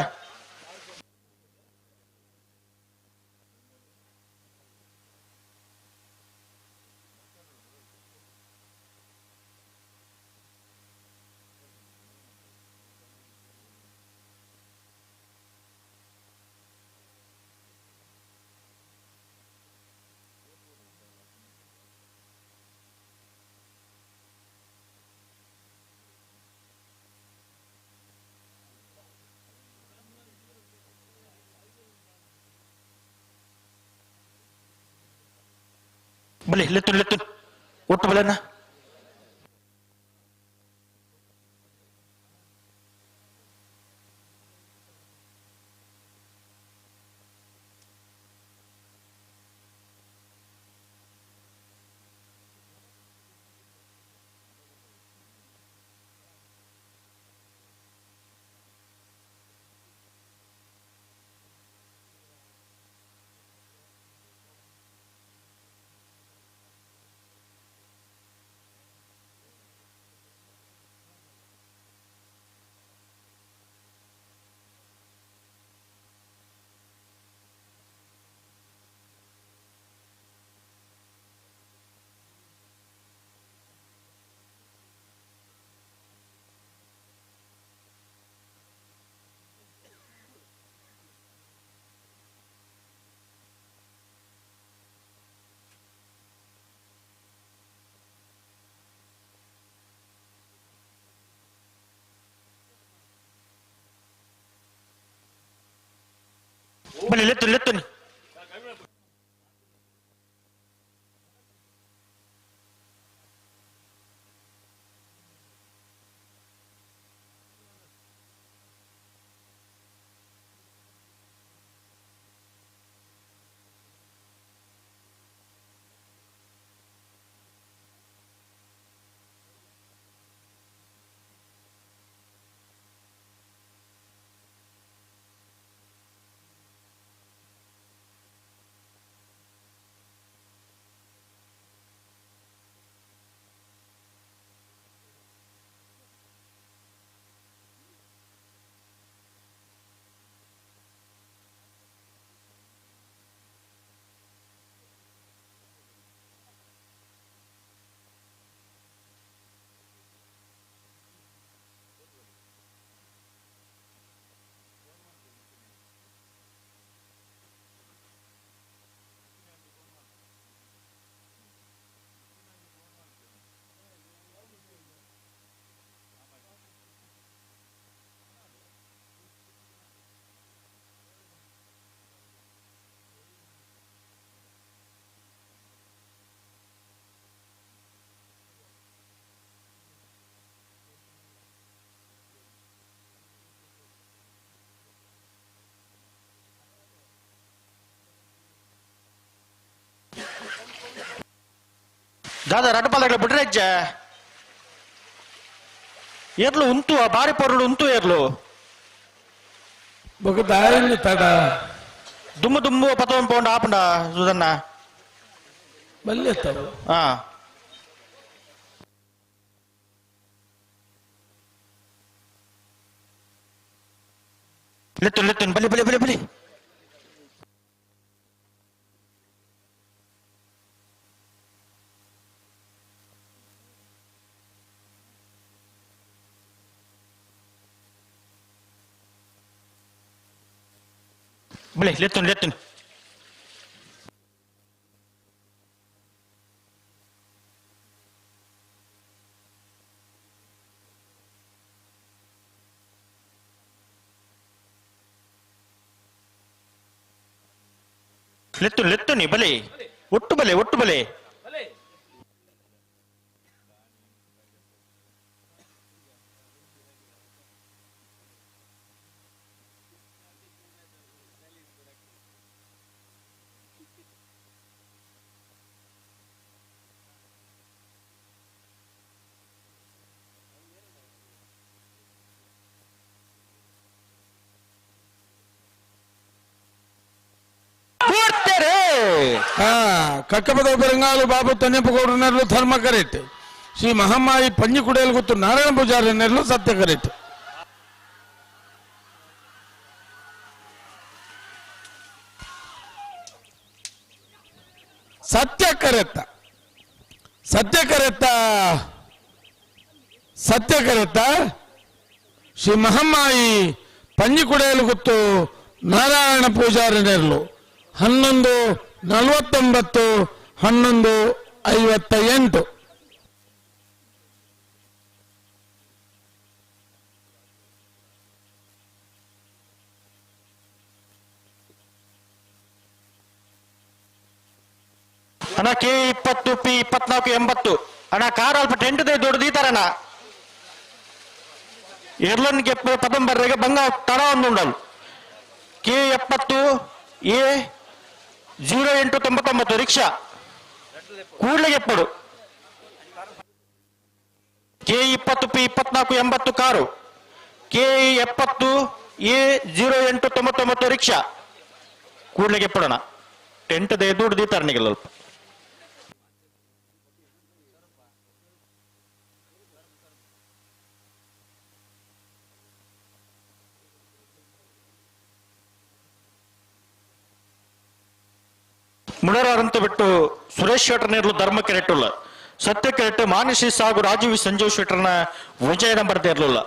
ಬಲಿ ಲೆತ್ತು ಒಟ್ಟು ಬಲನ ಬಲಿ ಲೆತ್ತು ದಾದಾ ಎರಡು ಬಾಲ್ದಾಗಲ ಬಿಡ್ರೆ ಅಜ್ಜ ಏರ್ಲು ಉಂಟು ಬಾರಿ ಪೊರಡು ಉಂಟು ಏರ್ಲು ಬೊಕ ದಾರಿನ ತಡ ದುಮ್ಮು ಪತವನ್ ಪೌಂಡ್ ಆಪಂಡ ಸುಧನ್ನ ಬಲ್ಲೆ ತವ ಹಾ ಲೆತ್ತು ಬಲಿ Boleh, lihatun. Lihatun nih, boleh. Ottu boleh. ಹಾ ಕಕ್ಕಪದ ಬೆರಂಗಾಲು ಬಾಬು ತನ್ನೆಪ್ಪಗೌಡರ ನೆರಳು ಧರ್ಮ ಕರೆಟ್ ಶ್ರೀ ಮಹಮ್ಮಾಯಿ ಪಂಜಿ ಕುಡಿಯಲು ಗೊತ್ತು ನಾರಾಯಣ ಪೂಜಾರಿ ನೆರಳು ಸತ್ಯ ಕರೆಟ್ ಸತ್ಯ ಕರೆತ್ತ ಶ್ರೀ ಮಹಮ್ಮಾಯಿ ಪಂಜಿ ಕುಡಿಯಲು ಗೊತ್ತು ನಾರಾಯಣ ಪೂಜಾರಿ ನೆರಳು 11:49 11:58 ಅಣ್ಣ K20 P24 80 ಅಣ್ಣ ಕಾರ್ ಅಲ್ಪ ಟೆಂಟ್ ದೊಡ್ಡದೀತಾರಣ್ಣ ఎర్లన్కి పదం బర్రెగా బంగా తడ ఉండాలి K70 A0899 రిక్షా కూడ్లకి ఎప్పుడు K20 P24 80 car K70 A0899 rickshaw ಕೂಡ್ಲకి ఎప్పుడಣ್ಣ ಟೆಂಟ್ ದುಡ್ಡು ದೀತಾರ ನಿಗಲ್ಲ ಮುಡರಾರಂತ ಬಿಟ್ಟು ಸುರೇಶ್ ಶೆಟ್ಟರ್ ನೇರ್ಲು ಧರ್ಮ ಕೆರೆಟ್ಟುಲ್ಲ ಸತ್ಯ ಕೆರೆಟ್ಟು ಮಾನಸಿ ಸಾಗು ರಾಜೀವ್ ಸಂಜೀವ್ ಶೆಟ್ಟರ್ನ ವಿಜಯ ನಂಬರ್ ತೇರ್ಲಿಲ್ಲ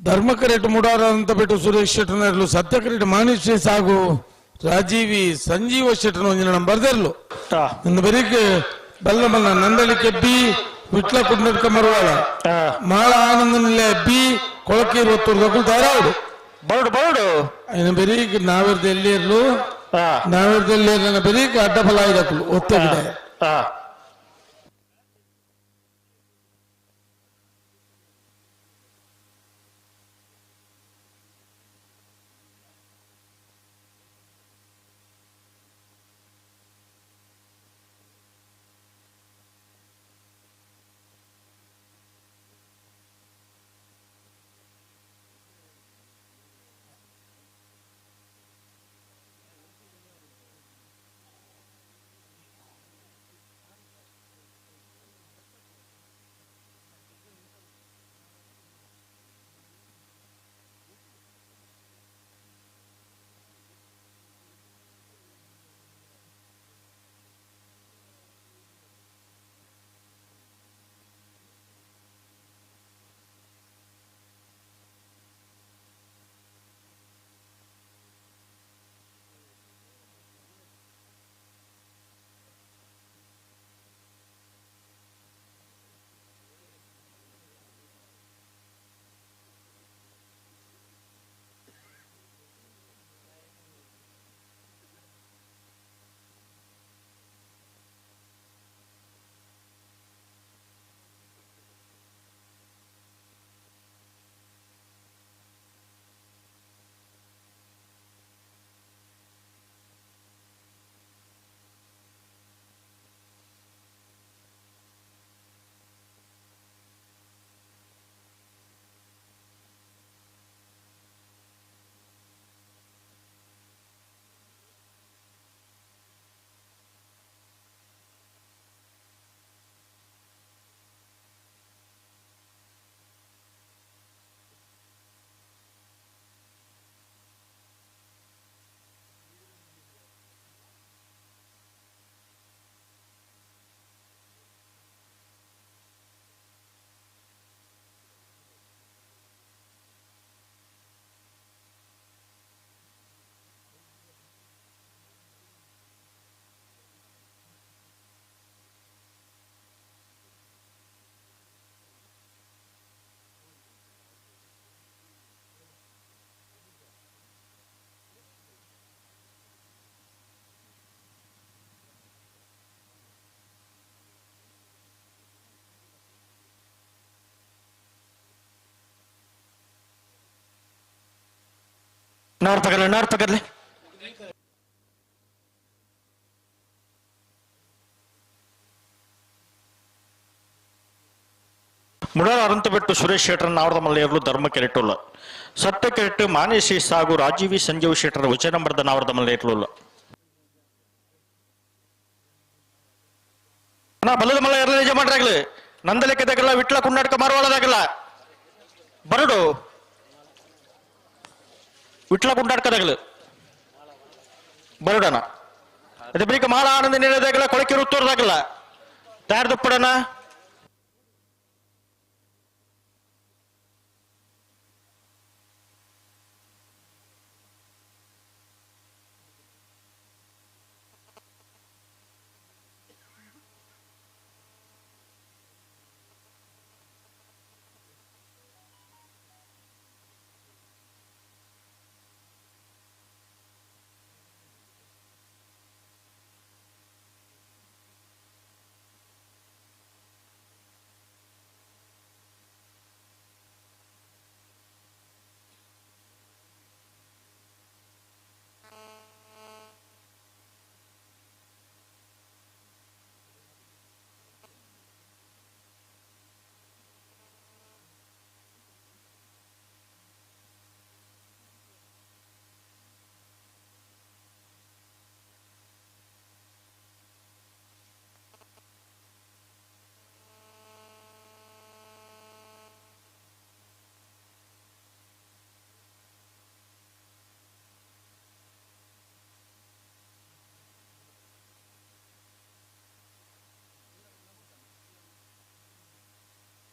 ಧರ್ಮ ಕರೆಟ್ ಮುಡಾರ ಅಂತ ಬಿಟ್ಟು ಸುರೇಶ್ ಶೆಟ್ಟರ್ನರ್ಲು ಸತ್ಯ ಕರೆಟ್ ಮಾನಿಶ್ರೀ ಸಾಗು ರಾಜೀವಿ ಸಂಜೀವ ಶೆಟ್ಟರ್ನ ಒಂದಿನ ಬರ್ದಿರ್ಲು ಇನ್ನು ಬರೀಕ್ ಬಲ್ಲ ಬಲ್ಲ ನಂದಳಿ ಕೆಬ್ಬಿ ವಿಟ್ಲ ಕುಡ್ನಡ್ಕ ಮರುವಾಳ ಮಾಳ ಆನಂದನಿಲೆ ಬಿ ಕೊಳಕೀರು ಒತ್ತೂರು ಧಾರಾಡು ಬೌಡು ಬೌಡು ಇನ್ನು ಬರೀಕ್ ನಾವಿರ್ದಲ್ಲಿ ಇರ್ಲು ಬರೀಕ್ ಅಡ್ಡಫಲ ಇದಕ್ಕಲು ಒತ್ತಗಿದೆ नार पकड़ ले ಮುಡಾಳ ಅರಂತಬೆಟ್ಟು ಸುರೇಶ್ ಶೆಟ್ಟರ್ ನಾವರದ ಮಲ್ಲೆಯರ್ಲು ಧರ್ಮ ಕೆರೆಟ್ಟುಲ್ಲ ಸತ್ಯ ಕೆರೆಟ್ಟು ಮಾನೇಶಿ ಸಾಗು ರಾಜೀವಿ ಸಂಜೀವ್ ಶೆಟ್ಟರ್ ವಚನಂಬರದ ನಾವರದ ಮಲ್ಲೆಯರ್ಲು ನಾ ಬಲ್ಲದ ಮಲ್ಲ ಎಲ್ಲ ನಿಜ ಮಾಡ್ರಾಗ್ಲಿ ನಂದಲೆಕ್ಕದಾಗಲ್ಲ ವಿಟ್ಲ ಕುಂಡಾಡ್ಕ ಮಾರವಾಳದಾಗಲ್ಲ ಬರಡು ವಿಟ್ಲ ಕುಂಡಾಡ್ಕದಾಗಲ್ಲ ಬರಡನ ಅದೇ ಬರೀಕ ಮಾಳ ಆನಂದ ನೀಡದಾಗಲ್ಲ ಕೊಳಕೆ ಋತ್ತೂರ್ದಾಗಲ್ಲ ತಯಾರ್ದಪ್ಪಡನ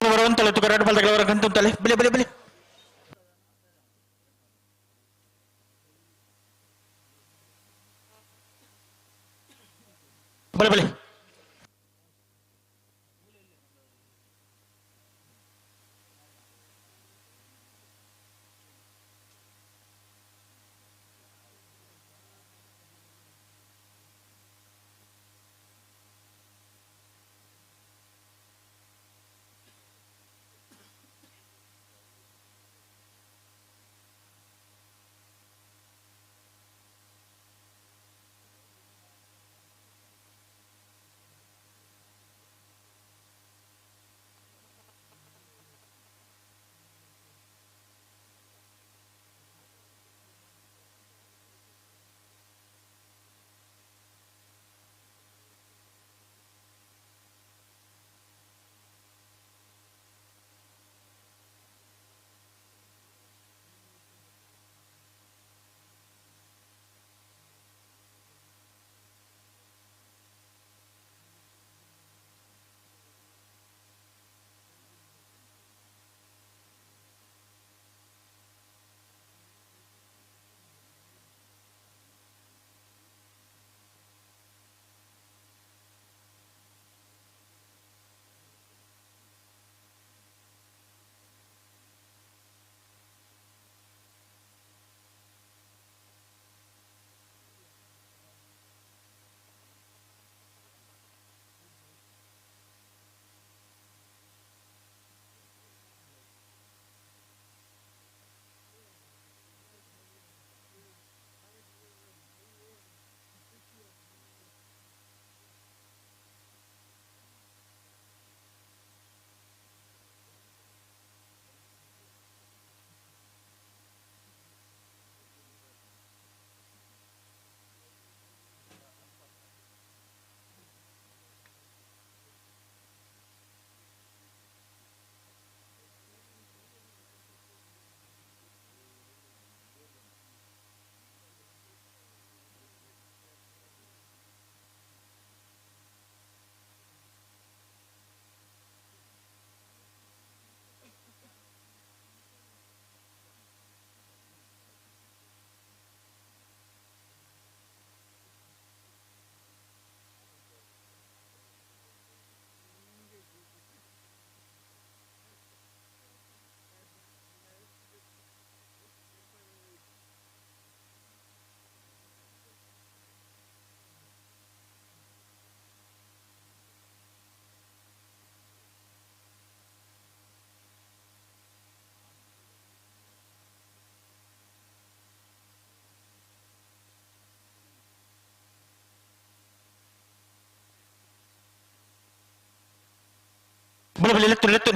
ಬರುವಂತಲೆ ತುಕ ಎರಡು ಬಲ್ದಗಳವರ ಕಂತಂತಲೆ ಬಿಲೆ ಬಿಲೆ ಬಿಲೆ ಬಿಲೆ ಬಿಲೆ ಬಲ ಬಲ ಲೆತ್ತು ಲೆತ್ತು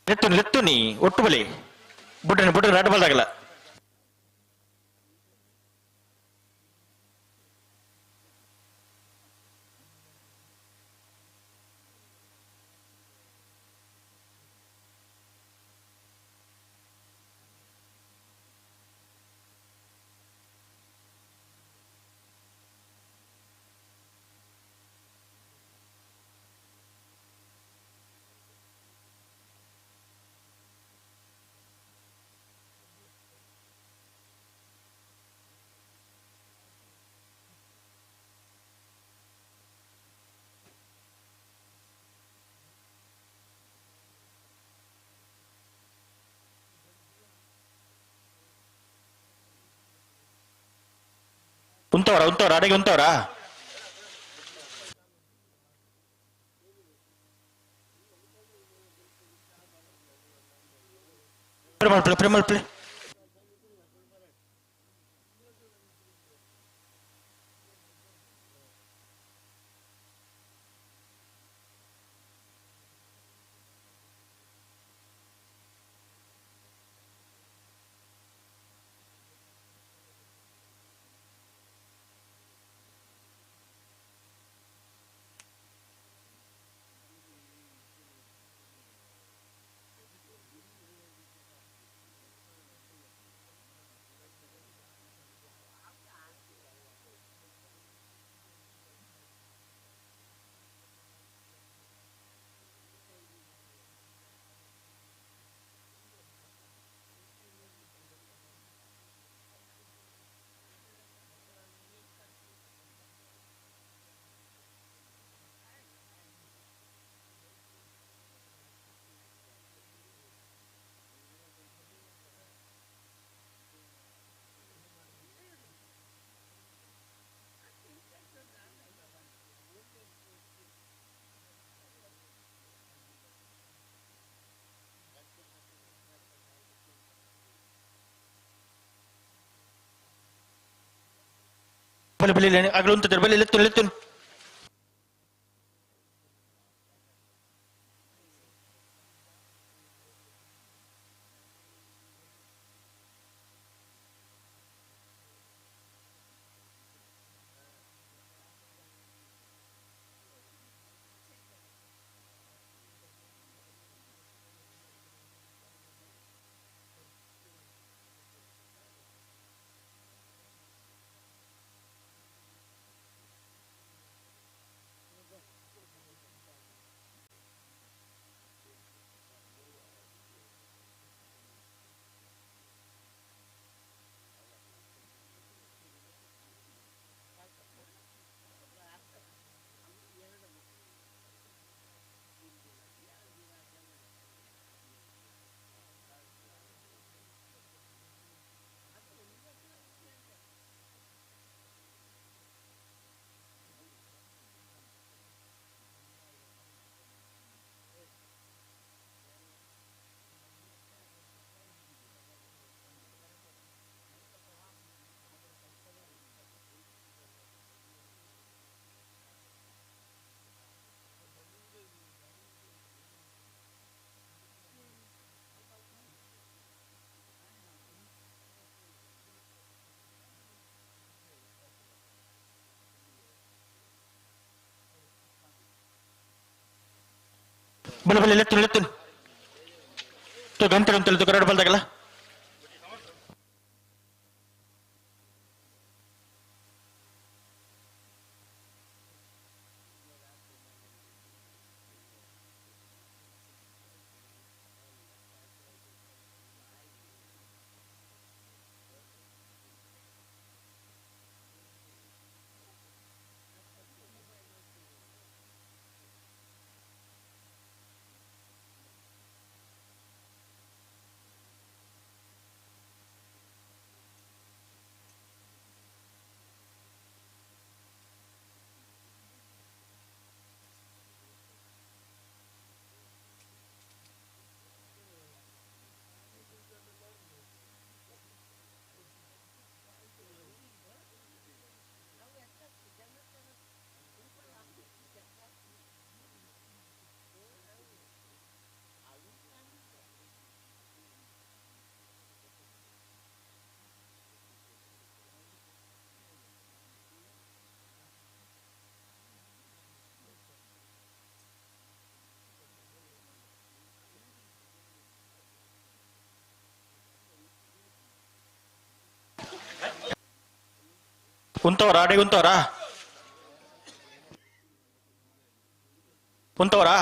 ಲೆತ್ತು ಲೆತ್ತು ನೀ ಒಟ್ಟು ಬಲಿ ಬುಟ್ಟನೆ ಬುಟ್ಟನೆ ರಾಟ ಬಲ್ದಾಗಲ್ಲ ఉంతవరా అడిగి ఉంతవరా ప్రేమల్ play beli agak untuk terbeli letun beli letun tuh ganti tuh kerada balda lah ಕುಂತವರಾ ಅಡಿ ಕುಂತವರಾ ಕುಂತವರಾ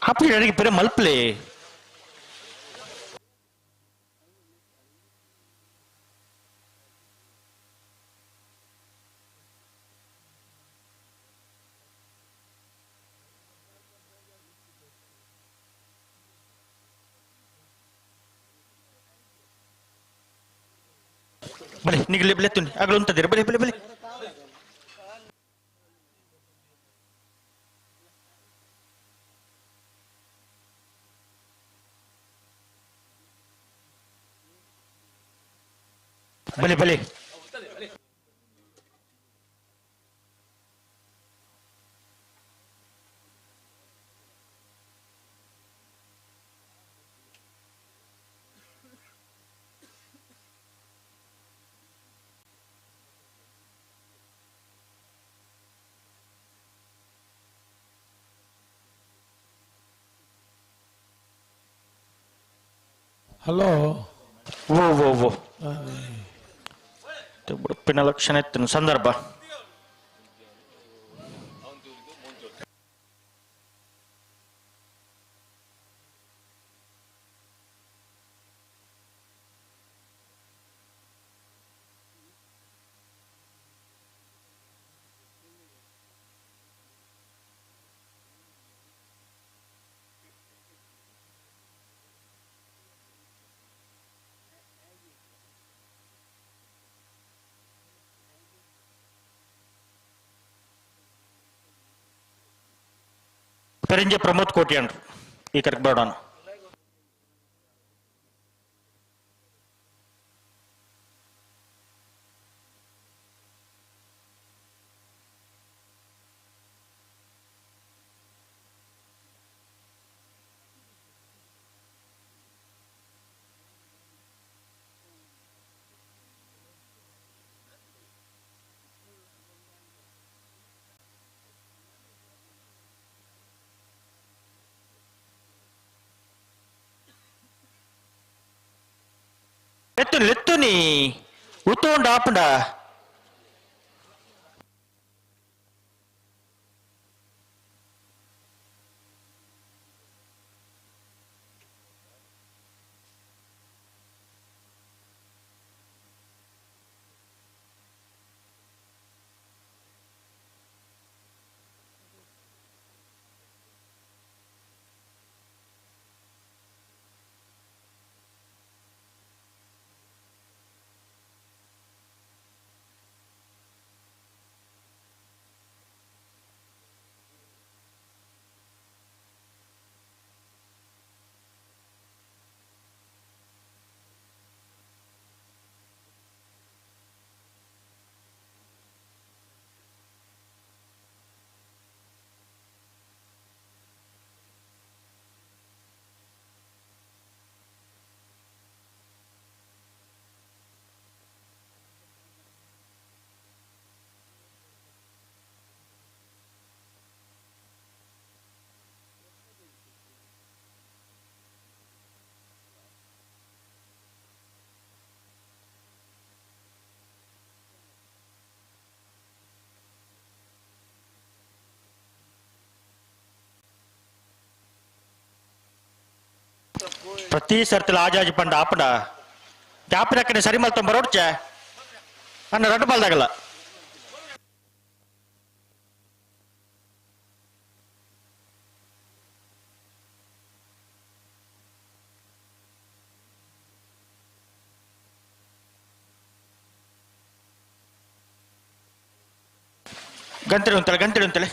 ಆಪಿ ಅಡಿಗೆ ಬೇರೆ ಮಲ್ಪಲೆ ಬಲೆ ನಿಗಲಿ ಬಲೆ ತುನಿ ಆಗಲು ಉಂಟದಿರ ಬಲೆ ಬಲೆ ಬಲೆ ಬಲೆ ಬಲೆ ಹಲೋ ಓ ಓ ಓ ಉಡುಪಿನ ಲಕ್ಷಣ ಇತ್ತು ಸಂದರ್ಭ ಪೆರಿಂಜೆ ಪ್ರಮೋದ್ ಕೋಟಿ ಅನ್ರು ಈ ಕರೆಕ್ಟ್ ಬೇಡೋಣ ఎత్తుని ఉత్తోండి ఆపండా ಪ್ರತಿ ಸರ್ತಿಲ ಆಜಾಜಿ ಪಂಡ ಆಪಡ ಜಾಪಿನಕ್ಕನೆ ಸರಿ ಮಲ್ತ ಬರೋಡ್ಚ ಅನ್ನ ರಡ್ಡು ಬಲ್ದಾಗಲ್ಲ ಗಂಟೆ ಉಂತಲೆ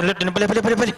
ಲೆಟ್ಟು ಬಲೆ ಬಲೆ ಬಲೆ ಬಲೆ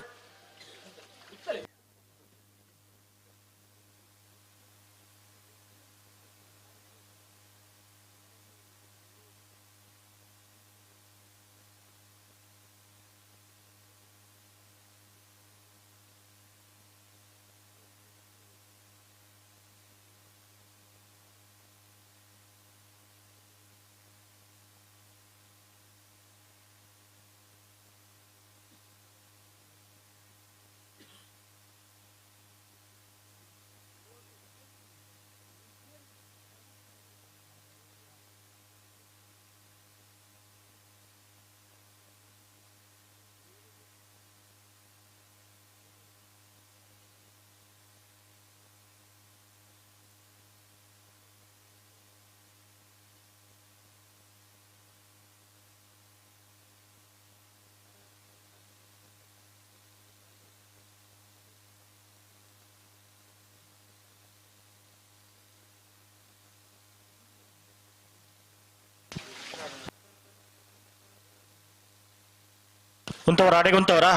ಕುಂತವರ ಅಡೆಗೆ ಕುಂತವರ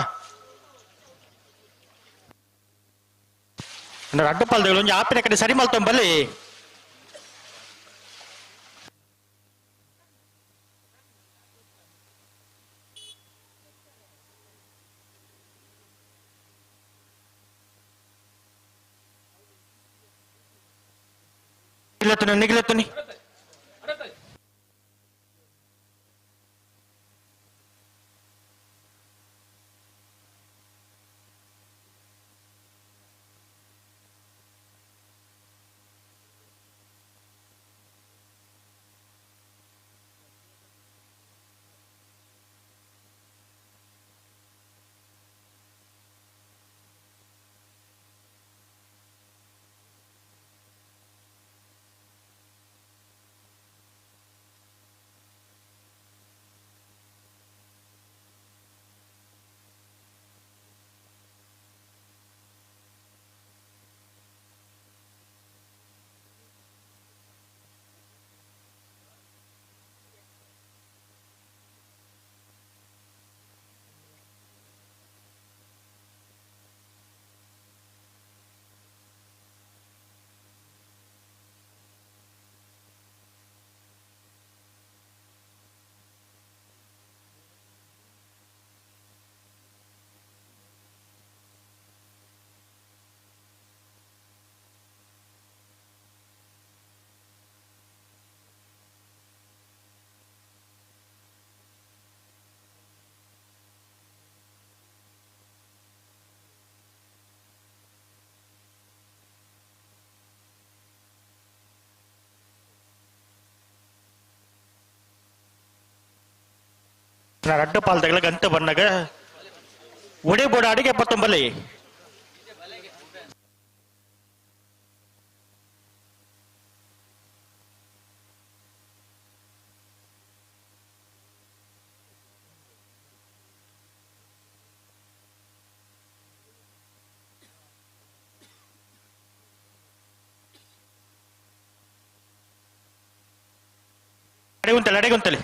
ಅಡ್ಡಪಾಲ್ದಗಳು ಒಂಜಿ ಆಪಿನ ಕಡೆ ಸರಿ ಮಲ್ತೊಂಬಲ್ಲಿ ನಿಗಿಲತ್ತುನಿ ಅಡ್ಡಪಾಲ್ದಗಳ ಗಂಟೆ ಬಣ್ಣಗ ಒಡೆ ಬೋಡ ಅಡಿಗೆ ಪತ್ತೊಂಬಲ್ಲಿ ಅಡೆಗುಂತಲೆ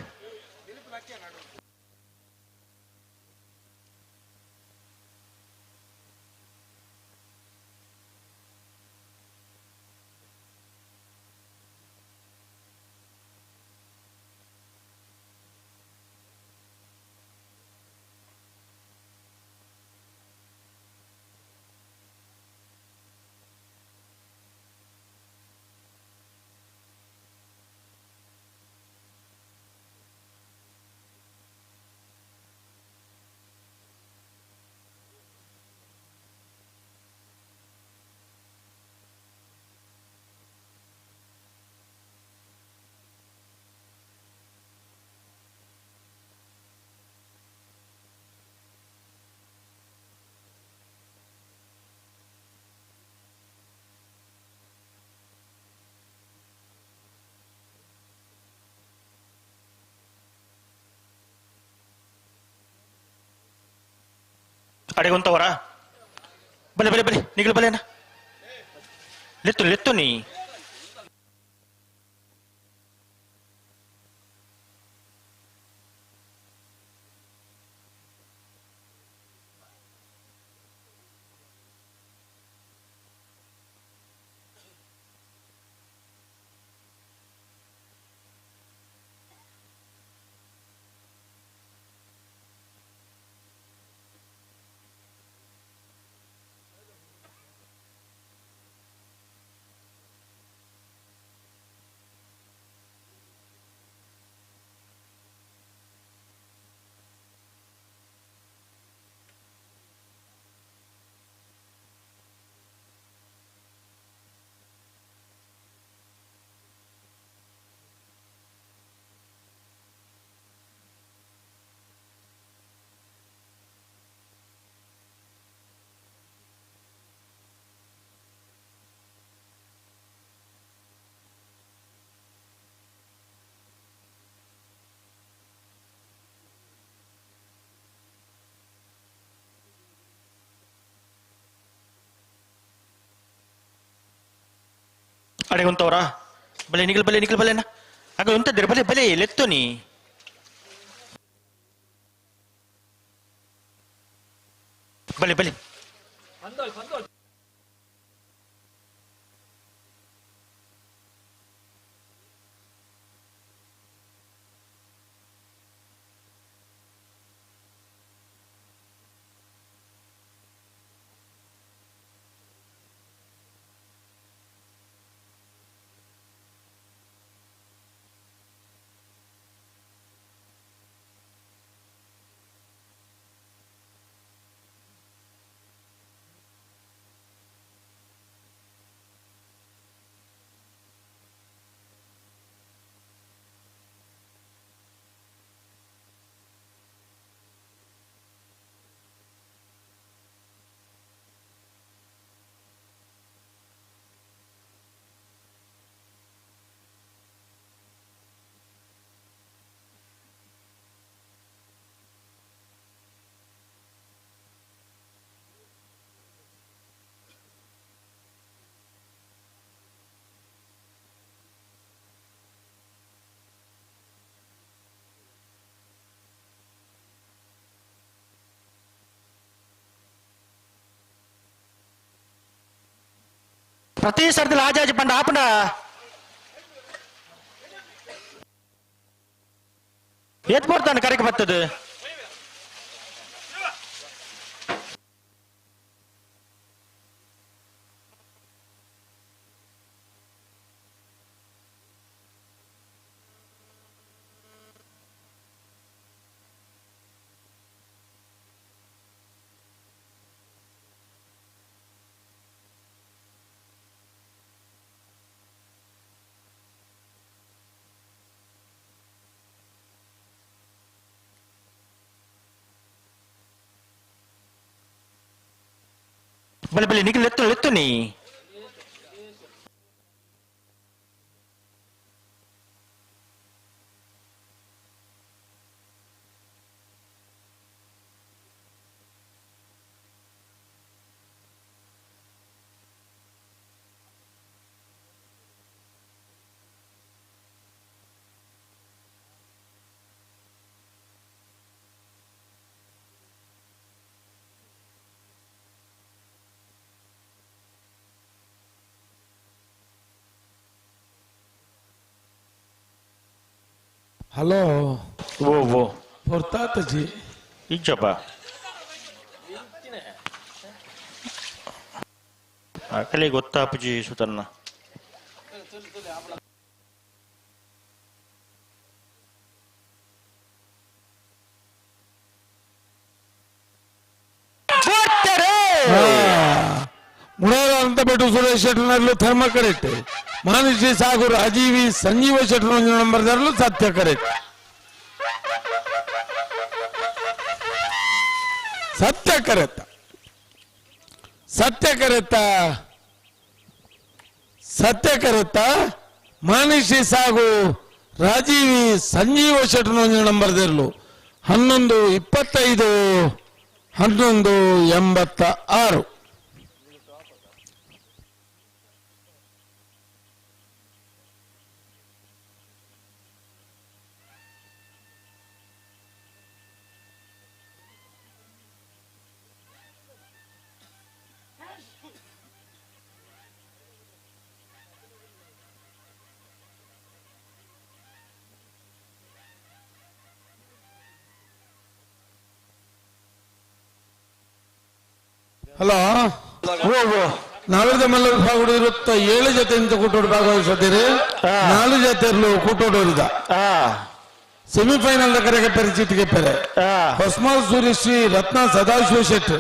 ಅಡೆಗುಂತವರ ಬಲೆ ಬಲೆ ಬಲೆ ನಿಗಲು ಬಲೆನ ಲೆತ್ತು ನೀ ಅಡೆ ಉಂತವ್ರಾ ಬಲೆ ನಿಖಿಲ್ ಬಲೆನ ಆಗ ಉಂತದ್ರೆ ಬಲೆ ಲೆತ್ತು ನೀ ಬಲೆ ಪ್ರತಿ ಸರ್ದಲ್ಲಿ ಆಜಾಜಿ ಪಂಡ ಆಪಂಡ ಏತ್ ಬರ್ತಾನೆ ಕರೆಗೆ ಬರ್ತದೆ ಬಲೆ ನಿಖಿಲ್ ಲೆತ್ತು ನೀ ಹಲೋ ಓ ಹೊರ್ತಾತಜಿ ಇಜ್ಜಪ್ಪ ಅಕಲೆ ಗೊತ್ತಾಪುಜಿ ಸುತನ್ನ ಮುಳಾರಂತಪೇಟು ಸುರೇಶ್ ಶೆಟ್ಟರ್ನಲ್ಲೂ ಧರ್ಮ ಕರೆಕ್ಟ್ ಮಾನುಷಿ ಸಾಗು ರಾಜೀವಿ ಸಂಜೀವ ಶೆಟ್ಟರ್ ನಂಬರ್ದಲ್ಲೂ ಸತ್ಯ ಕರೆಕ್ಟ್ ಸತ್ಯ ಕರೆತ್ತ ಮಾನುಷಿ ಸಾಗು ರಾಜೀವಿ ಸಂಜೀವ ಶೆಟ್ಟರ್ ನಂಬರ್ದಲ್ಲೂ 11/25/11/86 ಹಲೋ ನಾವಿರದ ಮಲ್ಲ ಭಾಗಗಳು 7 ಜೊತೆಯಿಂದ ಕೂಟೋಡು ಭಾಗವಹಿಸಿದ್ದೀರಿ 4 ಜೊತೆಯಲ್ಲೂ ಕೂಟೋಡೋರಿದ ಸೆಮಿಫೈನಲ್ ಕರೆಗೆ ಪರಿಚಿತಿಗೆ ಪೆರೆ ಹೊಸ್ಮಾಲ್ ಸೂರ್ಯಶ್ರೀ ರತ್ನ ಸದಾಶಿವ ಶೆಟ್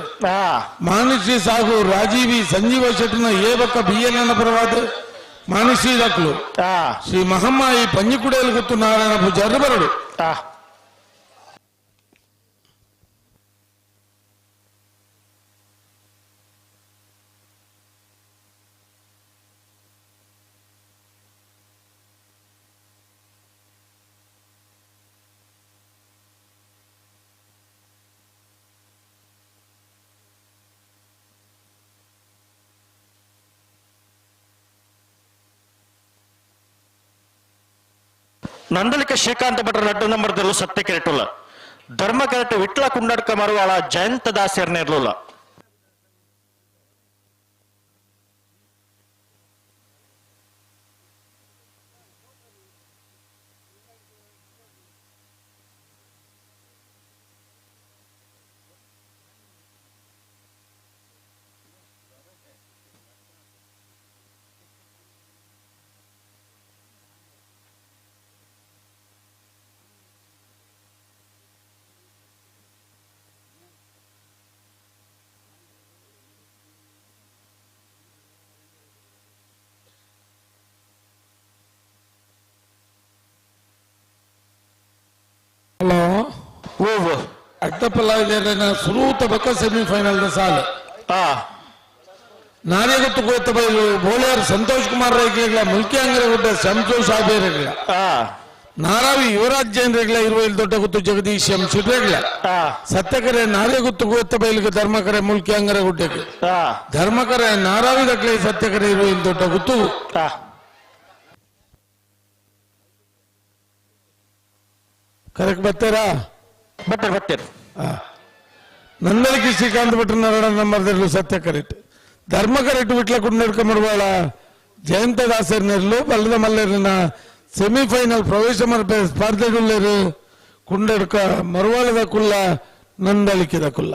ಮಾನುಶ್ರೀ ಸಾಗು ರಾಜೀವಿ ಸಂಜೀವ ಶೆಟ್ನ ಏಬಕ್ಕ ಬಿಎಲ್ಎನ ಪರವಾದ ಮಾನುಶ್ರೀ ದಾಖಲು ಶ್ರೀ ಮಹಮ್ಮಾಯಿ ಪಂಜಿಕುಡಿಯಲ್ಲಿ ಗೊತ್ತು ನಾರಾಯಣ ಪೂಜಾರಿ ಬರಡು ನಂದಲಿಕ ಶ್ರೀಕಾಂತ ಭಟ್ರ ನಡ್ಡು ನಂಬರ್ದಲ್ಲೂ ಸತ್ಯ ಕೆರೆಟುಲ್ಲ ಧರ್ಮ ಕೆರೆಟ್ಟು ವಿಟ್ಲ ಕುಂಡಡ್ಕ ಮರುವಾಳ ಜಯಂತ ದಾಸ್ಯರ್ನ ಇರ್ಲಿಲ್ಲ ಹಲೋ ಓ ಅಟ್ಟಪಲ್ಲ ಶುರು ತಬಕ ಸೆಮಿಫೈನಲ್ ಸಾಲ ನಾನೇ ಗೊತ್ತು ಗೊತ್ತ ಬೈಲು ಬೋಳಿಯಾರ್ ಸಂತೋಷ್ ಕುಮಾರ್ ರೇಗ್ಲ ಮುಲ್ಕಿ ಅಂಗರ ಗುಡ್ಡ ಸಂತೋಷ್ ಆಬೆ ರೇಗ್ಲ ನಾರಾವಿ ಯುವರಾಜ್ ಜೈನ್ ರೇಗ್ಲ ಇರುವ ದೊಡ್ಡ ಗುತ್ತು ಜಗದೀಶ್ ಎಂ ಸಿಡ್ರೇಗ್ಲ ಸತ್ಯಕರೆ ನಾರೇ ಗುತ್ತು ಗೊತ್ತ ಬೈಲಿಗೆ ಧರ್ಮಕರೆ ಮುಲ್ಕಿ ಅಂಗರ ಗುಡ್ಡಕ್ಕೆ ಧರ್ಮಕರೆ ನಾರಾವಿ ದಕ್ಲೆ ಸತ್ಯಕರೆ ಇರುವ ದೊಡ್ಡ ಗುತ್ತು ಕರೆಕ್ಟ್ ಬರ್ತಾರಾ ಬಟ್ಟರ್ ನಂದಲಿಕೆ ಶ್ರೀಕಾಂತ್ ಭಟ್ರ ನರಡ ನಂಬರ್ದಲ್ಲೂ ಸತ್ಯ ಕರೆಕ್ಟ್ ಧರ್ಮ ಕರೆಕ್ಟ್ ವಿಟ್ಲ ಕುಂಡಡ್ಕ ಮರುವಾಳ ಜಯಂತ ದಾಸರ್ನೆರ್ಲು ಬಲ್ಲದ ಮಲ್ಲೇರಿನ ಸೆಮಿಫೈನಲ್ ಪ್ರವೇಶ ಸ್ಪರ್ಧೆಗುಳ್ಳೇರು ಕುಂಡಡ್ಕ ಮರುವಾಳದ ಕುಲ್ಲ ನಂದಲಿಕೆದ ಕುಲ್ಲ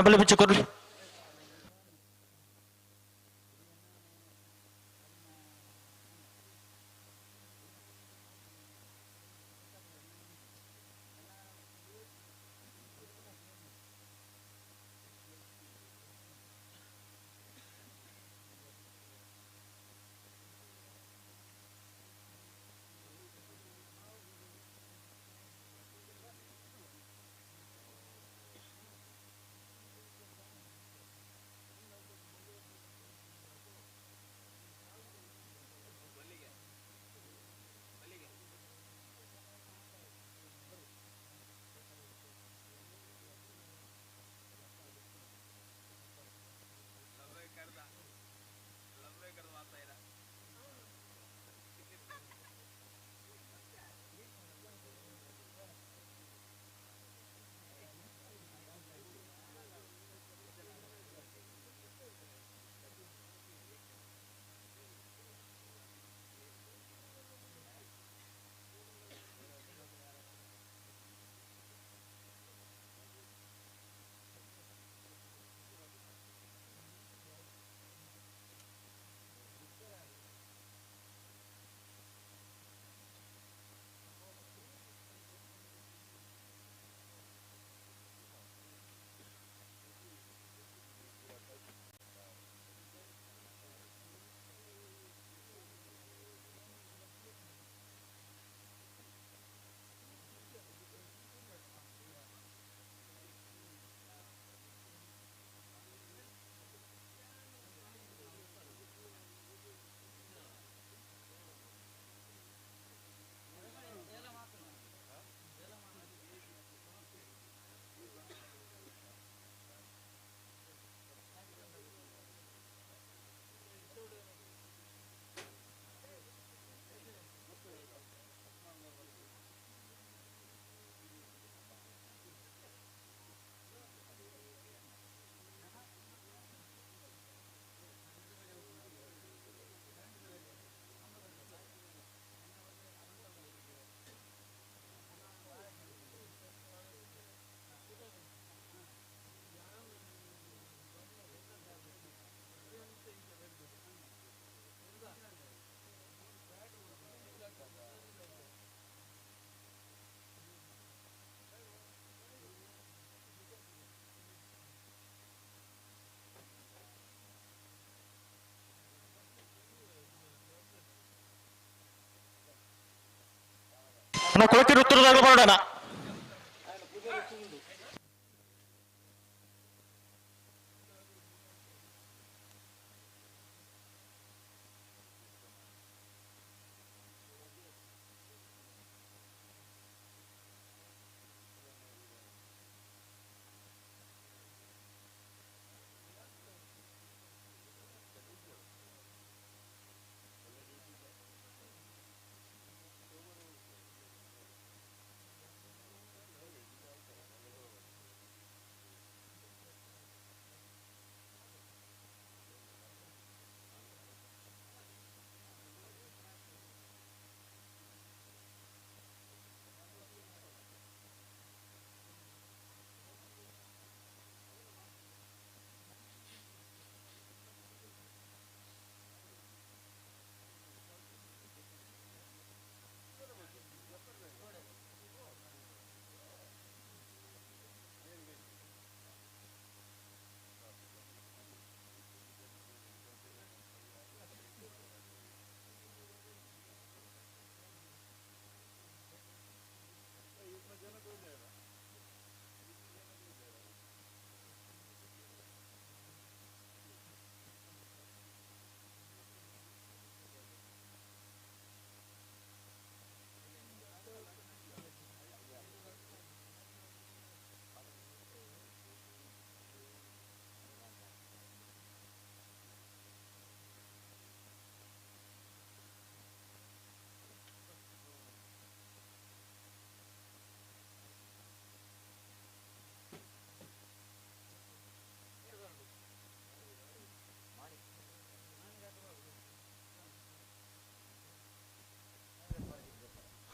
ಬಲ ಬಿಚ್ಚ ಕೊರ್ಲಿ ಅಣ್ಣ ಕೊಳತಿ ಉತ್ತರದಾಗಲು ಮಾಡೋಣ.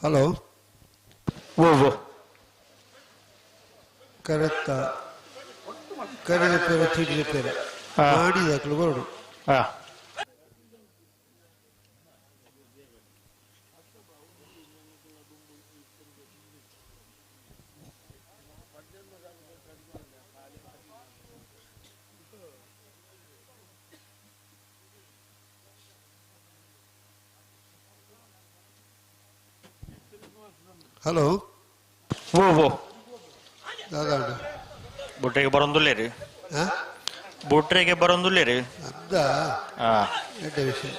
ಹಲೋ ಓ ಕರೆಕ್ಟ ಕರೆಗೆ ಪೇರೆ ಚೀಟಿಗೆ ಪೇರೆ ಮಾಡಿದಾಕ್ಲು ಬರೋಡು. ಹಲೋ ಓ ದಾದಾ ಬುಟ್ರೆಗೆ ಬರೋದಿಲ್ಲ ರೀ, ಬುಟ್ರೆಗೆ ಬರೋದಿಲ್ಲ ರೀ. ಅದ ಎಡ್ಡ ವಿಷಯ.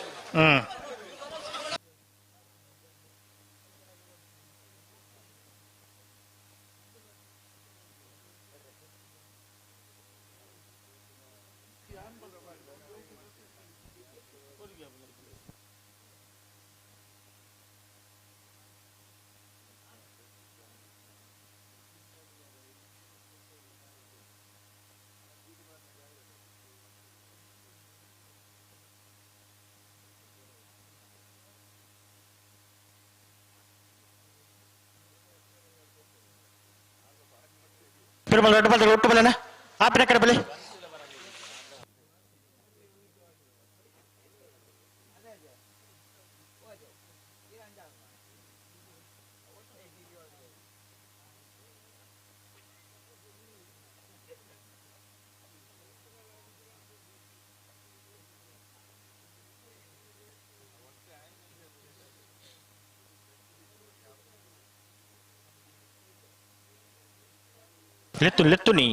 ಒಟ್ಟು ಬಲ್ಲೆನ ಆಪಿನ ಕಡೆ ಬಲೆ ಲೆತ್ತು ನೀ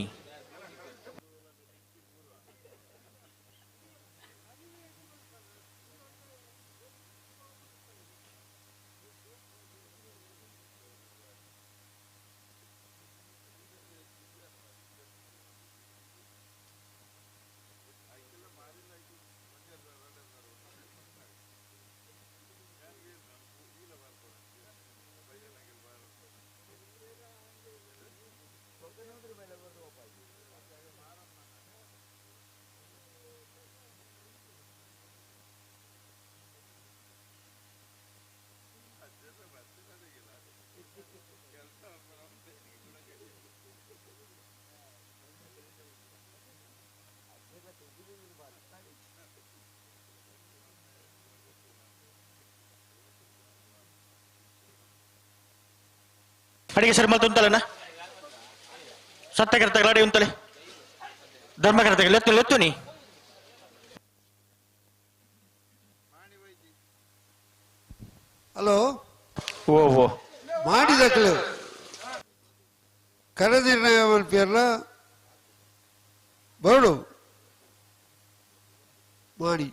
ಅಡಿಗೆ ಶರ್ಮಲ್ ಉಂಟಲ್ಲಣ್ಣ ಸತ್ಯಕರ ತಗಲಾಡಿ ಉಂಟಲೆ ಧರ್ಮಕರ ತಗಲ ಲೆತ್ತು ನೀ ಹಲೋ ಓ ಮಾಡಿದಕ್ಲು ಕರ ನಿರ್ಣಯ ಮಲ್ಪಿಯಲ್ಲ ಬರಡು ಮಾಡಿ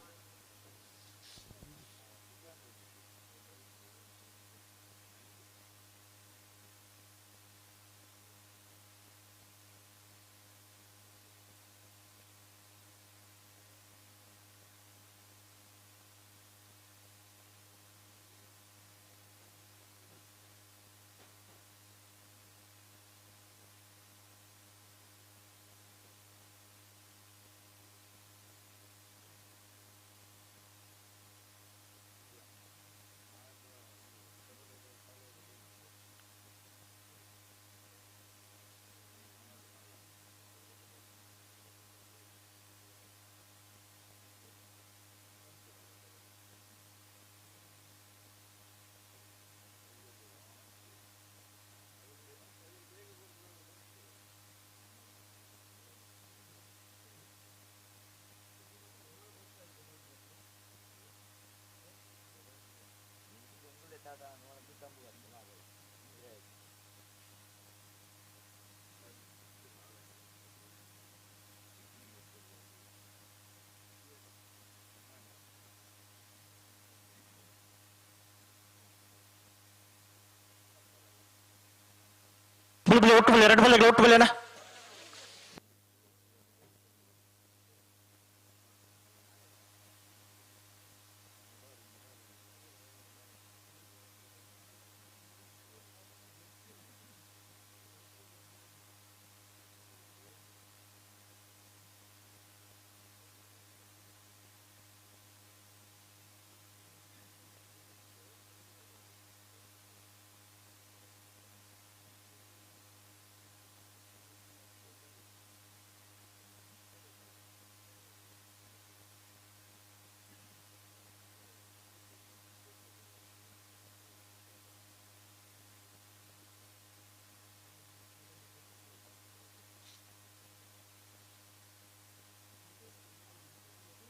ಒಟ್ಟು ಬಲ್ಲಿ 2 ಬಲ್ಲೆಗಳು ಒಟ್ಟು ಬಲ್ಲೆನಾ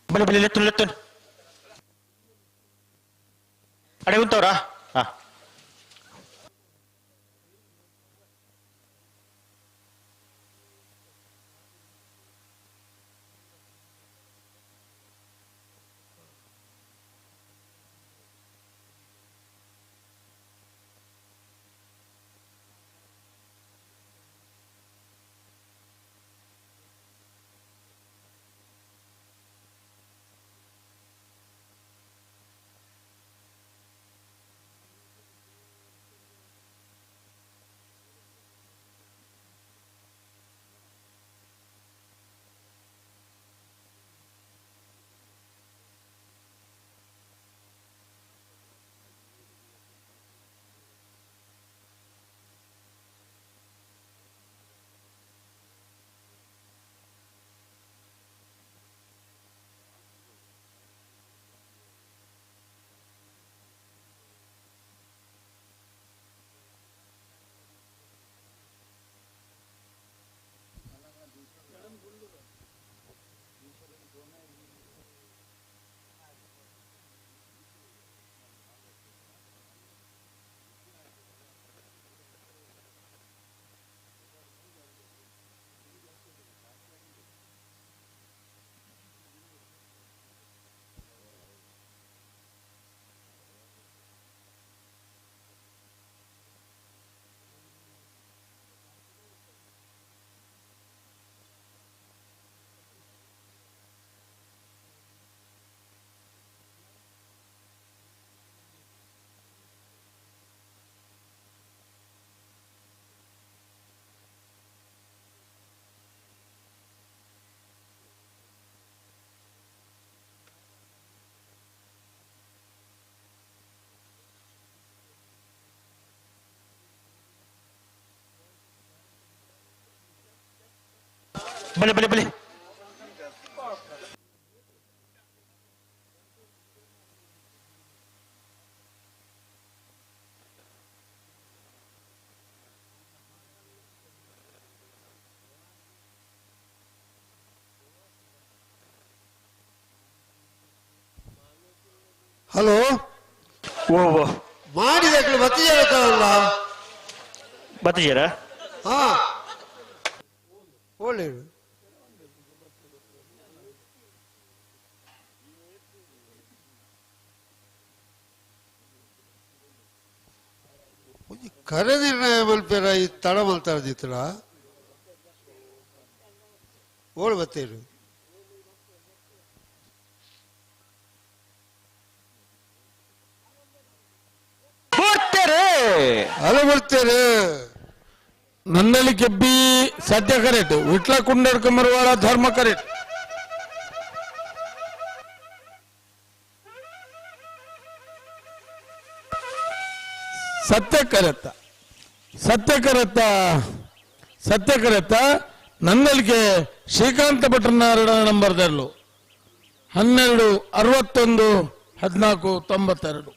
ಬಲಿ ಬಲಿ ಲೆತ್ತು ಅಡೆ ಉಂಟವ್ರಾ ಹಾ ಬಲೆ ಬಲೆ ಬಲೆ ಹಲೋ ಓ ಮಾಡಿದಕ್ಳು ಮತ್ತೆ ಹೇಳ್ತಾವಲ್ಲ ಬತ್ತಿದ್ದೀರಾ? ಹಾ ಒಳ್ಳೆಯದು. ಖರೆ ನಿರ್ಣಯ ಮಲ್ಪೇರ ಈ ತಡ ಮಲ್ತಾರದಿತ್ತಲ್ಲ ಓಳ್ ಬತ್ತೇರು ಅಲ್ಲ ಬರ್ತೇನೆ. ನನ್ನಳ್ಳಿ ಕೆಬ್ಬಿ ಸತ್ಯ ಕರೆಕ್ಟ್, ವಿಟ್ಲ ಕುಂಡಡ್ಕ ಮರುವಾಳ ಧರ್ಮ ಕರೆಕ್ಟ್. ಸತ್ಯ ಕರೆತ್ತ ನನ್ನಲ್ಲಿಗೆ ಶ್ರೀಕಾಂತ ಭಟ್ರನ 2 ನಂಬರ್ದಲ್ಲೂ 12611492.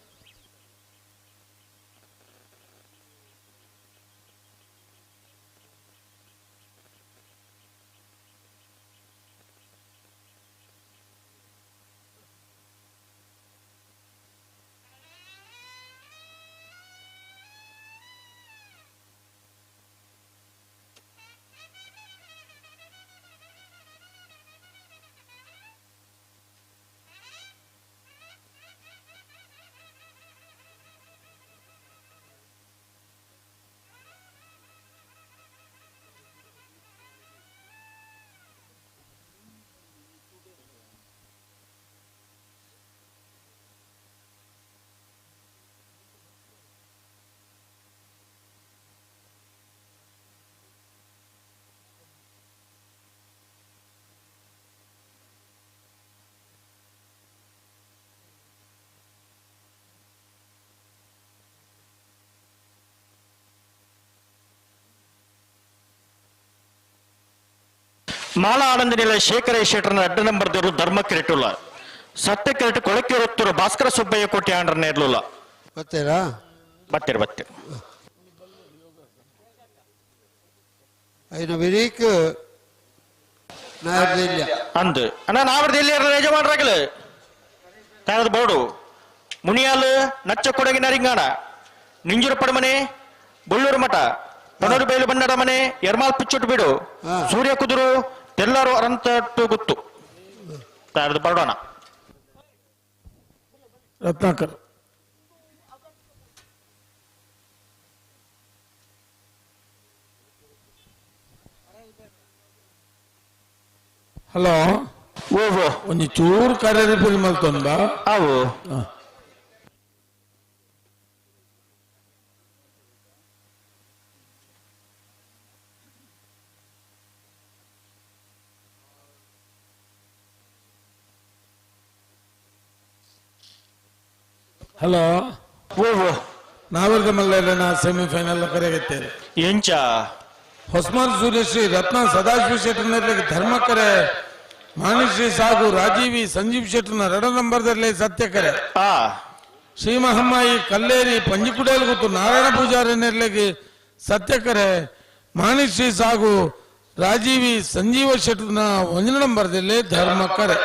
ಮಾಲ ಆನಂದಿನಿಲ ಶೇಖರ ಶೆಟ್ಟರ್ನ 2 ನಂಬರ್ದವರು ಧರ್ಮ ಕಿರೆಟುಲ್ಲ ಸತ್ಯ ಕಿರೆಟ್ ಕೊಳಕೆ ಹೊತ್ತರು ಭಾಸ್ಕರ ಸುಬ್ಬಯ್ಯ ಕೋಟಿ ಆಂಡ್ರ ನೇರ್ಲುಲ್ಲ ಬತ್ತೇರಾ ಬತ್ತೀರ್ ಐನ ವಿರೀಕ್ ನಾರ್ದಿಲ್ಲ ಅಂದು ಅಣ್ಣ ನಾವರ್ದಿಲ್ಲ ಯಜಮಾನರಾಗಲು ತಾನದ ಬೋರ್ಡು ಮುನಿಯಾಲು ನಚ್ಚ ಕೊಡಗಿ ನರಿಂಗಾಣ ನಿಂಜೂರು ಪಡಮನೆ ಬುಳ್ಳೂರು ಮಠ ಪನೂರು ಬೈಲು ಬನ್ನಡ ಮನೆ ಎರ್ಮಾಲ್ ಪುಚ್ಚುಟ್ಟು ಬಿಡು ಸೂರ್ಯ ಕುದುರು ಎಲ್ಲರೂ ಅರಂತಟ್ಟು ಗೊತ್ತು ತಾನದ ಬರೋಣ ರತ್ನಾಕರ್. ಹಲೋ ಓಹೋ ಒಂದು ಚೂರು ಕಾರ್ಯ ರಿಪೇರಿ ಮಾಡ್ತೊಂದ ಅವು ಹಲೋ ಓಹೋ ನಾವರ್ಗ ಮಲ್ಲ ಸೆಮಿಫೈನಲ್ ಕರೆಯತ್ತೇವೆ ಎಂಚ ಹೊಸ್ಮಾನ್ ಸೂರ್ಯಶ್ರೀ ರತ್ನ ಸದಾಶಿವ ಶೆಟ್ಟರ್ನಲ್ಲಿ ಧರ್ಮಕರೆ ಮಾಣಿಶ್ರೀ ಸಾಗು ರಾಜೀವಿ ಸಂಜೀವ್ ಶೆಟ್ಟರ್ನ 2 ನಂಬರ್ದಲ್ಲಿ ಸತ್ಯಕರೆ ಶ್ರೀ ಮಹಮ್ಮಾಯಿ ಕಲ್ಲೇರಿ ಪಂಜಿಕುಡೇಲ್ ಗೊತ್ತು ನಾರಾಯಣ ಪೂಜಾರಿ ನೆರ್ಲೆಗೆ ಸತ್ಯಕರೆ ಮಾಣಿಶ್ರೀ ಸಾಗು ರಾಜೀವಿ ಸಂಜೀವ ಶೆಟ್ಟರ್ನ 1 ನಂಬರ್ದಲ್ಲಿ ಧರ್ಮಕರೆ.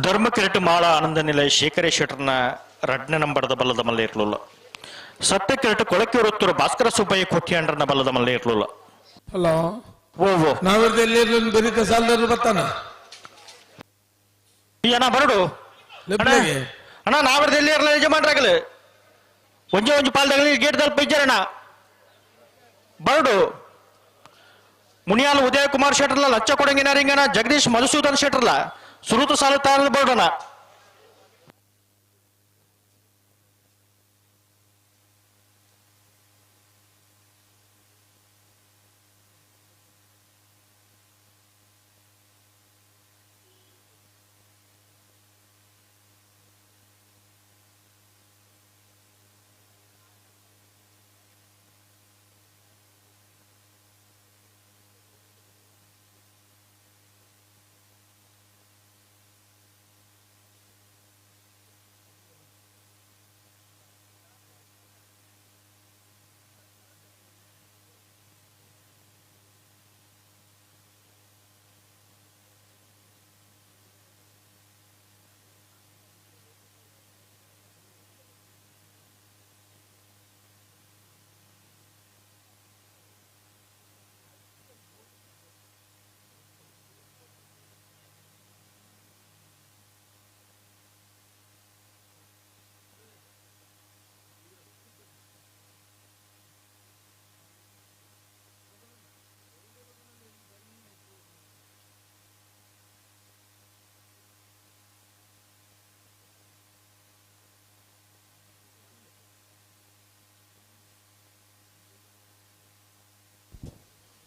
ಧರ್ಮಕಿರಟು ಮಾಳ ಆನಂದ ನಿಲಯ ಶೇಖರೇ ಶೆಟ್ಟರ್ನ ರಡ್ನೆ ನಂಬರದ ಬಲ್ಲದ ಮಲ್ಲ ಇರ್ಲಿಲ್ಲ. ಸತ್ಯಕ್ಕಿರಟು ಕೊಳಕೆ ಹೊರತ್ತೂರು ಭಾಸ್ಕರ ಸುಬ್ಬಯ್ಯ ಕೊಟ್ಟಿಯಂಡ್ರನ ಬಲ್ಲದ ಮಲ್ಲ ಇರ್ಲಿಲ್ಲ. ಹಲೋ ಓ ಓ ನಾವಿರ್ದಲ್ಲಿ ಬರೀತ ಸಾಲದವ್ರು ಬರ್ತಾನ ಈ ಅಣ್ಣ ಬರಡು ಲೆಪ್ಲೆಗೆ ಅಣ್ಣ ನಾವಿರ್ದಲ್ಲಿ ಇರಲ್ಲ ಯಜಮಾನ್ರಾಗಲು ಒಂಜೆ ಒಂಜಿ ಪಾಲ್ದಾಗಲಿ ಗೇಟ್ ದಲ್ಪ ಇಜ್ಜರಣ್ಣ ಬರಡು ಮುನಿಯಾಲ್ ಉದಯ ಕುಮಾರ್ ಶೆಟ್ಟರ್ಲ ಲಚ್ಚ ಕೊಡಂಗಿನಾರಿಂಗನ ಜಗದೀಶ್ ಮಧುಸೂದನ್ ಶೆಟ್ಟರ್ಲ ಸುರುತು ಸಾಲು ತಾರಲು ಬರಡಣ.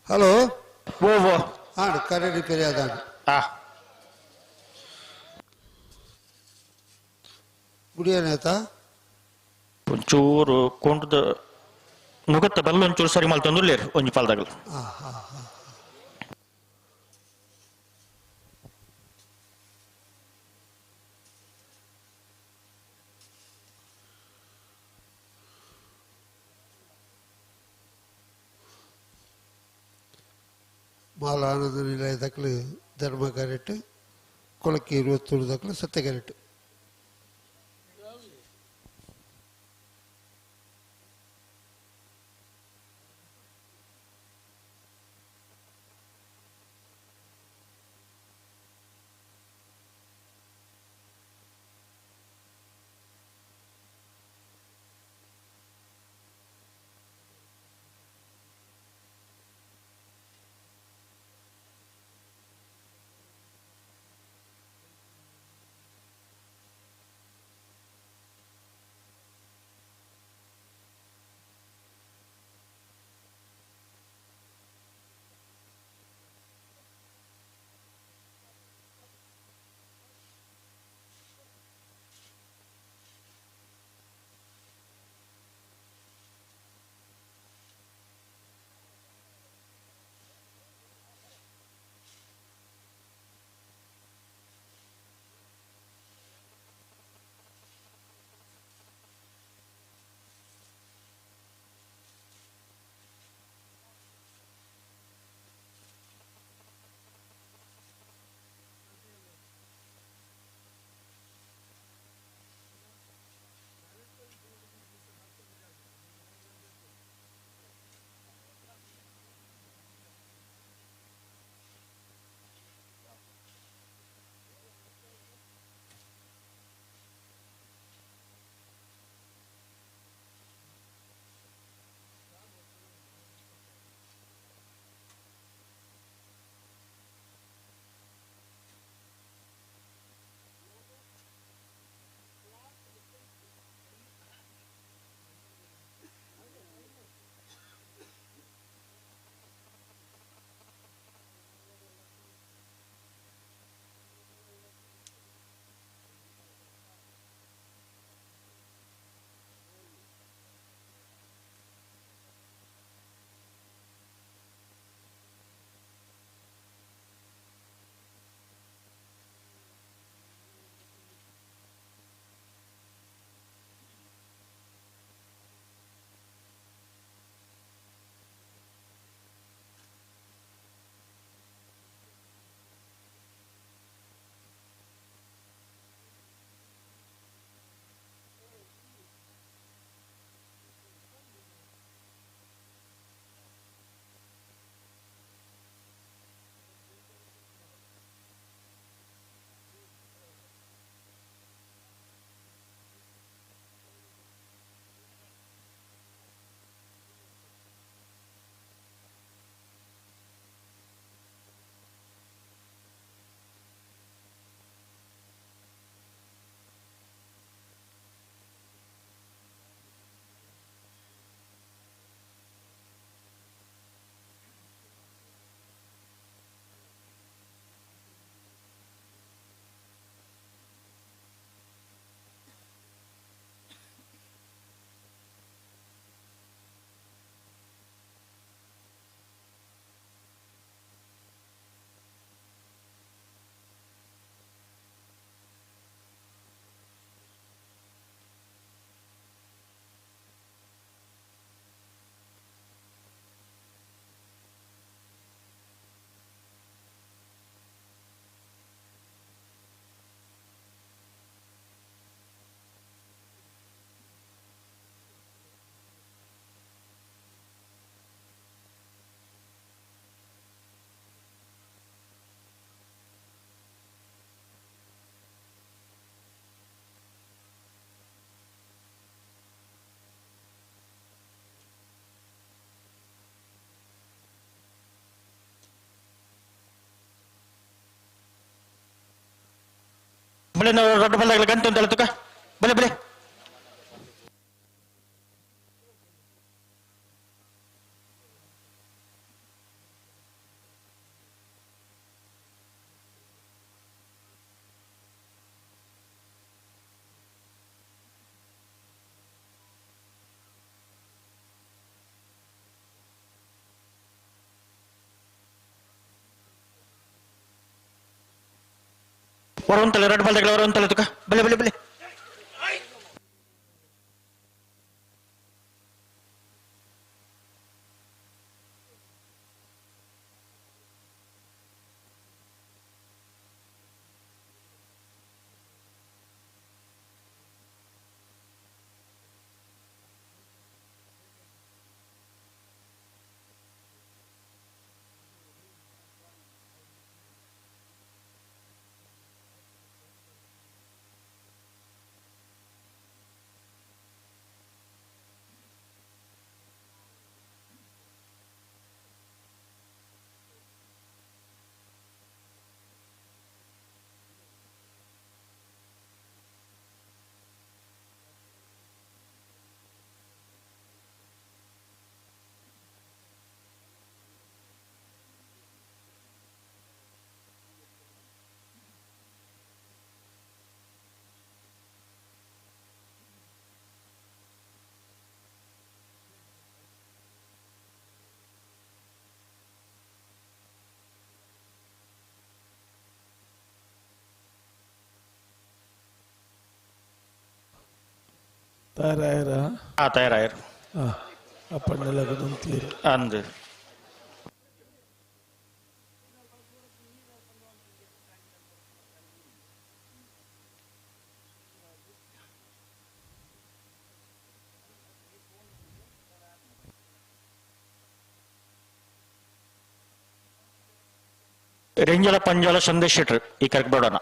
ಹಲೋ ಓ ಓ ಹಾಂ ಕರೆ ರಿಪೇರಿ ಅದಾಗ ಗುಡಿ ಏನಾಯ್ತಾ ಒಂಚೂರು ಕೊಂಡದ ನುಗತ್ತ ಬಲ್ಲ ಒಂಚೂರು ಸರಿ ಮಾಲ್ ತಂದುಲ್ಲೇರು ಒಂಜಿ ಪಾಲ್ದಾಗಲು. ಹಾಂ ಹಾಂ ಹಾಂ ಮಾಲ ಆನಂದ ನಿಲಯದಕ್ಕಲು ಧರ್ಮ ಕ್ಯಾರೆಟ್ ಕೊಳಕ್ಕೆ 23 ಸತ್ಯ ಕ್ಯಾರೆಟ್. ಬಲೆ ರೊಡ್ಡ ಬಲ್ದಾಗಲ ಗಂಟು ಅಂತ ತುಕ ಬಲೆ ಬಲೆ ಹೊರವಂತಲೆ ರಡ್ ಬಲ್ದಾಗಲ ಹೊರವಂತಲೆ ತುಕ ಬಲೆ ಬಲೆ ಬಲೆ ತಯಾರಾಯರ ತಯಾರಾಯರು ಅಪ್ಪಣ್ಣೆಲ್ಲಗದಂತೀರು ಅಂದು ರೆಂಜಲ ಪಂಜಲ ಸಂದೇಶ್ ಶೆಟ್ರು ಈ ಕರೆಕ್ಟ್ ಬೇಡೋಣ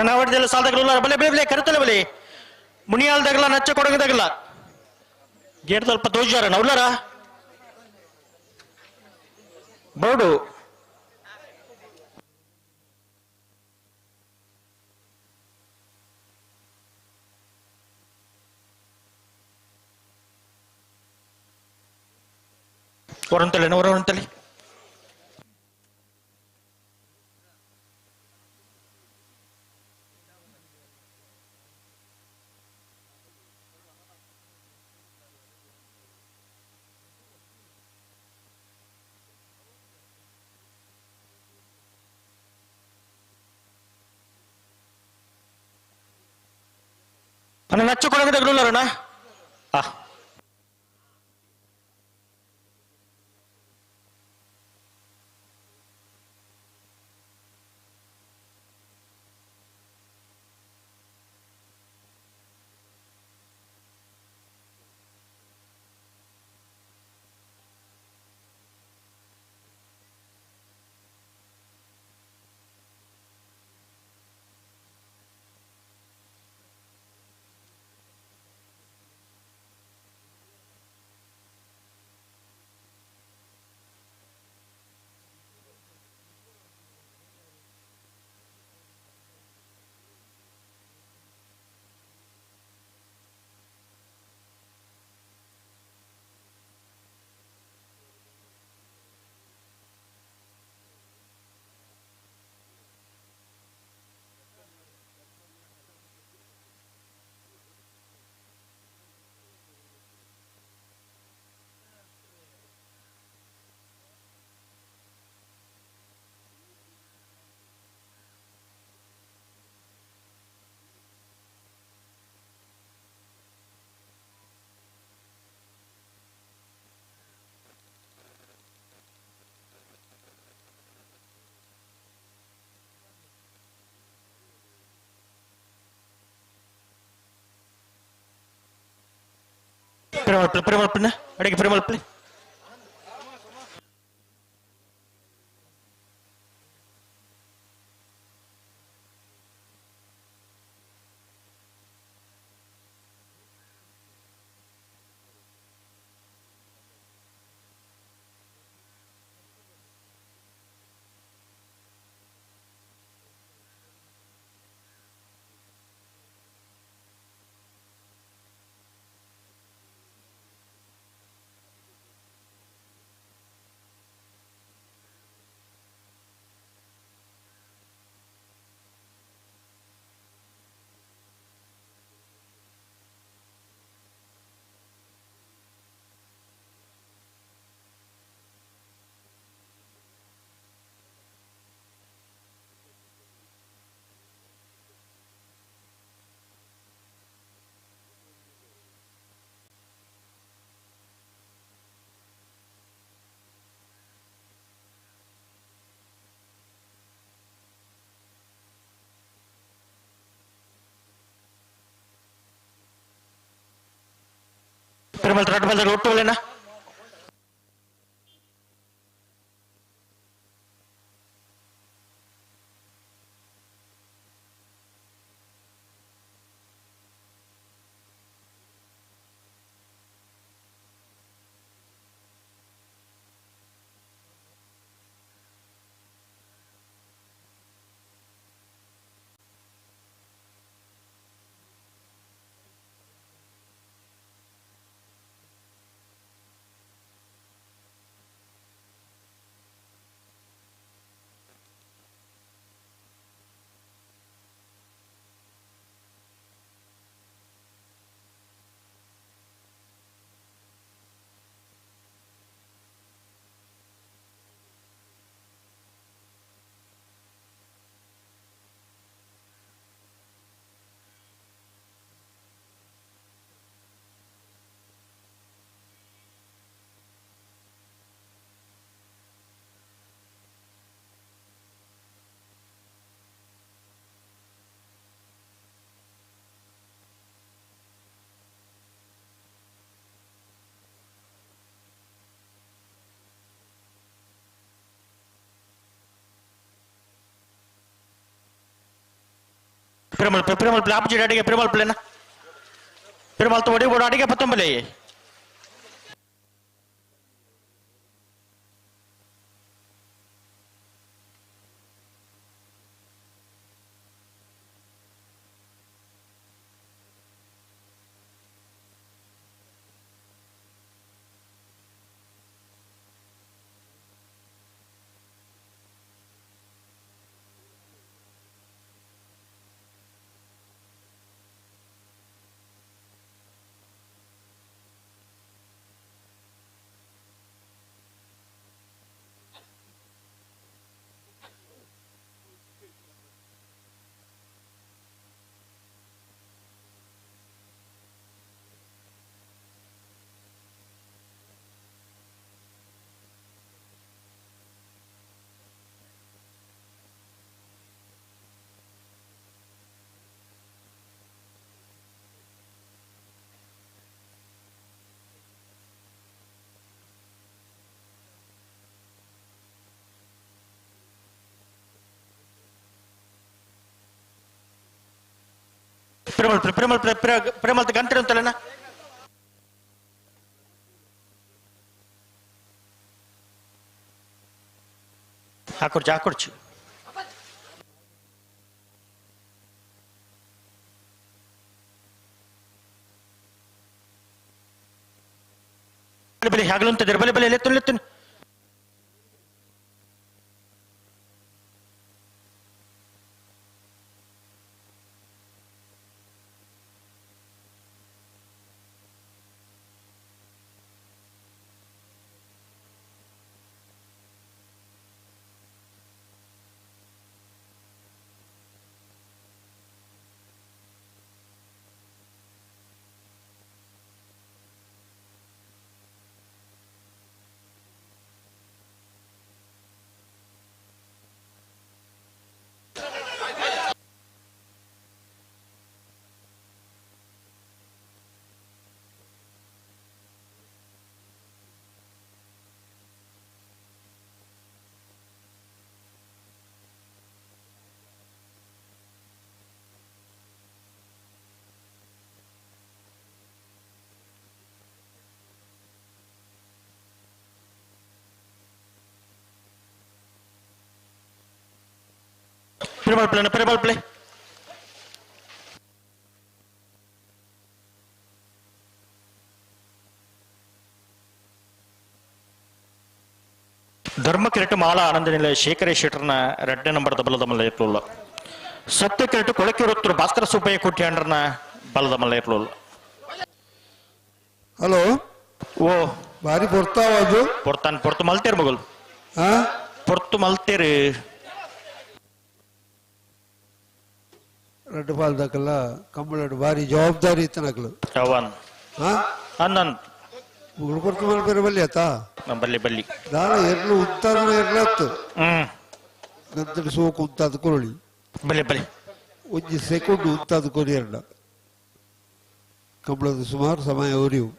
ನಾವಡಿದೆಲ್ಲ ಸಾಲದಾಗಲ್ಲ ಬಲೆ ಬಲೆ ಬಲೆ ಕರೆತಲ್ಲ ಬಲೆ ಮುನಿಯಾಲ್ದಾಗಲ್ಲ ನಚ್ಚ ಕೊಡಗದಾಗಲ್ಲ ಗೇಟ್ ಸ್ವಲ್ಪ ತೋಜಾರ ನವ್ಲಾರ ಬೋರ್ಡು ಹೊರಂತಲೆ ಅಣ್ಣ ನಚ್ಚ ಕೊಡಗದಾಗಲ್ಲ ಪ್ರೇಮಲ್ಪನ ಅಡಿಗೆ ಪ್ರೇಮಲ್ಪನೆ ಪ್ರೇಮಲ್ ರಡ್ ಬಂದ ಒಟ್ಟುಗಳೇನಾ ಪ್ರೇಮಲ್ ಆಪೋಸಿಟ್ ಅಡಿಗೆ ಪ್ರೇಮಲ್ ಪ್ಲೇನ ಪ್ರೇಮಲ್ ತೋಡಿ ಬೋಡ ಅಡಿಗೆ ಪತ್ತೊಂಬಲೆ ಪ್ರೇಮಲ್ ಗಂಟೆ ಅಂತಲ್ಲಣ್ಣ ಹಾಕೊಡ್ಚಿ ಬಲಿ ಹಾಗಲುಂತಿದ್ದಾರೆ ಬಲಿ ಎತ್ತು ಪಿರಿಬಾಳ್ಪ್ಲೆ ಧರ್ಮಕಿರಟು ಮಾಲ ಆನಂದ ನಿಲಯ ಶೇಖರೇ ಶೆಟ್ಟರ್ನ 2ನೇ ನಂಬರ್ದ ಬಲದ ಮಲ್ಲ ಇರ್ಲಿಲ್ಲ. ಸತ್ಯಕಿರಟು ಕೊಳಕಿರುತ್ತರು ಭಾಸ್ಕರ ಸುಬ್ಬಯ್ಯ ಕುಟ್ಟಿ ಬಲದ ಮಲ್ಲ ಇರ್ಲಿಲ್ಲ. ಹಲೋ ಓ ಬಾರಿ ಬರ್ತಾವದು ಪೊರ್ತು ಮಲ್ತೇರ್ ಮಗಲ್ ಪೊರ್ತು ಮಲ್ತೇರ್ ರಡ್ಡು ಪಾಲ್ದಕ್ಕಲ್ಲ ಕಂಬಳಡು ಬಾರಿ ಜವಾಬ್ದಾರಿ ಇತ್ತನಕ್ಲು ಅವನ್ ಅನ್ನನ್ ಗುಳ್ಕೊರ್ತು ಮಲ್ಪೇರು ಬಲ್ಲಿ ಆತಾ ಬಲ್ಲಿ ದಾರ ಎರ್ಲು ಉತ್ತಾದ ಎರ್ಲತ್ತು ನಂತರ ಸೋಕು ಉತ್ತಾದ ಕೊರಳಿ ಬಲ್ಲಿ ಒಂಜಿ ಸೆಕೆಂಡ್ ಉತ್ತಾದ ಕೊರಿ ಎರಡ ಕಂಬಳದ ಸುಮಾರು ಸಮಯ ಉರಿವು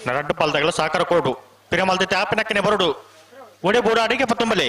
ನರಡ್ಡು ಪಾಲ್ದಾಗಲ ಸಾಕರ ಕೋಡು ಪಿರಮಲ್ದೈತೆ ಆಪಿನಕ್ಕನೆ ಬರಡು ಒಡೆ ಬೋಡ ಅಡಿಗೆ ಪತ್ತೊಂಬಲೆ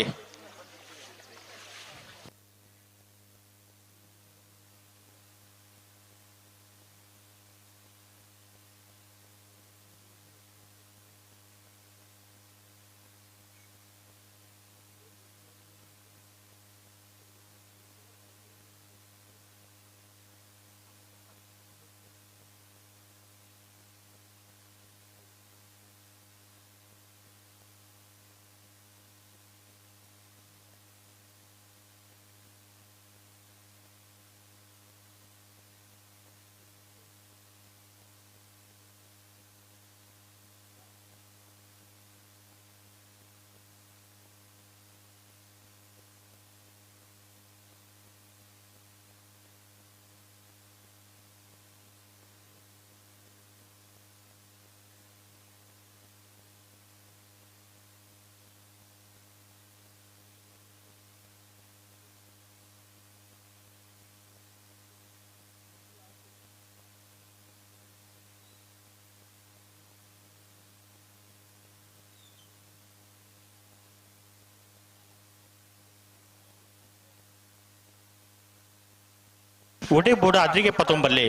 ಒಡೆ ಬೋಡ ಅದ್ರಿಗೆ ಪತ್ತೊಂಬಲ್ಲಿ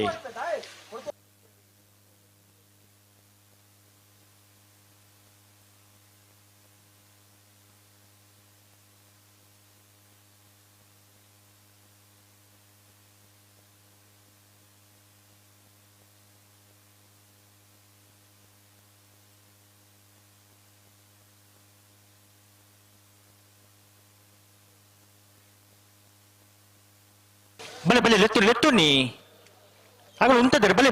ಬಲೆ ಲೆತ್ತು ನೀ ಆಗಲು ಉಂಟದ್ರೆ ಬಲೆ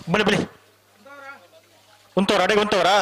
ಬಳಿ ಬಳಿ ಕುಂತವ್ರ ಅಡೆಗೆ ಕುಂತವ್ರಾ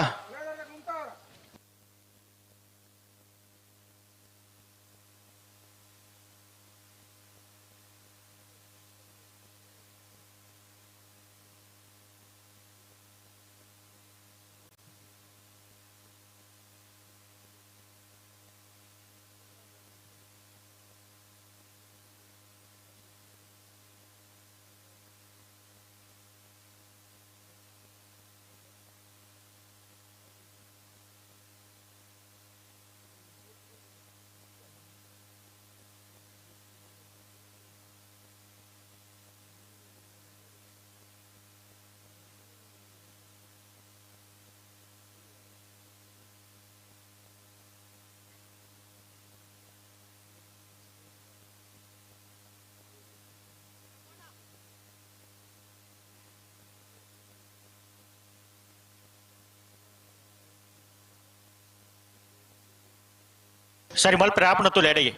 ಸರಿ ಮಲ್ಪರೆ ಆಪಣ ತುಲೆ ಎಡೆಗೆ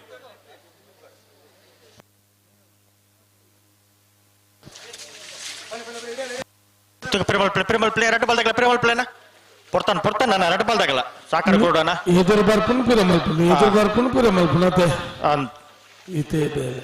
ಪ್ರೇಮಲ್ ಪ್ಲೇ ಎರಡು ಬಾಲ್ದಾಗಲ್ಲ ಪ್ರೇಮಲ್ ಪ್ಲೇನ ಪೊರ್ತಾನ ನಾನು ಎರಡು ಬಾಲ್ದಾಗಲ್ಲ ಸಾಕಡೆ ಕೊಡೋಣ ಎದುರು ಬರ್ಪುನ್ ಪುರ ಮಲ್ಪುನ ಎದುರು ಬರ್ಪುನ್ ಪುರ ಮಲ್ಪುನತೆ ಈತೆ ಬೇರೆ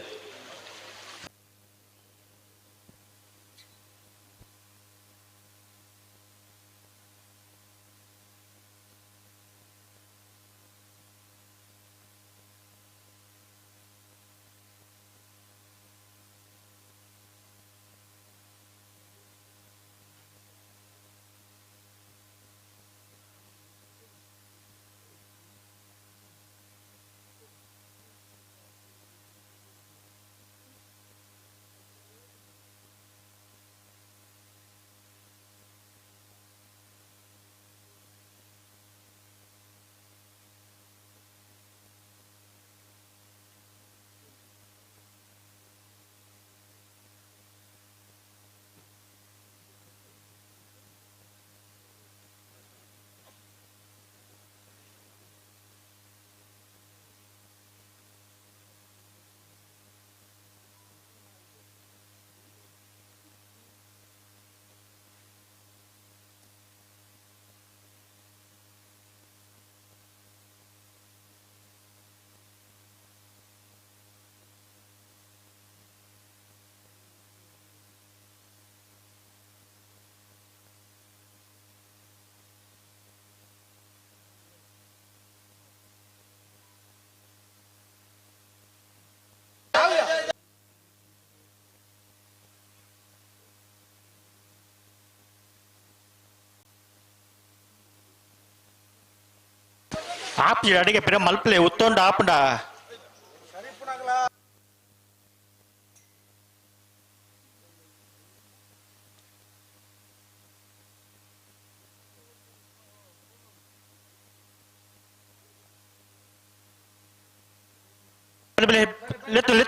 ಆಪಿ ಅಡಿಗೆ ಪಿರ ಮಲ್ಪಲೆ ಉತ್ತೊಂಡ ಆಪುಂಡ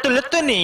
ಲೆತ್ತು ನೀ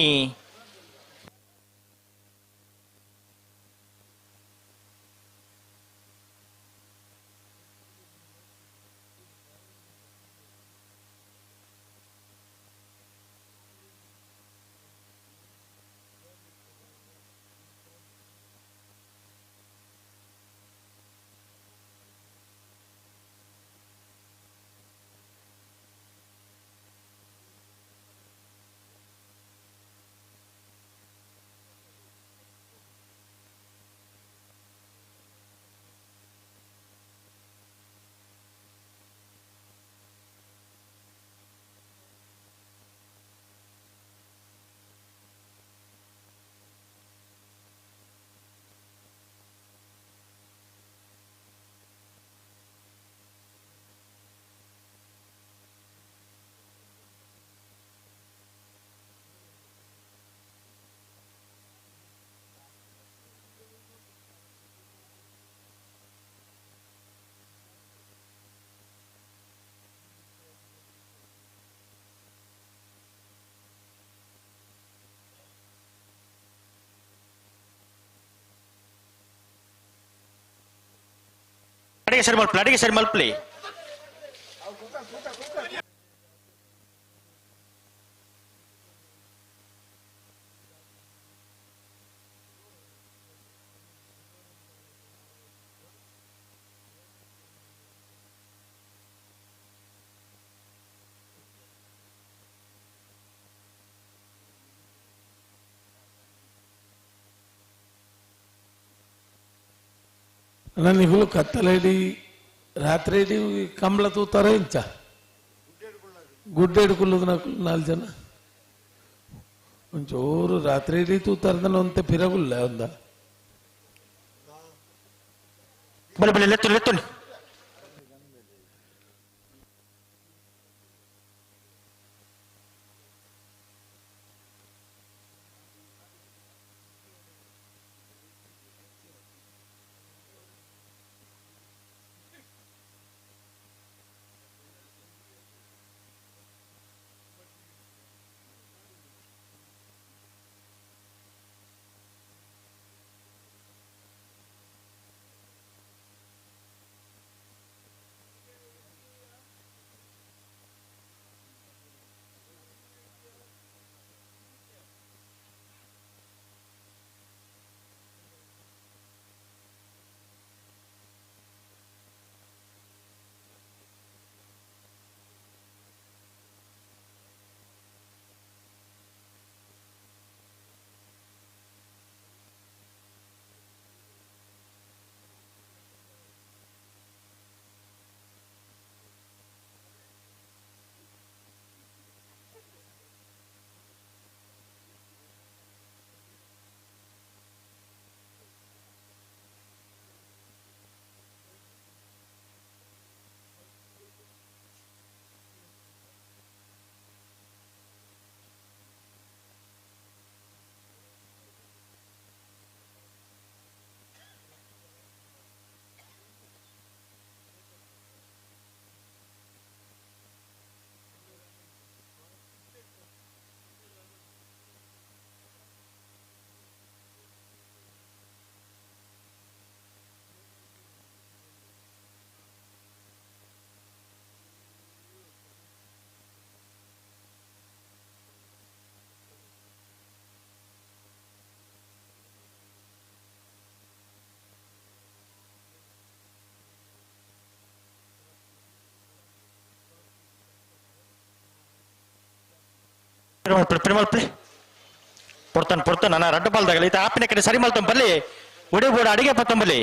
ಅಡಿಗೆ ಸರಿ ಮಲ್ಪಲೆ ನನಗೂ ಕತ್ತಲೇಡಿ ರಾತ್ರಿ ಇಡೀ ಕಂಬಳ ತೂತಾರ ಇಂಚ ಗುಡ್ಡೆಡು ಕುಲ್ಲುದು ನಾಲ್ಕು ಜನ ಒಂಚೂರು ರಾತ್ರಿ ಇಡೀ ತೂತಾರ್ದನ ಒಂತೆ ಪಿರಗುಲ್ಲ ಒಂದ ಬಲೆ ಬಲೆ ಲೆತ್ತು ಪೊಡ್ತಾನೆ ನಾನು ರಡ್ಡು ಪಾಲ್ದಾಗಲಿ ಆಪಿನ ಕಡೆ ಸರಿ ಮಾಡ್ತಾನೆ ಬಲ್ಲಿ ಒಡಿಬೋಡ ಅಡಿಗೆ ಪತ್ತಂಬಲ್ಲಿ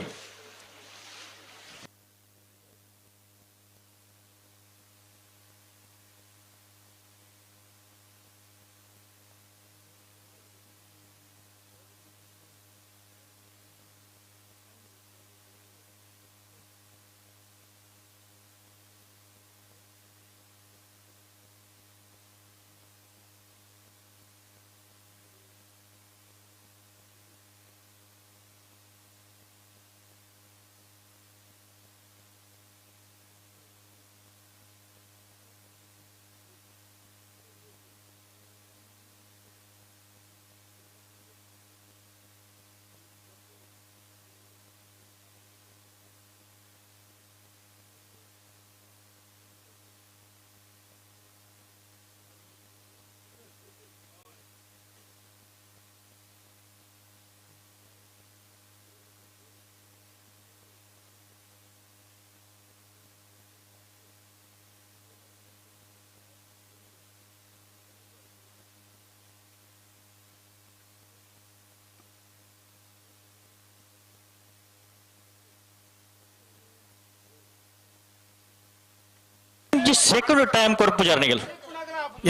ಸೆಕೆಂಡ್ ಟೈಮ್ ಕೊರಪು ಜರ್ನಿಗಳು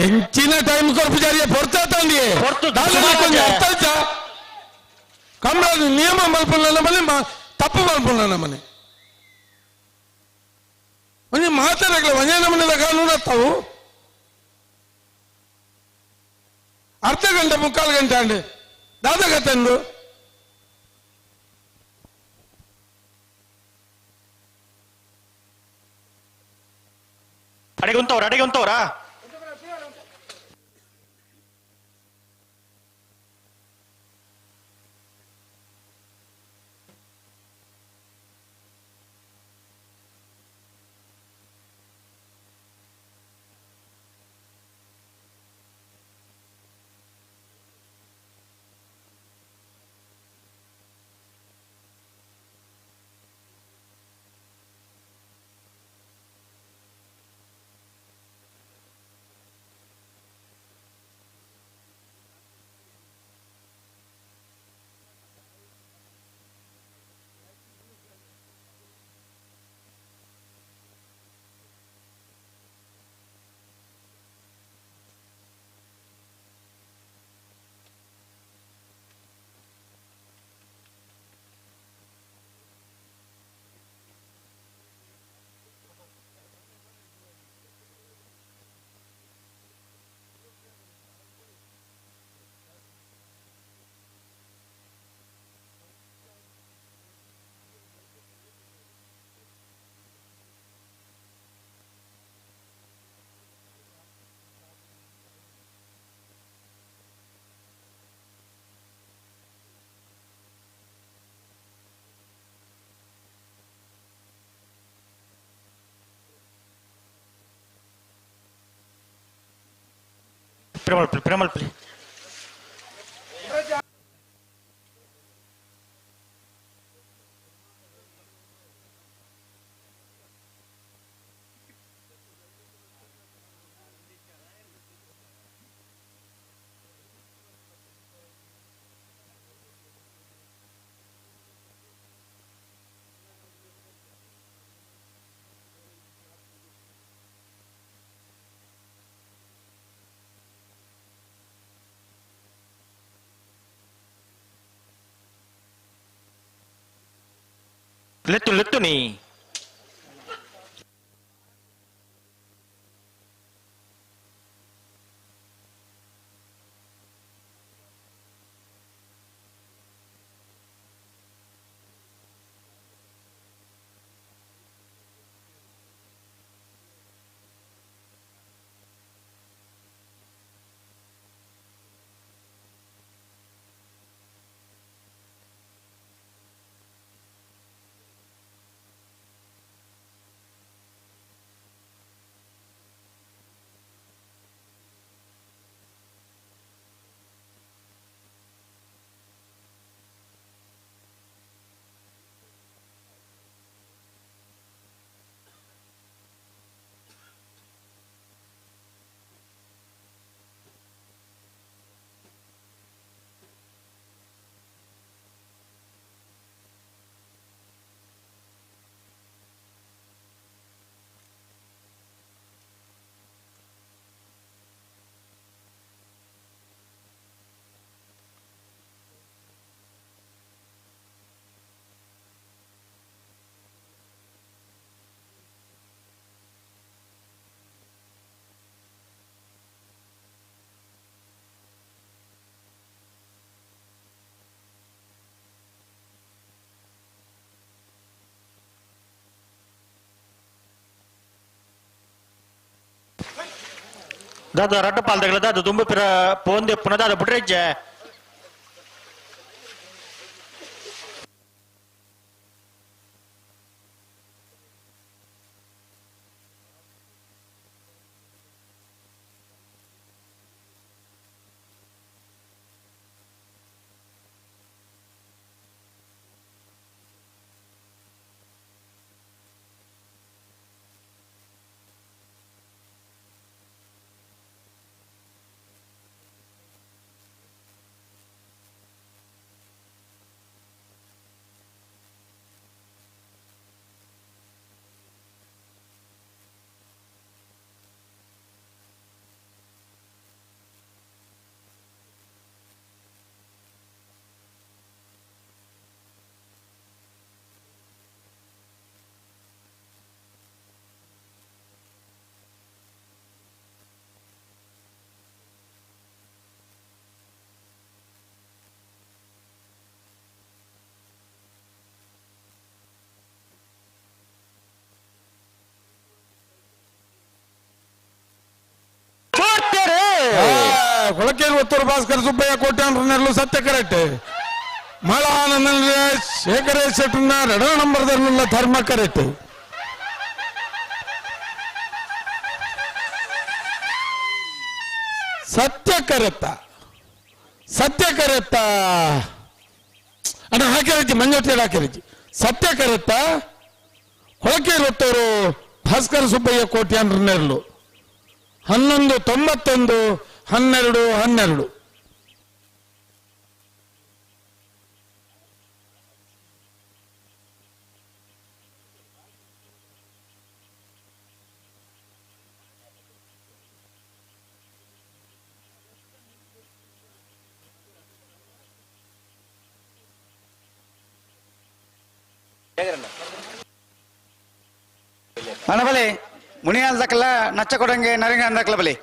ಎಂಚಿನ ಟೈಮ್ ಕೊರಪು ಜಾರಿಯ ಪೊರ್ತಾಂಡಿ ಕಂಬಳ ನಿಯಮ ಮಲ್ಪುಲ್ಲ ಮನೆ ತಪ್ಪು ಮಲ್ಪುಲ್ಲ ಮನೆ ಒಂಜಿ ಮಾತಾಡಕ್ಲ ಒಂಜನ ಮನೆದ ಕಾನೂನು ತಾವು ಅರ್ಧ ಗಂಟೆ ಮುಕ್ಕಾಲು ಗಂಟೆ ಅಂಡೆ ದಾದಗತ್ತಂದು ಅಡಿಗುಂತವ್ರಾ ಪ್ರೇಮಲ್ ಪ್ಲೇ ಲೆತ್ತು ನೀ ದಾದ ರಟ್ಟ ಪಾಲ್ದಾಗಲ ದಾದ ತುಂಬ ಪಿರ ಪೋಂದೆ ಪುನಃ ದಾದ ಬಿಟ್ರೆಜ್ಜೆ ಕೊಳಕೇರಿ ಒತ್ತೂರು ಭಾಸ್ಕರ ಸುಬ್ಬಯ್ಯ ಕೋಟ್ಯಾನ್ರ ನೆರಳು ಸತ್ಯ ಕರೆಕ್ಟ್ ಮಳಾನಂದ ಶೇಖರೇಶ್ ಶೆಟ್ಟರ್ನ 2 ನಂಬರ್ದಲ್ಲ ಧರ್ಮ ಕರೆಕ್ಟ್ ಸತ್ಯ ಕರೆತ್ತ ಅಣ್ಣ ಹಾಕಿರಜ್ಜಿ ಮಂಜೋಟಿ ಹಾಕಿರಜ್ಜಿ ಸತ್ಯ ಕರೆತ್ತ ಕೊಳಕೇರಿ ಒತ್ತೂರು ಭಾಸ್ಕರ ಸುಬ್ಬಯ್ಯ ಕೋಟ್ಯಾನ್ರ ನೆರಳು 1191 12 ಅನಬಲೆ ಮುನಿಯಾಲ್ ದಕ್ಕಲ ನಚ್ಚ ಕೊಡಂಗೆ ನರಿಂಗ ಅಂದಕ್ಲ ಬಲಿ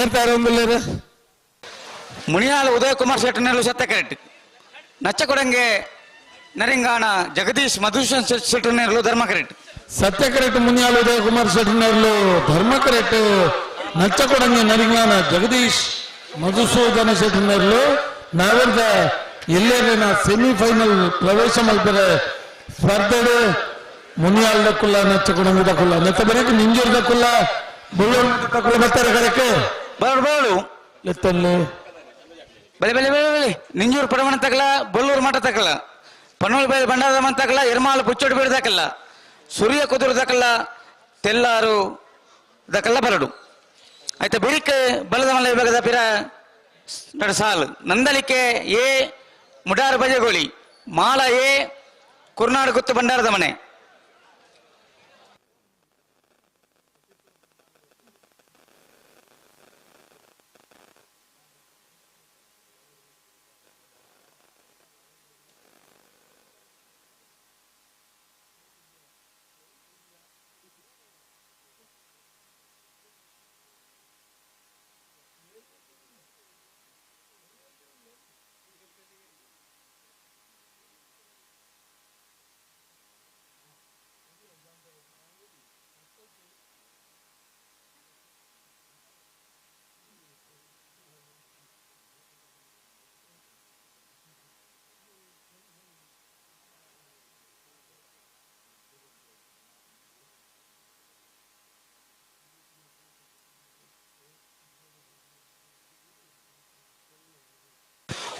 ಏರ್ತಾರೆ ಒಂದಿಲ್ಲ ಮುನಿಯಾಲ ಉದಯಕುಮಾರ್ ಶೆಟ್ಟರ್ನಲ್ಲೂ ಸತ್ಯಕರೆಟ್ ನಚ್ಚಕೊಡಂಗೆ ನರಿಂಗಾಣ ಜಗದೀಶ್ ಮಧುಸೂದನ್ ಶೆಟ್ಟರ್ನಲ್ಲೂ ಧರ್ಮಕರೆಟ್ ಸತ್ಯಕರೆಟ್ ಮುನಿಯಾಲ ಉದಯಕುಮಾರ್ ಶೆಟ್ಟರ್ನಲ್ಲೂ ಧರ್ಮಕರೆಟ್ ನಚ್ಚಕೊಡಂಗೆ ನರಿಂಗಾಣ ಜಗದೀಶ್ ಮಧುಸೂದನ ಶೆಟ್ಟರ್ನಲ್ಲೂ ನಾವಿರ್ದ ಎಲ್ಲೇನ ಸೆಮಿಫೈನಲ್ ಪ್ರವೇಶ ಮಲ್ಪರೆ ಸ್ಪರ್ಧೆಡು ಮುನಿಯಾಲ್ದಕ್ಕುಲ್ಲ ನಚ್ಚಕೊಡಂಗದಕ್ಕುಲ್ಲ ನೆತ್ತ ಬರೀಕ್ ನಿಂಜೂರ್ದಕ್ಕುಲ್ಲ ಬುಳ್ಳೂರು ತಕ್ಕುಲ್ಲ ಬರ್ತಾರೆ ಕರೆಕ್ಕೆ ಬರಡು ಎತ್ತಲ್ಲಿ ಬಲೆ ಬಲೆ ಬಲೆ ಬಲೆ ನಿಂಜೂರು ಪಡವಣ ತಕಲ ಬೊಲ್ಲೂರು ಮಠ ತಕಲ ಪನ್ನೋಳು ಬೇರೆ ಬಂಡಾದ ಮನ್ ತಕಲ ಎರ್ಮಾಳು ಪುಚ್ಚೋಡು ಬೇಡ ದಕ್ಕಲ್ಲ ಸೂರ್ಯ ಕುದುರು ದಕ್ಕಲ್ಲ ತೆಲ್ಲಾರು ದಕ್ಕಲ್ಲ ಬರಡು ಆಯ್ತಾ ಬಿರಿಕ್ ಬಲದ ಮಲ್ಲ ವಿಭಾಗದ ಪಿರ ನಡು ಸಾಲು ನಂದಲಿಕೆ ಎ ಮುಡಾರು ಬಜೆಗೋಳಿ ಮಾಲ ಎ ಕುರ್ನಾಡು ಗುತ್ತು ಬಂಡಾರದ ಮನೆ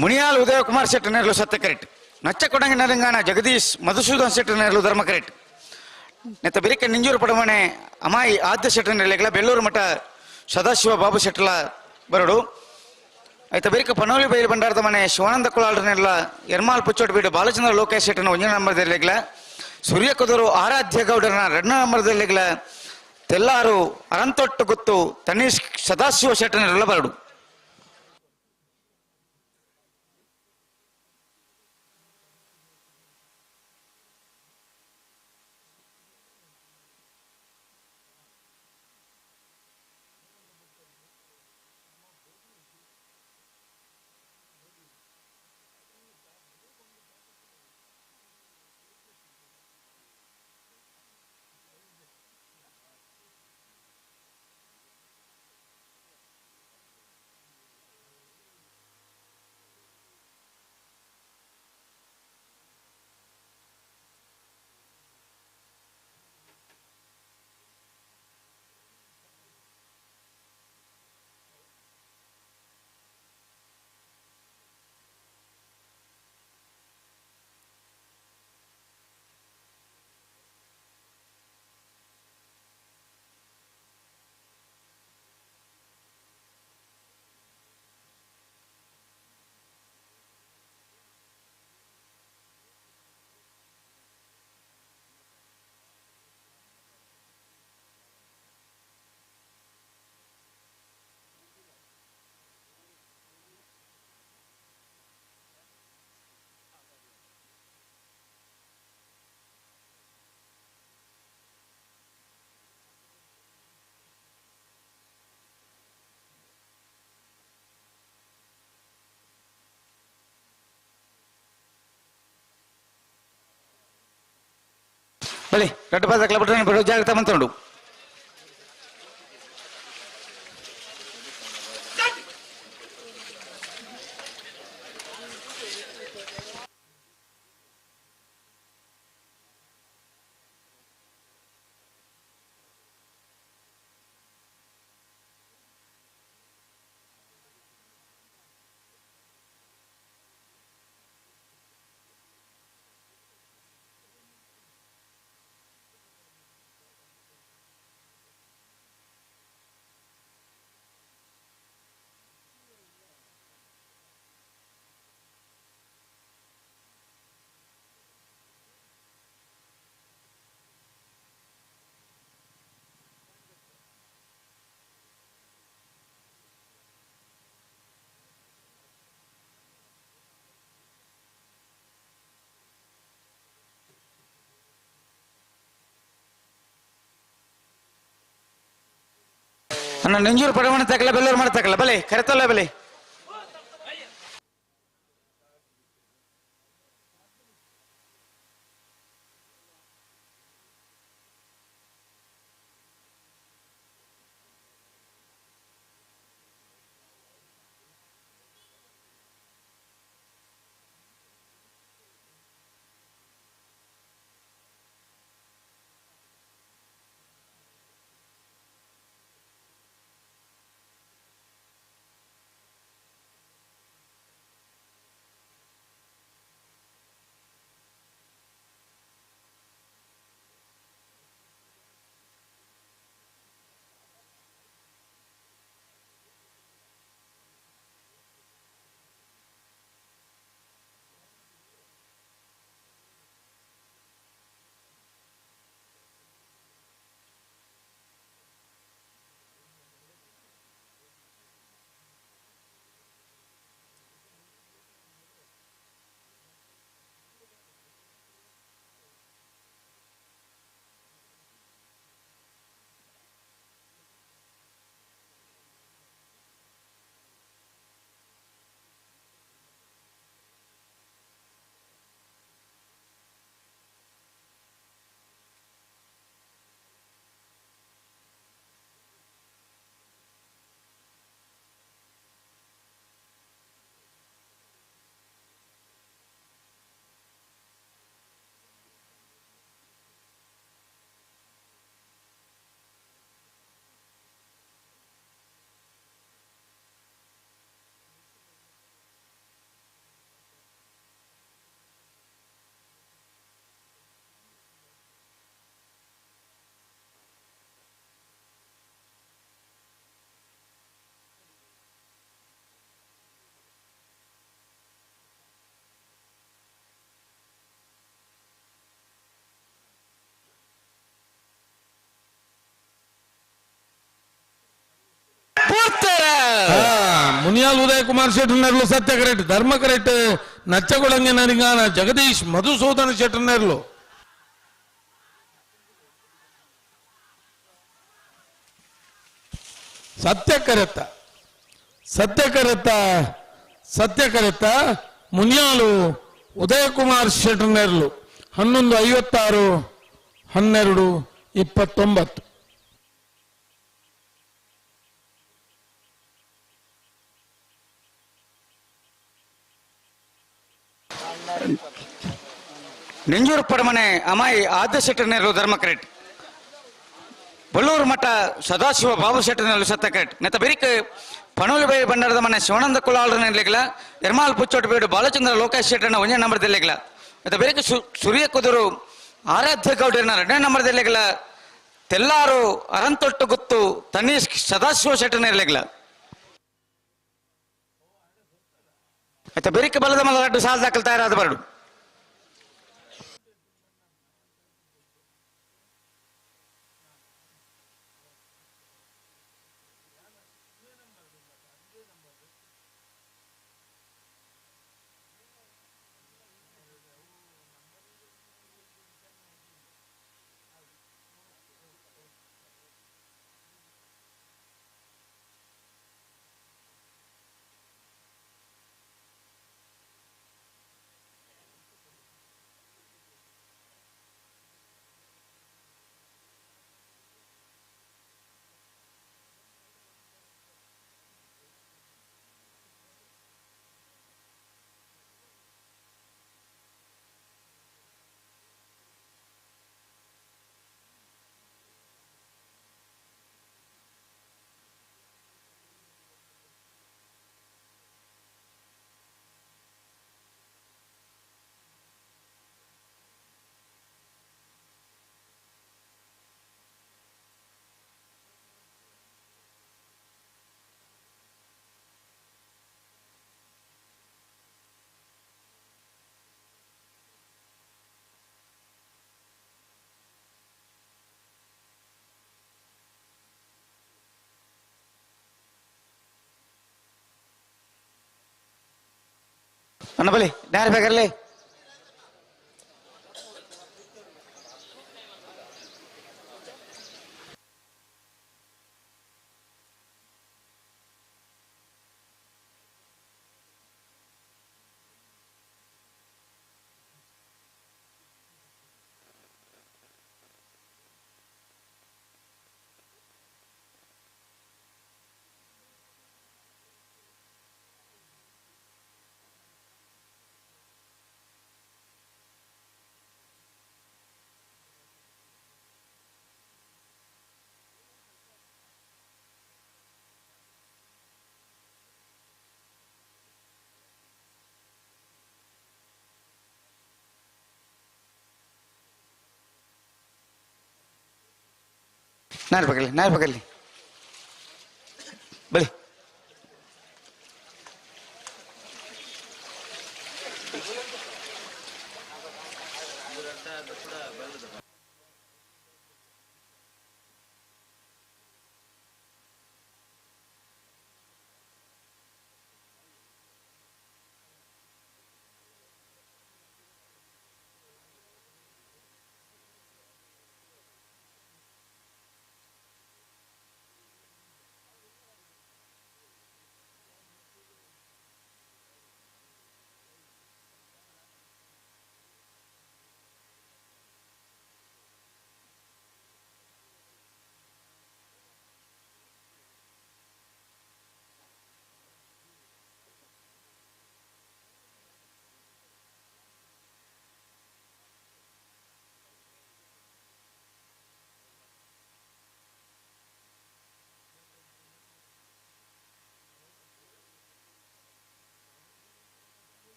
ಮುನಿಯಾಲ್ ಉದಯಕುಮಾರ್ ಶೆಟ್ಟರ್ನಲ್ಲೂ ಸತ್ಯಕರೆಟ್ ನಚ್ಚಕೊಡಂಗೆ ನರಿಂಗಾಣ ಜಗದೀಶ್ ಮಧುಸೂದನ್ ಶೆಟ್ಟರ್ನಲ್ಲೂ ಧರ್ಮಕರೆಟ್ ನೆತ್ತ ಬಿರಿಕೆ ನಿಂಜೂರು ಪಡಮಣೆ ಅಮಾಯಿ ಆದ್ಯ ಶೆಟ್ಟರ್ನಲ್ಲ ಬೆಳ್ಳೂರು ಮಠ ಸದಾಶಿವ ಬಾಬು ಶೆಟ್ಟಲ ಬರಡು ಆಯ್ತಾ ಬಿರಿಕೆ ಪನೋಲಿ ಬೈಲು ಬಂಡಾರದ ಮನೆ ಶಿವಾನಂದ ಕುಲಾಳರ್ನೆಲ್ಲ ಎರ್ಮಾಲ್ ಪುಚ್ಚೋಟ್ ಬೀಡು ಬಾಲಚಂದ್ರ ಲೋಕೇಶ್ ಶೆಟ್ಟರ್ನ 1 ನಂಬರ್ದಲ್ಲಿಗ್ಲ ಸೂರ್ಯ ಕುದುರು ಆರಾಧ್ಯ ಗೌಡರನ 2 ನಂಬರ್ದಲ್ಲಿಗ್ಲ ತೆಲ್ಲಾರು ಅರಂತೊಟ್ಟು ಗುತ್ತು ತನೀಶ್ ಸದಾಶಿವ ಶೆಟ್ಟರ್ನೆಲ್ಲ ಬರಡು ಬಲಿ ರಡ್ಡು ಬಾದ ಕ್ಲಬ್ ಬಿಡು ಜಾಗ್ರತೆ ಮಂತ್ಕೊಂಡು ನನ್ನ ನೆಂಜೂರು ಪಡವಣ ತಕಲ ಬೆಲ್ಲೂರು ಮಾಡ್ತಕಲ್ಲ ಬಲೆ ಕರೆತಲ್ಲ ಬಲೆ ಮುನಿಯಾಲ್ ಉದಯ ಕುಮಾರ್ ಶೆಟ್ಟರ್ನೆರ್ಲು ಸತ್ಯ ಕರೆಕ್ಟ್ ಧರ್ಮ ಕರೆಕ್ಟ್ ನಚ್ಚಗುಳಂಗೆ ನರಿಂಗಾನ ಜಗದೀಶ್ ಮಧುಸೂದನ ಶೆಟ್ಟರ್ನೆರ್ಲು ಸತ್ಯ ಕರೆತ್ತ ಮುನಿಯಾಲು ಉದಯ ಕುಮಾರ್ ಶೆಟ್ಟರ್ನೆರ್ಲು 11:56 12:29 ನೆಂಜೂರು ಪಡಮನೆ ಅಮಾಯಿ ಆದ್ಯ ಶೆಟ್ಟರ್ನೆರಲು ಧರ್ಮ ಕರೆಕ್ಟ್ ಬಳ್ಳೂರು ಮಠ ಸದಾಶಿವ ಬಾಬು ಶೆಟ್ಟರ್ನೆರಲು ಸತ್ಯ ಕರೆಕ್ಟ್ ನೆತ್ತ ಬೆರಿಕ್ ಪಣೋಲಿಬೈ ಬಂಡಾರದ ಮನೆ ಶಿವಾನಂದ ಕುಲಾಳರ ನೆರಲಿಗಲ ಎರ್ಮಾಲ್ ಪುಚ್ಚೋಟು ಬೇಡು ಬಾಲಚಂದ್ರ ಲೋಕೇಶ್ ಶೆಟ್ಟರ್ನ 1ನೇ ನಂಬರ್ದಲ್ಲಿಗಲ ನೆತ್ತ ಬೆರಿಕ್ ಸೂರ್ಯ ಕುದುರು ಆರಾಧ್ಯ ಗೌಡರನ 2ನೇ ನಂಬರ್ದಲ್ಲಿಗಲ ತೆಲ್ಲಾರು ಅರಂತೊಟ್ಟು ಗುತ್ತು ತನೀಶ್ ಸದಾಶಿವ ಶೆಟ್ಟರ್ನ ಇರಲಿಗಲ ನೆತ್ತ ಬೆರಿಕ್ ಬಲದ ಮಲಗಡ್ಡು ಸಾಲ್ ದಾಖಲು ತಯಾರಾದ ಬರಡು ಅಣ್ಣ ಬಲಿ ಡ್ಯಾರ್ ಬೇಕಾರಲಿ ನಾರ್ ಬೇಕಾರಲಿ ಬಲಿ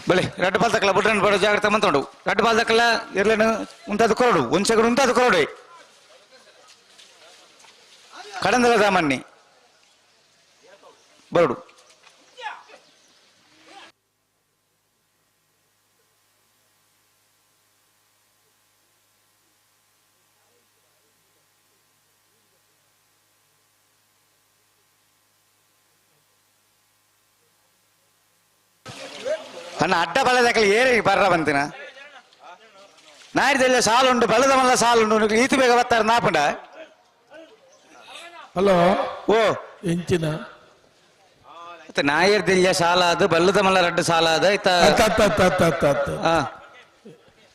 ಬಲೆ ರಡ್ಡು ಪಾಲ್ ತಕ್ಕಲ ಬುಡ್ರನ್ ಬಡ ಜಾಗ್ರತೆ ಮಂತೊಂಡು ರಡ್ಡು ಪಾಲ್ ತಕ್ಕಲ ಇರ್ಲೇನು ಉಂಟದು ಕೊರಡು ಒಂಚೆಗಡು ಉಂಟದು ಕೊರಡು ಕಡಂದಲ ಸಾಮಾನ್ಯ ಬರಡು ಅಣ್ಣ ಅಡ್ಡ ಬಲದಕ್ಕಲಿ ಏರಿ ಬರ್ರ ಬಂತಿನ ನಾಯಿದೆಲ್ಲ ಸಾಲುಂಡು ಬಲದ ಮಲ್ಲ ಸಾಲುಂಡು ಈತು ಬೇಗ ಬರ್ತಾರೆ ನಾಪುಂಡ ಹಲೋ ಓ ಎಂಚಿನ ಮತ್ತೆ ನಾಯಿರ್ದಿಲ್ಲ ಸಾಲ ಅದು ಬಲ್ಲದ ಮಲ್ಲ ರಡ್ಡು ಸಾಲ ಅದ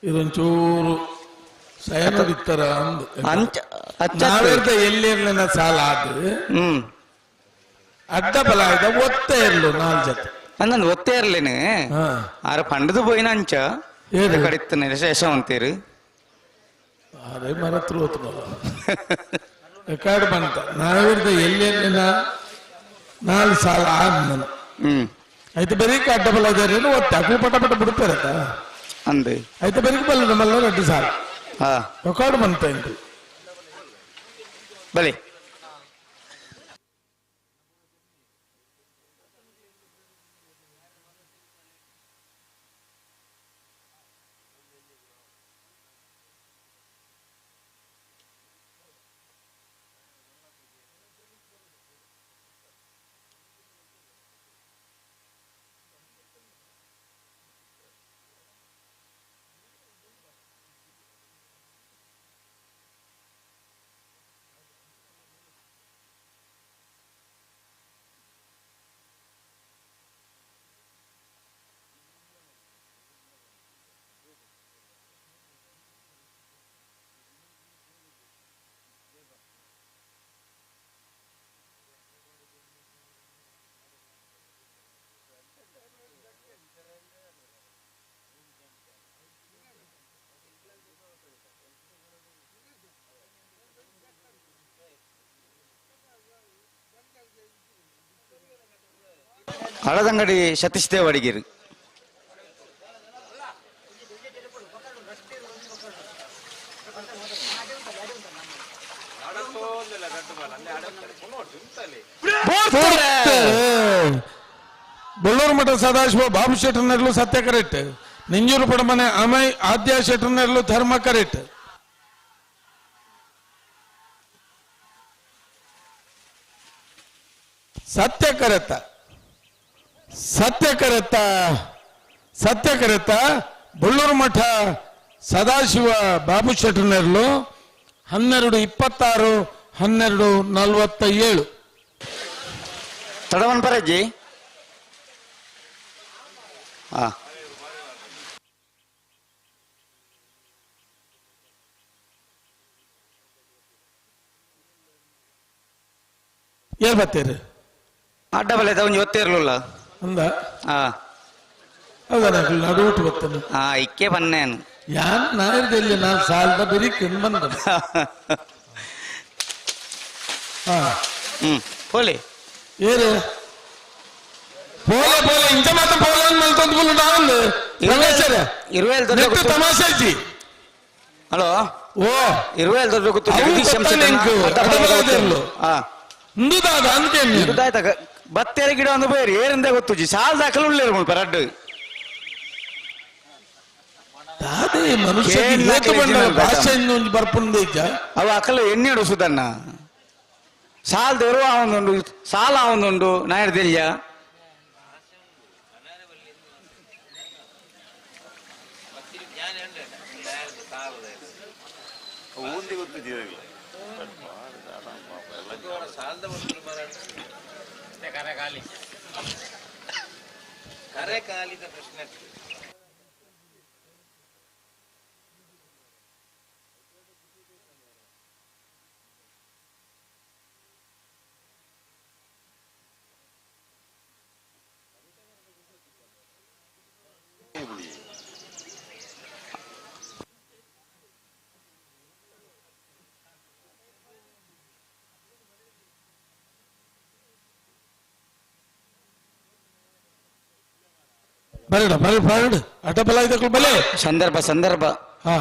ಇದೊಂಚೂರು ಸಯನದಿತ್ತರ ನಾವಿರ್ದ ಎಲ್ಲಿರ್ಲಿನ ಸಾಲ ಅದು ಅಡ್ಡ ಬಲ ಆಯ್ದ ಒತ್ತೆ ಇರ್ಲು ನಾಲ್ ಜೊತೆ ಅಂದಂದು ಒತ್ತೇ ಇರ್ಲೇನೆ ಆರ ಪಂಡದು ಪೋಯಿನ ಅಂಚ ಕಡಿತನೆ ಯಶವಂತೀರು ಅದೇ ಮರತ್ರ ರೆಕಾರ್ಡ್ ಬಂತ ನಾವಿರ್ದ ಎಲ್ಲಿರ್ಲಿನ ನಾಲ್ ಸಾಲ ಆದ್ಮೇಲೆ అయితే బెరికి అడ్డ బలదేరు ఒత్తే అక్కడ పట్ట పట్ట బిడుతారట అందే అయితే బెరికి బల్లద మల్ల రెడ్డి సార్ రికార్డు మంత ఇంటి బలి ಹಳದಂಗಡಿ ಸತೀಶ್ ದೇವ್ ಅಡಿಗೇರಿ బొల్లూరు మఠ సదాశివ బాబు శెట్టనర్లు సత్య కరెక్ట్ నింజూరు పడమనే అమ్మాయి ఆద్య శెట్టనర్లు ధర్మ కరెక్ట్ ಸತ್ಯಕರತ ಬೊಳ್ಳೂರು ಮಠ ಸದಾಶಿವ ಬಾಬು ಶೆಟ್ಟನರ್ಲು 12/26/1247 ತಡವನ್ ಪರಜ್ಜಿ ಏನ್ ಬರ್ತೀರಿ ಅಡ್ಡ ಬಲೆದ ಒಂಜಿ ಒತ್ತೇ ಇರ್ಲಿಲ್ಲ ಅಂದ ಹೌದಾ ನಡುಟು ಬರ್ತೇನೆ ಇಕ್ಕೆ ಬನ್ನೇನು ಯಾನ್ ನಾಯಿರ್ದಲ್ಲಿ ನಾನು ಸಾಲದ ಬರೀ ಕೆನ್ ಬಂದ ಪೋಲೆ ಏರು ಪೋಲೆ ಇಂಚ ಮಾತ್ರ ಪೋಲೆ ಮಲ್ತಂದ್ಕೊಂಡು ನಾನು ತಮಾಷೆ ಹಲೋ ಓ 20 ದೊಡ್ಡ ಗೊತ್ತು ಬತ್ತೇರ ಗಿಡ ಒಂದು ಬೇರೆ ಏರಿಂದ ಗೊತ್ತು ಸಾಲ ದಾಖಲು ಉಳ್ಳೇರು ಮುಲ್ಪ ರಡ್ಡು ಅವ ಅಕ್ಕಲು ಎಣ್ಣೆ ಸುಧನ್ನ ಸಾಲ ದೇವರು ಅವನುಂಡು ಸಾಲ ಅವನುಂಡು ನಾಯರ್ದಿಲ್ಲ ಕರೆ ಕಾಲಿದ ಪ್ರಶ್ನೆ ಬರಡ ಬರಡ ಅಡ್ಡಬಲ ಇದಕ್ಕೆ ಬಲೆ ಸಂದರ್ಭ ಸಂದರ್ಭ ಹಾ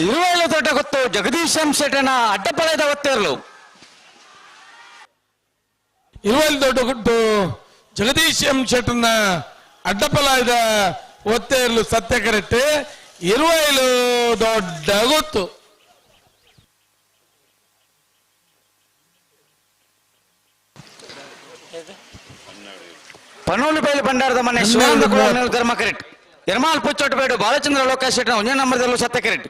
ಇರುವೆಲ್ಲ ದೊಡ್ಡ ಗೊತ್ತು ಜಗದೀಶ್ ಶೆಟ್ಟನ ಅಡ್ಡಪಾಳ್ಯದ ಒತ್ತೇರಲು ಇರುವಲ್ಲಿ ದೊಡ್ಡ ಗುಟ್ಟು ಜಗದೀಶ್ ಎಂ ಶೆಟ್ಟರ್ನ ಅಡ್ಡಪಲಾಯದ ಒತ್ತೇರ್ಲು ಸತ್ಯ ಕರೆಕ್ಟ್ ಇರುವೈಲು ದೊಡ್ಡ ಗೊತ್ತು ಪನ್ನೋಲು ಬೈಲು ಭಂಡಾರದ ಮನೆ ಶಿವಾನಂದ ಧರ್ಮ ಕರೆಕ್ಟ್ ಯರ್ಮಾಲ್ ಪುಚ್ಚೊಟ್ಟಬೇಡು ಬಾಲಚಂದ್ರ ಲೋಕೇಶ್ ಶೆಟ್ಟನ ಒಂದೇ ನಂಬರ್ದಲ್ಲೂ ಸತ್ಯ ಕರೆಕ್ಟ್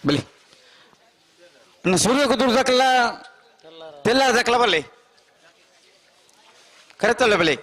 ಬಲಿ ಸೂರ್ಯ ಕುದುರು ದಕ್ಕಲ ತೆಲ್ಲ ದಕ್ಕಲ ಬಲ್ಲಿ ಕರೆತಲ್ಲ ಬಲಿ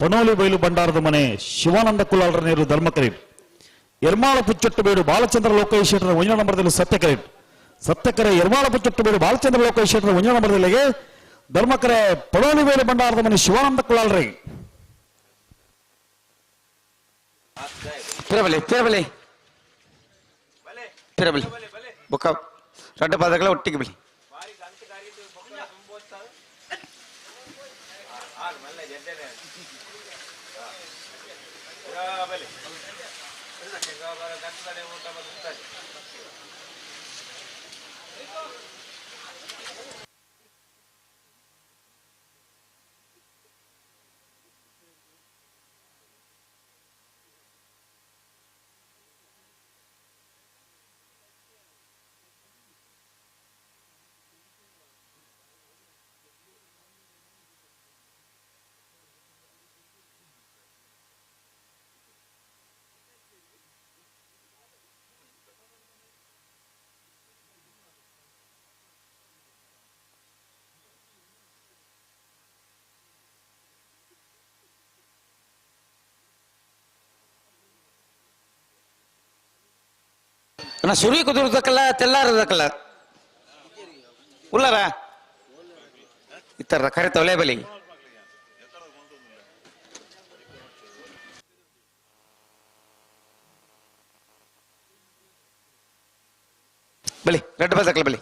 ಪನೋಲಿ ಬೈಲು ಬಂಡಾರದ ಮನೆ ಶಿವಾನಂದ ಕುಲಾಲರ ನೀರು ಧರ್ಮಕರಿ ಎರ್ಮಾಳ ಪುಚ್ಚೊಟ್ಟಬೇಡು ಬಾಲಚಂದ್ರ ಲೋಕೇಶ್ ಶೆಟ್ಟರ ಒಂಜನ ನಂಬರದಲ್ಲಿ ಸತ್ಯಕರೆ ಎರ್ಮಾಳ ಪುಚ್ಚೊಟ್ಟಬೇಡು ಬಾಲಚಂದ್ರ ಲೋಕೇಶ್ ಶೆಟ್ಟರ ಒಂಜನ ನಂಬರದಲ್ಲಿಗೆ ಧರ್ಮಕರೆ ಪನೋಲಿ ಬೈಲು ಬಂಡಾರದ ಮನೆ ಶಿವಾನಂದ ಕುಲಾಲರಿ ಪಿರಬಲಿ ಬೊಕ್ಕ ರಡ್ಡ ಪದಗಳ ಒಟ್ಟಿಗೆ ಬಲಿ ಸುರಿ ಕುದುರ್ದಕ್ಕಲ್ಲ ತೆಲ್ಲಾರದಕ್ಕಲ್ಲ ಉಲ್ಲರ ಇತರ ಕರೆ ತೊಲೆ ಬಲಿ ಬಲಿ ರೆಡ್ ಬದಕ್ಕಲ್ಲ ಬಲಿ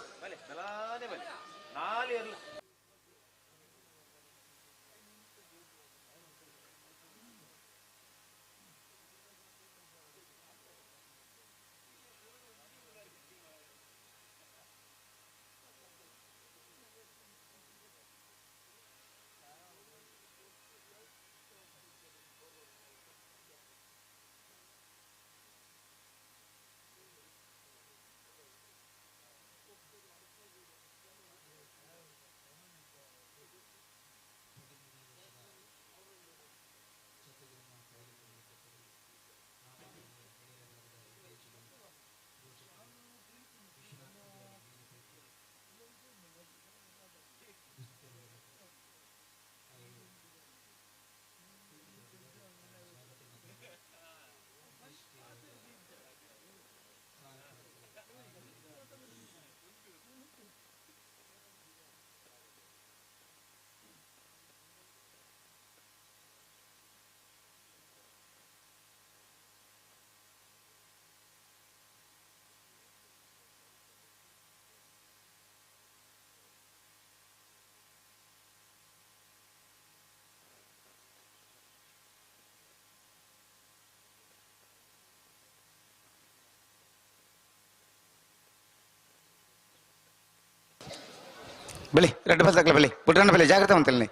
ಬಲಿ ರೆಡ್ ಬದಕ್ಕಲ್ಲ ಬಲಿ ಪುಟ್ರಣ್ಣ ಬಲಿ ಜಾಗ್ರತೆ ಅಂತಲ್ಲಿ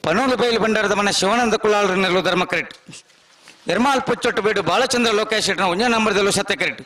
ಪನೋಲಿ ಬೈಲು ಬಂಡಾರದ ಮನೆ ಶಿವಾನಂದ ಕುಲಾಲರ ನೆರಳು ಧರ್ಮ ಕರೆಕ್ಟ್ ಎರ್ಮಾಲ್ ಪುಚ್ಚೊಟ್ಟು ಬೇಡು ಬಾಲಚಂದ್ರ ಲೋಕೇಶ್ ಶೆಟ್ಟರ ಒಂಜ ನಂಬರದಲ್ಲೂ ಸತ್ಯ ಕರೆಕ್ಟ್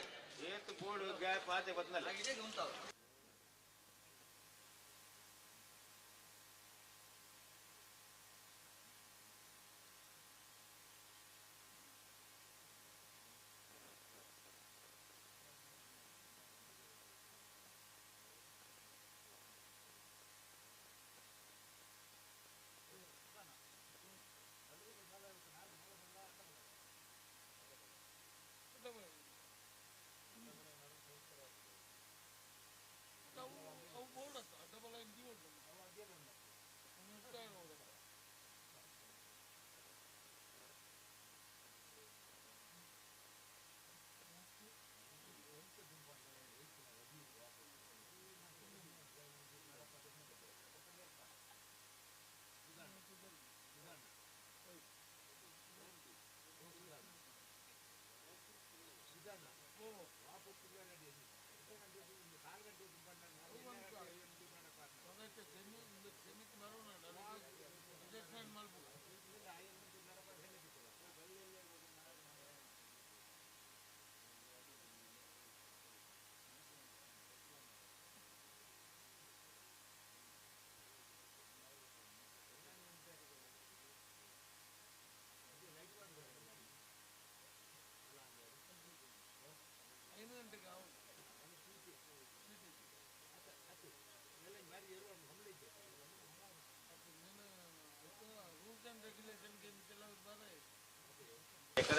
ಗಂಟೆಗೆ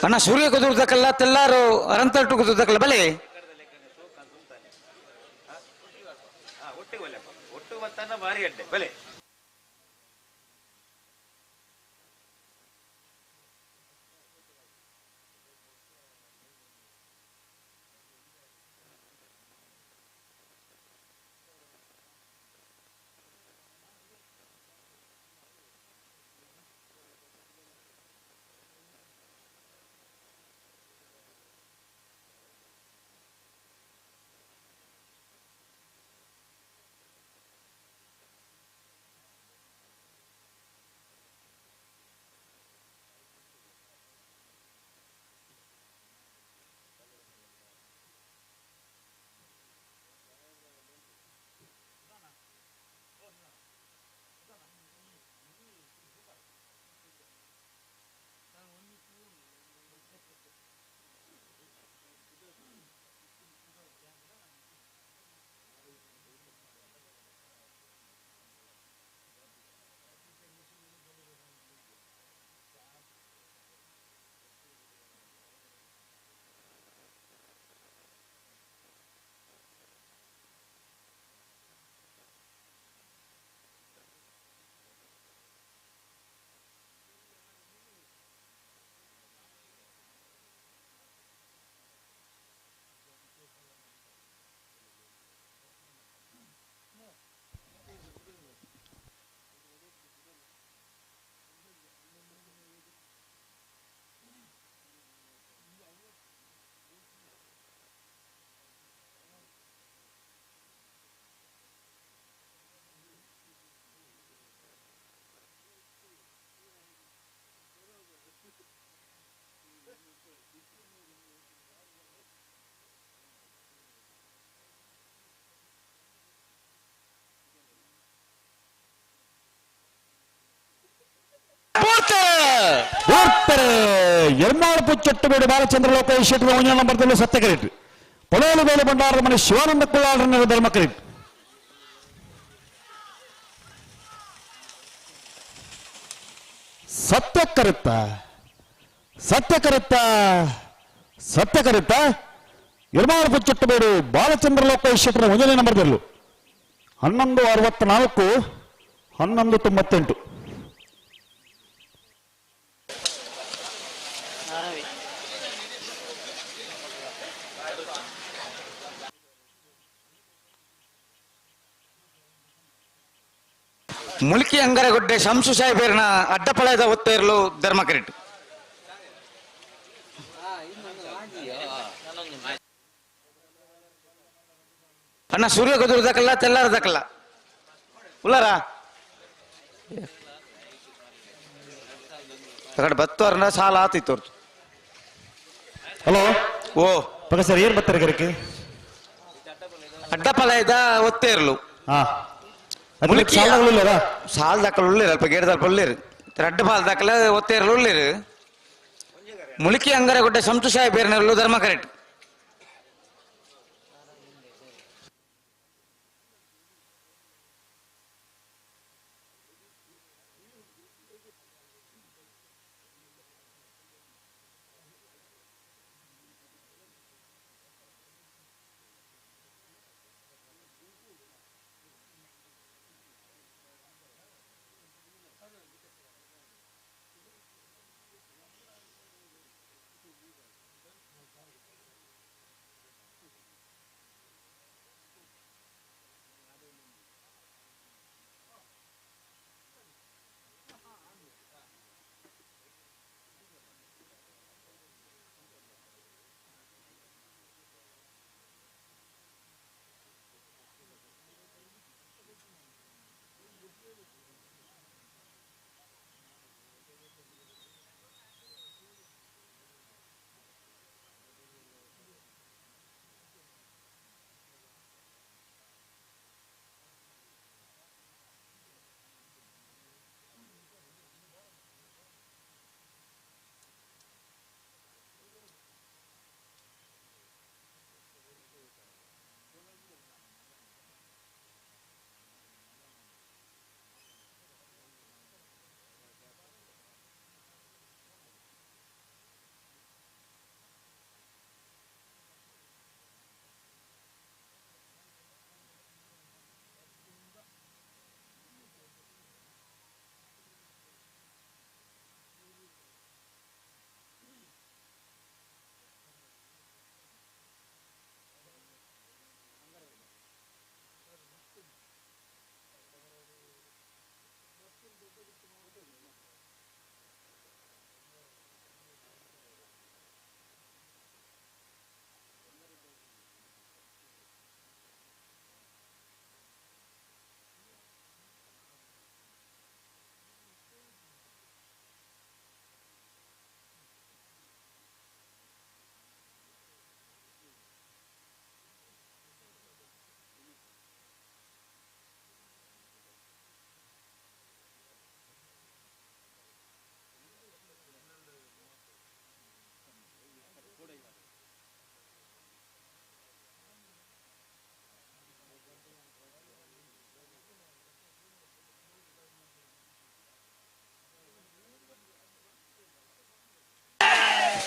ಅಣ್ಣ ಸೂರ್ಯ ಕುದುರ್ದಕ್ಕಲ್ಲ ತೆಲ್ಲಾರು ಅರಂತಟ್ಟು ಕುದುರ್ದಕ್ಕಲ್ಲ ಬಲೆ ಎರ್ಮಾಳು ಪುಚ್ಚಟ್ಟಬೇಡಿ ಬಾಲಚಂದ್ರ ಲೋಕೇಶ್ ಶೆಟ್ಟರ ಒಂದನೇ ನಂಬರ್ದಲ್ಲೂ ಸತ್ಯ ಕರೆಕ್ಟ್ ಪೊಳಲು ಬೇಲೆ ಬಂಡಾರದ ಮನೆ ಶಿವಾನಂದ ಕುಳ್ಳಾಳರ ಧರ್ಮ ಕರೆಕ್ಟ್ ಸತ್ಯ ಕರೆತ್ತ ಸತ್ಯ ಕರೆತ್ತ ಸತ್ಯ ಕರೆತ್ತ ಎರ್ಮಾಳು ಪುಚ್ಚಟ್ಟಬೇಡಿ ಬಾಲಚಂದ್ರ ಲೋಕೇಶ್ ಶೆಟ್ಟರ ಒಂದನೇ ನಂಬರ್ದಲ್ಲೂ 11:64 11:98 ಮುಲ್ಕಿ ಅಂಗರಗುಡ್ಡೆ ಶಂಸು ಸಾಹೇಬರನ ಅಡ್ಡಪಳದ ಒತ್ತು ಇರಲು ಧರ್ಮ ಕರೆಕ್ಟ್ ಅಣ್ಣ ಸೂರ್ಯ ಕುದುರ್ದಕ್ಕಲ್ಲ ತೆಲ್ಲಾರದಕ್ಕಲ್ಲ ಉಳ್ಳಾರ ಅಕಡೆ ಬತ್ತವರನ್ನ ಸಾಲ ಆತಿತ್ತು ಅವ್ರದ್ದು ಹಲೋ ಓ ಪ್ರೊಫೆಸರ್ ಏನ್ ಬರ್ತಾರೆ ಕರೆಕ್ಕೆ ಅಡ್ಡಪಳದ ಒತ್ತೇ ಇರಲು ಹಾ ಸಾಲ ದಾಖಲು ಉಳ್ಳಿರ ಅಲ್ಪ ಗೇಡ್ ದಲ್ಪ ಉಳ್ಳಿರು ಅಡ್ಡ ಪಾಲ್ ದಾಖಲ ಒತ್ತೇ ಇರಲು ಉಳ್ಳಿರು ಮುಲ್ಕಿ ಅಂಗರಗುಡ್ಡೆ ಶಂಸು ಸಾಹೇಬರನಲ್ಲೂ ಧರ್ಮ ಕರೆಕ್ಟ್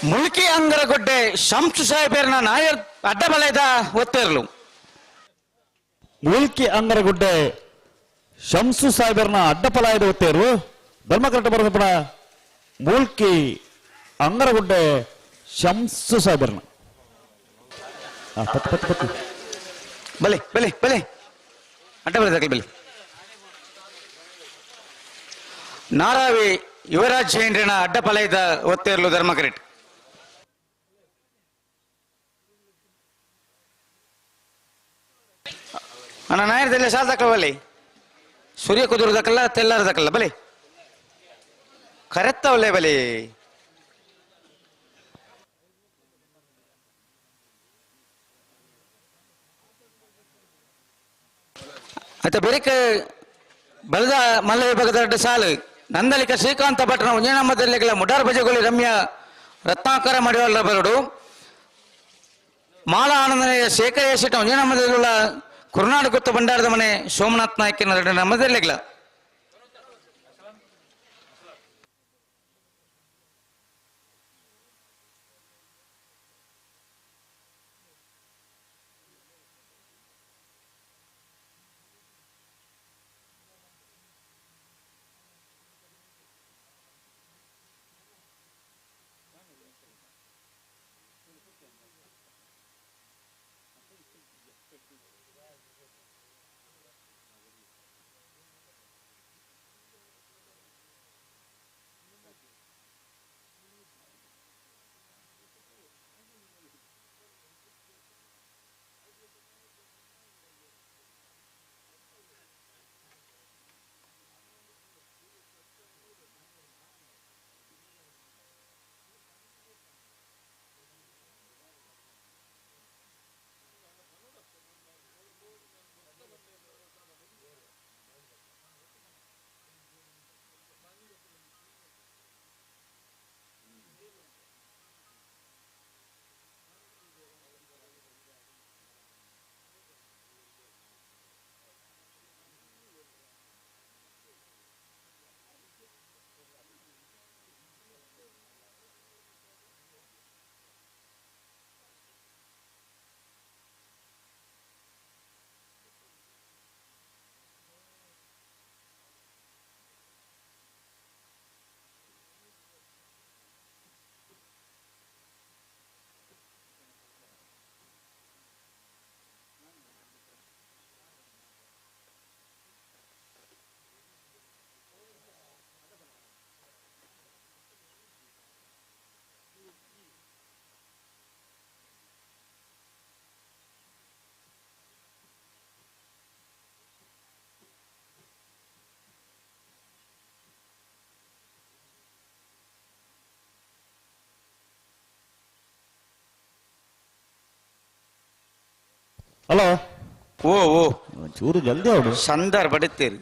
ಮುಲ್ಕಿ ಅಂಗರಗೊಡ್ಡೆ ಶಂಸು ಸಾಹೇಬರ್ನ ನಾಯರ್ ಅಡ್ಡಬಲಯದ ಒತ್ತೇರ್ಲು ಮುಲ್ಕಿ ಅಂಗರಗುಡ್ಡೆ ಶಂಸು ಸಾಹೇಬರ್ನ ಅಡ್ಡಪಲಾಯದ ಒತ್ತೇರು ಧರ್ಮಕರ್ಟ ಬರೋದಪ್ಪಡ ಮೂಲ್ಕಿ ಅಂಗರಗುಡ್ಡೆ ಶಂಸು ಸಾಹೇಬರ್ನ ಪತ್ತು ಬಲೆ ಬಲೆ ಬಲೆ ಅಡ್ಡಬಲದ ಬಲೆ ನಾರಾವಿ ಯುವರಾಜ್ ಜೈಂದ್ರನ ಅಡ್ಡಪಲಯದ ಒತ್ತೇರ್ಲು ಧರ್ಮಕರೆಟ್ ಅಣ್ಣ ನಾಯರ್ದಲ್ಲೇ ಸಾಲ್ ದಕ್ಕಲ್ಲ ಬಲೆ ಸೂರ್ಯ ಕುದುರದಕ್ಕಲ್ಲ ತೆಲ್ಲಾರದಕ್ಕಲ್ಲ ಬಲೆ ಕರೆತ್ತವಲ್ಲೇ ಬಲೆ ಆಯ್ತಾ ಬೆರಿಕ ಬಲದ ಮಲ್ಲ ವಿಭಾಗದ ಎರಡು ಸಾಲು ನಂದಲಿಕ ಶ್ರೀಕಾಂತ ಭಟ್ನ ಉಂಜನಮ್ಮದಲ್ಲಿಗಳ ಮುಡಾರ್ ಭಜಗೋಳಿ ರಮ್ಯ ರತ್ನಾಕರ ಮಡಿವಾಳ ಬರಡು ಮಾಲಾ ಆನಂದನೆಯ ಶೇಖರ ಶೆಟ್ಟ ಉಂಜನಮ್ಮದಲ್ಲಿಗಳ ಕುರುನಾಡು ಗುತ್ತು ಭಂಡಾರದ ಮನೆ ಸೋಮನಾಥ್ ನಾಯ್ಕನ ಎರಡು ನಮ್ಮದಲ್ಲಿಗಳ ಹಲೋ ಓ ಓ ಚೂರು ಜಲ್ದಿ ಅವಡು ಸಂದರ್ ಬಡುತ್ತೀರಿ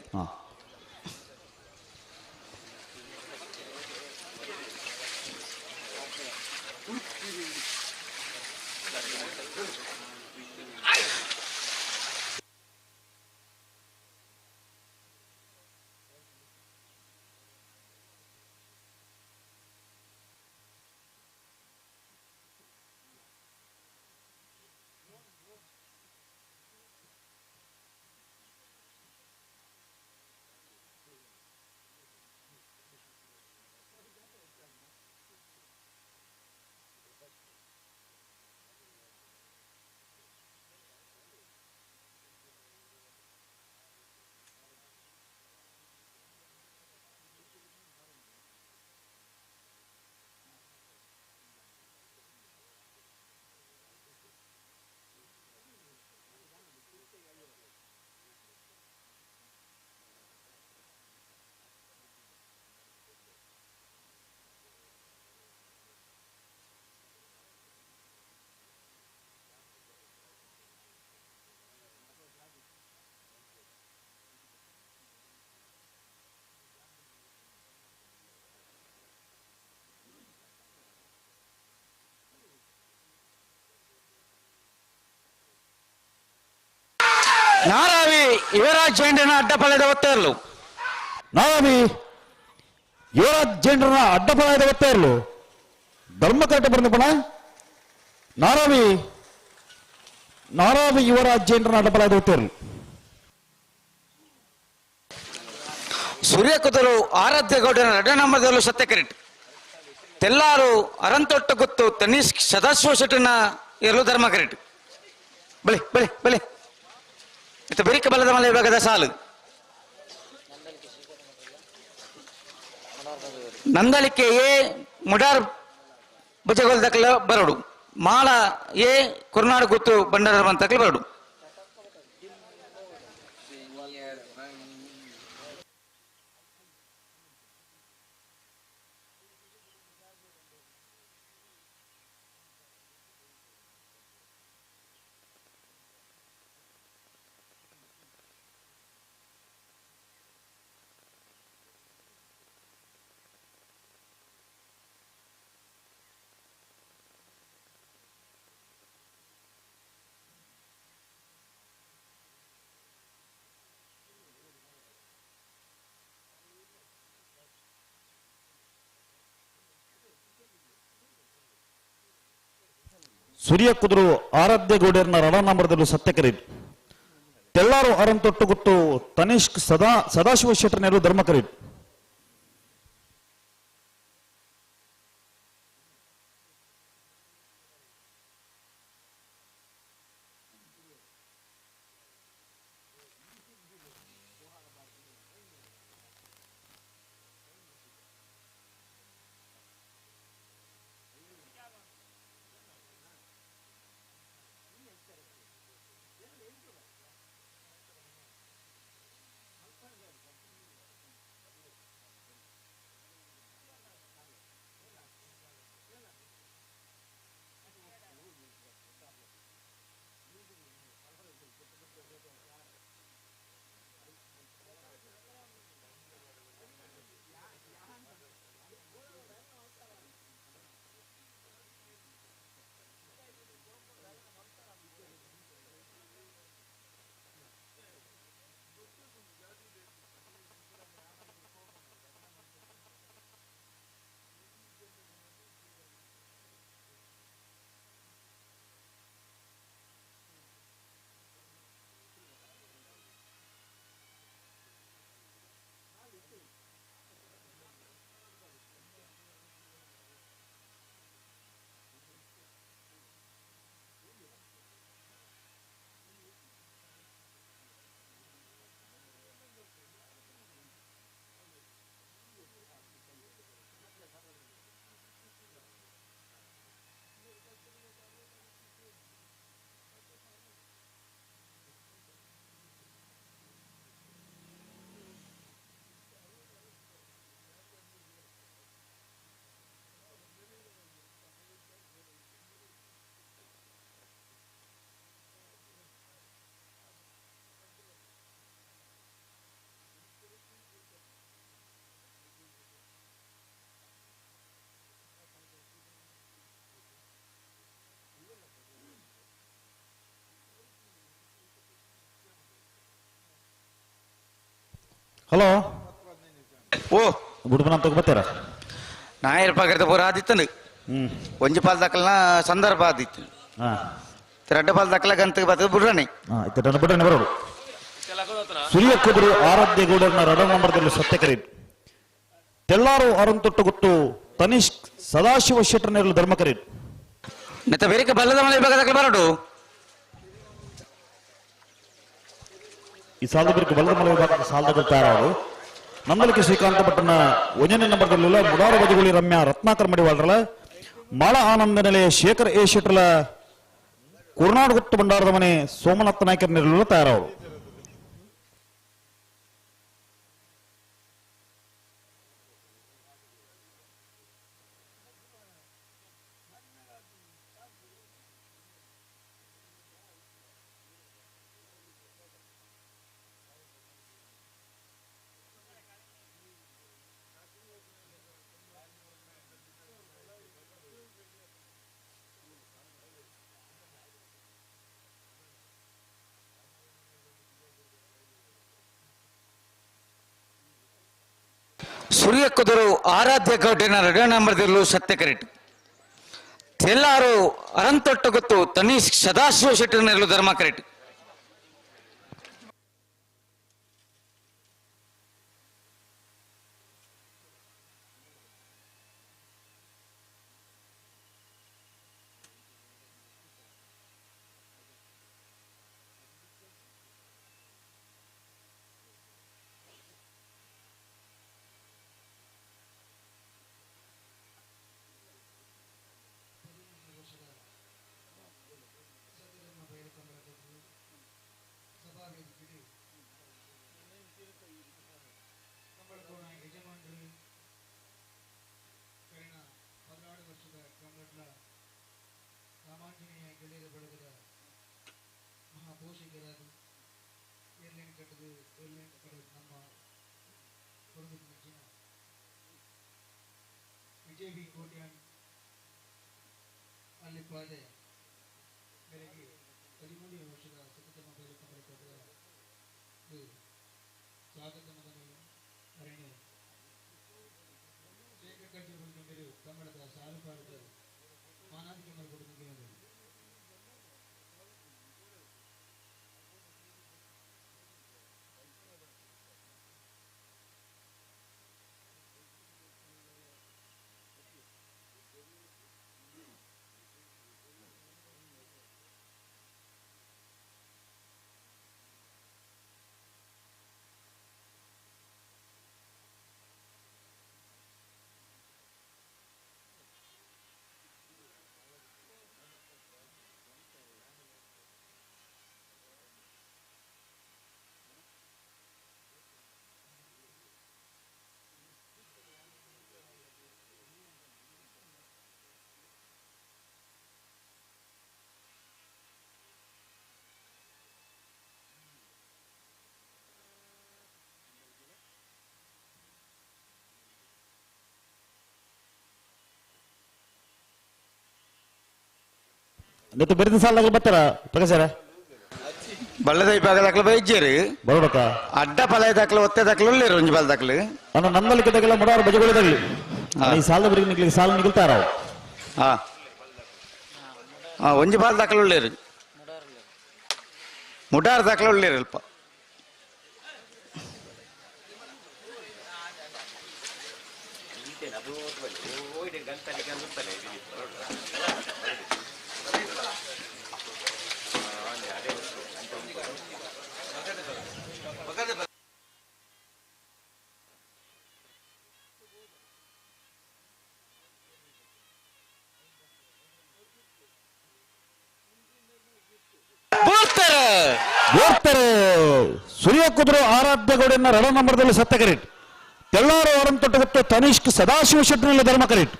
ನಾರಾವಿ ಯುವರಾಜ್ ಜೈಂಡ್ರನ ಅಡ್ಡಪಲದ ಒತ್ತೇರ್ಲು ನಾರಾವಿ ಯುವರಾಜ್ ಜೈಂಡ್ರನ ಅಡ್ಡಪಲಾಯದ ಒತ್ತೇರ್ಲು ಧರ್ಮಕರಟೆ ಬರ್ನಪಣ ನಾರಾವಿ ಯುವರಾಜ್ಯೇಂದ್ರ ನಡಪಲಾದ ಹೋಗ್ತೇರು ಸೂರ್ಯಕುದರು ಆರಾಧ್ಯ ಗೌಡನ 2 ನಂಬರ್ದಲ್ಲೂ ಸತ್ಯಕರಿಟ್ ತೆಲ್ಲಾರು ಅರಂತೊಟ್ಟ ಗೊತ್ತು ತನೀಶ್ ಸದಾಶಿವ ಶೆಟ್ಟನ ಎರಲು ಧರ್ಮಕರಿಟ್ ಬಲೆ ಬಲೆ ಬಲೆ ಇತ್ತ ಬೆರಿಕ ಬಲದ ಮಲೆ ವಿಭಾಗದ ಸಾಲು ನಂದಳಿಕೆ ಎ ಮುಡಾರ್ ಬಜಗೋಲ್ ದಕ್ಕಲ ಬರಡು ಮಾಳ ಎ ಕುರ್ನಾಡು ಗುತ್ತು ಬಂಡಾರ ಬಂತಕ್ಕಲ ಬರಡು ಸೂರ್ಯ ಕುದುರು ಆರಾಧ್ಯ ಗೌಡರ್ನ 2 ನಂಬರ್ದಲ್ಲೂ ಸತ್ಯಕರಿಟ್ ತೆಲ್ಲಾರು ಅರಂತೊಟ್ಟು ಗುತ್ತು ತನಿಷ್ ಸದಾಶಿವ ಶೆಟ್ಟರ್ನೇರು ಧರ್ಮಕರಿಟ್ ಹಲೋ ಓ ಬುಡ್ಬನ ತಗೋಬತ್ತಾರ ನಾಯರ್ ಪಗರ್ದ ಪೂರ ಆದಿತ್ತಂದು ಒಂಜಿ ಪಾಲ್ ದಕ್ಕಲ್ನ ಸಂದರ್ಭ ಆದಿತ್ತು ರಡ್ಡ ಪಾಲ್ ದಕ್ಕಲ ಗಂತ ಬರ್ತದೆ ಬುಡ್ರಾನೆ ಬಿಡ್ರಾನೆ ಬರೋಡು ಸೂರ್ಯ ಕುದುರು ಆರಾಧ್ಯ ಗೌಡರ್ನ 2 ನಂಬರ್ದಲ್ಲೂ ಸತ್ಯಕರಿಟ್ ತೆಲ್ಲಾರು ಅರಂತೊಟ್ಟು ಗುತ್ತು ತನಿಷ್ ಸದಾಶಿವ ಶೆಟ್ಟರ್ನೇರು ಧರ್ಮಕರಿಟ್ ನೆತ್ತ ಬೇರೆ ಬಲ್ಲದ ಮಲೆ ವಿಭಾಗದ ಬರಡು ಈ ಸಾಲದ ಬೇರೆ ಬಲ್ಲದ ಮಲೆ ವಿಭಾಗದ ಸಾಲದ ತಯಾರವರು ನಂದಲಿಕೆ ಶ್ರೀಕಾಂತ ಭಟ್ಟನ 1ನೇ ನಂಬರ್ದಲ್ಲ ಮುಡಾರ ಬದಿಗುಳಿ ರಮ್ಯ ರತ್ನಾಕರ್ ಮಡಿವಾಳ್ರಲ ಮಾಳ ಆನಂದ ನೆಲೆಯ ಶೇಖರ್ ಎ ಶೆಟ್ರಲ ಕುರ್ನಾಡು ಗುತ್ತು ಬಂಡಾರದ ಮನೆ ಸೋಮನಾಥ ನಾಯ್ಕರ್ ನೆರಳು ತಯಾರವರು ಸೂರ್ಯ ಕುದುರು ಆರಾಧ್ಯ ಗೌಡನ 2 ನಂಬರ್ದಲ್ಲೂ ಸತ್ಯಕರಿಟ್ ತೆಲ್ಲಾರು ಅರಂತೊಟ್ಟು ಗೊತ್ತು ತನೀಶ್ ಸದಾಶಿವ ಶೆಟ್ಟಿ ನೆರಳು ಧರ್ಮ ಕರೆಕ್ಟ್. ವಿಜಯ್ ಕೋಟ್ಯಾನ್ ಅಲ್ಲಿ ಪಾದೆ ಬೆಳಗ್ಗೆ 13 ವರ್ಷದ ಸತತ ಮೊಬೈಲ್ ಕಂಪನಿ ಸ್ವಾಗತ ಮಗನಿಗೆ ಅರಣ್ಯ ಶೇಖರ್ ಕಲ್ಚರ್ ಕನ್ನಡದ ಸಾಲು ಪಾರದ ಮಾನವಿಕ ಮರುಪಡಿಗೆ ನೆತ್ತು ಬೆರೆದ ಸಾಲದಾಗಲು ಬರ್ತಾರ ಪ್ರಕಾಶರ ಬಳ್ಳದ ವಿಭಾಗದಾಗಲು ಬೈಜ್ಜೇರಿ ಬರೋಡಕ ಅಡ್ಡ ಫಲ ದಾಖಲೆ ಒತ್ತೆ ದಾಖಲೆ ಒಳ್ಳೆ ಒಂಜಿ ಬಾಲ್ ದಾಖಲೆ ನನ್ನ ನಂದಲಿಕೆದಾಗೆಲ್ಲ ಮುಡಾರು ಬಜೆಗಳಿದಾಗಲಿ ಈ ಸಾಲದ ಬರಿಗೆ ನಿಗ್ಲಿಕ್ಕೆ ಸಾಲ ನಿಗಲ್ತಾರ ಒಂಜಿ ಬಾಲ್ ದಾಖಲೆ ಒಳ್ಳೆರು ಮುಡಾರ್ ದಾಖಲೆ ಒಳ್ಳೆರು ಅಲ್ಪ ಸುರಿಯ ಕುದುರು ಆರಾಧ್ಯಗೌಡನ ರಣ ನಂಬರದಲ್ಲಿ ಸತ್ತ ಕರೆಟ್ ತೆಳ್ಳಾರು ಅವರನ್ನು ತೊಟ್ಟಗೊತ್ತು ತನಿಷ್ಕ್ ಸದಾಶಿವ ಶೆಟ್ಟಿನಲ್ಲಿ ಧರ್ಮ ಕರೆಟ್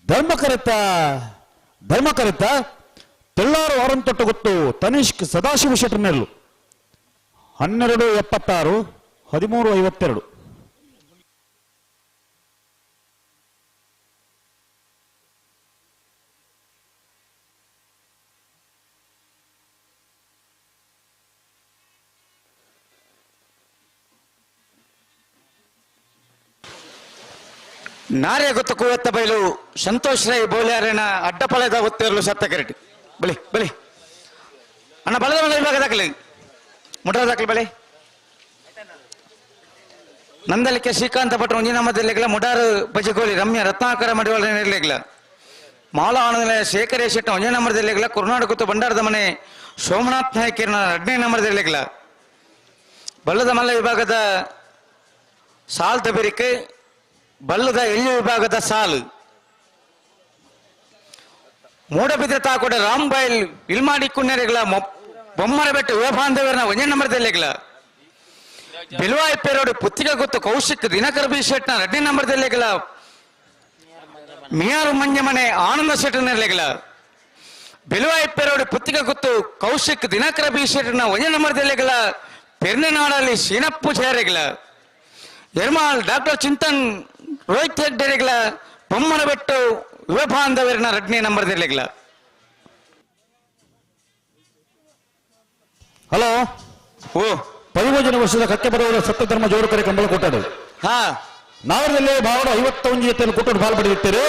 ಧರ್ಮ ಕರೆತ್ತ ತೆಳ್ಳಾರು ಅವರನ್ನು ತೊಟ್ಟಗೊತ್ತು ತನಿಷ್ಕ್ ಸದಾಶಿವ ಶೆಟ್ಟಿನಲ್ಲು 12:76 13:52 ನಾರೇ ಗೊತ್ತು ಕುವೆತ್ತ ಬೈಲು ಸಂತೋಷ್ ರೈ ಬೋಲ್ಯಾರೇನ ಅಡ್ಡಪಳೆದ ಒತ್ತೇರಲು ಸತ್ತ ಕರೆಟ್ ಬಳಿ ಬಳಿ ಅಣ್ಣ ಬಲದ ಮನೆ ವಿಭಾಗ ದಾಖಲೆ ಮುಟ್ರ ದಾಖಲೆ ಬಳಿ ನಂದಲಿಕೆ ಶ್ರೀಕಾಂತ ಭಟ್ರು ಒಂಜಿನ ಮಧ್ಯಲೆಗ್ಲ ಮುಡಾರು ಬಜಗೋಳಿ ರಮ್ಯ ರತ್ನಾಕರ ಮಡಿವಾಳ ನಿರ್ಲೆಗ್ಲ ಮಾಲ ಆನಂದ ಶೇಖರ ಶೆಟ್ಟ ಒಂಜನೇ ನಂಬರ್ದಲ್ಲಿಗ್ಲ ಕರ್ನಾಟಕ ಬಂಡಾರದ ಮನೆ ಸೋಮನಾಥ್ ನಾಯ್ಕರ್ನ 2ನೇ ನಂಬರ್ದಲ್ಲಿಗ್ಲ ಬಲ್ಲದ ಮಲ್ಲ ವಿಭಾಗದ ಸಾಲ್ ತಬೇರಿಕೆ ಬಲ್ಲದ ಎಳ್ಳು ವಿಭಾಗದ ಸಾಲು ಮೂಡಬಿದ್ರೆ ತಾಕೋಡೆ ರಾಮ್ಬೈಲ್ ಇಲ್ಮಾಡಿ ಕುನ್ನೆರೆಗಳ ಬೊಮ್ಮರ ಬೆಟ್ಟು ವೇಪಾಂಧವರನ 1ನೇ ನಂಬರ್ದಲ್ಲಿಗ್ಲ ಬಿಲ್ವಾಯ್ ಪೇರೋಡು ಪುತ್ತಿಗೆ ಗೊತ್ತು ಕೌಶಿಕ್ ದಿನಕರ ಬಿ ಶೆಟ್ನ 2ನೇ ನಂಬರ್ದಲ್ಲಿಗ್ಲ ಮಿಯಾರು ಮಂಜಮನೆ ಆನಂದ ಶೆಟ್ಟನಲ್ಲಿಗ್ಲ ಬಿಲ್ವಾಯ್ ಪೇರೋಡು ಪುತ್ತಿಗೆ ಗೊತ್ತು ಕೌಶಿಕ್ ದಿನಕರ ಬಿ ಶೆಟ್ನ 1ನೇ ನಂಬರ್ದಲ್ಲಿಗ್ಲ ಪೆರ್ನೆನಾಡಲ್ಲಿ ಶೀನಪ್ಪು ಸೇರಿಗ್ಲ ಎರ್ಮಾಳ್ ಡಾಕ್ಟರ್ ಚಿಂತನ್ ರೋಹಿತ್ ಹೆಗ್ಡೆರೆಗ್ಲ ಬೊಮ್ಮನ ಬೆಟ್ಟು ಯುವ ಬಾಂಧವರಿನ 2ನೇ ನಂಬರ್ದಲ್ಲಿಗ್ಲ ಹಲೋ ಓ 15 ವರ್ಷದ ಕಕ್ಕೆ ಬರುವವರ ಸತ್ಯ ಧರ್ಮ ಜೋಡುಕರೆ ಕಂಬಳ ಕೊಟ್ಟರು ಹಾ ನಾವರಲ್ಲಿ ಬಾವಡ 51 ಜೊತೆಯಲ್ಲಿ ಕೊಟ್ಟರು ಪಾಲ್ ಪಡೆದಿರ್ತಾರೆ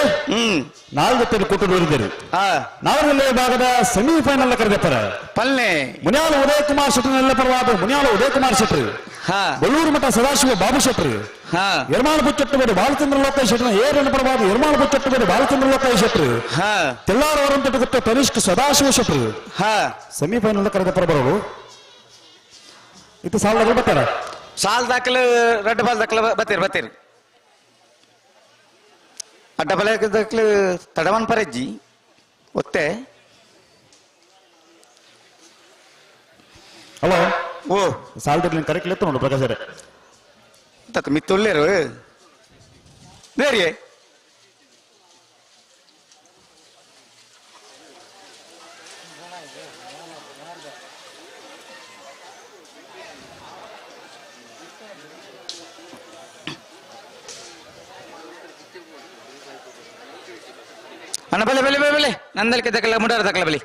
4 ಜೊತೆಯಲ್ಲಿ ಕೊಟ್ಟರು ಹೊರಿದರು ನಾವರಲ್ಲಿ ಭಾಗದ ಸೆಮಿಫೈನಲ್ ಕರೆದಪ್ಪರ ಪಲ್ಲೆ ಮುನಿಯಾಲ ಉದಯ ಕುಮಾರ್ ಶೆಟ್ಟರ್ನೆಲ್ಲ ಪರವಾದ ಮುನಿಯಾಲ ಉದಯ ಕುಮಾರ್ ಶೆಟ್ಟರ್ ಬಳ್ಳೂರು ಮಠ ಸದಾಶಿವ ಬಾಬು ಶೆಟ್ಟರ್ ಯರ್ಮಾಳ ಬುಚ್ಚಟ್ಟಬೇಡಿ ಬಾಲಚಂದ್ರ ಲೋಕಾಯ್ ಶೆಟ್ಟರ್ ಏರನ್ನ ಪರವಾದ ಯರ್ಮಾಳ ಬುಚ್ಚಟ್ಟಬೇಡಿ ಬಾಲಚಂದ್ರ ಲೋಕಾಯ್ ಶೆಟ್ಟರ್ ತೆಲ್ಲಾರವರಂತ ಗೊತ್ತ ತನಿಷ್ಕ ಸದಾಶಿವ ಶೆಟ್ಟರ್ ಸೆಮಿಫೈನಲ್ ಕರೆದಪ್ಪರ ಬರೋರು ಇದು ಸಾಲ ಬರ್ತಾರ ಸಾಲ್ ದಾಖಲೆ ರೆಡ್ ಬಾಲ್ ದಾಖಲೆ ಬತ್ತೀರಿ ಅಡ್ಡ ಬಲ ದಾಖಲೆ ತಡವನ್ ಪರಜ್ಜಿ ಒತ್ತೆ ಹಲೋ ಓ ಸಾಲದಲ್ಲಿ ಕರೆಕ್ಟ್ ಎತ್ತು ನೋಡು ಪ್ರಕಾಶ್ ತತ್ ಮಿತ್ತೊಳ್ಳೇರು ಬೇರೆ ಅಣ್ಣ ಬಲೆ ಬಲೆ ಬಲೆ ನಂದಲಿಕೆ ದಕ್ಕಲ ಮುಡಾರ ದಕ್ಕಲ ಬಲಿ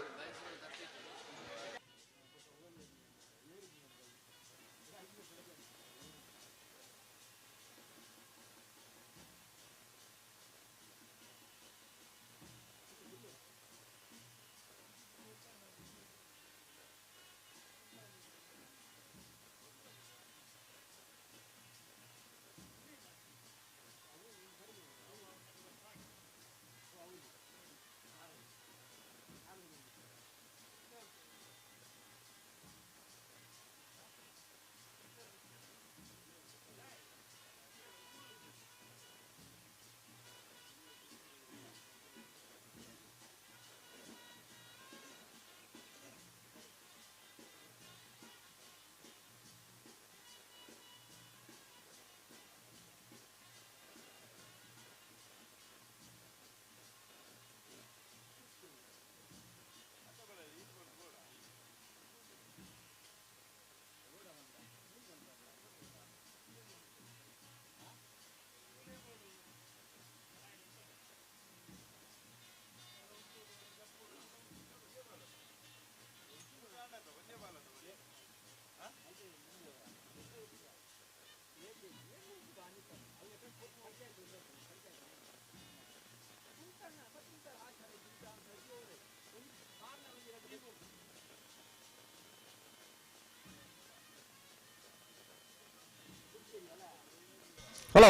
ಹಲೋ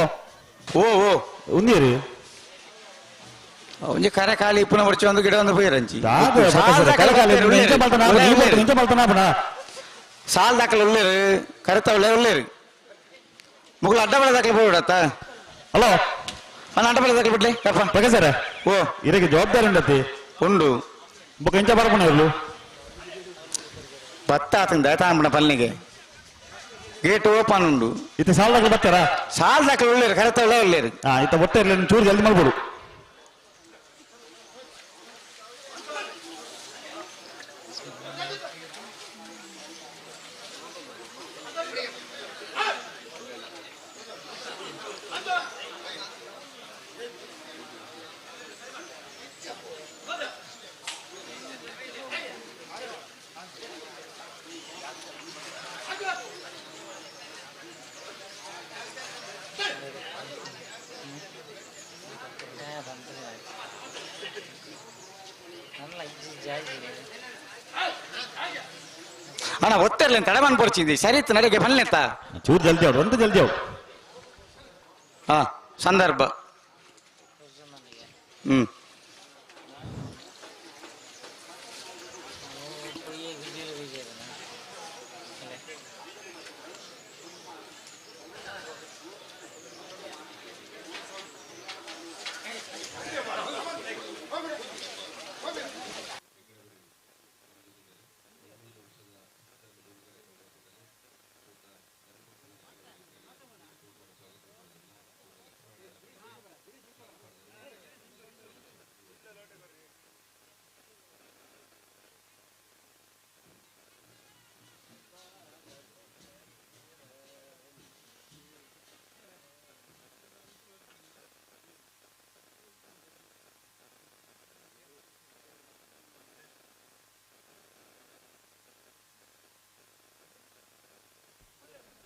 ಓ ಓ ಉಂದಿರಿ ಒಂಜಿ ಕರೆ ಖಾಲಿ ಇಪ್ಪುನ ಬರ್ಚಿ ಒಂದು ಗಿಡ ಒಂದು ಬೈರಂಚಿ ಸಾಲ್ ದಾಖಲೆ ಉಳ್ಳೇರು ಕರೆತ ಉಳ್ಳೇರು ಮುಗ್ಳು ಅಡ್ಡ ಬೆಳೆ ದಾಖಲೆ ಹೋಗ್ಬಿಡತ್ತ ಹಲೋ ನಾನು ಅಡ್ಡ ಬೆಳೆ ದಾಖಲೆ ಬಿಡ್ಲಿ ಪ್ರಕಾಶ್ ಓ ಇದಕ್ಕೆ ಜವಾಬ್ದಾರಿ ಉಂಡತಿ ಉಂಡು ಬೊಕ್ಕ ಎಂಚ ಬರ್ಪಣ ಇರ್ಲು ಭತ್ತ ಆತಂದ ತಾಂಬಣ ಪಲ್ನಿಗೆ ಗೇಟ್ ಓಪನ್ ಉಂಡು ಇತ್ತ ಸಾಲ ದಾಖಲೆ ಬರ್ತಾರಾ ಸಾಲ್ ದಾಖಲೆ ಉಳ್ಳೇರು ಕರೆತ ಉಳ್ಳೇರು ಇತ್ತ ಒಟ್ಟೆ ಇರಲಿ ಚೂರು ಜಲ್ದಿ ಮಾಡ್ಬೋದು ಅಣ್ಣ ಒತ್ತಿರ್ಲಿ ತಡಮನ್ ಪೊರ್ಚಿಂದಿ ಸರಿ ಇತ್ತು ನಡೆಗೆ ಬನ್ನೆತ್ತ ಚೂರು ಜಲ್ದಿ ಅವ್ರು ಒಂದು ಜಲ್ದಿ ಅವ್ರು ಹಾ ಸಂದರ್ಭ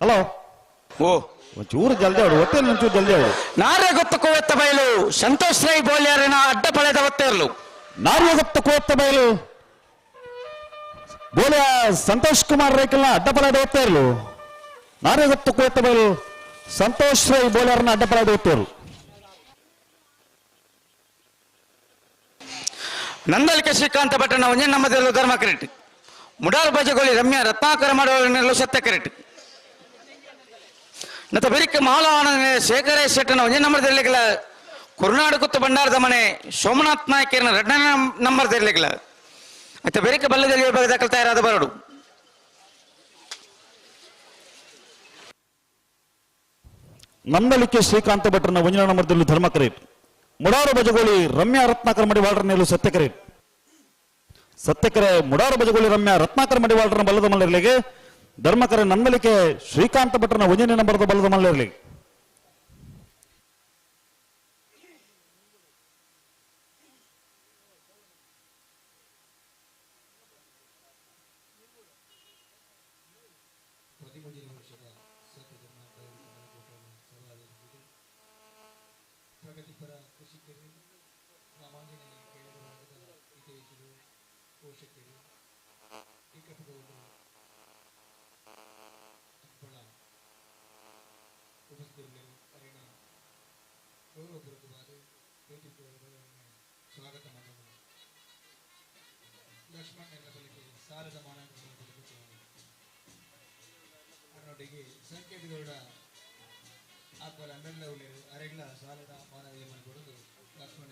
ಹಲೋ ಓ ಒಂಚೂರು ಜಲ್ದಿ ಅವಡು ಒತ್ತೇನು ಒಂಚೂರು ಜಲ್ದಿ ಅವಡು ನಾರ್ಯಗೊತ್ತ ಕೋವೆತ್ತ ಬಯಲು ಸಂತೋಷ್ ರೈ ಬೋಲ್ಯಾರನ ಅಡ್ಡ ಪಳೆದ ಒತ್ತೇರ್ಲು ನಾರ್ಯಗೊತ್ತ ಕೋತ್ತ ಬಯಲು ಬೋಲಿಯ ಸಂತೋಷ್ ಕುಮಾರ್ ರೈಕಲ್ನ ಅಡ್ಡಪಲಾದ ಓದ್ತಾ ಇರಲು ನಾರ್ಯಗೊತ್ತ ಕೋತ್ತ ಬಯಲು ಸಂತೋಷ್ ರೈ ಬೋಲಿಯರ್ನ ಅಡ್ಡಪಲಾದ ಓದ್ತಾ ಇರಲು ನಂದಲಿಕೆ ಶ್ರೀಕಾಂತ ಭಟ್ಟನ ಒಂಜೆ ನಮ್ಮದೆಲ್ಲೂ ಧರ್ಮ ಕ್ರೆಟ್ ಮುಡಾಲ್ ಬಜಗೋಳಿ ರಮ್ಯಾ ರತ್ನಾಕರ ಮಾಡುವನೆಲ್ಲೂ ಸತ್ಯ ಕ್ರೆಟ್ ನತ್ತ ಬೆರಿಕೆ ಮಾಲಾವನ ಶೇಖರೇಶ್ ಶೆಟ್ಟನ ಒಂಜೆ ನಂಬರ್ದೆಲ್ಲಿಗಲ ಕುರುನಾಡು ಕುತ್ತು ಭಂಡಾರದ ಮನೆ ಸೋಮನಾಥ್ ನಾಯ್ಕರ್ನ ಎರಡನೇ ನಂಬರ್ದೆಲ್ಲಿಗಲ ಮತ್ತೆ ಬೆರಿಕೆ ಬಲ್ಲದಲ್ಲಿ ವಿಭಾಗದ ತಯಾರಾದ ಬರಡು ನಂದಲಿಕೆ ಶ್ರೀಕಾಂತ ಭಟ್ರನ ಒಂಜನ ನಂಬರ್ದಲ್ಲೂ ಧರ್ಮ ಕ್ರೇಟ್ ಮುಡಾರು ಬಜಗೋಳಿ ರಮ್ಯಾ ರತ್ನಾಕರ ಮಡಿವಾಳರನ್ನೆಲ್ಲೂ ಸತ್ಯ ಕ್ರೇಟ್ ಸತ್ಯಕರೆ ಮುಡಾರು ಬಜಗೋಳಿ ರಮ್ಯಾ ರತ್ನಾಕರ ಮಡಿವಾಳರನ್ನ ಬಲ್ಲದ ಮಲ್ಲಿರಲಿಗೆ ಧರ್ಮಕರೆ ನಂದಲಿಕೆ ಶ್ರೀಕಾಂತ ಭಟ್ರನ ಒಂಜನೇ ನಂಬರ್ದ ಬಲ್ಲದ ಮಲ್ಲಿರಲಿಗೆ ಪ್ರಗತಿಪರ ಕೃಷಿಕರು ರಾಮಾಂಜನೇಯ ಗೆಳೆಯರಾದ ಹಿತೈಷಿಗಳು ಪೋಷಕರು ಟೀಕಪುರವರು ಹಪ್ಪಳ ಉಪಸ್ಥಿತರು ಅರಿಣ ಗೌರವಪೂರ್ವಕವಾದ ಭೇಟಿಗಳನ್ನು ಸ್ವಾಗತ ಮಾಡೋಣ ಲಕ್ಷ್ಮಣ್ ನೆಲಬಲಿಗೆ ಸಾಲದ ಮಾನಗಳನ್ನು ಬದುಕುತ್ತಾರೆ ಅನ್ನೊಟ್ಟಿಗೆ ಸಂಕೇತಗೌಡ ಆತ್ಮಲ ಅಂಡಲ್ಲ ಉಳ್ಳೇರು ಅರೆಗ್ಲ ಸಾಲದ ಮಾನವೀಯವನ್ನು ಕೊಡೋದು ಲಕ್ಷ್ಮಣ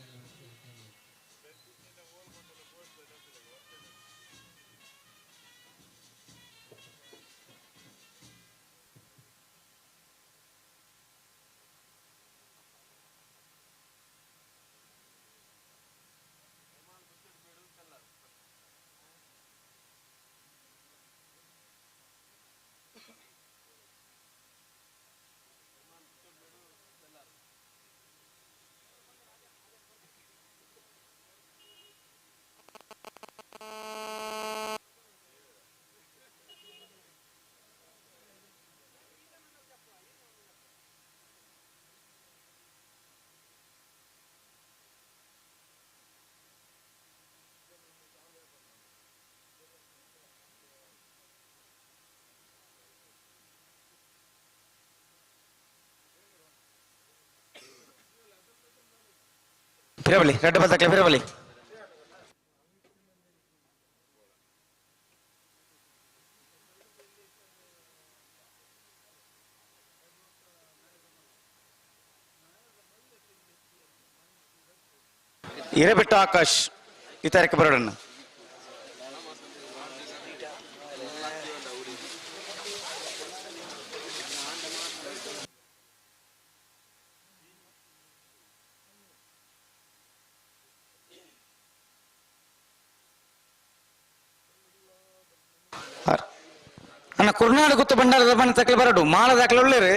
ಫಿರಬಲಿ ರೆಡ್ ಬದಕ್ಕೆ ಫಿರಬಲಿ ಇರಬಿಟ್ಟ ಆಕಾಶ್ ಇತರಕ್ಕೆ ಬರೋಣ ಅನ್ನ ಕುರುನಾಡು ಗುತ್ತು ಭಂಡಾರದ ಮನೆ ತಕ್ಕಲೆ ಬರಡು ಮಾಳ ದಾಖಲೆ ಒಳ್ಳೆರು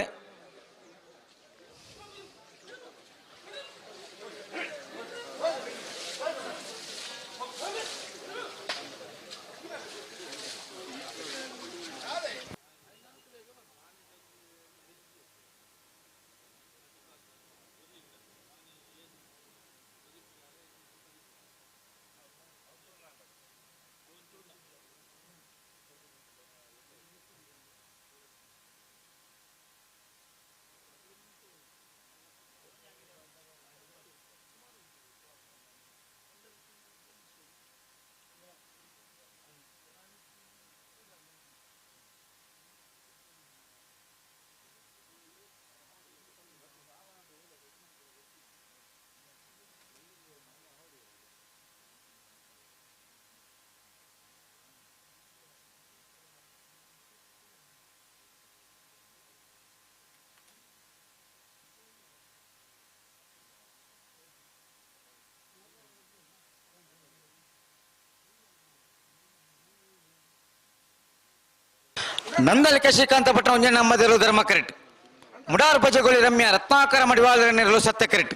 ನಂದಲಿಕೆ ಶ್ರೀಕಾಂತ ಭಟ್ಟ ಒಂಜೆ ನಮ್ಮದಿರು ಧರ್ಮ ಕರೆಕ್ಟ್ ಮುಡಾರು ಬಜಗೋಳಿ ರಮ್ಯಾ ರತ್ನಾಕರ ಮಡಿವಾಳರನ್ನಿರಲು ಸತ್ಯ ಕರೆಕ್ಟ್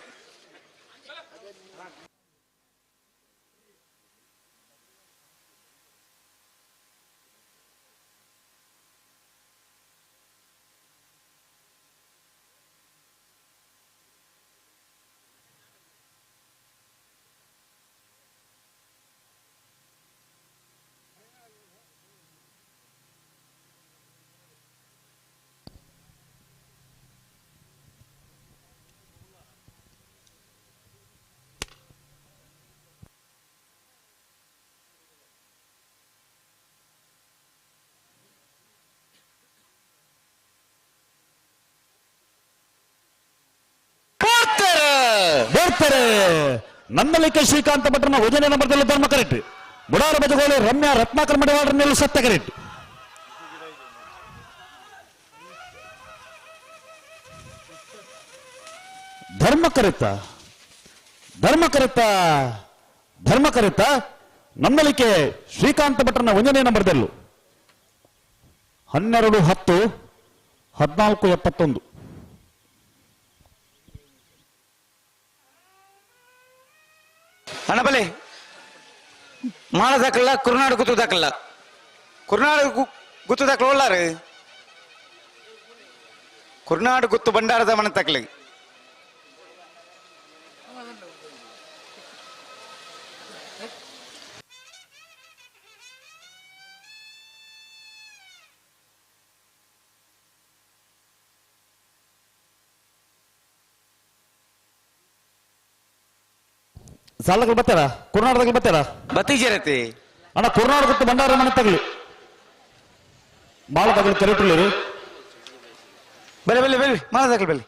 ನಂದಲಿಕೆ ಶ್ರೀಕಾಂತ ಭಟ್ರನ 1ನೇ ನಂಬರ್ದಲ್ಲಿ ಧರ್ಮ ಕರೆಕ್ಟ್. ಬುಡಾರ ಬಜಗೋಳಿ ರಮ್ಯಾ ರತ್ನಾಕರ್ ಮಡಿವಾಳರನ್ನೆಲ್ಲ ಸತ್ಯ ಕರೆಕ್ಟ್. ಧರ್ಮ ಕರೆತ ನಂದಲಿಕೆ ಶ್ರೀಕಾಂತ ಭಟ್ರನ 1ನೇ ನಂಬರ್ದಲ್ಲೂ 12-10-14-71. ಅಣ್ಣಬಲೆ ಮಾಳ ದಾಖಲ ಕುರುನಾಡು ಗುತ್ತು ದಾಖಲ ಗುತ್ತು ದಾಖಲ ಒಳ್ಳಾರು ಕುರುನಾಡು ಗುತ್ತು ಭಂಡಾರದ ಮನೆ ತಕ್ಲಿ ಸಾಲಗಳು ಬರ್ತಾರ ಕುರುನಾಡದಾಗ ಬರ್ತಾರ ಬತ್ತೀಜರತಿ ಅಣ್ಣ ಕುರುನಾಡು ಗುತ್ತು ಭಂಡಾರ ಮನೆ ತಗಲಿ ಮಾಳ ತಗಲಿ ಕರೆಕ್ಟುಳ್ಳರು ಬೆಲೆ ಬೆಲೆ ಬೆಲೆ ಮಾಳ ದಾಖಲೆ ಬೆಲೆ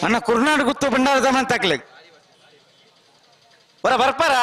ಅಣ್ಣ ಕುರುನಾಡು ಗುತ್ತು ಭಂಡಾರದ ಮನೆ ತಕ್ಲಿ ಬರ್ಪಾರ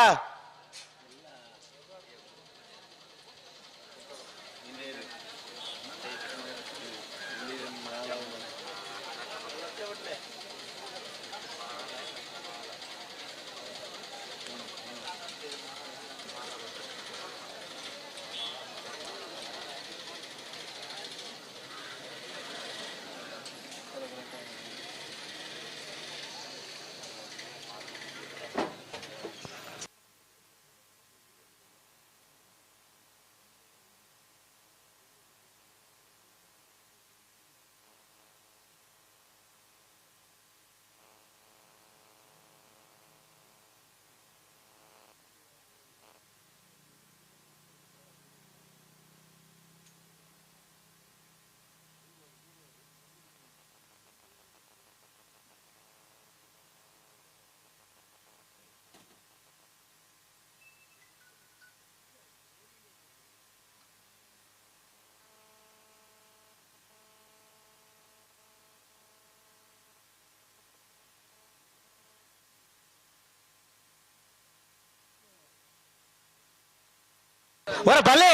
ಹೊರ ಬಲೆ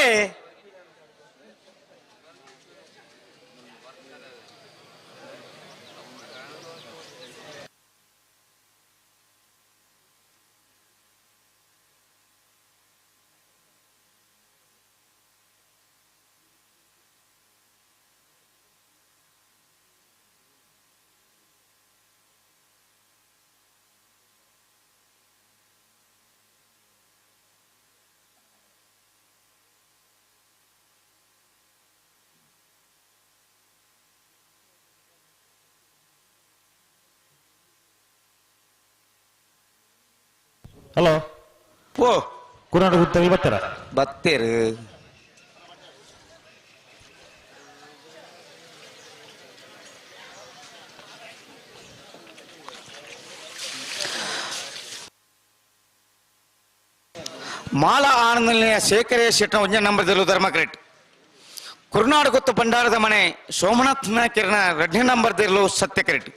ಹಲೋ ಓ ಕುರುನಾಡು ಗುತ್ತಲ್ಲಿ ಬರ್ತಾರ ಬತ್ತೇರು ಮಾಲ ಆನಂದನೆಯ ಶೇಖರ ಶೆಟ್ಟ ಒಂಜ ನಂಬರ್ದಲ್ಲೂ ಧರ್ಮಕರೆಟ್ ಕುರುನಾಡು ಗೊತ್ತು ಭಂಡಾರದ ಮನೆ ಸೋಮನಾಥ್ ನಾಯಕರನ 2ನೇ ನಂಬರ್ದಲ್ಲೂ ಸತ್ಯ ಕರೆಟ್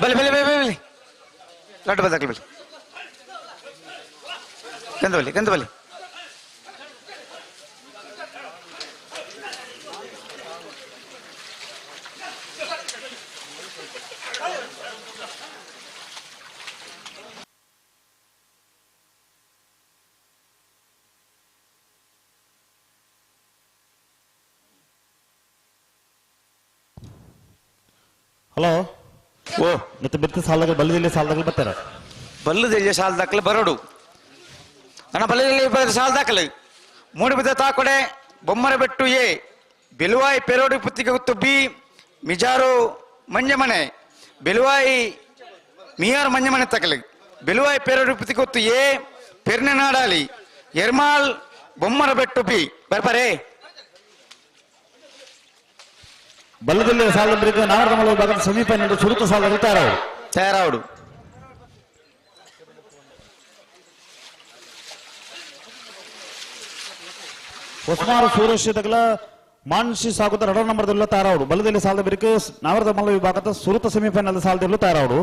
ಬಲೆ ಬಲೆ ಬಲೆ ಬಲೆ ಲಡ್ಡು ಬದಕಲಿ ಬಲೆ ಕಂದಬಲಿ ಕಂದಬಲಿ ಹಲೋ ಓ ಮತ್ತೆ ಬೆತ್ತ ಸಾಲದಾಗ ಬಲ್ಲದಲ್ಲಿ ಸಾಲದಾಗ ಬರ್ತಾರ ಬಲ್ಲದಲ್ಲಿ ಸಾಲ ದಾಖಲೆ ಬರೋಡು ಅಣ್ಣ ಬಲ್ಲದಲ್ಲಿ ಸಾಲ ದಾಖಲೆ ಮೂಡಿಬಿದ್ದ ತಾಕೊಡೆ ಬೊಮ್ಮರ ಬೆಟ್ಟು ಎ ಬೆಲುವಾಯಿ ಪೆರೋಡಿ ಪುತ್ತಿಗೆ ಗುತ್ತು ಬಿ ಮಿಜಾರು ಮಂಜಮನೆ ಬೆಲುವಾಯಿ ಮಿಯಾರು ಮಂಜಮನೆ ತಕಲೆ ಬೆಲುವಾಯಿ ಪೆರೋಡಿ ಪುತ್ತಿಗೆ ಗುತ್ತು ಎ ಪೆರ್ನೆ ನಾಡಾಲಿ ಎರ್ಮಾಲ್ ಬೊಮ್ಮರ ಬೆಟ್ಟು ಬಿ ಬರ್ಬರೇ ಬಲ್ಲದಲ್ಲಿ ಸಾಲ ಬರೀಕ ನಾಗರಮಲ ವಿಭಾಗದ ಸಮೀಪ ಸುರುತ ಸಾಲದಲ್ಲಿ ತಯಾರಾವಡು ಹೊಸಮಾರು ಸೂರ್ಯಶೀತಗಳ ಮಾನ್ಸಿ ಸಾಗುತ್ತ 2 ನಂಬರ್ದಲ್ಲ ತಾರಾವಡು ಬಲ್ಲದಲ್ಲಿ ಸಾಲದ ಬರೀಕ ನಾಗರಮಲ ವಿಭಾಗದ ಸುರುತ ಸೆಮಿಫೈನಲ್ ಸಾಲದಲ್ಲೂ ತಾರಾವಡು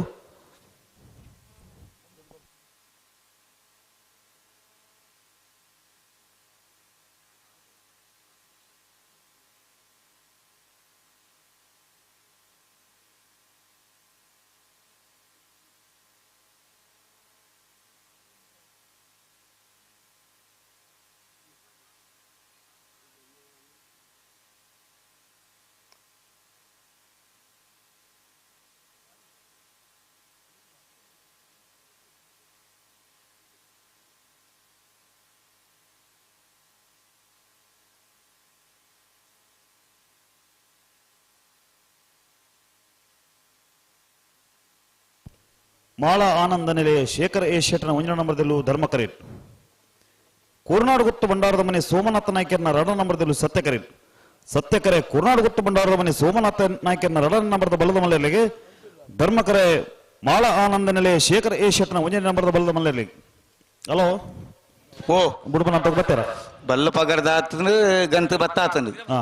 ಮಾಳ ಆನಂದ ನಿಲಯ ಶೇಖರ್ ಎ ಶೆಟ್ಟನ 1 ನಂಬರ್ದಲ್ಲೂ ಧರ್ಮಕರೇಟ್. ಕೋರ್ನಾಡು ಗುತ್ತು ಭಂಡಾರದ ಮನೆ ಸೋಮನಾಥ ನಾಯ್ಕರ್ನ 2 ನಂಬರ್ದಲ್ಲೂ ಸತ್ಯಕರೇಟ್. ಸತ್ಯಕರೆ ಕೋರ್ನಾಡು ಗುತ್ತು ಭಂಡಾರದ ಮನೆ ಸೋಮನಾಥ ನಾಯ್ಕರ್ನ 2 ನಂಬರ್ದ ಬಲದ ಮಲ್ಲೆಲೆಗೆ ಧರ್ಮಕರೆ ಮಾಳ ಆನಂದ ನಿಲಯ ಶೇಖರ್ ಎ ಶೆಟ್ಟನ 1 ನಂಬರ್ದ ಬಲದ ಮಲ್ಲೆಲೆಗೆ. ಹಲೋ ಓ ಬುಡ್ಬನ ಅಂತ ಬರ್ತಾರ ಬಲ್ಲ ಪಗರ್ದ ಆತಂದ್ರೆ ಗಂತು ಬತ್ತ ಆತಂದು. ಹಾ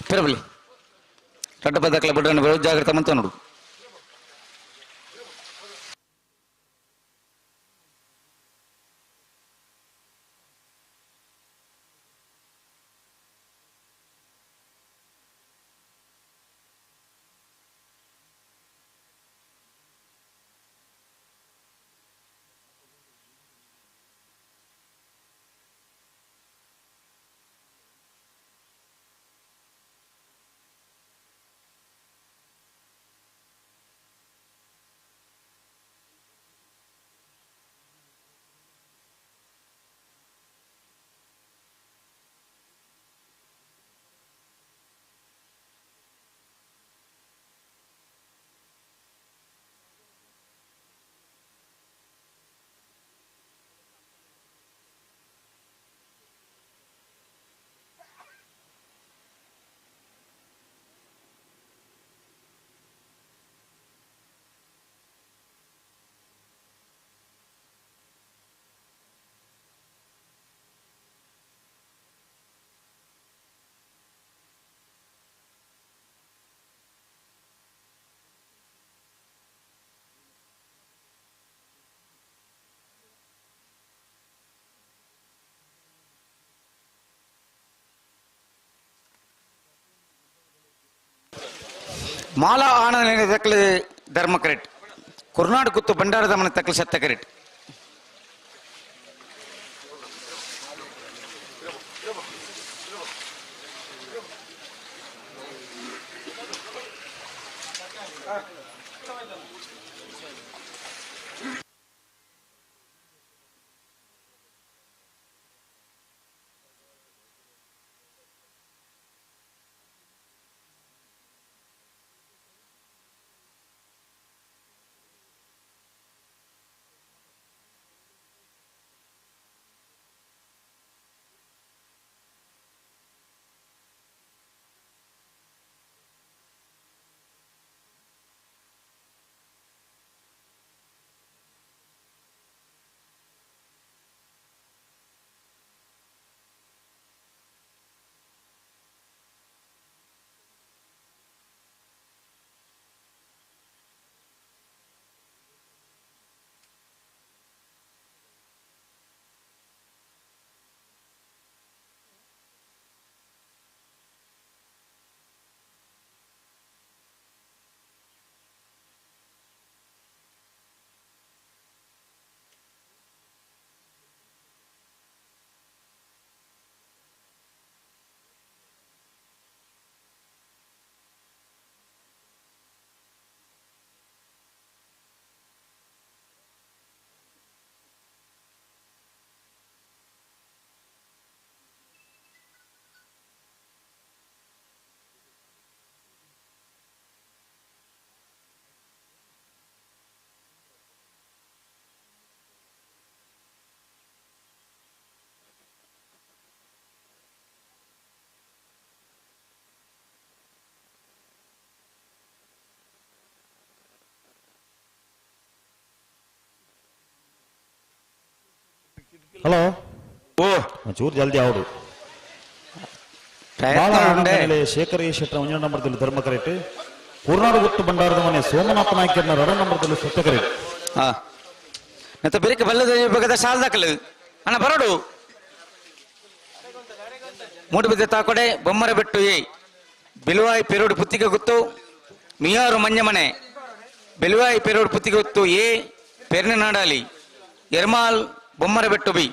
పిరబలి రెడ్డ పదకల బిడ్డను రోజు జాగ్రత్త మంతో ನೋಡು. ಮಾಲಾ ಆನಂದ ತಕ್ಕಲು ಧರ್ಮಕರೆಟ್. ಕುರ್ನಾಡು ಕುತ್ತು ಭಂಡಾರದ ಮನೆ ತಕ್ಕಲು ಸತ್ಯಕರೆಟ್. ಹಲೋ ಓ ಚೂರು ಜಲ್ದಿ ಅವರು ಶೇಖರ್ ಎ ಶೆಟ್ಟರ 1 ನಂಬರ್ದಲ್ಲಿ ಧರ್ಮಕರೇಟ್. ಕೋರ್ನಾಡು ಗುತ್ತು ಭಂಡಾರದ ಮನೆ ಸೋಮನಾಥ ನಾಯ್ಕರ್ನ 2 ನಂಬರ್ದಲ್ಲಿ ಸತ್ಯಕರೇಟ್. ಹಾ ನೆತ್ತ ಬೆರಿಕೆ ಬಲ್ಲದ ವಿಭಾಗದ ಸಾಲ್ ದಾಖಲು ಅಣ್ಣ ಬರಡು ಮೂಡುಬಿದ್ದೆ ತಾಕೊಡೆ ಬೊಮ್ಮರ ಬೆಟ್ಟು ಎ ಬೆಲುವಾಯಿ ಪೆರೋಡು ಪುತ್ತಿಗೆ ಗುತ್ತು ಮಿಯಾರು ಮಂಜಮನೆ ಬೆಲುವಾಯಿ ಪೆರೋಡು ಪುತ್ತಿಗೆ ಗುತ್ತು ಎ ಪೆರ್ನೆ ನಾಡಾಲಿ ಎರ್ಮಾಲ್ ಬೊಮ್ಮರ ಬೆಟ್ಟು ಬಿ.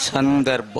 ಸಂದರ್ಭ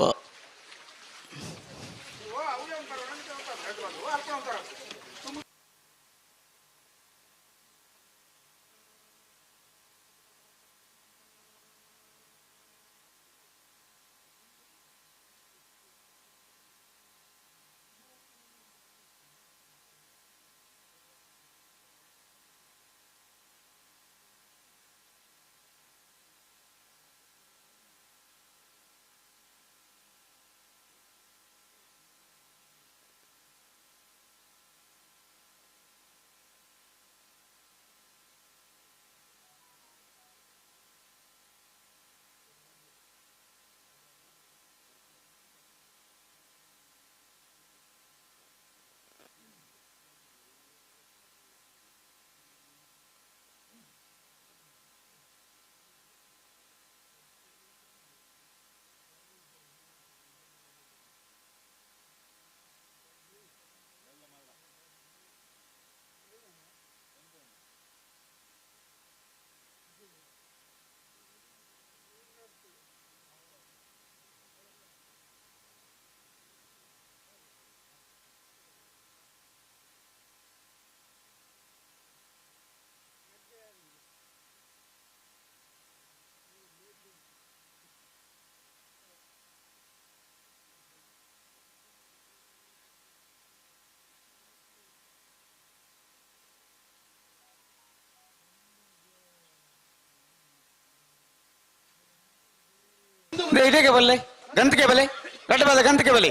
ಇದಕ್ಕೆ ಬಲ್ಲೆ ಗಂತಕ್ಕೆ ಬಲೆ ಗಡ್ಡ ಬಲ್ಲ ಗಂತಕ್ಕೆ ಬಲೆ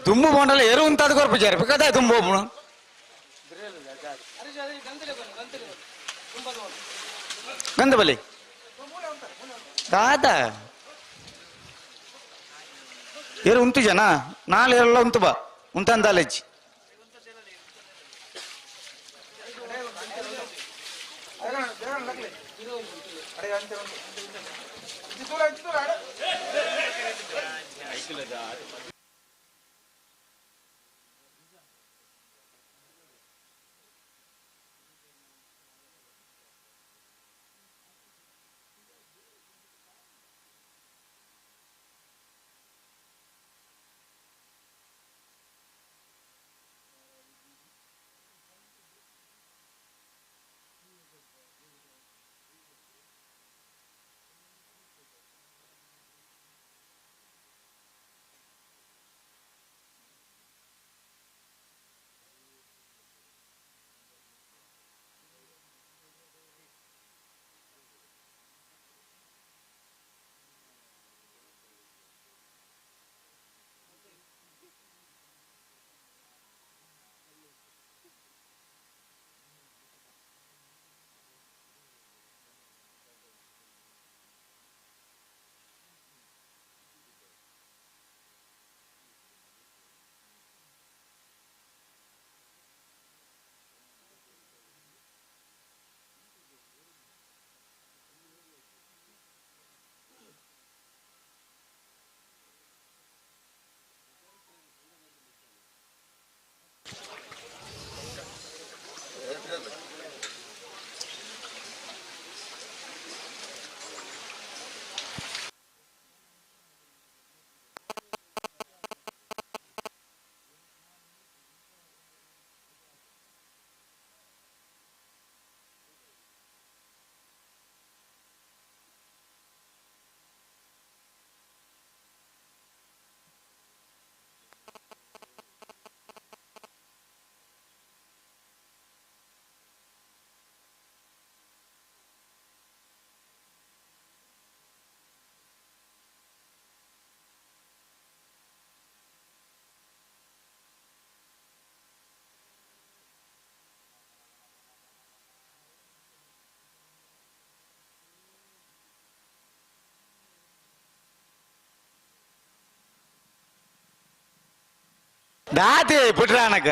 ತುಂಬು ಬೋಂಡಲ್ಲ ಎರು ಅಂತ ಕೊರ್ಪಿಚಾರ ಬೇಕಾದ ತುಂಬು ಹೋಗ್ಬಿಡು ಗಂಧ ಬಲೆ ಕಾದ ಎರು ಉಂಟು ಜನ ನಾಳೆ ಎಲ್ಲ ಉಂಟು ಬಾ ಉಂಟಂದಾಲೆಜ್ಜಿ ದಾತೆ ಪುಟ್ರಾನಕ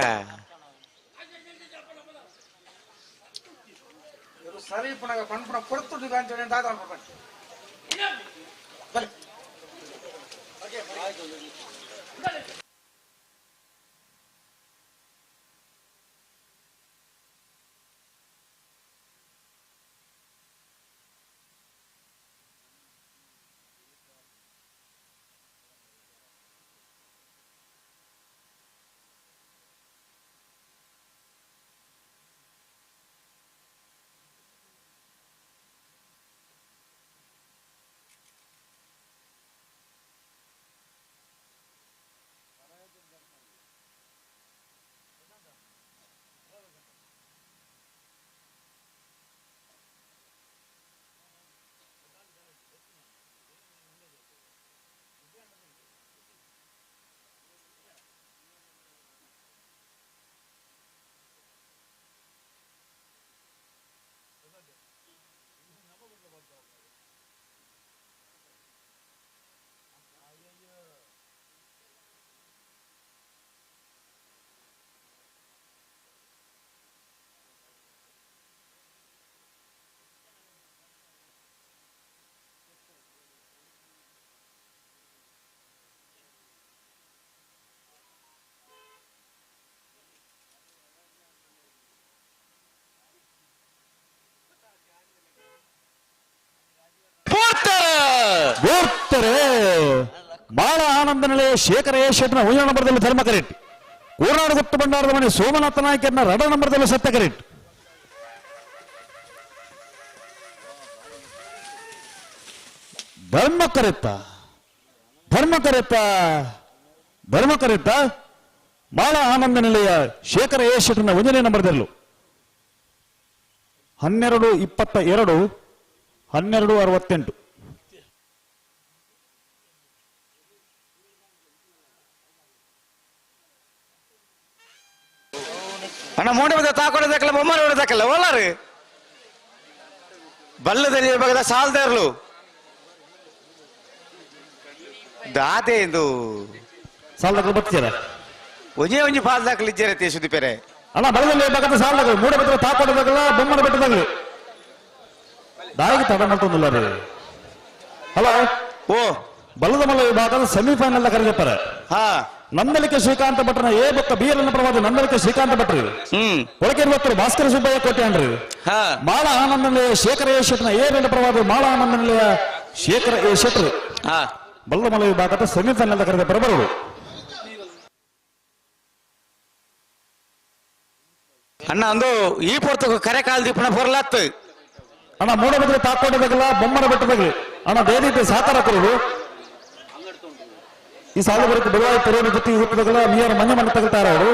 ಸರಿ ಪುನಗ ಪಣ್ಪುಣ ಕೊಡ್ತು ಗಂಟೆ ದಾದ ಆನಂದ ನಿಲಯ ಶೇಖರ ಎ ಶೆಟ್ನ 1 ನಂಬರ್ದಲ್ಲಿ ಧರ್ಮ ಕರೆಟ್. ಕೋರಾಡು ಗುಟ್ಟು ಭಂಡಾರದ ಮನೆ ಸೋಮನಾಥ ನಾಯ್ಕರ್ನ 2 ನಂಬರ್ದಲ್ಲಿ ಸತ್ಯ ಕರೆಟ್. ಧರ್ಮ ಕರೆತ್ತ ಬಾಳ ಆನಂದ ನಿಲಯ ಶೇಖರ ಎ ಶೆಟ್ನ 1ನೇ ನಂಬರ್ದಲ್ಲೂ 12:22 12:68. ಅಣ್ಣ ಮೂಡೆ ಬದ ತಾಕೊಡೋದಕ್ಕಲ್ಲ ಬೊಮ್ಮನ ಹೊಡೆದಕ್ಕಲ್ಲ ಒಳ್ಳಾರು ಬಲ್ಲದಲ್ಲಿ ಇರಬೇಕಾದ ಸಾಲ್ದಾರ್ಲು ದಾದೆ ಎಂದು ಸಾಲದಾಗಲು ಬರ್ತೀರ ಒಂಜಿ ಪಾಲ್ ದಾಖಲಿದ್ದೀರತ್ತೆ ಸುದೀಪೇರೆ ಅಣ್ಣ ಬಲದಲ್ಲಿ ಇರಬೇಕಾದ ಸಾಲದಾಗಲು ಮೂಡೆ ಬದ ತಾಕೊಡೋದಾಗಲ್ಲ ಬೊಮ್ಮನ ಬೆಟ್ಟದಾಗಲಿ ದಾಯಿಗೆ ತಡ ಮಾಡ್ತೊಂದಿಲ್ಲ ರೀ. ಹಲೋ ಓ ಬಲ್ಲದ ಮಲ್ಲ ವಿಭಾಗದ ಸೆಮಿಫೈನಲ್ ಕರೆದಿರ್ತಾರೆ. ಹಾ ನಂದಲಿಕೆ ಶ್ರೀಕಾಂತ ಭಟ್ರನ ಎ ಬೊಕ್ಕ ಬೀರನ್ನ ಪ್ರವಾದ ನಂದಲಿಕೆ ಶ್ರೀಕಾಂತ ಭಟ್ರು ಒಳಗಿರುವತ್ತರು ಭಾಸ್ಕರ ಸುಬ್ಬಯ್ಯ ಕೋಟೆ ಅನ್ರಿ. ಮಾಳ ಆನಂದ ನಿಲಯ ಶೇಖರ ಎ ಶೆಟ್ನ ಎ ರಂಡ ಪ್ರವಾದ ಮಾಳ ಆನಂದ ನಿಲಯ ಶೇಖರ ಎ ಶೆಟ್ರು ಬಲ್ಲಮಲ ವಿಭಾಗದ ಸೆಮಿಫೈನಲ್ ಕರೆದ ಬರಬರು. ಅಣ್ಣ ಅಂದು ಈ ಪೊರ್ತು ಕರೆ ಕಾಲ್ ದೀಪನ ಹೊರಲಾತ್ ಅಣ್ಣ ಮೂಡ ಬದ್ರೆ ತಾಕೋಟದಾಗಲ್ಲ ಬೊಮ್ಮನ ಬೆಟ್ಟದಾಗಲಿ ಅಣ್ಣ ಬೇರೆ ಸಾಕಾರ ಕೊರಡು ಈ ಸಾಲ ಬರುತ್ತೆ ಬೆಳವಾಯಿ ತೆರೆಯ ಜೊತೆ ಹುಟ್ಟದಾಗಲ್ಲ ನೀರು ಮನೆ ಮನೆ ತಗೊಳ್ತಾರ ಅವರು.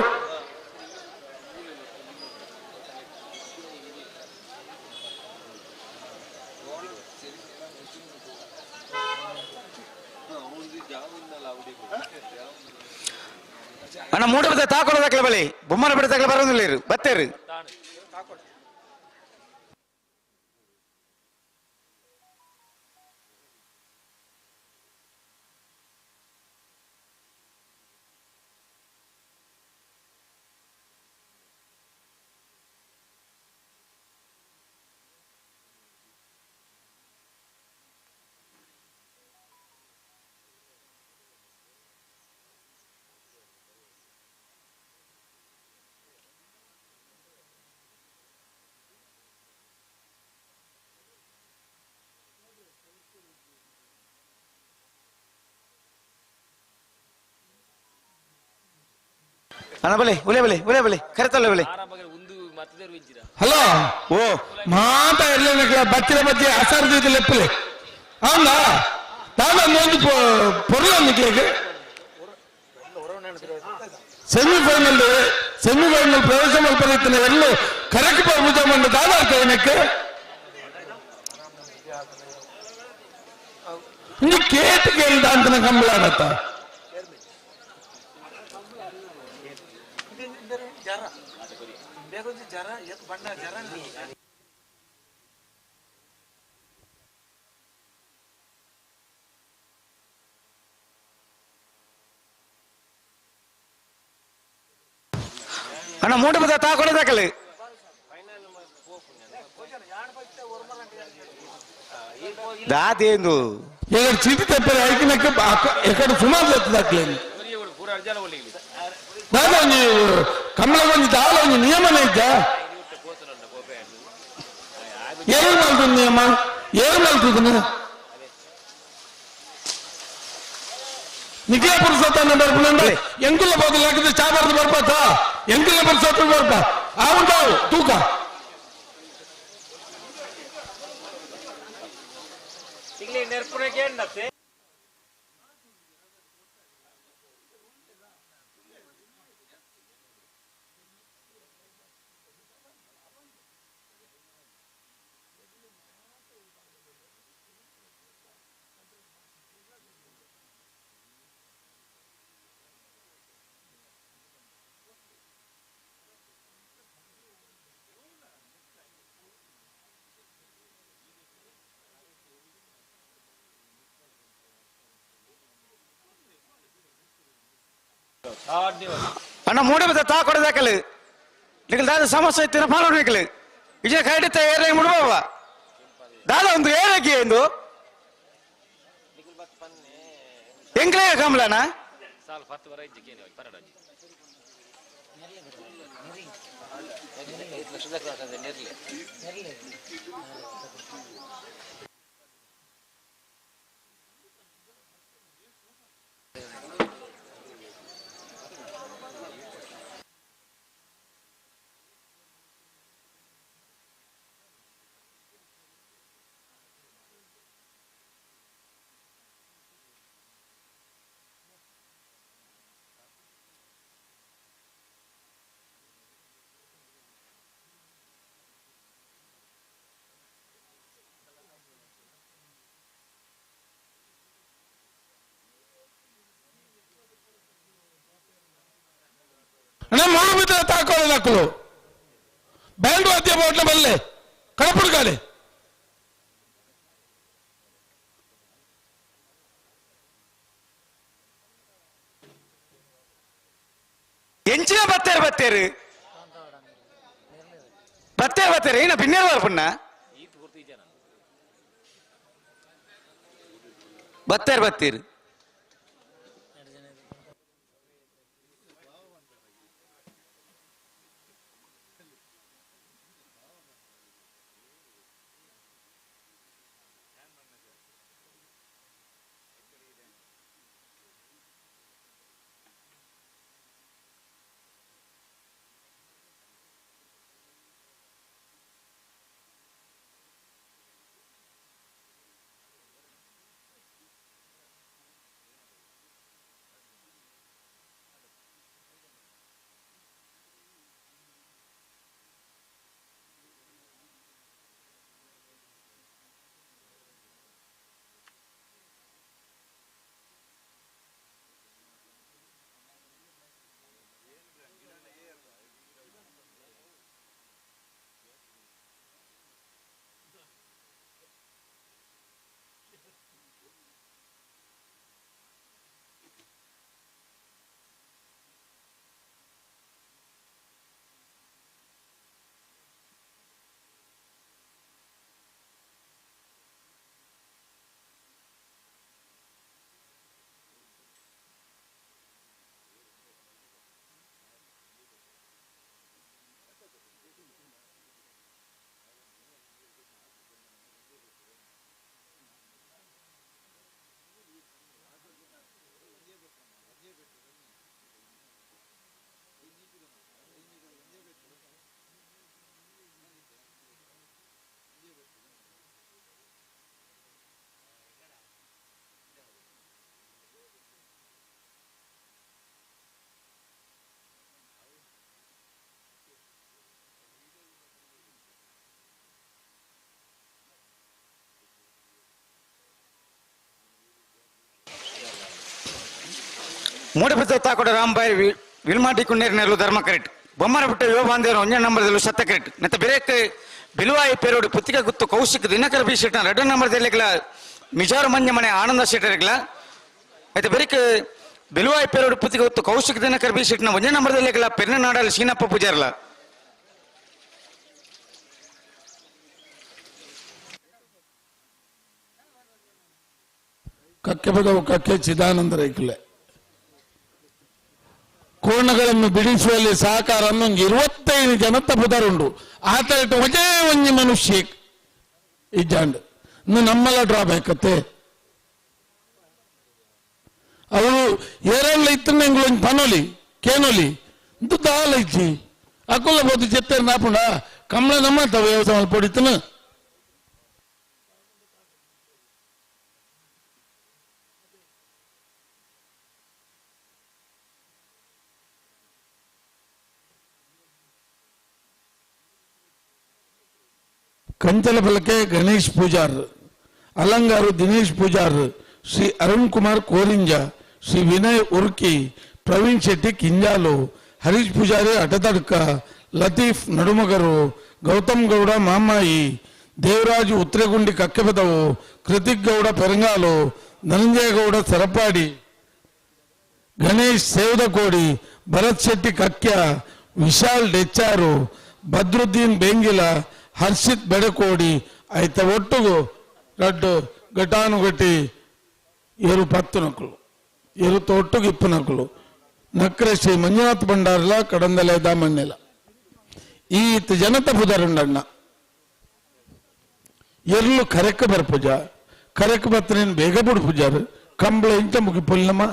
ಅಣ್ಣ ಮೂಡ ಬದ ತಾಕೊಡೋದಕ್ಕಲ್ಲ ಬಳಿ ಬೊಮ್ಮನ ಬಿಡದಾಗಲ್ಲ ಬರೋದಿಲ್ಲ ಇರು ಬತ್ತೇರು ಅಣ್ಣ ಬಲೆ ಉಲೆ ಬಲೆ ಕರೆತಲ್ಲ ಬಲೆ. ಹಲೋ ಓ ಮಾತ ಇರ್ಲಿಲ್ಲ ಬಚ್ಚಿನ ಬಗ್ಗೆ ಅಸರ್ದಿದ್ದ ಲೆಪ್ಪಲೆ అవునా దాని ముందు పొరలు నీకు ಸೆಮಿಫೈನಲ್ ಪ್ರವೇಶ ಮಾಡ್ತಾರೆ ಎಲ್ಲೂ ಕರೆಕ್ಟ್ ಪೂಜೆ ಮಾಡಿ ದಾದಾರ್ಕ ಏನಕ್ಕೆ ನೀ ಕೇಟ್ ಕೇಳ್ದ ಅಂತ ಕಂಬಳ ಆಗತ್ತ ಅಣ್ಣ ಮೂಟೆ ಬದ ತಾಕೊಡೋದಾಕಲಿ దాదేందు ఇక్కడ చీటి తప్పని అయినాక ఎక్కడ సుమారు ఎత్తుదాకలేదు దాదా కమల కొంచెం చాలా నియమన ఇద్దా ఏం వెళ్తుంది నియమ ఏం వెళ్తుంది ನಿಖಿಲ ಪುರುಷೋತ್ತಮ ಬರ್ಪುಂದ್ರೆ ಎಂಕುಲ ಬೋದು ಲೆಕ್ಕದ ಚಾಬಾರ್ದು ಬರ್ಪಾತ ಎಂಕುಲ ಪುರುಷೋತ್ತಮ ಬರ್ಪ ಆವುಂಟಾವು ತೂಕ ಅಣ್ಣ ಮೂಡೆ ಬದ ತಾಕೊಡೋದಾಕಲಿ ನಿಖಿಲ್ ದಾದ ಸಮಸ್ಯೆ ಇತ್ತಿನ ಫಾಲೋ ನಿಖಿಲ್ ವಿಜಯ ಕೈಡಿತ ಏರಾಗಿ ಮುಡ್ಬವ ದಾದ ಒಂದು ಏರಾಗಿ ಎಂದು ಎಂಕ್ಲೇ ಕಮಲನ ಅಣ್ಣ ಮೂರು ಬಿದ್ದ ತಾಕೋಳೆ ನಕ್ಕಲು ಬ್ಯಾಂಡ್ ವಾದ್ಯ ಬೋಟ್ಲ ಬಲ್ಲೆ ಕಳಪುಡು ಕಾಲೆ ಎಂಚಿನ ಬತ್ತೇರು ಬತ್ತೇರು ಏನ ಪಿನ್ನೇರು ಬರ್ಪುಣ್ಣ ಬತ್ತೇರು ಮೂಡಬಿದ್ದ ತಾಕೋಡ ರಾಂಬಾಯಿ ವಿಲ್ಮಾಟಿ ಕುಂಡೇರಿನಲ್ಲೂ ಧರ್ಮ ಕರೆಕ್ಟ್ ಬೊಮ್ಮರ ಬಿಟ್ಟು ಯುವ ಬಾಂಧವರು 1 ನಂಬರ್ದಲ್ಲೂ ಸತ್ಯ ಕರೆಕ್ಟ್ ನೆತ್ತ ಬೆರೇಕ್ ಬಿಲುವಾಯಿ ಪೇರೋಡು ಪುತ್ತಿಕ ಗುತ್ತು ಕೌಶಿಕ್ ದಿನಕರ ಬಿ ಶೆಟ್ನ 2 ನಂಬರ್ದಲ್ಲಿಗಳ ಮಿಜಾರು ಮಂಜ ಮನೆ ಆನಂದ ಶೆಟ್ಟರಿಗಳ అయితే ಬೆರೇಕ್ ಬಿಲುವಾಯಿ ಪೇರೋಡು ಪುತ್ತಿಕ ಗುತ್ತು ಕೌಶಿಕ್ ದಿನಕರ ಬಿ ಶೆಟ್ನ 1 ನಂಬರ್ದಲ್ಲಿಗಳ ಪೆರ್ನನಾಡಲ್ ಶೀನಪ್ಪ ಪೂಜಾರ್ಲ ಕಕ್ಕೆ ಬದವು ಕಕ್ಕೆ ಚಿದಾನಂದ ರೈಕಲೆ ಕೋಣಗಳನ್ನು ಬಿಡಿಸುವಲ್ಲಿ ಸಹಕಾರ 25 ಜನತ ಬುಧರುಂಡು ಆತ ಒಜೇ ಒಂಜಿ ಮನುಷ್ಯ ಇಜ್ಜಾಂಡ್ ನಮ್ಮಲ್ಲ ಡ್ರಾಬೇಕತ್ತೆ ಅವರು ಏರಲ್ಲ ಇತ್ತನ ಎಂಗ್ಲೊಂದು ಪನೊಲಿ ಕೇನೊಲಿ ಇಂದು ದಾಲ ಇಜ್ಜಿ ಅಕುಲ್ಲ ಬೋದು ಚೆತ್ತೇರು ನಾಪುಂಡ ಕಮಲ ನಮ್ಮ ವ್ಯವಸಾಯ ಪೊಡಿತನ ಕಂಚಲ ಬಲಕೆ ಗಣೇಶ್ ಪೂಜಾರ್ ಅಲಂಗಾರು ದಿನೇಶ್ ಪೂಜಾರ್ ಶ್ರೀ ಅರುಣ್ ಕುಮಾರ್ ಕೋರಿಂಜ ಶ್ರೀ ವಿನಯ್ ಉರ್ಕಿ ಪ್ರವೀಣ್ ಶೆಟ್ಟಿ ಕಿಂಜಾಲು ಹರೀಶ್ ಪೂಜಾರಿ ಅಟತಡ್ಕ ಲತೀಫ್ ನಡುಮಗರು ಗೌತಮ್ ಗೌಡ ಮಾಮಾಯಿ ದೇವರಾಜು ಉತ್ರೆಗುಂಡಿ ಕಕ್ಕೆಬದವು ಕೃತಿಕ್ ಗೌಡ ಪೆರಂಗಾಲು ಧನಂಜಯ ಗೌಡ ಸರಪಾಡಿ ಗಣೇಶ್ ಸೇವದಕೋಡಿ ಭರತ್ ಶೆಟ್ಟಿ ಕಕ್ಯ ವಿಶಾಲ್ ಡೆಚ್ಚಾರು ಬದ್ರುದ್ದೀನ್ ಬೇಂಗಿಲ ಹರ್ಷಿತ್ ಬೆಡಕೋಡಿ ಆಯ್ತ ಒಟ್ಟುಗು ರಡ್ಡು ಘಟಾನುಘಟಿ 10 ನಕಲು 20 ನಕಲು ನಕ್ರೆ ಶ್ರೀ ಮಂಜುನಾಥ್ ಭಂಡಾರ್ಲ ಕಡಂದಲೆ ದಾಮಣ್ಣೆಲ ಈತ ಜನತ ಬುಧರುಂಡಣ್ಣ ಎರ್ಲು ಕರೆಕ್ಕ ಬರ್ಪುಜ ಕರೆಕ್ಕ ಬತ್ತನೇನು ಬೇಗ ಬಿಡು ಪೂಜಾರು ಕಂಬಳ ಇಂಚ ಮುಗಿ ಪುಲ್ನಮ್ಮ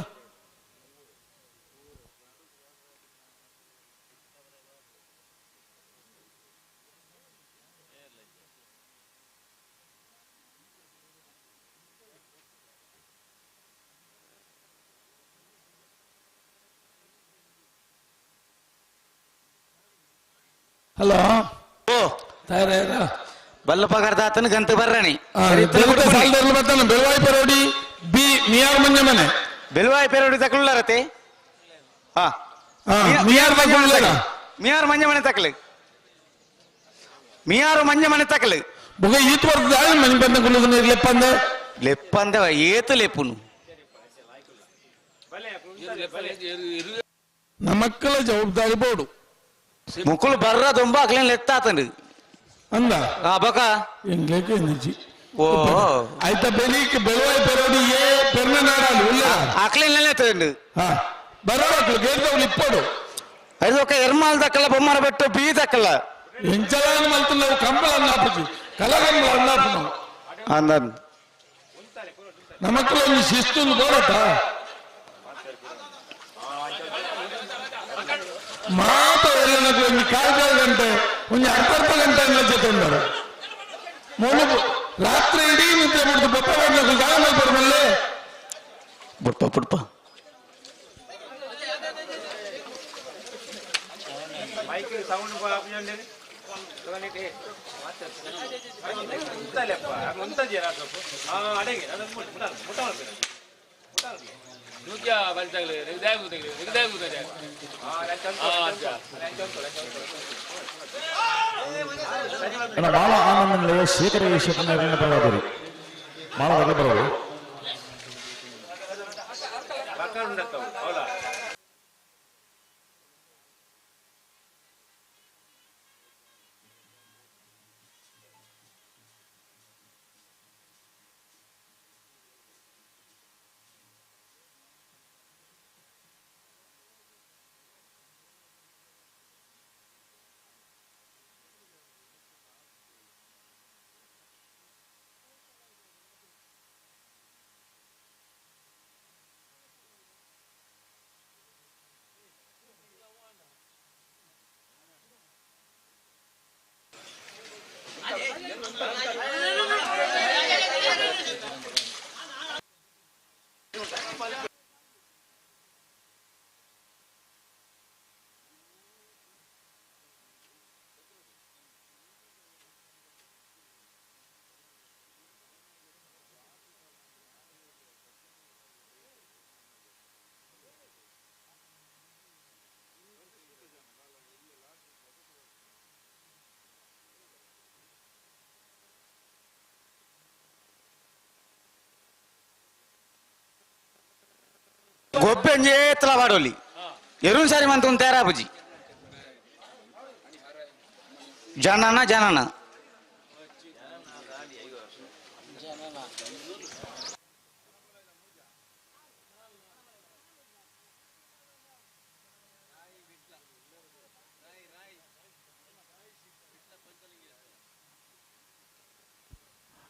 ಹಲೋ ತಯಾರ ಬಲ್ಲ ಪಗಾರ್ದಾತನ ಗಂತ ಬರ್ರಾಣಿ ಬೆಳವಾಯಿ ಪೆರೋಡಿ ಬಿ ನಿಯಾರ್ ಮಂಜ ಮನೆ ಬೆಳವಾಯಿ ಪೆರೋಡಿ ತಕೊಳ್ಳಾರತೆ ಹಾ ಮಿಯಾರು ಮಂಜ ಮನೆ ತಕ್ಕಲೆ ಮಿಯಾರು ಮಂಜ ಮನೆ ತಕ್ಕಲೆ ಬುಗ ಈತ್ ಬರ್ತದ ಮನೆ ಬಂದ ಕುಲ್ಲುದು ಲೆಪ್ಪಂದೆ ಲೆಪ್ಪಂದೆ ಏತು ಲೆಪ್ಪುನು ನಮ್ಮಕ್ಕಳ ಜವಾಬ್ದಾರಿ ಬೋಡು ಮುಕ್ಕಳು ಬರ್ರ ದೊಂಬ ಅಕ್ಲೇನ್ ಲೆತ್ತಾತಂಡು ಅಂದ ಬಕ ಎಂಗ್ಲೇಕೆ ಎನರ್ಜಿ ಓ ಆಯ್ತಾ ಬೆಲಿಕ್ಕೆ ಬೆಳವಾಯಿ ಬೆರೋಡಿ ಏ ಪೆರ್ನ ನಾಡಾಲು ಇಲ್ಲ ಅಕ್ಲೇನ್ ಲೆತ್ತಂಡು ಹಾ ಬರೋಡು ಗೇರ್ದವ್ಳು ಇಪ್ಪಡು ಐದು ಒಕ್ಕ ಎರ್ಮಾಲ್ ದಕ್ಕಲ್ಲ ಬೊಮ್ಮರ ಬೆಟ್ಟು ಬೀ ದಕ್ಕಲ್ಲ ಎಂಚಲಾನು ಮಲ್ತು ನಾವು ಕಂಬಳ ಅನ್ನಾಪುಜಿ ಕಲಗಂಬಳ ಅನ್ನಾಪು ನಾವು ಅಂದ ನಮ್ಮಕ್ಕಳ ಒಂದು ಶಿಸ್ತು ಬೋಡತ್ತ ಮಾತ ಒಂದು ಕಾಲು ಗಂಟೆ ಒಂದು ಅರ್ಧ ಗಂಟೆ ಜೊತೆ ಉಂಟಾರು ಮೊಲಗು ರಾತ್ರಿ ಇಡೀ ನಿದ್ದೆ ಬಿಡ್ತು ಬೊಪ್ಪ ಗಾಯ ಬರ್ಮಲ್ಲೇ ಬುಡ್ಪ ಬುಡ್ಪ ಭಾಳ ಆನಂದ ಶೇಖರ ಬರೋದು ಭಾಳ ಒಳ್ಳೆ ಬರೋದು ಗೊಬ್ಬೆ ಅಂಜೇತಲ ಬಾಡೋಲಿ ಎರುನ್ ಸಾರಿ ಮಂತ ಒಂದು ತೇರಾಬುಜಿ ಜನನ ಜನನ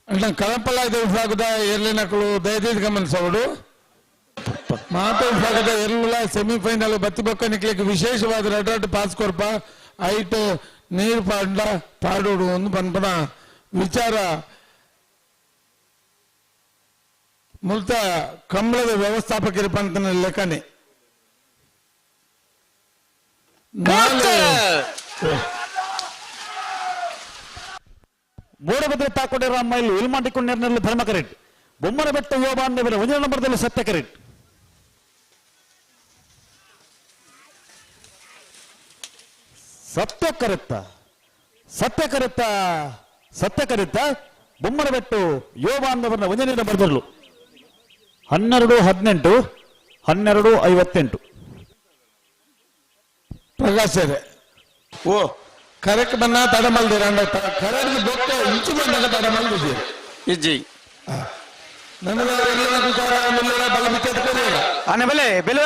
ಅಣ್ಣ ಕಳಪಲ್ಲ ಸಾಗುದ ಎರ್ಲಿನಕಳು ದಯದೀದ್ ಗಮನಿಸೋಡು ಮಾತಾಡ ಎಲ್ಲ ಸೆಮಿಫೈನಲ್ ಬತ್ತಿ ಬೊಕ್ಕ ನಿಕ್ಲಿಕ್ಕೆ ವಿಶೇಷವಾದ ರೆಡ್ ಪಾಸ್ ಕೊರ್ಪ ಐಟ್ ನೀರು ಪಾಂಡ ಪಾಡೋಡು ಒಂದು ಪನ್ಪನ ವಿಚಾರ ಮುಲ್ತ ಕಂಬಳದ ವ್ಯವಸ್ಥಾಪಕರ ಪಂತನ ಲೆಕ್ಕನೆ ಮೂಡಬಿದ್ರೆ ತಾಕೊಂಡಿರೋ ಅಮ್ಮ ಇಲ್ಲಿ ಮಾಡಿಕೊಂಡಿರನಲ್ಲಿ ಧರ್ಮಕರೆಟ್ ಬೊಮ್ಮನ ಬೆಟ್ಟ ಯುವಬಾಂಧವರ 1 ನಂಬರ್ದಲ್ಲಿ ಸತ್ಯಕರೆಟ್ ಸತ್ಯಕರಿತ್ತ ಬೊಮ್ಮನ ಬೆಟ್ಟು ಯುವಬಾಂಧವರ 1 ನಂಬರ್ದಲ್ಲೂ 12-18 12-58 ಪ್ರಕಾಶ್ ಓ ಕರೆಕ್ಟ್ ಬನ್ನ ತಡಮಲ್ದಿರ ಕರೆಕ್ಟ್ ಬೊಕ್ಕ ಇಂಚು ಬಂದಾಗ ತಡಮಲ್ದಿದ್ದೀರಿ ಇಜ್ಜಿ ಅನೆ ಬಲೆ ಬೆಲೆ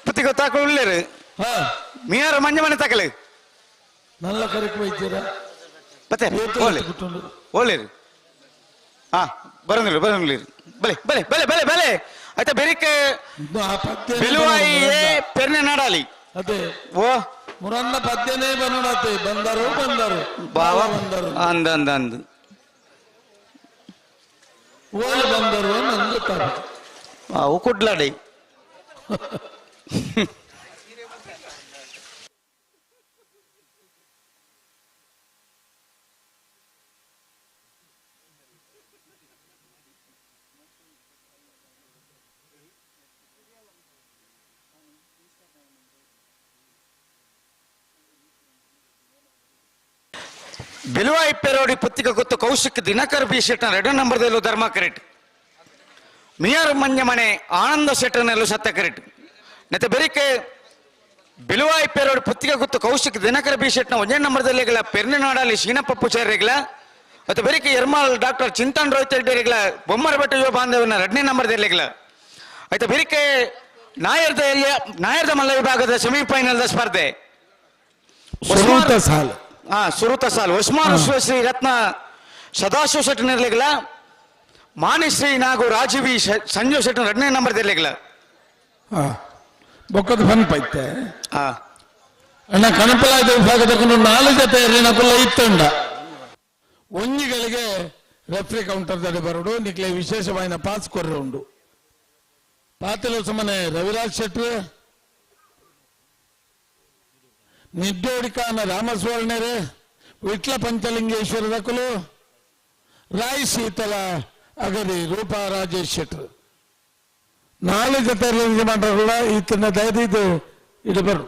ಪುತ್ತಿ ಗೊತ್ತಾಕೊಳ್ಳೇರು ಮಿಯಾರು ಮಂಜ ಮನೆ ತಕಲೆ ನಲ್ಲ ಕರೆಕ್ಟ್ ಬೈತೀರ ಮತ್ತೆ ಓಲೇರು ಹಾ ಬರಂಗಿಲ್ಲ ಬಲೆ ಬಲೆ ಬಲೆ ಬಲೆ ಬಲೆ ಆಯ್ತಾ ಬೆರಿಕೆ ಬೆಲುವಾಯಿ ಪೆರ್ನೆ ನಾಡಾಲಿ ಅದೇ ಓ ಮುರನ್ನ ಪದ್ಯನೇ ಬನ್ನಡತೆ ಬಂದರು ಬಾವ ಬಂದರು ಅಂದ ಓಲೆ ಬಂದರು ನಂದು ತರ ಅವು ಕುಡ್ಲಾಡಿ ಬಿಲ್ವ ಇಪ್ಪೆರೋಡಿ ಪುತ್ತಿಕ ಗೊತ್ತು ಕೌಶಿಕ್ ದಿನಕರ್ ಬಿ ಶೆಟ್ನ 2 ನಂಬರ್ದಲ್ಲೂ ಧರ್ಮ ಕರೆಕ್ಟ್ ಮಿಯರ್ ಮಂಜಮನೆ ಆನಂದ ಶೆಟ್ಟರ್ನಲ್ಲೂ ಸತ್ಯ ಕರೆಕ್ಟ್ ನೆತ್ತೆ ಬೆರಿಕೆ ಬಿಲ್ವ ಇಪ್ಪೆರೋಡಿ ಪುತ್ತಿಕ ಗೊತ್ತು ಕೌಶಿಕ್ ದಿನಕರ್ ಬಿ ಶೆಟ್ನ 1 ನಂಬರ್ದಲ್ಲಿಗಳ ಪೆರ್ನಿನಾಡಲ್ಲಿ ಶೀನಪ್ಪ ಪೂಜಾರಿಗಳ ಮತ್ತು ಬೆರಿಕೆ ಎರ್ಮಾಲ್ ಡಾಕ್ಟರ್ ಚಿಂತನ್ ರೋಹಿತ್ ರೆಡ್ಡಿಗಳ ಬೊಮ್ಮರಬೆಟ್ಟ ಯುವ ಬಾಂಧವ್ಯನ 2ನೇ ನಂಬರ್ದಲ್ಲಿಗಳ ಆಯ್ತು ಬೆರಿಕೆ ನಾಯರ್ದ ಮಲ್ಲ ವಿಭಾಗದ ಸೆಮಿಫೈನಲ್ದ ಸ್ಪರ್ಧೆ ಸುರುತ ಸಾಲ್ ಉಸ್ಮಾನ್ ಶ್ರೀ ರತ್ನ ಸದಾಶಿವ ಶೆಟ್ಟಿ ನಿರ್ಲಿಗಳ ಮಾನಿಶ್ರೀ ನಾಗು ರಾಜೀವಿ ಸಂಜೀವ್ ಶೆಟ್ಟಿ 2ನೇ ನಂಬರ್ದಲ್ಲಿಗಳ ಬೊಕ್ಕದ ಫನ್ ಪೈತೆ ಅಣ್ಣ ಕಣಪಲಾಯ್ದ ವಿಭಾಗದ 4 ಜೊತೆ ನಕುಲ್ಲ ಇತ್ತುಂಡ ಒಂಜಿಗಳಿಗೆ ರೆಫ್ರಿ ಕೌಂಟರ್ ದಡೆ ಬರೋಡು ನಿಕ್ಲೆ ವಿಶೇಷವಾದ ಪಾಸ್ ಕೊರ್ರೆ ಉಂಡು ಪಾತಿಲು ಸಮನೆ ರವಿರಾಜ್ ಶೆಟ್ರು ನಿಡ್ಡೋಡಿಕಾನ ರಾಮಸ್ವರ್ಣರು ವಿಟ್ಲ ಪಂಚಲಿಂಗೇಶ್ವರ ದಕಲು ರಾಯ್ ಶೀತಲ ಅಗದಿ ರೂಪಾ ರಾಜೇಶ್ ಶೆಟ್ರು 4 ಜೊತೆ ಮಾಡ್ರಲ್ಲ ಈತನ ದಯದಿದ್ದು ಇಡಬರು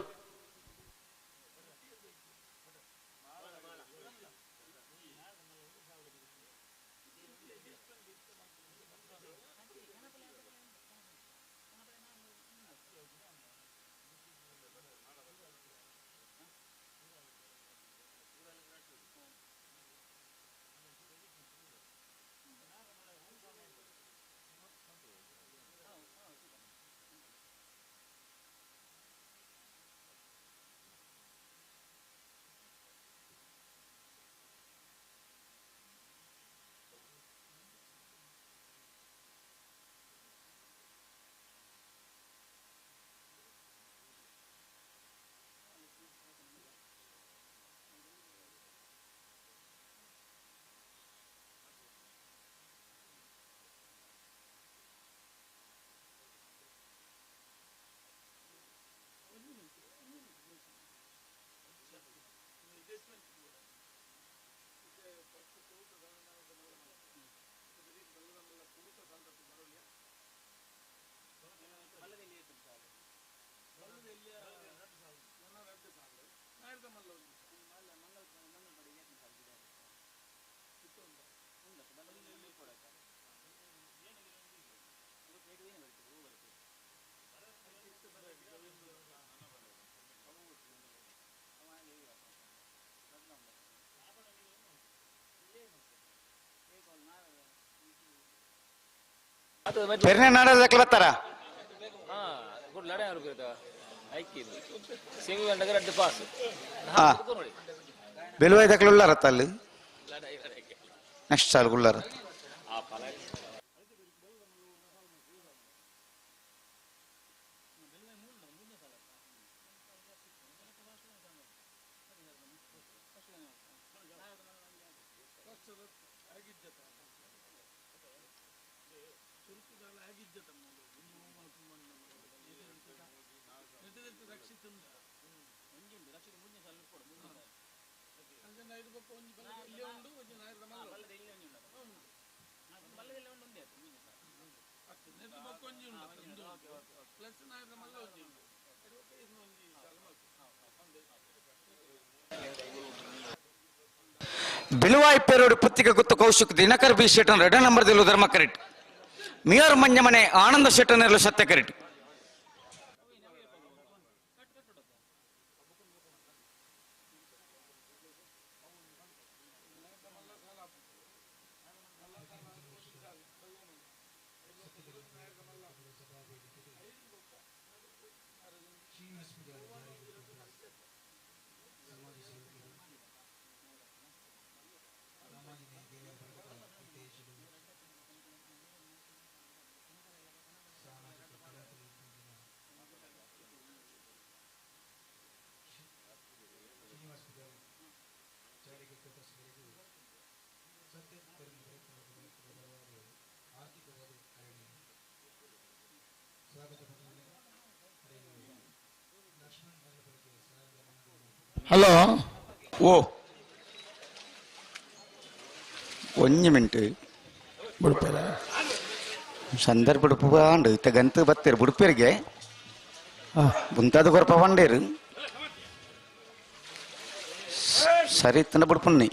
ಪೆರ್ನೆ ನಾಡೋದಕ್ಕೆ ಬರ್ತಾರ ಬೆಲುವಾಯ್ದಕ್ಕೆ ಉಳ್ಳಾರತ್ತ ಅಲ್ಲಿ ನೆಕ್ಸ್ಟ್ ಸಾಲ್ ಉಳ್ಳಾರತ್ತ ಬಿಳುವಾಯಿ ಪೇರೋಡು ಪುತ್ತಿಗೆ ಗೊತ್ತು ಕೌಶಿಕ್ ದಿನಕರ್ ಬಿ ಶೆಟ್ಟನ್ 2 ನಂಬರ್ದಲ್ಲೂ ಧರ್ಮ ಕರೆಕ್ಟ್ ಮಿಯರ್ ಮಂಜಮನೆ ಆನಂದ ಶೆಟ್ಟನಲ್ಲೂ ಸತ್ಯ ಕರೆಕ್ಟ್ ಹಲೋ ಓ 1 ಮಿನಿಟ್ ಬಿಡ್ತಾರ ಸಂದರ್ಭ ಬಿಡುಪುಂಡು ಇತ್ತ ಗಂತು ಬತ್ತೇರು ಬುಡುಪೇರಿಗೆ ಮುಂತಾದ ಕೊರಪ ಬಂಡೇರು ಸರಿ ಇತ್ತನ ಬಿಡ್ಪುಣ್ಣಿ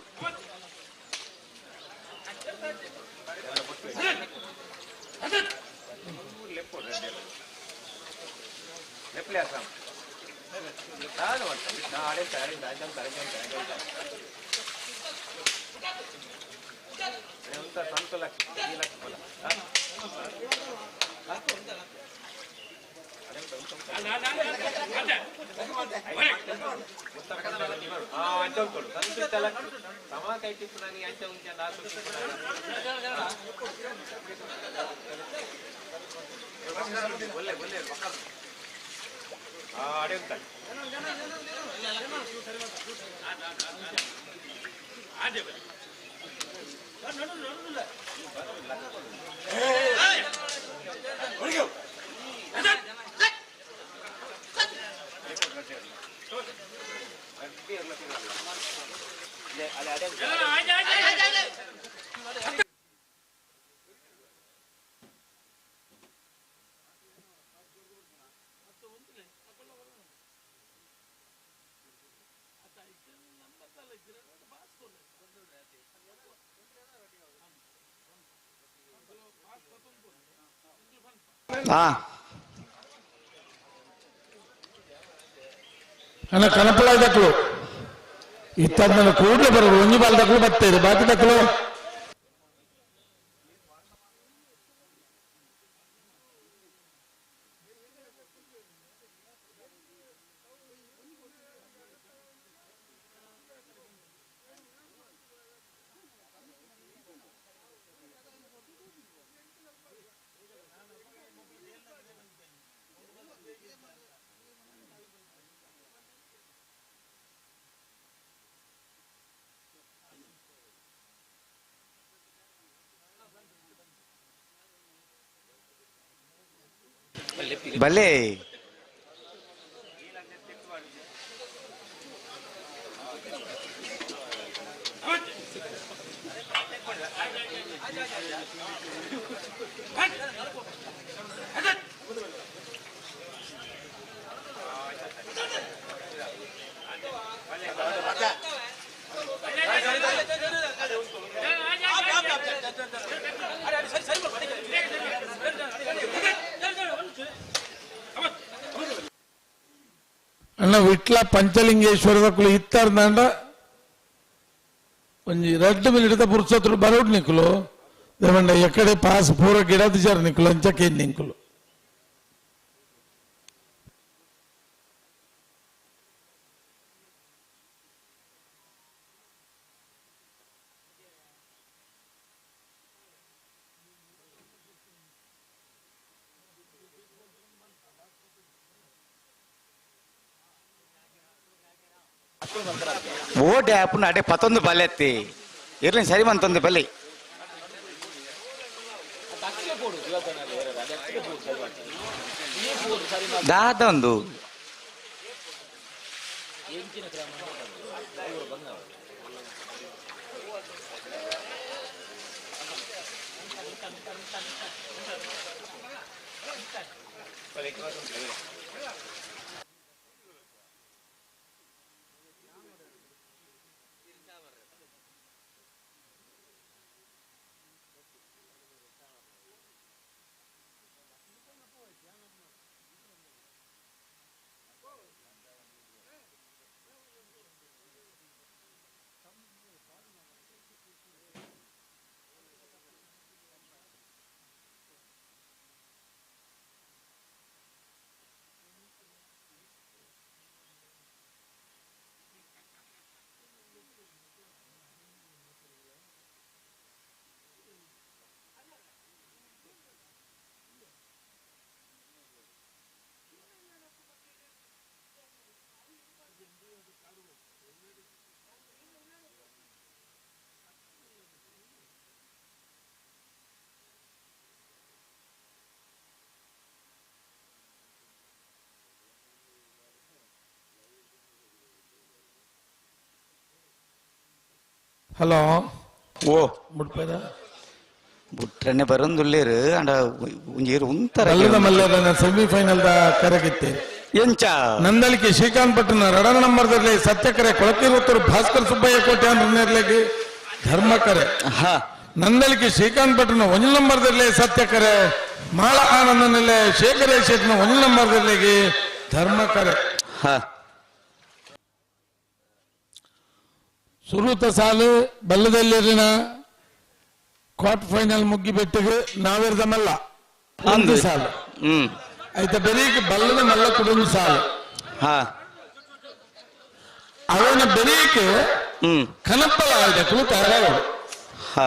ಅಣ್ಣ ಕನಪಳ ದಕ್ಕಳು ಇತ್ತ ಕೂಡಲೇ ಬರೋರು ಒಂಜಿ ಬಾಲ್ ದಕ್ಕಲು ಬರ್ತೇವೆ ಬಾಕಿ ದಕ್ಕಲು ಭಲೆ ಅಣ್ಣ ವಿಟ್ಲ ಪಂಚಲಿಂಗೇಶ್ವರದಕ್ಕಲು ಇತ್ತಾರ್ದಂಡ ಒಂಜಿ 2 ಮಿನಿಟ್ ಪುರ್ಸತ್ರು ಬರೋಡ್ ನಿಕ್ಕಲು ದೇವಂಡ ಎಕಡೆ ಪಾಸ್ ಪೂರ ಗಿಡದ ಜರ ನಿಕ್ಕಲು ಅಂಚಕ್ಕೆ ನಿಂಕಲು ಓಟ್ ಆ್ಯಪ್ ಅಡೆ 11 ಬಲೆ ಎತ್ತಿ ಇರ್ಲಿ ಸರಿ ಮಂತೊಂದು ಬಲೆ ದಾದ ಒಂದು ಹಲೋ ಓ ಮುಟ್ಪೇದ ಬುಟ್ರನೆ ಬರಂದುಳ್ಳೇರು ಅಂಡ ಒಂಜೀರು ಉಂತರ ಮಲ್ಲದ ಸೆಮಿಫೈನಲ್ ದ ಕರಗಿತ್ತೆ ಎಂಚ ನಂದಲಿಕೆ ಶ್ರೀಕಾಂತ್ ಪಟ್ಟಣ 2 ನಂಬರ್ದಲ್ಲಿ ಸತ್ಯಕರೆ ಕೊಳಕಿರುತ್ತರು ಭಾಸ್ಕರ್ ಸುಬ್ಬಯ್ಯ ಕೋಟೆ ಅಂದ್ರೆ ಧರ್ಮಕರೆ ನಂದಲಿಕೆ ಶ್ರೀಕಾಂತ್ ಪಟ್ಟಣ 1 ನಂಬರ್ದಲ್ಲಿ ಸತ್ಯಕರೆ ಮಾಳ ಆನಂದನಲ್ಲೇ ಶೇಖರೇಶ್ 1 ನಂಬರ್ದಲ್ಲಿ ಧರ್ಮಕರೆ ಹಾ ಸುರುತ ಸಾಲು ಬಲ್ಲದಲ್ಲಿರಿನ ಕ್ವಾರ್ಟರ್ ಫೈನಲ್ ಮುಗ್ಗಿಬೆಟ್ಟಿಗೆ ನಾವಿರದ ಮಲ್ಲ ಒಂದು ಸಾಲು ಆಯ್ತಾ ಬೆರೀಕ್ ಬಲ್ಲದ ಮಲ್ಲ ಕುಡುಂಬ ಸಾಲು ಹಾ ಅವನ ಬೆರೀಕ್ ಕನಪ್ಪಲ ಆಯ್ತ ಕುಳಿತಾರ ಹಾ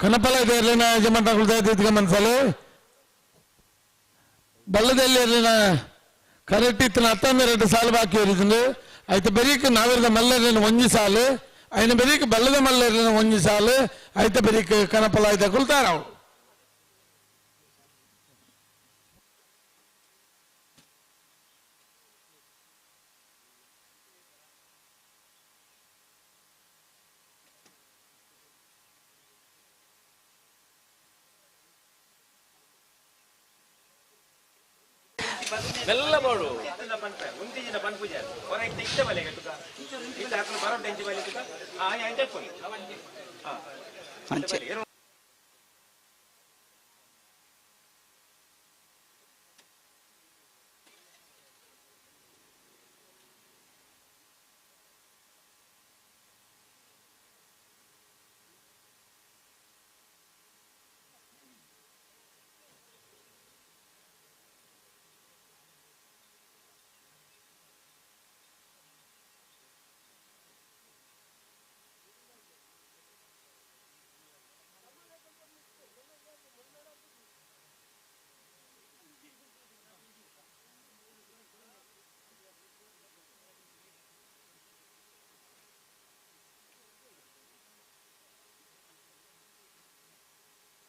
ಕನಪಲ ಇದೆ ಇರಲಿನ ಯಜಮಾನ ಕುಳಿತ ಮನಸ್ಸಲ್ಲಿ ಬಲ್ಲದಲ್ಲಿ ಇರಲಿನ ಕರೆಕ್ಟ್ ಇತ್ತಿನ 12 ಸಾಲು ಬಾಕಿ ಇರಿದ್ರು ಆಯ್ತು ಬೆರೀಕ್ ನಾವಿರದ ಮಲ್ಲರಿನ ಒಂಜಿ ಸಾಲು ఆయన ಬೆರೀಕ್ ಬಲ್ಲದ ಮಲ್ಲರಿನ ಒಂಜಿ ಸಾಲು ಆಯ್ತು ಬೆರೀಕ್ ಕನಪಲ ಆಯ್ತ ಕುಲ್ತಾರ ಅವ್ರು ಬೆಲ್ಲ ಬೋಡು ಮುಂದಿನ ಬನ್ ಪೂಜೆ ಹೊರಗೆ ತೆಗ್ದ ಬಲೆ ಕಟ್ಟುಕ ಇಲ್ಲ ಹಾಕೊಂಡು ಬರೋ ಟೆಂಚಿ ಬಲೆ ಕಟ್ಟುಕ ಆ ಎಂಟೆ